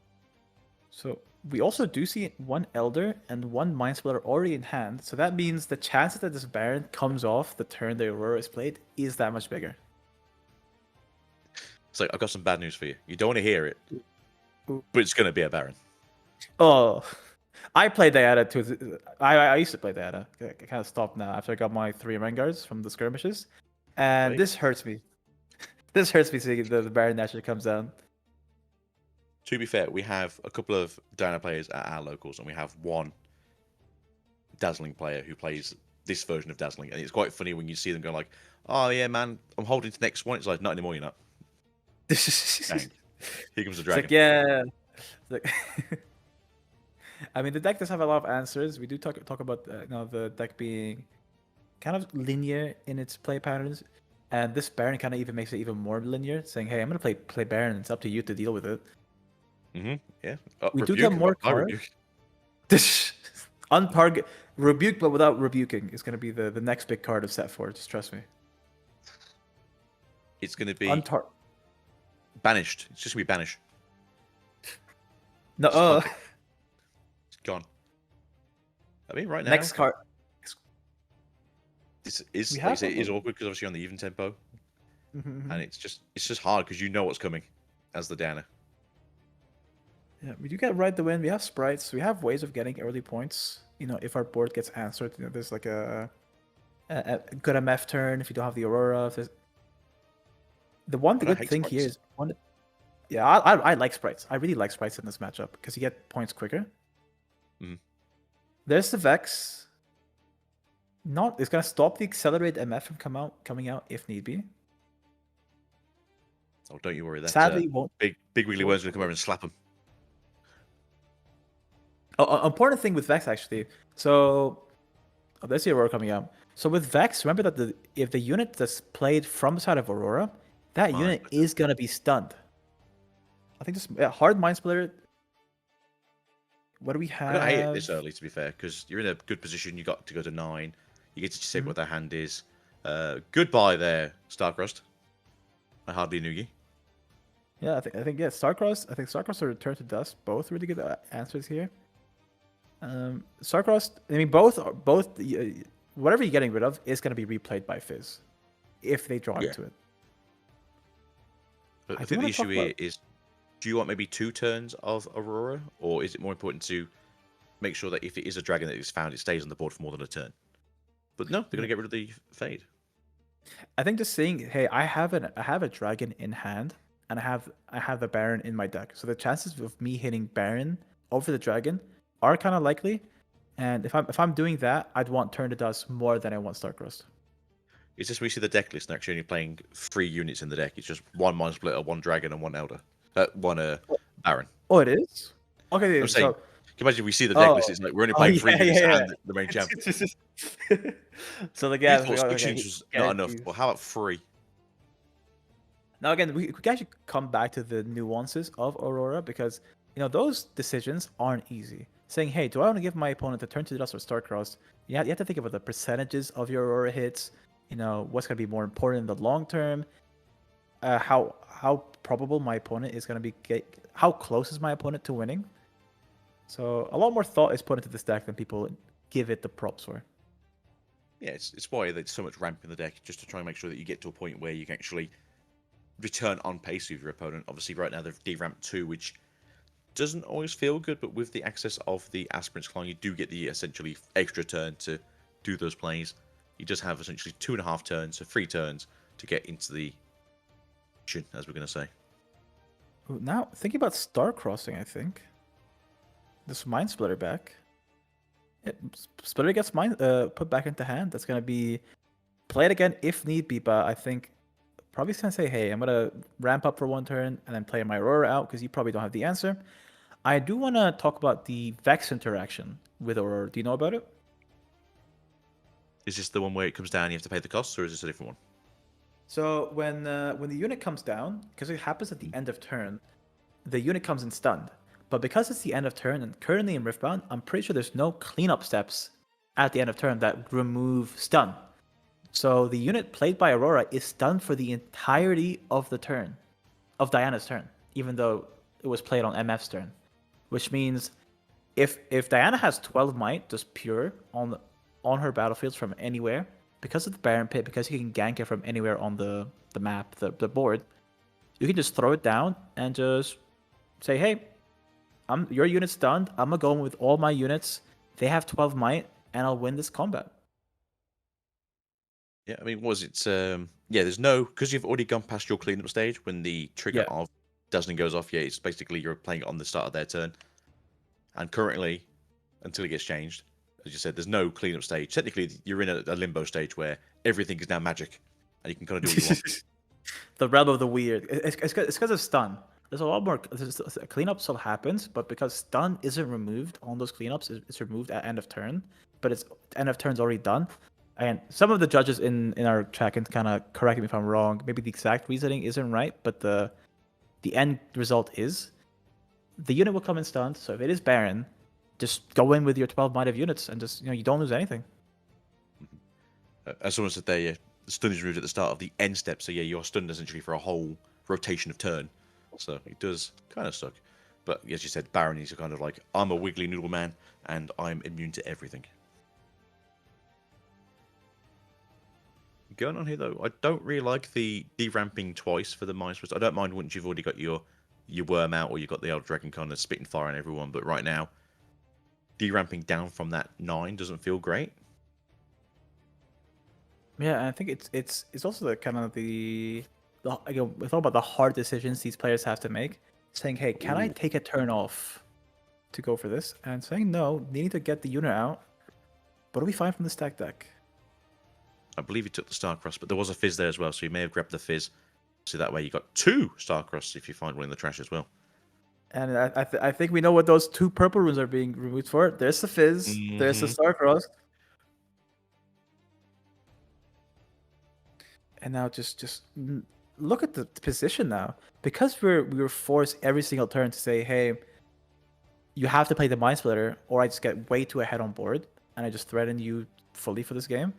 So we also do see 1 Elder and 1 Mind Splitter already in hand, so that means the chances that this Baron comes off the turn the Aurora is played is that much bigger. So I've got some bad news for you. You don't want to hear it, Ooh. but it's going to be a Baron. Oh, I played Diana too. I used to play Diana. I kind of stopped now after I got my 3 Rengards from the skirmishes, and Right. this hurts me. This hurts me seeing the Baron naturally comes down. To be fair, we have a couple of Diana players at our locals, and we have 1 Dazzling player who plays this version of Dazzling, and it's quite funny when you see them go like, "Oh yeah, man, I'm holding to the next one." It's like, not anymore, you're not. Dang. Here comes the dragon. It's like, yeah. It's like I mean, the deck does have a lot of answers. We do talk about the deck being kind of linear in its play patterns, and this Baron kind of even makes it even more linear, saying, "Hey, I'm gonna play Baron. It's up to you to deal with it." Yeah. We do get more cards. Untarget rebuke, but without rebuking is gonna be the next big card of set 4. Just trust me. It's going to be banished. It's just going to be banished. No. It's gone. I mean, right now. Next card. This is like I say, it is awkward because obviously on the even tempo, Mm-hmm. and it's just hard because you know what's coming as the Dana. Yeah, we do get Ride the Wind. We have sprites. We have ways of getting early points. If our board gets answered, there's like a good MF turn. If you don't have the Aurora, the one good thing here is I like sprites. I really like sprites in this matchup because you get points quicker. Mm. There's the Vex. It's gonna stop the accelerate MF from coming out if need be. Oh, don't you worry. That Sadly, won't. Big Wiggly Worm's gonna come over and slap him. Important thing with Vex actually. So there's the Aurora coming out. So with Vex, remember that if the unit that's played from the side of Aurora, that unit is gonna be stunned. I think this hard Mind Splitter. What do we have? I hate it this early, to be fair, because you're in a good position. You got to go to 9. You get to say what their hand is. Goodbye there, Starcrossed. I hardly knew you. Yeah, I think Starcrossed. I think Starcrossed or Return to Dust, both really good answers here. Starcrossed. I mean, both. Whatever you're getting rid of is going to be replayed by Fizz, if they draw into it. But I think the issue here is, do you want maybe 2 turns of Aurora, or is it more important to make sure that if it is a dragon that is found, it stays on the board for more than a turn? But no, they're going to get rid of the Fade. I think just saying, hey, I have a dragon in hand, and I have the Baron in my deck. So the chances of me hitting Baron over the dragon are kind of likely. And if I'm doing that, I'd want Turn to Dust more than I want Starcrossed. It's just we see the deck list and actually only playing 3 units in the deck. It's just 1 Mind Splitter, 1 Dragon, and 1 Elder. 1 Baron. Oh, it is? Okay, I'm saying, can you imagine if we see the deck list, it's like we're only playing 3 units and the main champ. So the guy thought 6 units was not enough. Well, how about 3? Now again, we can actually come back to the nuances of Aurora because those decisions aren't easy. Saying, hey, do I want to give my opponent a Turn to Dust or Starcrossed? You have to think about the percentages of your Aurora hits. What's going to be more important in the long term. How probable my opponent is going to be. How close is my opponent to winning? So a lot more thought is put into this deck than people give it the props for. Yeah, it's why there's so much ramp in the deck, just to try and make sure that you get to a point where you can actually return on pace with your opponent. Obviously, right now they've deramped 2, which doesn't always feel good, but with the access of the Aspirant's Claw, you do get the essentially extra turn to do those plays. You just have essentially 2.5 turns, so 3 turns to get into the action, as we're going to say. Now, thinking about Star Crossing, I think. This Mind Splitter back. Yeah, Splitter gets put back into hand. That's going to be played again if need be, but I think probably going to say, hey, I'm going to ramp up for 1 turn and then play my Aurora out because you probably don't have the answer. I do want to talk about the Vex interaction with Aurora. Do you know about it? Is this the one where it comes down, you have to pay the costs, or is this a different one? So when the unit comes down, because it happens at the end of turn, the unit comes in stunned. But because it's the end of turn, and currently in Riftbound, I'm pretty sure there's no cleanup steps at the end of turn that remove stun. So the unit played by Aurora is stunned for the entirety of the turn, of Diana's turn, even though it was played on MF's turn. Which means if Diana has 12 might, just pure, on her battlefields from anywhere, because of the Baron Pit, because you can gank it from anywhere on the map, the board, you can just throw it down and just say, hey, your unit's stunned. I'm going to go in with all my units. They have 12 might, and I'll win this combat. Yeah, I mean, was it? Yeah, there's no, because you've already gone past your cleanup stage when the trigger of Dazzling goes off. Yeah, it's basically you're playing it on the start of their turn. And currently, until it gets changed, as you said, there's no cleanup stage. Technically, you're in a limbo stage where everything is now magic, and you can kind of do what you want. The realm of the weird. It's because of stun. There's a lot more. Cleanup still happens, but because stun isn't removed on those cleanups, it's removed at end of turn. But it's end of turn's already done. And some of the judges in our chat can kind of correct me if I'm wrong. Maybe the exact reasoning isn't right, but the end result is the unit will come in stunned. So if it is Baron, just go in with your 12 might of units and just, you don't lose anything. As someone said there, yeah, the stun is removed at the start of the end step. So yeah, you're stunned essentially for a whole rotation of turn. So it does kind of suck. But as you said, Baron is kind of like, I'm a wiggly noodle man and I'm immune to everything. Going on here though, I don't really like the deramping twice for the Mind Splitters. I don't mind once you've already got your worm out or you've got the Elder Dragon kind of spitting fire on everyone, but right now, deramping down from that 9 doesn't feel great. Yeah, and I think it's also the kind of the again, we thought about the hard decisions these players have to make. Saying, hey, can I take a turn off to go for this? And saying no, needing to get the unit out. What do we find from the stack deck? I believe he took the Starcross, but there was a Fizz there as well, so you may have grabbed the Fizz. So that way you got 2 Starcross if you find one in the trash as well. And I think we know what those 2 purple runes are being removed for. There's the Fizz, there's the Starcross. And now just look at the position now. Because we were forced every single turn to say, hey, you have to play the Mind Splitter, or I just get way too ahead on board, and I just threaten you fully for this game.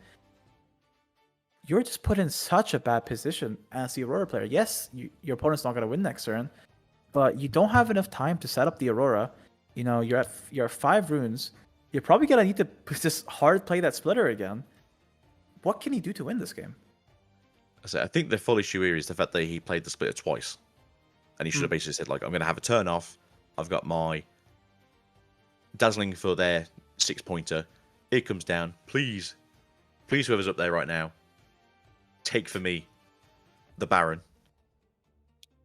You're just put in such a bad position as the Aurora player. Yes, your opponent's not going to win next turn, but you don't have enough time to set up the Aurora. You're at 5 runes. You're probably going to need to just hard play that splitter again. What can he do to win this game? I think the full issue here is the fact that he played the splitter twice. And he should have basically said, like, I'm going to have a turn off. I've got my Dazzling for their 6-pointer. It comes down. Please, whoever's up there right now, take for me the Baron.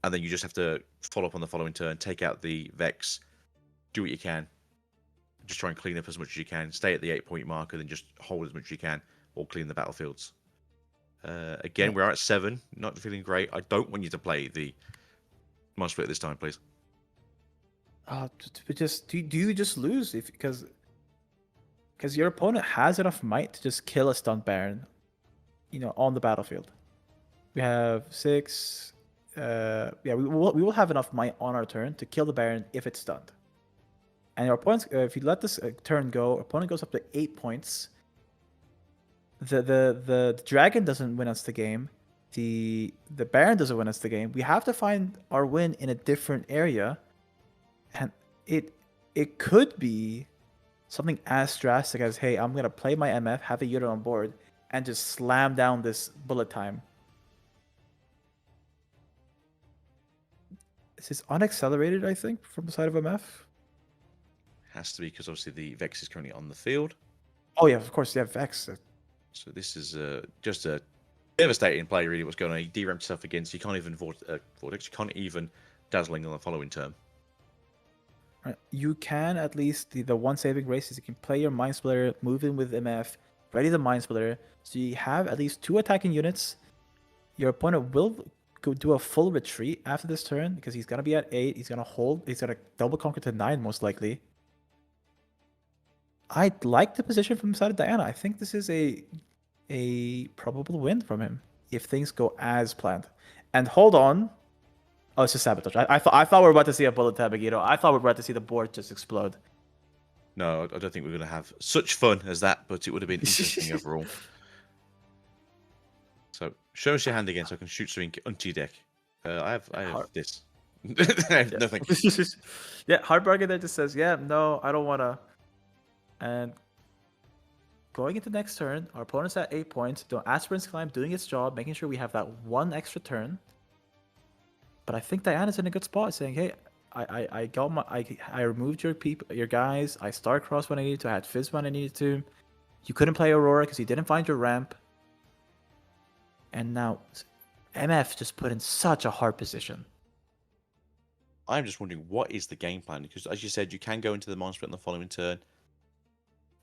And then you just have to follow up on the following turn, take out the Vex, do what you can. Just try and clean up as much as you can. Stay at the 8-point marker, then just hold as much as you can, or clean the battlefields. Again, we're at 7. Not feeling great. I don't want you to play the Mind Splitter this time, please. Do you just lose because your opponent has enough might to just kill a stunned Baron, on the battlefield. We have 6. We will have enough might on our turn to kill the Baron if it's stunned. And your opponent's if you let this turn go, opponent goes up to 8 points. The dragon doesn't win us the game. The Baron doesn't win us the game. We have to find our win in a different area, and it could be something as drastic as, hey, I'm gonna play my MF, have a unit on board, and just slam down this bullet time. This is unaccelerated, I think, from the side of MF. Has to be, because obviously the Vex is currently on the field. Oh yeah, of course, yeah, Vex. So this is just a devastating play, really, what's going on. He deramped himself against, you can't even Vortex, you can't even Dazzling on the following turn. Right. You can at least, the one saving grace is you can play your Mind Splitter, move in with MF, ready the Mind Splitter, so you have at least 2 attacking units. Your opponent will go do a full retreat after this turn, because he's going to be at 8, he's going to hold, he's going to double conquer to 9 most likely. I like the position from the side of Diana. I think this is a probable win from him if things go as planned. And hold on. Oh, it's a sabotage. I thought we were about to see a bullet tab, Agito. I thought we were about to see the board just explode. No, I don't think we're going to have such fun as that, but it would have been interesting overall. So, show us your hand again so I can shoot something onto your deck. I have this. I have nothing. Yeah, Hardbargain there just says, yeah, no, I don't want to. And going into next turn, our opponent's at 8 points. Doing Aspirin's Climb, doing its job, making sure we have that one extra turn. But I think Diana's in a good spot, saying, "Hey, I removed your guys. I Starcrossed when I needed to. I had Fizz when I needed to. You couldn't play Aurora because you didn't find your ramp. And now, MF just put in such a hard position." I'm just wondering what is the game plan, because as you said, you can go into the monster on the following turn.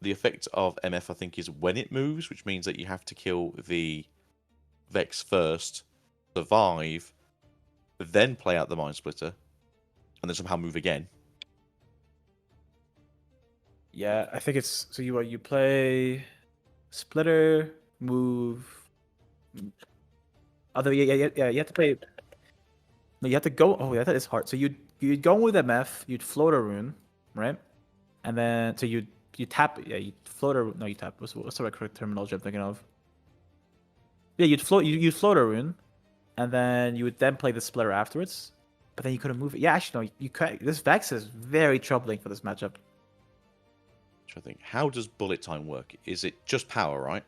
The effect of MF, I think, is when it moves, which means that you have to kill the Vex first, survive, then play out the Mind Splitter, and then somehow move again. Yeah, I think it's so you play Splitter, move. Although you have to play. No, you have to go. Oh yeah, that is hard. So you'd go with MF, you'd float a rune, right? And then so you tap. Yeah, you float a. No, you tap. What's the correct terminology I'm thinking of? Yeah, you'd float a rune, and then you would then play the Splitter afterwards. But then you couldn't move it. Yeah, actually no, you can't. This Vex is very troubling for this matchup. I think. How does bullet time work? Is it just power, right?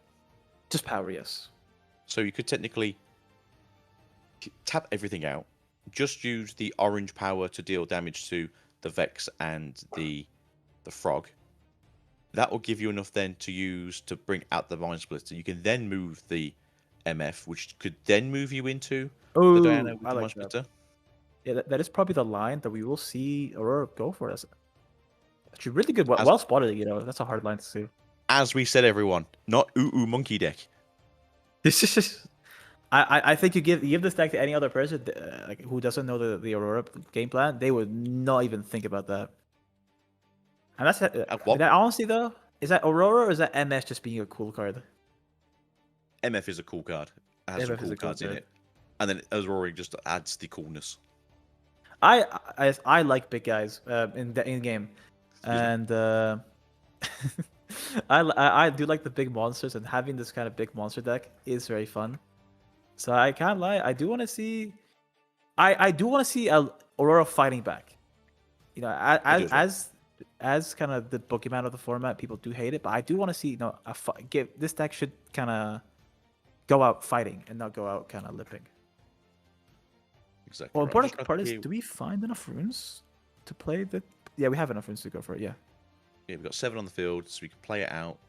Just power, yes. So you could technically tap everything out, just use the orange power to deal damage to the Vex and the Frog. That will give you enough then to use to bring out the Mind Splitter. You can then move the MF, which could then move you into the Diana with the Mind Splitter. Yeah, that is probably the line that we will see Aurora go for. That's actually really good. Well spotted, That's a hard line to see. As we said, everyone, not monkey deck. This is. I think you give this deck to any other person who doesn't know the Aurora game plan, they would not even think about that. And that's that honestly though, is that Aurora or is that MS just being a cool card? MF is a cool card. It has some cool cards in it, and then Aurora just adds the coolness. I like big guys in game, and I do like the big monsters, and having this kind of big monster deck is very fun. So I can't lie, I do want to see, I do want to see Aurora fighting back. As kind of the boogeyman of the format, people do hate it, but I do want to see this deck should kind of go out fighting and not go out kind of lipping. Exactly. Well, important part is, do we find enough runes to play the? Yeah, we have enough runes to go for it. Yeah. Yeah, we've got 7 on the field, so we can play it out.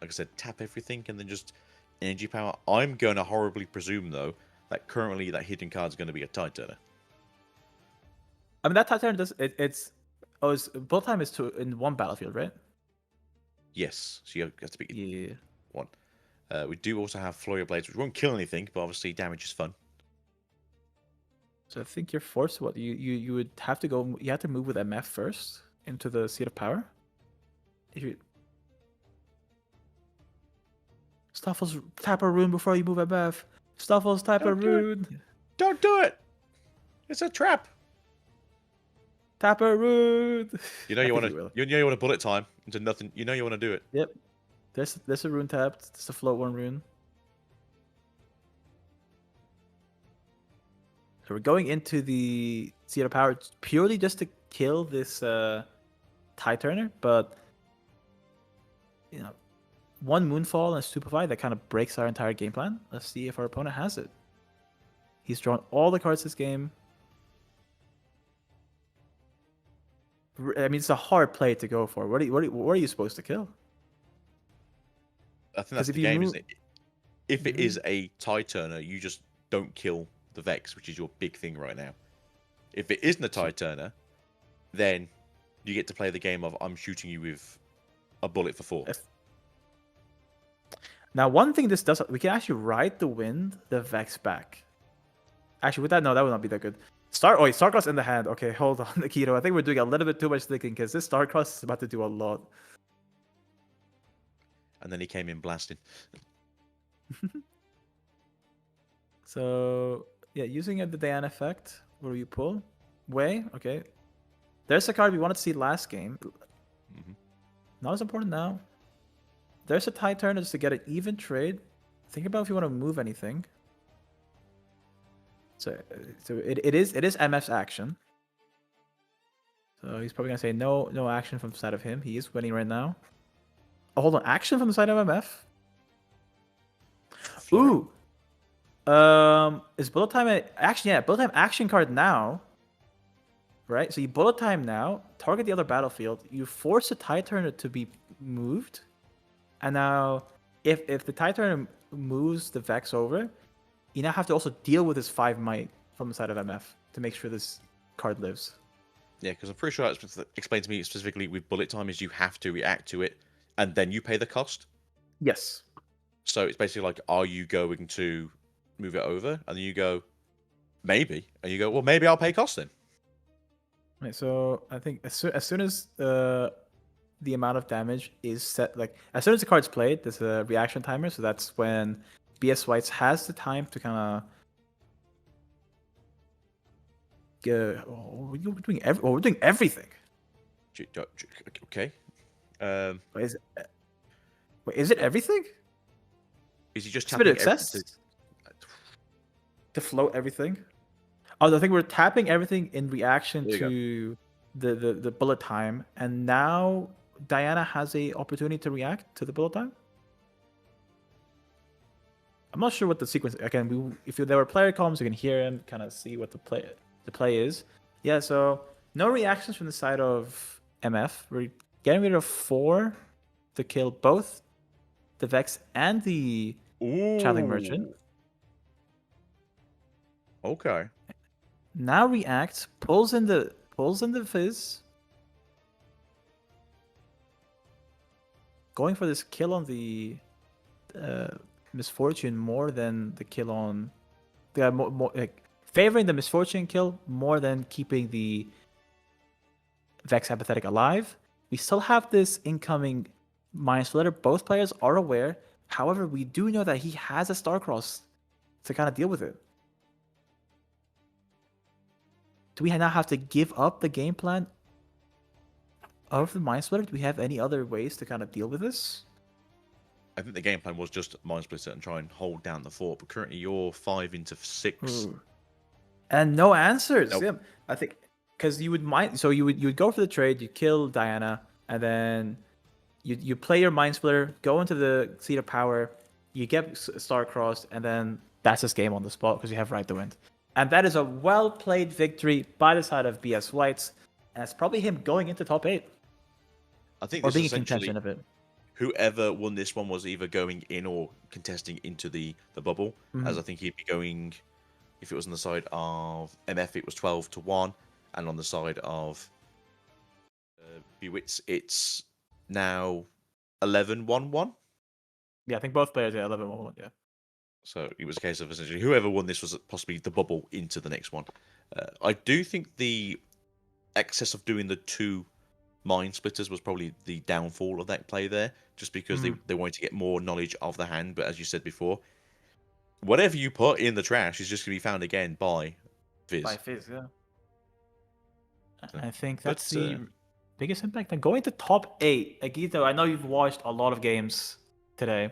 Like I said, tap everything and then just energy power. I'm going to horribly presume though that currently that hidden card is going to be a tide turner. I mean, that tide turner does it's both time is in one battlefield, right? Yes, so you have to pick one. We do also have Flurry of Blades, which won't kill anything, but obviously damage is fun. So I think you're forced. What you would have to go. You have to move with MF first into the Seat of Power. If you Stuffles, tap a rune before you move MF. Stuffles, tap a rune. Don't do it. It's a trap. Tap a rune. You know you want to. You know you want to bullet time into nothing. You know you want to do it. Yep. There's a rune tapped. There's a float one rune. So we're going into the Seat of Power purely just to kill this Tide Turner, but one Moonfall and Stupefy that kind of breaks our entire game plan. Let's see if our opponent has it. He's drawn all the cards this game. I mean, it's a hard play to go for. What are you supposed to kill? I think that's the game, isn't it? If it is a Tide Turner, you just don't kill the Vex, which is your big thing right now. If it isn't a Tide Turner, then you get to play the game of I'm shooting you with a bullet for 4. Now, one thing this does, we can actually ride the wind, the Vex back. Actually, with that, no, that would not be that good. Starcross in the hand. Okay, hold on, Akito. I think we're doing a little bit too much thinking because this Starcross is about to do a lot. And then he came in blasting. So yeah, using the Diana effect, where you pull, Way, okay. There's a card we wanted to see last game. Not as important now. There's a tie turn just to get an even trade. Think about if you want to move anything. So it is MF's action. So he's probably gonna say no action from the side of him. He is winning right now. Oh, hold on, action from the side of MF. Ooh. Is bullet time action? Yeah, bullet time action card now. Right, so you bullet time now, target the other battlefield. You force a tie turner to be moved, and now if the tie turner moves the Vex over, you now have to also deal with his 5 might from the side of MF to make sure this card lives. Yeah, because I'm pretty sure that's explained to me specifically with bullet time is you have to react to it, and then you pay the cost. Yes. So it's basically like, are you going to move it over? And then you go, maybe. And you go, well, maybe I'll pay cost then. Right, so I think as soon as the amount of damage is set, like as soon as the card's played, there's a reaction timer. So that's when BS Whites has the time to kind of. We're doing everything. Okay. Is it everything? Is he just tapping tapping everything? To float everything? Oh, I think we're tapping everything in reaction to the bullet time, and now Diana has a opportunity to react to the bullet time. I'm not sure what the sequence. Again, if there were player columns, you can hear and kind of see what the play is. Yeah, so no reactions from the side of MF. We're getting rid of 4 to kill both the Vex and the Channeling Merchant. Okay. Now reacts, pulls in the Fizz. Going for this kill on the Misfortune more than the kill on favoring the Misfortune kill more than keeping the Vex Apathetic alive. We still have this incoming Mind Splitter. Both players are aware. However, we do know that he has a Starcross to kind of deal with it. Do we now have to give up the game plan of the Mind Splitter? Do we have any other ways to kind of deal with this? I think the game plan was just Mind Splitter and try and hold down the fort, but currently you're 5 into 6. Ooh. And no answers. Nope. Yeah, I think because you would go for the trade, you kill Diana, and then you play your Mind Splitter, go into the Seat of Power, you get Starcrossed, and then that's his game on the spot because you have right to win. And that is a well-played victory by the side of BS Whites, and it's probably him going into top 8. I think or this being in essentially contention of it. Whoever won this one was either going in or contesting into the bubble, as I think he'd be going. If it was on the side of MF, it was 12-1, and on the side of Bewitz, it's now 11-1-1. Yeah, I think both players are 11-1-1. Yeah. So it was a case of essentially whoever won this was possibly the bubble into the next one. I do think the excess of doing the 2 Mind Splitters was probably the downfall of that play there, just because they wanted to get more knowledge of the hand. But as you said before, whatever you put in the trash is just going to be found again by Fizz. By Fizz, yeah. I think that's the biggest impact. And going to top 8, Agito, I know you've watched a lot of games today.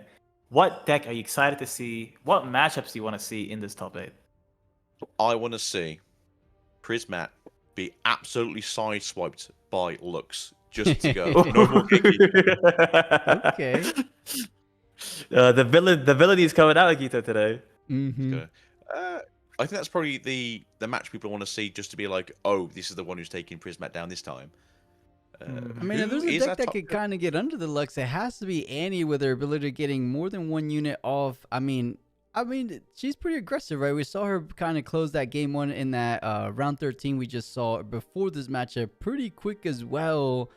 What deck are you excited to see? What matchups do you want to see in this top 8? I want to see Prismat be absolutely sideswiped by Lux just to go. No more kicking. Okay. The villainy is coming out, Agito, today. Mm-hmm. I think that's probably the match people want to see, just to be like, oh, this is the one who's taking Prismat down this time. I mean, if there's a deck that could kind of get under the Lux, it has to be Annie with her ability of getting more than 1 unit off. I mean, she's pretty aggressive, right? We saw her kind of close that game 1 in that round 13 we just saw before this matchup pretty quick as well.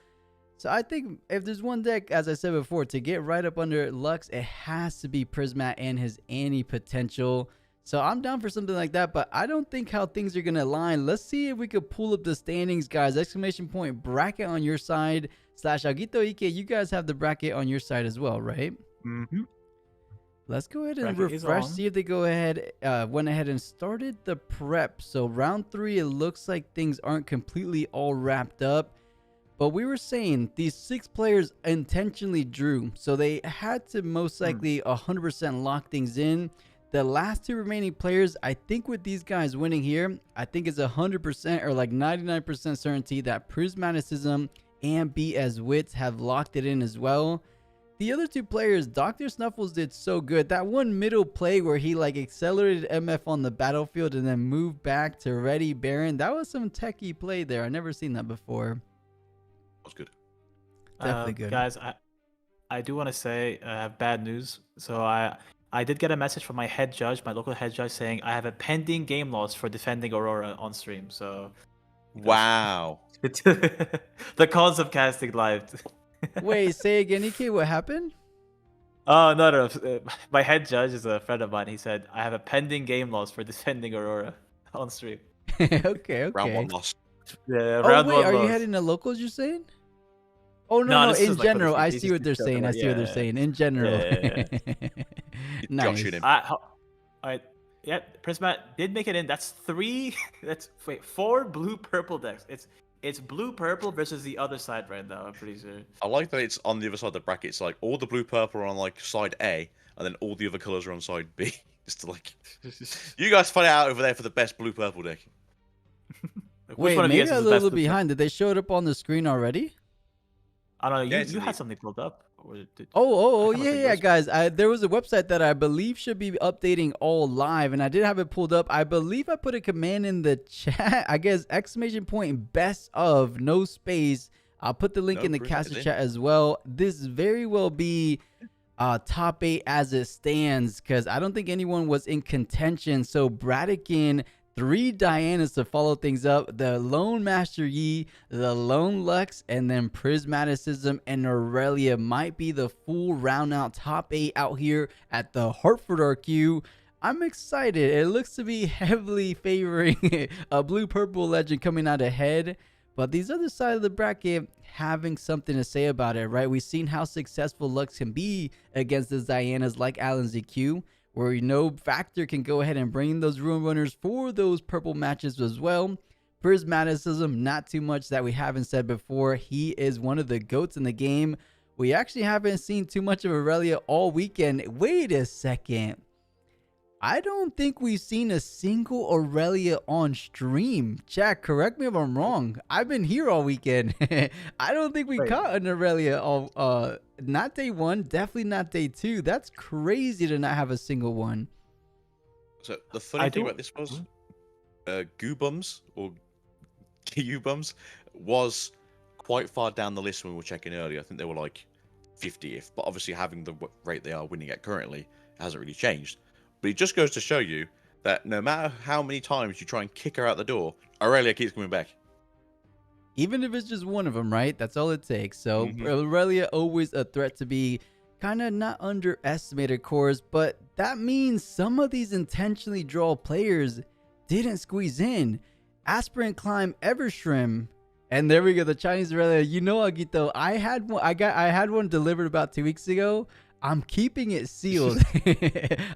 So I think if there's one deck, as I said before, to get right up under Lux, it has to be Prismat and his Annie potential. So I'm down for something like that, but I don't think how things are going to align. Let's see if we could pull up the standings, guys. Exclamation point bracket on your side / Aguito Ike. You guys have the bracket on your side as well, right? Mm-hmm. Let's go ahead and Bracket is refresh, on. see if they went ahead and started the prep. So round 3, it looks like things aren't completely all wrapped up. But we were saying these 6 players intentionally drew. So they had to most likely 100% lock things in. The last 2 remaining players, I think with these guys winning here, I think it's 100% or like 99% certainty that Prismaticism and BS Wits have locked it in as well. The other 2 players, Dr. Snuffles did so good. That one middle play where he like accelerated MF on the battlefield and then moved back to Ready Baron, that was some techie play there. I never seen that before. That was good. Definitely good. Guys, I do want to say I have bad news. So I did get a message from my head judge, my local head judge, saying I have a pending game loss for defending Aurora on stream. So wow. The cons of casting live. Wait, say again, Ike, what happened? Oh, no. My head judge is a friend of mine. He said, I have a pending game loss for defending Aurora on stream. okay. Round 1 loss. Yeah, oh, round wait, 1 are loss. you heading to locals, you're saying? Oh, no, this in is like for the general. I future. see what they're saying. I see what they're saying. In general. Nice. Yeah, Prismat did make it in. That's 4 blue-purple decks. It's blue-purple versus the other side right now, I'm pretty sure. I like that it's on the other side of the bracket. It's like all the blue-purple are on like side A, and then all the other colors are on side B. Just to like, you guys fight it out over there for the best blue-purple deck. Wait, maybe I'm a little behind. Did they show it up on the screen already? I don't know. You had something pulled up. Yeah, guys. There was a website that I believe should be updating all live, and I did have it pulled up. I believe I put a command in the chat. I guess exclamation point best of no space. I'll put the link in the caster chat as well. This very well be top 8 as it stands, because I don't think anyone was in contention. So Bradican, 3 Dianas to follow things up, the Lone Master Yi, the Lone Lux, and then Prismaticism and Aurelia might be the full round out top 8 out here at the Hartford RQ. I'm excited. It looks to be heavily favoring a blue-purple legend coming out ahead, but these other side of the bracket having something to say about it, right? We've seen how successful Lux can be against the Dianas like Alan ZQ, where we know Factor can go ahead and bring those Ruin Runners for those purple matches as well. Prismaticism, not too much that we haven't said before. He is one of the GOATs in the game. We actually haven't seen too much of Aurelia all weekend. Wait a second. I don't think we've seen a single Aurelia on stream. Jack, correct me if I'm wrong. I've been here all weekend. I don't think we caught an Aurelia all not day 1, definitely not day 2. That's crazy to not have a single one. So the funny thing about this was Goobums or Goobums was quite far down the list when we were checking earlier. I think they were like 50th, but obviously having the rate they are winning at currently hasn't really changed. But it just goes to show you that no matter how many times you try and kick her out the door, Aurelia keeps coming back. Even if it's just one of them, right? That's all it takes. So Aurelia always a threat to be kind of not underestimated, of course, but that means some of these intentionally draw players didn't squeeze in. Aspirant Climb Evershrim. And there we go, the Chinese Aurelia. You know, Aguito, I had one delivered about 2 weeks ago. I'm keeping it sealed.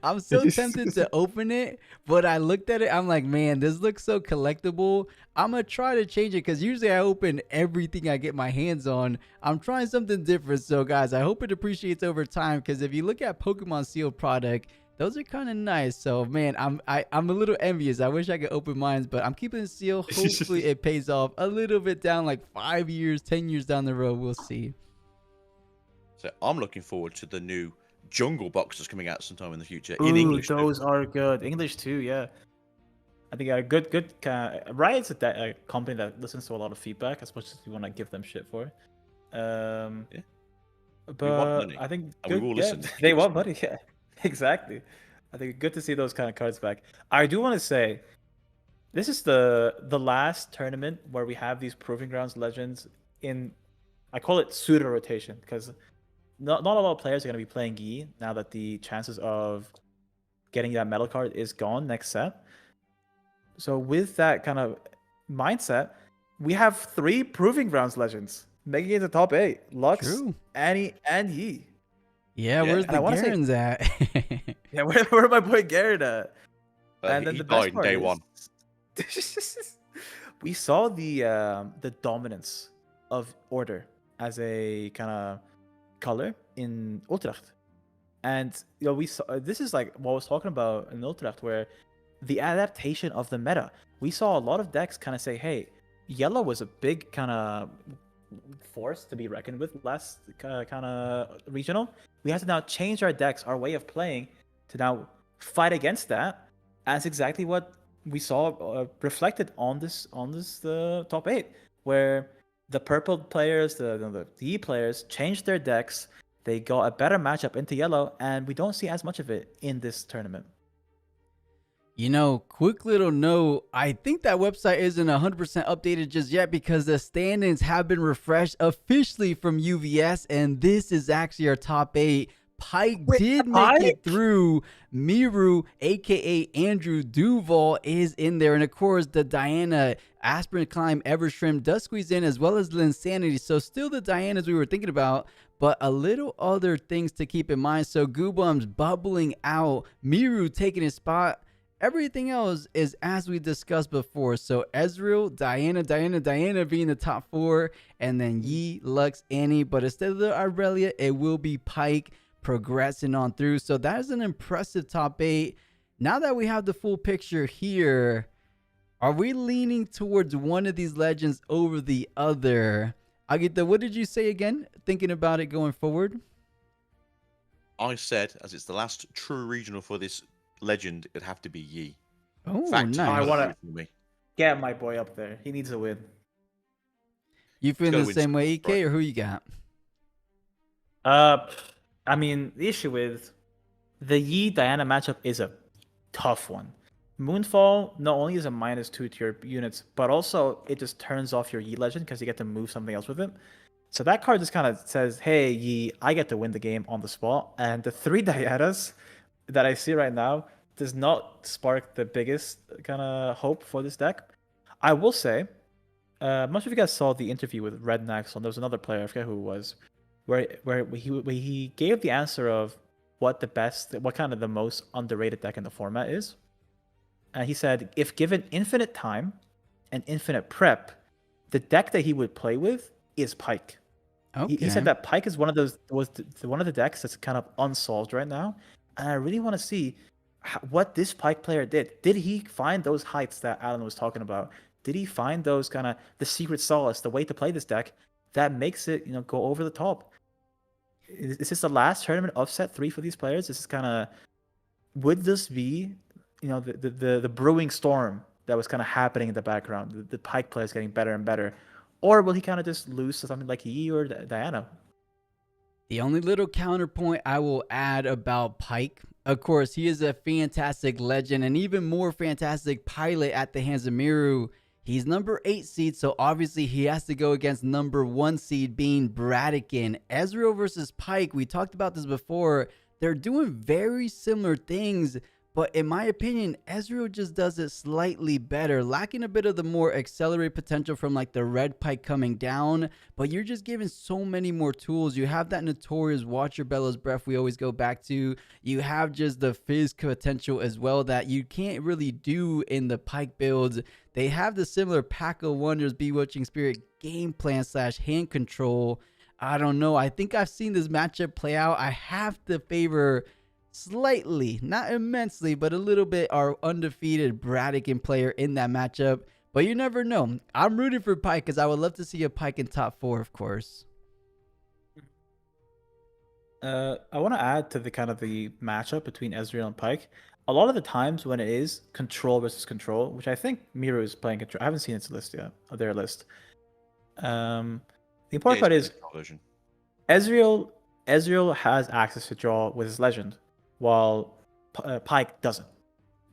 I'm so tempted to open it, but I looked at it. I'm like, man, this looks so collectible. I'm going to try to change it because usually I open everything I get my hands on. I'm trying something different. So, guys, I hope it appreciates over time because if you look at Pokemon sealed product, those are kind of nice. So, man, I'm a little envious. I wish I could open mine, but I'm keeping it sealed. Hopefully, it pays off a little bit down, like 5 years, 10 years down the road. We'll see. So I'm looking forward to the new Jungle boxes coming out sometime in the future in English. Those are good. English too, yeah. I think good. Riot's a company that listens to a lot of feedback as much as you want to give them shit for. Yeah. But we want money, I think and we will listen. They want money, yeah. Exactly. I think it's good to see those kind of cards back. I do want to say, this is the last tournament where we have these Proving Grounds legends in, I call it pseudo rotation, because not a lot of players are going to be playing Yi now that the chances of getting that metal card is gone next set. So with that kind of mindset, we have 3 Proving Grounds legends making it to top 8. Lux, True. Annie, and Yi. Yeah, where's the Garens at? Yeah, where my boy Garrett at? And then he the best died part day is, one. we saw the dominance of order as a kind of color in Utrecht. And we saw this is like what I was talking about in Utrecht, where the adaptation of the meta. We saw a lot of decks kind of say, hey, yellow was a big kind of force to be reckoned with last kind of regional. We have to now change our decks, our way of playing, to now fight against that. And that's exactly what we saw reflected on this top 8, where the purple players, the E players changed their decks. They got a better matchup into yellow, and we don't see as much of it in this tournament. You know, quick little note, I think that website isn't 100% updated just yet because the standings have been refreshed officially from UVS, and this is actually our top 8. Pike did make it through. Miru, aka Andrew Duval, is in there, and of course the Diana, Aspirin Climb, Everstream does squeeze in, as well as Linsanity. So still the Dianas we were thinking about, but a little other things to keep in mind. So Goobum's bubbling out, Miru taking his spot. Everything else is as we discussed before. So Ezreal, Diana being the top 4, and then Yi, Lux, Annie. But instead of the Aurelia, it will be Pike progressing on through. So that is an impressive top 8. Now that we have the full picture here, are we leaning towards one of these legends over the other? Agita, what did you say again? Thinking about it going forward? I said, as it's the last true regional for this legend, it'd have to be Yi. Oh, nice. I want to get my boy up there. He needs a win. You feeling the same way, EK, or who you got? I mean, the issue with the Yi Diana matchup is a tough one. Moonfall not only is a -2 to your units, but also it just turns off your Yi legend because you get to move something else with it. So that card just kind of says, hey, Yi, I get to win the game on the spot. And the 3 Dianas that I see right now does not spark the biggest kind of hope for this deck. I will say, I'm not sure if you guys saw the interview with Red Naxel. There was another player, I forget who it was, where he gave the answer of what kind of the most underrated deck in the format is. And he said, if given infinite time and infinite prep, the deck that he would play with is Pike. Okay. He said that Pike is one of the decks that's kind of unsolved right now. And I really want to see what this Pike player did. Did he find those heights that Alan was talking about? Did he find those kind of the secret solace, the way to play this deck that makes it, go over the top? Is this the last tournament of set 3 for these players? This is kind of, would this be, the brewing storm that was kind of happening in the background? The Pike players getting better and better, or will he kind of just lose to something like Yi or Diana? The only little counterpoint I will add about Pike, of course, he is a fantastic legend and even more fantastic pilot at the hands of Miru. He's number 8 seed, so obviously he has to go against number 1 seed being Bradican. Ezreal versus Pike, we talked about this before. They're doing very similar things, but in my opinion, Ezreal just does it slightly better, lacking a bit of the more accelerated potential from like the red Pike coming down, but you're just given so many more tools. You have that notorious Watch Your Bellows Breath we always go back to. You have just the fizz potential as well that you can't really do in the Pike builds. They have the similar Pack of Wonders, Bewitching Spirit game plan / hand control. I don't know. I think I've seen this matchup play out. I have to favor slightly, not immensely, but a little bit, our undefeated Bradican player in that matchup. But you never know. I'm rooting for Pike because I would love to see a Pike in top 4, of course. I want to add to the kind of the matchup between Ezreal and Pike. A lot of the times when it is control versus control, which I think Miru is playing control. I haven't seen its list yet, or their list. The important part is Ezreal has access to draw with his legend, while Pike doesn't.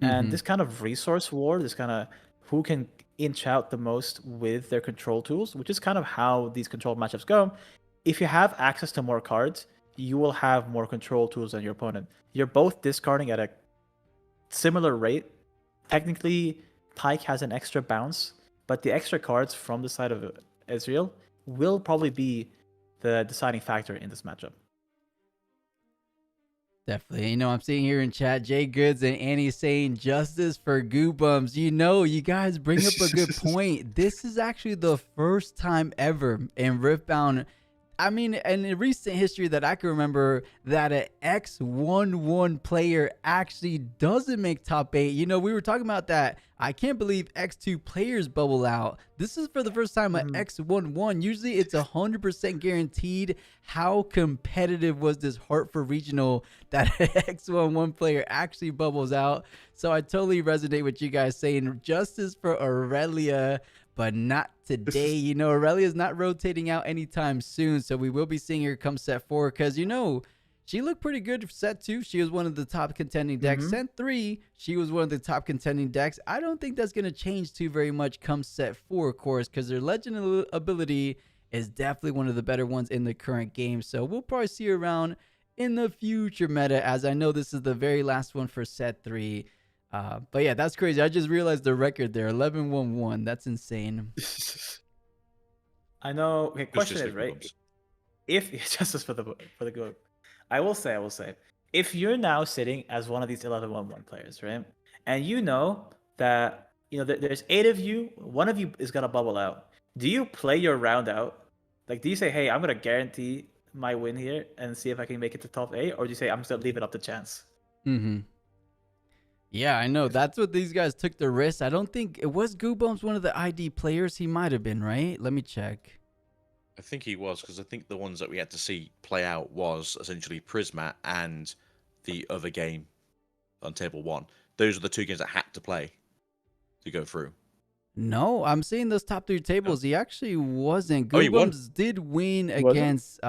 And this kind of resource war, this kind of who can inch out the most with their control tools, which is kind of how these control matchups go. If you have access to more cards, you will have more control tools than your opponent. You're both discarding at a similar rate. Technically, Pyke has an extra bounce, but the extra cards from the side of Ezreal will probably be the deciding factor in this matchup. Definitely. You know, I'm seeing here in chat, Jay Goods and Annie saying justice for Goobums. You know, you guys bring up a good point. This is actually the first time ever in Riftbound, I mean, in recent history that I can remember, that an X11 player actually doesn't make top 8. You know, we were talking about that. I can't believe X2 players bubble out. This is for the first time an X11. Usually it's 100% guaranteed. How competitive was this Hartford Regional that an X11 player actually bubbles out? So I totally resonate with you guys saying justice for Aurelia, but not today. You know, Aurelia's not rotating out anytime soon, so we will be seeing her come set 4 because, you know, she looked pretty good for set 2. She was one of the top contending decks. Set 3, she was one of the top contending decks. I don't think that's going to change too very much come set 4, of course, because their legend ability is definitely one of the better ones in the current game. So we'll probably see her around in the future meta, as I know this is the very last one for set 3. But yeah, that's crazy. I just realized the record there, 11-1-1. That's insane. I know. Okay, question is, right? Goobums. If justice for the goal, I will say, if you're now sitting as one of these 11-1-1 players, right, and you know that there's 8 of you, one of you is gonna bubble out. Do you play your round out? Like, do you say, hey, I'm gonna guarantee my win here and see if I can make it to top 8, or do you say I'm just gonna leave it up to chance? Yeah, I know. That's what these guys took the risk. I don't think it was Goobums one of the ID players. He might have been, right? Let me check. I think he was, because I think the ones that we had to see play out was essentially Prismat and the other game on table 1. Those are the 2 games that had to play to go through. No, I'm seeing those top 3 tables. He actually wasn't. Oh, he won. Goobums did win He wasn't? against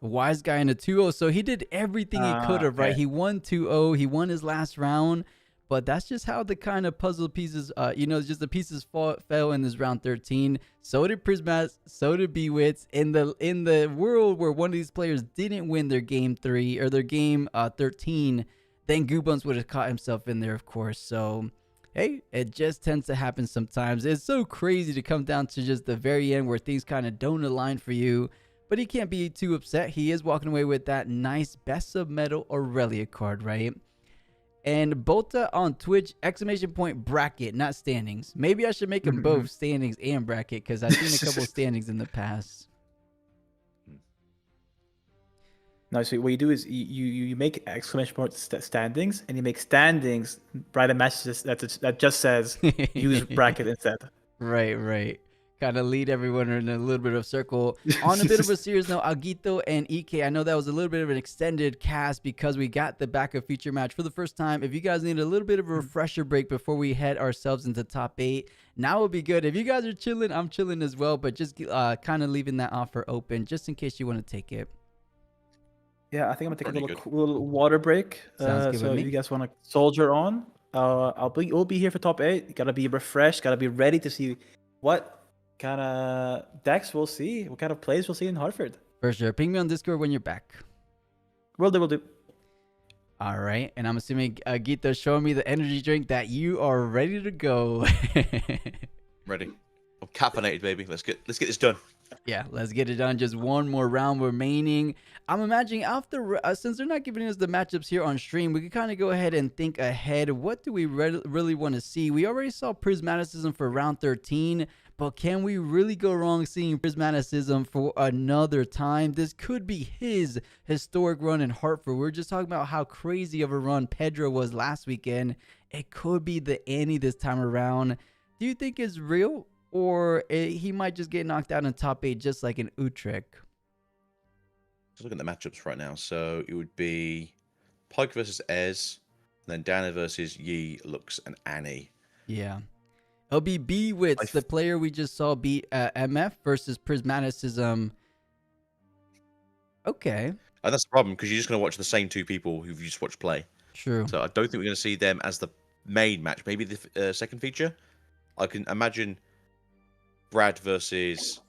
Wise Guy in a 2-0, so he did everything he could have, right? Okay. He won 2-0. He won his last round, but that's just how the kind of puzzle pieces, just the pieces fell in this round 13. So did Prismat, so did Bewitz. In the world where one of these players didn't win their game 3 or their game 13, then Goobums would have caught himself in there, of course. So hey, it just tends to happen sometimes. It's so crazy to come down to just the very end where things kind of don't align for you. But he can't be too upset. He is walking away with that nice Best of Metal Aurelia card, right? And Bolta on Twitch, !bracket, not standings. Maybe I should make them both standings and bracket, because I've seen a couple standings in the past. No, so what you do is you make standings, and you make standings write a message that just says use bracket instead. Right. Kind of lead everyone in a little bit of circle. On a bit of a serious note, Aguito and EK, I know that was a little bit of an extended cast because we got the backup feature match for the first time. If you guys need a little bit of a refresher break before we head ourselves into top 8, now would be good. If you guys are chilling, I'm chilling as well, but just kind of leaving that offer open just in case you want to take it. Yeah, I think I'm gonna take a little water break. Sounds good So with if me. you guys want to soldier on, we'll be here for top 8. You gotta be refreshed, gotta be ready to see what kind of decks we'll see, what kind of plays we'll see in Hartford. For sure. Ping me on Discord when you're back. Will do. All right. And I'm assuming Gita's showing me the energy drink that you are ready to go. Ready. I'm caffeinated, baby. Let's get this done. Yeah, let's get it done. Just one more round remaining. I'm imagining after, since they're not giving us the matchups here on stream, we can kind of go ahead and think ahead. What do we really want to see? We already saw Prismaticism for round 13, but can we really go wrong seeing Prismaticism for another time? This could be his historic run in Hartford. We were just talking about how crazy of a run Pedro was last weekend. It could be the Annie this time around. Do you think it's real? Or he might just get knocked out in top 8 just like in Utrecht? Let's look at the matchups right now. So it would be Pyke versus Ez, and then Dana versus Yi, Lux, and Annie. Yeah. It'll be Bewitz, the player we just saw beat MF versus Prismaticism. Okay. That's the problem, because you're just going to watch the same 2 people who you just watched play. True. So I don't think we're going to see them as the main match. Maybe the second feature. I can imagine Brad versus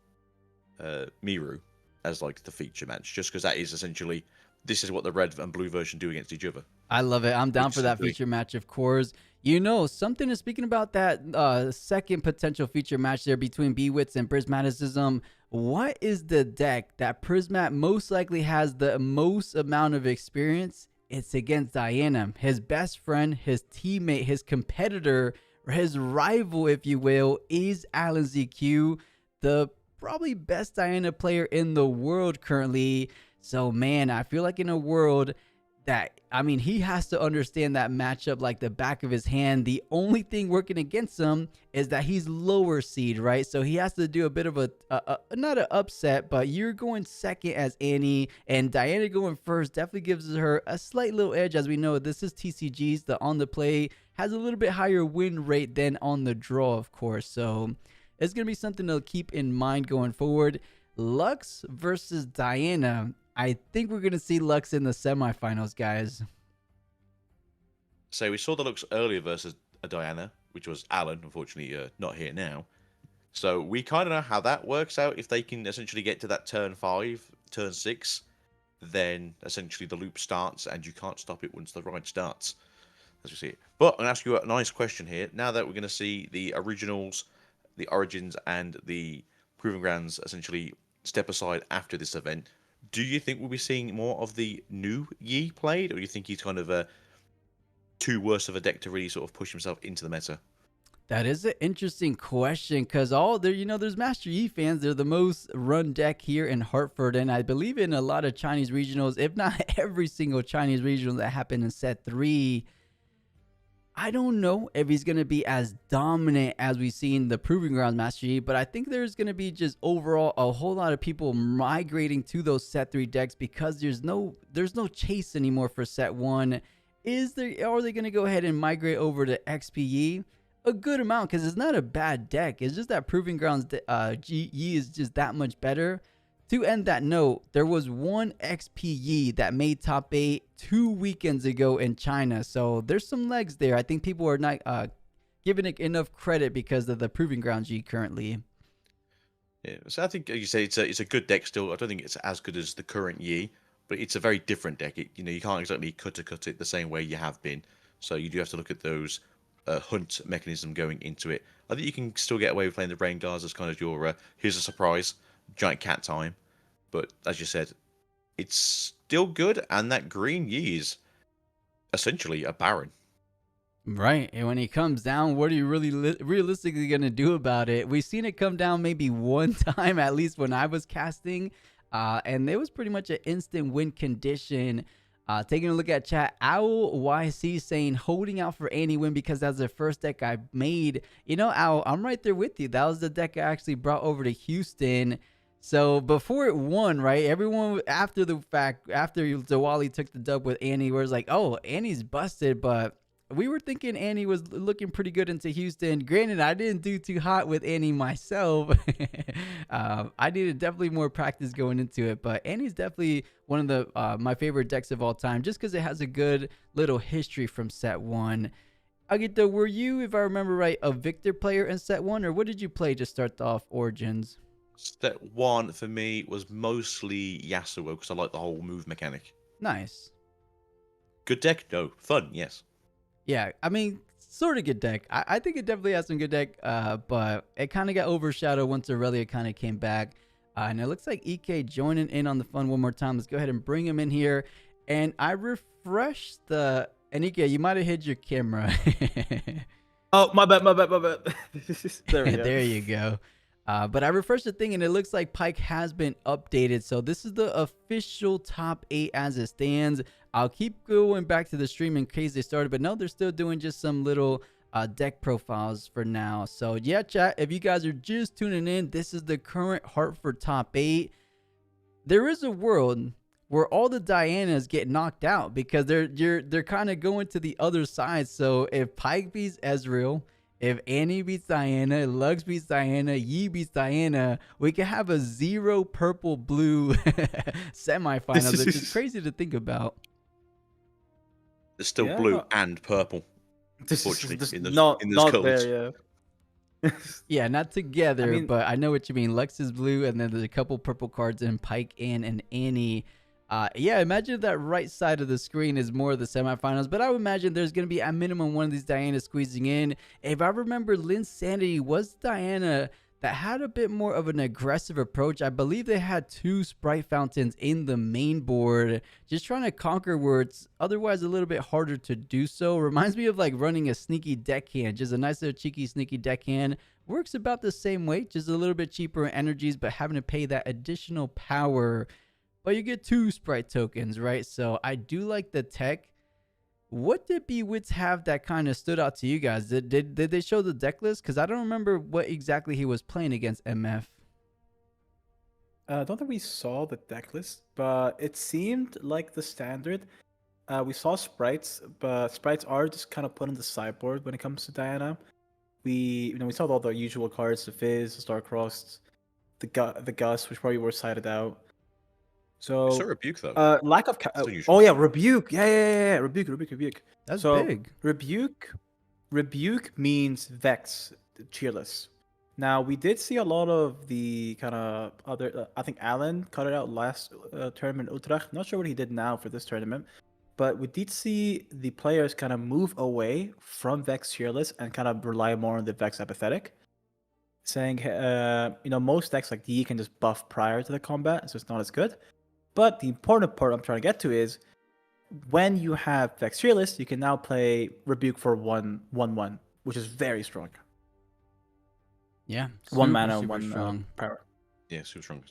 Miru as like the feature match, just because that is essentially this is what the red and blue version do against each other. I love it. I'm down Which for is that great. feature match, of course. You know, something is speaking about that second potential feature match there between B-Wits and Prismaticism. What is the deck that Prismat most likely has the most amount of experience? It's against Diana. His best friend, his teammate, his competitor, or his rival, if you will, is Alan ZQ, the probably best Diana player in the world currently. So, man, I feel like in a world that, I mean, he has to understand that matchup like the back of his hand. The only thing working against him is that he's lower seed, right? So he has to do a bit of a not an upset, but you're going second as Annie, and Diana going first definitely gives her a slight little edge. As we know, this is TCG's. The on the play has a little bit higher win rate than on the draw, of course. So it's going to be something to keep in mind going forward. Lux versus Diana. I think we're going to see Lux in the semifinals, guys. So we saw the Lux earlier versus a Diana, which was Alan, unfortunately not here now. So we kind of know how that works out. If they can essentially get to that turn 5, turn 6, then essentially the loop starts and you can't stop it once the ride starts. As we see it. But I'm going to ask you a nice question here. Now that we're going to see the originals, the origins, and the proving grounds essentially step aside after this event, do you think we'll be seeing more of the new Yi played, or do you think he's kind of too worse of a deck to really sort of push himself into the meta? That is an interesting question, because all there, you know, there's Master Yi fans. They're the most run deck here in Hartford, and I believe in a lot of Chinese regionals, if not every single Chinese regional that happened in set 3. I don't know if he's going to be as dominant as we've seen the Proving Grounds Master Yi, but I think there's going to be just overall a whole lot of people migrating to those set 3 decks because there's no chase anymore for set 1. Are they going to go ahead and migrate over to XP a good amount, because it's not a bad deck. It's just that Proving Grounds Yi is just that much better. To end that note, there was one XP that made top 8 2 weekends ago in China. So there's some legs there. I think people are not giving it enough credit because of the Proving Grounds G currently. Yeah, so I think, like you say, it's a good deck still. I don't think it's as good as the current Yi, but it's a very different deck. You can't exactly cut it the same way you have been. So you do have to look at those hunt mechanism going into it. I think you can still get away with playing the Rain Guards as kind of your here's a surprise, giant cat time. But as you said, it's still good, and that green Yi is essentially a Baron. Right, and when he comes down, what are you really realistically going to do about it? We've seen it come down maybe one time, at least when I was casting, and it was pretty much an instant win condition. Taking a look at chat, Owl YC saying holding out for any win because that's the first deck I made. You know, Owl, I'm right there with you. That was the deck I actually brought over to Houston. So before it won, right, everyone after Zawali took the dub with Annie, was like, oh, Annie's busted, but we were thinking Annie was looking pretty good into Houston. Granted, I didn't do too hot with Annie myself. I needed definitely more practice going into it, but Annie's definitely one of the my favorite decks of all time, just because it has a good little history from set 1. Agito, were you, if I remember right, a Victor player in set 1, or what did you play to start off Origins? Set 1 for me was mostly Yasuo because I like the whole move mechanic. Nice. Good deck? No. Fun, yes. Yeah, I mean, sort of good deck. I think it definitely has some good deck, but it kind of got overshadowed once Aurelia kind of came back. And it looks like EK joining in on the fun one more time. Let's go ahead and bring him in here. And I refreshed the... And EK, you might have hid your camera. Oh, my bad. There we go. There you go. But I refreshed the thing, and it looks like Pyke has been updated. So this is the official top 8 as it stands. I'll keep going back to the stream in case they started, but no, they're still doing just some little deck profiles for now. So yeah, chat, if you guys are just tuning in, this is the current Hartford top 8. There is a world where all the Dianas get knocked out because they're kind of going to the other side. So if Pyke beats Ezreal, if Annie beats Diana, Lux beats Diana, Yi beats Diana, we can have a 0 purple blue semifinal, which is crazy to think about. There's still blue and purple. Unfortunately, in those not colors. there, yeah. Yeah, not together, I mean, but I know what you mean. Lux is blue, and then there's a couple purple cards in Pyke and Annie. Yeah, imagine that right side of the screen is more of the semifinals, but I would imagine there's going to be at minimum one of these Diana squeezing in. If I remember, Linsanity was Diana that had a bit more of an aggressive approach. I believe they had 2 Sprite fountains in the main board, just trying to conquer where it's otherwise a little bit harder to do so. Reminds me of like running a sneaky deckhand, just a nice little cheeky sneaky deckhand. Works about the same way, just a little bit cheaper in energies, but having to pay that additional power. But you get 2 Sprite tokens, right? So I do like the tech. What did B-Wits have that kind of stood out to you guys? Did they show the deck list? Because I don't remember what exactly he was playing against MF. I don't think we saw the deck list, but it seemed like the standard. We saw sprites, but sprites are just kind of put on the sideboard when it comes to Diana. We saw all the usual cards, the Fizz, the Star-Crossed, the Gus, which probably were sided out. So saw Rebuke though. Lack of oh yeah, Rebuke. Yeah. Rebuke. That's so, big. Rebuke means Vex, cheerless. Now we did see a lot of the kind of other. I think Alan cut it out last tournament Utrecht. Not sure what he did now for this tournament, but we did see the players kind of move away from Vex cheerless and kind of rely more on the Vex apathetic. Saying, most decks like D can just buff prior to the combat, so it's not as good. But the important part I'm trying to get to is when you have Vex Fearless, you can now play Rebuke for 1/1, which is very strong. Yeah. 1 mana, super 1 strong. power. Yeah, super strong.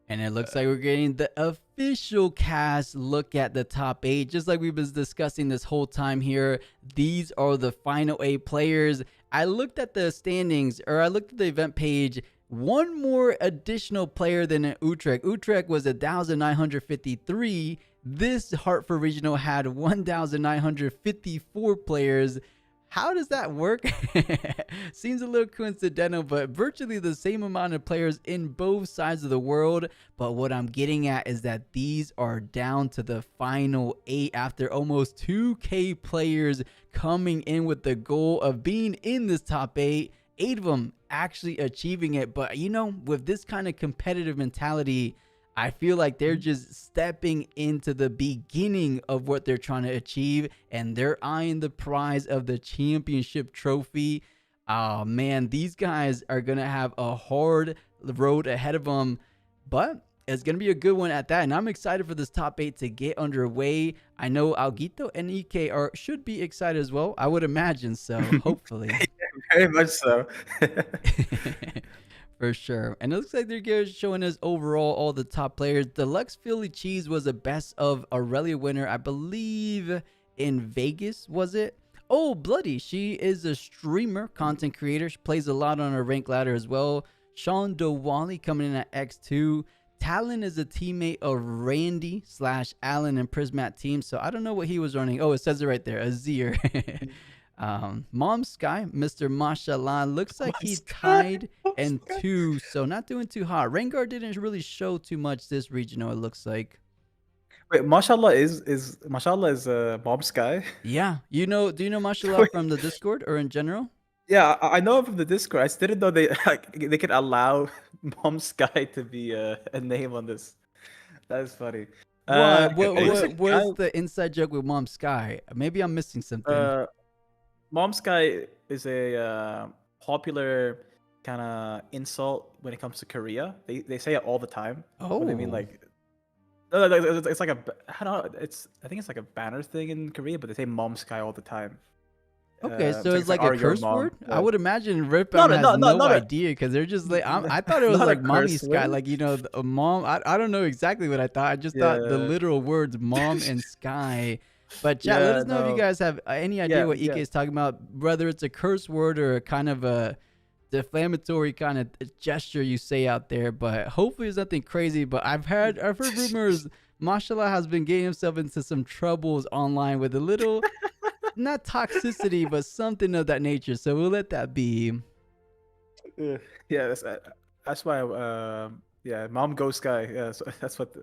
And it looks like we're getting the official cast look at the top 8. Just like we've been discussing this whole time here, these are the final 8 players. I looked at the standings, or I looked at the event page. One more additional player than in Utrecht. Utrecht was 1,953. This Hartford Regional had 1,954 players. How does that work? Seems a little coincidental, but virtually the same amount of players in both sides of the world. But what I'm getting at is that these are down to the final 8 after almost 2K players coming in with the goal of being in this top 8. 8 of them actually achieving it. But with this kind of competitive mentality, I feel like they're just stepping into the beginning of what they're trying to achieve, and they're eyeing the prize of the championship trophy. Oh man, these guys are gonna have a hard road ahead of them, but it's gonna be a good one at that. And I'm excited for this top 8 to get underway. I know Alguito and EK should be excited as well. I would imagine so. Hopefully, very much so. For sure. And it looks like they're showing us overall all the top players. Deluxe Philly Cheese was a best of Aurelia winner, I believe, in Vegas, was it? Oh, Bloody. She is a streamer, content creator. She plays a lot on her rank ladder as well. Sean Dowali coming in at X2. Talon is a teammate of Randy / Allen and Prismat team. So I don't know what he was running. Oh, it says it right there. Azir. Mom Sky, Mr. Mashallah, looks like he tied in 2, so not doing too hot. Rengar didn't really show too much this regional, it looks like. Wait, Mashallah is Mom Sky? Yeah, do you know Mashallah from the Discord or in general? Yeah, I know him from the Discord. I just didn't know they could allow Mom Sky to be a name on this. That is funny. What's the inside joke with Mom Sky? Maybe I'm missing something. Mom Sky is a popular kind of insult when it comes to Korea. They say it all the time. Oh, I mean, it's like I think it's like a banner thing in Korea, but they say Mom Sky all the time. Okay, so it's like a curse word. Yeah. I would imagine Riftbound has no idea because they're just like I thought it was like mommy sky, like a mom. I don't know exactly what I thought. I just thought the literal words mom and sky. But chat, let us know if you guys have any idea what EK is talking about, whether it's a curse word or a kind of a defamatory kind of gesture you say out there. But hopefully it's nothing crazy. But I've heard rumors Mashallah has been getting himself into some troubles online with a little not toxicity, but something of that nature. So we'll let that be. Yeah, that's why. Mom Go Sky. Yeah, so that's what.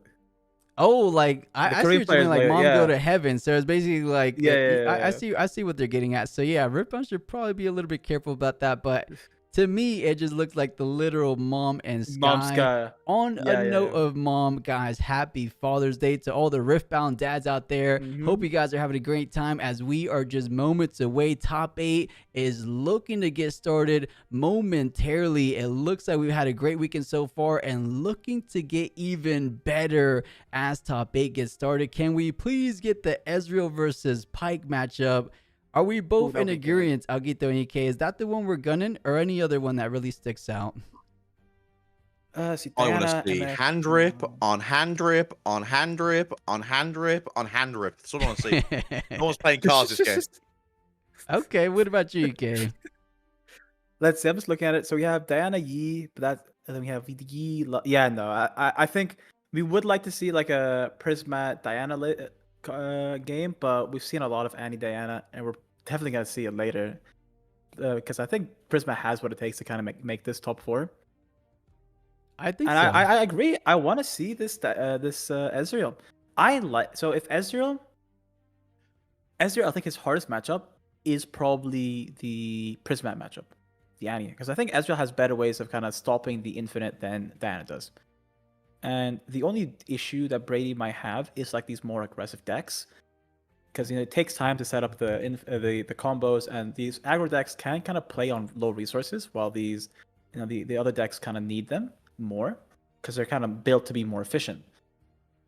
Oh, like I see what you mean, like mom go to heaven. So it's basically like I see what they're getting at. So yeah, Riftbound should probably be a little bit careful about that. But To me, it just looks like the literal mom and Mom Sky. Sky. On Yeah, a yeah, note yeah. of mom, guys, happy Father's Day to all the Riftbound dads out there. Hope you guys are having a great time as we are just moments away. Top 8 is looking to get started momentarily. It looks like we've had a great weekend so far and looking to get even better as Top 8 gets started. Can we please get the Ezreal versus Pike matchup? Are we both in agreement, Aguito and EK? Is that the one we're gunning or any other one that really sticks out? I want to see hand rip on hand rip on hand rip on hand rip on hand rip. That's what I want to see. No one's playing cards this game. Okay, what about you, EK? Let's see. I'm just looking at it. So we have Diana Yi, but and then we have Yi. Yeah, no, I think we would like to see like a Prismat Diana game, but we've seen a lot of Annie Diana, and we're definitely gonna see it later because I think Prismat has what it takes to kind of make this top 4. I think and so. I agree. I want to see this Ezreal. So if Ezreal, I think his hardest matchup is probably the Prismat matchup, the Annie, because I think Ezreal has better ways of kind of stopping the infinite than Diana does. And the only issue that Brady might have is like these more aggressive decks, because it takes time to set up the combos, and these aggro decks can kind of play on low resources, while these the other decks kind of need them more because they're kind of built to be more efficient.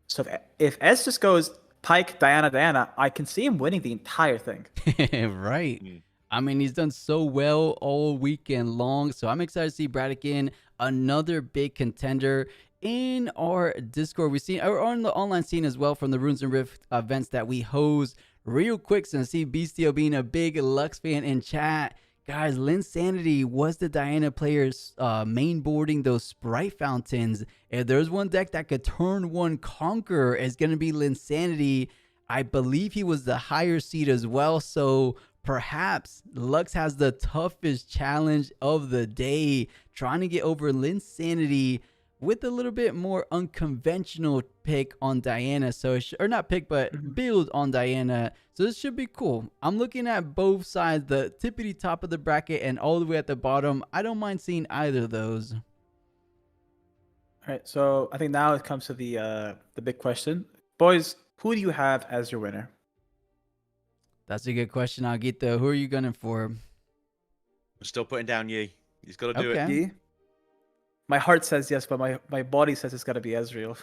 So if Ez just goes Pike Diana, I can see him winning the entire thing. Right. I mean, he's done so well all weekend long, so I'm excited to see Braddock in, another big contender in our Discord. We see or on the online scene as well from the Runes and Rift events that we host. Real quick, since I see Beastio being a big Lux fan in chat. Guys, Linsanity was the Diana players mainboarding those Sprite Fountains. If there's one deck that could turn one Conqueror, it's going to be Linsanity. I believe he was the higher seed as well, so perhaps Lux has the toughest challenge of the day, trying to get over Linsanity with a little bit more unconventional pick on Diana. So or not pick, but build on Diana. So this should be cool. I'm looking at both sides, the tippity top of the bracket and all the way at the bottom. I don't mind seeing either of those. All right, so I think now it comes to the big question. Boys, who do you have as your winner? That's a good question, Aguito. Who are you gunning for? I'm still putting down Yi. He's got to do it. Yi? My heart says yes, but my body says it's got to be Ezreal.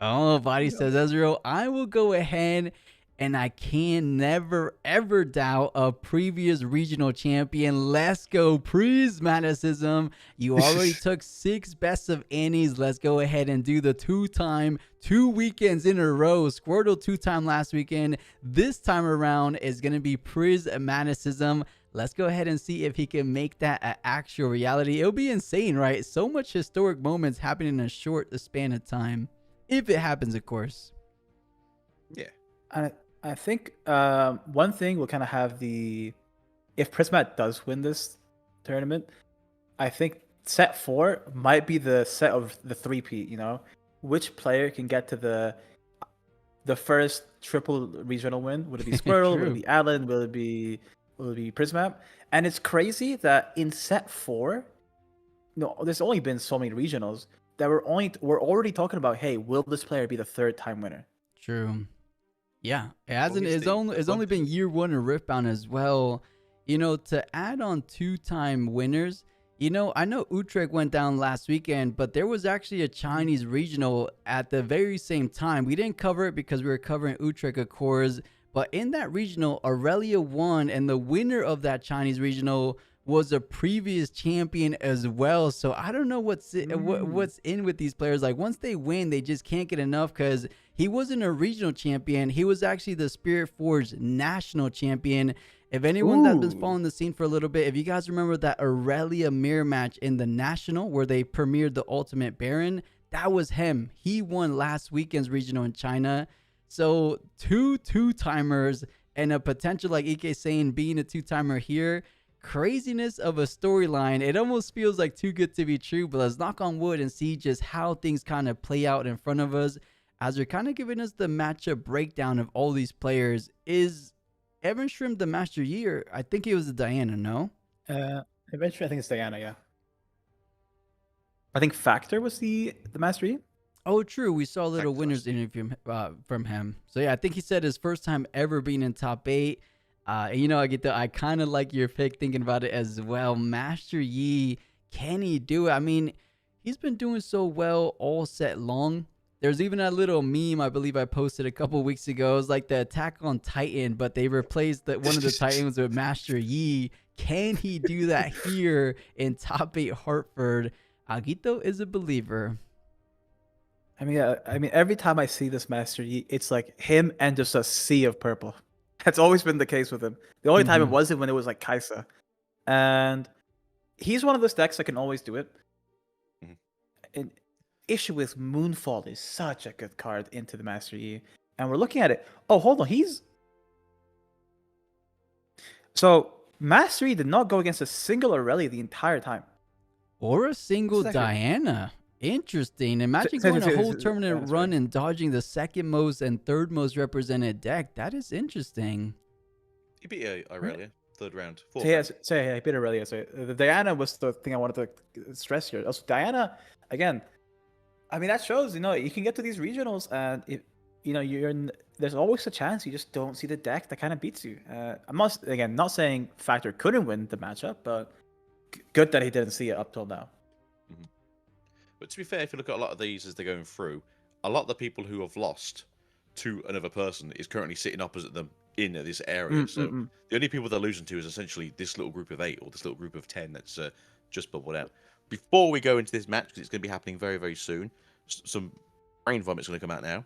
Oh, body says Ezreal. I will go ahead, and I can never, ever doubt a previous regional champion. Let's go, Prismaticism. You already took 6 best of Annies. Let's go ahead and do the 2 weekends in a row. Squirtle 2-time last weekend. This time around is going to be Prismaticism. Let's go ahead and see if he can make that an actual reality. It'll be insane, right? So much historic moments happening in a short span of time. If it happens, of course. Yeah. I think one thing we'll kind of have if Prismat does win this tournament, I think set 4 might be the set of the 3-peat, Which player can get to the first triple regional win? Would it be Squirrel? Would it be Allen? Will it be Prismat? And it's crazy that in set 4, there's only been so many regionals that we're already talking about, hey, will this player be the 3rd-time winner? True. Yeah, it's only been year 1 in Riftbound as well. To add on 2-time winners, I know Utrecht went down last weekend, but there was actually a Chinese regional at the very same time. We didn't cover it because we were covering Utrecht, of course. But in that regional, Aurelia won, and the winner of that Chinese regional was a previous champion as well. So I don't know what's in with these players. Like, once they win, they just can't get enough, because he wasn't a regional champion. He was actually the Spirit Forge national champion. If anyone that's been following the scene for a little bit, if you guys remember that Aurelia mirror match in the national where they premiered the Ultimate Baron, that was him. He won last weekend's regional in China. So 2 2-timers and a potential, like EK saying, being a 2-timer here. Craziness of a storyline. It almost feels like too good to be true, but let's knock on wood and see just how things kind of play out in front of us as they're kind of giving us the matchup breakdown of all these players. Is Evan Shrimp the Master Yi? I think he was the Diana, no? Eventually, I think it's Diana, yeah. I think Factor was the Master Yi. Oh, true. We saw a little winners interview from him. So yeah, I think he said his first time ever being in top 8. And, I kind of like your pick thinking about it as well. Master Yi, can he do it? I mean, he's been doing so well all set long. There's even a little meme I believe I posted a couple weeks ago. It was like the Attack on Titan, but they replaced one of the Titans with Master Yi. Can he do that here in top 8 Hartford? Aguito is a believer. I mean, every time I see this Master Yi, it's like him and just a sea of purple. That's always been the case with him. The only time it wasn't when it was like Kaisa. And he's one of those decks that can always do it. An issue with Moonfall is such a good card into the Master Yi. And we're looking at it. Oh, hold on. So, Master Yi did not go against a single Aurelia the entire time. Or a single Diana. Interesting. Imagine going a whole tournament run and dodging the second most and third most represented deck. That is interesting. He beat Aurelia, third round. He beat Aurelia. So the Diana was the thing I wanted to stress here. Also, Diana, again, I mean, that shows, you can get to these regionals and, there's always a chance you just don't see the deck that kind of beats you. I'm not saying Factor couldn't win the matchup, but good that he didn't see it up till now. But to be fair, if you look at a lot of these as they're going through, a lot of the people who have lost to another person is currently sitting opposite them in this area. So the only people they're losing to is essentially this little group of 8 or this little group of 10 that's just bubbled out. Before we go into this match, because it's going to be happening very, very soon, some brain vomit's going to come out now.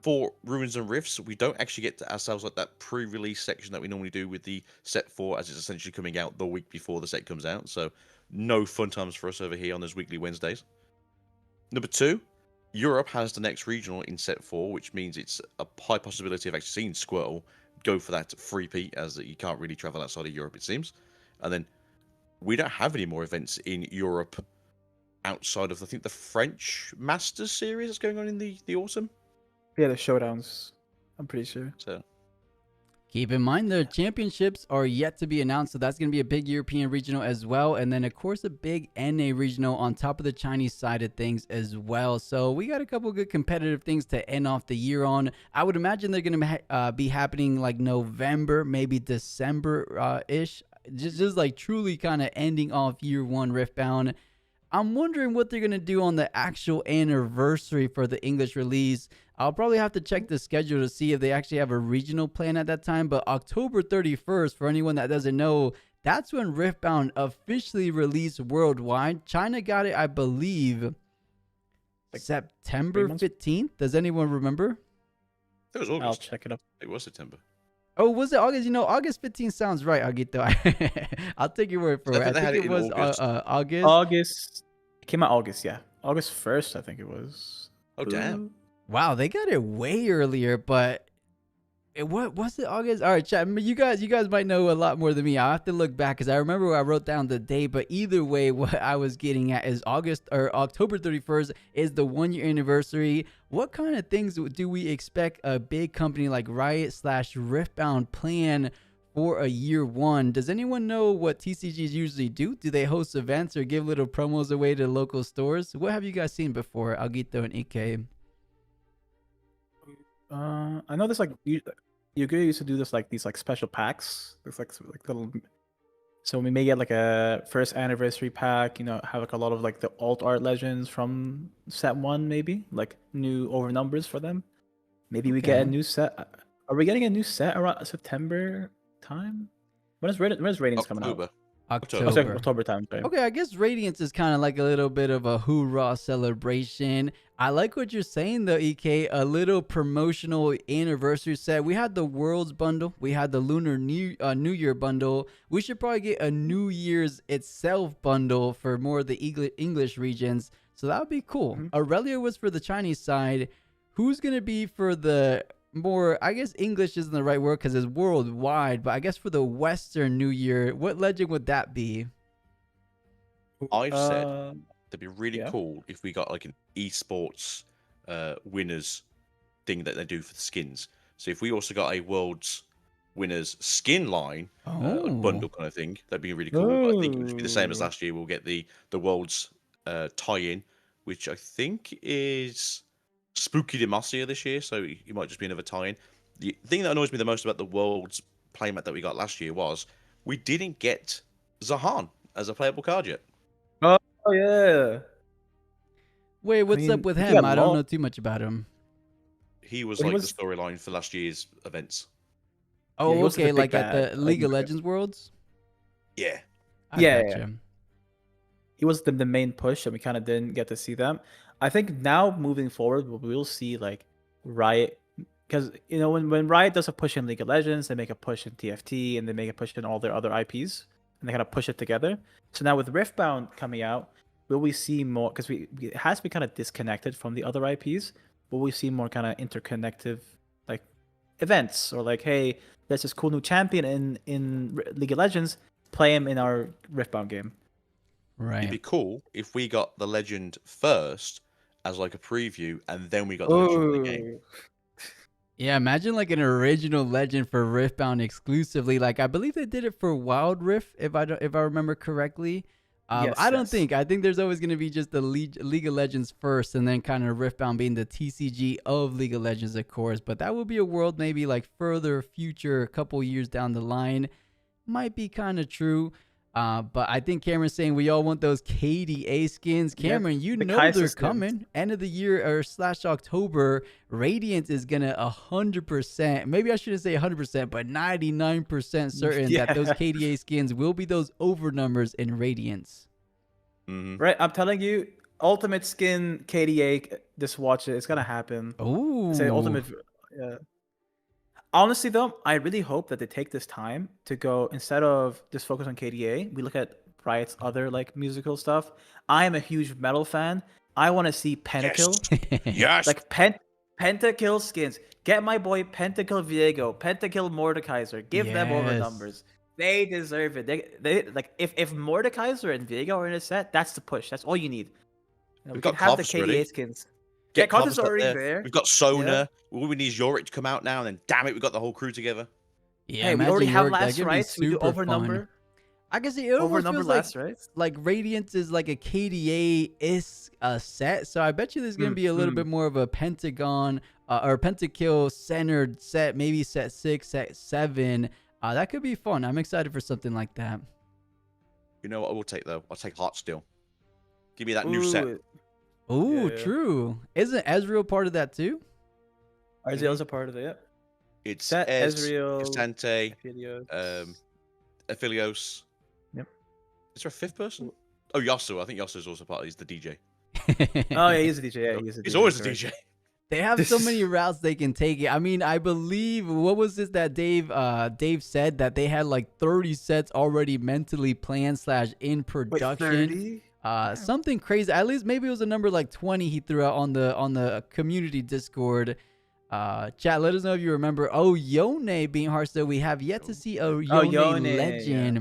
For Ruins and Rifts, we don't actually get to ourselves like that pre-release section that we normally do with the set 4, as it's essentially coming out the week before the set comes out. So no fun times for us over here on those weekly Wednesdays. Number 2, Europe has the next regional in set 4, which means it's a high possibility of actually seeing Squirtle go for that free-peat, as you can't really travel outside of Europe, it seems. And then we don't have any more events in Europe outside of, I think, the French Masters series that's going on in the autumn. Yeah, the showdowns, I'm pretty sure. So keep in mind the championships are yet to be announced, so that's going to be a big European regional as well. And then, of course, a big NA regional on top of the Chinese side of things as well. So we got a couple good competitive things to end off the year on. I would imagine they're going to be happening like November, maybe December-ish. Just like truly kind of ending off year 1 Riftbound. I'm wondering what they're going to do on the actual anniversary for the English release. I'll probably have to check the schedule to see if they actually have a regional plan at that time. But October 31st, for anyone that doesn't know, that's when Riftbound officially released worldwide. China got it, I believe, September 15th. Does anyone remember? It was August. I'll check it up. It was September. Oh, was it August? August 15th sounds right, Aguito. I'll take your word for it. I think it was August. August. It came out August, yeah. August 1st, I think it was. Oh, damn. Wow, they got it way earlier, but what was it, August? All right, chat. You guys might know a lot more than me. I'll have to look back because I remember I wrote down the date, but either way, what I was getting at is October 31st is the 1-year anniversary. What kind of things do we expect a big company like Riot/Riftbound plan for a year 1? Does anyone know what TCGs usually do? Do they host events or give little promos away to local stores? What have you guys seen before, Aguito and Ike? I know there's like you used to do this like these like special packs. It's like little. So we may get like a first anniversary pack. Have like a lot of like the alt art legends from set 1, maybe like new over numbers for them. Maybe we get a new set. Are we getting a new set around September time? When is Radiance coming out? October time frame. Okay, I guess Radiance is kind of like a little bit of a hoorah celebration. I like what you're saying though, EK. A little promotional anniversary set. We had the Worlds bundle. We had the Lunar New Year bundle. We should probably get a New Year's itself bundle for more of the English regions. So that would be cool. Aurelia was for the Chinese side. Who's going to be for the more, I guess English isn't the right word because it's worldwide, but I guess for the Western New Year, what legend would that be? I've said that'd be really cool if we got like an esports winners thing that they do for the skins. So if we also got a world's winners skin line, like bundle kind of thing, that'd be really cool. But I think it should be the same as last year. We'll get the world's tie-in, which I think is Spooky Demacia this year, so it might just be another tie-in. The thing that annoys me the most about the World's playmat that we got last year was we didn't get Zahan as a playable card yet. Oh yeah. Wait, what's up with him? I don't know too much about him. He was like the storyline for last year's events. Oh, he wasn't okay, the like big at bad, the League of Legends Worlds? Yeah. I Yeah. gotcha. He was the main push, and we kind of didn't get to see them. I think now moving forward, we'll see like Riot, because when Riot does a push in League of Legends, they make a push in TFT, and they make a push in all their other IPs, and they kind of push it together. So now with Riftbound coming out, will we see more? Because it has to be kind of disconnected from the other IPs. Will we see more kind of interconnective like events, or like, hey, there's this cool new champion in League of Legends, play him in our Riftbound game. Right. It'd be cool if we got the legend first as like a preview, and then we got the legend for the game. Yeah, imagine like an original legend for Riftbound exclusively. Like I believe they did it for Wild Rift, if I remember correctly. Yes, I don't yes. think. I think there's always going to be just the League of Legends first, and then kind of Riftbound being the TCG of League of Legends, of course. But that would be a world maybe like further future, a couple years down the line. Might be kind of true. But I think Cameron's saying we all want those KDA skins. Cameron, you the know Kaiser they're skins. coming. End of the year or / October, Radiant is gonna 100%. Maybe I shouldn't say 100%, but 99% certain that those KDA skins will be those over numbers in Radiance. Right, I'm telling you, Ultimate Skin KDA. Just watch it; it's gonna happen. Ooh. Say Ultimate. Honestly, though, I really hope that they take this time to go, instead of just focus on KDA, we look at Riot's other like musical stuff. I am a huge metal fan. I want to see Pentakill. Yes. Like Pentakill skins. Get my boy Pentakill Viego, Pentakill Mordekaiser. Give them over numbers. They deserve it. They like if Mordekaiser and Viego are in a set, that's the push. That's all you need. We can have the KDA ready. skins. Get Karthus Karthus up already there. We've got Sona. All we need is Yorick to come out now, and then damn it, we've got the whole crew together. Yeah, Hey, we imagine already have York, that last could be rights. We do super over fun. number. I can see it almost Over-number feels like, last, right? like Radiance is like a KDA-ish set, so I bet you there's going to be a little bit more of a Pentagon or Pentakill centered set, maybe set 6, set 7. That could be fun. I'm excited for something like that. You know what I will take, though? I'll take Heartsteel. Give me that new set. Ooh, Yeah. true. Isn't Ezreal part of that too? Ezreal's a part of it. It's Set, Ezreal, Cassante, Aphelios. Aphelios. Yep. Is there a fifth person? Oh, Yasuo. I think Yasuo's also part of it. He's the DJ. Oh, yeah, he's a DJ. Yeah, He's always a DJ. They have so many routes they can take it. I mean, I believe, what was this that Dave said, that they had like 30 sets already mentally planned / in production. Something crazy. At least maybe it was a number like 20 he threw out on the community Discord. Chat, let us know if you remember. Oh, Yone being Hearthstone. We have yet to see a Yone legend. Yeah.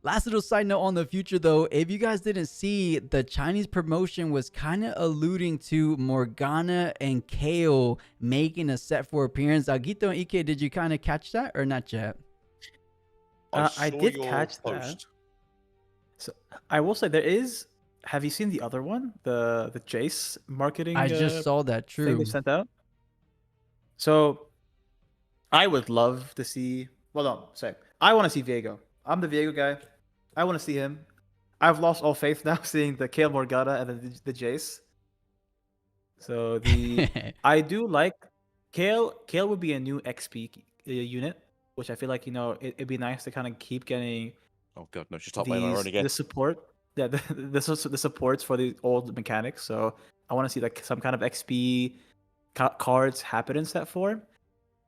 Last little side note on the future, though, if you guys didn't see, the Chinese promotion was kind of alluding to Morgana and Kale making a set for appearance. Agito and Ike, did you kind of catch that or not yet? I did catch that. So I will say there is. Have you seen the other one, the Jace marketing? I just saw that. Thing True. they sent out. So I would love to see. Well, no, sorry. I want to see Viego. I'm the Viego guy. I want to see him. I've lost all faith now seeing the Kale Morgana and then the Jace. So I do like Kale. Kale would be a new XP unit, which I feel like it'd be nice to kind of keep getting. Oh god, no, she's top lane already again. The support, yeah, the supports for the old mechanics. So I want to see like some kind of XP cards happen in set 4.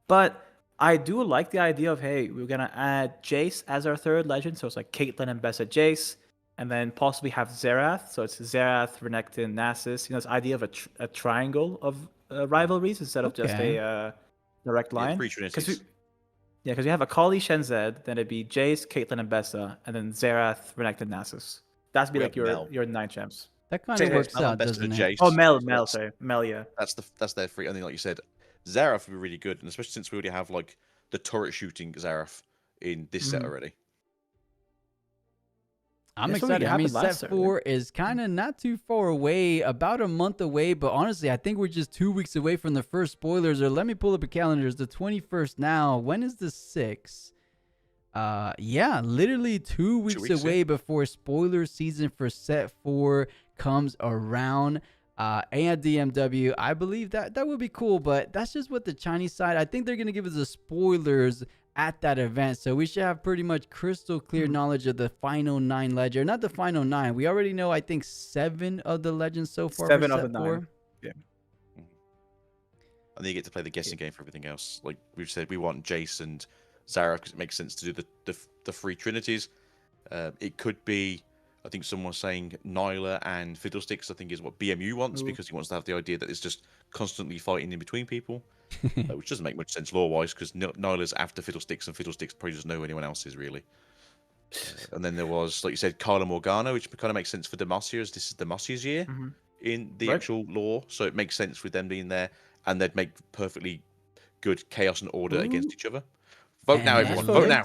But I do like the idea of, hey, we're gonna add Jace as our third legend, so it's like Caitlyn and Bessa Jace, and then possibly have Xerath. So it's Xerath, Renekton, Nasus. This idea of a triangle of rivalries instead of just a direct line. Because we have Akali, Shenzed, then it'd be Jace, Caitlyn, and Bessa, and then Xerath, Renekton, Nasus. That'd be like your 9 champs. That kind of works out, doesn't it? Jace. Oh, Mel, sorry, Mel, yeah. That's their free. I think, like you said, Xerath would be really good, and especially since we already have like the turret shooting Xerath in this set already. I'm That's what excited. I mean, happened last set year, 4 is kind of not too far away, about a month away. But honestly, I think we're just 2 weeks away from the first spoilers. Or let me pull up a calendar. It's the 21st now. When is the 6th? Yeah, literally 2 weeks away before spoiler season for set 4 comes around. And DMW, I believe that would be cool, but that's just what the Chinese side. I think they're gonna give us the spoilers at that event, so we should have pretty much crystal clear knowledge of the final 9 legend. Not the final 9. We already know, I think, 7 of the legends so far. 7 for of set the 4. 9. Yeah. And then you get to play the guessing game for everything else. Like we've said, we want Jace and Zara because it makes sense to do the three trinities. It could be, I think someone was saying Nyla and Fiddlesticks, I think is what BMU wants, because he wants to have the idea that it's just constantly fighting in between people, which doesn't make much sense lore-wise, because Nyla's after Fiddlesticks, and Fiddlesticks probably doesn't know who anyone else is, really. And then there was, like you said, Carla Morgana, which kind of makes sense for Demacia, as this is Demacia's year in the actual lore, so it makes sense with them being there, and they'd make perfectly good chaos and order against each other. Vote now, everyone. Vote now.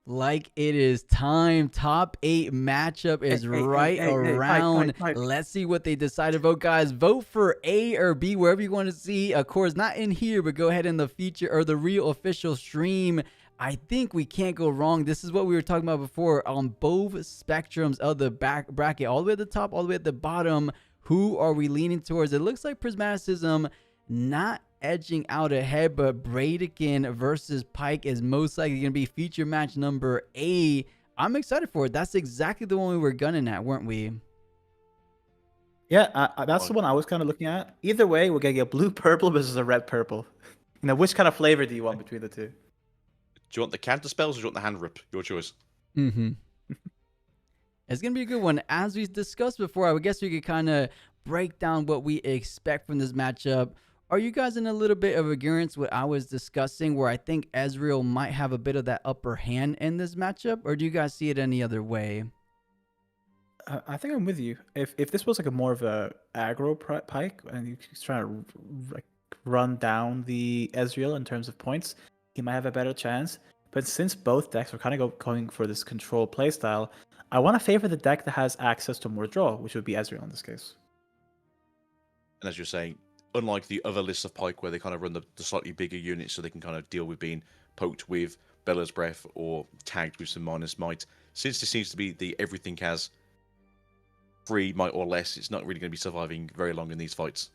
Like it is time. Top 8 matchup is right around. Let's see what they decide to vote, guys. Vote for A or B, wherever you want to see. Of course, not in here, but go ahead in the feature or the real official stream. I think we can't go wrong. This is what we were talking about before on both spectrums of the back bracket, all the way at the top, all the way at the bottom. Who are we leaning towards? It looks like Prismaticism not edging out ahead, but Braydikin versus Pyke is most likely going to be feature match number 8. I'm excited for it. That's exactly the one we were gunning at, weren't we? Yeah, that's the one I was kind of looking at. Either way, we're going to get blue-purple versus a red-purple. Which kind of flavor do you want between the two? Do you want the counter spells or do you want the hand rip? Your choice. It's going to be a good one. As we discussed before, I guess we could kind of break down what we expect from this matchup. Are you guys in a little bit of agreement with what I was discussing, where I think Ezreal might have a bit of that upper hand in this matchup, or do you guys see it any other way? I think I'm with you. If this was like a more of a aggro Pyke and he's trying to like run down the Ezreal in terms of points, he might have a better chance. But since both decks are kind of going for this control playstyle, I want to favor the deck that has access to more draw, which would be Ezreal in this case. And as you're saying, unlike the other lists of Pyke where they kind of run the slightly bigger units so they can kind of deal with being poked with Bella's Breath or tagged with some minus might, since this seems to be the everything has 3 might or less, it's not really going to be surviving very long in these fights.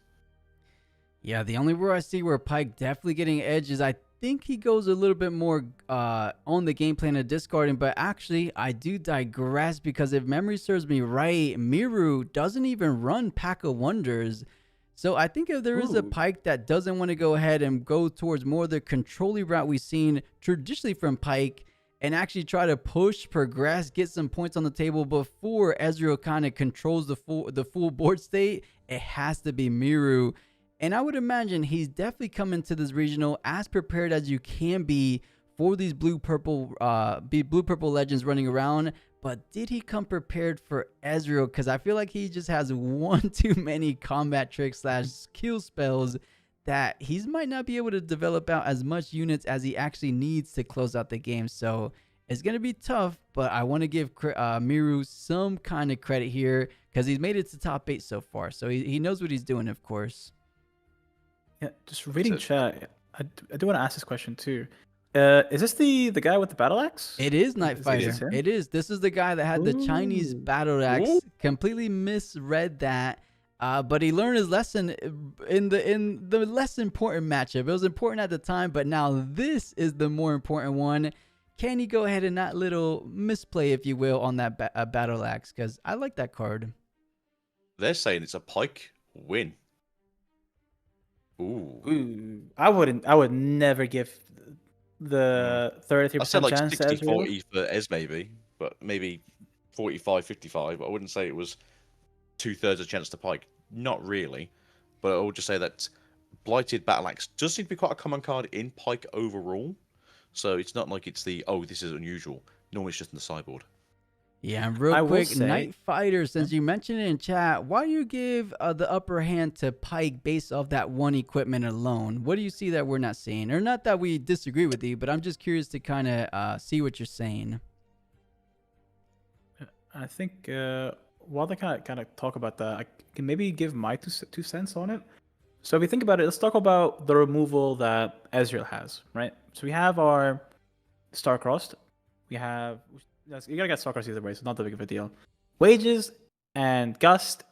Yeah, the only where I see where Pyke definitely getting edge is I think he goes a little bit more on the game plan of discarding, but actually I do digress, because if memory serves me right, Miru doesn't even run Pack of Wonders. So I think if there is a Pyke that doesn't want to go ahead and go towards more of the controlling route we've seen traditionally from Pyke and actually try to push, progress, get some points on the table before Ezreal kind of controls the full board state, it has to be Miru. And I would imagine he's definitely coming to this regional as prepared as you can be for these blue-purple legends running around. But did he come prepared for Ezreal? Because I feel like he just has one too many combat tricks / kill spells that he might not be able to develop out as much units as he actually needs to close out the game. So it's going to be tough, but I want to give Miru some kind of credit here because he's made it to top 8 so far. So he knows what he's doing, of course. Yeah, just reading chat, I do want to ask this question too. Is this the guy with the battle axe? It is Night Fighter. It is. This is the guy that had the Chinese battle axe. Completely misread that, but he learned his lesson in the less important matchup. It was important at the time, but now this is the more important one. Can he go ahead and not little misplay, if you will, on that battle axe? Because I like that card. They're saying it's a Pyke win. Ooh. I would never give the 33% I said like chance 60-40 for Ez maybe, but maybe 45-55. I wouldn't say it was 2/3 a chance to Pyke. Not really, but I will just say that Blighted Battle Axe does seem to be quite a common card in Pyke overall. So it's not like it's the, oh, this is unusual. Normally it's just in the sideboard. Yeah, and real quick, Night Fighter, since you mentioned it in chat, why do you give the upper hand to Pyke based off that one equipment alone? What do you see that we're not seeing? Or not that we disagree with you, but I'm just curious to kind of see what you're saying. I think while they kind of talk about that, I can maybe give my two cents on it. So if you think about it, let's talk about the removal that Ezreal has, right? So we have our Starcrossed. We have you gotta get Starcrossed either way, so not that big of a deal. Wages and Gust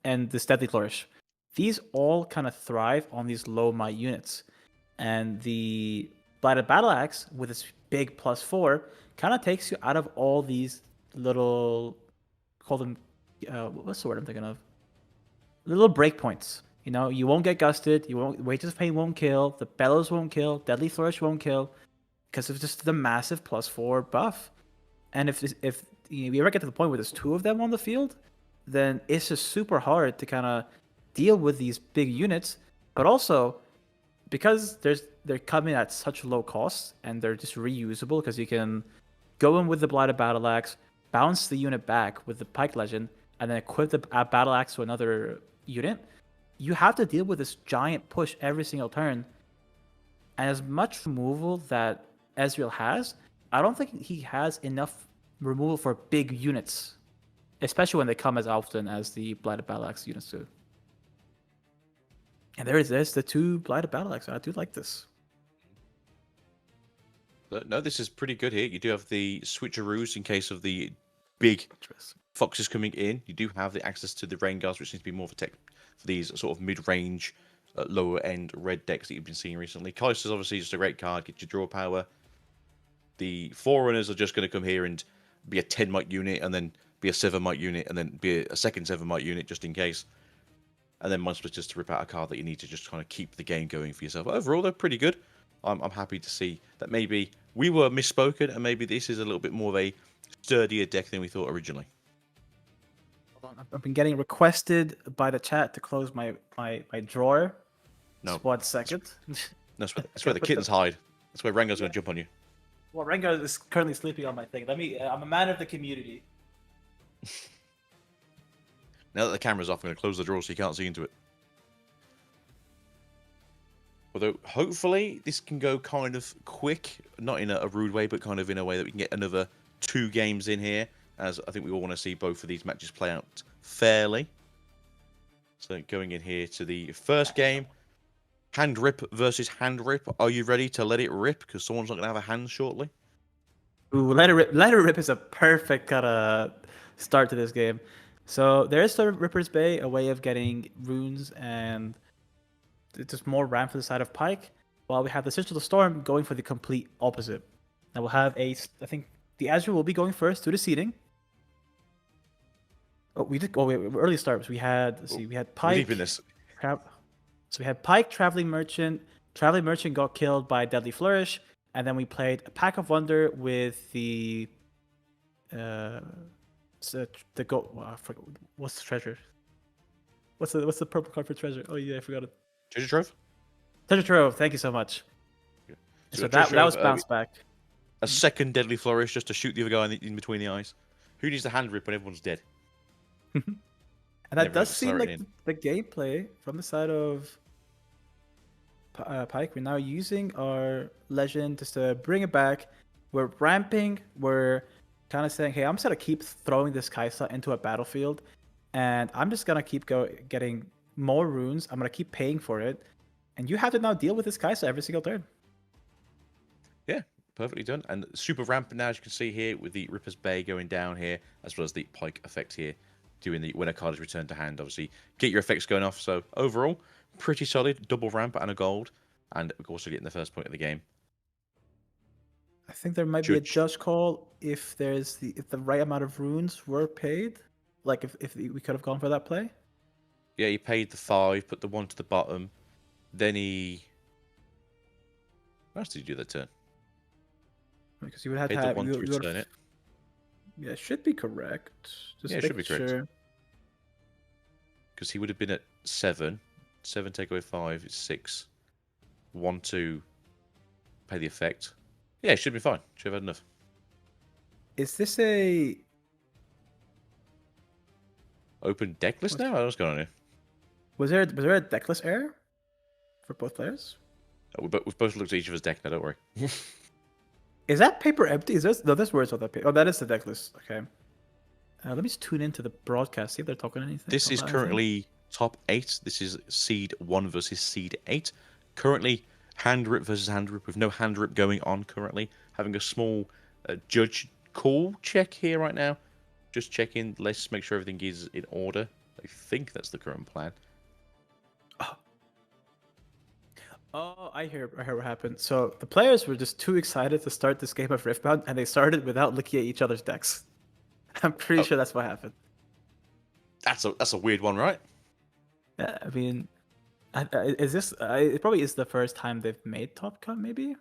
and the Steadily Flourish. These all kind of thrive on these low might units. And the Blighted Battle Axe with its big +4 kind of takes you out of all these little, call them, what's the word I'm thinking of? Little breakpoints. You know, you won't get gusted, you won't, Wages of Pain won't kill, the Bellows won't kill, Deadly Flourish won't kill, because of just the massive +4 buff. And if you ever get to the point where there's 2 of them on the field, then it's just super hard to kind of deal with these big units. But also, because they're coming at such low costs and they're just reusable, because you can go in with the Blighted Battle Axe, bounce the unit back with the Pike Legend, and then equip the Battle Axe to another unit. You have to deal with this giant push every single turn. And as much removal that Ezreal has, I don't think he has enough removal for big units, especially when they come as often as the Blighted Battle Axe units do. And there's the 2 Blighted Battle Axe. I do like this. No, this is pretty good here. You do have the switcheroos in case of the big foxes coming in. You do have the access to the rain guards, which seems to be more of a tech for these sort of mid-range, lower-end red decks that you've been seeing recently. Kai'Sa is obviously just a great card, get your draw power. The Forerunners are just going to come here and be a 10 might unit, and then be a 7 might unit, and then be a second 7 might unit just in case. And then Mind Splitters to rip out a card that you need to just kind of keep the game going for yourself. Overall, they're pretty good. I'm happy to see that maybe we were misspoken, and maybe this is a little bit more of a sturdier deck than we thought originally. Hold on, I've been getting requested by the chat to close my drawer. No. Just 1 second. No, that's where the kittens hide. That's where Rengar's going to jump on you. Well, Rengar is currently sleeping on my thing. I'm a man of the community. Now that the camera's off, I'm going to close the drawer so you can't see into it. Although, hopefully, this can go kind of quick. Not in a rude way, but kind of in a way that we can get another 2 games in here. As I think we all want to see both of these matches play out fairly. So, going in here to the first game. Hand Rip versus Hand Rip. Are you ready to let it rip? Because someone's not going to have a hand shortly. Ooh, let it rip. Let it rip is a perfect kind of start to this game. So there is the Ripper's Bay, a way of getting runes and just more ramp for the side of Pike, while we have the Sigil of the Storm going for the complete opposite. Now we'll have I think the Azure will be going first to the seeding. Oh, we did. Oh, wait, early starts. We had. Let's see. We had Pike. Deep in this. So we had Pike, Traveling Merchant. Traveling Merchant got killed by Deadly Flourish, and then we played a Pack of Wonder with the goat. Oh, I forgot, what's the treasure? What's the purple card for treasure? Oh yeah, I forgot it. Treasure Trove. Treasure Trove. Thank you so much. So that was bounced back. A second Deadly Flourish just to shoot the other guy in between the eyes. Who needs the hand rip when everyone's dead? And that does seem like the gameplay from the side of Pike. We're now using our legend just to bring it back. We're ramping. We're kind of saying, hey, I'm just going to keep throwing this Kai'Sa into a battlefield. And I'm just going to keep getting more runes. I'm going to keep paying for it. And you have to now deal with this Kai'Sa every single turn. Yeah, perfectly done. And super ramp now, as you can see here, with the Ripper's Bay going down here, as well as the Pike effect here, doing the when a card is returned to hand, obviously. Get your effects going off. So overall, pretty solid. Double ramp and a gold. And also getting the first point of the game. I think there might be a judge call if the right amount of runes were paid. Like if we could have gone for that play. Yeah, he paid the 5, put the 1 to the bottom. Then he... How else did he do that turn? Because you would have paid to have... the 1 to return it. Yeah, it should be correct. Just yeah, it should be correct. Sure. Because he would have been at 7. 7 take away 5 is 6. 1 to pay the effect. Yeah, it should be fine. Should have had enough. Is this a... Open deck list now? What's going on here? Was there a deck list error for both players? We've both looked at each other's deck now, don't worry. Is that paper empty? No, this word's not that paper. Oh, that is the deck list. Okay. Let me just tune into the broadcast, see if they're talking anything. This is about currently top 8. This is seed 1 versus seed 8. Currently, hand rip versus hand rip with no hand rip going on currently. Having a small judge call check here right now. Just checking. Let's make sure everything is in order. I think that's the current plan. Oh, I hear what happened. So the players were just too excited to start this game of Riftbound, and they started without looking at each other's decks. I'm pretty sure that's what happened. That's a weird one, right? Yeah, I mean, is this? It probably is the first time they've made Top Cut, maybe.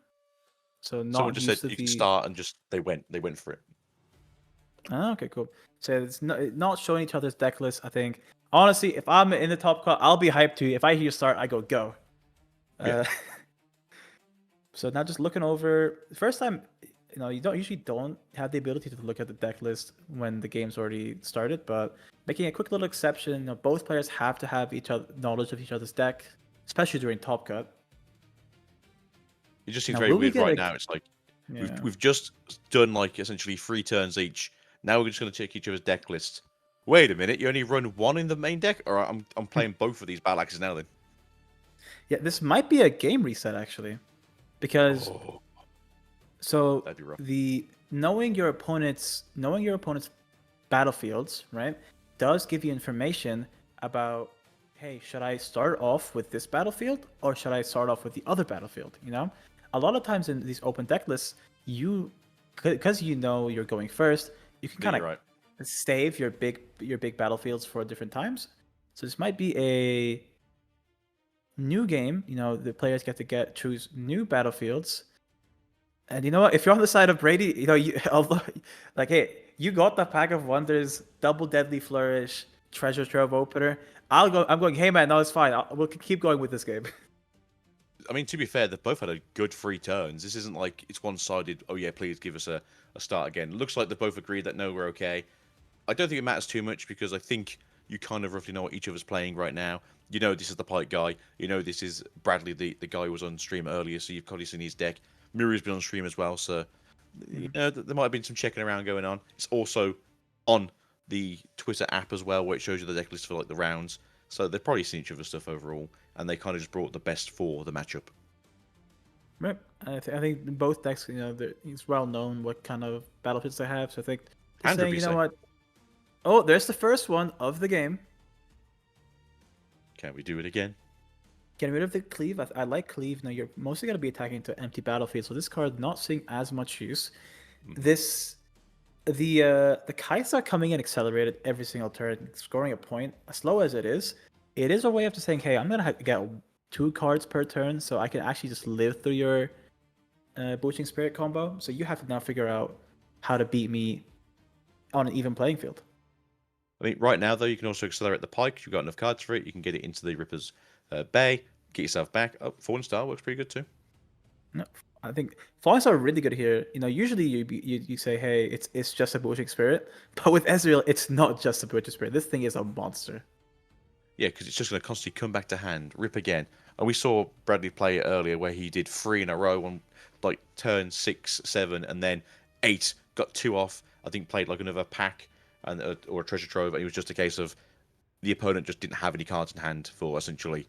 So not Someone just said used to you can the- start, and just they went for it. Oh, okay, cool. So it's not showing each other's deck list. I think honestly, if I'm in the Top Cut, I'll be hyped too. If I hear you start, I go. Yeah. So now just looking over the first time, you don't have the ability to look at the deck list when the game's already started, but making a quick little exception, both players have to have knowledge of each other's deck, especially during Top Cut. It just seems Now, very will we weird get right a- now. It's like Yeah. we've just done like essentially 3 turns each. Now we're just going to check each other's deck lists. Wait a minute, you only run one in the main deck, or I'm playing both of these battle axes now then. Yeah, this might be a game reset actually, because so That'd be rough. the knowing your opponent's battlefields, right, does give you information about, hey, should I start off with this battlefield or should I start off with the other battlefield? A lot of times in these open deck lists, because you're going first, you can Yeah, kind you're of right. save your big battlefields for different times. So this might be a new game. The players get to choose new battlefields. And you know what? If you're on the side of Brady, although, like, hey, you got the Pack of Wonders, Double Deadly Flourish, Treasure Trove Opener. I'm going, hey man, no, it's fine. We'll keep going with this game. I mean, to be fair, they've both had a good 3 turns. This isn't like it's one-sided, oh yeah, please give us a start again. It looks like they both agreed that no, we're okay. I don't think it matters too much because I think you kind of roughly know what each other's playing right now. This is the Pike guy. This is Bradley, the guy who was on stream earlier, so you've probably seen his deck. Muri's been on stream as well, so there might have been some checking around going on. It's also on the Twitter app as well, where it shows you the deck list for like the rounds. So they've probably seen each other's stuff overall, and they kind of just brought the best for the matchup. Right. I think both decks, it's well known what kind of battlefields they have. So I think just saying, what? Oh, there's the first one of the game. Can we do it again? Getting rid of the cleave. I like cleave. Now you're mostly going to be attacking to empty battlefield, so this card not seeing as much use. The Kaisa coming in accelerated every single turn, scoring a point. As slow as it is a way of just saying, hey, I'm going to get 2 cards per turn, so I can actually just live through your Boosting Spirit combo. So you have to now figure out how to beat me on an even playing field. I mean, right now, though, you can also accelerate the Pike. If you've got enough cards for it, you can get it into the Ripper's Bay, get yourself back. Oh, Fallen Star works pretty good too. No, I think Fallen Star are really good here. Usually you say, hey, it's just a Boosting Spirit, but with Ezreal, it's not just a Boosting Spirit. This thing is a monster. Yeah, because it's just going to constantly come back to hand, rip again. And we saw Bradley play it earlier where he did 3 in a row on like turn 6, 7, and then 8, got 2 off. I think played like another pack or a treasure trove. And it was just a case of the opponent just didn't have any cards in hand for essentially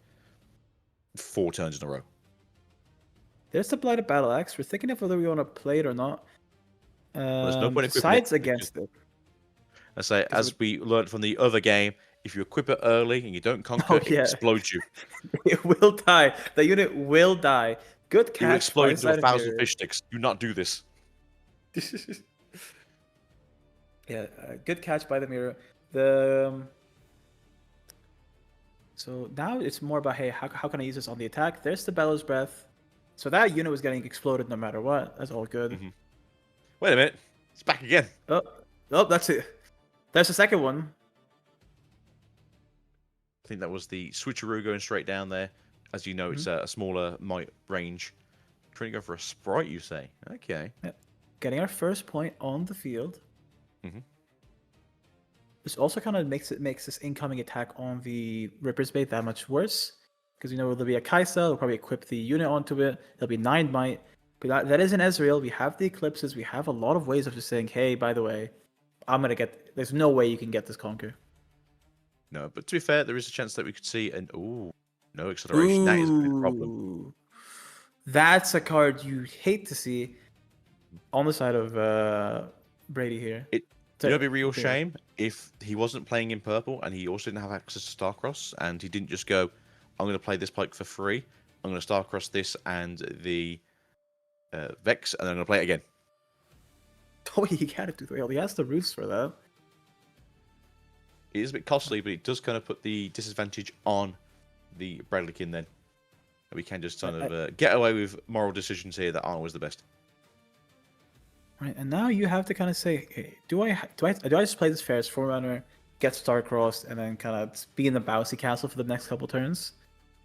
4 turns in a row. There's the Blighted Battle Axe. We're thinking of whether we want to play it or not. There's no point equipping Sides it. against it. I say, as we learned from the other game, if you equip it early and you don't conquer, it explodes you. It will die. The unit will die. Good catch. You will explode by into Side of 1,000 Mirror. fish sticks. Do not do this. Yeah, good catch by the mirror. So now it's more about, hey, how can I use this on the attack? There's the Bellows Breath. So that unit was getting exploded no matter what. That's all good. Wait a minute. It's back again. Oh, that's it. There's the second one. I think that was the switcheroo going straight down there. As you know, it's a smaller might range. Trying to go for a sprite, you say? Okay. Yep. Getting our first point on the field. Mhm. This also kind of makes this incoming attack on the Ripper's Bay that much worse. Because, there'll be a Kaisa, we'll probably equip the unit onto it. There'll be 9 might. But that is an Ezreal. We have the Eclipses. We have a lot of ways of just saying, hey, by the way, There's no way you can get this conquer. No, but to be fair, there is a chance that we could see no acceleration. That is a big problem. That's a card you hate to see on the side of Brady here. It'd be a real shame if he wasn't playing in purple and he also didn't have access to Starcross and he didn't just go, I'm going to play this Pike for free. I'm going to Starcross this and the Vex, and then I'm going to play it again. Oh, he got it do well. He has the roofs for that. It is a bit costly, but it does kind of put the disadvantage on the Bradleykin then. And we can just kind of get away with moral decisions here that aren't always the best. Right, and now you have to kind of say, hey, do I just play this Ferris Forerunner, get Starcrossed, and then kind of be in the bouncy castle for the next couple turns?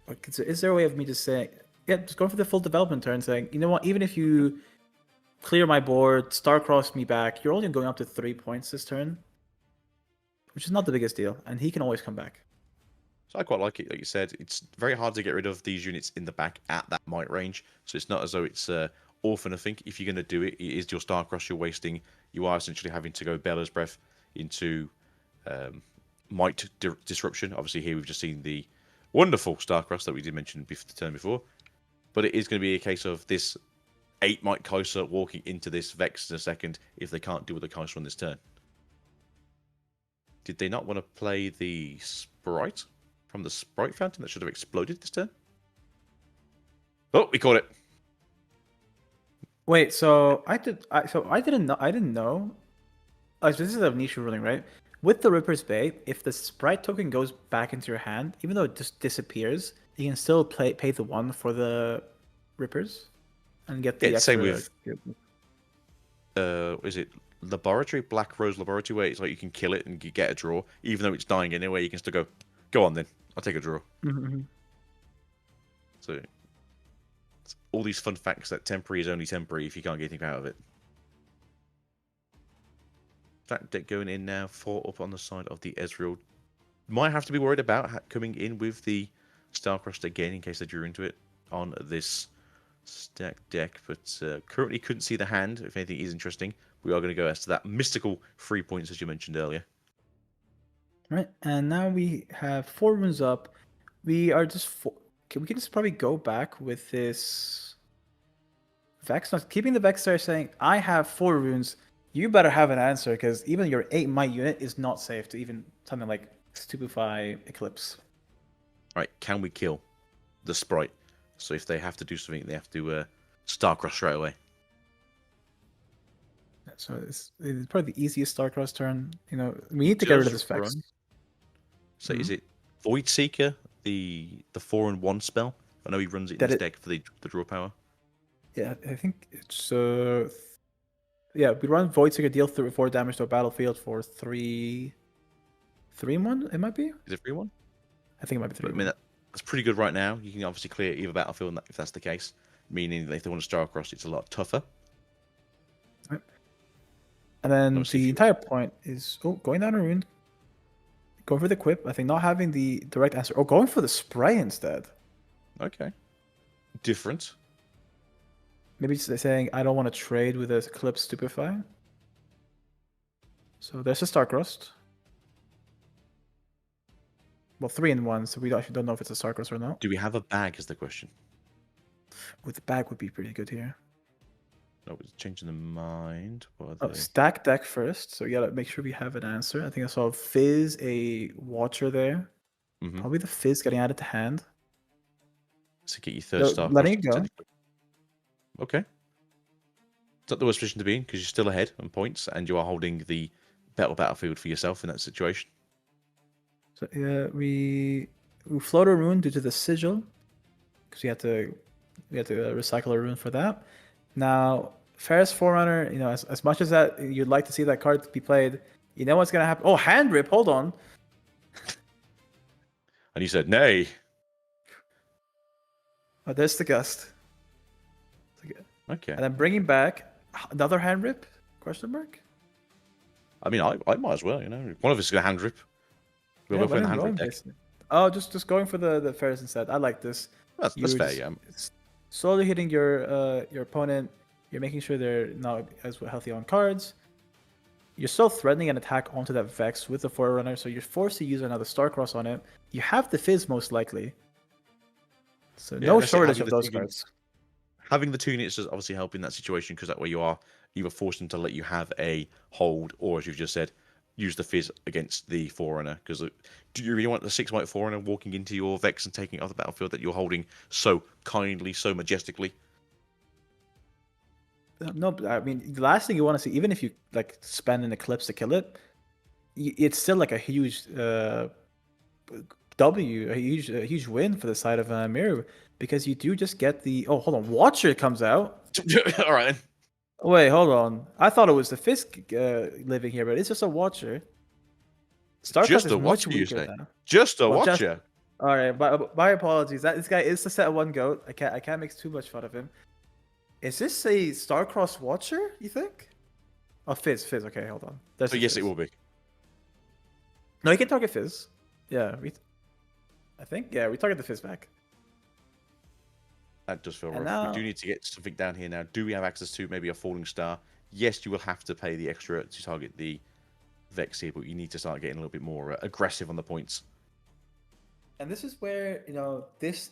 Or is there a way of me just saying, yeah, just going for the full development turn, saying, you know what, even if you clear my board, Starcross me back, you're only going up to 3 points this turn, which is not the biggest deal, and he can always come back. So I quite like it, like you said. It's very hard to get rid of these units in the back at that might range, so it's not as though it's all for nothing. If you're going to do it, it is your Starcross you're wasting. You are essentially having to go Bella's Breath into might disruption. Obviously here we've just seen the wonderful Starcross that we did mention the turn before, but it is going to be a case of this 8 might closer walking into this Vex in a second if they can't deal with the closer on this turn. Did they not want to play the Sprite from the Sprite Fountain that should have exploded this turn? Oh, we caught it. Wait, so I didn't know. Oh, so this is a niche ruling, right? With the Ripper's Bay, if the Sprite token goes back into your hand, even though it just disappears, you can still pay the 1 for the Rippers and get the extra. Same with is it Laboratory, Black Rose Laboratory, where it's like you can kill it and you get a draw, even though it's dying anyway. You can still go on then. I'll take a draw. Mm-hmm. So it's all these fun facts that temporary is only temporary if you can't get anything out of it. That deck going in now, 4 up on the side of the Ezreal. Might have to be worried about coming in with the Starcrossed again in case they drew into it on this stacked deck, but currently couldn't see the hand. If anything is interesting, we are going to go as to that mystical 3 points as you mentioned earlier. Right, and now we have 4 runes up. We are just we can just probably go back with this Vex. Not keeping the Vex there, saying I have 4 runes. You better have an answer because even your 8 might unit is not safe to even something like Stupefy Eclipse. Right, can we kill the Sprite? So if they have to do something, they have to Starcross straight away. So it's probably the easiest Starcross turn. You know, we need to get rid of this Vex. So is it Void Seeker, the 4-1 spell? I know he runs it in his deck for the draw power. Yeah, I think it's yeah, we run Void Seeker, deal 4 damage to a battlefield for 3-1. It might be. Is it 3-1? I think it might be 3-1. I mean, that's pretty good right now. You can obviously clear either battlefield if that's the case. Meaning that if they want to Starcross, it's a lot tougher. Right. And then the entire point is going down a rune, going for the Quip. I think not having the direct answer. Going for the Spray instead. Okay. Different. Maybe just saying I don't want to trade with a Eclipse Stupefy. So there's a Starcrossed. Well, 3-1, so we actually don't know if it's a Starcross or not. Do we have a bag is the question. With the bag would be pretty good here. No, it's changing the mind. Stack deck first, so we gotta make sure we have an answer. I think I saw Fizz, a Watcher there. Mm-hmm. Probably the Fizz getting added to hand. So get your third Starcross. Letting it go. Okay. It's not the worst position to be in because you're still ahead on points and you are holding the battlefield for yourself in that situation. So we float a rune due to the sigil because we had to recycle a rune for that. Now Ferris Forerunner, you know, as much as that you'd like to see that card be played, you know what's gonna happen. Oh, hand rip! Hold on. And you said nay. Oh, there's the gust. Okay. And then bringing back another hand rip? Question mark. I mean, I might as well. You know, one of us is gonna hand rip. We'll go for the hand rip deck. Oh, just going for the Ferris instead. I like this. That's fair. Yeah. Slowly hitting your opponent. You're making sure they're not as healthy on cards. you're still threatening an attack onto that Vex with the Forerunner, so you're forced to use another Starcross on it. You have the Fizz most likely. So Yeah, no that's it, shortage having of the those two cards. Having the 2 units does obviously help in that situation because that way you are either forced them to let you have a hold, or as you've just said, use the Fizz against the Forerunner. Because do you really want the 6 white Forerunner walking into your Vex and taking it off the battlefield that you're holding so kindly, so majestically? No, but I mean, the last thing you want to see, even if you like spend an Eclipse to kill it, it's still like a huge W, a huge win for the side of Mirror, because you do just get the. Oh, hold on, Watcher comes out. All right then. Wait, hold on. I thought it was the Fisk living here, but it's just a Watcher. StarCraft Just is a much Watcher, you weaker say? now. Just a Well, Watcher? All right, my apologies. This guy is the set one goat. I can't make too much fun of him. Is this a Starcross Watcher, you think? Oh, Fizz. Okay, hold on. So yes, it will be. No, you can target Fizz. Yeah, I think, yeah, we target the Fizz back. That does feel And rough. now- We do need to get something down here now. Do we have access to maybe a Falling Star? Yes, you will have to pay the extra to target the Vex here, but you need to start getting a little bit more aggressive on the points. And this is where, you know, this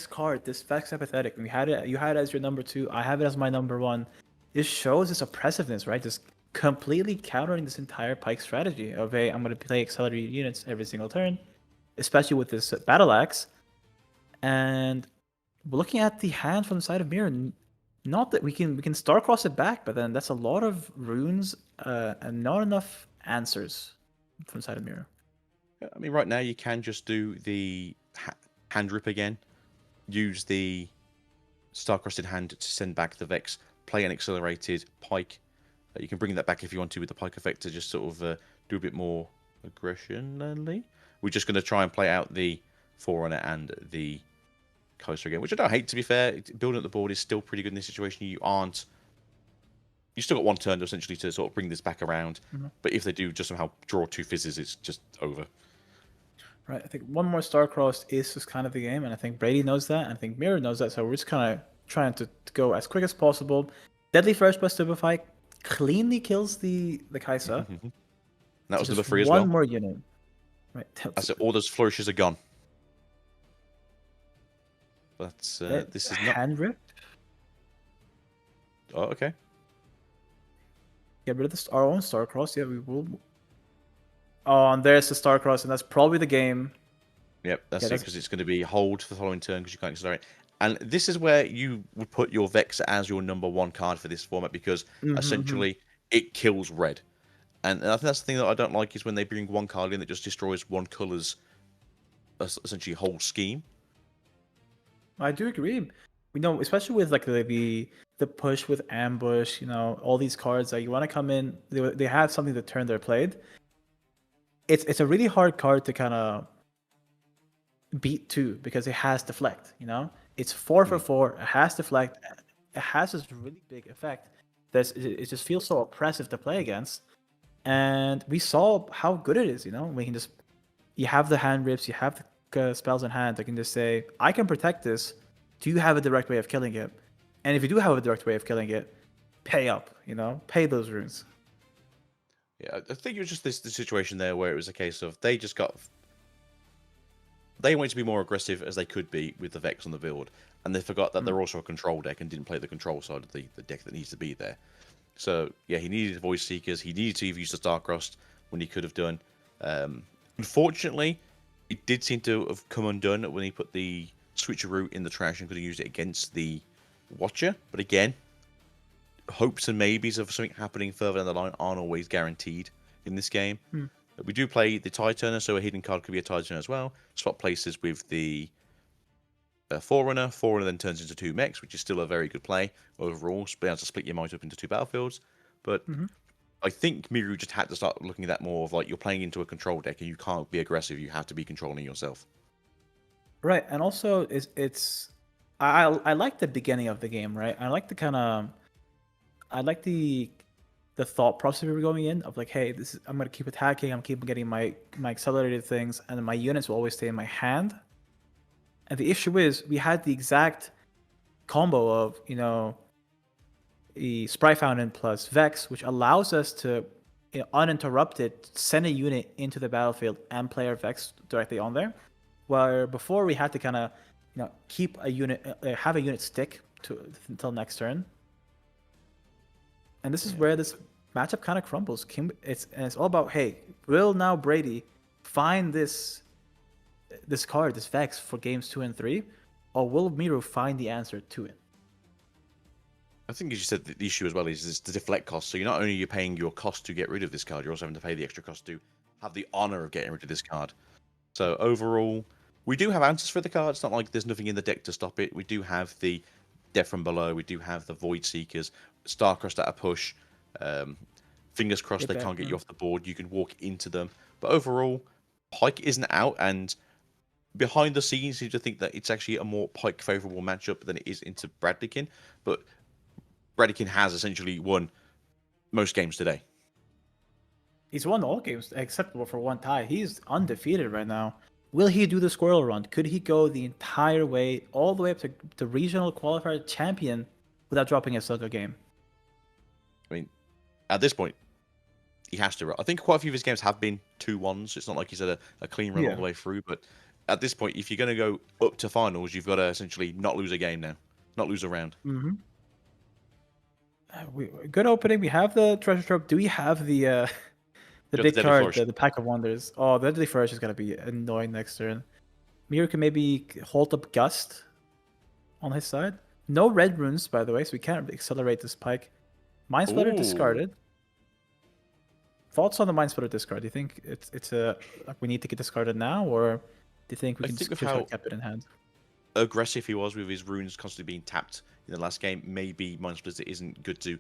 card, this Vex Apathetic, you had it as your number 2, I have it as my number 1. This shows this oppressiveness, right? Just completely countering this entire Pike strategy of, hey, I'm going to play accelerated units every single turn, especially with this Battle Axe. And we're looking at the hand from the side of Mirror. Not that we can Starcross it back, but then that's a lot of runes and not enough answers from the side of Mirror. I mean, right now you can just do the hand rip again. Use the star-crossed hand to send back the Vex. Play an accelerated Pike. You can bring that back if you want to with the Pike effect to just sort of do a bit more aggression. We're just going to try and play out the Forerunner and the Coaster again, which I don't hate, to be fair. Building up the board is still pretty good in this situation. You still got one turn essentially to sort of bring this back around. Mm-hmm. But if they do just somehow draw 2 fizzes, it's just over. Right, I think one more Starcross is just kind of the game, and I think Brady knows that, and I think Mirror knows that, so we're just kind of trying to go as quick as possible. Deadly First by Stupefy cleanly kills the Kaisa. Mm-hmm. That was Just number 3 as well. One more unit. Right. That's it. All those flourishes are gone. But this is not... Hand rip? Oh, okay. Get rid of our own Starcross. Yeah, we will. Oh, and there's the Starcross, and that's probably the game. Yep, that's it, because it's going to be hold for the following turn because you can't accelerate. And this is where you would put your Vex as your number 1 card for this format because essentially it kills red. And I think that's the thing that I don't like is when they bring one card in that just destroys one color's essentially whole scheme. I do agree. We know, especially with like the push with ambush, you know, all these cards that you want to come in, they have something to turn their played. It's a really hard card to kind of beat too because it has deflect. You know, it's 4 for 4. It has deflect. It has this really big effect. It just feels so oppressive to play against. And we saw how good it is. You know, we can just you have the hand rips, you have the spells in hand. I can just say I can protect this. Do you have a direct way of killing it? And if you do have a direct way of killing it, pay up. You know, pay those runes. Yeah, I think it was just the situation there where it was a case of they wanted to be more aggressive as they could be with the Vex on the field, and they forgot that they're also a control deck and didn't play the control side of the deck that needs to be there. So yeah, he needed Voice Seekers. He needed to have used the Starcrossed when he could have done. Unfortunately, it did seem to have come undone when he put the switcheroo in the trash and could have used it against the Watcher. But again, hopes and maybes of something happening further down the line aren't always guaranteed in this game. We do play the Tide Turner, so a hidden card could be a Tide Turner as well. Swap places with the Forerunner. Forerunner then turns into 2 mechs, which is still a very good play overall. Be able to split your might up into 2 battlefields. But I think Miru just had to start looking at that more of like you're playing into a control deck and you can't be aggressive. You have to be controlling yourself. Right, and also I like the beginning of the game, right? I like the thought process we were going in of like, hey, I'm gonna keep attacking, I'm keep getting my accelerated things, and then my units will always stay in my hand. And the issue is we had the exact combo of, you know, the Sprite Fountain plus Vex, which allows us to uninterrupted, send a unit into the battlefield and play our Vex directly on there. Where before we had to kind of, keep a unit, have a unit stick until next turn. And this is where this matchup kind of crumbles. It's all about, hey, will now Brady find this card, this Vex, for games 2 and 3, or will Miro find the answer to it? I think, as you said, the issue as well is the deflect cost. So you're not only paying your cost to get rid of this card, you're also having to pay the extra cost to have the honor of getting rid of this card. So overall, we do have answers for the card. It's not like there's nothing in the deck to stop it. We do have the Death from Below. We do have the Void Seekers, Starcrossed at a push. Fingers crossed they can't get you off the board. You can walk into them. But overall, Pike isn't out, and behind the scenes, you think that it's actually a more Pike favorable matchup than it is into Bradleykin. But Bradleykin has essentially won most games today. He's won all games except for one tie. He's undefeated right now. Will he do the squirrel run? Could he go the entire way, all the way up to the regional qualifier champion without dropping a single game? I mean, at this point, he has to. I think quite a few of his games have been 2-1s. It's not like he's had a clean run all the way through. But at this point, if you're going to go up to finals, you've got to essentially not lose a game now, not lose a round. Mm-hmm. Good opening. We have the treasure trove. Do we have the big card, the Pack of Wonders? Oh, the Deadly Flourish is going to be annoying next turn. Miro can maybe hold up Gust on his side. No red runes, by the way, so we can't accelerate this Pike. Mind Splitter discarded. Thoughts on the Mind Splitter discard? Do you think it's we need to get discarded now, or do you think we can just keep it in hand? Aggressive he was with his runes constantly being tapped in the last game. Maybe Mind Splitter isn't good to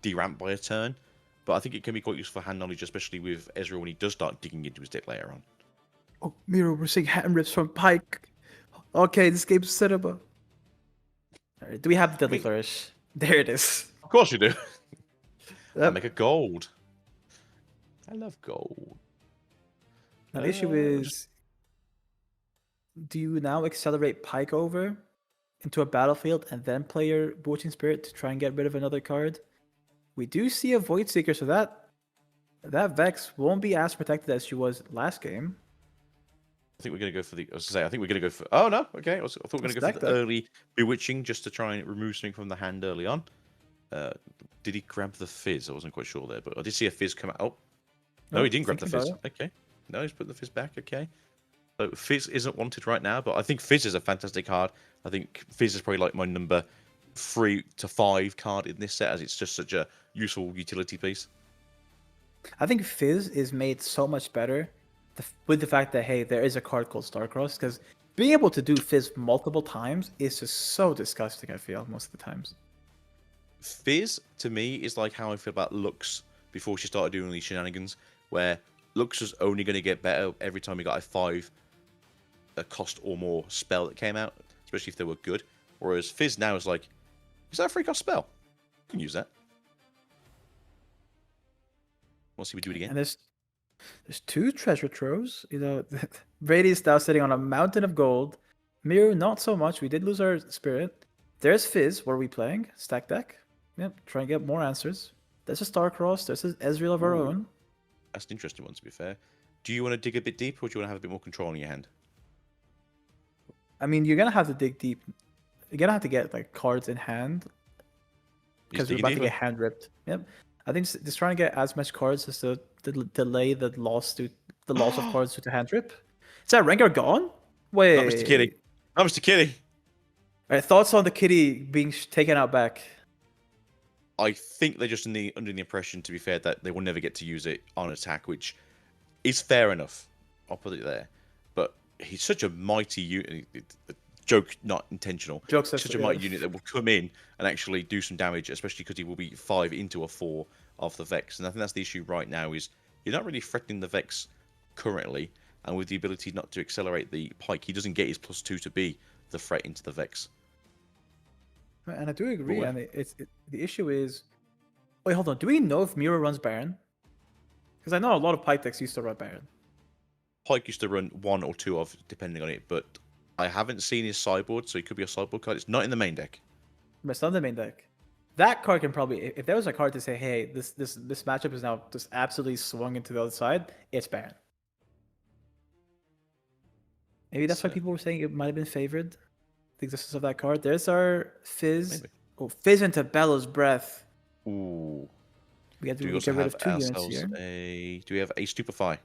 deramp by a turn, but I think it can be quite useful for hand knowledge, especially with Ezreal when he does start digging into his deck later on. Oh, Miro, we're seeing hand rips from Pike. Okay, this game's set up. Right, do we have the Deadly Flourish? There it is. Of course you do. I make a gold. I love gold. Now, the issue is, do you now accelerate Pike over into a battlefield and then play your Bewitching Spirit to try and get rid of another card? We do see a Void Seeker, so that Vex won't be as protected as she was last game. I think we're going to go for the... I was going to say, I think we're going to go for... Oh, no. Okay. I thought we were going to go for the early Bewitching just to try and remove something from the hand early on. Did he grab the Fizz? I wasn't quite sure there, but I did see a Fizz come out. Oh. No, he didn't grab the Fizz. Okay. No, he's put the Fizz back. Okay. So Fizz isn't wanted right now, but I think Fizz is a fantastic card. I think Fizz is probably like my number 3 to 5 card in this set, as it's just such a useful utility piece. I think Fizz is made so much better with the fact that, hey, there is a card called Starcross, because being able to do Fizz multiple times is just so disgusting, I feel, most of the times. Fizz, to me, is like how I feel about Lux before she started doing these shenanigans, where Lux was only going to get better every time he got a cost or more spell that came out, especially if they were good. Whereas Fizz now is like, is that a free cost spell? You can use that. We'll see we do it again. And there's 2 treasure troves. Brady's now sitting on a mountain of gold. Miro, not so much. We did lose our spirit. There's Fizz. What are we playing? Stack deck. Yep, try and get more answers. There's a Starcross. There's an Ezreal of our own. That's an interesting one, to be fair. Do you want to dig a bit deeper, or do you want to have a bit more control in your hand? I mean, you're going to have to dig deep. You're going to have to get cards in hand, because we're about to get hand ripped. Yep. I think just trying to get as much cards as to delay the loss of cards to the hand rip. Is that Rengar gone? Wait. Not Mr. Kitty. Not Mr. Kitty. All right, thoughts on the Kitty being taken out back? I think they're just under the impression, to be fair, that they will never get to use it on attack, which is fair enough. I'll put it there. But he's such a mighty unit. Joke, not intentional. Such a mighty unit that will come in and actually do some damage, especially because he will be 5 into a 4 of the Vex. And I think that's the issue right now, is you're not really threatening the Vex currently, and with the ability not to accelerate the Pike, he doesn't get his +2 to be the threat into the Vex. And I do agree, and the issue is... Wait, hold on. Do we know if Miro runs Baron? Because I know a lot of Pike decks used to run Baron. Pike used to run 1 or 2 of, depending on it, but I haven't seen his sideboard, so it could be a sideboard card. It's not in the main deck. But it's not in the main deck. that card can probably, if there was a card to say, hey, this matchup is now just absolutely swung into the other side, it's Baron. Maybe that's why people were saying it might have been favored, the existence of that card. There's our Fizz. Maybe. Oh, Fizz into Bellow's Breath. Ooh. We have Do we to also get rid have of 2 units ourselves here. do we have a Stupefy?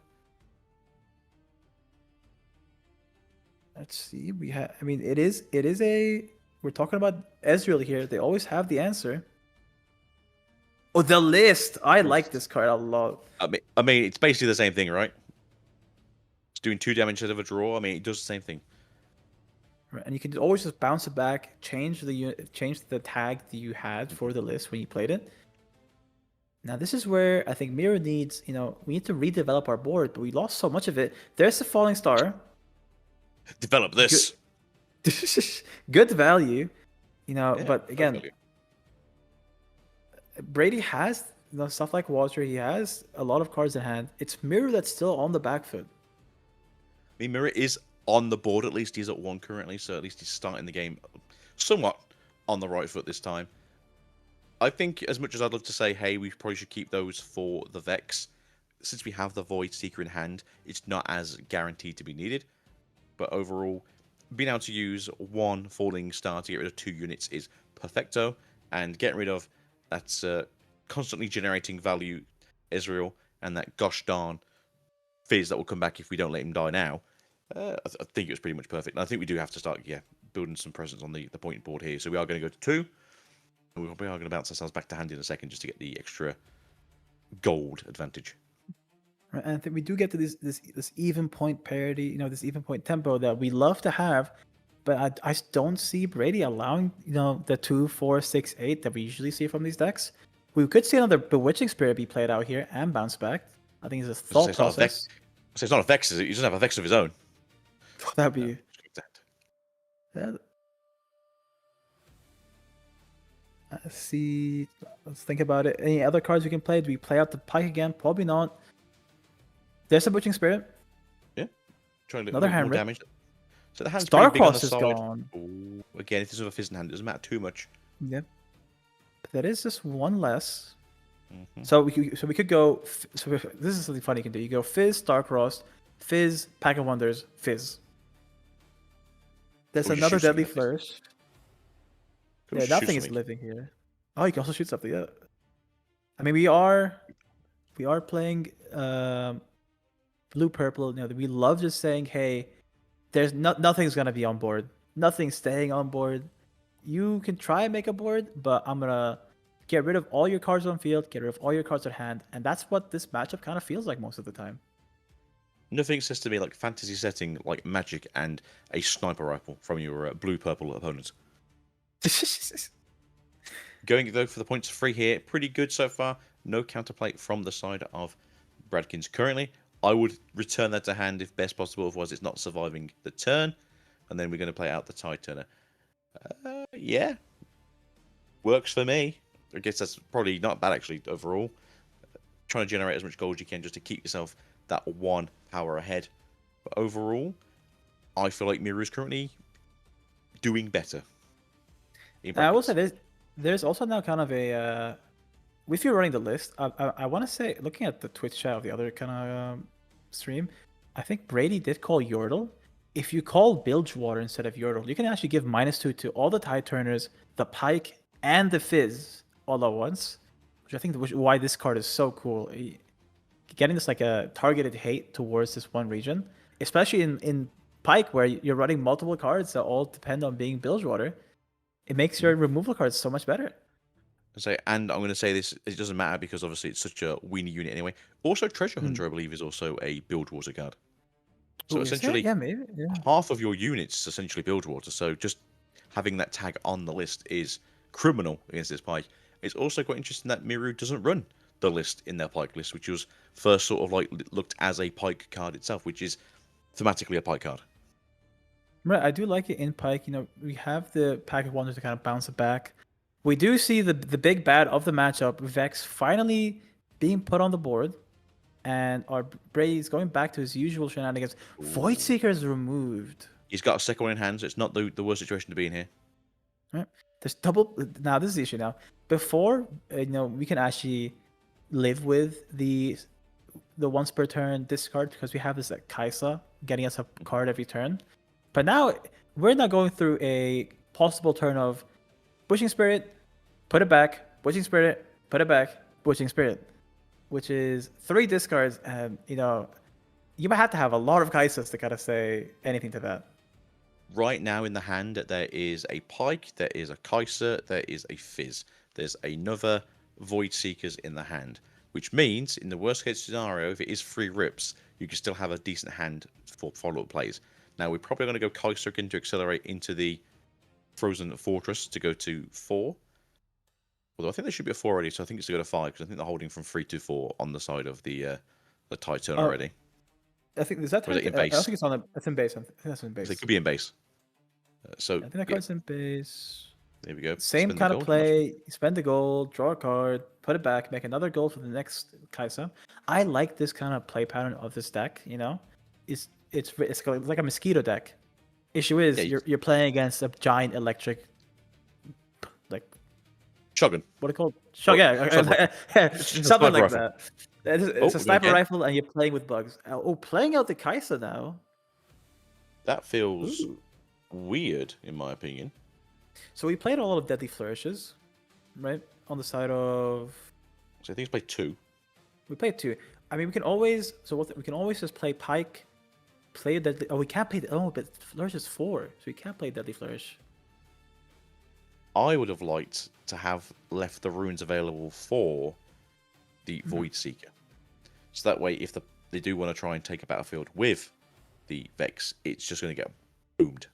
Let's see. We have. I mean, it is a. We're talking about Ezreal here. They always have the answer. Oh, the list. I like this card a lot. I mean, it's basically the same thing, right? It's doing 2 damage instead of a draw. I mean, it does the same thing. Right, and you can always just bounce it back, change the tag that you had for the list when you played it. Now this is where I think Mirror needs. We need to redevelop our board, but we lost so much of it. There's the Falling Star. Develop this. Good value, Yeah, but again, totally. Brady has stuff like Water. He has a lot of cards in hand. It's Mirror that's still on the back foot. I mean, Mirror is on the board, at least he's at 1 currently, so at least he's starting the game somewhat on the right foot this time. I think, as much as I'd love to say, hey, we probably should keep those for the Vex, since we have the Void Seeker in hand, it's not as guaranteed to be needed. But overall, being able to use 1 Falling Star to get rid of 2 units is perfecto, and getting rid of that constantly generating value Ezreal and that gosh darn Fizz that will come back if we don't let him die now, I think it was pretty much perfect. And I think we do have to start, building some presence on the point board here. So we are going to go to 2. And we are going to bounce ourselves back to hand in a second just to get the extra gold advantage. Right, and I think we do get to this even point parity, this even point tempo that we love to have, but I just don't see Brady allowing, the 2, 4, 6, 8 that we usually see from these decks. We could see another Bewitching Spirit be played out here and bounce back. I think it's a thought process. So it's not a Vex, is it? He doesn't have a Vex of his own. That'd be. Yeah. Let's see. Let's think about it. Any other cards we can play? Do we play out the Pike again? Probably not. There's a Bewitching Spirit. Yeah. Trying to do another more hand damage. So the hand's pretty big on the Starcross is side. gone. Ooh, again, if there's a Fizz in hand, it doesn't matter too much. Yep. But that is just 1 less. Mm-hmm. So we could go. So this is something funny you can do. You go Fizz, Starcross, Fizz, Pack of Wonders, Fizz. There's another Deadly Flourish. Yeah, nothing is living here. Oh, you can also shoot something. Yeah. I mean, we are playing blue purple. We love just saying, hey, there's nothing's gonna be on board. Nothing's staying on board. You can try and make a board, but I'm gonna get rid of all your cards on field, get rid of all your cards at hand, and that's what this matchup kind of feels like most of the time. Nothing says to me like fantasy setting, like Magic and a sniper rifle from your blue-purple opponents. Going though for the points free here, pretty good so far. No counterplay from the side of Bradkins currently. I would return that to hand if best possible, otherwise it's not surviving the turn. And then we're going to play out the Tide Turner. Yeah. Works for me. I guess that's probably not bad actually overall. Trying to generate as much gold as you can just to keep yourself that 1 power ahead. But overall, I feel like Miru's currently doing better. I will say there's also now kind of a if you're running the list, I want to say, looking at the Twitch chat of the other kind of stream, I think Brady did call Yordle. If you call Bilgewater instead of Yordle, you can actually give -2 to all the Tide Turners, the Pike, and the Fizz all at once, which I think why this card is so cool. Getting this like a targeted hate towards this one region, especially in Pike where you're running multiple cards that all depend on being Bilgewater, it makes your removal cards so much better. And I'm going to say this, it doesn't matter because obviously it's such a weenie unit anyway. Also, Treasure Hunter, I believe, is also a Bilgewater card. So Ooh, essentially, maybe. Yeah. half of your units is essentially Bilgewater. So just having that tag on the list is criminal against this Pike. It's also quite interesting that Miru doesn't run the list in their Pike list, which was first sort of like looked as a Pike card itself, which is thematically a Pike card. Right, I do like it in Pike. We have the Pack of Wonders to kind of bounce it back. We do see the big bad of the matchup, Vex, finally being put on the board, and our Brady's going back to his usual shenanigans. Void Seeker is removed. He's got a second one in hand, so it's not the worst situation to be in here. Right. There's double. Now this is the issue. Now before, we can actually live with the once per turn discard because we have this like Kaisa getting us a card every turn. But now we're not going through a possible turn of Bushing Spirit, put it back, Bushing Spirit, put it back, Bushing Spirit, which is 3 discards, and you might have to have a lot of Kaisas to kind of say anything to that. Right now in the hand, there is a Pike, there is a Kaisa, there is a Fizz. There's another Void Seekers in the hand, which means in the worst case scenario, if it is 3 rips, you can still have a decent hand for follow-up plays. Now we're probably going to go Kaisa again to accelerate into the Frozen Fortress to go to 4. Although I think there should be a 4 already, so I think it's to go to 5 because I think they're holding from 3 to 4 on the side of the tide turn already. I think is that Or is it in base? I don't think it's on it's in base. I think that's in base. So it could be in base. So I think that card's in base. There we go. Same Spend the kind of gold. play. You spend the gold, draw a card, put it back, make another gold for the next Kaisa. I like this kind of play pattern of this deck. It's like a mosquito deck. Issue is you're playing against a giant electric, like Shogun. What are they called? Something like that. It's a sniper rifle, and you're playing with bugs. Playing out the Kaisa now. That feels weird, in my opinion. So we played a lot of Deadly Flourishes, right? On the side of. So I think it's played 2. We played 2. I mean, we can always. We can always just play Pike, play Deadly. Oh, we can't play. But Flourish is 4, so we can't play Deadly Flourish. I would have liked to have left the runes available for the Void Seeker. So that way, if they do want to try and take a battlefield with the Vex, it's just going to get boomed.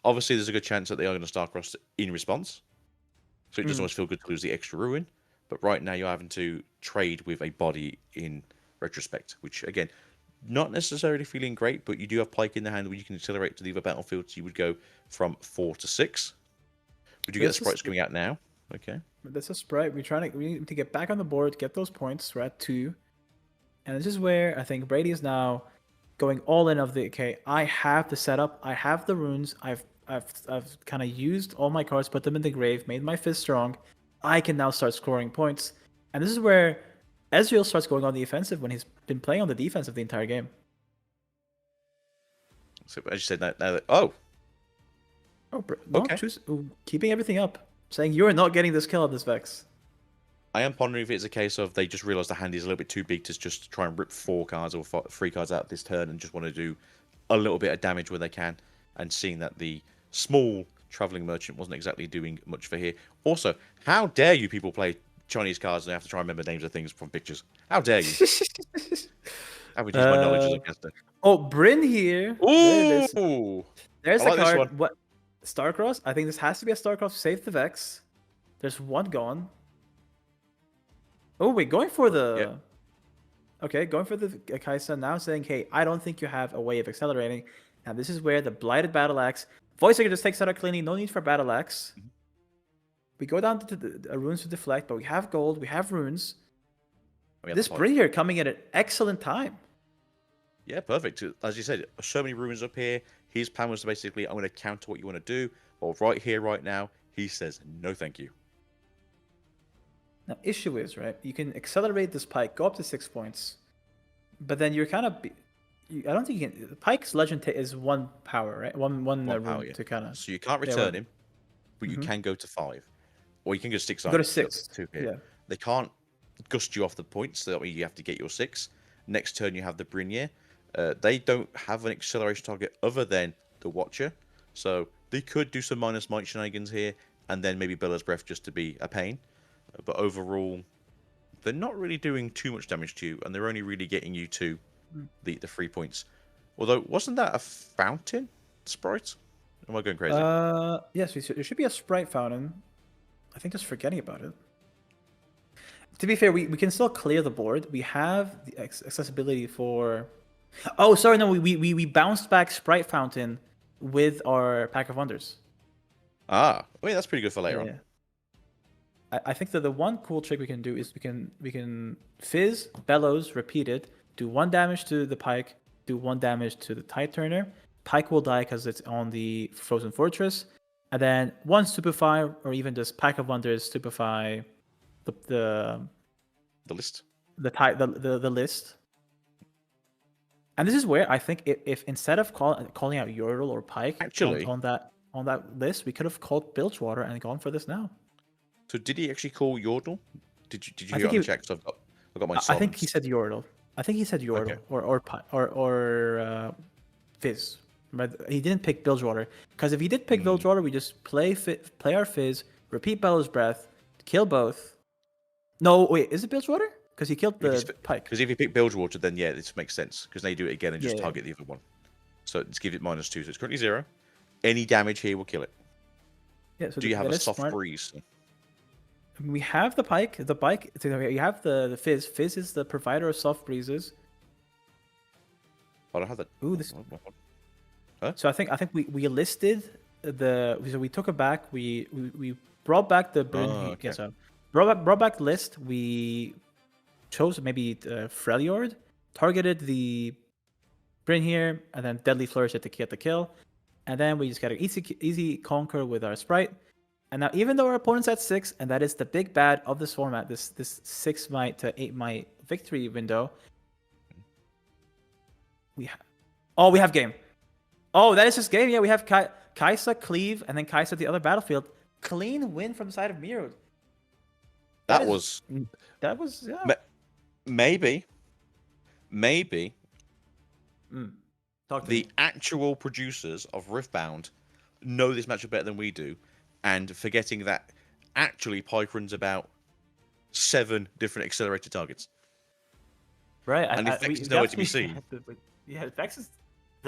Obviously, there's a good chance that they are going to Starcross in response. So it doesn't always feel good to lose the extra ruin. But right now, you're having to trade with a body in retrospect, which, again, not necessarily feeling great, but you do have Pike in the hand where you can accelerate to the other battlefields. You would go from 4 to 6. Would you get the sprites coming out now? Okay. That's a sprite. We need to get back on the board, get those points. We're at 2. And this is where I think Brady is now going all in I have the setup, I have the runes, I've kind of used all my cards, put them in the grave, made my fist strong. I can now start scoring points. And this is where Ezreal starts going on the offensive when he's been playing on the defensive the entire game. So as you said, now okay. Keeping everything up. Saying you're not getting this kill on this Vex. I am pondering if it's a case of they just realised the hand is a little bit too big to just try and rip 4 cards or 3 cards out this turn and just want to do a little bit of damage where they can, and seeing that the small travelling merchant wasn't exactly doing much for here. Also, how dare you people play Chinese cards and have to try and remember names of things from pictures? How dare you? I would use my knowledge as a caster. Oh, Bryn here. Ooh! There's I the like card. What? Starcross? I think this has to be a Starcross to save the Vex. There's 1 gone. Oh, wait, going for the... Yep. Okay, going for the Kaisa, now saying, hey, I don't think you have a way of accelerating. Now, this is where the Blighted Battle Axe... Voice Seeker just takes out our cleaning, no need for Battle Axe. We go down to the runes to deflect, but we have gold, we have runes. This Bryn here coming at an excellent time. Yeah, perfect. As you said, so many ruins up here. His plan was basically, I'm going to counter what you want to do. Well, right here, right now, he says, no thank you. Now, issue is, right, you can accelerate this Pike, go up to 6 points, but then you're kind of... I don't think you can... Pike's legend is 1 power, right? One power, yeah. to kind of... So you can't return him, but you can go to 5. Or you can go 6. Go to 6. 2 here. Yeah. They can't gust you off the points, so that way you have to get your 6. Next turn, you have the Brynir. They don't have an acceleration target other than the Watcher, so they could do some minus might shenanigans here, and then maybe Bella's Breath just to be a pain. But overall, they're not really doing too much damage to you, and they're only really getting you to the 3 points. Although, wasn't that a fountain sprite? Am I going crazy? Yes, there should be a sprite fountain. I think just forgetting about it. To be fair, we can still clear the board. We have the accessibility for... Oh, sorry, no, we bounced back Sprite Fountain with our Pack of Wonders. Ah, wait, that's pretty good for later on. I think that the one cool trick we can do is we can Fizz, Bellows, repeated, do 1 damage to the Pike, do 1 damage to the Tide Turner. Pike will die because it's on the Frozen Fortress, and then one stupefy, or even just pack of wonders stupefy the list. The list. And this is where I think if instead of calling out Yordle or Pike Actually, on that list, we could have called Bilgewater and gone for this now. So did he actually call Yordle? Did you I hear think on the chat? 'Cause I've got my. I think he said Yordle. Okay. or Fizz. But he didn't pick Bilgewater, because if he did pick Bilgewater, we just play our Fizz, repeat Bellow's Breath, kill both. No, wait, is it Bilgewater? Because he killed the Pike. Because if you pick Bilgewater, then yeah, this makes sense. Because now you do it again and just Yeah, yeah. target the other one. So let's give it -2. So it's currently 0. Any damage here will kill it. Yeah. So do you have that a is soft smart. breeze? We have the Pike. The Pike. You have the Fizz. Fizz is the provider of soft breezes. I don't have that. Ooh, this. Huh? So I think we listed so we took it back. We brought back the Bryn. okay. So brought back the list. We chose maybe Freljord, targeted the Bryn here, and then Deadly Flourish to get the kill, and then we just got an easy conquer with our Sprite. And now, even though our opponent's at 6, and that is the big bad of this format, this 6 might to 8 might victory window, we have game. Oh, that is just game. Yeah, we have Kaisa, Cleave, and then Kaisa the other battlefield. Clean win from the side of Mirror. That was yeah. Maybe. Talk to The me. actual producers of Riftbound know this matchup better than we do, and forgetting that actually Pike runs about 7 different accelerated targets. Right, and the Vex is nowhere to be seen. Yeah, the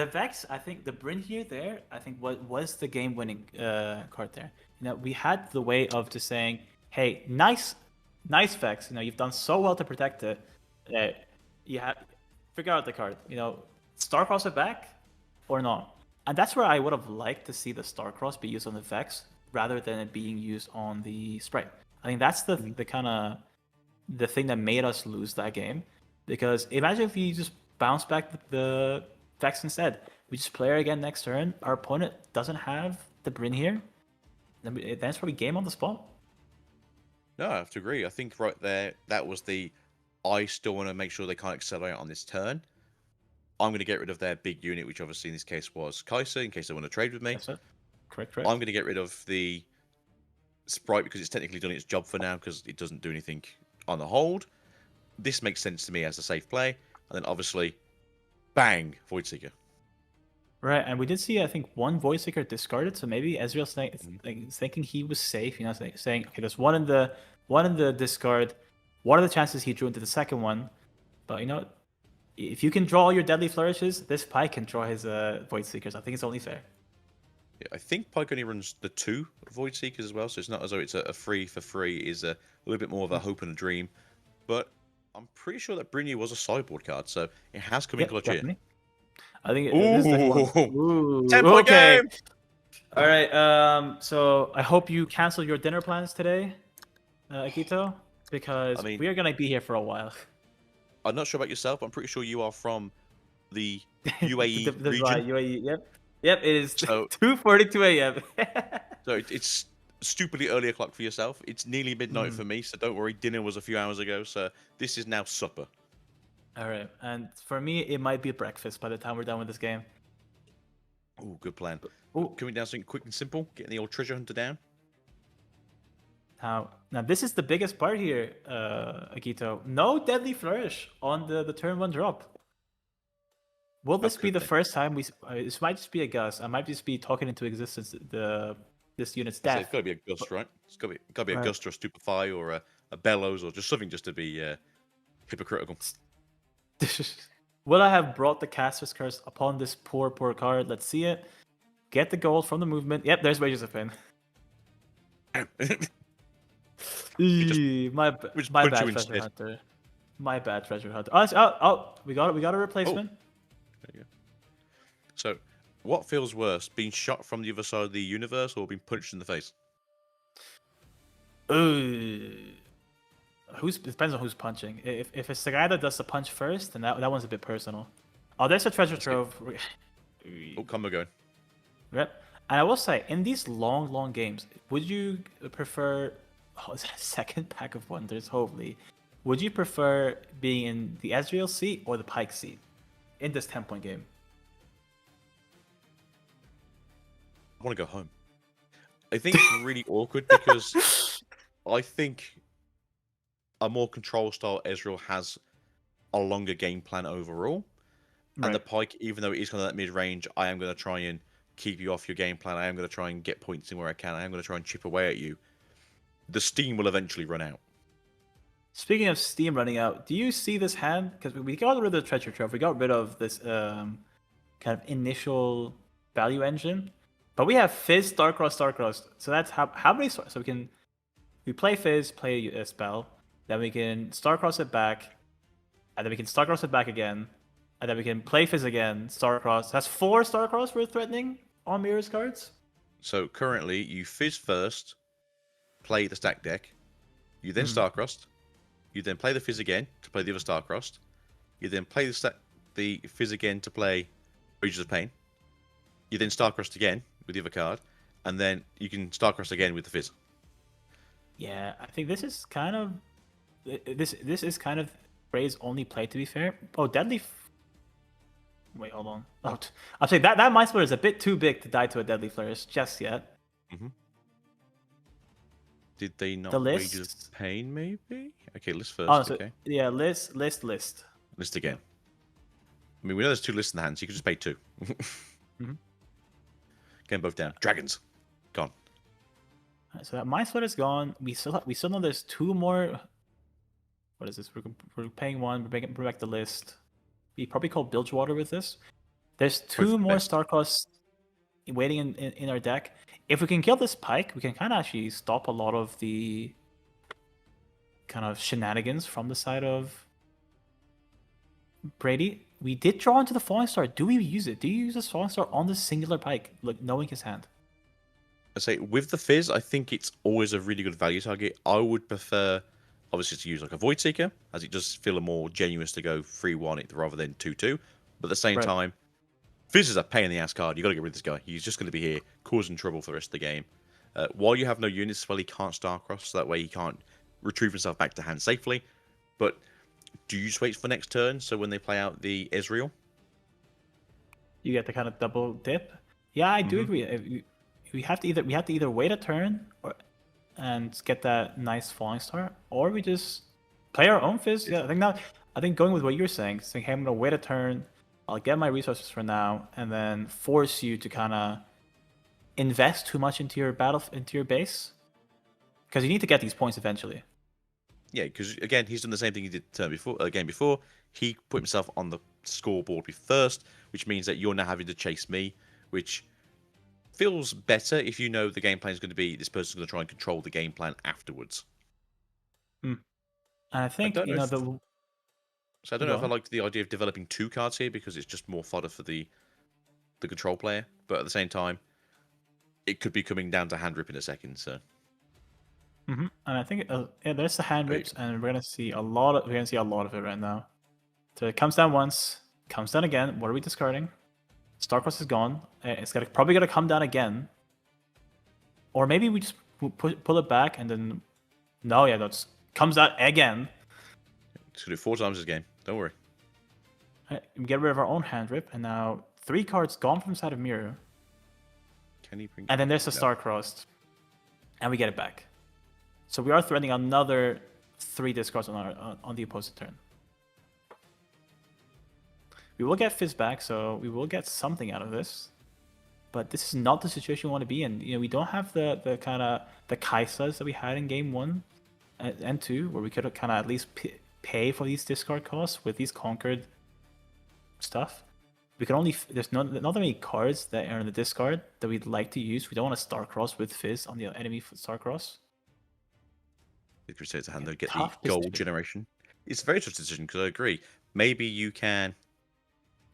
Vex. I think the Bryn here, I think was the game-winning card there. We had the way of just saying, "Hey, nice Vex. You've done so well to protect it. You have figure out the card. Starcross it back or not." And that's where I would have liked to see the Starcross be used on the Vex rather than it being used on the Sprite. I think that's the kind of the thing that made us lose that game. Because imagine if you just bounce back the Vex instead. We just play her again next turn. Our opponent doesn't have the Bryn here. Then it's probably game on the spot. No, I have to agree. I think right there, that was I still want to make sure they can't accelerate on this turn. I'm going to get rid of their big unit, which obviously in this case was Kaisa, in case they want to trade with me. That's it. Correct. I'm going to get rid of the Sprite because it's technically done its job for now because it doesn't do anything on the hold. This makes sense to me as a safe play. And then obviously, bang, Voidseeker. Right, and we did see, I think, one Voidseeker discarded, so maybe Ezreal's thinking he was safe, saying, okay, there's one in the discard. What are the chances he drew into the second one? But if you can draw your Deadly Flourishes, this Pike can draw his Voidseekers. I think it's only fair. Yeah, I think Pike only runs the 2 Voidseekers as well, so it's not as though it's a free for free. Is a little bit more of a hope and a dream. But I'm pretty sure that Brynja was a sideboard card, so it has come in clutch here. I think it is the one. 10-point game! All right, so I hope you cancel your dinner plans today, Akito, because we are going to be here for a while. I'm not sure about yourself, but I'm pretty sure you are from the UAE region. Right, UAE, yep, it is 2:42 a.m. So it's stupidly early o'clock for yourself. It's nearly midnight for me, so don't worry. Dinner was a few hours ago, so this is now supper. All right, and for me, it might be breakfast by the time we're done with this game. Oh, good plan. Can we do something quick and simple? Getting the old treasure hunter down. Now this is the biggest part here, Akito. No Deadly Flourish on the turn 1 drop. Will this be the first time this might just be a guess. I might just be talking into existence this unit's death. It's got to be a gust, right? It's got to be a gust or a stupefy or a bellows or just something just to be hypocritical. Will I have brought the Caster's Curse upon this poor card? Let's see it. Get the gold from the movement. Yep, there's Wages of Pain. My bad, Treasure Hunter. My bad, Treasure Hunter. Oh, we got a replacement. There you go. So, what feels worse, being shot from the other side of the universe or being punched in the face? It depends on who's punching. If it's the guy that does the punch first, then that one's a bit personal. Oh, there's a treasure trove. Combo going. Yep. And I will say, in these long games, would you prefer? Oh, is that a second pack of wonders? Hopefully, would you prefer being in the Ezreal seat or the Pike seat in this 10-point game? I want to go home. I think it's really awkward because I think a more control style Ezreal has a longer game plan overall. And the Pike, even though it is kind of that mid-range, I am going to try and keep you off your game plan. I am going to try and get points in where I can. I am going to try and chip away at you. The steam will eventually run out. Speaking of steam running out, do you see this hand? Because we got rid of the treasure trove. We got rid of this kind of initial value engine. But we have Fizz, Starcross. So that's how many... So we play Fizz, play a spell. Then we can Starcross it back. And then we can Starcross it back again. And then we can play Fizz again, Starcross. That's 4 Starcross we're threatening on Mirror's cards. So currently, you Fizz first, play the stack deck. You then Starcrossed. You then play the Fizz again to play the other Starcrossed. You then play the Fizz again to play Regions of Pain. You then Starcrossed again with the other card. And then you can Starcross again with the Fizz. Yeah, I think this is kind of... This is kind of Ray's only play, to be fair. Oh, Deadly... Wait, hold on. Oh, I'll say that Mind Splitter is a bit too big to die to a Deadly Flourish just yet. Did they not the Wages list? of Pain, maybe? Okay, list first. Oh, so, okay. yeah, list. List again. I mean, we know there's 2 lists in the hand, so you can just pay 2. Get them both down. Dragons. Gone. Right, so that Mind Splitter's gone. We still know there's 2 more. What is this? We're paying 1. We're bringing back the list. We probably call Bilgewater with this. There's 2 more Starcross waiting in our deck. If we can kill this Pike, we can kind of actually stop a lot of the kind of shenanigans from the side of Brady. We did draw into the Falling Star. Do we use it? Do you use this Falling Star on this singular Pike, like knowing his hand? I say with the Fizz, I think it's always a really good value target. I would prefer, obviously, to use like a Void Seeker, as it does feel more genuine to go 3-1 it rather than 2-2. But at the same time, Fizz is a pain in the ass card. You got to get rid of this guy. He's just going to be here causing trouble for the rest of the game. While you have no units as well, he can't Starcross, so that way he can't retrieve himself back to hand safely. But do you just wait for next turn, so when they play out the Ezreal? You get the kind of double dip. Yeah, I do agree. We have to either wait a turn and get that nice Falling Star, or we just play our own Fizz. Yeah, I think going with what you're saying, hey, I'm gonna wait a turn, I'll get my resources for now, and then force you to kind of invest too much into your base, because you need to get these points eventually. Yeah, because again, he's done the same thing he did game before. He put himself on the scoreboard first, which means that you're now having to chase me, which feels better if you know the game plan is going to be this person's going to try and control the game plan afterwards. And I think So I don't know if I like the idea of developing 2 cards here because it's just more fodder for the control player. But at the same time, it could be coming down to hand rip in a second. So. And I think there's the hand rips, and we're gonna see a lot of it right now. So it comes down once, comes down again. What are we discarding? Starcross is gone. It's probably gonna come down again, or maybe we just pull it back and then that comes out again. It's gonna do 4 times this game. Don't worry. Right, we get rid of our own hand rip, and now 3 cards gone from the side of Mirror. Can he bring? And then there's the Starcrossed, and we get it back. So we are threatening another 3 discards on the opposite turn. We will get Fizz back, so we will get something out of this. But this is not the situation we want to be in. We don't have the kind of the Kaisas that we had in game 1 and 2, where we could kind of at least pay for these discard costs with these conquered stuff. We can only there's not that many cards that are in the discard that we'd like to use. We don't want to Starcross with Fizz on the enemy Starcross. If you say it's a hand, they'll get the gold generation. It's a very tough decision because I agree. Maybe you can.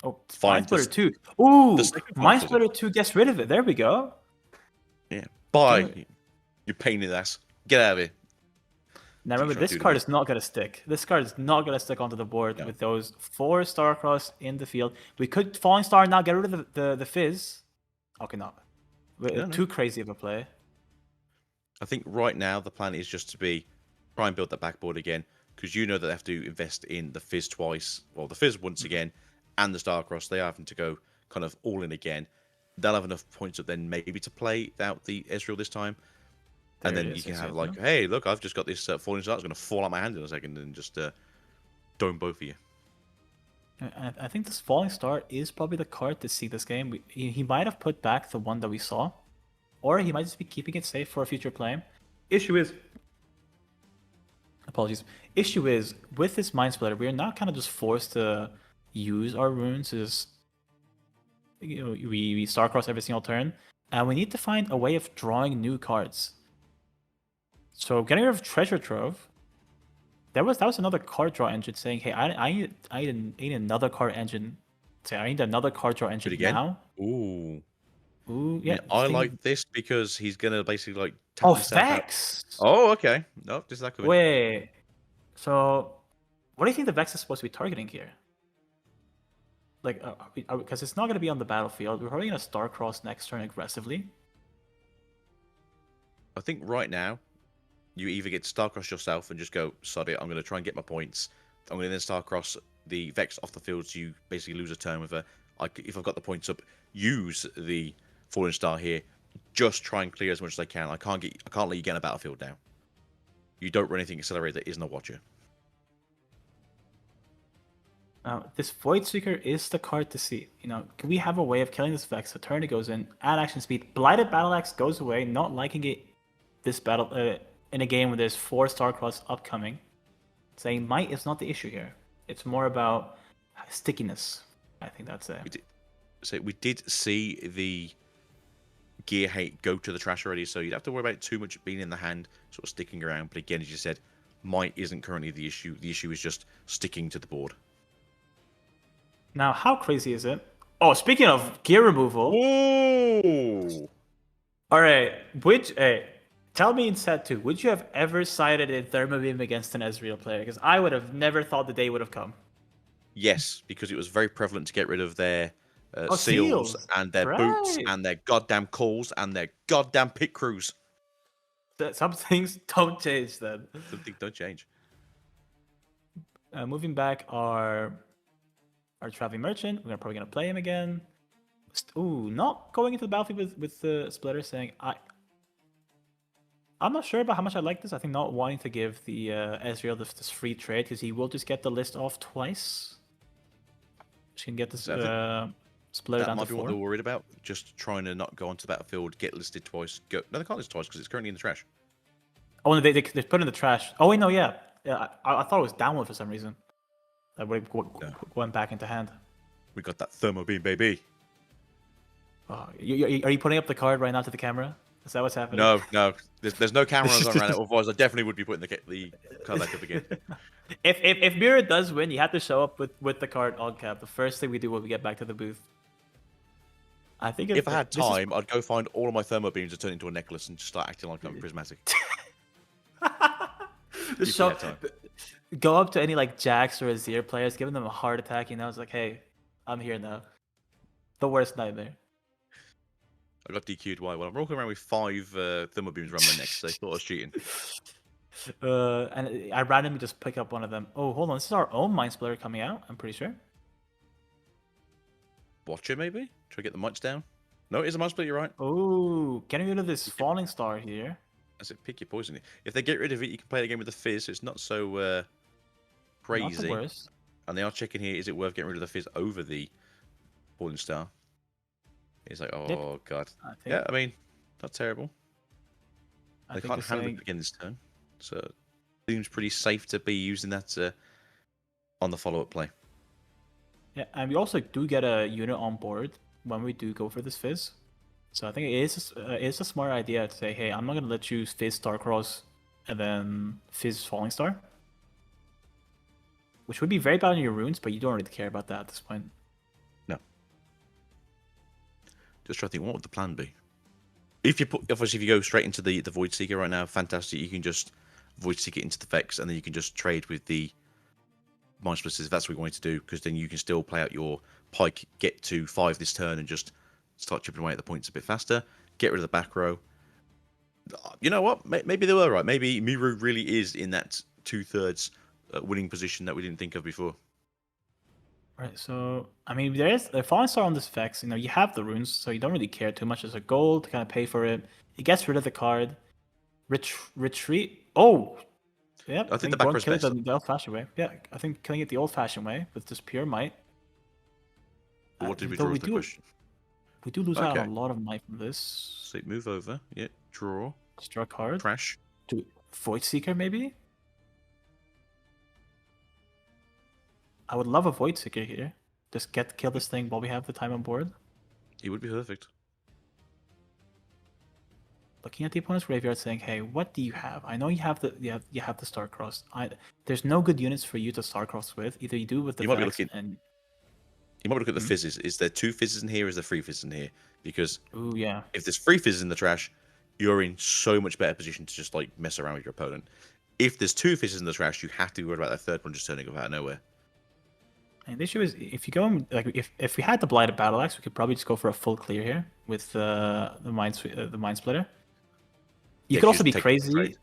Oh, Mind Splitter 2. Ooh, Mind Splitter 2 gets rid of it. There we go. Yeah. Bye. You pain in the ass. Get out of here. Now remember, this card is not going to stick. This card is not going to stick onto the board with those 4 Starcross in the field. We could Falling Star now, get rid of the Fizz. Okay, not. No, no. Too crazy of a play. I think right now the plan is just to try and build that backboard again, because you know that they have to invest in the Fizz twice, or the Fizz once again, and the Starcross. They are having to go kind of all in again. They'll have enough points up then maybe to play out the Ezreal this time. And then you can have like, hey, look, I've just got this falling star. It's going to fall out my hand in a second and just dome both of you. I think this falling star is probably the card to see this game. He might have put back the one that we saw, or he might just be keeping it safe for a future play. Issue is, with this Mind Splitter, we are now kind of just forced to use our runes as, we Starcross every single turn, and we need to find a way of drawing new cards. So getting rid of Treasure Trove, that was another card draw engine saying, hey, I need another card engine. Say, I need another card draw engine now. Ooh, yeah. I like this because he's gonna basically like. Vex. Oh, okay. No, this is that cool. Wait. So, what do you think the Vex is supposed to be targeting here? Like, because it's not gonna be on the battlefield. We're probably gonna Starcross next turn aggressively. I think right now, you either get Starcross yourself and just go, sod it, I'm going to try and get my points. I'm going to then Starcross the Vex off the field, so you basically lose a turn with her. If I've got the points up, use the Fallen Star here. Just try and clear as much as I can. I can't let you get on a battlefield now. You don't run anything accelerated that isn't a Watcher. This Void Seeker is the card to see. Can we have a way of killing this Vex? The turn it goes in, add action speed. Blighted Battle Axe goes away, not liking it this battle... in a game where there's 4 Starcross upcoming, saying might is not the issue here. It's more about stickiness. I think that's it. We did see the Gear Hate go to the trash already, so you'd have to worry about too much being in the hand, sort of sticking around. But again, as you said, might isn't currently the issue. The issue is just sticking to the board. Now, how crazy is it? Oh, speaking of gear removal. Ooh. All right, tell me in set 2, would you have ever sided in Thermobeam against an Ezreal player? Because I would have never thought the day would have come. Yes, because it was very prevalent to get rid of their seals and their boots and their goddamn calls and their goddamn pit crews. Some things don't change then. Some things don't change. Moving back, our Traveling Merchant. We're probably going to play him again. Ooh, not going into the battlefield with the Splitter, saying, I'm not sure about how much I like this. I think not wanting to give the Ezreal this free trade, because he will just get the list off twice. She can get this Splitter down to 4. That might be what they're worried about. Just trying to not go onto the battlefield, get listed twice. No, they can't list twice because it's currently in the trash. Oh, they put it in the trash. Oh, wait, no, yeah. I thought it was download for some reason. That went back into hand. We got that Thermo Beam, baby. Oh, are you putting up the card right now to the camera? Is that what's happening? No. There's no cameras on right now. Otherwise, I definitely would be putting the card back up again. If Mirror does win, you have to show up with the card on cap. The first thing we do when we get back to the booth. I think if I had time, I'd go find all of my Thermo Beams and turn it into a necklace and just start acting like I'm prismatic. Go up to any like Jax or Azir players, giving them a heart attack. It's like, hey, I'm here now. The worst nightmare. I got DQ'd. Why? Well, I'm walking around with 5 Thermo Beams around my neck, so they thought I was cheating. And I randomly just pick up one of them. Oh, hold on. This is our own Mind Splitter coming out, I'm pretty sure. Watcher, maybe? Try to get the mics down? No, it is a Mind Splitter, you're right. Oh, getting rid of this Falling Star here. I said pick your poison. If they get rid of it, you can play the game with the Fizz, so it's not so crazy. Not the worst. And they are checking here, is it worth getting rid of the Fizz over the Falling Star? It's like, oh, God. Yeah, I mean, not terrible. They can't handle it again this turn. So it seems pretty safe to be using that on the follow-up play. Yeah, and we also do get a unit on board when we do go for this Fizz. So I think it is a smart idea to say, hey, I'm not going to let you Fizz Starcross and then Fizz Falling Star. Which would be very bad on your runes, but you don't really care about that at this point. No. Just try to think, what would the plan be? If you go straight into the Void Seeker right now, fantastic. You can just Void Seeker into the Vex, and then you can just trade with the Mind Splitters if that's what you wanted to do, because then you can still play out your Pike, get to 5 this turn, and just start chipping away at the points a bit faster. get rid of the back row. You know what? Maybe they were right. Maybe Miru really is in that 2/3 winning position that we didn't think of before. Right, so I mean, there is the Falling Star on this Vex. You know, you have the runes, so you don't really care too much. There's a gold to kind of pay for it. It gets rid of the card. Retreat. Oh, yeah. I think the back row's kill it best. the old-fashioned way. Yeah, I think killing it the old-fashioned way with just pure might. But what did we though draw? The question. We do lose out Okay. a lot of might from this. So move over. Yeah, draw. Just draw a card. Trash. To Void Seeker, maybe. I would love a Void Seeker here. Just kill this thing while we have the time on board. It would be perfect. Looking at the opponent's graveyard, saying, "Hey, what do you have? I know you have the you have the Starcross. There's no good units for you to Starcross with. Either you do with the You might be Vex looking. and You might look at the fizzes. Is there 2 fizzes in here? Or is there 3 fizzes in here? Because ooh, yeah. if there's 3 fizzes in the trash, you're in so much better position to just like mess around with your opponent. If there's 2 fizzes in the trash, you have to be worried about that third one just turning up out of nowhere. And the issue is, if you go like if we had the Blighted Battle Axe, we could probably just go for a full clear here with the Mind Splitter. You could also be crazy.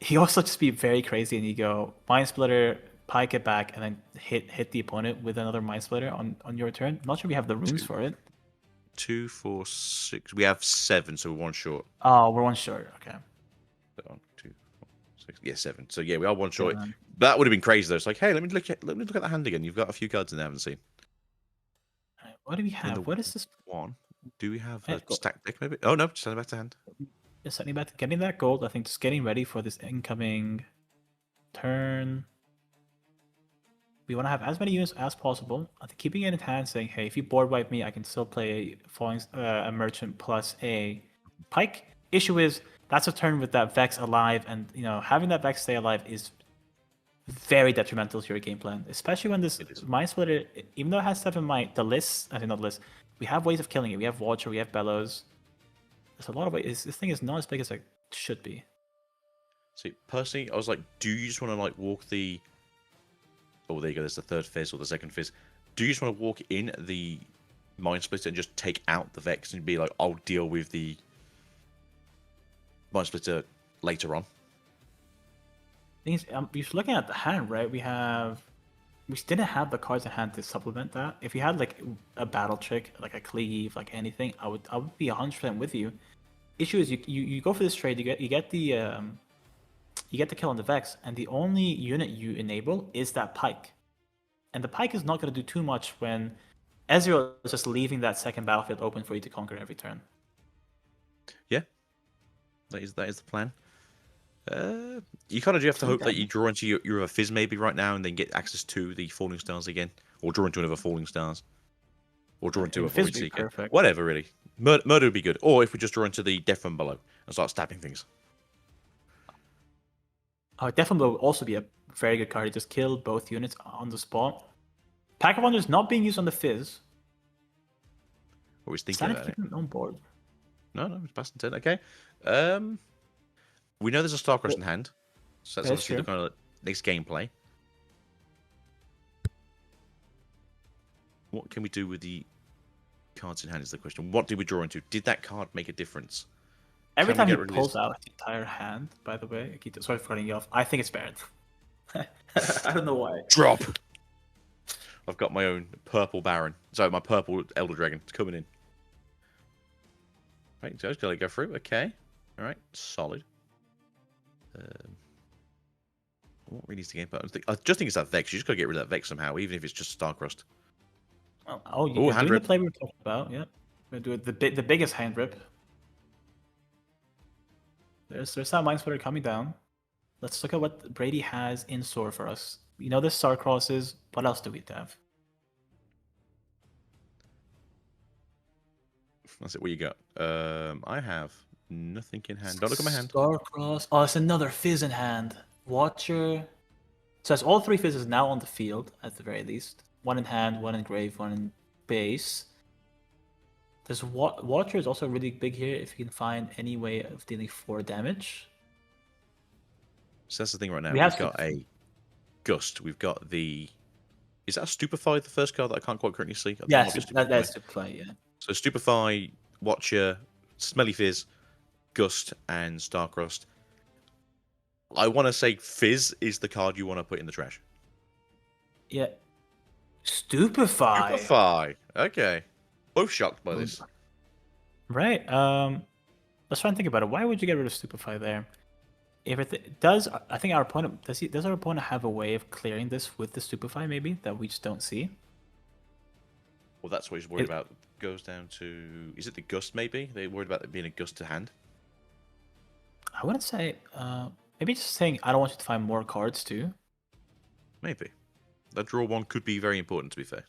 You also just be very crazy and you go Mind Splitter, pike it back, and then hit the opponent with another Mind Splitter on your turn. I'm not sure we have the runes for it. 2, 4, 6. We have 7, so we're 1 short. Oh, we're 1 short. Okay. 1, 2, 4, 6. Yeah, 7. So yeah, we are 1 short. Yeah. That would have been crazy though. It's like, hey, let me look at the hand again. You've got a few cards in there I haven't seen. Right, what do we have? What is this? One. Do we have Yeah, a stack deck maybe? Oh no, just send it back to hand. Just sending back, getting that gold. I think just getting ready for this incoming turn. We want to have as many units as possible. I think keeping it in hand, saying, "Hey, if you board wipe me, I can still play a merchant plus a pike." Issue is that's a turn with that Vex alive, and you know having that Vex stay alive is very detrimental to your game plan, especially when this Mind Splitter, even though it has 7 might, the list, I think not the list, we have ways of killing it. We have Watcher, we have Bellows. There's a lot of ways. This thing is not as big as it should be. See, personally, I was like, do you just want to like walk the... Oh, there you go, there's the third fizz or the second fizz. Do you just want to walk in the Mind Splitter and just take out the Vex and be like, I'll deal with the Mind Splitter later on? Thing is, you're looking at the hand, right? We didn't have the cards in hand to supplement that. If you had like a battle trick, like a cleave, like anything, I would be 100% with you. Issue is you go for this trade, you get the kill on the Vex, and the only unit you enable is that pike, and the pike is not going to do too much when Ezreal is just leaving that second battlefield open for you to conquer every turn. Yeah, that is the plan. You kind of do have to hope that you draw into your fizz maybe right now and then get access to the Falling Stars again, or draw into another Falling Stars, or draw into a Void Seeker. Whatever, really. Murder would be good, or if we just draw into the Death from Below and start stabbing things. Death from Below will also be a very good card. You just kill both units on the spot. Pack of Wonders not being used on the fizz. Always thinking about it. On board. No, it's passing turn. Okay. We know there's a Starcross in hand, so that's obviously the kind of next gameplay. What can we do with the cards in hand is the question. What did we draw into? Did that card make a difference? Every time he pulls out the entire hand, by the way, sorry for cutting you off, I think it's bad. I don't know why. Drop! I've got my own purple Baron. So my purple Elder Dragon. It's coming in. Right, so I just gotta go through. Okay. Alright, solid. What really needs to game plan? I just think it's that Vex. You just gotta get rid of that Vex somehow, even if it's just Starcrossed. Oh, you're doing the play we were talking about, yeah. We're doing the biggest hand rip. There's that Mind Splitter coming down. Let's look at what Brady has in store for us. You know there's Starcrosses. What else do we have? That's it. What you got? I have nothing in hand. Don't look at my hand. Starcross. Oh, it's another fizz in hand. Watcher. So it's all 3 fizzes now on the field, at the very least. 1 in hand, 1 in grave, 1 in base. There's Watcher is also really big here if you can find any way of dealing 4 damage. So that's the thing right now. We've got a Gust. We've got the... Is that a Stupefy, the first card that I can't quite currently see? Yes, that's Stupefy, yeah. So Stupefy, Watcher, Smelly Fizz, Gust, and Starcrossed. I want to say Fizz is the card you want to put in the trash. Yeah. Stupefy. Stupefy. Okay. Both shocked by this. Right. Let's try and think about it. Why would you get rid of Stupefy there? If it does, I think our opponent does our opponent have a way of clearing this with the Stupefy maybe that we just don't see? Well, that's what he's worried about. Goes down to, is it the Gust maybe? They're worried about it being a Gust to hand. I wouldn't say. Maybe just saying I don't want you to find more cards too. Maybe. That draw one could be very important, to be fair.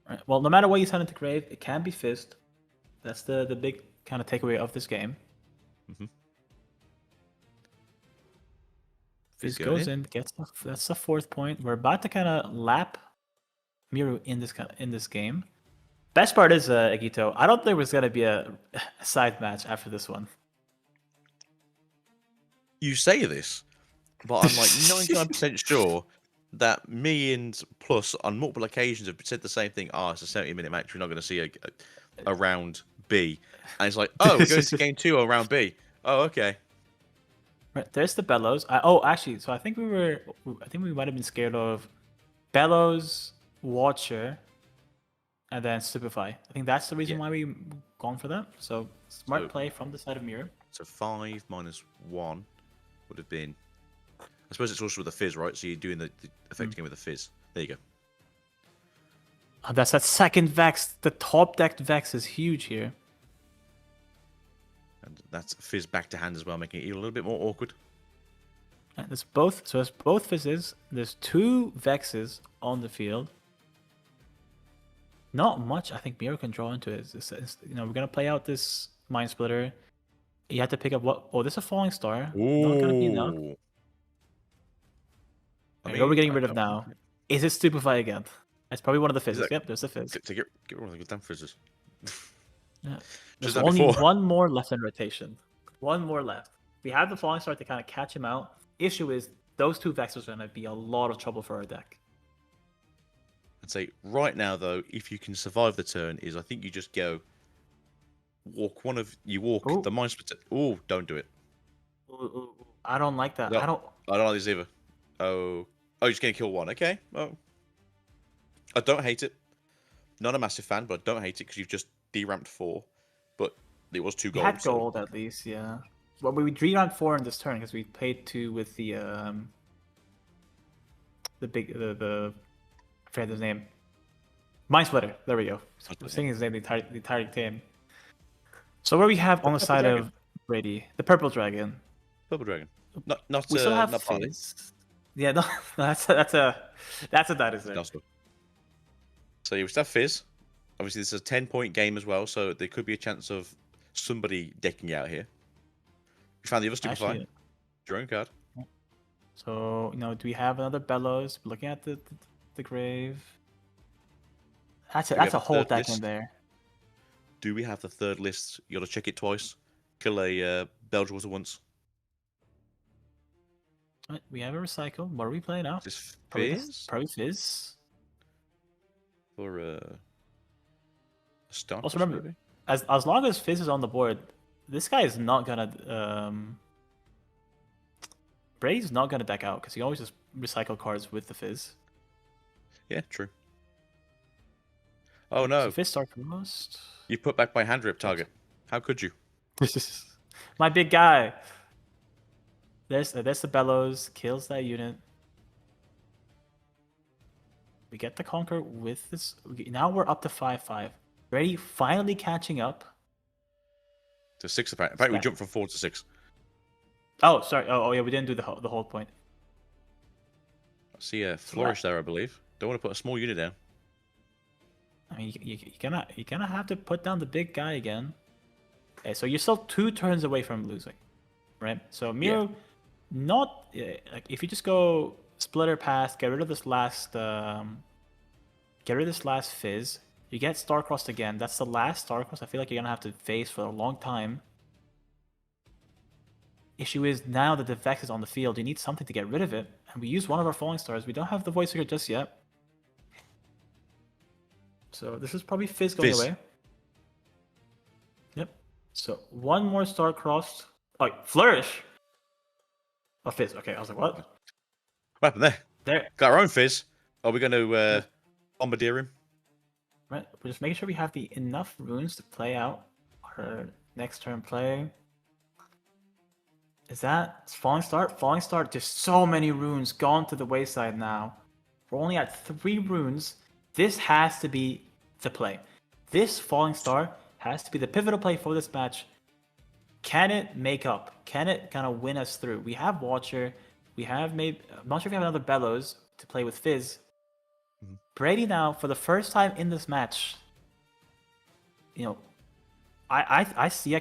Right. Well, no matter what you send into grave, it can be fizzed. That's the big kind of takeaway of this game. Mm-hmm. Fizz goes in, gets that's the 4th point. We're about to kind of lap Miru in this game. Best part is Agito. I don't think there's gonna be a side match after this one. You say this, but I'm like 99% sure that me and Plus on multiple occasions have said the same thing. Oh, it's a 70-minute match. We're not going to see a round B. And it's like, oh, we're going to game 2 on round B. Oh, okay. Right, there's the Bellows. Actually, so I think we might have been scared of Bellows, Watcher, and then Stupefy. I think that's the reason why we've gone for that. So smart play from the side of Mirror. So 5 minus 1 would have been. I suppose it's also with a Fizz, right? So you're doing the effect again with a Fizz. There you go. Oh, that's that second Vex. The top decked Vex is huge here. And that's Fizz back to hand as well, making it even a little bit more awkward. And there's both. So there's both Fizzes. There's 2 Vexes on the field. Not much I think Miro can draw into it. We're gonna play out this Mind Splitter. You have to pick up what? Oh, this is a Falling Star. Ooh. Not gonna be enough. What are we getting rid of now? Is it Stupefy again? That's probably one of the Fizzes. Yep, there's a Fizz. Get rid of the damn Fizzes. Yeah. There's only one more left in rotation. One more left. We have the Falling Star to kind of catch him out. Issue is those 2 Vexes are going to be a lot of trouble for our deck. I'd say right now though, if you can survive the turn, I think you just go walk the Mind Splitter. Oh, don't do it. I don't like that. No, I don't like this either. Oh, you're just gonna kill one. Okay. Well, I don't hate it. Not a massive fan, but I don't hate it because you've just deramped 4. But it was 2 gold. We had gold at least, yeah. Well, we deramped 4 in this turn because we played 2 with the I forget his name. Mind Splitter. There we go. I was saying his name the entire game. So what do we have on the side of Brady? The Purple Dragon. Purple Dragon. Not we still have not Fizz. Yeah, no, that's a dinosaur. So you still have Fizz. Obviously, this is a 10-point game as well, so there could be a chance of somebody decking out here. We found the other Stupefy. Your own card. So, do we have another Bellows? Looking at the grave. That's a whole deck in there. Do we have the 3rd list? You gotta check it twice. Kill a Beldrewser once. Right, we have a Recycle. What are we playing now? Just Fizz? Probably Fizz. For a Star. Also remember, maybe? as long as Fizz is on the board, this guy is not gonna Brady's not gonna deck out because he always just recycle cards with the Fizz. Yeah, true. Oh no! So Fizz Starcrossed. You put back my hand rip target. How could you? My big guy. There's the Bellows, kills that unit. We get the Conquer with this. Now we're up to 5-5. Brady finally catching up. To 6 apparently. Apparently we jumped from 4 to 6. Oh, sorry. Oh yeah, we didn't do the whole point. I see a Flourish there, I believe. Don't want to put a small unit down. I mean, you're gonna have to put down the big guy again. Okay, so you're still 2 turns away from losing, right? So Miro, not like if you just go Splitter past, get rid of this last Fizz. You get Starcrossed again. That's the last Starcross I feel like you're gonna have to face for a long time. Issue is now that the Vex is on the field, you need something to get rid of it, and we use one of our Falling Stars. We don't have the Voice Seeker just yet. So this is probably Fizz going away. Yep. So one more star-crossed. Like, Flourish! Oh, Fizz. Okay, I was like, what? What happened there? There. Got our own Fizz. Are we going to bombardier him? Right, we're just making sure we have enough runes to play out our next turn play. Is that Falling Star? Falling Star, just so many runes gone to the wayside now. We're only at 3 runes. This has to be the play. This Falling Star has to be the pivotal play for this match. Can it make up? Can it kind of win us through? We have Watcher. We have maybe... I'm not sure if we have another Bellows to play with Fizz. Brady now, for the first time in this match, you know, I see a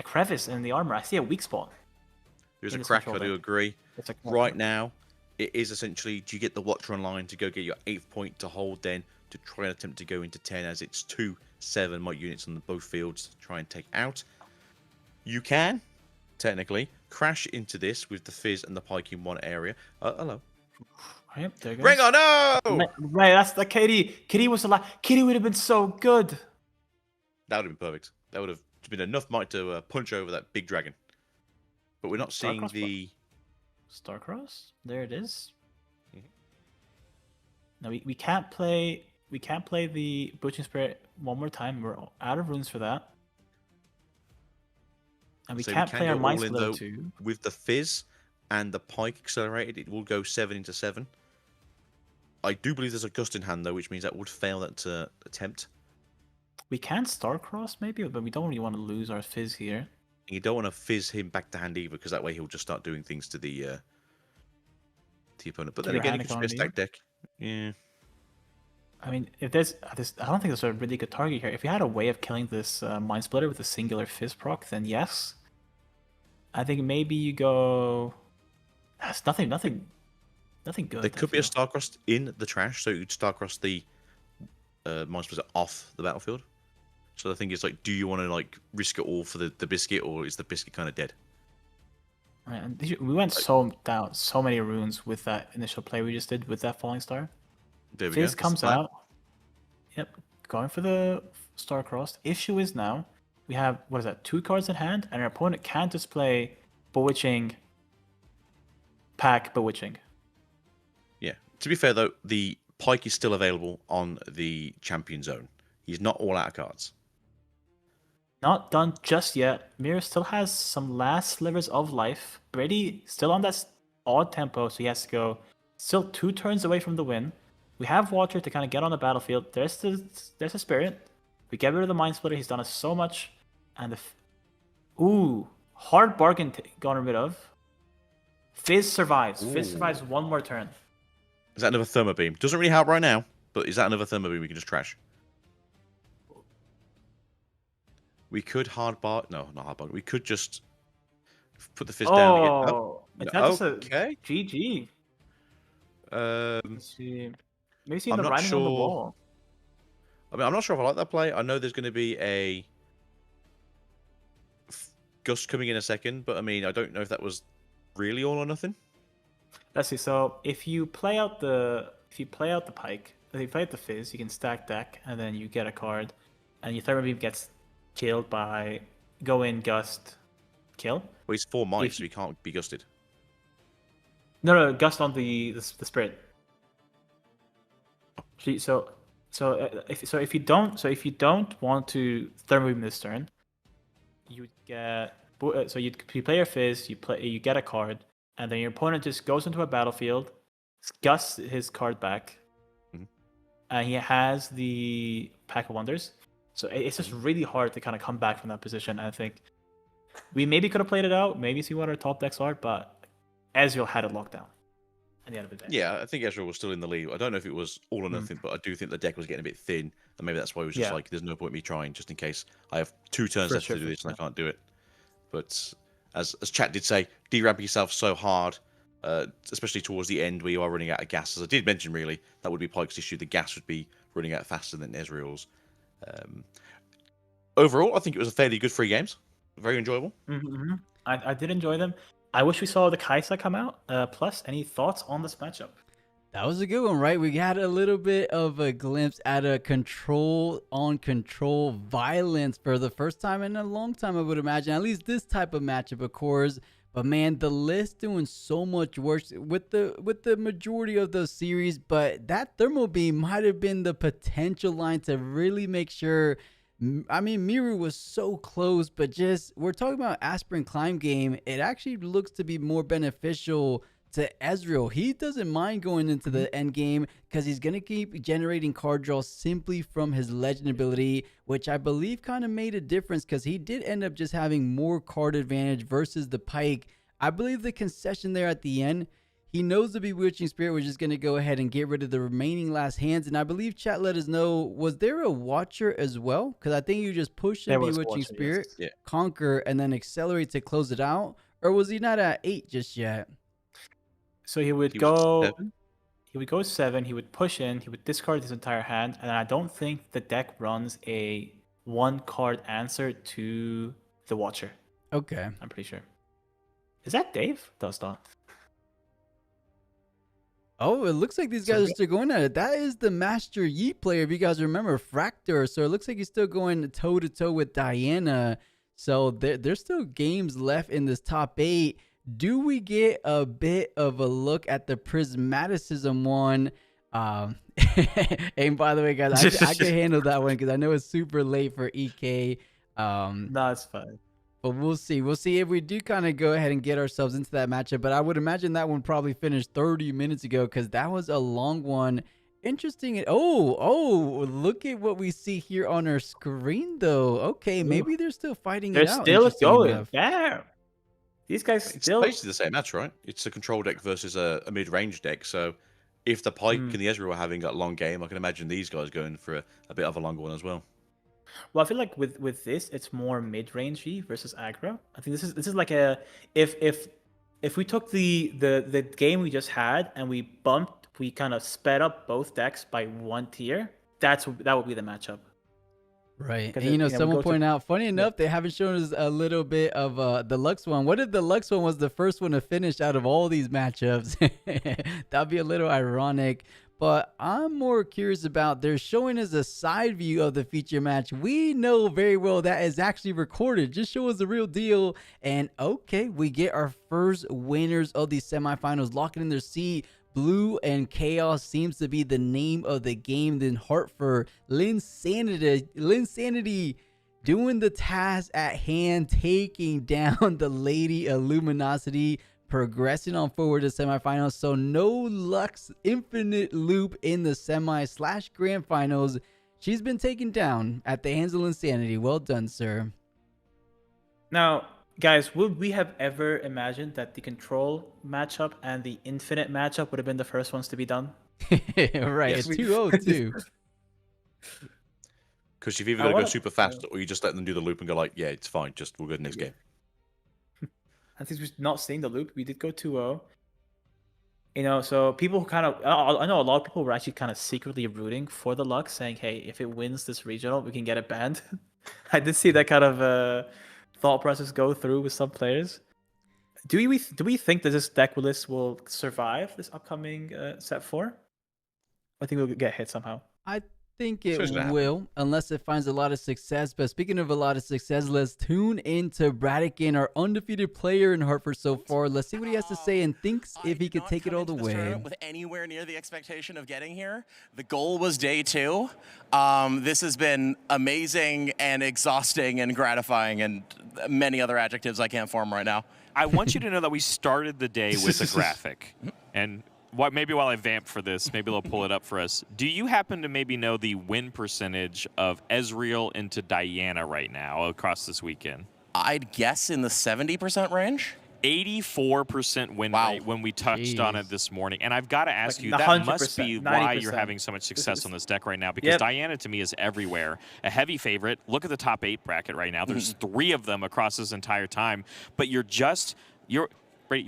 crevice in the armor. I see a weak spot. There's a crack, I do agree. Right now, it is essentially, do you get the Watcher online to go get your 8th point to hold then, to try and attempt to go into 10, as it's 2 7 might units on both fields to try and take out. You can, technically, crash into this with the Fizz and the Pike in one area. Hello. Yep, there goes. Ring on, no! Right, that's the Katie. Katie was alive. Katie would have been so good. That would have been perfect. That would have been enough might to punch over that big dragon. But we're not seeing the... Starcross? There it is. Now we can't play... We can't play the Butching Spirit one more time. We're out of runes for that. And we can't play our Mind Splitter too. With the Fizz and the Pike accelerated, it will go 7 into 7. I do believe there's a Gust in hand, though, which means that would fail that attempt. We can Starcross, maybe, but we don't really want to lose our Fizz here. And you don't want to Fizz him back to hand either, because that way he'll just start doing things to the opponent. But then again, it could be a stack deck. Yeah. I mean, if there's I don't think there's a really good target here. If we had a way of killing this Mind Splitter with a singular Fizz proc, then yes. I think maybe you go... That's nothing good. There could be a Starcross in the trash, so you'd Starcross the Mind Splitter off the battlefield. So the thing is, like, do you want to like risk it all for the biscuit, or is the biscuit kind of dead? Right, and we went so many runes with that initial play we just did with that Falling Star. There we Fizz go. comes out. Yep, going for the Starcross. Issue is now we have, what is that, 2 cards in hand, and our opponent can't just play Bewitching, Pack Bewitching. Yeah. To be fair, though, the Pike is still available on the champion zone. He's not all out of cards. Not done just yet. Mirror still has some last slivers of life. Brady still on that odd tempo, so he has to go still 2 turns away from the win. We have Watcher to kind of get on the battlefield. There's the Spirit. We get rid of the Mind Splitter. He's done us so much. And ooh, hard bargain gotten rid of. Fizz survives. Ooh. Fizz survives 1 more turn. Is that another Thermo Beam? Doesn't really help right now, but is that another Thermo Beam we can just trash? We could hard bar... No, not hard bargain. We could just put the Fizz down again. Oh, that's okay. GG. Let's see. Maybe seeing the writing on the wall. I mean, I'm not sure if I like that play. I know there's going to be a Gust coming in a second, but I mean, I don't know if that was really all or nothing. Let's see. So if you play out the Pike, if you play out the Fizz, you can stack deck, and then you get a card, and your Thermo Beam gets killed by go in, Gust, kill. Well, he's 4 mice, so he can't be gusted. No, Gust on the Spirit. So if you don't want to Thermo Beam this turn, you get you play your Fizz, you get a card, and then your opponent just goes into a battlefield, Gusts his card back, and he has the Pack of Wonders. So it's just really hard to kind of come back from that position. I think we maybe could have played it out, maybe see what our top decks are, but Ezreal had it locked down at the end of the day. Yeah, I think Ezreal was still in the lead. I don't know if it was all or nothing, but I do think the deck was getting a bit thin, and maybe that's why it was just like, there's no point me trying, just in case I have 2 turns left to do this and I can't do it. But as chat did say, de-ramping yourself so hard, especially towards the end where you are running out of gas. As I did mention, really, that would be Pike's issue. The gas would be running out faster than Ezreal's. Overall, I think it was a fairly good 3 games. Very enjoyable. I did enjoy them. I wish we saw the Kaisa come out. Plus, any thoughts on this matchup? That was a good one, right? We got a little bit of a glimpse at a control on control violence for the first time in a long time, I would imagine. At least this type of matchup, of course. But man, the list doing so much work with the majority of the series. But that thermal beam might have been the potential line to really make sure. I mean, Miru was so close, but just we're talking about aspirin climb game. It actually looks to be more beneficial to Ezreal. He doesn't mind going into the end game because he's going to keep generating card draws simply from his legend ability, which I believe kind of made a difference because he did end up just having more card advantage versus the Pyke. I believe the concession there at the end, he knows the Bewitching Spirit was just going to go ahead and get rid of the remaining last hands. And I believe chat let us know, was there a Watcher as well? Because I think you just push in Bewitching Spirit, conquer, and then accelerate to close it out. Or was he not at 8 just yet? So he would go 7. He would go 7. He would push in. He would discard his entire hand, and I don't think the deck runs a 1-card answer to the Watcher. Okay, I'm pretty sure. Is that Dave? Does not. Oh, it looks like these guys are still going at it. That is the Master Yi player, if you guys remember, Fractor. So it looks like he's still going toe to toe with Diana. So there's still games left in this top 8. Do we get a bit of a look at the Prismaticism one? And by the way, guys, I can handle that one because I know it's super late for EK. No, it's fine. But we'll see. We'll see if we do kind of go ahead and get ourselves into that matchup. But I would imagine that one probably finished 30 minutes ago because that was a long one. Interesting. Oh, look at what we see here on our screen, though. Okay, maybe they're still fighting it out. They're still going. Damn. These guys still... It's basically the same match, right? It's a control deck versus a mid-range deck. So if the Pyke and the Ezreal are having a long game, I can imagine these guys going for a bit of a longer one as well. Well, I feel like with this, it's more mid-rangey versus aggro. I think this is like a if we took the game we just had and we kind of sped up both decks by 1 tier, that would be the matchup. Right. And someone pointed out, funny enough, they haven't shown us a little bit of the Lux one. What if the Lux one was the first one to finish out of all these matchups? That'd be a little ironic. But I'm more curious about, they're showing us a side view of the feature match. We know very well that is actually recorded. Just show us the real deal. And okay, we get our first winners of these semifinals locking in their seat. Blue and Chaos seems to be the name of the game. Then Hartford, Linsanity doing the task at hand, taking down the Lady Illuminosity, progressing on forward to semifinals. So no Lux Infinite Loop in the semi/grand finals. She's been taken down at the hands of Linsanity. Well done, sir. Now, guys, would we have ever imagined that the control matchup and the infinite matchup would have been the first ones to be done? Right, it's 2-0 too. Because you've either got to go super fast or you just let them do the loop and go like, yeah, it's fine, we'll go to the next game. I think we're not seeing the loop. We did go 2-0. So people kind of, I know a lot of people were actually kind of secretly rooting for the Lux, saying, hey, if it wins this regional, we can get it banned. I did see that kind of thought process go through with some players. Do we think that this deck list will survive this upcoming set 4? I think we'll get hit somehow. I think it will, unless it finds a lot of success. But speaking of a lot of success, let's tune into Bradigan, our undefeated player in Hartford so far. Let's see what he has to say and thinks if he could take it all the way. With anywhere near the expectation of getting here, the goal was day 2. This has been amazing and exhausting and gratifying and many other adjectives I can't form right now. I want you to know that we started the day with a graphic, and maybe while I vamp for this, maybe they'll pull it up for us. Do you happen to maybe know the win percentage of Ezreal into Diana right now across this weekend? I'd guess in the 70% range. 84% win rate when we touched on it this morning. And I've got to ask you, that must be why you're having so much success on this deck right now, because Diana to me is everywhere. A heavy favorite. Look at the top 8 bracket right now. There's 3 of them across this entire time, but you're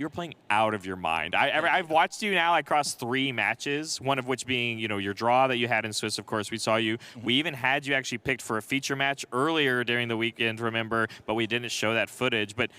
playing out of your mind. I've watched you now across 3 matches, one of which being, your draw that you had in Swiss, of course, we saw you. We even had you actually picked for a feature match earlier during the weekend, remember, but we didn't show that footage. But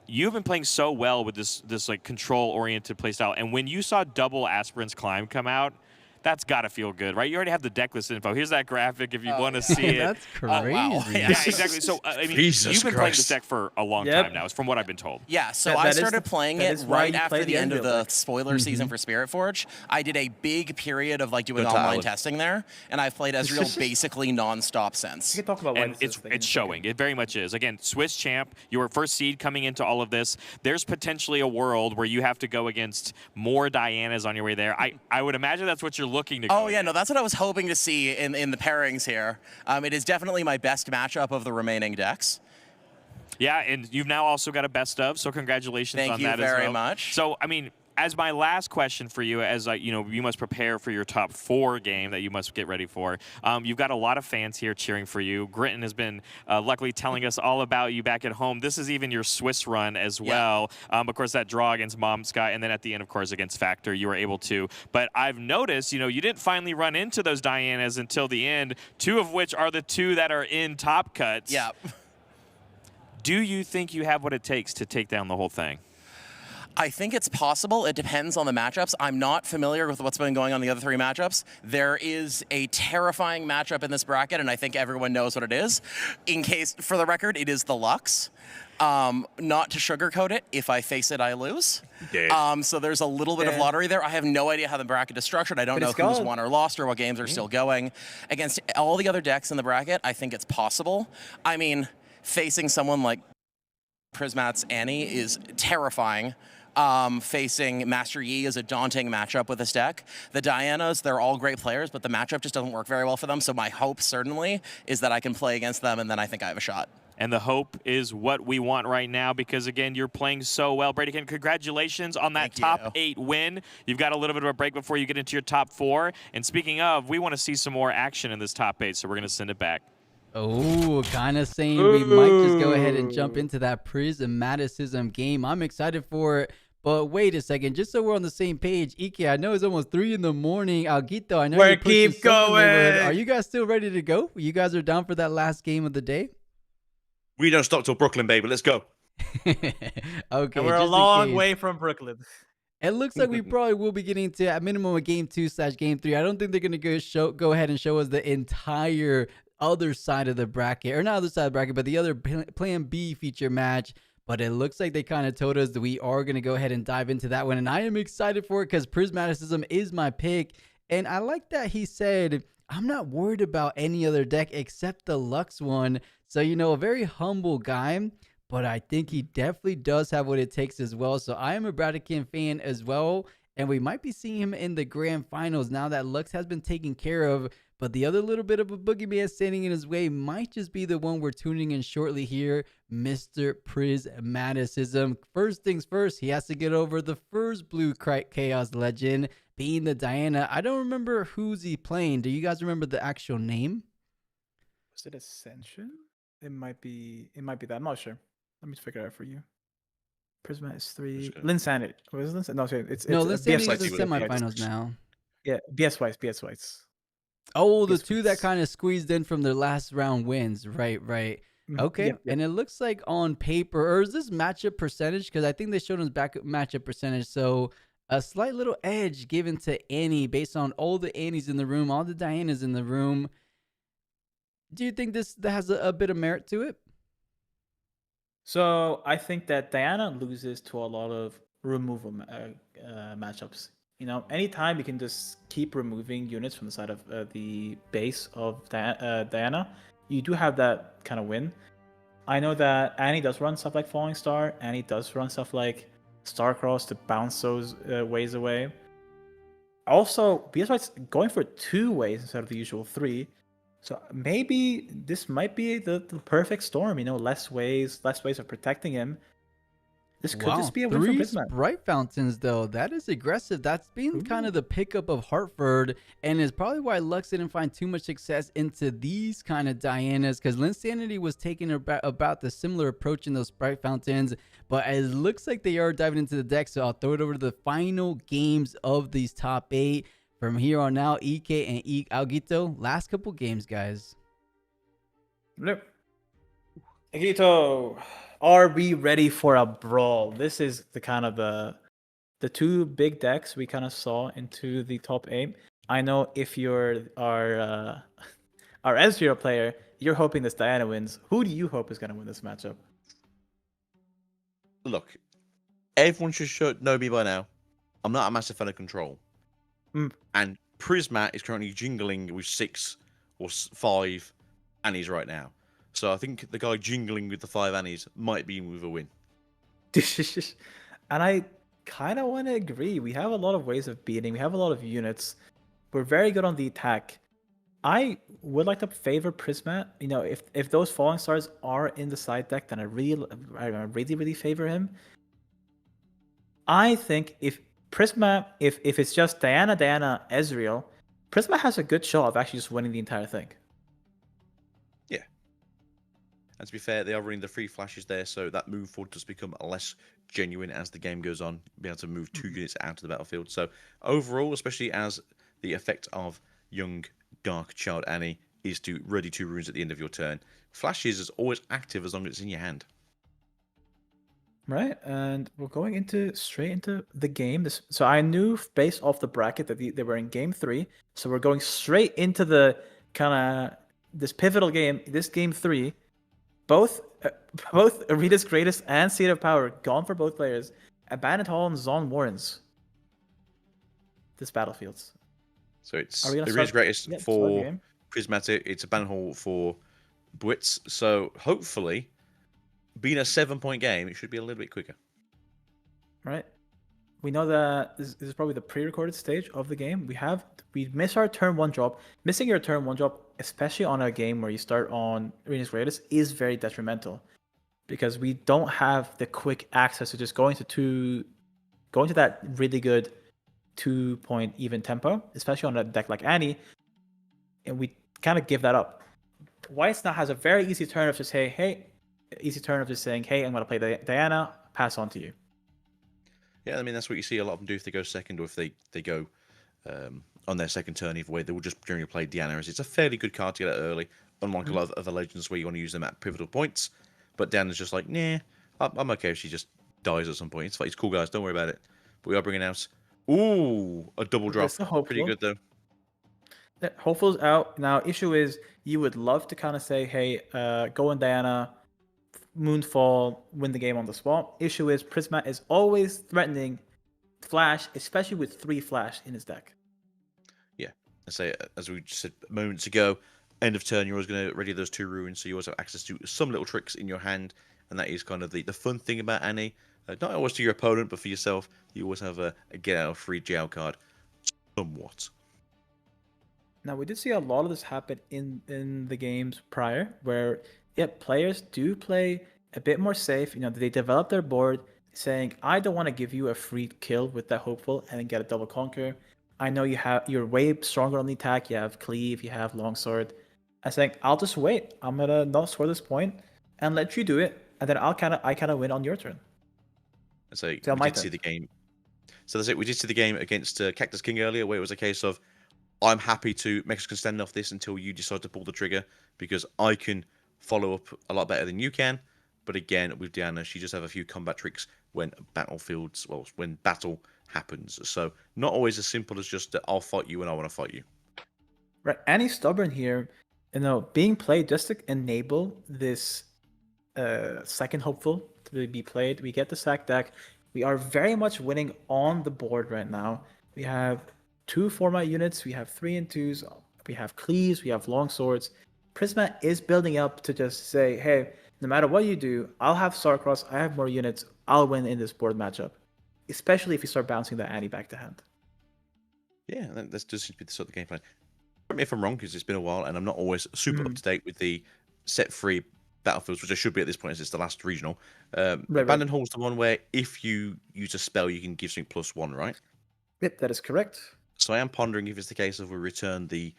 you've been playing so well with this like control-oriented playstyle, and when you saw double Aspirant's Climb come out, that's got to feel good, right? You already have the deck list info. Here's that graphic if you want to see it. That's crazy. Oh, wow. Yeah, exactly. So, I mean, you've been playing this deck for a long time now, is from what I've been told. Yeah, so I started playing it right after the end of the spoiler season for Spirit Forge. I did a big period of like doing online testing there, and I've played Ezreal basically nonstop since. We can talk about and it's showing. It very much is. Again, Swiss champ, your first seed coming into all of this. There's potentially a world where you have to go against more Dianas on your way there. I would imagine that's what you're looking to go yeah, no, that's what I was hoping to see in the pairings here. It is definitely my best matchup of the remaining decks. Yeah, and you've now also got a best of, so congratulations on that as well. Thank you very much. So, I mean, as my last question for you, as you must prepare for your top 4 game that you must get ready for. You've got a lot of fans here cheering for you. Gritton has been luckily telling us all about you back at home. This is even your Swiss run as well. Of course, that draw against Momsky, and then at the end, of course, against Factor, you were able to. But I've noticed, you didn't finally run into those Dianas until the end, 2 of which are the 2 that are in top cuts. Yeah. Do you think you have what it takes to take down the whole thing? I think it's possible. It depends on the matchups. I'm not familiar with what's been going on in the other 3 matchups. There is a terrifying matchup in this bracket, and I think everyone knows what it is. In case, for the record, it is the Lux. Not to sugarcoat it, if I face it, I lose. So there's a little bit of lottery there. I have no idea how the bracket is structured. I don't know who's won or lost or what games are still going. Against all the other decks in the bracket, I think it's possible. I mean, facing someone like Prismat's Annie is terrifying. Facing Master Yi is a daunting matchup with this deck. The Dianas, they're all great players, but the matchup just doesn't work very well for them. So my hope certainly is that I can play against them, and then I think I have a shot. And the hope is what we want right now because, again, you're playing so well. Bradykin, congratulations on that top 8 win. You've got a little bit of a break before you get into your top 4. And speaking of, we want to see some more action in this top 8, so we're going to send it back. Oh, kind of saying we might just go ahead and jump into that Prismaticism game. I'm excited for it. But wait a second, just so we're on the same page, Ike, I know it's almost 3 in the morning. Alguito, I know we're you're pushing keep going. Are you guys still ready to go? You guys are down for that last game of the day? We don't stop till Brooklyn, baby. Let's go. Okay. And we're a long way from Brooklyn. It looks like we probably will be getting to at minimum a game 2/game 3. I don't think they're gonna go ahead and show us the entire other side of the bracket, or not other side of the bracket, but the other Plan B feature match. But it looks like they kind of told us that we are going to go ahead and dive into that one. And I am excited for it because Prismaticism is my pick. And I like that he said, I'm not worried about any other deck except the Lux one. So, a very humble guy. But I think he definitely does have what it takes as well. So I am a Bradikin fan as well. And we might be seeing him in the grand finals now that Lux has been taken care of. But the other little bit of a boogeyman standing in his way might just be the one we're tuning in shortly here, Mr. Prismaticism. First things first, he has to get over the first blue Chaos Legend, being the Diana. I don't remember who's he playing. Do you guys remember the actual name? Was it Ascension? It might be that. I'm not sure. Let me figure it out for you. Prismat is 3. Linsanity. Was it Linsanity? No, sorry. It's Linsanity is in semifinals now. Yeah, BS Whites. Oh, the 2 that kind of squeezed in from their last round wins. Right. Okay. Yep. And it looks like on paper, or is this matchup percentage? Because I think they showed us back matchup percentage. So a slight little edge given to Annie based on all the Annies in the room, all the Dianas in the room. Do you think that has a bit of merit to it? So I think that Diana loses to a lot of removal matchups. Anytime you can just keep removing units from the side of the base of Diana, you do have that kind of win. I know that Annie does run stuff like Falling Star. Annie does run stuff like Starcross to bounce those ways away. Also, BS White's going for 2 ways instead of the usual 3. So maybe this might be the perfect storm. Less ways of protecting him. This could just be a win for 3 Prismat. Sprite Fountains, though. That is aggressive. That's been kind of the pickup of Hartford, and is probably why Lux didn't find too much success into these kind of Dianas, because Linsanity was taking about the similar approach in those Sprite Fountains, but it looks like they are diving into the deck, so I'll throw it over to the final games of these top 8. From here on out, EK and Alguito, last couple games, guys. Yep. Akito, are we ready for a brawl? This is the kind of the two big decks we kind of saw into the top 8. I know if you're our Ezreal player, you're hoping this Diana wins. Who do you hope is going to win this matchup? Look, everyone should know me by now. I'm not a massive fan of control. And Prismat is currently jingling with 6 or 5 Annies right now. So I think the guy jingling with the 5 Annies might be with a win. And I kind of want to agree. We have a lot of ways of beating. We have a lot of units. We're very good on the attack. I would like to favor Prismat. You know, if those Falling Stars are in the side deck, then I really favor him. I think if Prisma, if it's just Diana, Ezreal, Prisma has a good shot of actually just winning the entire thing. Yeah. And to be fair, they are running the 3 flashes there, so that move forward does become less genuine as the game goes on. Be able to move 2 units out of the battlefield. So overall, especially as the effect of young Dark Child Annie is to ready 2 runes at the end of your turn, flashes is always active as long as it's in your hand. Right, and we're going straight into the game. So I knew based off the bracket that they were in game 3. So we're going straight into the kind of this pivotal game. This game 3, both Arita's Greatest and Seat of Power gone for both players. Abandoned Hall and Zon Warrens. This battlefields. So it's Arita's Greatest for Prismatic. It's Abandoned Hall for Blitz. So hopefully, being a 7-point game, it should be a little bit quicker. Right. We know that this is probably the pre-recorded stage of the game. We miss our turn 1 drop. Missing your turn 1 drop, especially on a game where you start on Arena's Greatest, is very detrimental because we don't have the quick access to just going to that really good 2-point even tempo, especially on a deck like Annie, and we kind of give that up. White now has a very easy turn of just saying, hey, I'm going to play Diana, pass on to you. Yeah, I mean, that's what you see a lot of them do if they go second or if they go on their second turn either way. They will just generally play Diana, as it's a fairly good card to get out early, unlike a lot of other legends where you want to use them at pivotal points. But Diana's just like, nah, I'm okay if she just dies at some point. It's cool, guys, don't worry about it. But we are bringing out, a double drop. Pretty good, though. Hopeful's out. Now, issue is you would love to kind of say, hey, go on Diana, Moonfall, win the game on the spot. Issue is Prisma is always threatening Flash, especially with 3 Flash in his deck. Yeah, I say, as we said moments ago, end of turn, you're always going to ready those 2 ruins, so you always have access to some little tricks in your hand, and that is kind of the fun thing about Annie. Not always to your opponent, but for yourself, you always have a get out of free jail card, somewhat. Now, we did see a lot of this happen in the games prior, where players do play a bit more safe. You know, they develop their board saying, I don't want to give you a free kill with that hopeful and then get a double conquer. I know you're way stronger on the attack. You have cleave, you have longsword. I think I'll just wait. I'm gonna not score this point and let you do it, and then I kind of win on your turn. So we did see the game. So that's it. We did see the game against Cactus King earlier, where it was a case of, I'm happy to Mexican stand off this until you decide to pull the trigger because I can follow up a lot better than you can. But again, with Diana, she just have a few combat tricks when when battle happens. So not always as simple as just I'll fight you when I want to fight you. Right, Annie's stubborn here. You know, being played just to enable this second hopeful to be played. We get the sack deck. We are very much winning on the board right now. We have 2 format units. We have 3 and 2s. We have cleaves. We have long swords. Prisma is building up to just say, hey, no matter what you do, I'll have Starcross. I have more units. I'll win in this board matchup, especially if you start bouncing that Annie back to hand. Yeah, that does seem to be the sort of game plan. Correct me if I'm wrong, because it's been a while, and I'm not always super up to date with the set free battlefields, which I should be at this point, as it's the last regional. Abandoned Hall's the one where if you use a spell, you can give something +1, right? Yep, that is correct. So I am pondering if it's the case of we return the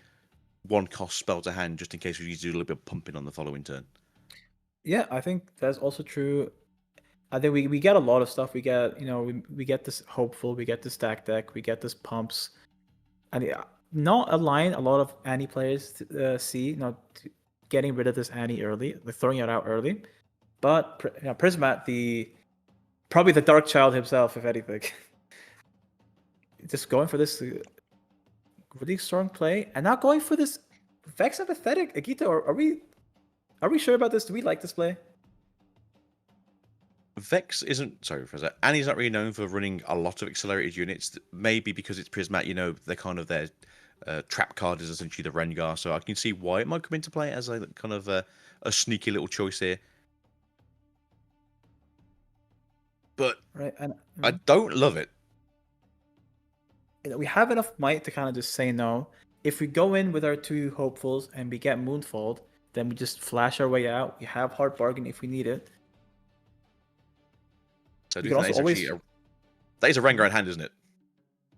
1-cost spell to hand, just in case we need to do a little bit of pumping on the following turn. Yeah, I think that's also true. I think we get a lot of stuff. We get, we get this hopeful, we get this stack deck, we get this pumps. And not a line a lot of Annie players see, getting rid of this Annie early, like throwing it out early. But Prismat, probably the Dark Child himself, if anything, just going for this really strong play, and now going for this Vex Apathetic. Akita, are we sure about this? Do we like this play? Vex isn't, sorry for that. Annie's not really known for running a lot of accelerated units. Maybe because it's Prismat, they're kind of their trap card is essentially the Rengar, so I can see why it might come into play as a kind of a sneaky little choice here. But right, and I don't love it. We have enough might to kind of just say no. If we go in with our 2 hopefuls and we get Moonfold, then we just flash our way out. We have Hard Bargain if we need it. So I do think that is a Rengar in hand, isn't it?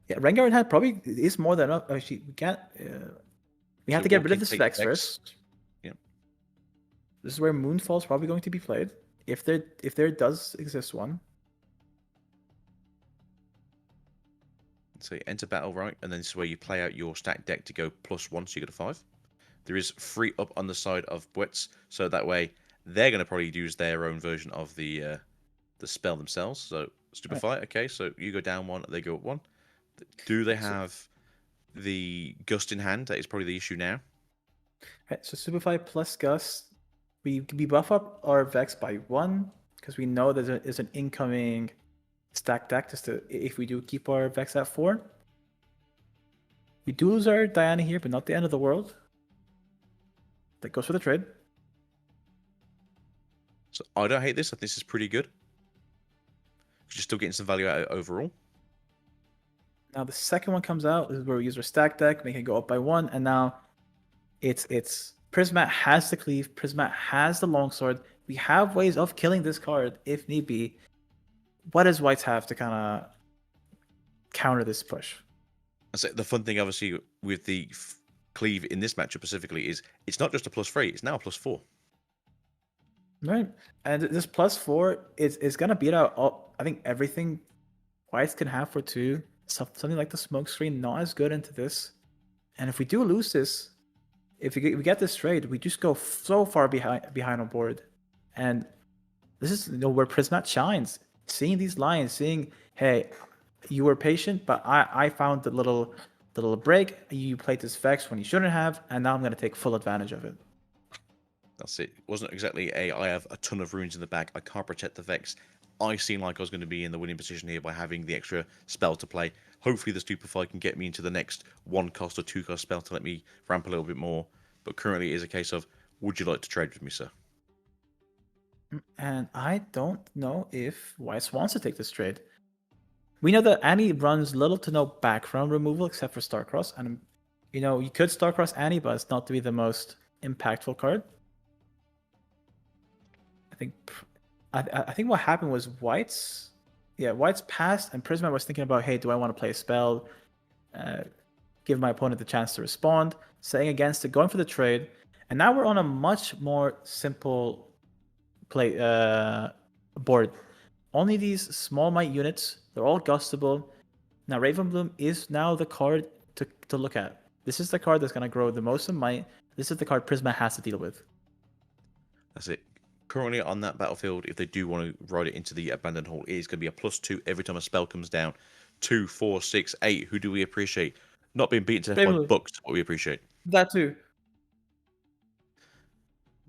Yeah, Rengar in hand probably is more than enough. Actually, we can't. We have to get rid of this Vex first. Yeah. This is where Moonfall is probably going to be played, if there does exist one. So you enter battle, right, and then this is where you play out your stack deck to go +1, so you get a 5. There is 3 up on the side of Bwets, so that way they're going to probably use their own version of the spell themselves. So Stupefy, okay, so you go down 1, they go up 1. Do they have the Gust in hand? That is probably the issue now. Right, so Stupefy plus Gust, we buff up our Vex by 1 because we know there's an incoming stack deck just if we do keep our Vex at 4. We do lose our Diana here, but not the end of the world. That goes for the trade. So I don't hate this. I think this is pretty good. You're still getting some value out of it overall. Now the second one comes out. This is where we use our stack deck, make it go up by 1, and now it's Prismat has the cleave, Prismat has the longsword. We have ways of killing this card if need be. What does Whites have to kind of counter this push? So the fun thing, obviously, with the cleave in this matchup specifically is it's not just a +3; it's now a +4. Right, and this +4 is gonna beat out I think everything Whites can have for 2. Something like the smoke screen, not as good into this. And if we do lose this, if we get this trade, we just go so far behind on board. And this is where Prismat shines. Seeing these lines, seeing, hey, you were patient, but I found the little break. You played this Vex when you shouldn't have, and now I'm going to take full advantage of it. That's it. It wasn't exactly I have a ton of runes in the back. I can't protect the Vex. I seemed like I was going to be in the winning position here by having the extra spell to play. Hopefully the Stupefy can get me into the next 1-cost or 2-cost spell to let me ramp a little bit more. But currently it is a case of, would you like to trade with me, sir? And I don't know if Weiss wants to take this trade. We know that Annie runs little to no background removal except for Starcross. And, you could Starcross Annie, but it's not to be the most impactful card. I think what happened was White's passed, and Prisma was thinking about, hey, do I want to play a spell? Give my opponent the chance to respond, saying against it, going for the trade. And now we're on a much more simple play board. Only these small might units, they're all gustable. Now Ravenbloom is now the card to look at. This is the card that's going to grow the most in might. This is the card Prisma has to deal with. That's it. Currently on that battlefield, if they do want to ride it into the Abandoned Hall, it is going to be a +2 every time a spell comes down. 2, 4, 6, 8. Who do we appreciate? Not being beaten to death by books, what we appreciate. That too.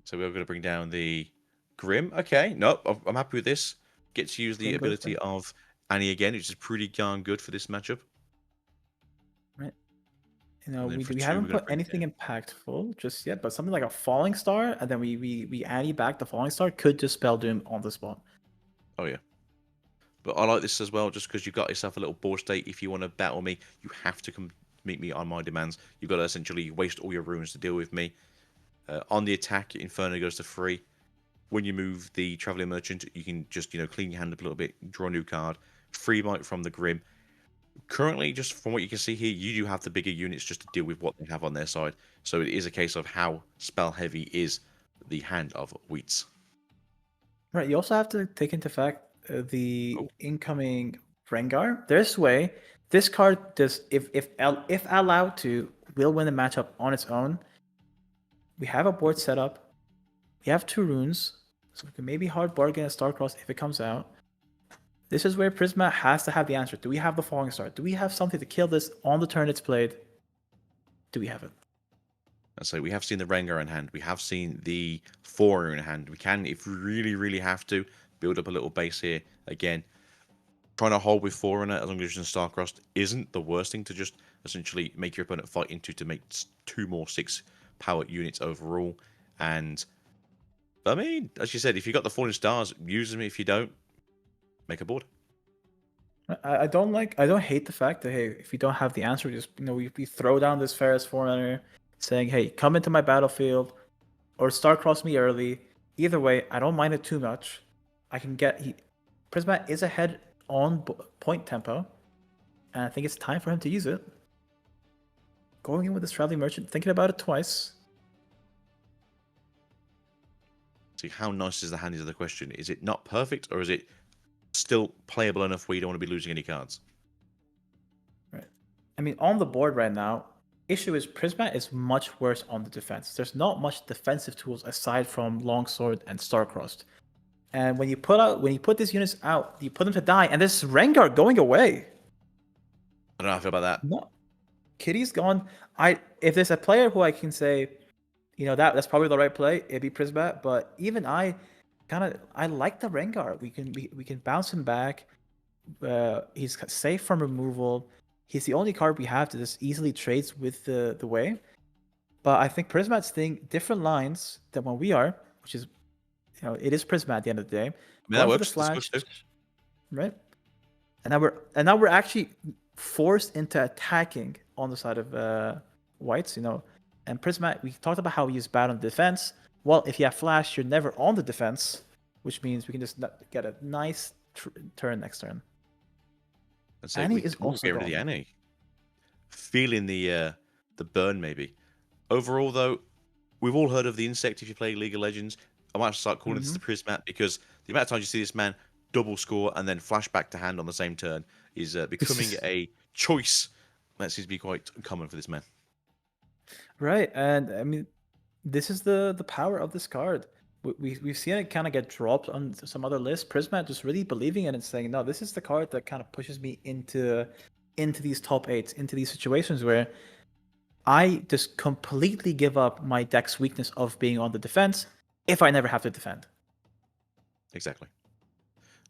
So we're going to bring down the Grim. Okay, no, I'm happy with this. Get to use the ability of Annie again, which is pretty darn good for this matchup. Right. We haven't put anything impactful just yet, but something like a Falling Star, and then we Annie back the Falling Star could just spell Doom on the spot. Oh yeah. But I like this as well, just because you've got yourself a little board state. If you want to battle me, you have to come meet me on my demands. You've got to essentially waste all your runes to deal with me. On the attack, Inferno goes to 3. When you move the Traveling Merchant, you can just clean your hand up a little bit, draw a new card. 3 might from the Grim. Currently, just from what you can see here, you do have the bigger units just to deal with what they have on their side. So it is a case of how spell heavy is the hand of Wheats. Right. You also have to take into fact the incoming Rengar. This way, this card does, if allowed to, will win the matchup on its own. We have a board set up. We have 2 runes. So we can maybe hard bargain a Starcross if it comes out. This is where Prisma has to have the answer. Do we have the Falling Star? Do we have something to kill this on the turn it's played? Do we have it? So we have seen the Rengar in hand. We have seen the Four in hand. We can, if we really, really have to, build up a little base here. Again, trying to hold with Forerunner as long as you're in Starcrossed isn't the worst thing to just essentially make your opponent fight into to make 2 more 6 power units overall. And I mean, as you said, if you got the Falling Stars, use them. If you don't, make a board. I don't hate the fact that, hey, if you don't have the answer, just, we throw down this Ferris Forerunner saying, hey, come into my battlefield or Starcross me early. Either way, I don't mind it too much. I can get... Prismat is ahead on point tempo, and I think it's time for him to use it. Going in with this Traveling Merchant, thinking about it twice. See, how nice is the hand is the question. Is it not perfect, or is it still playable enough where you don't want to be losing any cards? Right. I mean, on the board right now, issue is Prismat is much worse on the defense. There's not much defensive tools aside from Longsword and Starcrossed. And when you put these units out, you put them to die, and this Rengar going away. I don't know how I feel about that. No, Kitty's gone. If there's a player who I can say, that's probably the right play, it'd be Prismat. But even I like the Rengar. We can bounce him back. He's safe from removal. He's the only card we have to just easily trades with the way. But I think Prismat's thing different lines than what we are, which is, it is Prismat at the end of the day. That works. Flash, right? And now we're actually forced into attacking on the side of whites, And Prismat, we talked about how we use bad on defense. Well, if you have Flash, you're never on the defense, which means we can just get a nice turn next turn. Annie is also get rid of the Annie. Feeling the burn maybe. Overall though, we've all heard of the insect if you play League of Legends. I might start calling this the Prismat because the amount of times you see this man double score and then flash back to hand on the same turn is becoming a choice that seems to be quite common for this man. Right, and I mean, this is the power of this card. We've seen it kind of get dropped on some other lists. Prismat just really believing in it, saying, no, this is the card that kind of pushes me into these top 8s, into these situations where I just completely give up my deck's weakness of being on the defense if I never have to defend. Exactly.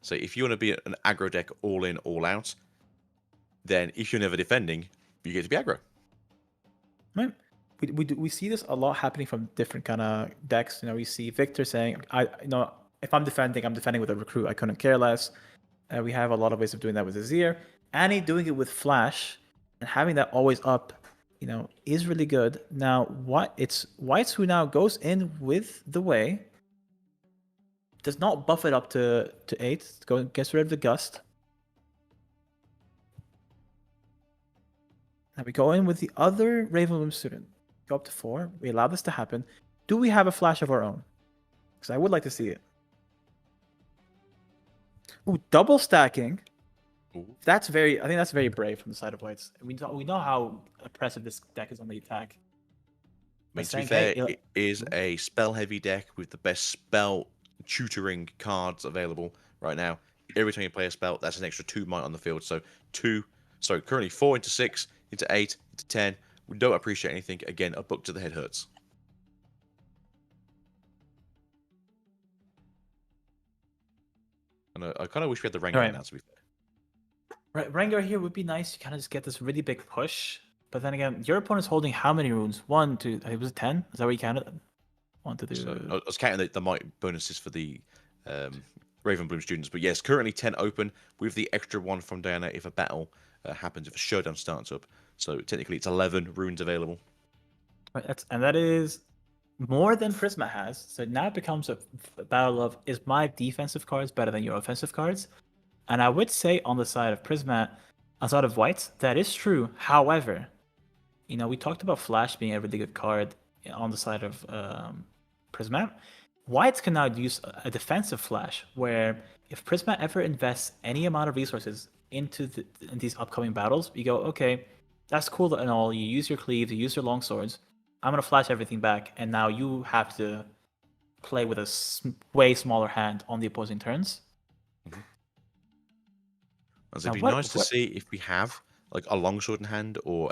So if you want to be an aggro deck all in, all out, then if you're never defending, you get to be aggro. Right. We see this a lot happening from different kind of decks. We see Victor saying, if I'm defending with a recruit. I couldn't care less. We have a lot of ways of doing that with Azir. Annie doing it with Flash and having that always up, is really good. Now, it's Whites who now goes in with the way, does not buff it up to 8, gets rid of the Gust. Now we go in with the other Ravenloom student. Go up to 4. We allow this to happen. Do we have a Flash of our own? Because I would like to see it. Ooh, double stacking. Ooh. I think that's very brave from the side of Whites. We know how oppressive this deck is on the attack. I mean, to be fair, it is a spell-heavy deck with the best spell tutoring cards available right now. Every time you play a spell, that's an extra 2 might on the field. So currently 4 into 6 into 8 into 10. We don't appreciate anything. Again, a book to the head hurts. And I kind of wish we had the Rengar now, to be fair. Right, Rengar here would be nice. You kind of just get this really big push. But then again, your opponent's holding how many runes? 1, 2, it was 10? Is that what you counted? 1, 2, 3. So I was counting the might bonuses for the Ravenbloom students. But yes, currently 10 open with the extra 1 from Diana if a battle happens, if a showdown starts up. So technically it's 11 runes available. Right, and that is more than Prisma has. So now it becomes a battle of, is my defensive cards better than your offensive cards? And I would say on the side of Prisma, on the side of Whites, that is true. However, we talked about Flash being a really good card on the side of Prisma. Whites can now use a defensive Flash, where if Prisma ever invests any amount of resources into these upcoming battles, you go, okay, that's cool and all. You use your cleaves, you use your long swords. I'm gonna flash everything back, and now you have to play with a way smaller hand on the opposing turns. It'd be nice to see if we have like a longsword in hand or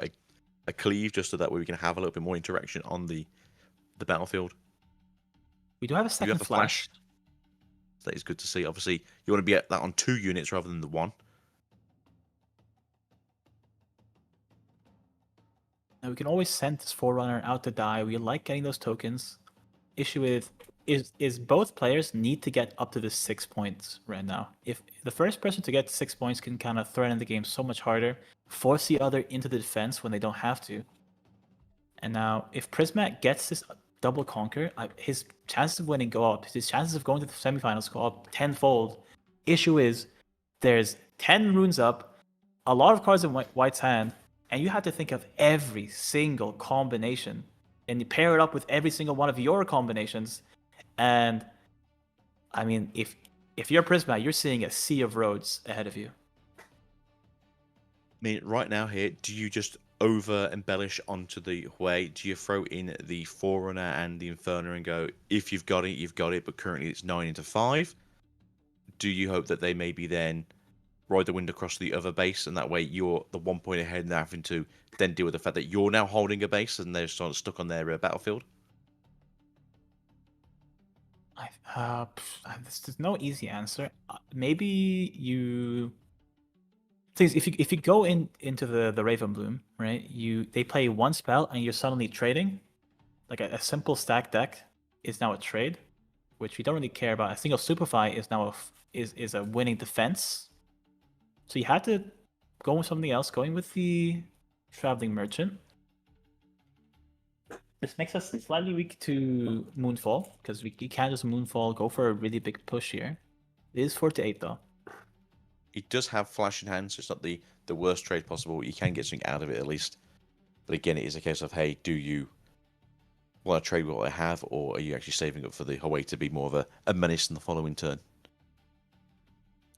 a cleave, just so that way we can have a little bit more interaction on the battlefield. We do have a second flash. That is good to see. Obviously, you want to be at that on 2 units rather than the 1. Now we can always send this Forerunner out to die. We like getting those tokens. Issue with is both players need to get up to the 6 points right now. If the first person to get 6 points can kind of threaten the game so much harder, force the other into the defense when they don't have to. And now, if Prismat gets this double conquer, his chances of winning go up. His chances of going to the semifinals go up tenfold. Issue is, there's 10 runes up, a lot of cards in White's hand, and you have to think of every single combination, and you pair it up with every single one of your combinations. And I mean, if you're Prismat, you're seeing a sea of roads ahead of you. I mean, right now here, do you just over embellish onto the Hui? Do you throw in the Forerunner and the Inferno and go, if you've got it, you've got it, but currently it's 9 into 5? Do you hope that they maybe then ride the wind across the other base, and that way you're the 1 point ahead and they're having to then deal with the fact that you're now holding a base and they're sort of stuck on their battlefield? There's no easy answer. Maybe you... If you go into the Ravenbloom, right? They play one spell and you're suddenly trading. Like a simple stack deck is now a trade, which we don't really care about. A single Superfy is now is a winning defense. So you had to go with something else, going with the Traveling Merchant. This makes us slightly weak to Moonfall, because we can't just Moonfall, go for a really big push here. It is 4-8 though. It does have flash in hand, so it's not the worst trade possible. You can get something out of it at least. But again, it is a case of, hey, do you want to trade what I have, or are you actually saving up for the Hawaii to be more of a menace in the following turn?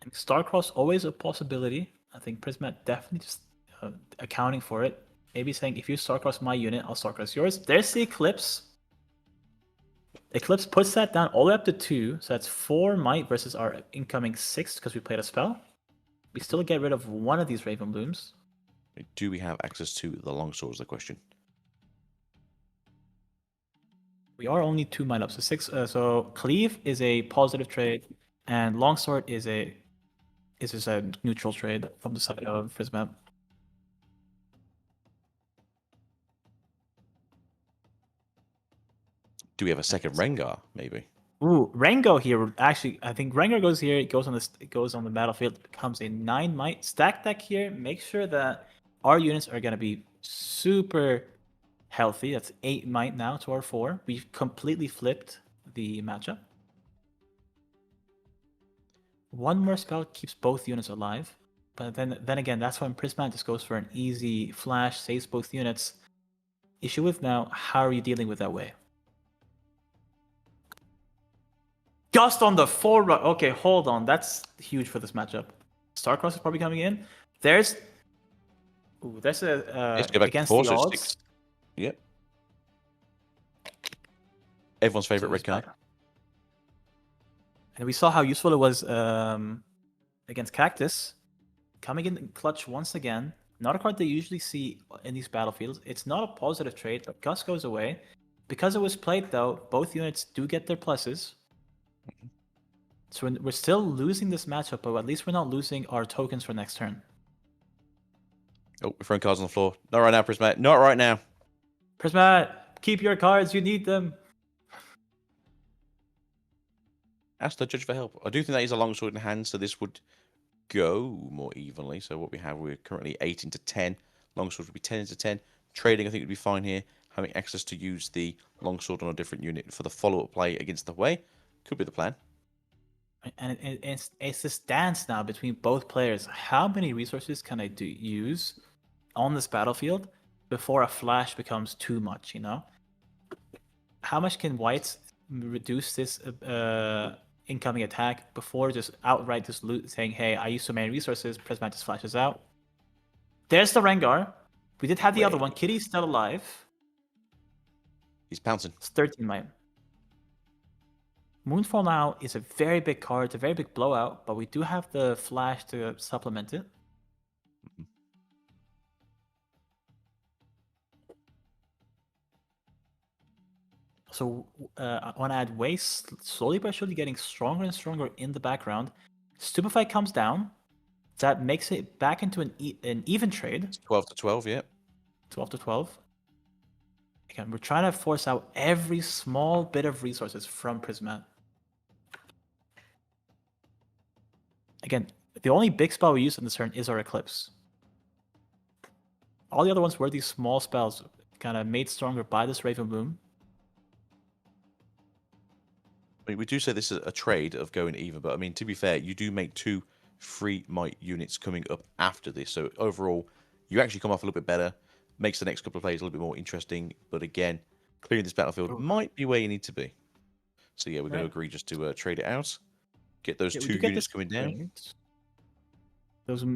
And Starcross always a possibility. I think Prismat definitely just accounting for it. Maybe saying, if you Starcross my unit, I'll Starcross yours. There's the Eclipse. Eclipse puts that down all the way up to 2, so that's 4 might versus our incoming 6 because we played a spell. We still get rid of one of these Ravenblooms. Do we have access to the longsword is the question. We are only 2 might up, so 6. So Cleave is a positive trade, and Longsword is just a neutral trade from the side of Prismat. Do we have a second Rengar, maybe? Ooh, Rengo here. Actually, I think Rengar goes here. It goes on the battlefield. Becomes a 9 might stack deck here. Make sure that our units are gonna be super healthy. That's 8 might now to our 4. We've completely flipped the matchup. One more spell keeps both units alive, but then again, that's when Prismat just goes for an easy flash, saves both units. Issue with now, how are you dealing with that way? Gust on the 4. Okay, hold on. That's huge for this matchup. Starcross is probably coming in. There's a Let's go back against to 4, the so odds. 6. Yep. Everyone's favorite red card. And we saw how useful it was against Cactus. Coming in clutch once again. Not a card they usually see in these battlefields. It's not a positive trade, but Gus goes away. Because it was played, though, both units do get their pluses. So we're still losing this matchup, but at least we're not losing our tokens for next turn. Oh, we're throwing cards on the floor. Not right now, Prismat. Not right now. Prismat, keep your cards. You need them. Ask the judge for help. I do think that is a longsword in hand, so this would go more evenly. So what we have, we're currently 8 into 10. Longsword would be 10 into 10. Trading, I think, would be fine here. Having access to use the longsword on a different unit for the follow-up play against the Way could be the plan. And it's this dance now between both players. How many resources can I use on this battlefield before a flash becomes too much, you know? How much can Whites reduce this incoming attack before just outright just saying, hey, I use so many resources, Prismat just flashes out. There's the Rengar. We did have the other one. Kitty's still alive. He's pouncing. It's 13 might. Moonfall now is a very big card, it's a very big blowout, but we do have the flash to supplement it. So I want to add waste, slowly but surely getting stronger and stronger in the background. Stupefy comes down. That makes it back into an even trade. It's 12 to 12, yeah. 12 to 12. Again, we're trying to force out every small bit of resources from Prismat. Again, the only big spell we use on this turn is our Eclipse. All the other ones were these small spells, kind of made stronger by this Raven Bloom. I mean, we do say this is a trade of going even, but I mean, to be fair, you do make 2 free might units coming up after this. So overall, you actually come off a little bit better, makes the next couple of plays a little bit more interesting. But again, clearing this battlefield might be where you need to be. So yeah, we're going to agree just to trade it out. Get those 2 units coming down.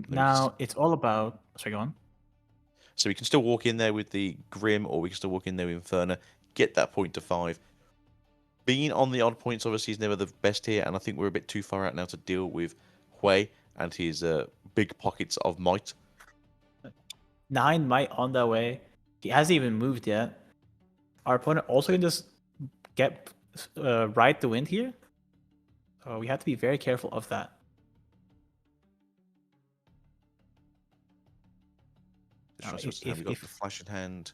Now it's all about... Sorry, go on. So we can still walk in there with the Grim, or we can still walk in there with Inferno, get that point to 5. Being on the odd points obviously is never the best here, and I think we're a bit too far out now to deal with Hui and his big pockets of might. 9 might on that way. He hasn't even moved yet. Our opponent also can just get ride the wind here. So we have to be very careful of that. Have we got the flash in hand?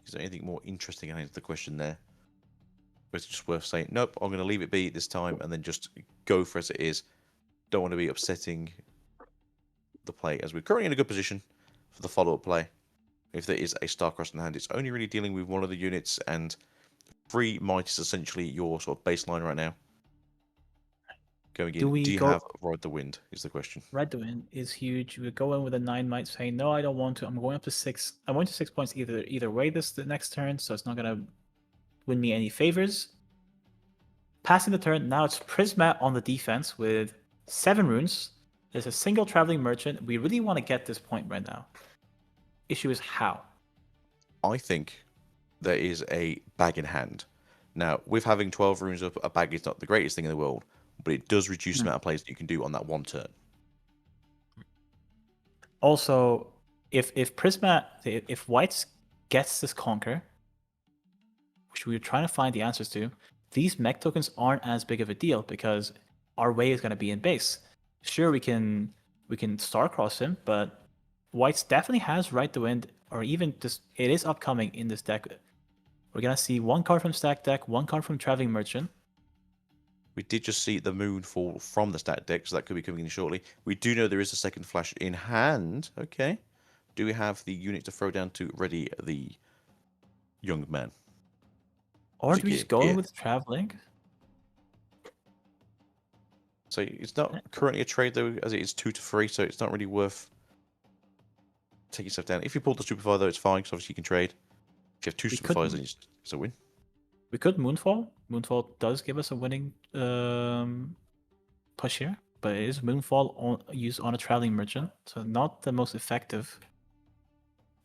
Is there anything more interesting? I think the question there. But it's just worth saying, nope, I'm going to leave it be this time and then just go for as it is. Don't want to be upsetting the play, as we're currently in a good position for the follow-up play. If there is a Starcross in hand, it's only really dealing with one of the units, and 3 might is essentially your sort of baseline right now. Going in, do you have Ride the Wind, is the question. Ride the Wind is huge. We go in with a 9 might saying, no, I don't want to. I'm going up to 6. I'm going to 6 points either way the next turn, so it's not going to win me any favors. Passing the turn, now it's Prismat on the defense with 7 runes. There's a single Traveling Merchant. We really want to get this point right now. Issue is how. I think there is a bag in hand. Now, with having 12 runes up, a bag is not the greatest thing in the world, but it does reduce the amount of plays that you can do on that one turn. Also, if Prismat, if Whites gets this Conquer, which we were trying to find the answers to, these mech tokens aren't as big of a deal because our way is going to be in base. Sure, we can Starcross him, but Whites definitely has Ride the Wind, or even just it is upcoming in this deck. We're gonna see 1 card from stack deck, 1 card from Traveling Merchant. We did just see the moon fall from the stack deck, so that could be coming in shortly. We do know there is a second flash in hand. Okay. Do we have the unit to throw down to ready the young man? Or do we just go in with Traveling? So it's not currently a trade though, as it is 2 to 3, so it's not really worth taking stuff down. If you pull the Superfire though, it's fine, because obviously you can trade. If you have 2 Superfires, then it's a win. We could Moonfall. Moonfall does give us a winning push here, but it is Moonfall used on a Traveling Merchant, so not the most effective.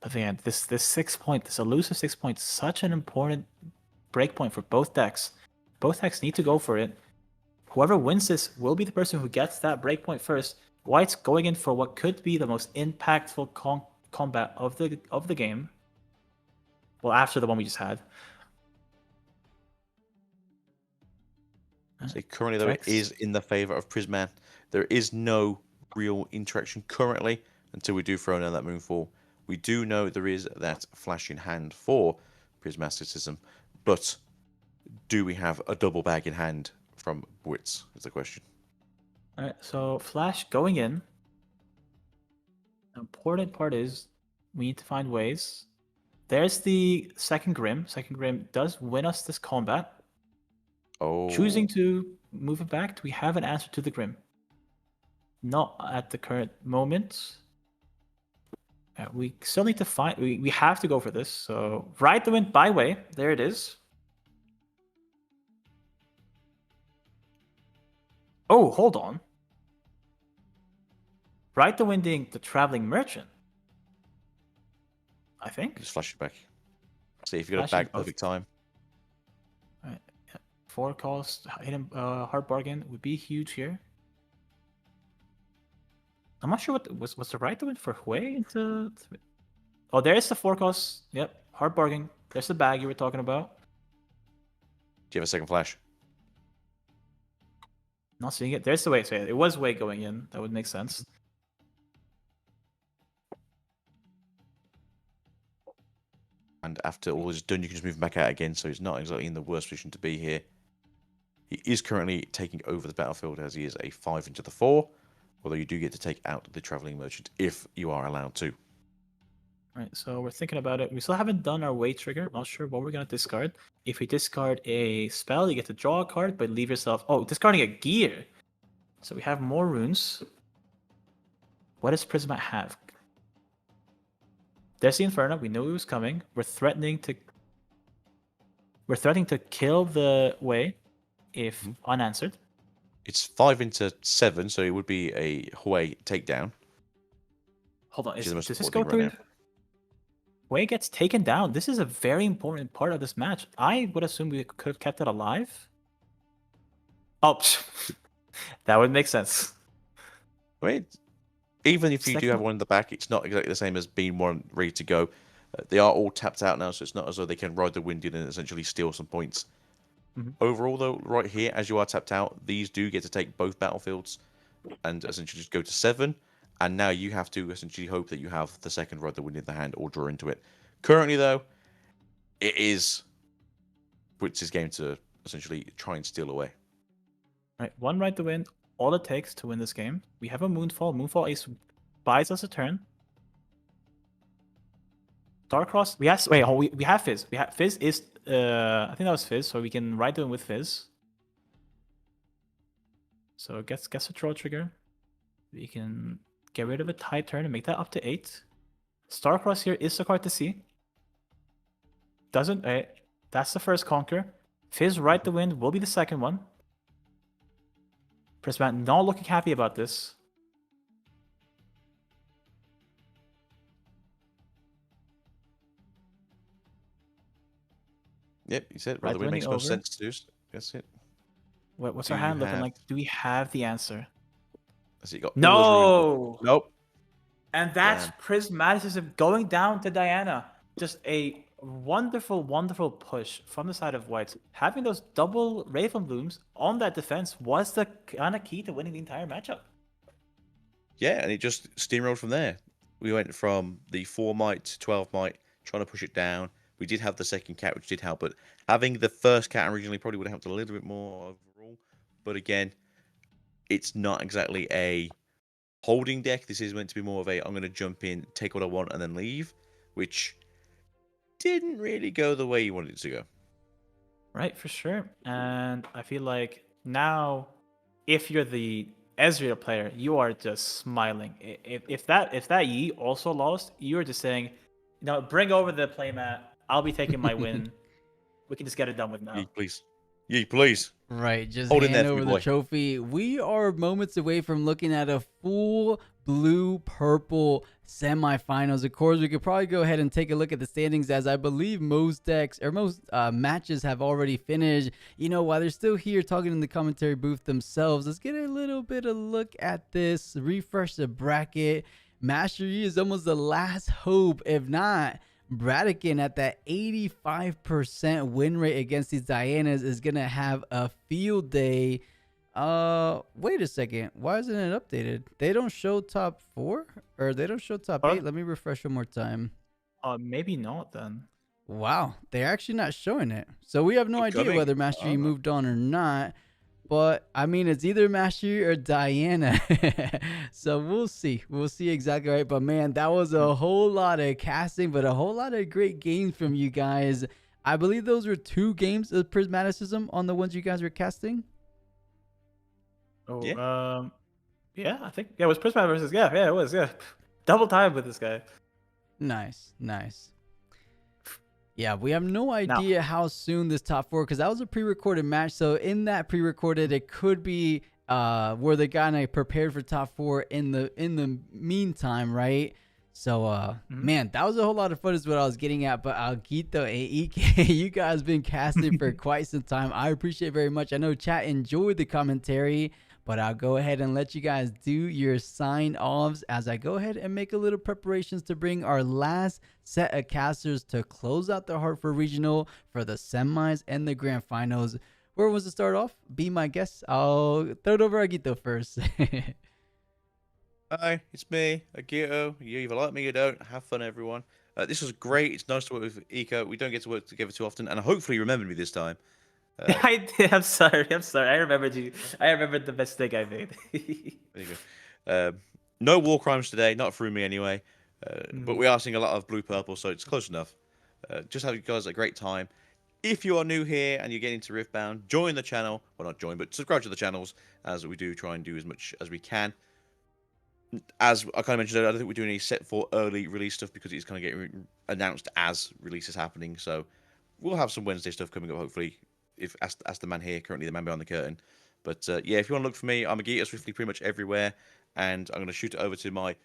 But again, this 6 point, this elusive 6 point, such an important breakpoint for both decks. Both decks need to go for it. Whoever wins this will be the person who gets that breakpoint first. White's going in for what could be the most impactful combat of the game. Well, after the one we just had. So currently, though, it is in the favor of Prisman. There is no real interaction currently until we do throw down that Moonfall. We do know there is that flash in hand for Prismasticism, but do we have a double bag in hand from Wits, is the question. Alright, so flash going in. The important part is we need to find ways. There's the second Grim. Second Grim does win us this combat. Oh. Choosing to move it back, do we have an answer to the Grim? Not at the current moment. We still need to find... We have to go for this. So, Ride the Wind by way. There it is. Oh, hold on. Ride the Winding the Traveling Merchant. I think. Just flash it back. See if you got a bag perfect time. Alright. Yeah. 4 cost hidden hard bargain would be huge here. I'm not sure what was the right to win for Hui into. Oh, there's the 4 cost. Yep, hard bargain. There's the bag you were talking about. Do you have a second flash? Not seeing it. There's the way. So it was Wei going in. That would make sense. And after all is done, you can just move him back out again. So he's not exactly in the worst position to be here. He is currently taking over the battlefield as he is a 5 into the 4. Although you do get to take out the traveling merchant if you are allowed to. Right, so we're thinking about it. We still haven't done our weight trigger. Not sure what we're going to discard. If we discard a spell, you get to draw a card, but leave yourself... Oh, discarding a gear. So we have more runes. What does Prismat have? There's the Inferno. We knew it was coming. We're threatening to kill the Wei if unanswered. It's 5 into 7, so it would be a Hui takedown. Hold on, does this go through? Wei gets taken down. This is a very important part of this match. I would assume we could have kept it alive. Oh, that would make sense. Wait, even if you do have one in the back, it's not exactly the same as being one ready to go. They are all tapped out now, so it's not as though they can ride the wind in and essentially steal some points. Overall, though, right here, as you are tapped out, these do get to take both battlefields and essentially just go to 7. And now you have to essentially hope that you have the second ride the wind in the hand or draw into it. Currently, though, it is Witz's game to essentially try and steal away. Right, 1 ride the wind, all it takes to win this game. We have a Moonfall. Moonfall Ace buys us a turn. Starcross, we have Fizz. Fizz is I think that was Fizz, so we can ride the wind with Fizz. So gets a draw trigger. We can get rid of a tide turn and make that up to 8. Starcross here is the card to see. Doesn't that's the first conquer. Fizz ride the wind will be the second one. Prismat not looking happy about this. Yep, you said rather it makes no sense to do. That's it. What's our hand looking like? Do we have the answer? Has he got no. Nope. And that's Prismaticism going down to Diana. Just a wonderful, wonderful push from the side of whites. Having those double Raven Blooms on that defense was the kind of key to winning the entire matchup. Yeah, and it just steamrolled from there. We went from the 4 might to 12 might, trying to push it down. We did have the second cat, which did help, but having the first cat originally probably would have helped a little bit more overall. But again, it's not exactly a holding deck. This is meant to be more of a, I'm going to jump in, take what I want, and then leave, which didn't really go the way you wanted it to go. Right, for sure. And I feel like now, if you're the Ezreal player, you are just smiling. If that Yi also lost, you're just saying, no, bring over the playmat. I'll be taking my win. We can just get it done with now. Ye, please. Ye, please. Right, just Hold hand over the trophy. We are moments away from looking at a full blue-purple semifinals. Of course, we could probably go ahead and take a look at the standings, as I believe most decks or most matches have already finished. You know, while they're still here talking in the commentary booth themselves, let's get a little bit of look at this. Refresh the bracket. Master Yi is almost the last hope, if not. Bradican at that 85% win rate against these Dianas is going to have a field day. Wait a second. Why isn't it updated? They don't show top 4 or they don't show top 8. Let me refresh one more time. Maybe not then. Wow. They're actually not showing it. So we have no idea whether Master Yi moved on or not. But, I mean, it's either Master Yi or Diana. So we'll see. We'll see exactly right. But, man, that was a whole lot of casting, but a whole lot of great games from you guys. I believe those were 2 games of Prismaticism on the ones you guys were casting. Oh, yeah, I think. Yeah, it was Prismat versus. Yeah, it was. Yeah. Double time with this guy. Nice. Yeah, we have no idea how soon this top 4, because that was a pre-recorded match. So in that pre-recorded, it could be where they kind of prepared for top 4 in the meantime, right? So, man, that was a whole lot of fun is what I was getting at. But Alguito and EK, you guys been casting for quite some time. I appreciate it very much. I know chat enjoyed the commentary, but I'll go ahead and let you guys do your sign-offs as I go ahead and make a little preparations to bring our last set of casters to close out the Hartford Regional for the semis and the grand finals. Where was to start off? Be my guest. I'll throw it over Aguito first. Hi, it's me, Agito. You either like me or you don't. Have fun, everyone. This was great. It's nice to work with Iko. We don't get to work together too often, and hopefully you remembered me this time. I did. I'm sorry. I remembered you. I remembered the mistake I made. There you go. No war crimes today, not through me anyway. But we are seeing a lot of blue purple, so it's close enough. Just have you guys a great time. If you are new here and you're getting into Riftbound, join the channel. Well, not join, but subscribe to the channels, as we do try and do as much as we can. As I kind of mentioned earlier, I don't think we're doing any set for early release stuff because it's kind of getting announced as release is happening. So we'll have some Wednesday stuff coming up, hopefully, if as the man here, currently the man behind the curtain. But yeah, if you want to look for me, I'm Agito Swiftly pretty much everywhere. And I'm going to shoot it over to my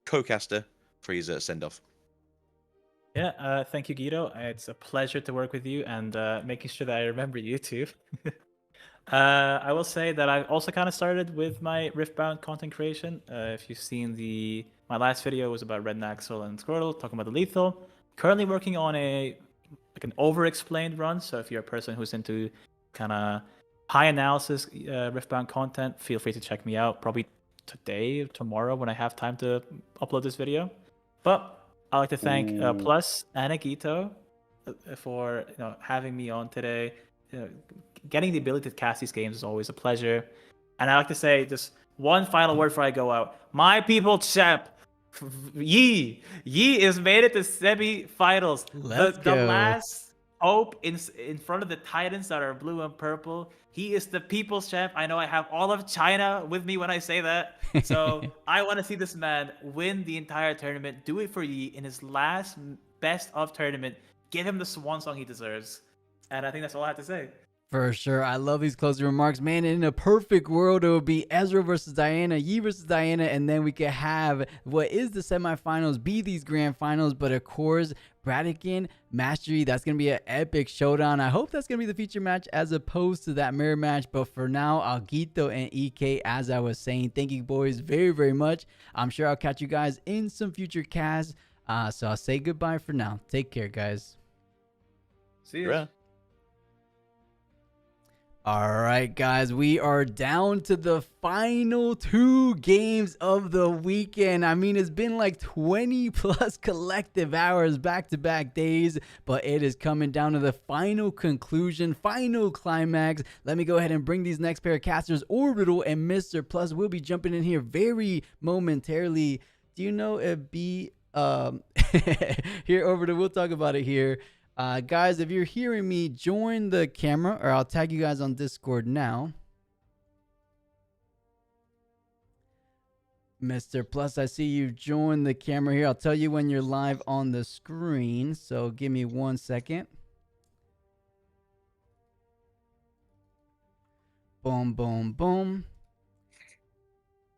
co-caster for his send-off. Yeah, thank you, Guido. It's a pleasure to work with you and making sure that I remember you too. I will say that I also kind of started with my Riftbound content creation. If you've seen my last video was about Red Naxel and Squirtle, talking about the lethal. Currently working on an over-explained run. So if you're a person who's into kind of high analysis Riftbound content, feel free to check me out. Probably today, tomorrow, when I have time to upload this video. But I'd like to thank Plus and Agito for having me on today. Getting the ability to cast these games is always a pleasure. And I like to say just one final word before I go out. My people champ, Yi is made it to semi-finals. The last hope in front of the Titans that are blue and purple. He is the people's champ. I know I have all of China with me when I say that. So I want to see this man win the entire tournament. Do it for Yi in his last best of tournament. Give him the swan song he deserves. And I think that's all I have to say. For sure. I love these closing remarks. Man, in a perfect world, it would be Ezreal versus Diana, Yi versus Diana, and then we could have what is the semifinals be these grand finals. But of course, Bradican, Mastery, that's going to be an epic showdown. I hope that's going to be the feature match as opposed to that mirror match. But for now, Alguito and EK, as I was saying, thank you boys very, very much. I'm sure I'll catch you guys in some future casts. So I'll say goodbye for now. Take care, guys. See you. Yeah. All right, guys, we are down to the final 2 games of the weekend. I mean, it's been like 20 plus collective hours, back-to-back days, but it is coming down to the final conclusion, final climax. Let me go ahead and bring these next pair of casters. Orbital and Mr. Plus will be jumping in here very momentarily. Do you know if here, Orbital, we'll talk about it here. Guys, if you're hearing me, join the camera, or I'll tag you guys on Discord now. Mr. Plus, I see you join the camera here. I'll tell you when you're live on the screen, so give me 1 second. Boom, boom, boom.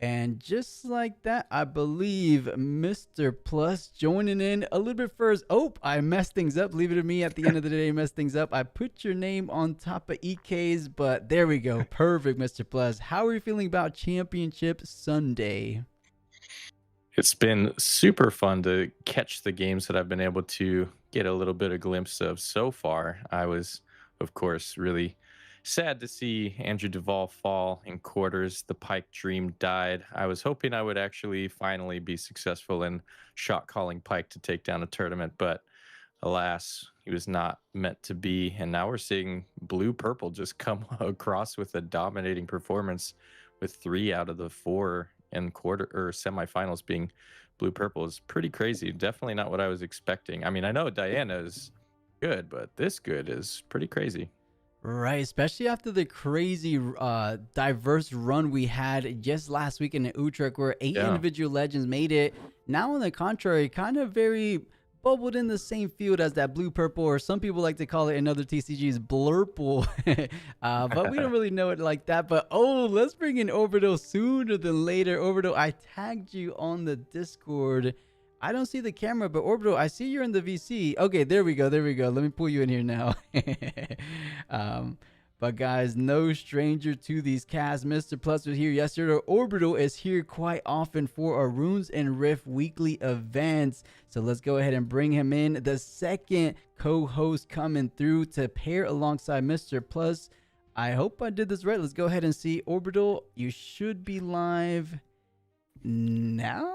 And just like that, I believe Mr. Plus joining in a little bit first. Oh, I messed things up. Leave it to me at the end of the day, mess things up. I put your name on top of EK's, but there we go. Perfect, Mr. Plus. How are you feeling about Championship Sunday? It's been super fun to catch the games that I've been able to get a little bit of glimpse of so far. I was, of course, really sad to see Andrew Duvall fall in quarters. The Pike dream died. I was hoping I would actually finally be successful in shot calling Pike to take down a tournament, but alas, he was not meant to be. And now we're seeing blue purple just come across with a dominating performance, with 3 out of the 4 in quarter or semifinals being blue purple. Is pretty crazy. Definitely not what I was expecting. I mean, I know Diana is good, but this good is pretty crazy. Right, especially after the crazy diverse run we had just last week in Utrecht, where 8 individual legends made it. Now, on the contrary, kind of very bubbled in the same field as that blue purple, or some people like to call it in other TCGs blurple. But we don't really know it like that. But oh, let's bring in Orbital sooner than later. Orbital, I tagged you on the Discord. I don't see the camera, but Orbital, I see you're in the VC. Okay, there we go. There we go. Let me pull you in here now. But guys, no stranger to these casts. Mr. Plus was here yesterday. Orbital is here quite often for our Runes and Rift weekly events. So let's go ahead and bring him in. The second co-host coming through to pair alongside Mr. Plus. I hope I did this right. Let's go ahead and see. Orbital, you should be live now.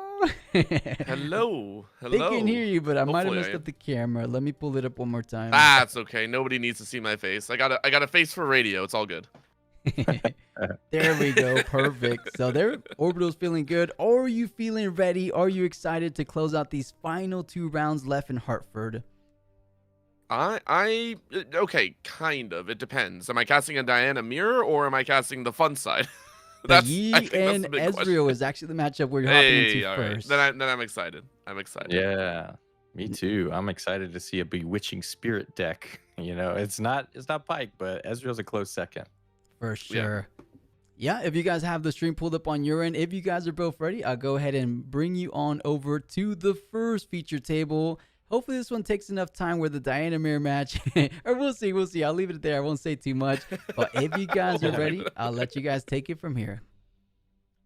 Hello. They can hear you, but I might have messed up the camera. Let me pull it up one more time. That's okay. Nobody needs to see my face. I got a face for radio. It's all good. There we go. Perfect. So there, Orbital's feeling good. Are you feeling ready? Are you excited to close out these final 2 rounds left in Hartford? Okay, kind of. It depends. Am I casting a Diana Mirror or am I casting the fun side? Yi and Ezreal is actually the matchup we're hopping into first. Then I'm excited. I'm excited. Yeah, me too. I'm excited to see a Bewitching Spirit deck. You know, it's not Pike, but Ezreal's a close second. For sure. Yeah, if you guys have the stream pulled up on your end, if you guys are both ready, I'll go ahead and bring you on over to the first feature table. Hopefully this one takes enough time where the Diana Mirror match, or we'll see. I'll leave it there. I won't say too much. But if you guys are ready, I'll let you guys take it from here.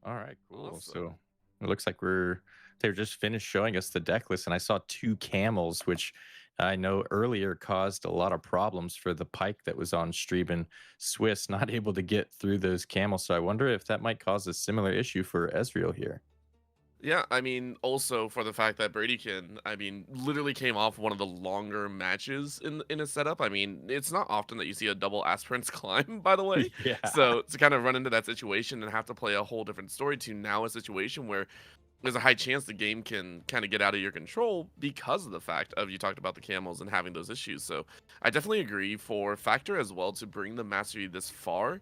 All right, cool. Awesome. So it looks like they're just finished showing us the deck list, and I saw 2 camels, which I know earlier caused a lot of problems for the Pike that was on stream, and Swiss not able to get through those camels. So I wonder if that might cause a similar issue for Ezreal here. Yeah, I mean, also for the fact that Bradykin, literally came off one of the longer matches in a setup. I mean, it's not often that you see a double aspirants climb, by the way. Yeah. So to kind of run into that situation and have to play a whole different story to now a situation where there's a high chance the game can kind of get out of your control because of the fact of you talked about the camels and having those issues. So I definitely agree for Factor as well to bring the mastery this far.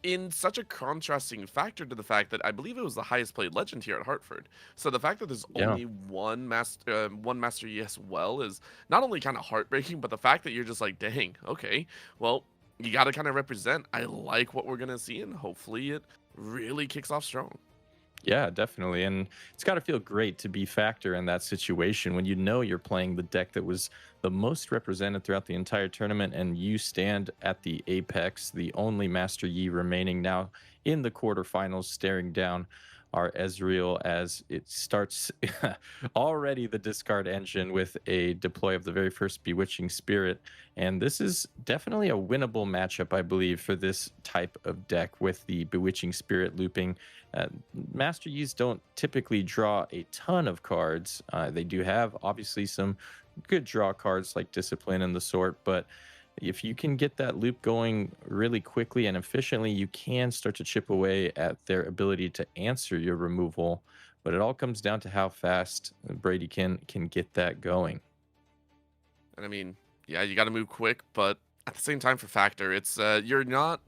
In such a contrasting factor to the fact that I believe it was the highest played legend here at Hartford. So the fact that there's only one Master Yi as well is not only kind of heartbreaking, but the fact that you're just like, dang, okay, well, you got to kind of represent. I like what we're going to see, and hopefully it really kicks off strong. Yeah, definitely. And it's got to feel great to be Factor in that situation when you know you're playing the deck that was the most represented throughout the entire tournament, and you stand at the apex, the only Master Yi remaining now in the quarterfinals, staring down our Ezreal as it starts already the discard engine with a deploy of the very first Bewitching Spirit. And this is definitely a winnable matchup, I believe, for this type of deck with the Bewitching Spirit looping. Master Yis don't typically draw a ton of cards. They do have obviously some good draw cards like Discipline and the sort, but if you can get that loop going really quickly and efficiently, you can start to chip away at their ability to answer your removal. But it all comes down to how fast Brady can get that going. And I mean, yeah, you got to move quick, but at the same time for Factor, it's you're not.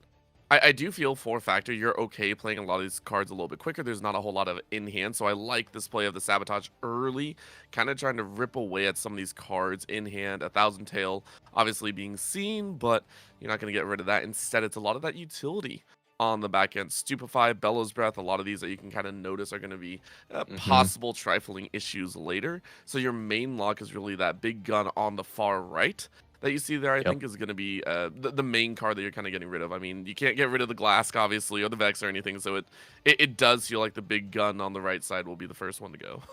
I do feel for Factor, you're okay playing a lot of these cards a little bit quicker. There's not a whole lot of in hand, so I like this play of the Sabotage early, kind of trying to rip away at some of these cards in hand. 1,000 Tail obviously being seen, but you're not going to get rid of that. Instead, it's a lot of that utility on the back end. Stupefy, Bellows Breath, a lot of these that you can kind of notice are going to be possible trifling issues later. So your main lock is really that big gun on the far right that you see there, I think is going to be the main card that you're kind of getting rid of. I mean, you can't get rid of the Glask, obviously, or the Vex or anything, so it does feel like the big gun on the right side will be the first one to go.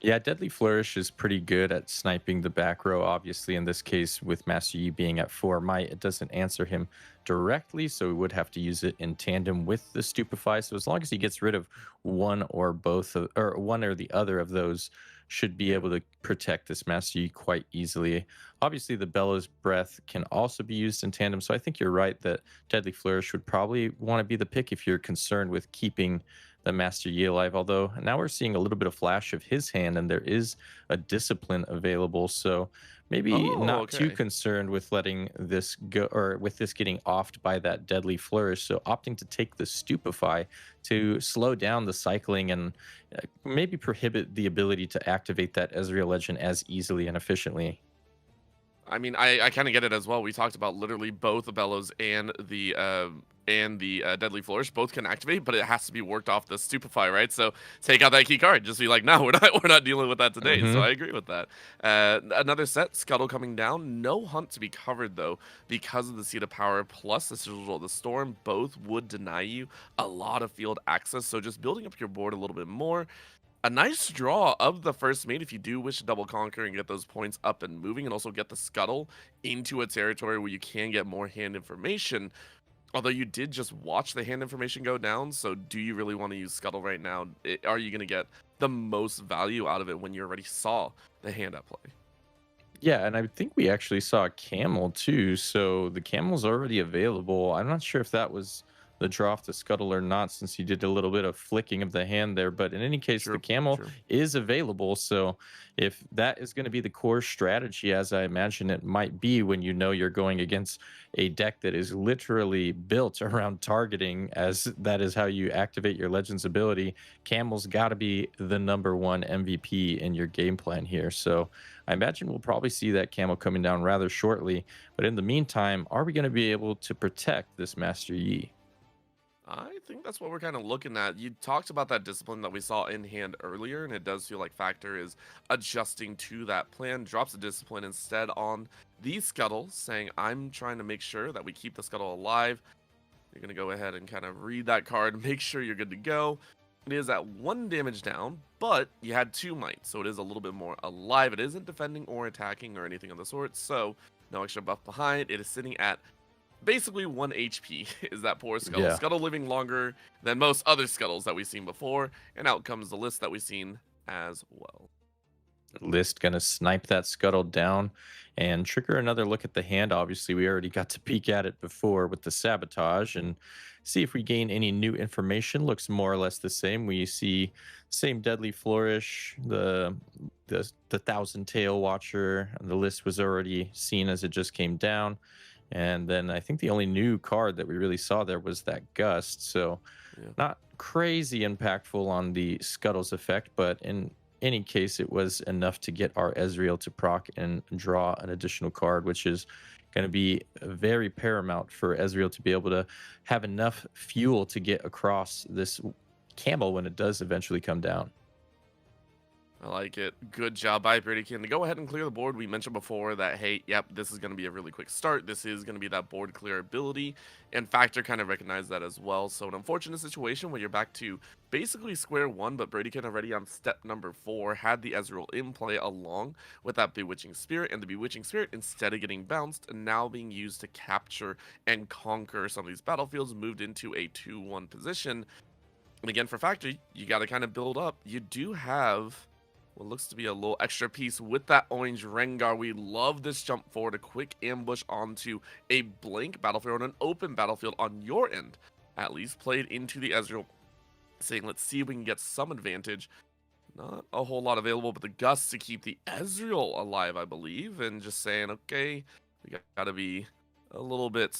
Yeah, Deadly Flourish is pretty good at sniping the back row. Obviously, in this case, with Master Yi being at 4 might, it doesn't answer him directly, so we would have to use it in tandem with the Stupefy. So as long as he gets rid of one or both, or one or the other of those, should be able to protect this Master Yi quite easily. Obviously, the Bellows Breath can also be used in tandem, so I think you're right that Deadly Flourish would probably want to be the pick if you're concerned with keeping the Master Yi alive, although now we're seeing a little bit of flash of his hand, and there is a Discipline available, so maybe not too concerned with letting this go, or with this getting offed by that Deadly Flourish, so opting to take the Stupefy to slow down the cycling and maybe prohibit the ability to activate that Ezreal Legend as easily and efficiently. I mean, I kind of get it as well. We talked about literally both the Bellows and the Deadly Flourish both can activate, but it has to be worked off the Stupefy, right? So take out that key card. Just be like, no, we're not dealing with that today. So I agree with that. Another set, Scuttle coming down. No Hunt to be covered though, because of the Seat of Power plus the Sigil of the Storm. Both would deny you a lot of field access. So just building up your board a little bit more. A nice draw of the first mate if you do wish to double conquer and get those points up and moving, and also get the Scuttle into a territory where you can get more hand information. Although you did just watch the hand information go down, so do you really want to use Scuttle right now? Are you going to get the most value out of it when you already saw the hand at play? Yeah, and I think we actually saw a Camel too, so the Camel's already available. I'm not sure if that was the draw off the Scuttle or not, since you did a little bit of flicking of the hand there, but in any case, the Camel is available. So if that is going to be the core strategy, as I imagine it might be when you know you're going against a deck that is literally built around targeting, as that is how you activate your Legends ability, Camel's got to be the #1 MVP in your game plan here. So I imagine we'll probably see that Camel coming down rather shortly. But in the meantime, are we going to be able to protect this Master Yi? I think that's what we're kind of looking at. You talked about that discipline that we saw in hand earlier, and it does feel like Factor is adjusting to that plan, drops a discipline instead on the Scuttle, saying, I'm trying to make sure that we keep the Scuttle alive. You're going to go ahead and kind of read that card, make sure you're good to go. It is at 1 damage down, but you had 2 might, so it is a little bit more alive. It isn't defending or attacking or anything of the sort, so no extra buff behind. It is sitting at basically 1 HP is that poor Scuttle. Yeah. Scuttle living longer than most other Scuttles that we've seen before, and out comes the list that we've seen as well. List gonna snipe that Scuttle down and trigger another look at the hand. Obviously, we already got to peek at it before with the Sabotage and see if we gain any new information. Looks more or less the same. We see same Deadly Flourish, the Thousand Tail Watcher. The list was already seen as it just came down. And then I think the only new card that we really saw there was that Gust. So not crazy impactful on the Scuttle's effect, but in any case, it was enough to get our Ezreal to proc and draw an additional card, which is going to be very paramount for Ezreal to be able to have enough fuel to get across this Camel when it does eventually come down. I like it. Good job by Bradykin to go ahead and clear the board. We mentioned before that, hey, yep, this is going to be a really quick start. This is going to be that board clear ability, and Factor kind of recognized that as well. So an unfortunate situation where you're back to basically square one, but Bradykin already on step number 4 had the Ezreal in play along with that Bewitching Spirit, and the Bewitching Spirit, instead of getting bounced and now being used to capture and conquer some of these battlefields, moved into a 2-1 position. And again, for Factor, you got to kind of build up. You do have what looks to be a little extra piece with that orange Rengar. We love this jump forward, a quick ambush onto a blank battlefield, an open battlefield on your end, at least played into the Ezreal, saying, let's see if we can get some advantage. Not a whole lot available, but the Gust to keep the Ezreal alive, I believe, and just saying, okay, we got to be a little bit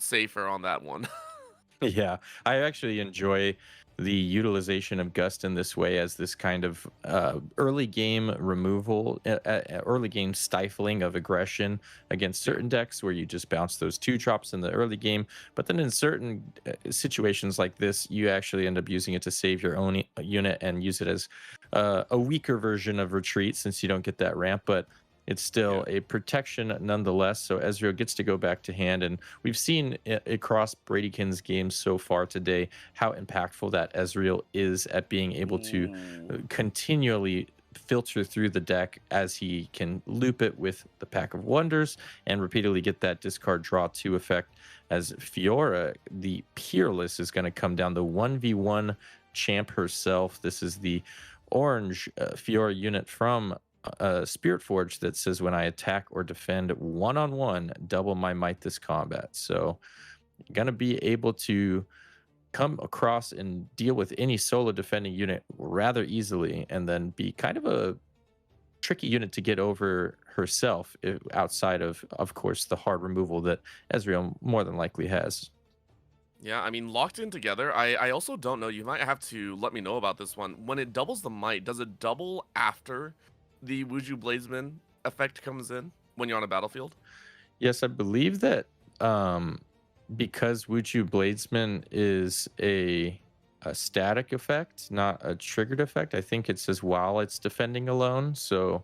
safer on that one. Yeah, I actually enjoy the utilization of Gust in this way as this kind of early game removal, early game stifling of aggression against certain decks where you just bounce those 2 drops in the early game. But then in certain situations like this, you actually end up using it to save your own unit and use it as a weaker version of retreat, since you don't get that ramp. But it's still a protection nonetheless. So Ezreal gets to go back to hand. And we've seen across Bradykin's games so far today how impactful that Ezreal is at being able to continually filter through the deck as he can loop it with the Pack of Wonders and repeatedly get that discard draw 2 effect. As Fiora, the Peerless, is going to come down, the 1v1 champ herself. This is the orange Fiora unit from Spirit Forge that says, when I attack or defend one-on-one, double my might this combat. So you're going to be able to come across and deal with any solo defending unit rather easily, and then be kind of a tricky unit to get over herself, outside of course, the hard removal that Ezreal more than likely has. Yeah, I mean, locked in together. I also don't know. You might have to let me know about this one. When it doubles the might, does it double after the Wuju Bladesman effect comes in? when you're on a battlefield? Yes, I believe that because Wuju Bladesman is a static effect, not a triggered effect. I think it says while it's defending alone. So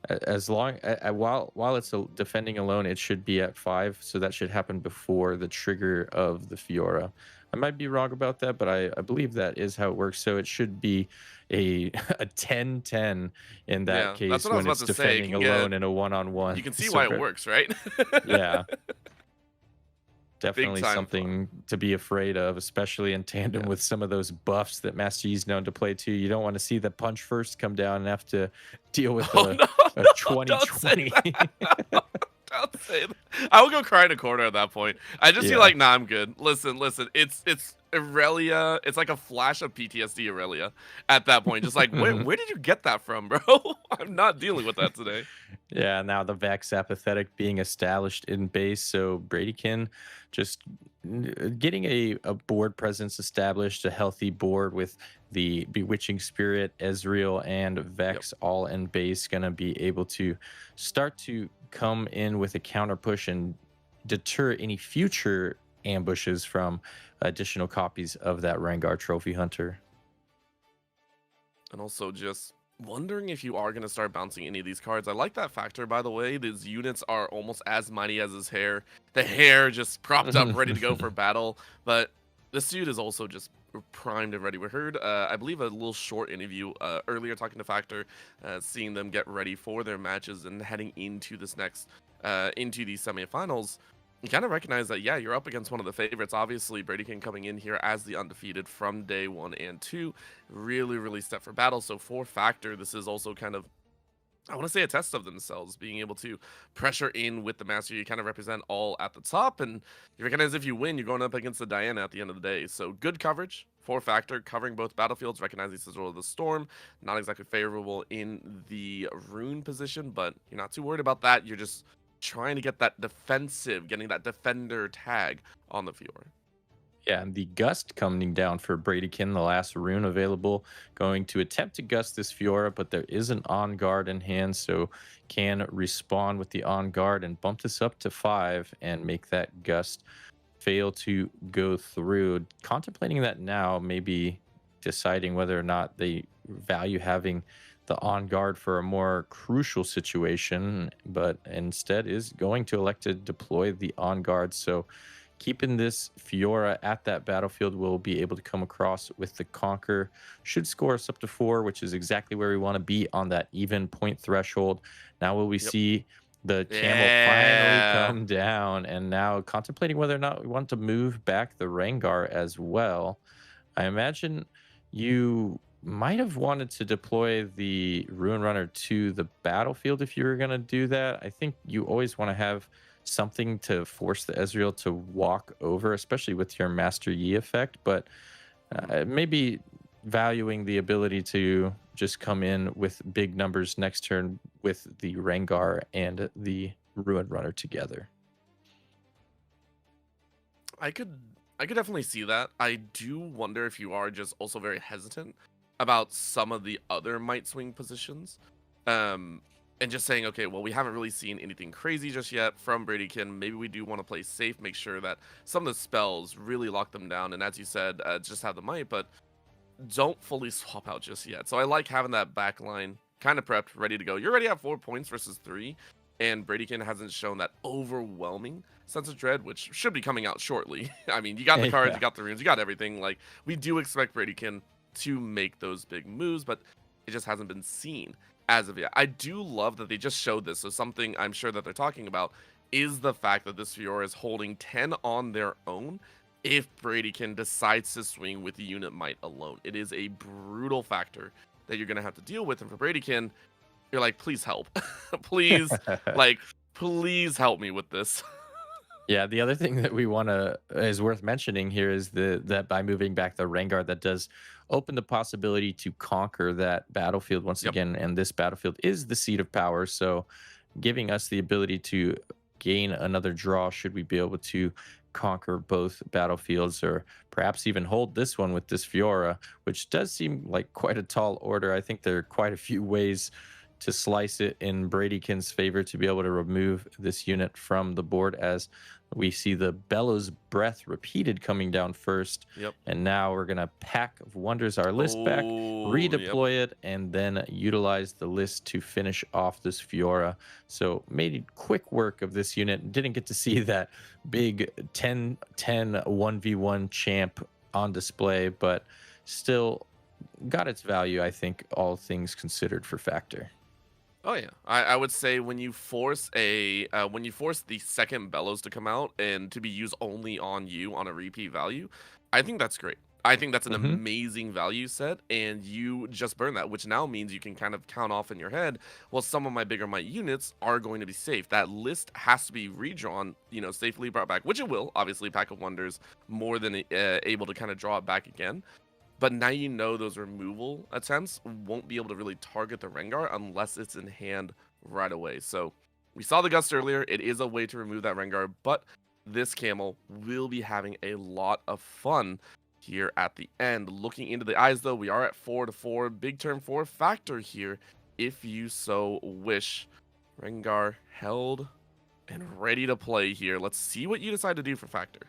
as long while it's defending alone, it should be at 5. So that should happen before the trigger of the Fiora. I might be wrong about that, but I believe that is how it works. So it should be a 10-10 in that Yeah, case that's what I was when about it's to say. It defending can get- alone in a one-on-one. You can see So why it works, right? yeah. Definitely time something to be afraid of, especially in tandem with some of those buffs that Master Yi's known to play too. You don't want to see the punch first come down and have to deal with a 2020. Don't say that. I will go cry in a corner at that point. I just feel like, nah, I'm good. Listen. It's Irelia. It's like a flash of PTSD Irelia at that point. Just like, where did you get that from, bro? I'm not dealing with that today. Yeah, now the Vex apathetic being established in base, so Bradykin just getting a board presence established, a healthy board with the Bewitching Spirit, Ezreal, and Vex all in base, going to be able to start to come in with a counter push and deter any future ambushes from additional copies of that Rengar Trophy Hunter. And also just wondering if you are going to start bouncing any of these cards. I like that factor, by the way. These units are almost as mighty as his hair. The hair just propped up, ready to go for battle. But this dude is also just primed and ready. We heard, I believe, a little short interview earlier talking to Factor, seeing them get ready for their matches and heading into this next, into these semifinals. You kind of recognize that, yeah, you're up against one of the favorites. Obviously, Bradykin coming in here as the undefeated from day 1 and 2. Really set for battle. So for Factor, this is also kind of, I want to say, a test of themselves, being able to pressure in with the Master. You kind of represent all at the top, and you recognize if you win, you're going up against the Diana at the end of the day. So good coverage for Factor, covering both battlefields, recognizing Sizzle of the Storm, not exactly favorable in the rune position, but you're not too worried about that. You're just trying to get that defensive, getting that defender tag on the Fiora. Yeah, and the Gust coming down for Bradykin, the last rune available, going to attempt to Gust this Fiora, but there is an On Guard in hand, so can respawn with the On Guard and bump this up to 5 and make that Gust fail to go through. Contemplating that now, maybe deciding whether or not they value having the On Guard for a more crucial situation, but instead is going to elect to deploy the On Guard. So keeping this Fiora at that battlefield, will be able to come across with the Conquer. Should score us up to 4, which is exactly where we want to be on that even point threshold. Now will we see the camel finally come down, and now contemplating whether or not we want to move back the Rengar as well. I imagine you might have wanted to deploy the Ruin Runner to the battlefield if you were going to do that. I think you always want to have something to force the Ezreal to walk over, especially with your Master Yi effect, but maybe valuing the ability to just come in with big numbers next turn with the Rengar and the Ruin Runner together. I could definitely see that. I do wonder if you are just also very hesitant about some of the other might swing positions. And just saying, okay, well, we haven't really seen anything crazy just yet from Bradykin. Maybe we do want to play safe, make sure that some of the spells really lock them down. And as you said, just have the might, but don't fully swap out just yet. So I like having that back line kind of prepped, ready to go. You're already at 4 points versus 3, and Bradykin hasn't shown that overwhelming sense of dread, which should be coming out shortly. I mean, you got the cards, you got the runes, you got everything. Like, we do expect Bradykin to make those big moves, but it just hasn't been seen as of yet. I do love that they just showed this. So something I'm sure that they're talking about is the fact that this Fiora is holding 10 on their own if Bradykin decides to swing with the unit might alone. It is a brutal factor that you're going to have to deal with. And for Bradykin, you're like, please help. please, please help me with this. Yeah, the other thing that we want to is worth mentioning here is that by moving back the Rengar, that does open the possibility to conquer that battlefield once again, and this battlefield is the seat of power, so giving us the ability to gain another draw should we be able to conquer both battlefields, or perhaps even hold this one with this Fiora, which does seem like quite a tall order. I think there are quite a few ways to slice it in Bradykin's favor to be able to remove this unit from the board, as we see the Bellows Breath repeated coming down first. Yep. And now we're going to Pack of Wonders our list back, redeploy it, and then utilize the list to finish off this Fiora. So made quick work of this unit. Didn't get to see that big 10-10 1v1 champ on display, but still got its value, I think, all things considered, for Factor. Oh yeah, I would say when you force the second Bellows to come out and to be used only on you on a repeat value, I think that's great. I think that's an amazing value set, and you just burn that, which now means you can kind of count off in your head, well, some of my bigger might units are going to be safe. That list has to be redrawn, safely brought back, which it will. Obviously, Pack of Wonders more than able to kind of draw it back again. But now those removal attempts won't be able to really target the Rengar unless it's in hand right away. So we saw the Gust earlier. It is a way to remove that Rengar, but this Camel will be having a lot of fun here at the end. Looking into the eyes, though, we are at 4-4. Big turn for Factor here, if you so wish. Rengar held and ready to play here. Let's see what you decide to do for Factor.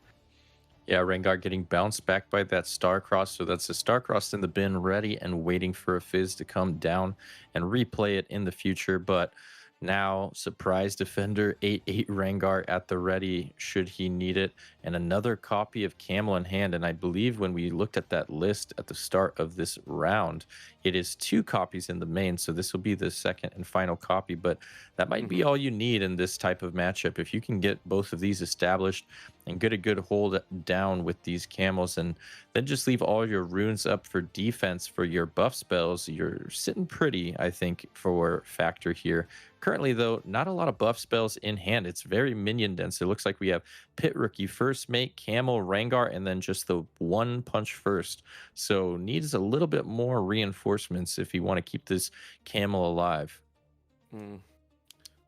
Yeah, Rengar getting bounced back by that Starcross. So that's a Starcross in the bin, ready and waiting for a Fizz to come down and replay it in the future. But now, Surprise Defender, 8-8 Rengar at the ready should he need it. And another copy of Camel in hand. And I believe when we looked at that list at the start of this round, it is 2 copies in the main. So this will be the second and final copy. But that might be all you need in this type of matchup. If you can get both of these established and get a good hold down with these Camels, and then just leave all your runes up for defense for your buff spells, you're sitting pretty, I think, for Factor here. Currently, though, not a lot of buff spells in hand. It's very minion dense. It looks like we have Pit Rookie, First Mate, Camel, Rengar, and then just the one punch first. So needs a little bit more reinforcements if you want to keep this Camel alive.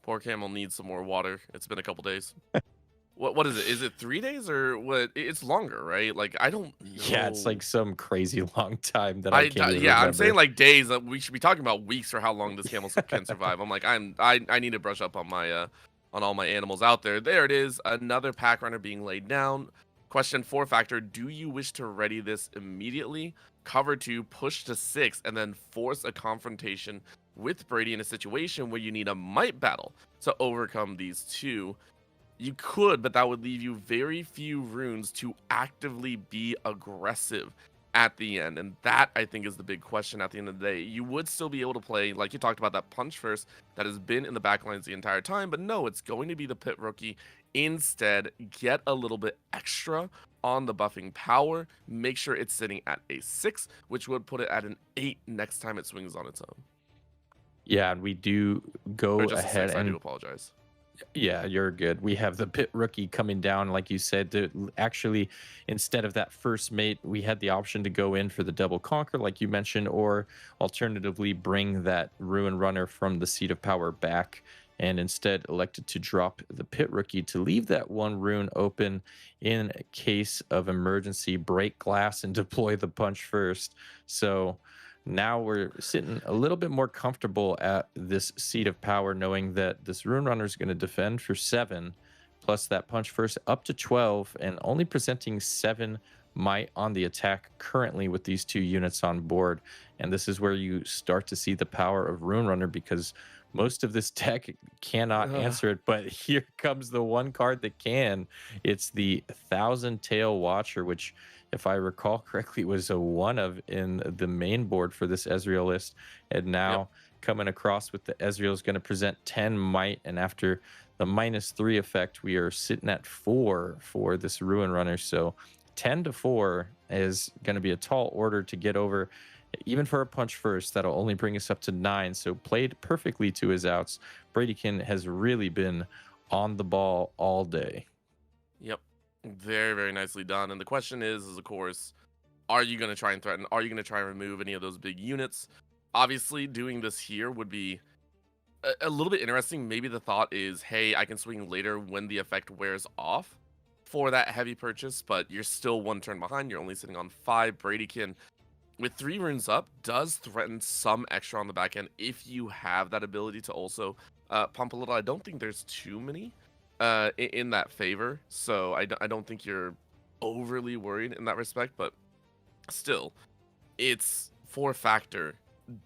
Poor Camel needs some more water. It's been a couple days. What is it? Is it 3 days or what? It's longer, right? Like, I don't know. Yeah, it's like some crazy long time that I can't even remember. I'm saying like days. We should be talking about weeks for how long this camel can survive. I'm like, I need to brush up on my on all my animals out there. There it is. Another pack runner being laid down. Question 4 Factor. Do you wish to ready this immediately? Cover 2, push to 6, and then force a confrontation with Brady in a situation where you need a might battle to overcome these two? You could, but that would leave you very few runes to actively be aggressive at the end. And that, I think, is the big question at the end of the day. You would still be able to play, like you talked about, that punch first that has been in the backlines the entire time. But no, it's going to be the Pit Rookie. Instead, get a little bit extra on the buffing power. Make sure it's sitting at a 6, which would put it at an 8 next time it swings on its own. Yeah, and we do go ahead and... I do apologize. Yeah, you're good. We have the Pit Rookie coming down, like you said. Actually, instead of that First Mate, we had the option to go in for the Double Conquer, like you mentioned, or alternatively bring that Ruin Runner from the Seat of Power back, and instead elected to drop the Pit Rookie to leave that one rune open in case of emergency, break glass, and deploy the punch first. So now we're sitting a little bit more comfortable at this Seat of Power, knowing that this Rune Runner is going to defend for 7, plus that punch first up to 12, and only presenting 7 might on the attack currently with these 2 units on board. And this is where you start to see the power of Rune Runner, because most of this deck cannot answer it, but here comes the one card that can. It's the Thousand Tail Watcher, which, if I recall correctly, was a 1 of in the main board for this Ezreal list. And now coming across with the Ezreal is going to present 10 might. And after the -3 effect, we are sitting at 4 for this Ruin Runner. So 10-4 is going to be a tall order to get over. Even for a punch first, that'll only bring us up to 9. So played perfectly to his outs. Bradykin has really been on the ball all day. Yep. Very, very nicely done. And the question is of course, are you going to try and threaten? Are you going to try and remove any of those big units? Obviously, doing this here would be a little bit interesting. Maybe the thought is, hey, I can swing later when the effect wears off for that heavy purchase, but you're still 1 turn behind. You're only sitting on 5. Bradykin with 3 runes up, does threaten some extra on the back end if you have that ability to also pump a little. I don't think there's too many in that favor, so I don't think you're overly worried in that respect, but still, it's 4 factor.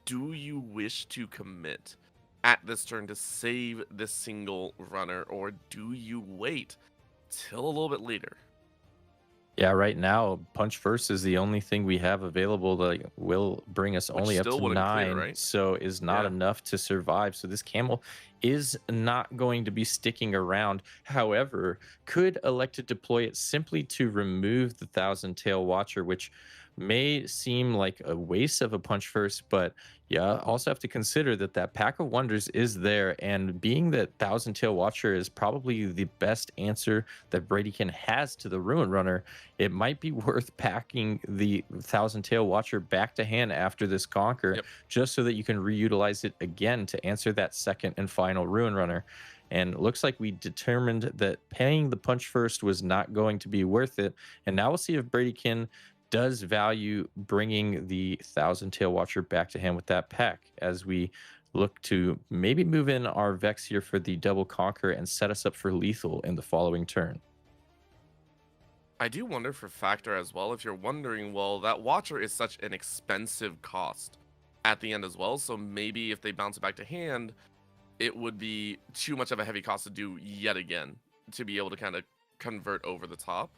Do you wish to commit at this turn to save this single runner, or do you wait till a little bit later? Yeah, right now, punch first is the only thing we have available that will bring us Which only up still to wouldn't clear, 9, right? so is not Yeah. enough to survive. So this camel is not going to be sticking around. However, could elect to deploy it simply to remove the Thousand Tail Watcher, which may seem like a waste of a punch first, but yeah, also have to consider that that Pack of Wonders is there, and being that Thousand Tail Watcher is probably the best answer that Bradykin has to the Ruin Runner, it might be worth packing the Thousand Tail Watcher back to hand after this Conquer, just so that you can reutilize it again to answer that second and final Ruin Runner. And it looks like we determined that paying the punch first was not going to be worth it. And now we'll see if Bradykin does value bringing the Thousand Tail Watcher back to hand with that pack, as we look to maybe move in our Vex here for the double Conquer and set us up for lethal in the following turn. I do wonder for Factor as well, if you're wondering, well, that Watcher is such an expensive cost at the end as well, so maybe if they bounce it back to hand, it would be too much of a heavy cost to do yet again to be able to kind of convert over the top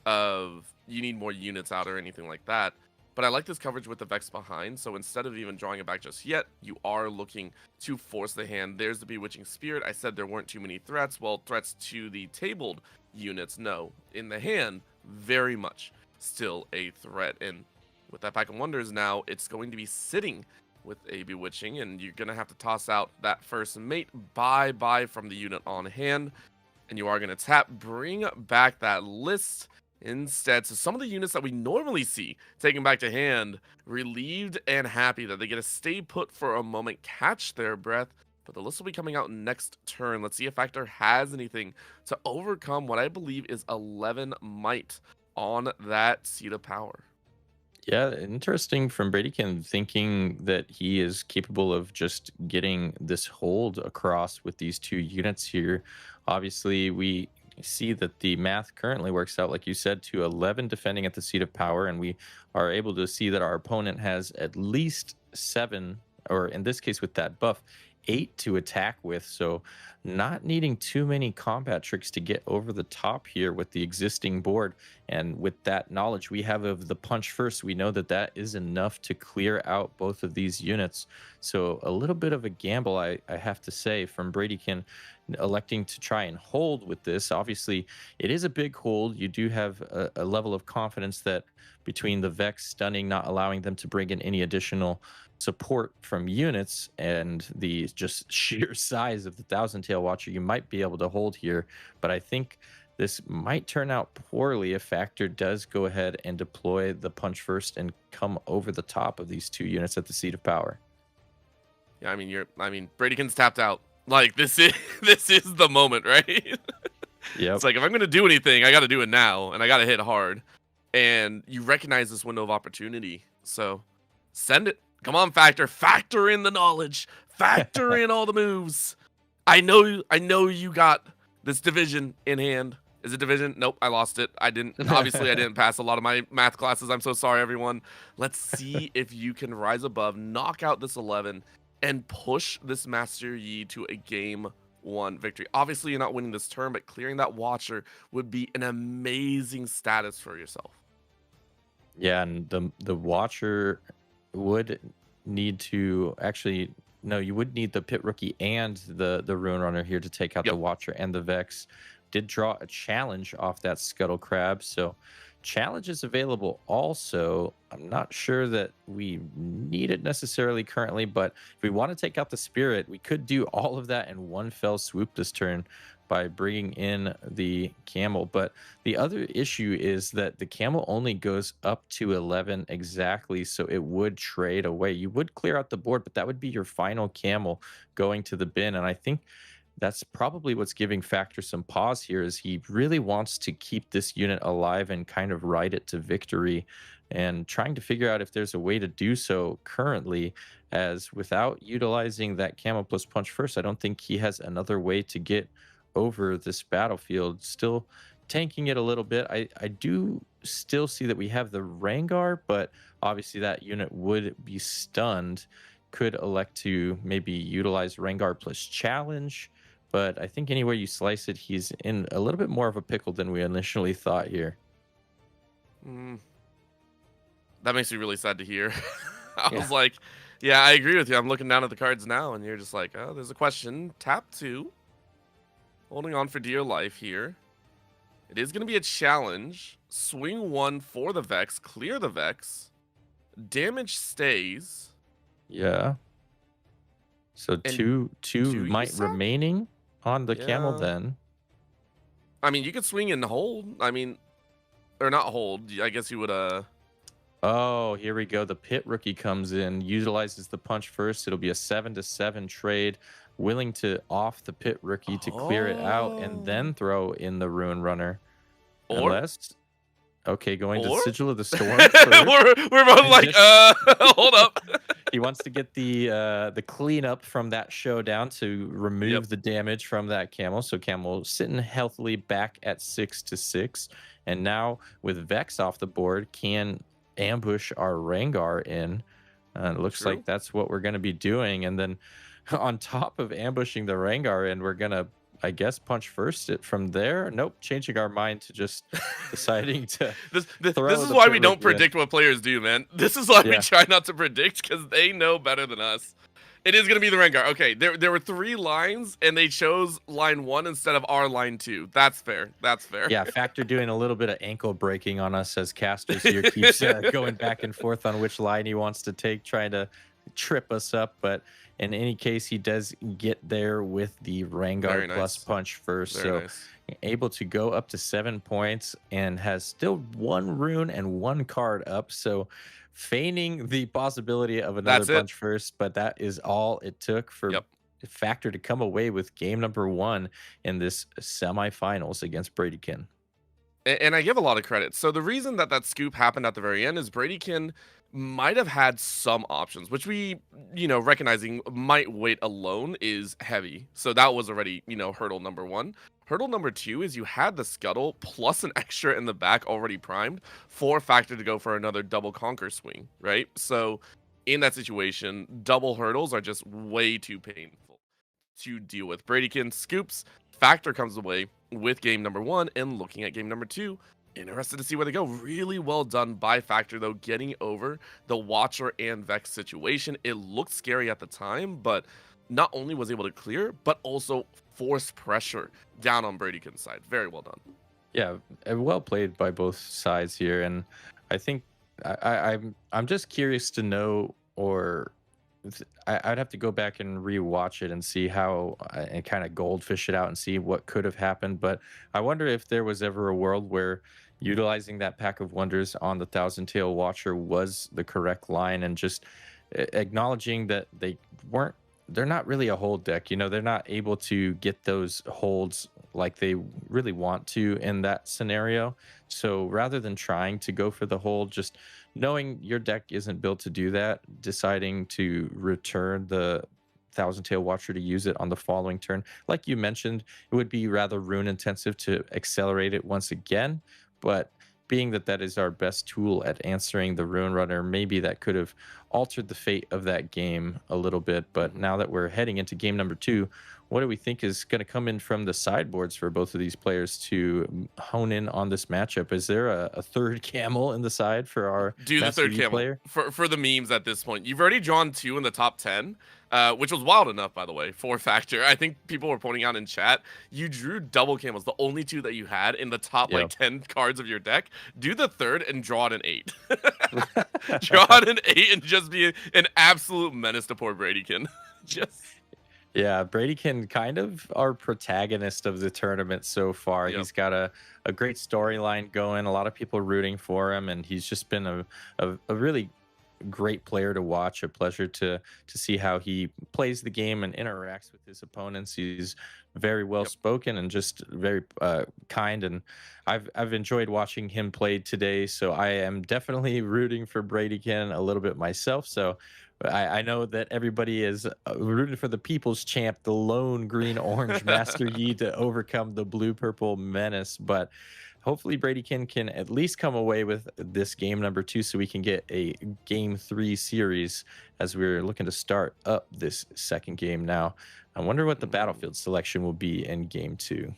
of you need more units out or anything like that. But I like this coverage with the Vex behind, so instead of even drawing it back just yet, you are looking to force the hand. There's the Bewitching Spirit. I said there weren't too many threats. Well, threats to the tabled units, no. In the hand, very much still a threat. And with that Pack of Wonders now, it's going to be sitting with a Bewitching, and you're going to have to toss out that first mate. Bye-bye from the unit on hand. And you are going to tap, bring back that list instead. So some of the units that we normally see taken back to hand, relieved and happy that they get to stay put for a moment, catch their breath. But the list will be coming out next turn. Let's see if Factor has anything to overcome what I believe is 11 might on that Seat of Power. Yeah, interesting from Bradykin, thinking that he is capable of just getting this hold across with these 2 units here. Obviously, we see that the math currently works out, like you said, to 11 defending at the Seat of Power, and we are able to see that our opponent has at least 7, or in this case with that buff, 8 to attack with. So not needing too many combat tricks to get over the top here with the existing board. And with that knowledge we have of the punch first, we know that that is enough to clear out both of these units. So a little bit of a gamble, I have to say, from Bradykin, electing to try and hold with this. Obviously, it is a big hold. You do have a level of confidence that between the Vex stunning, not allowing them to bring in any additional support from units, and the just sheer size of the Thousand Tail Watcher, you might be able to hold here. But I think this might turn out poorly if Factor does go ahead and deploy the punch first and come over the top of these 2 units at the Seat of Power. Yeah, I mean, Bradykin's tapped out. Like, this is the moment, right? Yeah. It's like, if I'm going to do anything, I got to do it now, and I got to hit hard. And you recognize this window of opportunity, so send it. Come on, Factor in the knowledge. Factor in all the moves. I know you got this division in hand. Is it division? Nope, I lost it. I didn't pass a lot of my math classes. I'm so sorry, everyone. Let's see if you can rise above, knock out this 11, and push this Master Yi to a game 1 victory. Obviously, you're not winning this turn, but clearing that Watcher would be an amazing status for yourself. Yeah, and the Watcher would need to actually, no, you would need the Pit Rookie and the Ruin Runner here to take out the Watcher and the Vex. Did draw a challenge off that Scuttle Crab, so challenge is available also. I'm not sure that we need it necessarily currently, but if we want to take out the Spirit, we could do all of that in one fell swoop this turn by bringing in the Camel. But the other issue is that the Camel only goes up to 11 exactly, so it would trade away. You would clear out the board, but that would be your final Camel going to the bin. And I think that's probably what's giving Factor some pause here, is he really wants to keep this unit alive and kind of ride it to victory. and trying to figure out if there's a way to do so currently, as without utilizing that camo plus punch first, I don't think he has another way to get over this battlefield. Still tanking it a little bit. I do still see that we have the Rengar, but obviously that unit would be stunned. Could elect to maybe utilize Rengar plus challenge, but I think any way you slice it, he's in a little bit more of a pickle than we initially thought here. That makes me really sad to hear. I was like, yeah, I agree with you. I'm looking down at the cards now, and you're just like, oh, there's a question. Tap 2. Holding on for dear life here. It is going to be a challenge. Swing 1 for the Vex. Clear the Vex. Damage stays. Yeah. So two might remaining on the camel then. I mean, you could swing and hold. I mean, or not hold. I guess you would Oh, here we go. The pit rookie comes in, utilizes the punch first. It'll be a 7-7 trade. Willing to off the pit rookie to clear it out and then throw in the Ruin Runner. Unless, okay, going to Sigil of the Storm. we're both like, hold up. He wants to get the cleanup from that showdown to remove the damage from that camel. So camel sitting healthily back at 6-6, and now with Vex off the board, can ambush our Rengar in. It looks like that's what we're going to be doing, and then on top of ambushing the Rengar in, we're going to, I guess, punch first it from there. Nope, changing our mind to just deciding to this is why we don't predict what players do, man. This is why we try not to predict, because they know better than us. It is going to be the Rengar. Okay, there were 3 lines, and they chose line 1 instead of our line 2. That's fair. That's fair. Yeah, Factor doing a little bit of ankle breaking on us as casters here. Keeps going back and forth on which line he wants to take, trying to trip us up. But in any case, he does get there with the Rengar plus punch first. Able to go up to 7 points and has still 1 rune and 1 card up. So feigning the possibility of another punch first, but that is all it took for Factor to come away with game number 1 in this semifinals against Bradykin. And I give a lot of credit. So the reason that scoop happened at the very end is Bradykin might have had some options, which we, recognizing might wait alone is heavy. So that was already, hurdle number 1. Hurdle number 2 is you had the Scuttle plus an extra in the back already primed for Factor to go for another double conquer swing, right? So in that situation, double hurdles are just way too painful to deal with. Bradykin scoops, Factor comes away with game number 1, and looking at game number 2, interested to see where they go. Really well done by Factor, though, getting over the Watcher and Vex situation. It looked scary at the time, but not only was able to clear, but also force pressure down on Bradykin's side. Very well done. Yeah, well played by both sides here, and I think I'm just curious to know, or I'd have to go back and rewatch it and see how and kind of goldfish it out and see what could have happened. But I wonder if there was ever a world where utilizing that Pack of Wonders on the Thousand Tail Watcher was the correct line, and just acknowledging that they're not really a hold deck. They're not able to get those holds like they really want to in that scenario. So rather than trying to go for the hold, just knowing your deck isn't built to do that, deciding to return the Thousand Tail Watcher to use it on the following turn. Like you mentioned, it would be rather rune intensive to accelerate it once again, but being that is our best tool at answering the Ruin Runner, maybe that could have altered the fate of that game a little bit. But now that we're heading into game number 2, what do we think is going to come in from the sideboards for both of these players to hone in on this matchup? Is there a third camel in the side for our the third camel player? For the memes at this point? You've already drawn 2 in the top 10. Which was wild enough, by the way, for Factor. I think people were pointing out in chat, you drew double camels, the only 2 that you had in the top 10 cards of your deck. Do the third and draw it an 8. Draw it an 8 and just be an absolute menace to poor Bradykin. Yeah, Bradykin, kind of our protagonist of the tournament so far. He's got a great storyline going, a lot of people rooting for him, and he's just been a really great player to watch, a pleasure to see how he plays the game and interacts with his opponents. He's very well spoken and just very kind, and I've enjoyed watching him play today. So I am definitely rooting for Bradykin a little bit myself. So I know that everybody is rooting for the people's champ, the lone green-orange Master Yi, to overcome the blue-purple menace. But hopefully Bradykin can at least come away with this game number 2 so we can get a game 3 series as we're looking to start up this second game now. I wonder what the battlefield selection will be in game 2.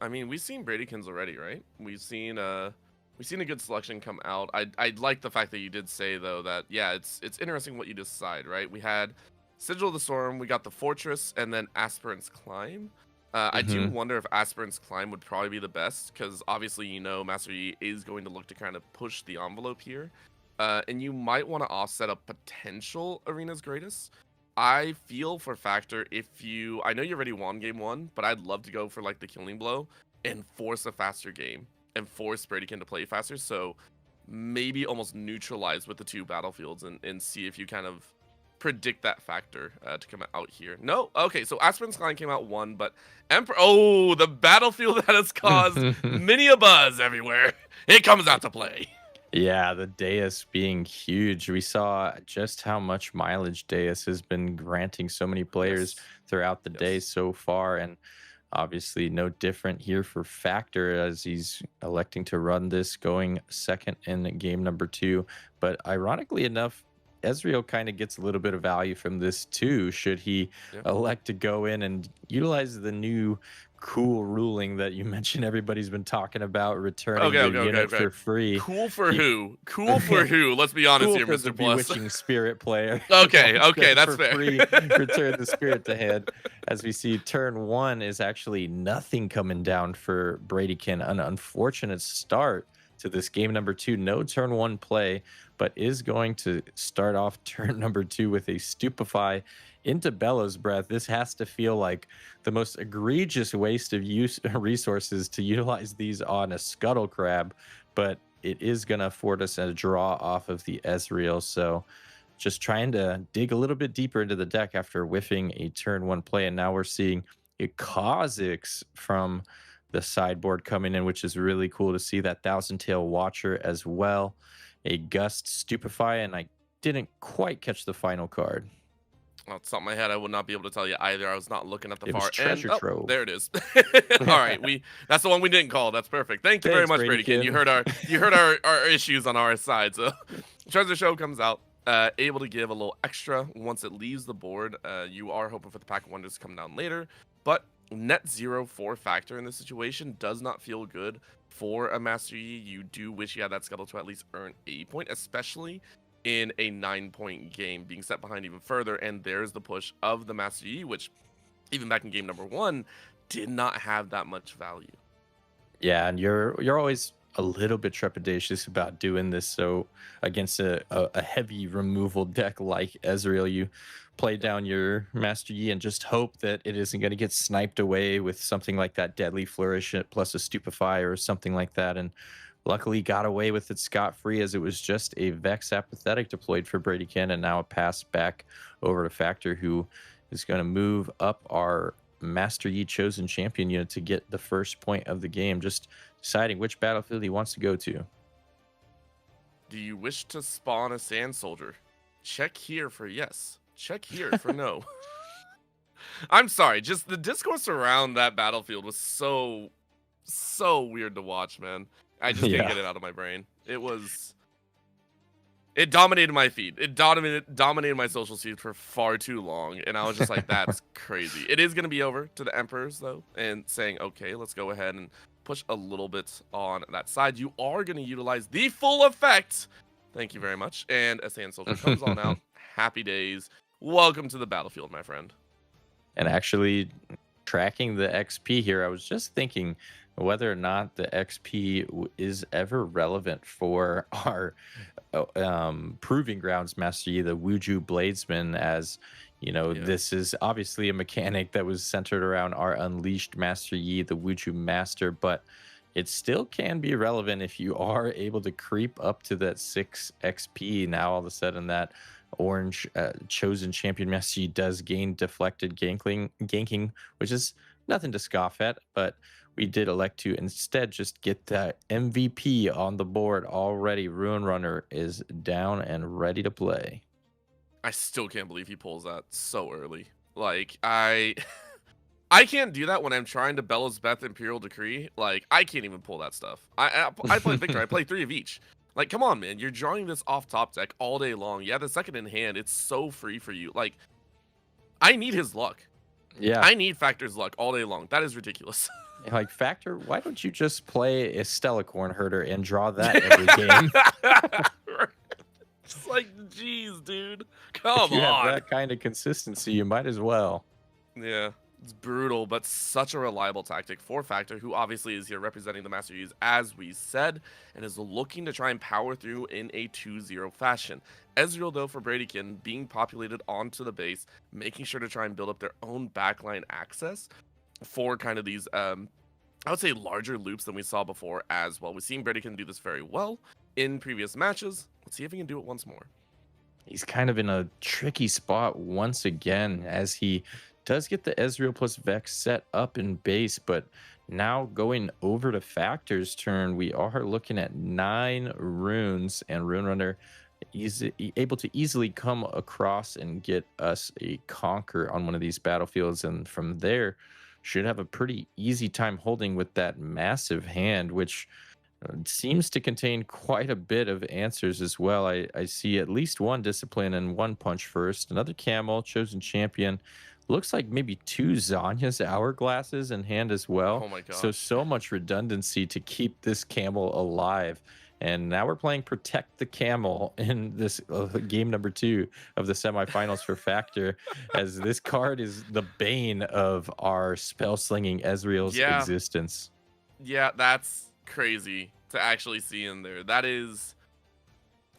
I mean, we've seen Bradykins already, right? We've seen a good selection come out. I like the fact that you did say though that yeah, it's interesting what you decide, right? We had Sigil of the Storm, we got the Fortress, and then Aspirant's Climb. I do wonder if Aspirant's Climb would probably be the best, because obviously, you know, Master Yi is going to look to kind of push the envelope here. And you might want to offset a potential Arena's Greatest. I feel for Factor, I know you already won game 1, but I'd love to go for like the Killing Blow and force a faster game and force Bradykin to play faster. So maybe almost neutralize with the 2 battlefields and see if you kind of predict that Factor to come out here. No? Okay, so Aspirant's Climb came out 1, but Emperor... Oh, the battlefield that has caused many a buzz everywhere. It comes out to play. Yeah, the Deus being huge. We saw just how much mileage Deus has been granting so many players throughout the day so far, and obviously no different here for Factor as he's electing to run this, going second in game number 2. But ironically enough, Ezreal kind of gets a little bit of value from this too, should he elect to go in and utilize the new cool ruling that you mentioned everybody's been talking about, returning the unit for free. Cool for who? Cool for who? Let's be honest cool here, for Mr. the Plus. Bewitching Spirit player. Okay, that's for fair. Free, return the Spirit to hand. As we see, turn 1 is actually nothing coming down for Bradykin. An unfortunate start to this game number 2. No turn 1 play, but is going to start off turn number 2 with a Stupefy into Bellows Breath. This has to feel like the most egregious waste of resources to utilize these on a Scuttle Crab, but it is going to afford us a draw off of the Ezreal. So just trying to dig a little bit deeper into the deck after whiffing a turn 1 play, and now we're seeing a Kha'Zix from the sideboard coming in, which is really cool to see. That Thousand Tail Watcher as well, a Gust Stupefy, and I didn't quite catch the final card. Off the top of my head, I would not be able to tell you either. I was not looking at the far was treasure end. trove. Oh, there it is. All right, that's the one we didn't call. That's perfect. Thank you very much, Bradykin. You heard our issues on our side. So Treasure Trove comes out, able to give a little extra once it leaves the board. You are hoping for the Pack of Wonders to come down later, but net 0 for Factor in this situation does not feel good for a Master Yi. You do wish you had that Scuttle to at least earn a point, especially in a 9-point game, being set behind even further. And there's the push of the Master Yi, which even back in game number 1 did not have that much value. Yeah, and you're always a little bit trepidatious about doing this. So against a heavy removal deck like Ezreal, you play down your Master Yi and just hope that it isn't going to get sniped away with something like that Deadly Flourish plus a Stupefy or something like that. And luckily got away with it scot-free, as it was just a Vex Apathetic deployed for Bradykin, and now a pass back over to Factor, who is going to move up our Master Yi Chosen Champion unit to get the first point of the game, just deciding which battlefield he wants to go to. Do you wish to spawn a Sand Soldier? Check here for yes. Check here for no. I'm sorry, just the discourse around that battlefield was so weird to watch, man. I just can't get it out of my brain. It dominated my feed. It dominated my social feed for far too long, and I was just like, that's crazy. It is going to be over to the Emperors, though, and saying, okay, let's go ahead and push a little bit on that side. You are going to utilize the full effect. Thank you very much. And a Sand Soldier comes on out. Happy days. Welcome to the battlefield, my friend. And actually, tracking the XP here, I was just thinking whether or not the XP is ever relevant for our Proving Grounds Master Yi, the Wuju Bladesman, as you know, this is obviously a mechanic that was centered around our Unleashed Master Yi, the Wuju Master, but it still can be relevant if you are able to creep up to that 6 XP. Now all of a sudden that orange chosen champion Master Yi does gain deflected ganking, which is nothing to scoff at, but we did elect to instead just get that MVP on the board already. Ruin Runner is down and ready to play. I still can't believe he pulls that so early. Like, I can't do that when I'm trying to Bella's Beth Imperial Decree. Like, I can't even pull that stuff. I play Victor. I play 3 of each. Like, come on, man. You're drawing this off top deck all day long. Yeah, the second in hand, it's so free for you. Like, I need his luck. Yeah. I need Factor's luck all day long. That is ridiculous. Like, Factor, why don't you just play a Stellacorn Herder and draw that every game? It's like, geez, dude. Come If you have on. that kind of consistency, you might as well. Yeah, it's brutal, but such a reliable tactic for Factor, who obviously is here representing the Master Yi's, as we said, and is looking to try and power through in a 2-0 fashion. Ezreal, though, for Bradykin, being populated onto the base, making sure to try and build up their own backline access for kind of these, I would say, larger loops than we saw before as well. We've seen Bradykin do this very well in previous matches. Let's see if he can do it once more. He's kind of in a tricky spot once again, as he does get the Ezreal plus Vex set up in base, but now going over to Factor's turn, we are looking at 9 runes, and Rune Runner is able to easily come across and get us a conquer on one of these battlefields, and from there should have a pretty easy time holding with that massive hand, which seems to contain quite a bit of answers as well. I see at least 1 discipline and 1 punch first, another camel, chosen champion. Looks like maybe 2 Zanya's hourglasses in hand as well. Oh my god. So much redundancy to keep this camel alive. And now we're playing Protect the Camel in this game number 2 of the semifinals for Factor, as this card is the bane of our spell-slinging Ezreal's existence. Yeah, that's crazy to actually see in there. That is,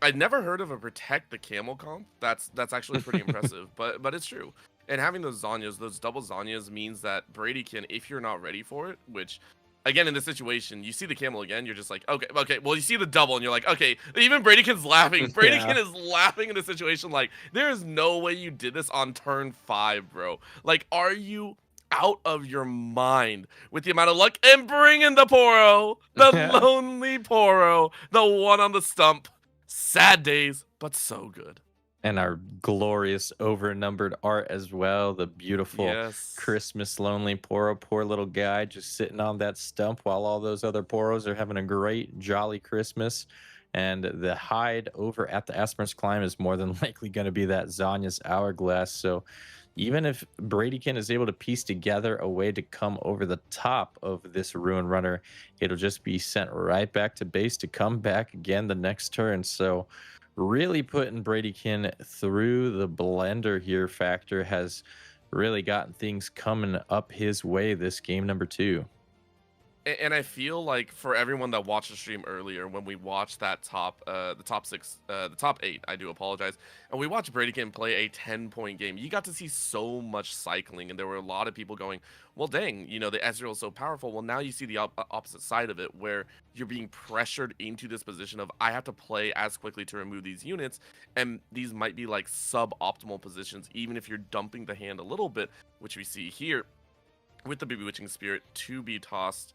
I'd never heard of a Protect the Camel comp. That's actually pretty impressive, but it's true. And having those Zanyas, those double Zanyas, means that Bradykin, if you're not ready for it, which, again, in this situation, you see the camel again, you're just like, okay. Well, you see the double, and you're like, okay. Even Bradykin's laughing. Bradykin is laughing in a situation like, there is no way you did this on turn 5, bro. Like, are you out of your mind with the amount of luck? And bring in the Poro, the lonely Poro, the one on the stump. Sad days, but so good. And our glorious overnumbered art as well. The beautiful Christmas lonely Poro. Poor little guy just sitting on that stump while all those other Poros are having a great, jolly Christmas. And the hide over at the Asper's Climb is more than likely going to be that Zanya's Hourglass. So even if Bradykin is able to piece together a way to come over the top of this Ruin Runner, it'll just be sent right back to base to come back again the next turn. So really putting Bradykin through the blender here. Factor has really gotten things coming up his way this game number 2. And I feel like for everyone that watched the stream earlier, when we watched that the top 8, I do apologize, and we watched Bradykin play a 10-point game, you got to see so much cycling, and there were a lot of people going, well, dang, the Ezreal is so powerful. Well, now you see the opposite side of it, where you're being pressured into this position of, I have to play as quickly to remove these units, and these might be like suboptimal positions, even if you're dumping the hand a little bit, which we see here with the Bewitching Spirit to be tossed,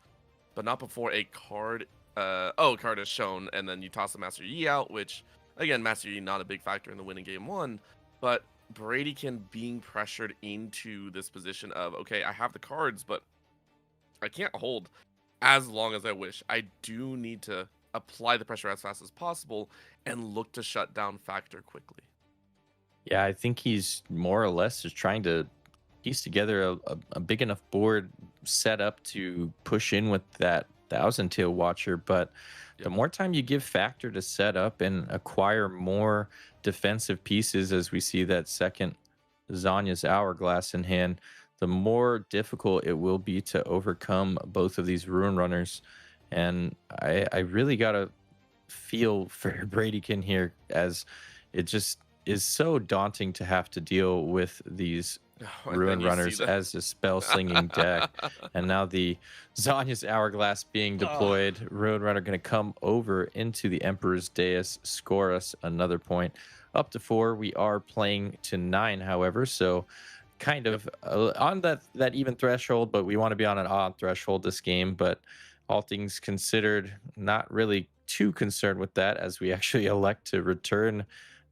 but not before a card, card is shown, and then you toss the Master Yi out, which, again, Master Yi not a big factor in the winning game 1, but Bradykin being pressured into this position of, okay, I have the cards, but I can't hold as long as I wish. I do need to apply the pressure as fast as possible and look to shut down Factor quickly. Yeah, I think he's more or less just trying to piece together a big enough board set up to push in with that 1,000-tail Watcher, but the more time you give Factor to set up and acquire more defensive pieces, as we see that second Zanya's Hourglass in hand, the more difficult it will be to overcome both of these Ruin Runners. And I really got to feel for Bradykin here, as it just is so daunting to have to deal with these Ruin Runners as a spell slinging deck. And now the Zanya's Hourglass being deployed. Ruin Runner going to come over into the Emperor's Dais, score us another point. Up to 4. We are playing to 9, however, so kind of on that even threshold, but we want to be on an odd threshold this game. But all things considered, not really too concerned with that, as we actually elect to return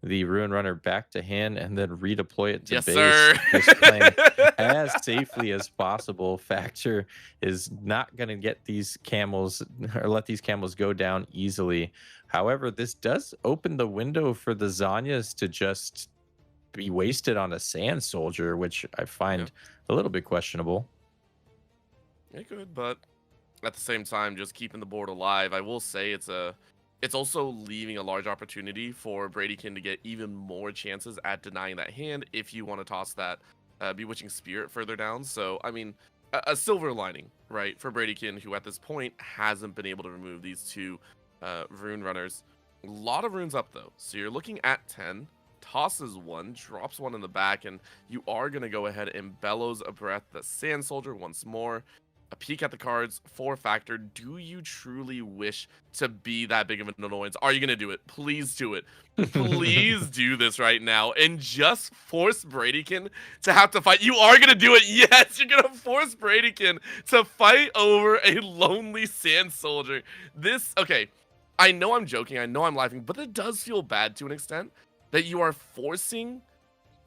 the Ruin Runner back to hand and then redeploy it to Yes, base. sir. Just playing as safely as possible. Factor is not going to get these camels or let these camels go down easily. However, this does open the window for the Zanyas to just be wasted on a Sand Soldier, which I find a little bit questionable. It could, but at the same time, just keeping the board alive. I will say it's also leaving a large opportunity for Bradykin to get even more chances at denying that hand if you want to toss that Bewitching Spirit further down. So, I mean, a silver lining, right, for Bradykin, who at this point hasn't been able to remove these 2 Rune Runners. A lot of runes up, though. So you're looking at 10, tosses 1, drops 1 in the back, and you are going to go ahead and Bellows a Breath the Sand Soldier once more. A peek at the cards for Factor. Do you truly wish to be that big of an annoyance? Are you going to do it? Please do it. Please do this right now and just force Bradykin to have to fight. You are going to do it. Yes, you're going to force Bradykin to fight over a lonely Sand Soldier. Okay, I know I'm joking. I know I'm laughing, but it does feel bad to an extent that you are forcing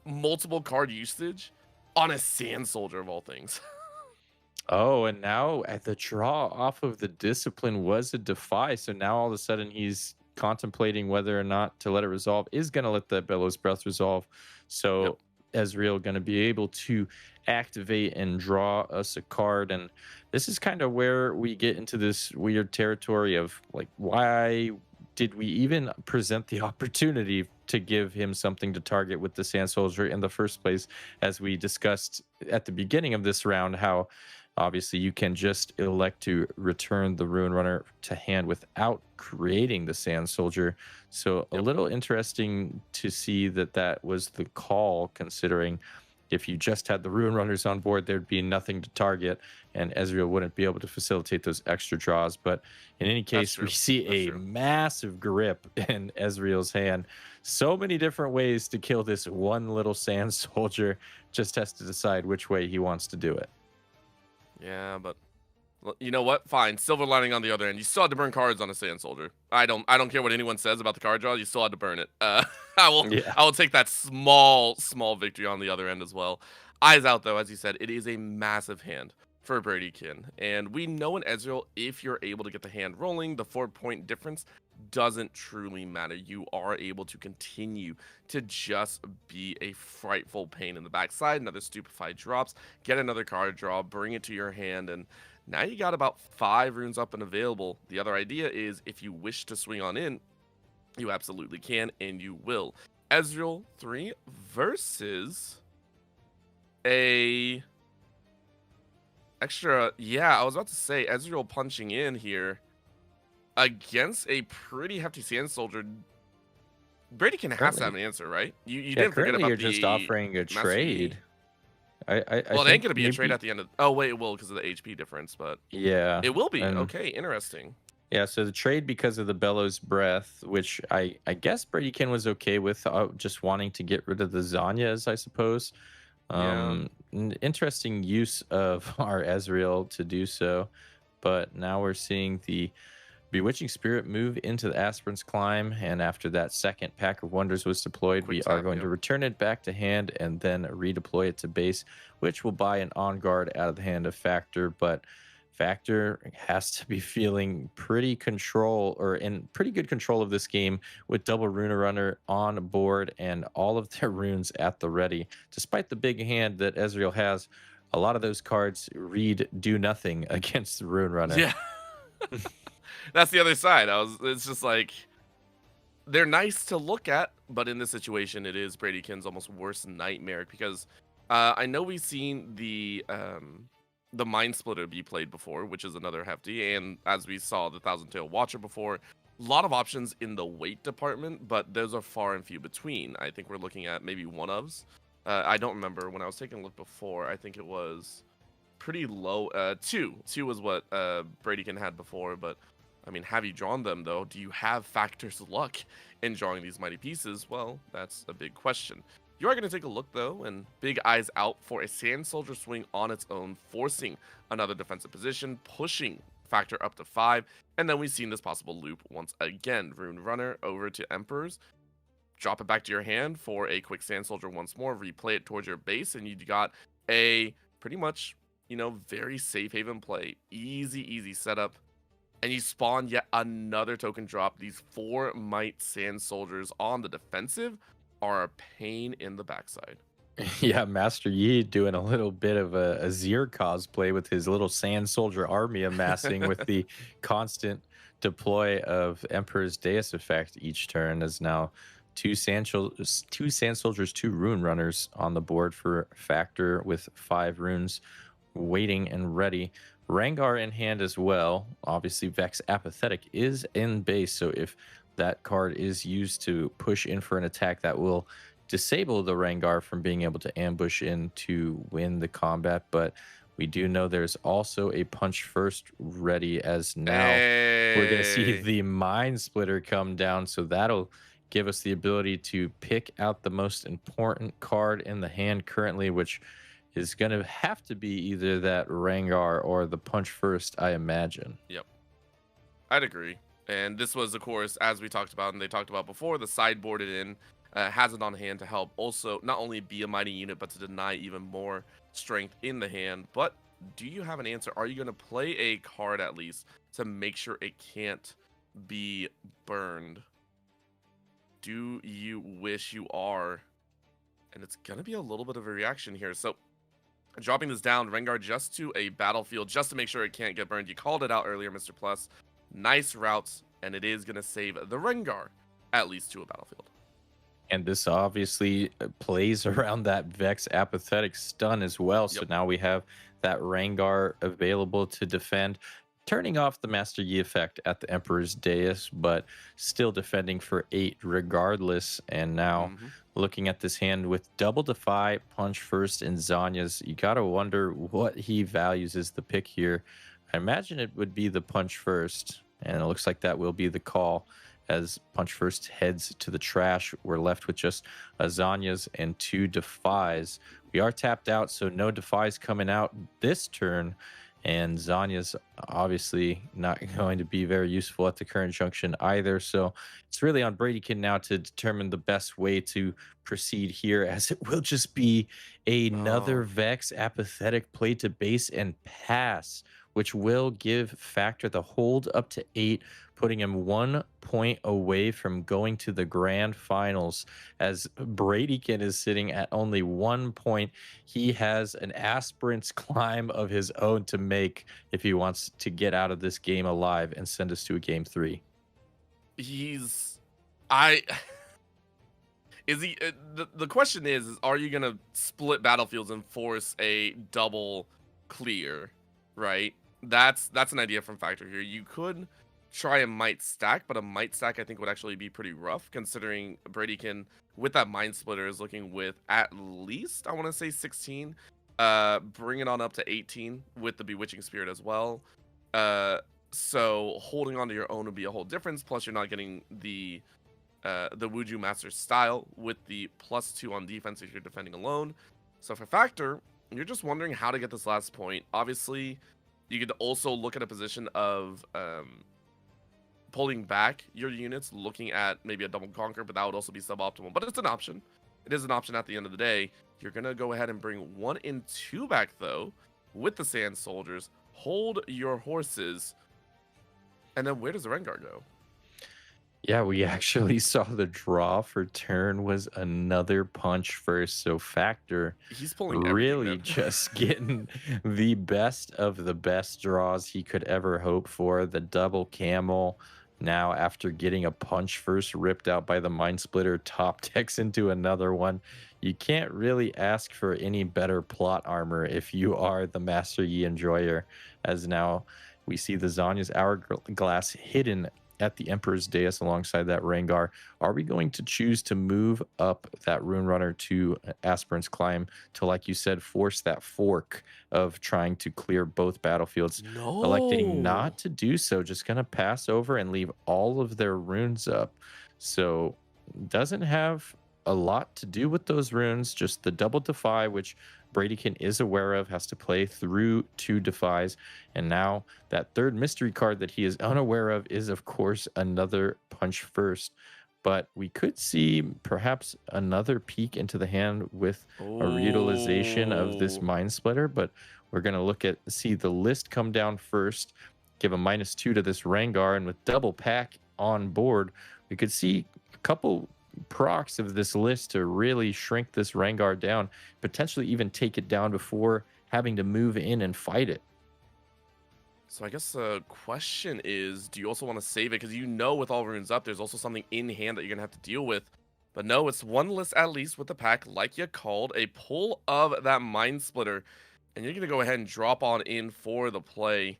multiple card usage on a Sand Soldier of all things. Oh, and now at the draw off of the Discipline was a Defy. So now all of a sudden he's contemplating whether or not to let it resolve. Is going to let that Bellows Breath resolve. So Ezreal going to be able to activate and draw us a card. And this is kind of where we get into this weird territory of, like, why did we even present the opportunity to give him something to target with the Sand Soldier in the first place? As we discussed at the beginning of this round, how obviously you can just elect to return the Ruin Runner to hand without creating the Sand Soldier. So a little interesting to see that was the call, considering if you just had the Ruin Runners on board, there'd be nothing to target, and Ezreal wouldn't be able to facilitate those extra draws. But in any case, we see a massive grip in Ezreal's hand. So many different ways to kill this one little Sand Soldier. Just has to decide which way he wants to do it. Yeah, but you know what? Fine. Silver lining on the other end. You still had to burn cards on a Sand Soldier. I don't care what anyone says about the card draw. You still had to burn it. I will take that small victory on the other end as well. Eyes out, though, as you said, it is a massive hand for Bradykin. And we know in Ezreal, if you're able to get the hand rolling, the 4-point difference doesn't truly matter. You are able to continue to just be a frightful pain in the backside. Another Stupefy drops, get another card draw, bring it to your hand, and now you got about 5 runes up and available. The other idea is if you wish to swing on in, you absolutely can, and you will. Ezreal 3 versus a extra, I was about to say Ezreal punching in here against a pretty hefty Sand Soldier. Bradykin has to have an answer, right? You didn't forget about you're just offering a trade. Well, it ain't going to be a trade at the end of... Oh, wait, it will because of the HP difference, but... Yeah. It will be. Okay, interesting. Yeah, so the trade because of the Bellows Breath, which I guess Bradykin was okay with, just wanting to get rid of the Zanyas, I suppose. Interesting use of our Ezreal to do so. But now we're seeing the Bewitching Spirit move into the Aspirant's Climb, and after that second Pack of Wonders was deployed, we are going to return it back to hand and then redeploy it to base, which will buy an On Guard out of the hand of Factor. But Factor has to be feeling pretty good control of this game with double Runa Runner on board and all of their runes at the ready. Despite the big hand that Ezreal has, a lot of those cards do nothing against the Rune Runner. Yeah. That's the other side. It's just like, they're nice to look at, but in this situation, it is Bradykin's almost worst nightmare, because I know we've seen the Mind Splitter be played before, which is another hefty, and as we saw the Thousand Tail Watcher before, a lot of options in the weight department, but those are far and few between. I think we're looking at maybe one-ofs I don't remember when I was taking a look before. I think it was pretty low. 2 was what Bradykin had before, but I mean, have you drawn them though? Do you have Factor's luck in drawing these mighty pieces? Well, that's a big question. You are going to take a look though, and big eyes out for a Sand Soldier swing on its own, forcing another defensive position, pushing Factor up to 5, and then we've seen this possible loop once again. Rune Runner over to Emperors. Drop it back to your hand for a quick Sand Soldier once more, replay it towards your base, and you got a pretty much, you know, very safe haven play. Easy setup. And you spawn yet another token drop. These 4 Might Sand Soldiers on the defensive are a pain in the backside. Yeah, Master Yi doing a little bit of a Azir cosplay with his little Sand Soldier army amassing with the constant deploy of Emperor's Deus effect each turn, as now 2 Sand Soldiers, 2 Rune Runners on the board for Factor with 5 runes waiting and ready. Rengar in hand as well. Obviously, Vex Apathetic is in base, so if that card is used to push in for an attack, that will disable the Rengar from being able to ambush in to win the combat. But we do know there's also a Punch First ready, as now we're going to see the Mind Splitter come down, so that'll give us the ability to pick out the most important card in the hand currently, which is going to have to be either that Rengar or the Punch First, I imagine. Yep. I'd agree. And this was, of course, as we talked about and they talked about before, the sideboarded in, has it on hand to help also not only be a mighty unit, but to deny even more strength in the hand. But do you have an answer? Are you going to play a card at least to make sure it can't be burned? Do you wish you are? And it's going to be a little bit of a reaction here. So dropping this down, Rengar just to a battlefield, just to make sure it can't get burned. You called it out earlier, Mr. Plus. Nice routes, and it is going to save the Rengar at least to a battlefield. And this obviously plays around that Vex Apathetic stun as well. So now we have that Rengar available to defend, turning off the Master Yi effect at the Emperor's Deus, but still defending for 8 regardless. And now looking at this hand with Double Defy, Punch First, and Zanya's, you got to wonder what he values as the pick here. I imagine it would be the Punch First, and it looks like that will be the call. As Punch First heads to the trash, we're left with just a Zanya's and 2 Defies. We are tapped out, so no Defies coming out this turn. And Zanya's obviously not going to be very useful at the current junction either. So it's really on Bradykin now to determine the best way to proceed here, as it will just be another Vex Apathetic play to base and pass, which will give Factor the hold up to 8, putting him 1 point away from going to the grand finals. As Bradykin is sitting at only 1 point, he has an aspirant's climb of his own to make if he wants to get out of this game alive and send us to a game 3. The question is are you going to split battlefields and force a double clear, right? That's an idea from Factor here. You could try a Might stack, but a Might stack I think would actually be pretty rough, considering Bradykin with that Mind Splitter is looking with at least, I want to say 16, bring it on up to 18 with the Bewitching Spirit as well. So holding on to your own would be a whole difference, plus you're not getting the Wuju Master style with the +2 on defense if you're defending alone. So for Factor, you're just wondering how to get this last point. Obviously, you could also look at a position of pulling back your units, looking at maybe a double conquer, but that would also be suboptimal. But it's an option. It is an option at the end of the day. You're going to go ahead and bring 1 and 2 back, though, with the Sand Soldiers. Hold your horses. And then where does the Rengar go? Yeah, we actually saw the draw for turn was another Punch First. So Factor he's pulling really just getting the best of the best draws he could ever hope for. The double camel. Now, after getting a Punch First ripped out by the Mind Splitter, top decks into another one. You can't really ask for any better plot armor if you are the Master Yi enjoyer, as now we see the Zanya's Hourglass hidden at the Emperor's Dais alongside that Rengar. Are we going to choose to move up that Rune Runner to Aspirant's Climb to, like you said, force that fork of trying to clear both battlefields? Electing not to do so, just going to pass over and leave all of their runes up. So doesn't have a lot to do with those runes, just the double defy, which Bradykin is aware of, has to play through 2 defies. And now that third mystery card that he is unaware of is, of course, another punch first. But we could see perhaps another peek into the hand with a reutilization of this Mind Splitter. But we're going to see the list come down first, give a -2 to this Rengar, and with double pack on board, we could see a couple procs of this list to really shrink this Rengar down, potentially even take it down before having to move in and fight it. So I guess the question is, do you also want to save it? Because you know with all runes up, there's also something in hand that you're going to have to deal with. But no, it's one list at least with the pack, like you called, a pull of that Mind Splitter. And you're going to go ahead and drop on in for the play.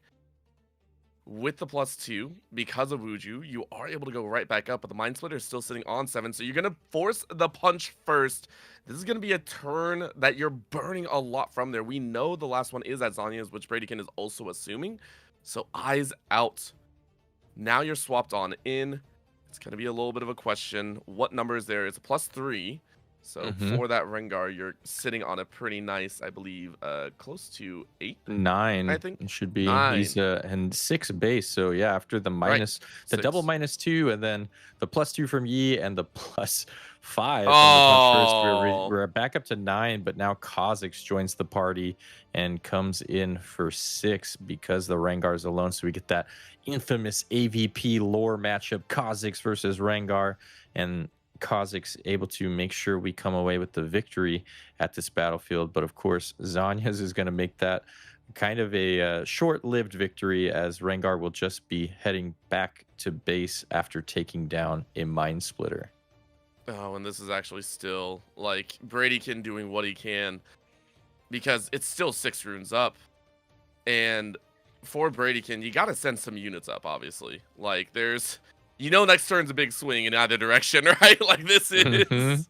With the +2, because of Wuju, you are able to go right back up, but the Mind Splitter is still sitting on 7, so you're going to force the punch first. This is going to be a turn that you're burning a lot from there. We know the last one is at Zanya's, which Bradykin is also assuming, so eyes out. Now you're swapped on in. It's going to be a little bit of a question. What number is there? It's a +3. So for that Rengar, you're sitting on a pretty nice, I believe, close to 8? 9, I think. it should be. 9. He's and 6 base. So yeah, after the minus, the double -2, and then the +2 from Yi and the +5 from the punch first, we're back up to 9. But now Kha'Zix joins the party and comes in for 6 because the Rengar's alone. So we get that infamous AVP lore matchup, Kha'Zix versus Rengar, and Kha'Zix able to make sure we come away with the victory at this battlefield. But of course, Zanya's is going to make that kind of a short-lived victory, as Rengar will just be heading back to base after taking down a Mind Splitter. Oh, and this is actually still, like, Bradykin doing what he can, because it's still 6 runes up. And for Bradykin, you got to send some units up, obviously. Like, there's... You know next turn's a big swing in either direction, right? Like, this is...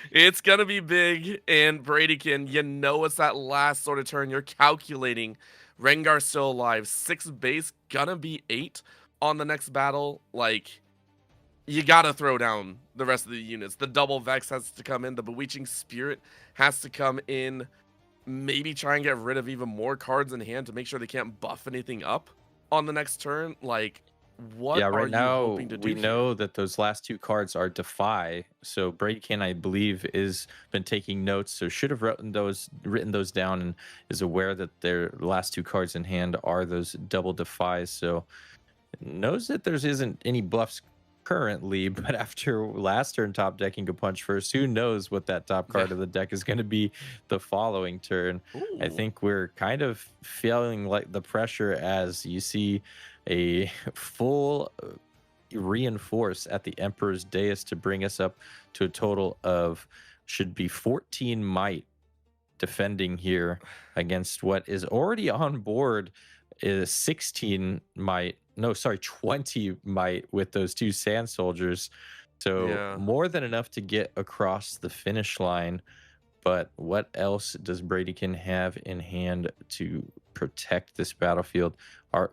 It's going to be big, and Bradykin, you know it's that last sort of turn. You're calculating. Rengar still alive. 6 base, gonna be 8 on the next battle. Like, you got to throw down the rest of the units. The double Vex has to come in. The Bewitching Spirit has to come in. Maybe try and get rid of even more cards in hand to make sure they can't buff anything up on the next turn. Like... What right are now, you hoping to do we know that those last 2 cards are Defy. So Bradykin, I believe, is been taking notes, so should have written those down, and is aware that their last 2 cards in hand are those double Defies. So knows that there isn't any buffs currently, but after last turn top decking a punch first, who knows what that top card of the deck is going to be the following turn. Ooh. I think we're kind of feeling like the pressure as you see a full reinforce at the Emperor's Dais to bring us up to a total of should be 14 might defending here against what is already on board is 16 might. No, sorry, 20 might with those 2 Sand Soldiers. So more than enough to get across the finish line. But what else does Bradykin have in hand to protect this battlefield?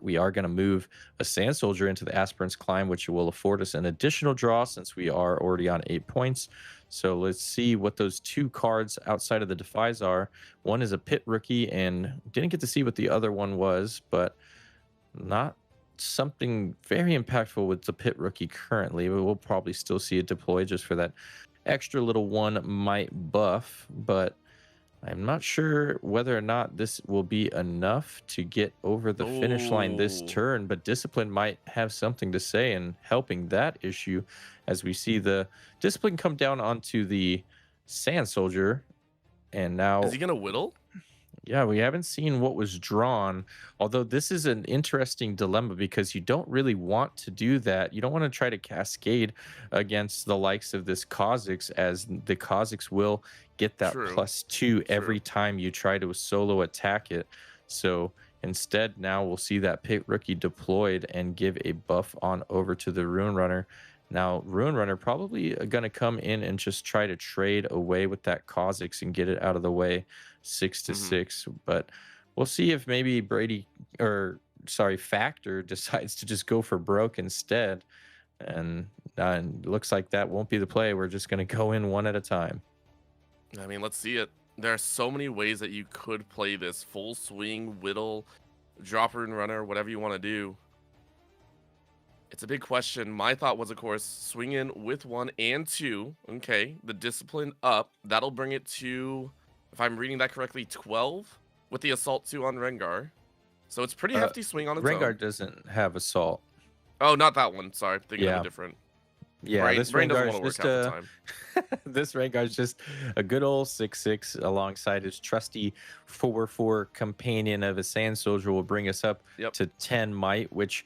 We are going to move a Sand Soldier into the Aspirant's Climb, which will afford us an additional draw since we are already on 8 points. So let's see what those 2 cards outside of the Defies are. One is a Pit Rookie, and didn't get to see what the other one was, but not something very impactful with the Pit Rookie currently. But we'll probably still see it deployed just for that extra little 1 might buff, but I'm not sure whether or not this will be enough to get over the finish line this turn, but Discipline might have something to say in helping that issue as we see the Discipline come down onto the Sand Soldier. And now... Is he going to whittle? Yeah, we haven't seen what was drawn, although this is an interesting dilemma because you don't really want to do that. You don't want to try to cascade against the likes of this Kha'Zix, as the Kha'Zix will get that +2 every time you try to solo attack it. So Instead, now we'll see that pit rookie deployed and give a buff on over to the Ruin Runner. Now, Ruin Runner probably going to come in and just try to trade away with that Kha'Zix and get it out of the way 6-6. But we'll see if maybe Factor decides to just go for broke instead. And it looks like that won't be the play. We're just going to go in one at a time. I mean, let's see it. There are so many ways that you could play this. Full swing, whittle, drop Ruin Runner, whatever you want to do. It's a big question. My thought was, of course, swing in with 1 and 2. Okay, the discipline up. That'll bring it to, if I'm reading that correctly, 12 with the assault 2 on Rengar. So it's pretty hefty swing on its own. Rengar doesn't have assault. Oh, not that one. Sorry, thinking of a different. Yeah, this brain doesn't want to work just half the time. this Rengar is just a good old 6-6 alongside his trusty 4-4 companion of a Sand Soldier will bring us up to 10 might, which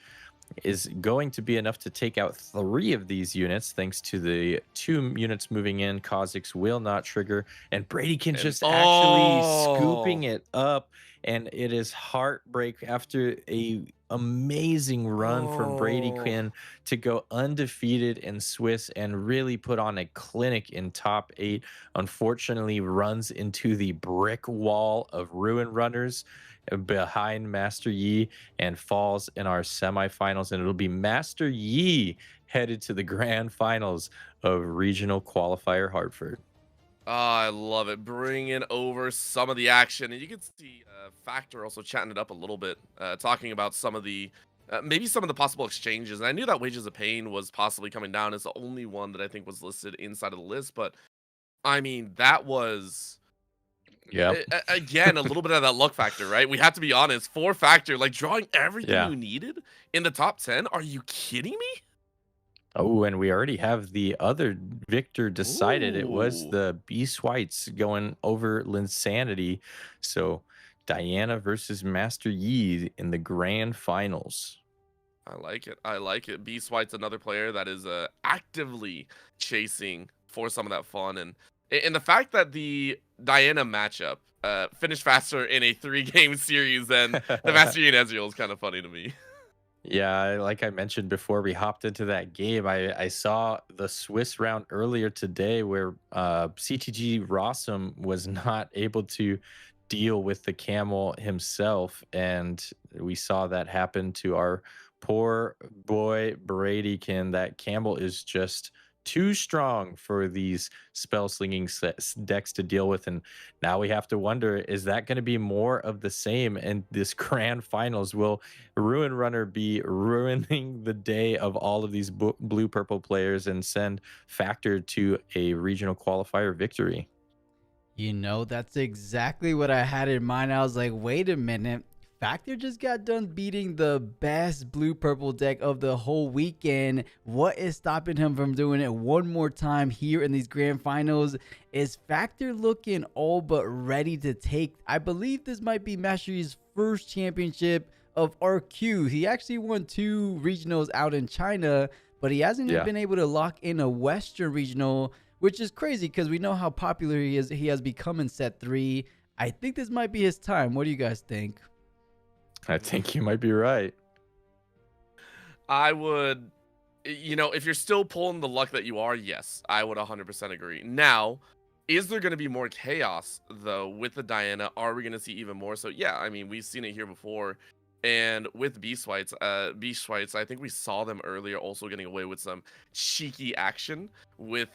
is going to be enough to take out 3 of these units thanks to the 2 units moving in. Kha'Zix will not trigger, and Bradykin just actually scooping it up, and it is heartbreak after a amazing run from Bradykin to go undefeated in Swiss and really put on a clinic in top 8. Unfortunately, runs into the brick wall of Ruin Runners behind Master Yi and falls in our semifinals, and it'll be Master Yi headed to the grand finals of Regional Qualifier Hartford. Oh, I love it. Bringing over some of the action. And you can see Factor also chatting it up a little bit, talking about some of the, maybe some of the possible exchanges. And I knew that Wages of Pain was possibly coming down as the only one that I think was listed inside of the list. But, I mean, that was... Yeah. Again, a little bit of that luck factor, right? We have to be honest. 4 Factor, like drawing everything you needed in the top 10. Are you kidding me? Oh, and we already have the other victor decided. It was the Beast Whites going over Linsanity. So Diana versus Master Yi in the grand finals. I like it. I like it. Beast White's another player that is actively chasing for some of that fun. And the fact that the Diana matchup finished faster in a 3-game series than the Master Yi and Ezreal is kind of funny to me. Yeah, like I mentioned before we hopped into that game, I saw the Swiss round earlier today where CTG Rossum was not able to deal with the camel himself, and we saw that happen to our poor boy Bradykin. That camel is just too strong for these spell slinging decks to deal with, and now we have to wonder, is that going to be more of the same in this grand finals? Will Ruin Runner be ruining the day of all of these blue purple players and send Factor to a regional qualifier victory? You know, that's exactly what I had in mind. I was like, wait a minute, Factor just got done beating the best blue-purple deck of the whole weekend. What is stopping him from doing it one more time here in these grand finals? Is Factor looking all but ready to take, I believe this might be Master Yi's first championship of RQ. He actually won 2 regionals out in China, but he hasn't been able to lock in a Western regional, which is crazy because we know how popular he is. He has become in set 3. I think this might be his time. What do you guys think? I think you might be right. I would, you know, if you're still pulling the luck that you are, yes, I would 100% agree. Now, is there going to be more chaos, though, with the Diana? Are we going to see even more? So, yeah, I mean, we've seen it here before. And with Beast Whites, I think we saw them earlier also getting away with some cheeky action with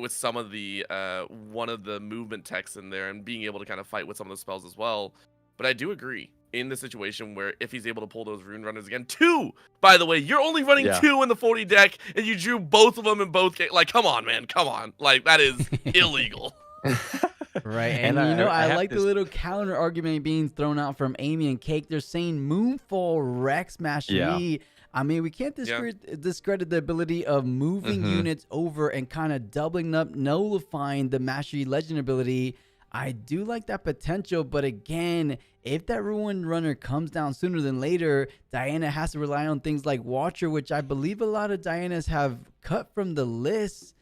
some of the one of the movement techs in there and being able to kind of fight with some of the spells as well. But I do agree in the situation where if he's able to pull those Rune Runners again, 2, by the way, you're only running 2 in the 40 deck and you drew both of them in both games. Like, come on, man, come on. Like, that is illegal. Right, and you know, I like the little counter argument being thrown out from Amy and Cake. They're saying Moonfall wrecks Master Yi. I mean, we can't discredit the ability of moving units over and kind of doubling up, nullifying the Master Yi Legend ability. I do like that potential, but again, if that Ruin Runner comes down sooner than later, Diana has to rely on things like Watcher, which I believe a lot of Dianas have cut from the list.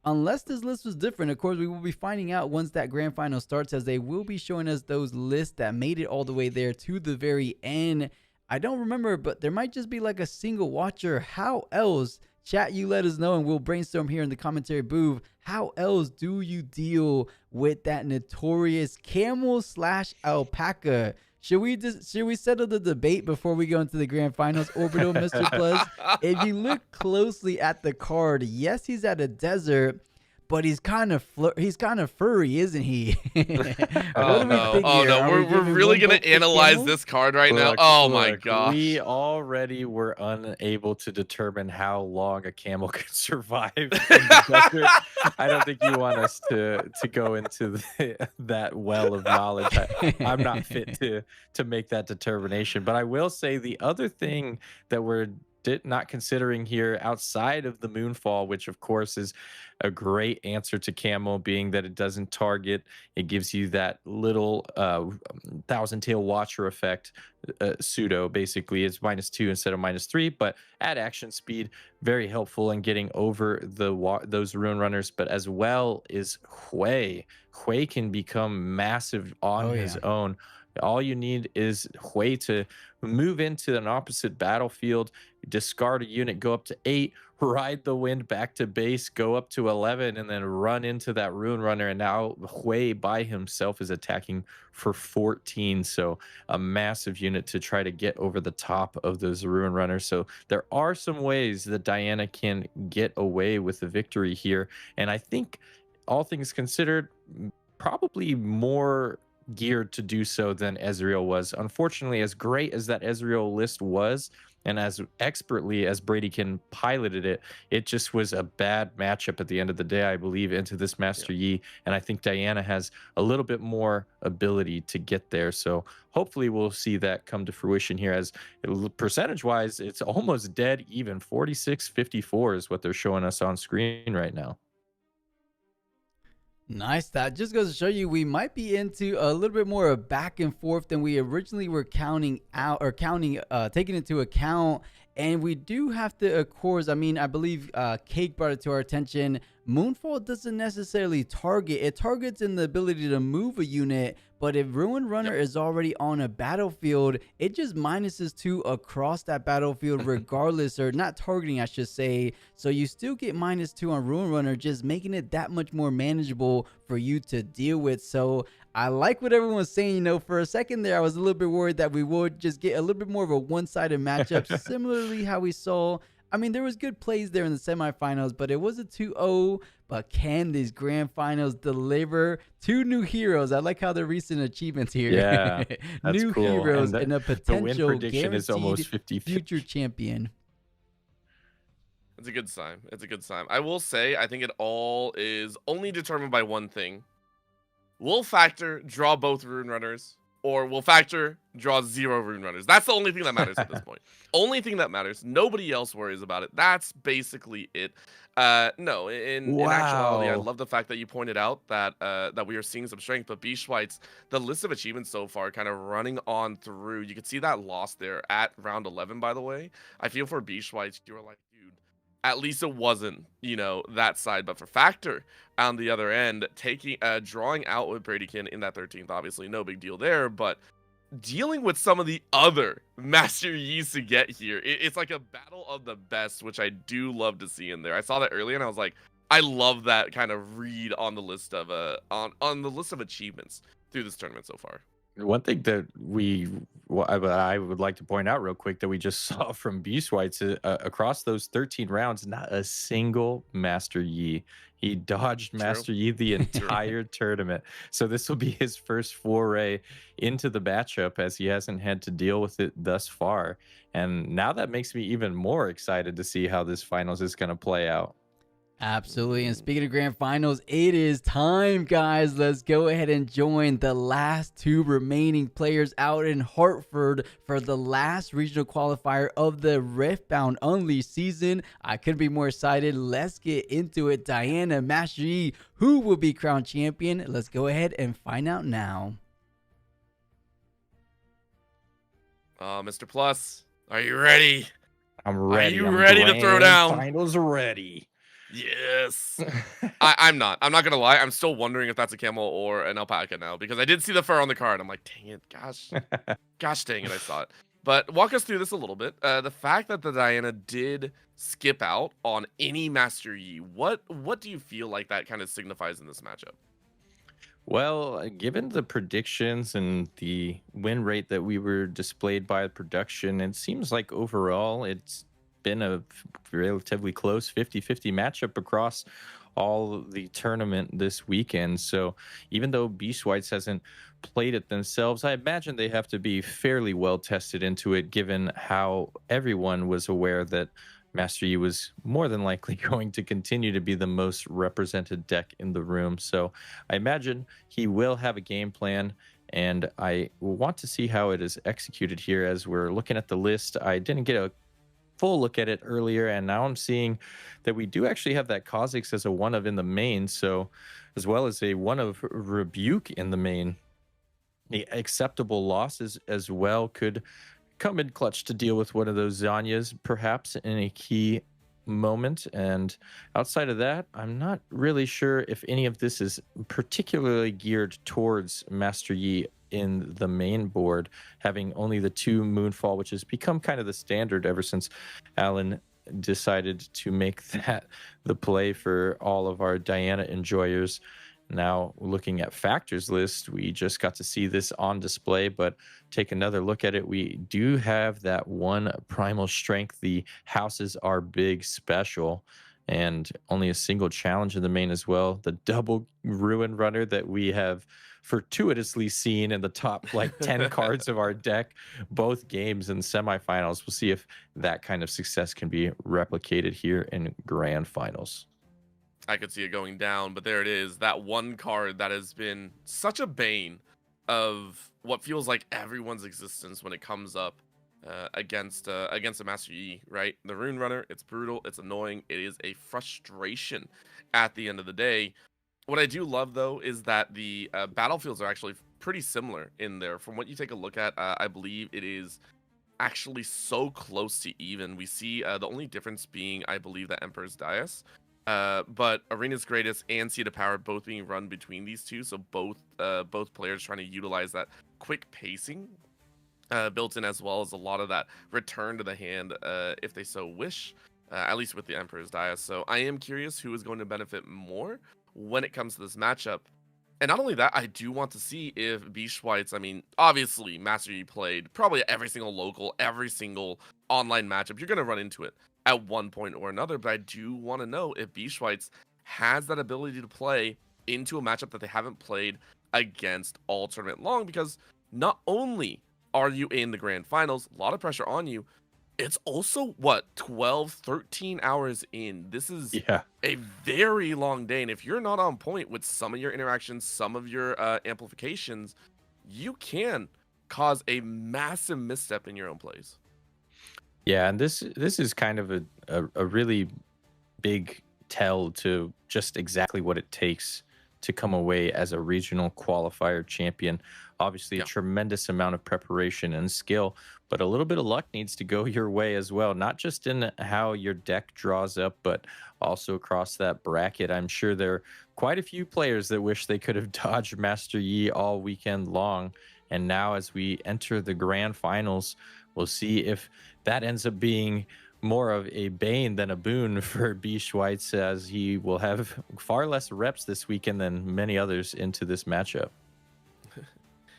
unless this list was different. Of course, we will be finding out once that grand final starts, as they will be showing us those lists that made it all the way there to the very end. I don't remember, but there might just be like a single watcher. How else? Chat, you let us know, and we'll brainstorm here in the commentary booth. How else do you deal with that notorious camel/alpaca? Should we settle the debate before we go into the grand finals? Orbital, Mr. Plus. If you look closely at the card, yes, he's at a desert, but he's kind of furry, isn't he? Oh no, we're really gonna analyze this card right now. Oh my gosh. We already were unable to determine how long a camel could survive in the desert. I don't think you want us to go into that well of knowledge. I'm not fit to make that determination. But I will say the other thing that we're not considering here outside of the Moonfall, which of course is a great answer to Camel, being that it doesn't target. It gives you that little Thousand Tail Watcher effect. Pseudo basically is -2 instead of -3, but at action speed, very helpful in getting over those Rune Runners. But as well is Hui. Hui can become massive on his own. All you need is Hui to move into an opposite battlefield, discard a unit, go up to 8, ride the wind back to base, go up to 11, and then run into that Rune Runner. And now Hui by himself is attacking for 14. So a massive unit to try to get over the top of those Rune Runners. So there are some ways that Diana can get away with the victory here. And I think, all things considered, probably more geared to do so than Ezreal was. Unfortunately, as great as that Ezreal list was, and as expertly as Bradykin piloted it, it just was a bad matchup at the end of the day, I believe, into this Master Yi. And I think Diana has a little bit more ability to get there. So hopefully we'll see that come to fruition here, as percentage-wise, it's almost dead even. 46-54 is what they're showing us on screen right now. Nice. That just goes to show you we might be into a little bit more of back and forth than we originally were taking into account. And we do have to, of course, I mean, I believe Cake brought it to our attention. Moonfall doesn't necessarily target. It targets in the ability to move a unit, but if Ruin Runner is already on a battlefield, it just minuses 2 across that battlefield regardless, or not targeting, I should say. So you still get -2 on Ruin Runner, just making it that much more manageable for you to deal with. So I like what everyone's saying. You know, for a second there, I was a little bit worried that we would just get a little bit more of a one-sided matchup, similarly how we saw. I mean, there was good plays there in the semifinals, but it was a 2-0. But can these grand finals deliver 2 new heroes? I like how the recent achievements here. Yeah, that's new cool. heroes and a potential the win prediction is almost 50 future champion. It's a good sign. It's a good sign. I will say, I think it all is only determined by one thing. Will Factor draw both Rune Runners, or will Factor draw 0 Rune Runners? That's the only thing that matters at this point. Only thing that matters. Nobody else worries about it. That's basically it. No, in actuality, I love the fact that you pointed out that that we are seeing some strength. But B. Schweitz, the list of achievements so far kind of running on through. You could see that loss there at round 11, by the way. I feel for B. Schweitz, you were like, dude, at least it wasn't, you know, that side. But for Factor on the other end, taking drawing out with Bradykin in that 13th, obviously no big deal there, but dealing with some of the other Master Yis to get here, it's like a battle of the best, which I do love to see in there. I saw that earlier and I was like, I love that kind of read on the list of on the list of achievements through this tournament so far. One thing that I would like to point out real quick that we just saw from Beastwhites across those 13 rounds, not a single Master Yi. He dodged Master Yi the entire tournament. So this will be his first foray into the matchup, as he hasn't had to deal with it thus far. And now that makes me even more excited to see how this finals is going to play out. Absolutely. And speaking of grand finals, it is time, guys. Let's go ahead and join the last 2 remaining players out in Hartford for the last regional qualifier of the Riftbound Unleashed season. I couldn't be more excited. Let's get into it. Diana, Master Yi, who will be crowned champion? Let's go ahead and find out now. Mr. Plus, are you ready? I'm ready. Are you ready to throw down? Finals ready. Yes. I'm not gonna lie. I'm still wondering if that's a camel or an alpaca now because I did see the fur on the card. I'm like, dang it, gosh dang it, I saw it. But walk us through this a little bit. The fact that the Diana did skip out on any Master Yi, what do you feel like that kind of signifies in this matchup? Well, given the predictions and the win rate that we were displayed by the production, it seems like overall it's been a relatively close 50-50 matchup across all the tournament this weekend. So even though Beast Whites hasn't played it themselves, I imagine they have to be fairly well tested into it, given how everyone was aware that Master Yi was more than likely going to continue to be the most represented deck in the room. So I imagine he will have a game plan, and I want to see how it is executed here as we're looking at the list. I didn't get a full look at it earlier, and now I'm seeing that we do actually have that Kha'Zix as a one of in the main, so as well as a one of Rebuke in the main. The acceptable losses as well could come in clutch to deal with one of those Zanyas, perhaps in a key moment. And outside of that, I'm not really sure if any of this is particularly geared towards Master Yi in the main board, having only the 2 Moonfall, which has become kind of the standard ever since Alan decided to make that the play for all of our Diana enjoyers. Now, looking at Factors list, we just got to see this on display, but take another look at it. We do have that one Primal Strength, the Houses Are Big special, and only a single challenge in the main as well. The double Ruin Runner that we have fortuitously seen in the top like 10 cards of our deck, both games and semifinals. We'll see if that kind of success can be replicated here in grand finals. I could see it going down, but there it is. That one card that has been such a bane of what feels like everyone's existence when it comes up against a Master Yi, right? The Rune Runner, it's brutal, it's annoying, it is a frustration at the end of the day. What I do love, though, is that the battlefields are actually pretty similar in there. From what you take a look at, I believe it is actually so close to even. We see the only difference being, I believe, the Emperor's Dais. But Arena's Greatest and Seed of Power both being run between these two, so both players trying to utilize that quick pacing built in, as well as a lot of that return to the hand if they so wish, at least with the Emperor's Dais. So I am curious who is going to benefit more when it comes to this matchup. And not only that, I do want to see if Beast Whites, I mean, obviously Master Yi played probably every single local, every single online matchup. You're going to run into it at one point or another, but I do want to know if Beast Whites has that ability to play into a matchup that they haven't played against all tournament long, because not only are you in the grand finals, a lot of pressure on you, it's also, 12, 13 hours in. This is a very long day, and if you're not on point with some of your interactions, some of your amplifications, you can cause a massive misstep in your own plays. Yeah, and this is kind of a really big tell to just exactly what it takes to come away as a regional qualifier champion. Obviously, a tremendous amount of preparation and skill, but a little bit of luck needs to go your way as well, not just in how your deck draws up, but also across that bracket. I'm sure there are quite a few players that wish they could have dodged Master Yi all weekend long. And now as we enter the grand finals, we'll see if that ends up being more of a bane than a boon for B. Schweitz, as he will have far less reps this weekend than many others into this matchup.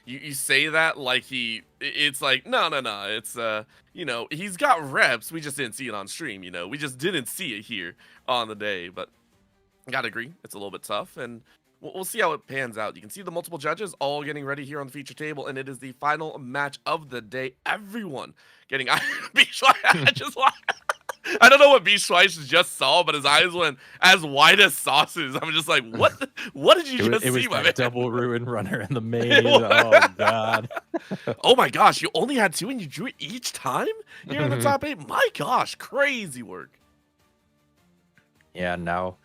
You say that like it's like, no. It's, he's got reps. We just didn't see it on stream, We just didn't see it here on the day. But I gotta agree, it's a little bit tough. And we'll see how it pans out. You can see the multiple judges all getting ready here on the feature table, and it is the final match of the day. Everyone getting I don't know what B. Schweiss just saw, but his eyes went as wide as saucers. I'm just like, what did you just see, my man? It was that double Ruin Runner in the main. Oh, God. Oh, my gosh. You only had 2 and you drew it each time? You're in the top 8? My gosh. Crazy work. Yeah, now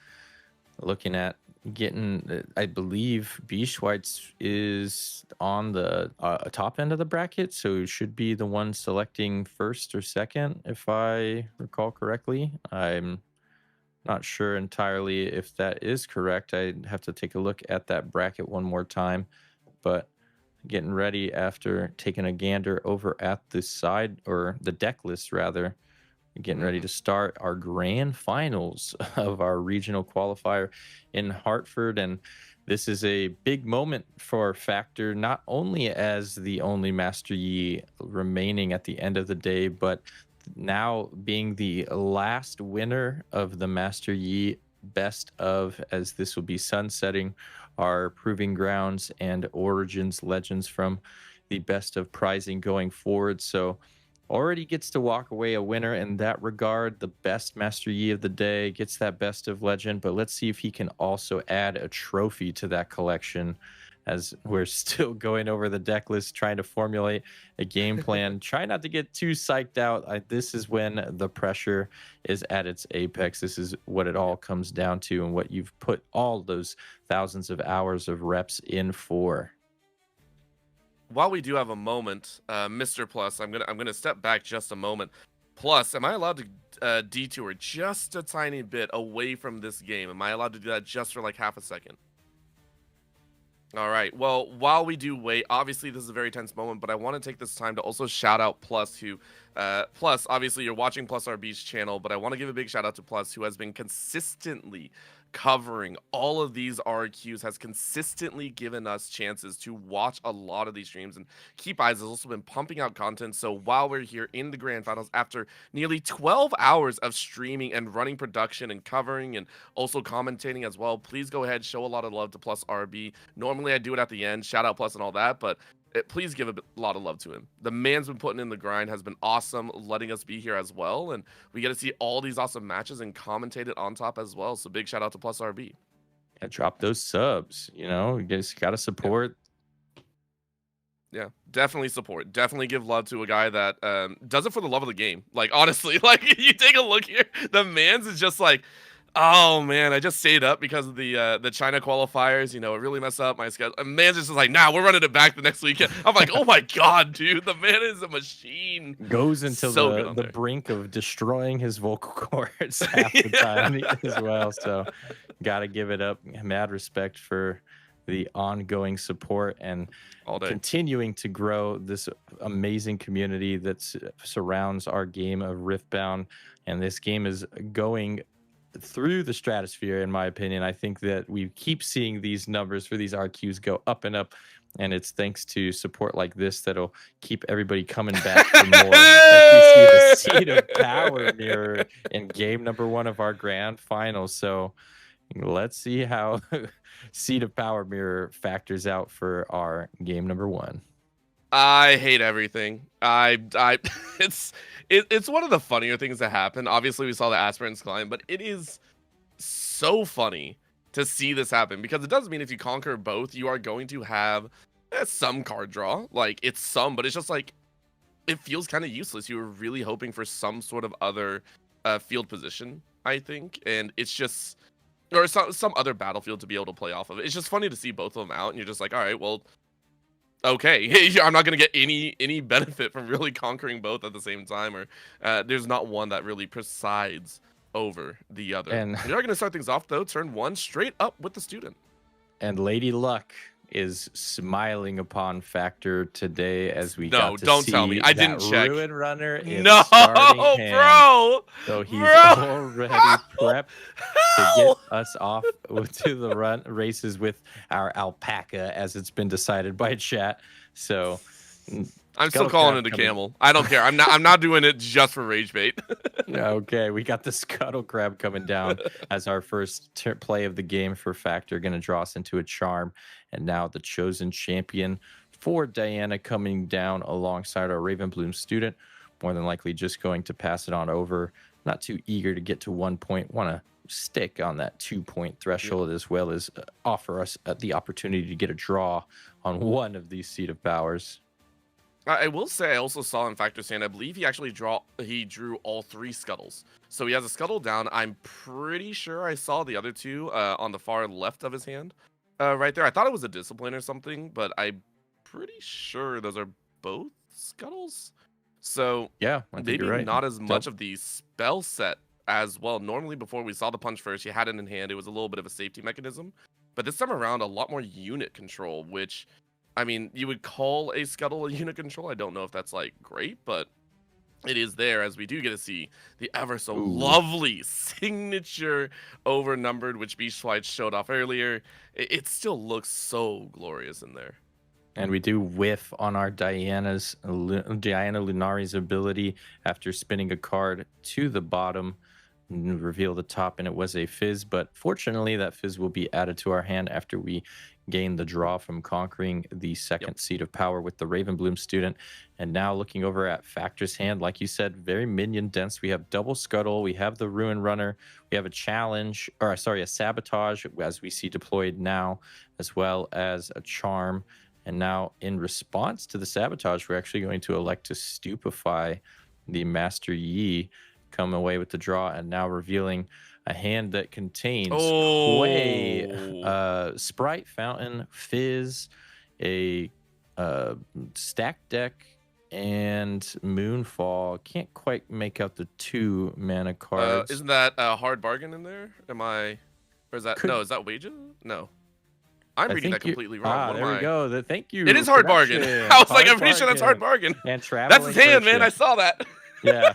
looking at getting, I believe B. Schweitz is on the top end of the bracket, so should be the one selecting first or second, if I recall correctly. I'm Not sure entirely if that is correct. I have to take a look at that bracket one more time. But getting ready after taking a gander over at the side, or the deck list rather, getting ready to start our grand finals of our regional qualifier in Hartford. And this is a big moment for Factor, not only as the only Master Yi remaining at the end of the day, but now being the last winner of the Master Yi best of, as this will be sunsetting our Proving Grounds and Origins Legends from the best of prizing going forward. So already gets to walk away a winner in that regard. The best Master Yi of the day gets that best of legend, but let's see if he can also add a trophy to that collection, as we're still going over the deck list, trying to formulate a game plan. Try not to get too psyched out. This is when the pressure is at its apex. This is what it all comes down to, and what you've put all those thousands of hours of reps in for. While we do have a moment, Mr. Plus, I'm gonna step back just a moment. Plus, am I allowed to detour just a tiny bit away from this game? Am I allowed to do that just for like half a second? All right. Well, while we do wait, obviously this is a very tense moment, but I want to take this time to also shout out Plus, who, Plus, obviously you're watching Plus RB's channel, but I want to give a big shout out to Plus, who has been consistently covering all of these RQs, has consistently given us chances to watch a lot of these streams, and Keep Eyes has also been pumping out content. So while we're here in the grand finals, after nearly 12 hours of streaming and running production and covering and also commentating as well, please go ahead, show a lot of love to Plus RB. Normally I do it at the end, shout out Plus and all that, but please give a lot of love to him. The man's been putting in the grind, has been awesome, letting us be here as well, and we get to see all these awesome matches and commentate it on top as well. So big shout out to Plus RB. Yeah, drop those subs. You just gotta support. Yeah, definitely support. Definitely give love to a guy that does it for the love of the game. Like, honestly, like, you take a look here, the man's is just like, oh man, I just stayed up because of the China qualifiers. It really messed up my schedule. And man's just like, nah, we're running it back the next weekend. I'm like, oh my god, dude, the man is a machine. Goes until so the brink of destroying his vocal cords half the time as well. So, gotta give it up. Mad respect for the ongoing support and continuing to grow this amazing community that surrounds our game of Riftbound. And this game is going through the stratosphere, in my opinion. I think that we keep seeing these numbers for these RQs go up and up, and it's thanks to support like this that'll keep everybody coming back for more. As we see the Seed of Power mirror in game number 1 of our grand finals. So let's see how Seed of Power mirror factors out for our game number 1. I hate everything. It's one of the funnier things that happen. Obviously, we saw the aspirants climb, but it is so funny to see this happen, because it does mean if you conquer both, you are going to have some card draw. Like, it's some, but it's just like, it feels kind of useless. You were really hoping for some sort of other field position, I think, and it's just, or some other battlefield to be able to play off of. It's just funny to see both of them out, and you're just like, all right, well, okay, I'm not going to get any benefit from really conquering both at the same time, or there's not one that really presides over the other. And we are going to start things off, though, turn 1 straight up with the student. And Lady Luck is smiling upon Factor today, as we no, got to don't see tell me. I didn't check. Ruin Runner is no, starting hand. Bro. So he's bro. already prepped to get us off to the races with our alpaca, as it's been decided by chat. So I'm still calling it a camel. I don't care. I'm not doing it just for rage bait. Okay, we got the Scuttle Crab coming down as our first play of the game for Factor, going to draw us into a charm. And now the chosen champion for Diana coming down alongside our Ravenbloom student. More than likely just going to pass it on over. Not too eager to get to 1 point. Want to stick on that 2-point threshold, as well as offer us the opportunity to get a draw on one of these Seed of Powers. I will say I also saw in Factor's hand, I believe he actually drew all 3 scuttles. So he has a scuttle down. I'm pretty sure I saw the other 2 on the far left of his hand. Right there. I thought it was a discipline or something, but I'm pretty sure those are both scuttles. So yeah, maybe right. not as much of the spell set as well. Normally, before we saw the punch first, you had it in hand. It was a little bit of a safety mechanism. But this time around, a lot more unit control, which, I mean, you would call a Scuttle a unit control. I don't know if that's, like, great, but it is there, as we do get to see the ever so lovely signature overnumbered, which Beast White showed off earlier. It still looks so glorious in there. And we do whiff on our Diana Lunari's ability after spinning a card to the bottom, reveal the top, and it was a fizz. But fortunately, that fizz will be added to our hand after we gain the draw from conquering the second seat of power with the Ravenbloom student. And now looking over at Factor's hand, like you said, very minion dense. We have double Scuttle, we have the Ruin Runner, we have a challenge, or sorry, a Sabotage, as we see deployed now, as well as a Charm. And now, in response to the Sabotage, we're actually going to elect to stupefy the Master Yi, come away with the draw, and now revealing a hand that contains Hui, Sprite Fountain, Fizz, a stack deck, and Moonfall. Can't quite make out the 2 mana cards. Isn't that a hard bargain in there? Or is that, no, is that wages? No. I'm reading that completely wrong. There we go. Thank you. It is hard bargain. I was like, I'm pretty sure that's hard bargain. And that's his hand, man. I saw that. Yeah.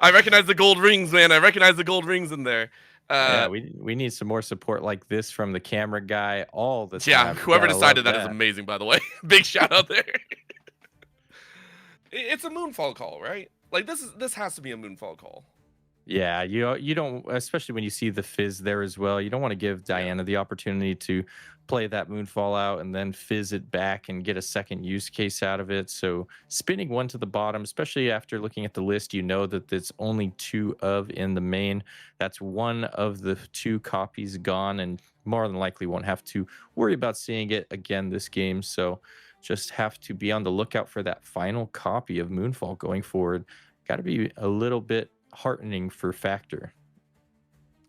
I recognize the gold rings, man. I recognize the gold rings in there. Yeah, we need some more support like this from the camera guy all the time. Yeah, whoever decided that is amazing, by the way. Big shout out there. It's a Moonfall call, right? Like this has to be a Moonfall call. Yeah, you don't, especially when you see the fizz there as well. You don't want to give Diana the opportunity to play that Moonfall out and then fizz it back and get a second use case out of it. So spinning one to the bottom, especially after looking at the list, you know that it's only 2 of in the main. That's 1 of the 2 copies gone, and more than likely won't have to worry about seeing it again this game. So just have to be on the lookout for that final copy of Moonfall going forward. Got to be a little bit heartening for Factor.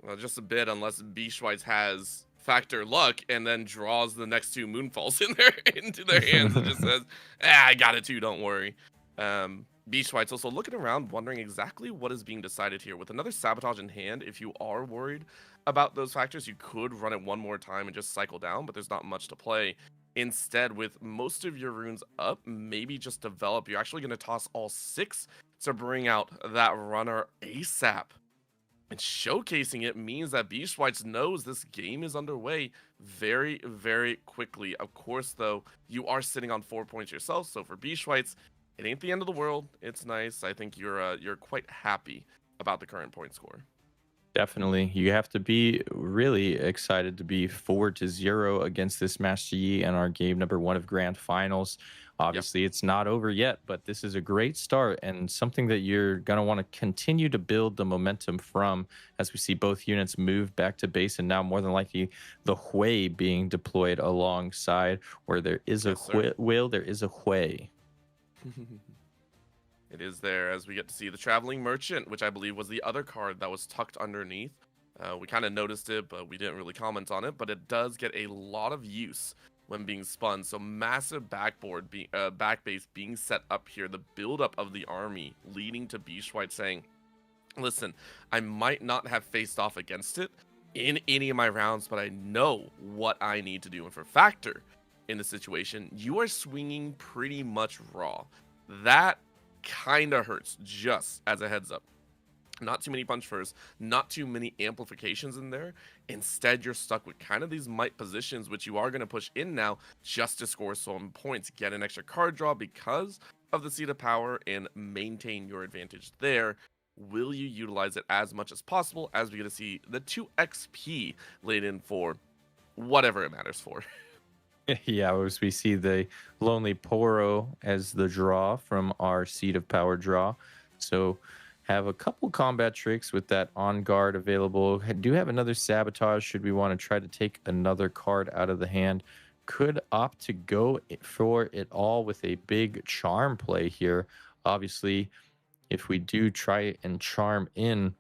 Well, just a bit, unless Beastwise has Factor luck and then draws the next 2 Moonfalls into their hands and just says, I got it too, don't worry. Beastwise also looking around, wondering exactly what is being decided here. With another Sabotage in hand, if you are worried about those factors, you could run it one more time and just cycle down, but there's not much to play. Instead, with most of your runes up, maybe just develop. You're actually going to toss all 6 to bring out that runner ASAP. And showcasing it means that Beastwise knows this game is underway very, very quickly. Of course, though, you are sitting on 4 points yourself, so for Beastwise, it ain't the end of the world. It's nice. I think you're quite happy about the current point score. Definitely. You have to be really excited to be 4-0 against this Master Yi in our game number 1 of Grand Finals. Obviously, It's not over yet, but this is a great start and something that you're going to want to continue to build the momentum from as we see both units move back to base, and now more than likely the Hui being deployed alongside. Where there is a Will, there is a Hui. It is there, as we get to see the Traveling Merchant, which I believe was the other card that was tucked underneath. We kind of noticed it, but we didn't really comment on it. But it does get a lot of use when being spun. So massive back base being set up here. The buildup of the army leading to Beastwhite saying, listen, I might not have faced off against it in any of my rounds, but I know what I need to do. And for Factor in the situation, you are swinging pretty much raw. That kind of hurts, just as a heads up. Not too many punch first, not too many amplifications in there. Instead, you're stuck with kind of these might positions, which you are going to push in now just to score some points, get an extra card draw because of the seat of power, and maintain your advantage there. Will you utilize it as much as possible, as we get to see the 2 XP laid in for whatever it matters for? Yeah, as we see the Lonely Poro as the draw from our Seat of Power draw. So have a couple combat tricks with that on guard available. Do have another Sabotage should we want to try to take another card out of the hand. Could opt to go for it all with a big charm play here. Obviously, if we do try and charm in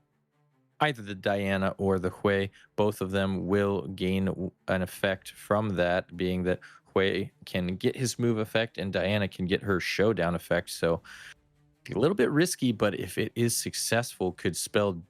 either the Diana or the Hui, both of them will gain an effect from that, being that Hui can get his move effect and Diana can get her showdown effect. So a little bit risky, but if it is successful, could spell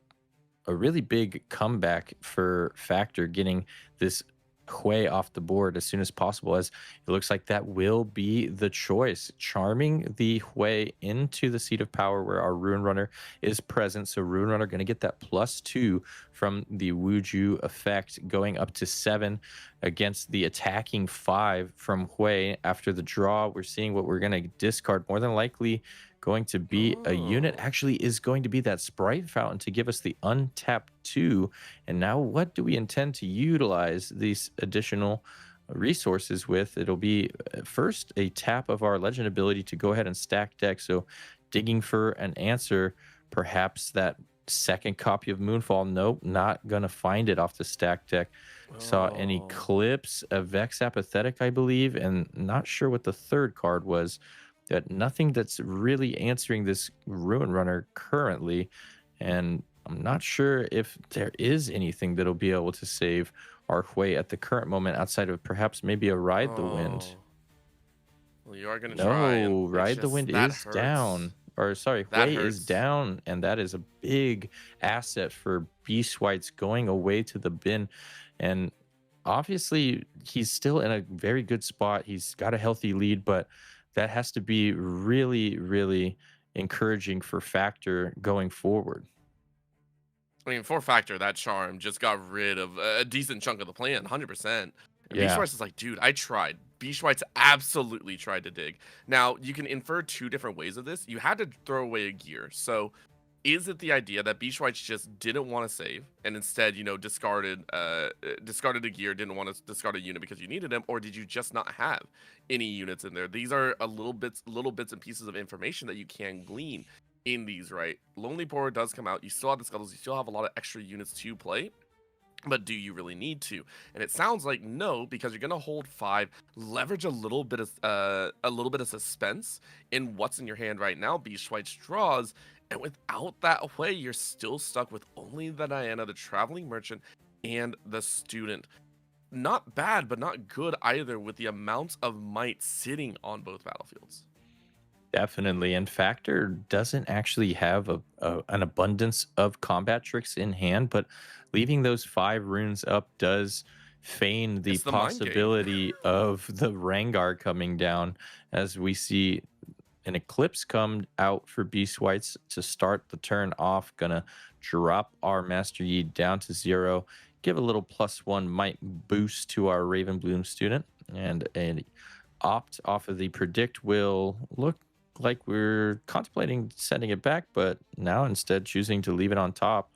a really big comeback for Factor, getting this Hui off the board as soon as possible, as it looks like that will be the choice. Charming the Hui into the seat of power where our Ruin Runner is present. So Ruin Runner going to get that +2 from the Wuju effect, going up to 7 against the attacking 5 from Hui. After the draw, we're seeing what we're going to discard. More than likely going to be a unit, actually is going to be that Sprite Fountain to give us the untapped 2. And now what do we intend to utilize these additional resources with? It'll be first a tap of our legend ability to go ahead and stack deck. So digging for an answer, perhaps that second copy of Moonfall. Nope, not gonna find it off the stack deck. Saw an Eclipse, a Vex Apathetic, I believe, and not sure what the third card was. That nothing that's really answering this Ruin Runner currently, and I'm not sure if there is anything that'll be able to save our Hui at the current moment, outside of perhaps maybe a Ride the Wind. Well, you are going to try. No, Ride the Wind is down. Or sorry, Hui is down, and that is a big asset for Beast Whites going away to the bin. And obviously, he's still in a very good spot. He's got a healthy lead, but that has to be really, really encouraging for Factor going forward. I mean, for Factor, that Charm just got rid of a decent chunk of the plan, 100%. Yeah. Beast Whites is like, dude, I tried. Beast Whites absolutely tried to dig. Now, you can infer two different ways of this. You had to throw away a gear. So is it the idea that Beast Whites just didn't want to save and instead, you know, discarded a gear, didn't want to discard a unit because you needed them, or did you just not have any units in there? These are little bits and pieces of information that you can glean in these, right? Lonely Boar does come out. You still have the Scuttles. You still have a lot of extra units to play. But do you really need to? And it sounds like no, because you're gonna hold 5, leverage a little bit of suspense in what's in your hand right now. Beast Whites draws, and without that way, you're still stuck with only the Diana, the Traveling Merchant, and the Student. Not bad, but not good either, with the amount of might sitting on both battlefields. Definitely, and Factor doesn't actually have an abundance of combat tricks in hand, but leaving those 5 runes up does feign the possibility of the Rengar coming down, as we see an Eclipse come out for Beast Whites to start the turn off. Gonna drop our Master Yi down to 0, give a little +1 might boost to our Ravenbloom Student, and an opt off of the Predict will look like we're contemplating sending it back, but now instead choosing to leave it on top.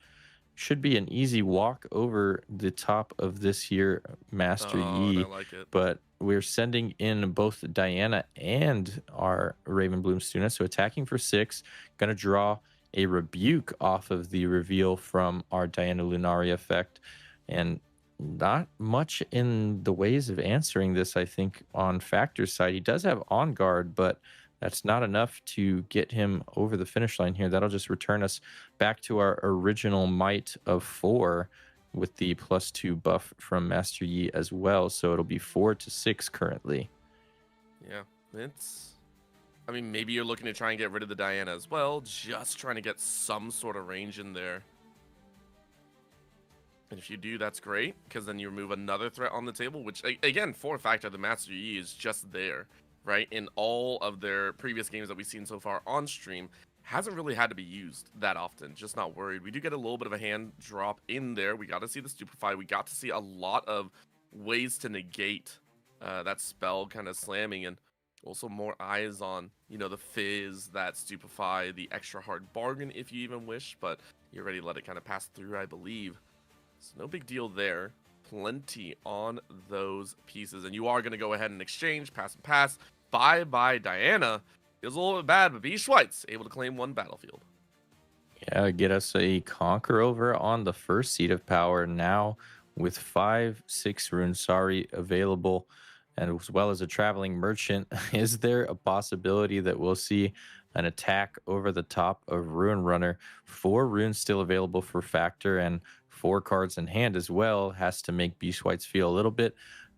Should be an easy walk over the top of this here Master Yi, I like it. but we're sending in both Diana and our Ravenbloom Student, so attacking for 6. Gonna draw a Rebuke off of the reveal from our Diana Lunaria effect, and not much in the ways of answering this, I think, on Factor's side. He does have On Guard, but that's not enough to get him over the finish line here. That'll just return us back to our original might of 4 with the +2 buff from Master Yi as well. So it'll be 4 to 6 currently. Yeah, I mean, maybe you're looking to try and get rid of the Diana as well, just trying to get some sort of range in there. And if you do, that's great, because then you remove another threat on the table, which, again, for Factor, the Master Yi is just there. Right, in all of their previous games that we've seen so far on stream, hasn't really had to be used that often. Just not worried. We do get a little bit of a hand drop in there. We got to see the Stupefy. We got to see a lot of ways to negate that spell kind of slamming, and also more eyes on, you know, the Fizz, that Stupefy, the extra hard bargain if you even wish, but you're ready to let it kind of pass through, I believe. So no big deal there. Plenty on those pieces, and you are going to go ahead and exchange, pass and pass. Bye Diana. Feels a little bit bad, but Beast Whites able to claim 1 battlefield. Yeah, get us a Conquer over on the first seat of power now with 5/6 Runesari available, and as well as a Traveling Merchant. Is there a possibility that we'll see an attack over the top of Ruin Runner? 4 runes still available for Factor, and 4 cards in hand as well. Has to make Beast Whites feel a little bit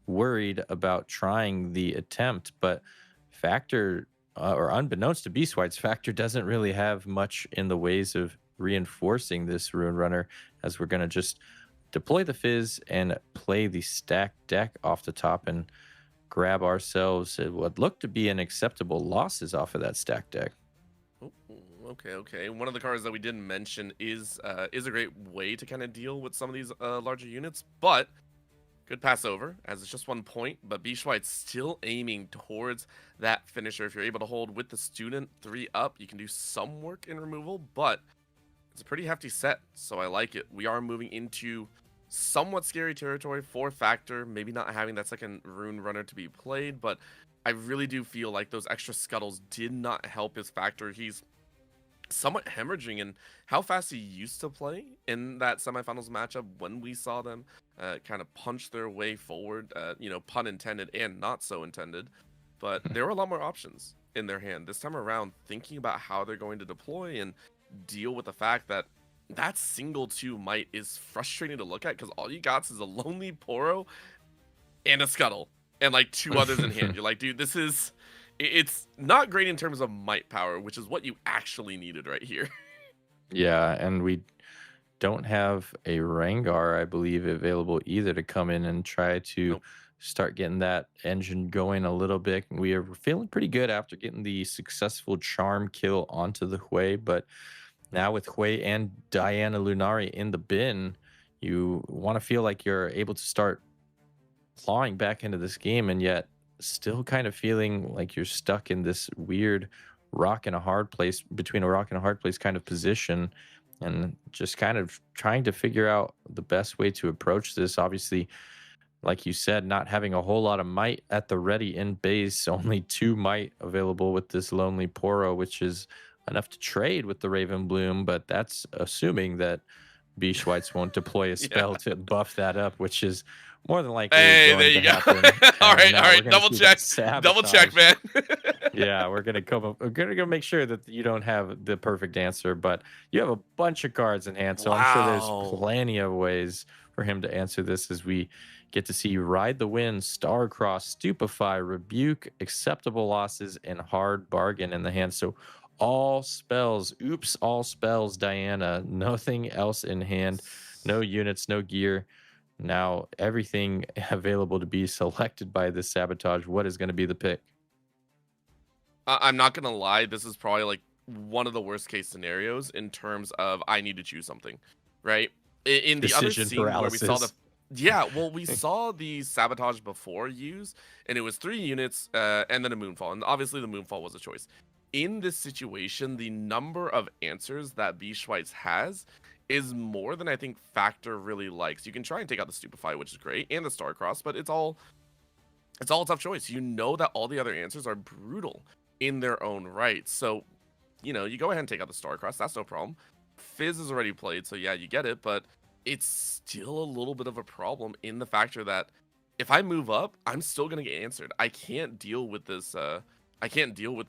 worried about trying the attempt, but Factor or unbeknownst to Beast White's, Factor doesn't really have much in the ways of reinforcing this Rune Runner, as we're going to just deploy the Fizz and play the stacked deck off the top and grab ourselves what looked to be an acceptable losses off of that stacked deck. Okay. One of the cards that we didn't mention is a great way to kind of deal with some of these larger units, but good pass over, as it's just 1 point, but Beast still aiming towards that finisher. If you're able to hold with the student 3 up, you can do some work in removal, but it's a pretty hefty set, so I like it. We are moving into somewhat scary territory for Factor, maybe not having that second Rune Runner to be played, but I really do feel like those extra scuttles did not help his Factor. He's somewhat hemorrhaging in how fast he used to play in that semifinals matchup when we saw them kind of punch their way forward, pun intended and not so intended. But there were a lot more options in their hand this time around, thinking about how they're going to deploy and deal with the fact that that single 2 might is frustrating to look at, because all you got is a Lonely Poro and a Scuttle and like 2 others in hand. You're like, dude, it's not great in terms of might power, which is what you actually needed right here. Yeah, and we don't have a Rengar, I believe, available either to come in and try to start getting that engine going a little bit. We are feeling pretty good after getting the successful charm kill onto the Hui, but now with Hui and Diana Lunari in the bin, you want to feel like you're able to start clawing back into this game, and yet still kind of feeling like you're stuck in this weird rock and a hard place, between a rock and a hard place kind of position, and just kind of trying to figure out the best way to approach this. Obviously, like you said, not having a whole lot of might at the ready in base, only 2 might available with this Lonely Poro, which is enough to trade with the Raven Bloom, but that's assuming that Beast won't deploy a spell to buff that up, which is more than likely Hey, going there you to go. happen. all right, double check, man. Yeah, we're gonna go make sure that you don't have the perfect answer, but you have a bunch of cards in hand, so I'm sure there's plenty of ways for him to answer this, as we get to see you Ride the Wind, Starcross, Stupefy, Rebuke, Acceptable Losses, and Hard Bargain in the hand. So all spells, all spells, Diana, nothing else in hand, no units, no gear. Now everything available to be selected by this Sabotage. What is going to be the pick? I'm not going to lie, this is probably like one of the worst case scenarios in terms of I need to choose something, right? In the other scene where we saw we saw the Sabotage before use, and it was 3 units and then a Moonfall, and obviously the Moonfall was a choice. In this situation, the number of answers that B-Schweitz has is more than I think Factor really likes. You can try and take out the Stupefy, which is great, and the Starcross, but it's all a tough choice. You know that all the other answers are brutal in their own right. So, you go ahead and take out the Starcross. That's no problem. Fizz is already played, so yeah, you get it, but it's still a little bit of a problem in the factor that if I move up, I'm still going to get answered. I can't deal with this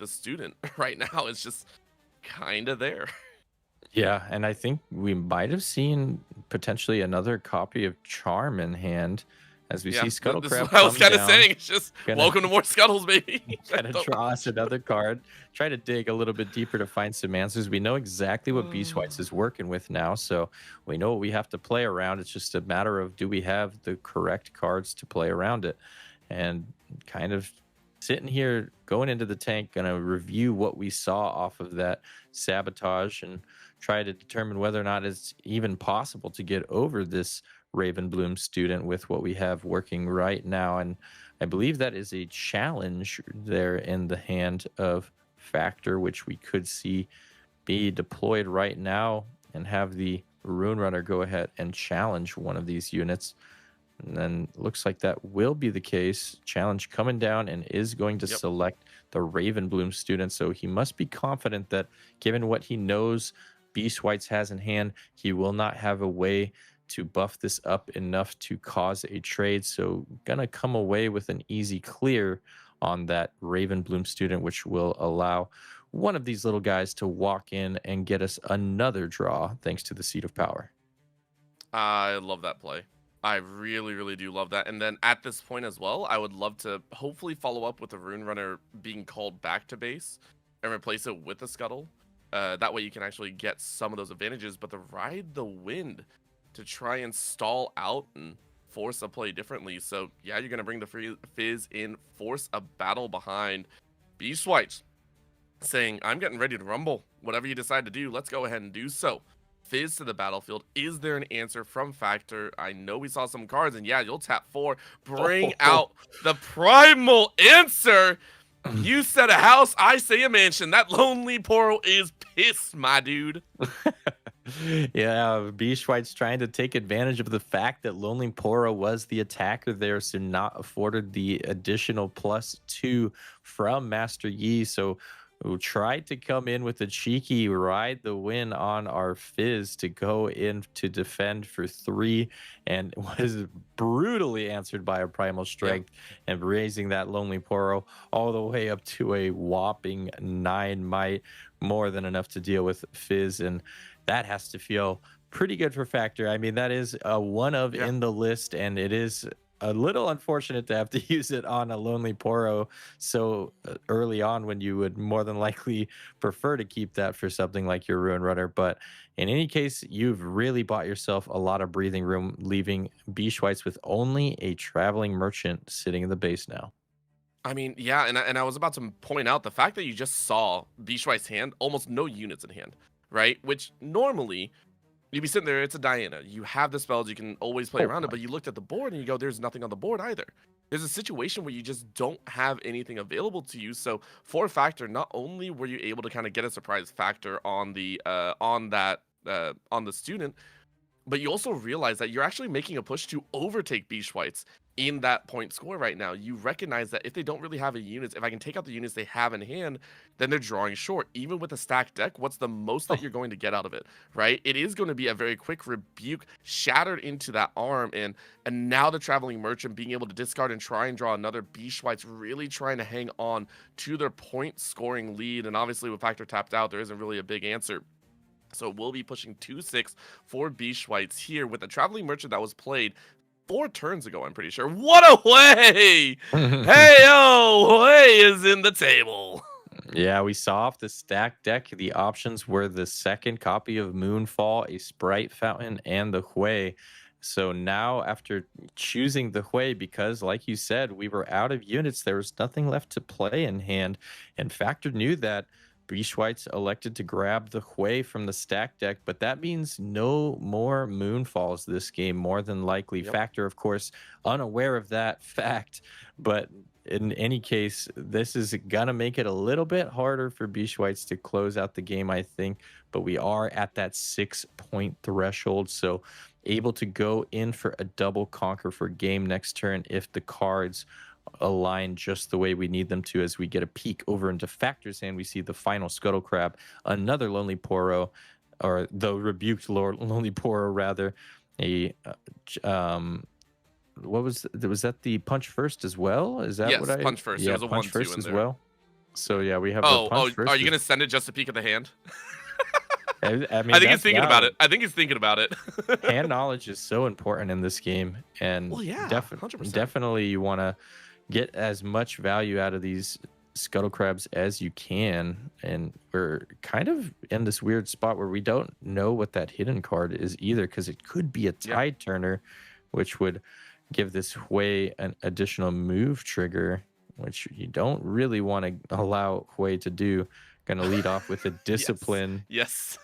student right now. It's just kind of there. Yeah, and I think we might have seen potentially another copy of Charm in hand, as we see Scuttle This Crab is what I was come kind of down. saying. It's just welcome to more Scuttles, baby. Gonna draw us another card. Try to dig a little bit deeper to find some answers. We know exactly what Beastwhite's is working with now, so we know what we have to play around. It's just a matter of, do we have the correct cards to play around it? And kind of sitting here going into the tank, gonna review what we saw off of that Sabotage and try to determine whether or not it's even possible to get over this Raven Bloom student with what we have working right now. And I believe that is a challenge there in the hand of Factor, which we could see be deployed right now and have the Rune Runner go ahead and challenge one of these units. And then looks like that will be the case. Challenge coming down and is going to select the Raven Bloom student. So he must be confident that given what he knows Beastwhite's has in hand, he will not have a way to buff this up enough to cause a trade. So gonna come away with an easy clear on that Raven Bloom student, which will allow one of these little guys to walk in and get us another draw thanks to the Seat of Power. I love that play. I really, really do love that. And then at this point as well, I would love to hopefully follow up with the Rune Runner being called back to base and replace it with a Scuttle. That way you can actually get some of those advantages, but to ride the wind to try and stall out and force a play differently. So yeah, you're going to bring the Fizz in, force a battle behind Beast White, saying, I'm getting ready to rumble. Whatever you decide to do, let's go ahead and do so. Fizz to the battlefield. Is there an answer from Factor? I know we saw some cards, and yeah, you'll tap 4. Bring out the primal answer. You said a house, I say a mansion. That Lonely Poro is pissed, my dude. Yeah, Beast White's trying to take advantage of the fact that Lonely Poro was the attacker there, so not afforded the additional +2 from Master Yi. So who tried to come in with a cheeky ride the win on our Fizz to go in to defend for 3, and was brutally answered by a Primal Strength and raising that Lonely Poro all the way up to a whopping 9 might, more than enough to deal with Fizz, and that has to feel pretty good for Factor. I mean, that is a one of in the list, and it is a little unfortunate to have to use it on a Lonely Poro so early on, when you would more than likely prefer to keep that for something like your Ruin Runner. But in any case, you've really bought yourself a lot of breathing room, leaving Beast Whites with only a Traveling Merchant sitting in the base now. I mean, yeah, and I was about to point out the fact that you just saw Beast White's hand, almost no units in hand, right? Which normally you'd be sitting there, it's a Diana. You have the spells, you can always play around it, but you looked at the board and you go, there's nothing on the board either. There's a situation where you just don't have anything available to you. So for Factor, not only were you able to kind of get a surprise factor on the on the student, but you also realize that you're actually making a push to overtake Beast Whites in that point score right now. You recognize that if they don't really have a units, if I can take out the units they have in hand, then they're drawing short. Even with a stacked deck, what's the most that you're going to get out of it, right? It is going to be a very quick rebuke shattered into that arm, and now the Traveling Merchant being able to discard and try and draw another. Beast Whites really trying to hang on to their point scoring lead, and obviously with Factor tapped out, there isn't really a big answer. So we'll be pushing 2-6 for Beast Whites here with the Traveling Merchant that was played 4 turns ago, I'm pretty sure. What a way! Hey-yo! Way is in the table. Yeah, we saw off the stack deck, the options were the second copy of Moonfall, a Sprite Fountain, and the Hui. So now, after choosing the Hui, because like you said, we were out of units, there was nothing left to play in hand, and Factor knew that. Beast Whites elected to grab the Hui from the stack deck, but that means no more Moonfalls this game, more than likely. Factor, of course, unaware of that fact, but in any case, this is gonna make it a little bit harder for Beast Whites to close out the game, I think, but we are at that 6-point threshold, so able to go in for a double conquer for game next turn if the cards align just the way we need them to. As we get a peek over into Factor's hand, we see the final Scuttle Crab, another Lonely Poro, or the rebuked Lonely Poro rather. What was that the Punch First as well? Is that what I? Punch First. Yeah, It was a Punch 1-2 First in as there. well. So yeah, we have the Punch First. Are you gonna send it just to peek at the hand? I mean, I think he's thinking about it. I think he's thinking about it. Hand knowledge is so important in this game, and Well, yeah, 100%. definitely you want to get as much value out of these Scuttle Crabs as you can. And we're kind of in this weird spot where we don't know what that hidden card is either, because it could be a Tide Turner, which would give this Hui an additional move trigger, which you don't really want to allow Hui to do. Going to lead off with a Discipline. Yes.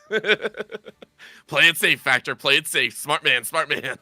Play it safe, Factor. Play it safe. Smart man. Smart man.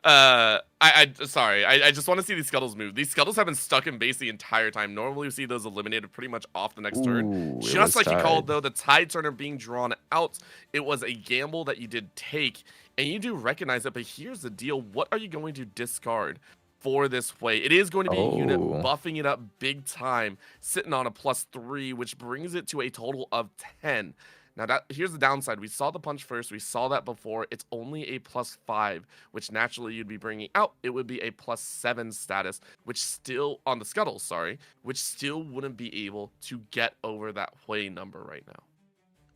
Sorry. I just want to see these Scuttles move. These Scuttles have been stuck in base the entire time. Normally we see those eliminated pretty much off the next turn. Just like you called, though, the Tide Turner being drawn out, it was a gamble that you did take, and you do recognize it. But here's the deal. What are you going to discard for this Hui? It is going to be a unit buffing it up big time, sitting on a +3, which brings it to a total of 10. Now, here's the downside. We saw the Punch First. We saw that before. It's only a +5, which naturally you'd be bringing out. It would be a +7 status, which still, on the Scuttles, sorry, which still wouldn't be able to get over that Hui number right now.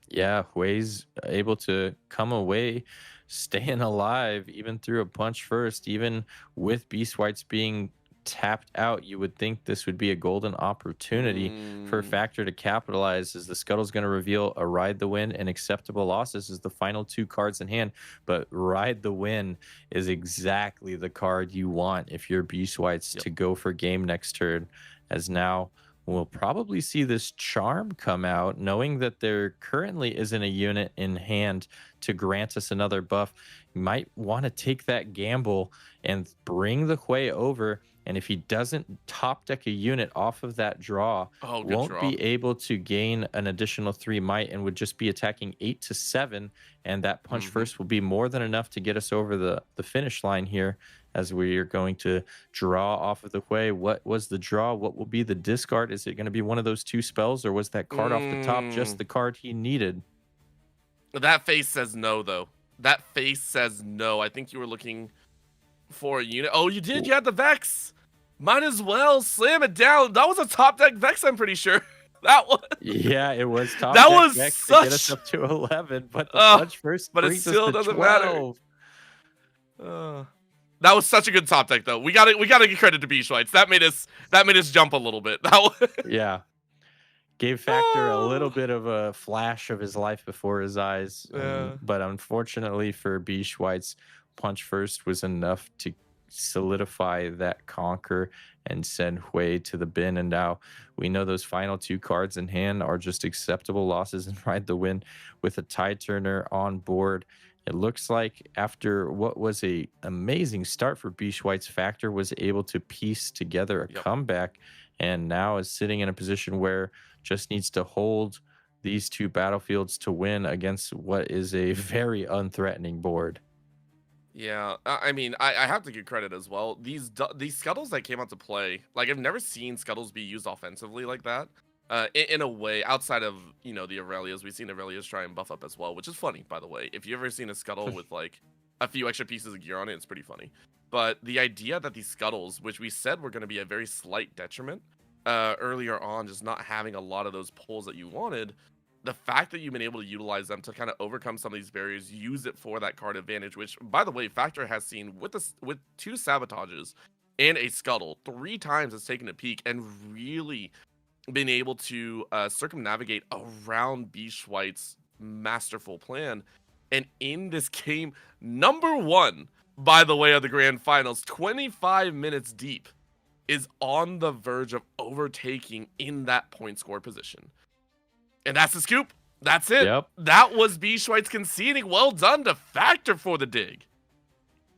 Yeah, Hui's able to come away staying alive even through a punch first, even with Beast Whites being tapped out. You would think this would be a golden opportunity for Factor to capitalize, as the Scuttle's going to reveal a Ride the Win and Acceptable Losses as the final 2 cards in hand. But Ride the Win is exactly the card you want if you're Beast Whites to go for game next turn, as now we'll probably see this Charm come out, knowing that there currently isn't a unit in hand to grant us another buff. You might want to take that gamble and bring the Hui over. And if he doesn't top deck a unit off of that draw, won't be able to gain an additional 3 might and would just be attacking 8 to 7. And that punch first will be more than enough to get us over the finish line here, as we are going to draw off of the Hui. What was the draw? What will be the discard? Is it going to be one of those 2 spells, or was that card off the top just the card he needed? That face says no, though. That face says no. I think you were looking for a unit. Oh, you did? You had the Vex. Might as well slam it down. That was a top deck Vex, I'm pretty sure. That was. Yeah, it was top that deck was Vex such... to get us up to 11, but the punch first but it brings still us to doesn't 12. matter. That was such a good top deck, though. We gotta give credit to Beast Whites. That made us jump a little bit. That was... Yeah. Gave Factor a little bit of a flash of his life before his eyes. But unfortunately for Beast Whites, punch first was enough to solidify that conquer and send Hui to the bin. And now we know those final 2 cards in hand are just Acceptable Losses and Ride the Win with a Tide Turner on board. It looks like after what was a amazing start for Beast Whites, Factor was able to piece together a comeback, and now is sitting in a position where just needs to hold these 2 battlefields to win against what is a very unthreatening board. Yeah, I mean, I have to give credit as well. These Scuttles that came out to play, like, I've never seen Scuttles be used offensively like that. In a way, outside of, the Aurelias, we've seen Aurelias try and buff up as well, which is funny, by the way. If you've ever seen a Scuttle with, like, a few extra pieces of gear on it, it's pretty funny. But the idea that these Scuttles, which we said were going to be a very slight detriment earlier on, just not having a lot of those pulls that you wanted, the fact that you've been able to utilize them to kind of overcome some of these barriers, use it for that card advantage, which, by the way, Factor has seen with 2 sabotages and a Scuttle, 3 times has taken a peek and really been able to circumnavigate around Beast White's masterful plan. And in this game, number 1, by the way, of the grand finals, 25 minutes deep, is on the verge of overtaking in that point score position. And that's the scoop. That's it. Yep. That was Beast White's conceding. Well done to Factor for the dig.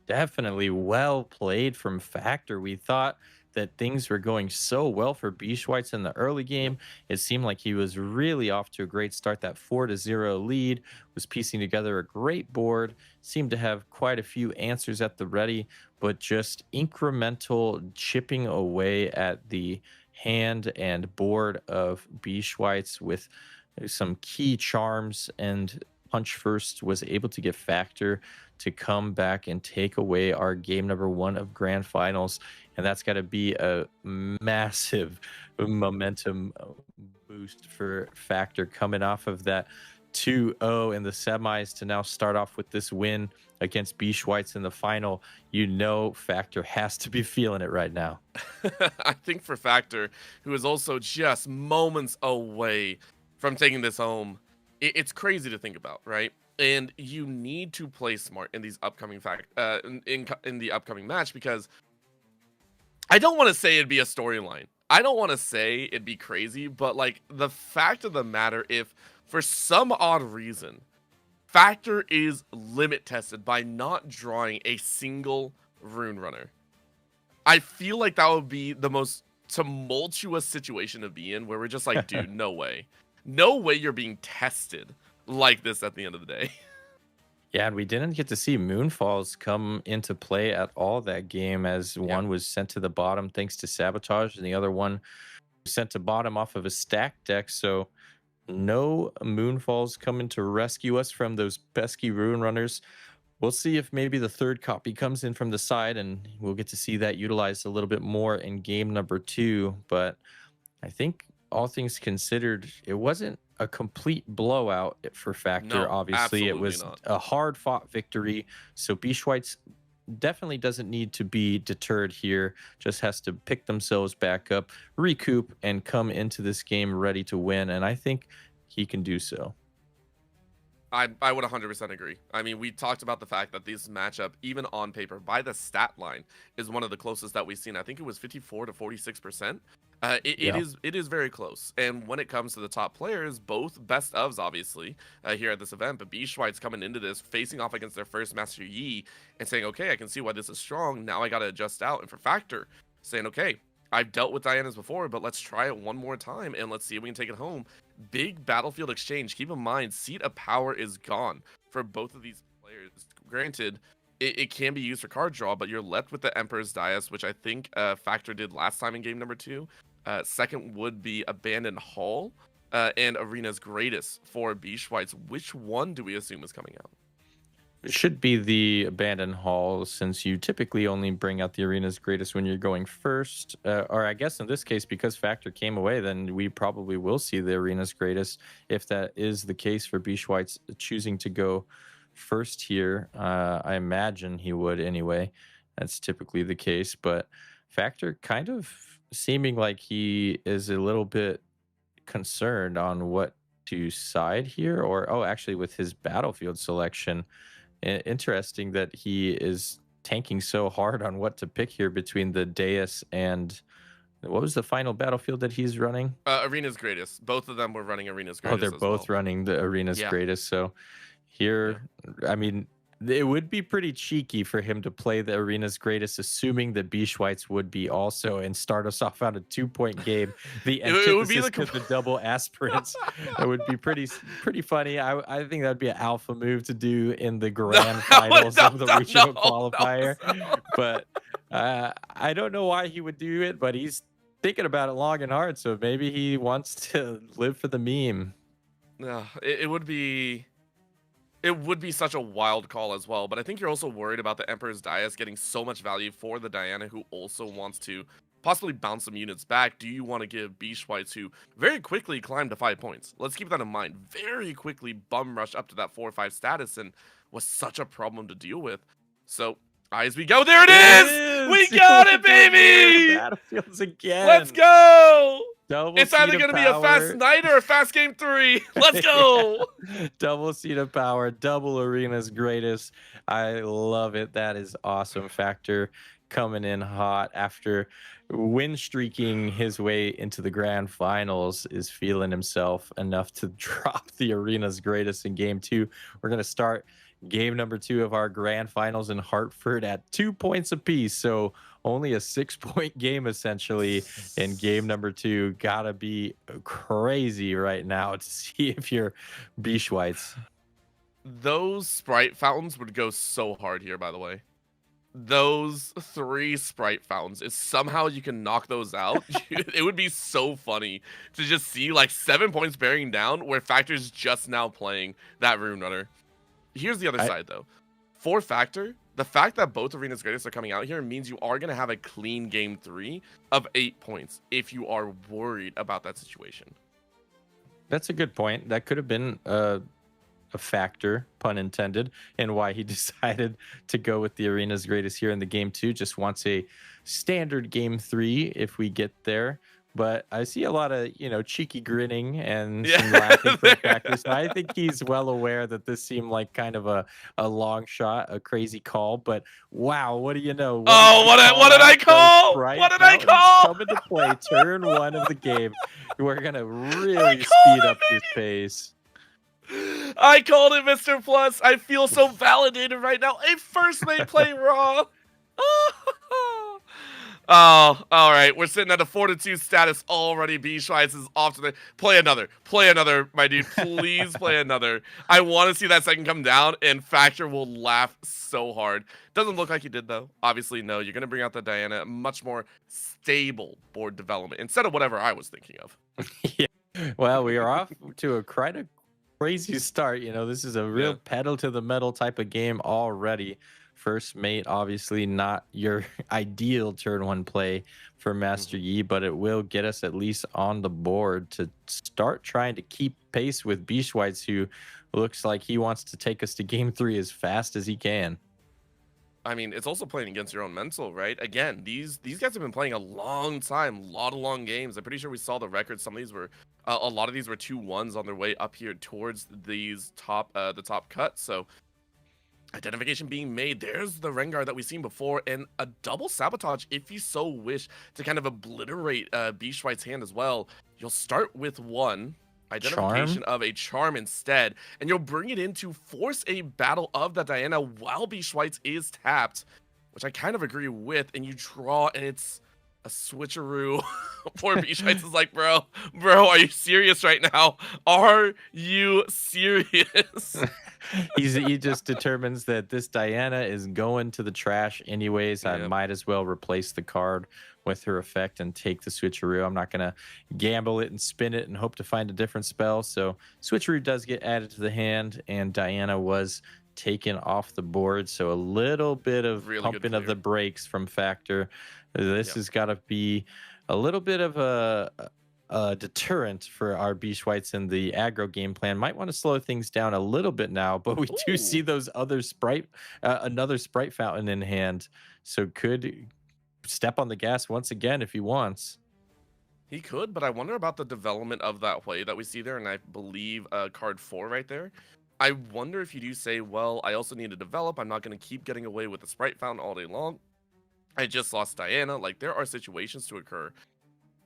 Definitely well played from Factor. We thought that things were going so well for Beast Whites in the early game. It seemed like he was really off to a great start. That 4-0 lead was piecing together a great board, seemed to have quite a few answers at the ready, but just incremental chipping away at the hand and board of Beast Whites with some key charms, and punch first was able to get Factor to come back and take away our game number 1 of grand finals. And that's got to be a massive momentum boost for Factor coming off of that 2-0 in the semis to now start off with this win against Beast Whites in the final. Factor has to be feeling it right now. I think for Factor, who is also just moments away from taking this home, it's crazy to think about, right? And you need to play smart in these upcoming in the upcoming match, because I don't want to say it'd be a storyline. I don't want to say it'd be crazy, but like, the fact of the matter, if for some odd reason Factor is limit tested by not drawing a single Rune Runner, I feel like that would be the most tumultuous situation to be in, where we're just like, dude, no way. No way you're being tested like this at the end of the day. Yeah, and we didn't get to see Moonfalls come into play at all that game, as one was sent to the bottom thanks to Sabotage, and the other one was sent to bottom off of a stack deck. So no Moonfalls coming to rescue us from those pesky Rune Runners. We'll see if maybe the 3rd copy comes in from the side, and we'll get to see that utilized a little bit more in game number 2. But I think, all things considered, it wasn't a complete blowout for Factor. No, Obviously, it absolutely was not. a hard-fought victory. So B. Schweitz definitely doesn't need to be deterred here. Just has to pick themselves back up, recoup, and come into this game ready to win. And I think he can do so. I would 100% agree. I mean, we talked about the fact that this matchup, even on paper, by the stat line, is one of the closest that we've seen. I think it was 54 to 46%. It is very close. And when it comes to the top players, both best ofs, obviously, here at this event, but B. Schweitz coming into this, facing off against their first Master Yi, and saying, okay, I can see why this is strong. Now I got to adjust out. And for Factor, saying, okay, I've dealt with Diana's before, but let's try it one more time, and let's see if we can take it home. Big battlefield exchange. Keep in mind, Seat of Power is gone for both of these players. Granted, it can be used for card draw, but you're left with the Emperor's Dais, which I think Factor did last time in game number 2. Second would be Abandoned Hall and Arena's Greatest for B. Schweitz. Which one do we assume is coming out? It should be the Abandoned Hall, since you typically only bring out the Arena's Greatest when you're going first. Or I guess in this case, because Factor came away, then we probably will see the Arena's Greatest, if that is the case for B. Schweitz choosing to go first here. I imagine he would anyway. That's typically the case. But Factor kind of seeming like he is a little bit concerned on what to side here. Or, oh, actually with his battlefield selection. Interesting that he is tanking so hard on what to pick here between the Dais and what was the final battlefield that he's running? Arena's Greatest. Both of them were running Arena's Greatest. Oh, they're both running the Arena's Greatest. So here, I mean, it would be pretty cheeky for him to play the Arena's Greatest, assuming that B. Schweitz would be also, and start us off on a 2-point game. The antithesis to the double aspirants. It would be pretty funny. I think that'd be an alpha move to do in the grand finals of the regional qualifier. But I don't know why he would do it, but he's thinking about it long and hard. So maybe he wants to live for the meme. No, it would be... It would be such a wild call as well, but I think you're also worried about the Emperor's Dais getting so much value for the Diana, who also wants to possibly bounce some units back. Do you want to give B. Schweitz, who very quickly climbed to 5 points? Let's keep that in mind. Very quickly bum rush up to that 4 or 5 status and was such a problem to deal with. So, eyes we go. There it is! We got it, baby! Battlefields again. Let's go! Double it's either going to be a fast night or a fast game 3. Let's go. Double Seat of Power, double Arena's Greatest. I love it. That is awesome. Factor coming in hot after win streaking his way into the grand finals, is feeling himself enough to drop the Arena's Greatest in game 2. We're going to start game number 2 of our grand finals in Hartford at 2 points apiece. So only a 6-point game essentially in game number 2. Gotta be crazy right now to see if you're B. Schweitz. Those Sprite fountains would go so hard here, by the way. Those 3 Sprite fountains, if somehow you can knock those out, it would be so funny to just see like 7 points bearing down where Factor's just now playing that Rune Runner. Here's the other side though. For Factor, the fact that both Arena's Greatest are coming out here means you are going to have a clean game 3 of 8 points if you are worried about that situation. That's a good point. That could have been a factor, pun intended, in why he decided to go with the Arena's Greatest here in the game 2. Just wants a standard game 3 if we get there. But I see a lot of, cheeky grinning and some laughing from Factor. So I think he's well aware that this seemed like kind of a long shot, a crazy call. But wow, what do you know? What did I call? What did I call? Come into play, turn 1 of the game. We're going to really speed up this pace. I called it, Mr. Plus. I feel so validated right now. A first mate play raw. Oh, all right. We're sitting at a 4-2 status already. B. Schweitz is off to the play another, my dude. Please play another. I want to see that second come down, and Factor will laugh so hard. Doesn't look like he did though. Obviously, no. You're gonna bring out the Diana, much more stable board development instead of whatever I was thinking of. Yeah. Well, we are off to a crazy start. This is a real pedal to the metal type of game already. First mate, obviously not your ideal turn 1 play for Master Yi, but it will get us at least on the board to start trying to keep pace with Beachwhites, who looks like he wants to take us to game 3 as fast as he can. I mean, it's also playing against your own mental, right? Again, these guys have been playing a long time, a lot of long games. I'm pretty sure we saw the records. Some of these were, a lot of these were 2-1s on their way up here towards these the top cut. So identification being made. There's the Rengar that we've seen before, and a double sabotage if you so wish to kind of obliterate Beachwhite's hand as well. You'll start with one identification of a charm instead, and you'll bring it in to force a battle of the Diana while Beachwhites is tapped, which I kind of agree with, and you draw, and it's a switcheroo. Poor Beachwhites is like, bro, are you serious right now? Are you serious? He just determines that this Diana is going to the trash anyways. I might as well replace the card with her effect and take the switcheroo. I'm not going to gamble it and spin it and hope to find a different spell. So switcheroo does get added to the hand, and Diana was taken off the board. So a little bit of pumping of the brakes from Factor. This has got to be a little bit of a deterrent for our Beachwhites in the aggro game plan. Might want to slow things down a little bit now, but we do see those other another sprite fountain in hand. So could step on the gas once again if he wants. He could, but I wonder about the development of that way that we see there, and I believe card 4 right there. I wonder if you do say, well, I also need to develop. I'm not going to keep getting away with the sprite fountain all day long. I just lost Diana. Like, there are situations to occur.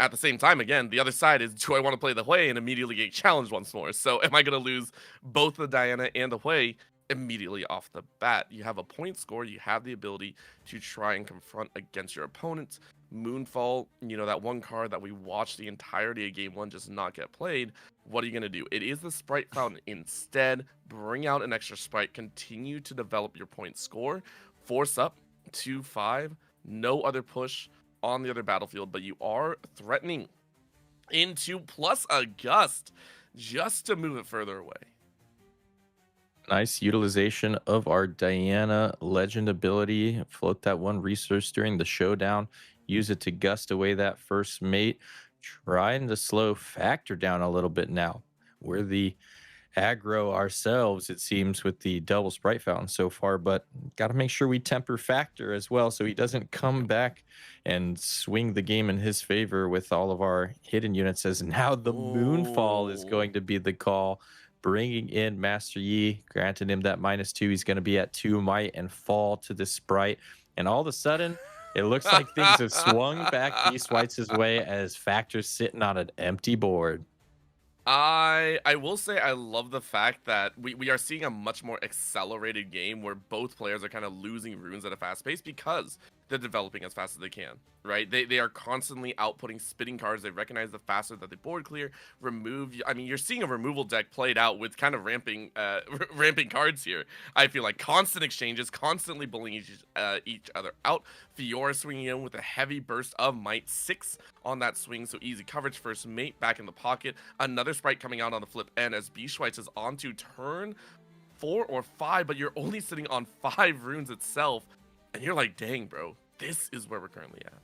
At the same time, again, the other side is, do I want to play the Hui and immediately get challenged once more? So am I going to lose both the Diana and the Hui immediately off the bat? You have a point score. You have the ability to try and confront against your opponent. Moonfall, that one card that we watched the entirety of game 1 just not get played. What are you going to do? It is the sprite fountain instead. Bring out an extra sprite. Continue to develop your point score. Force up 2-5. No other push on the other battlefield, but you are threatening into plus a gust just to move it further away. Nice utilization of our Diana legend ability. Float that one resource during the showdown. Use it to gust away that first mate. Trying to slow Factor down a little bit now. We're the aggro ourselves, it seems, with the double sprite fountain so far, but got to make sure we temper Factor as well so he doesn't come back and swing the game in his favor with all of our hidden units, as now the Moonfall is going to be the call, bringing in Master Yi, granting him that -2. He's going to be at 2 might and fall to the sprite, and all of a sudden it looks like things have swung back Beachwhites' way as Factor's sitting on an empty board. I will say I love the fact that we are seeing a much more accelerated game where both players are kind of losing runes at a fast pace because they're developing as fast as they can, right? They are constantly outputting spitting cards. They recognize the faster that they board clear, remove. I mean, you're seeing a removal deck played out with kind of ramping cards here. I feel like constant exchanges, constantly bullying each other out. Fiora swinging in with a heavy burst of might, 6 on that swing, so easy coverage. First mate back in the pocket. Another sprite coming out on the flip end as Beachwhites is on to turn 4 or 5, but you're only sitting on 5 runes itself. And you're like, dang, bro, this is where we're currently at.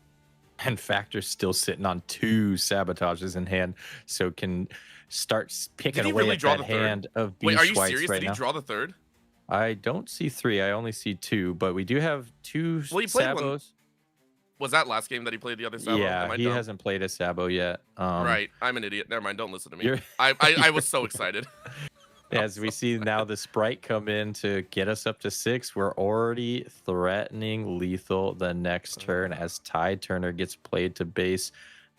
And Factor's still sitting on 2 sabotages in hand, so can start picking away at that hand of Beachwhites. Wait, are you serious? Right Did he draw the 3rd? I don't see 3. I only see 2, but we do have 2 well, he played sabos. One. Was that last game that he played the other sabo? Yeah, he hasn't played a sabo yet. Right, I'm an idiot. Never mind, don't listen to me. I was so excited. As we see now the sprite come in to get us up to 6, we're already threatening lethal the next turn as Tide Turner gets played to base.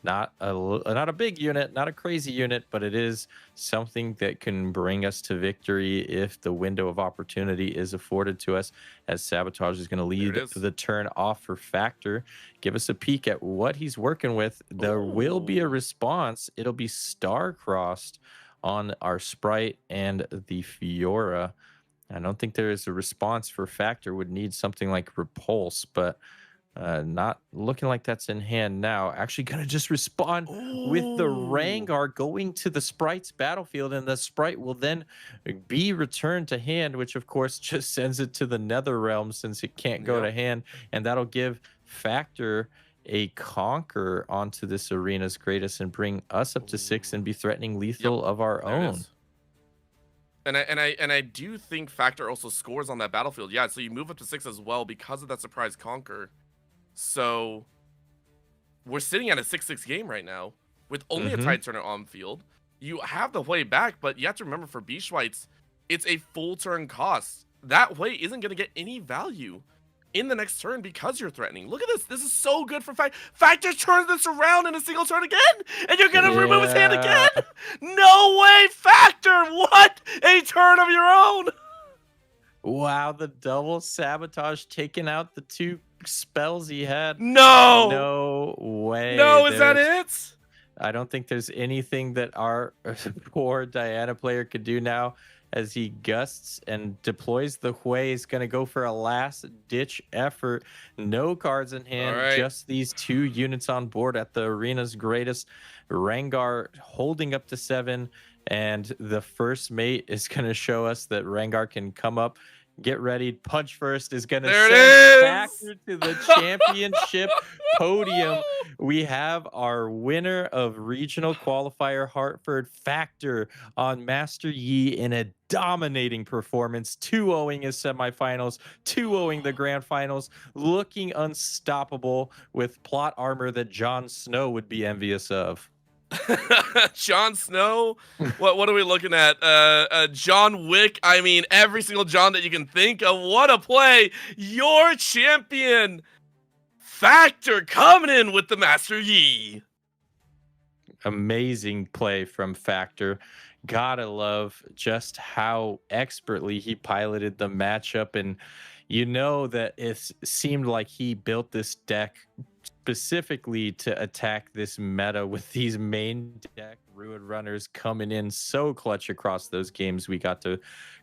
Not a big unit, not a crazy unit, but it is something that can bring us to victory if the window of opportunity is afforded to us, as Sabotage is going to lead the turn off for Factor. Give us a peek at what he's working with. There will be a response. It'll be star-crossed on our sprite and the Fiora. I don't think there is a response for Factor. Would need something like Repulse, but Not looking like that's in hand now. Actually going to just respond with the Rengar going to the Sprite's battlefield, and the Sprite will then be returned to hand, which of course just sends it to the Nether Realm since it can't go to hand, and that'll give Factor a conquer onto this arena's greatest and bring us up to 6 and be threatening lethal of our own. And I do think Factor also scores on that battlefield. Yeah, so you move up to 6 as well because of that surprise conquer. So we're sitting at a 6-6 game right now with only a tied turner on field. You have the way back, but you have to remember for B-Schweitz, it's a full turn cost. That way isn't going to get any value in the next turn because you're threatening. Look at this. This is so good for Factor. Factor turns this around in a single turn again, and you're going to remove his hand again? No way, Factor! What? A turn of your own! Wow, the double sabotage taking out the 2 spells he had. No! No way. No, is that it? I don't think there's anything that our poor Diana player could do now as he gusts and deploys the Hui. He's going to go for a last-ditch effort. No cards in hand, just these 2 units on board at the arena's greatest. Rengar holding up to 7, and the first mate is going to show us that Rengar can come up. Get ready. Punch First is going to send Factor to the championship podium. We have our winner of regional qualifier, Hartford Factor, on Master Yi in a dominating performance, 2-0ing his semifinals, 2-0ing the grand finals, looking unstoppable with plot armor that Jon Snow would be envious of. Jon Snow? What are we looking at? John Wick? I mean, every single John that you can think of. What a play! Your champion, Factor, coming in with the Master Yi. Amazing play from Factor. Gotta love just how expertly he piloted the matchup, and you know that it seemed like he built this deck specifically to attack this meta with these main deck Ruin Runners coming in so clutch across those games we got to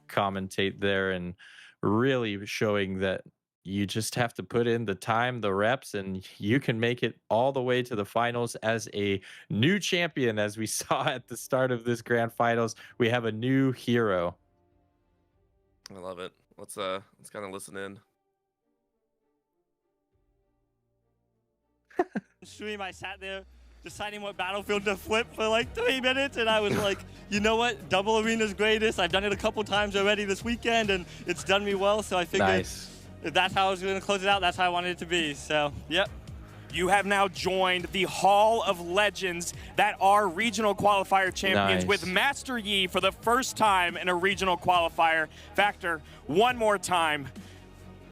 commentate there, and really showing that you just have to put in the time, the reps, and you can make it all the way to the finals as a new champion. As we saw at the start of this grand finals, we have a new hero. I love it. Let's kind of listen in. Stream, I sat there deciding what battlefield to flip for like 3 minutes, and I was like, you know what, double arena's greatest. I've done it a couple times already this weekend, and it's done me well, so I figured if that's how I was going to close it out, that's how I wanted it to be. So yep. You have now joined the Hall of Legends that are regional qualifier champions with Master Yi for the first time in a regional qualifier. Factor, one more time,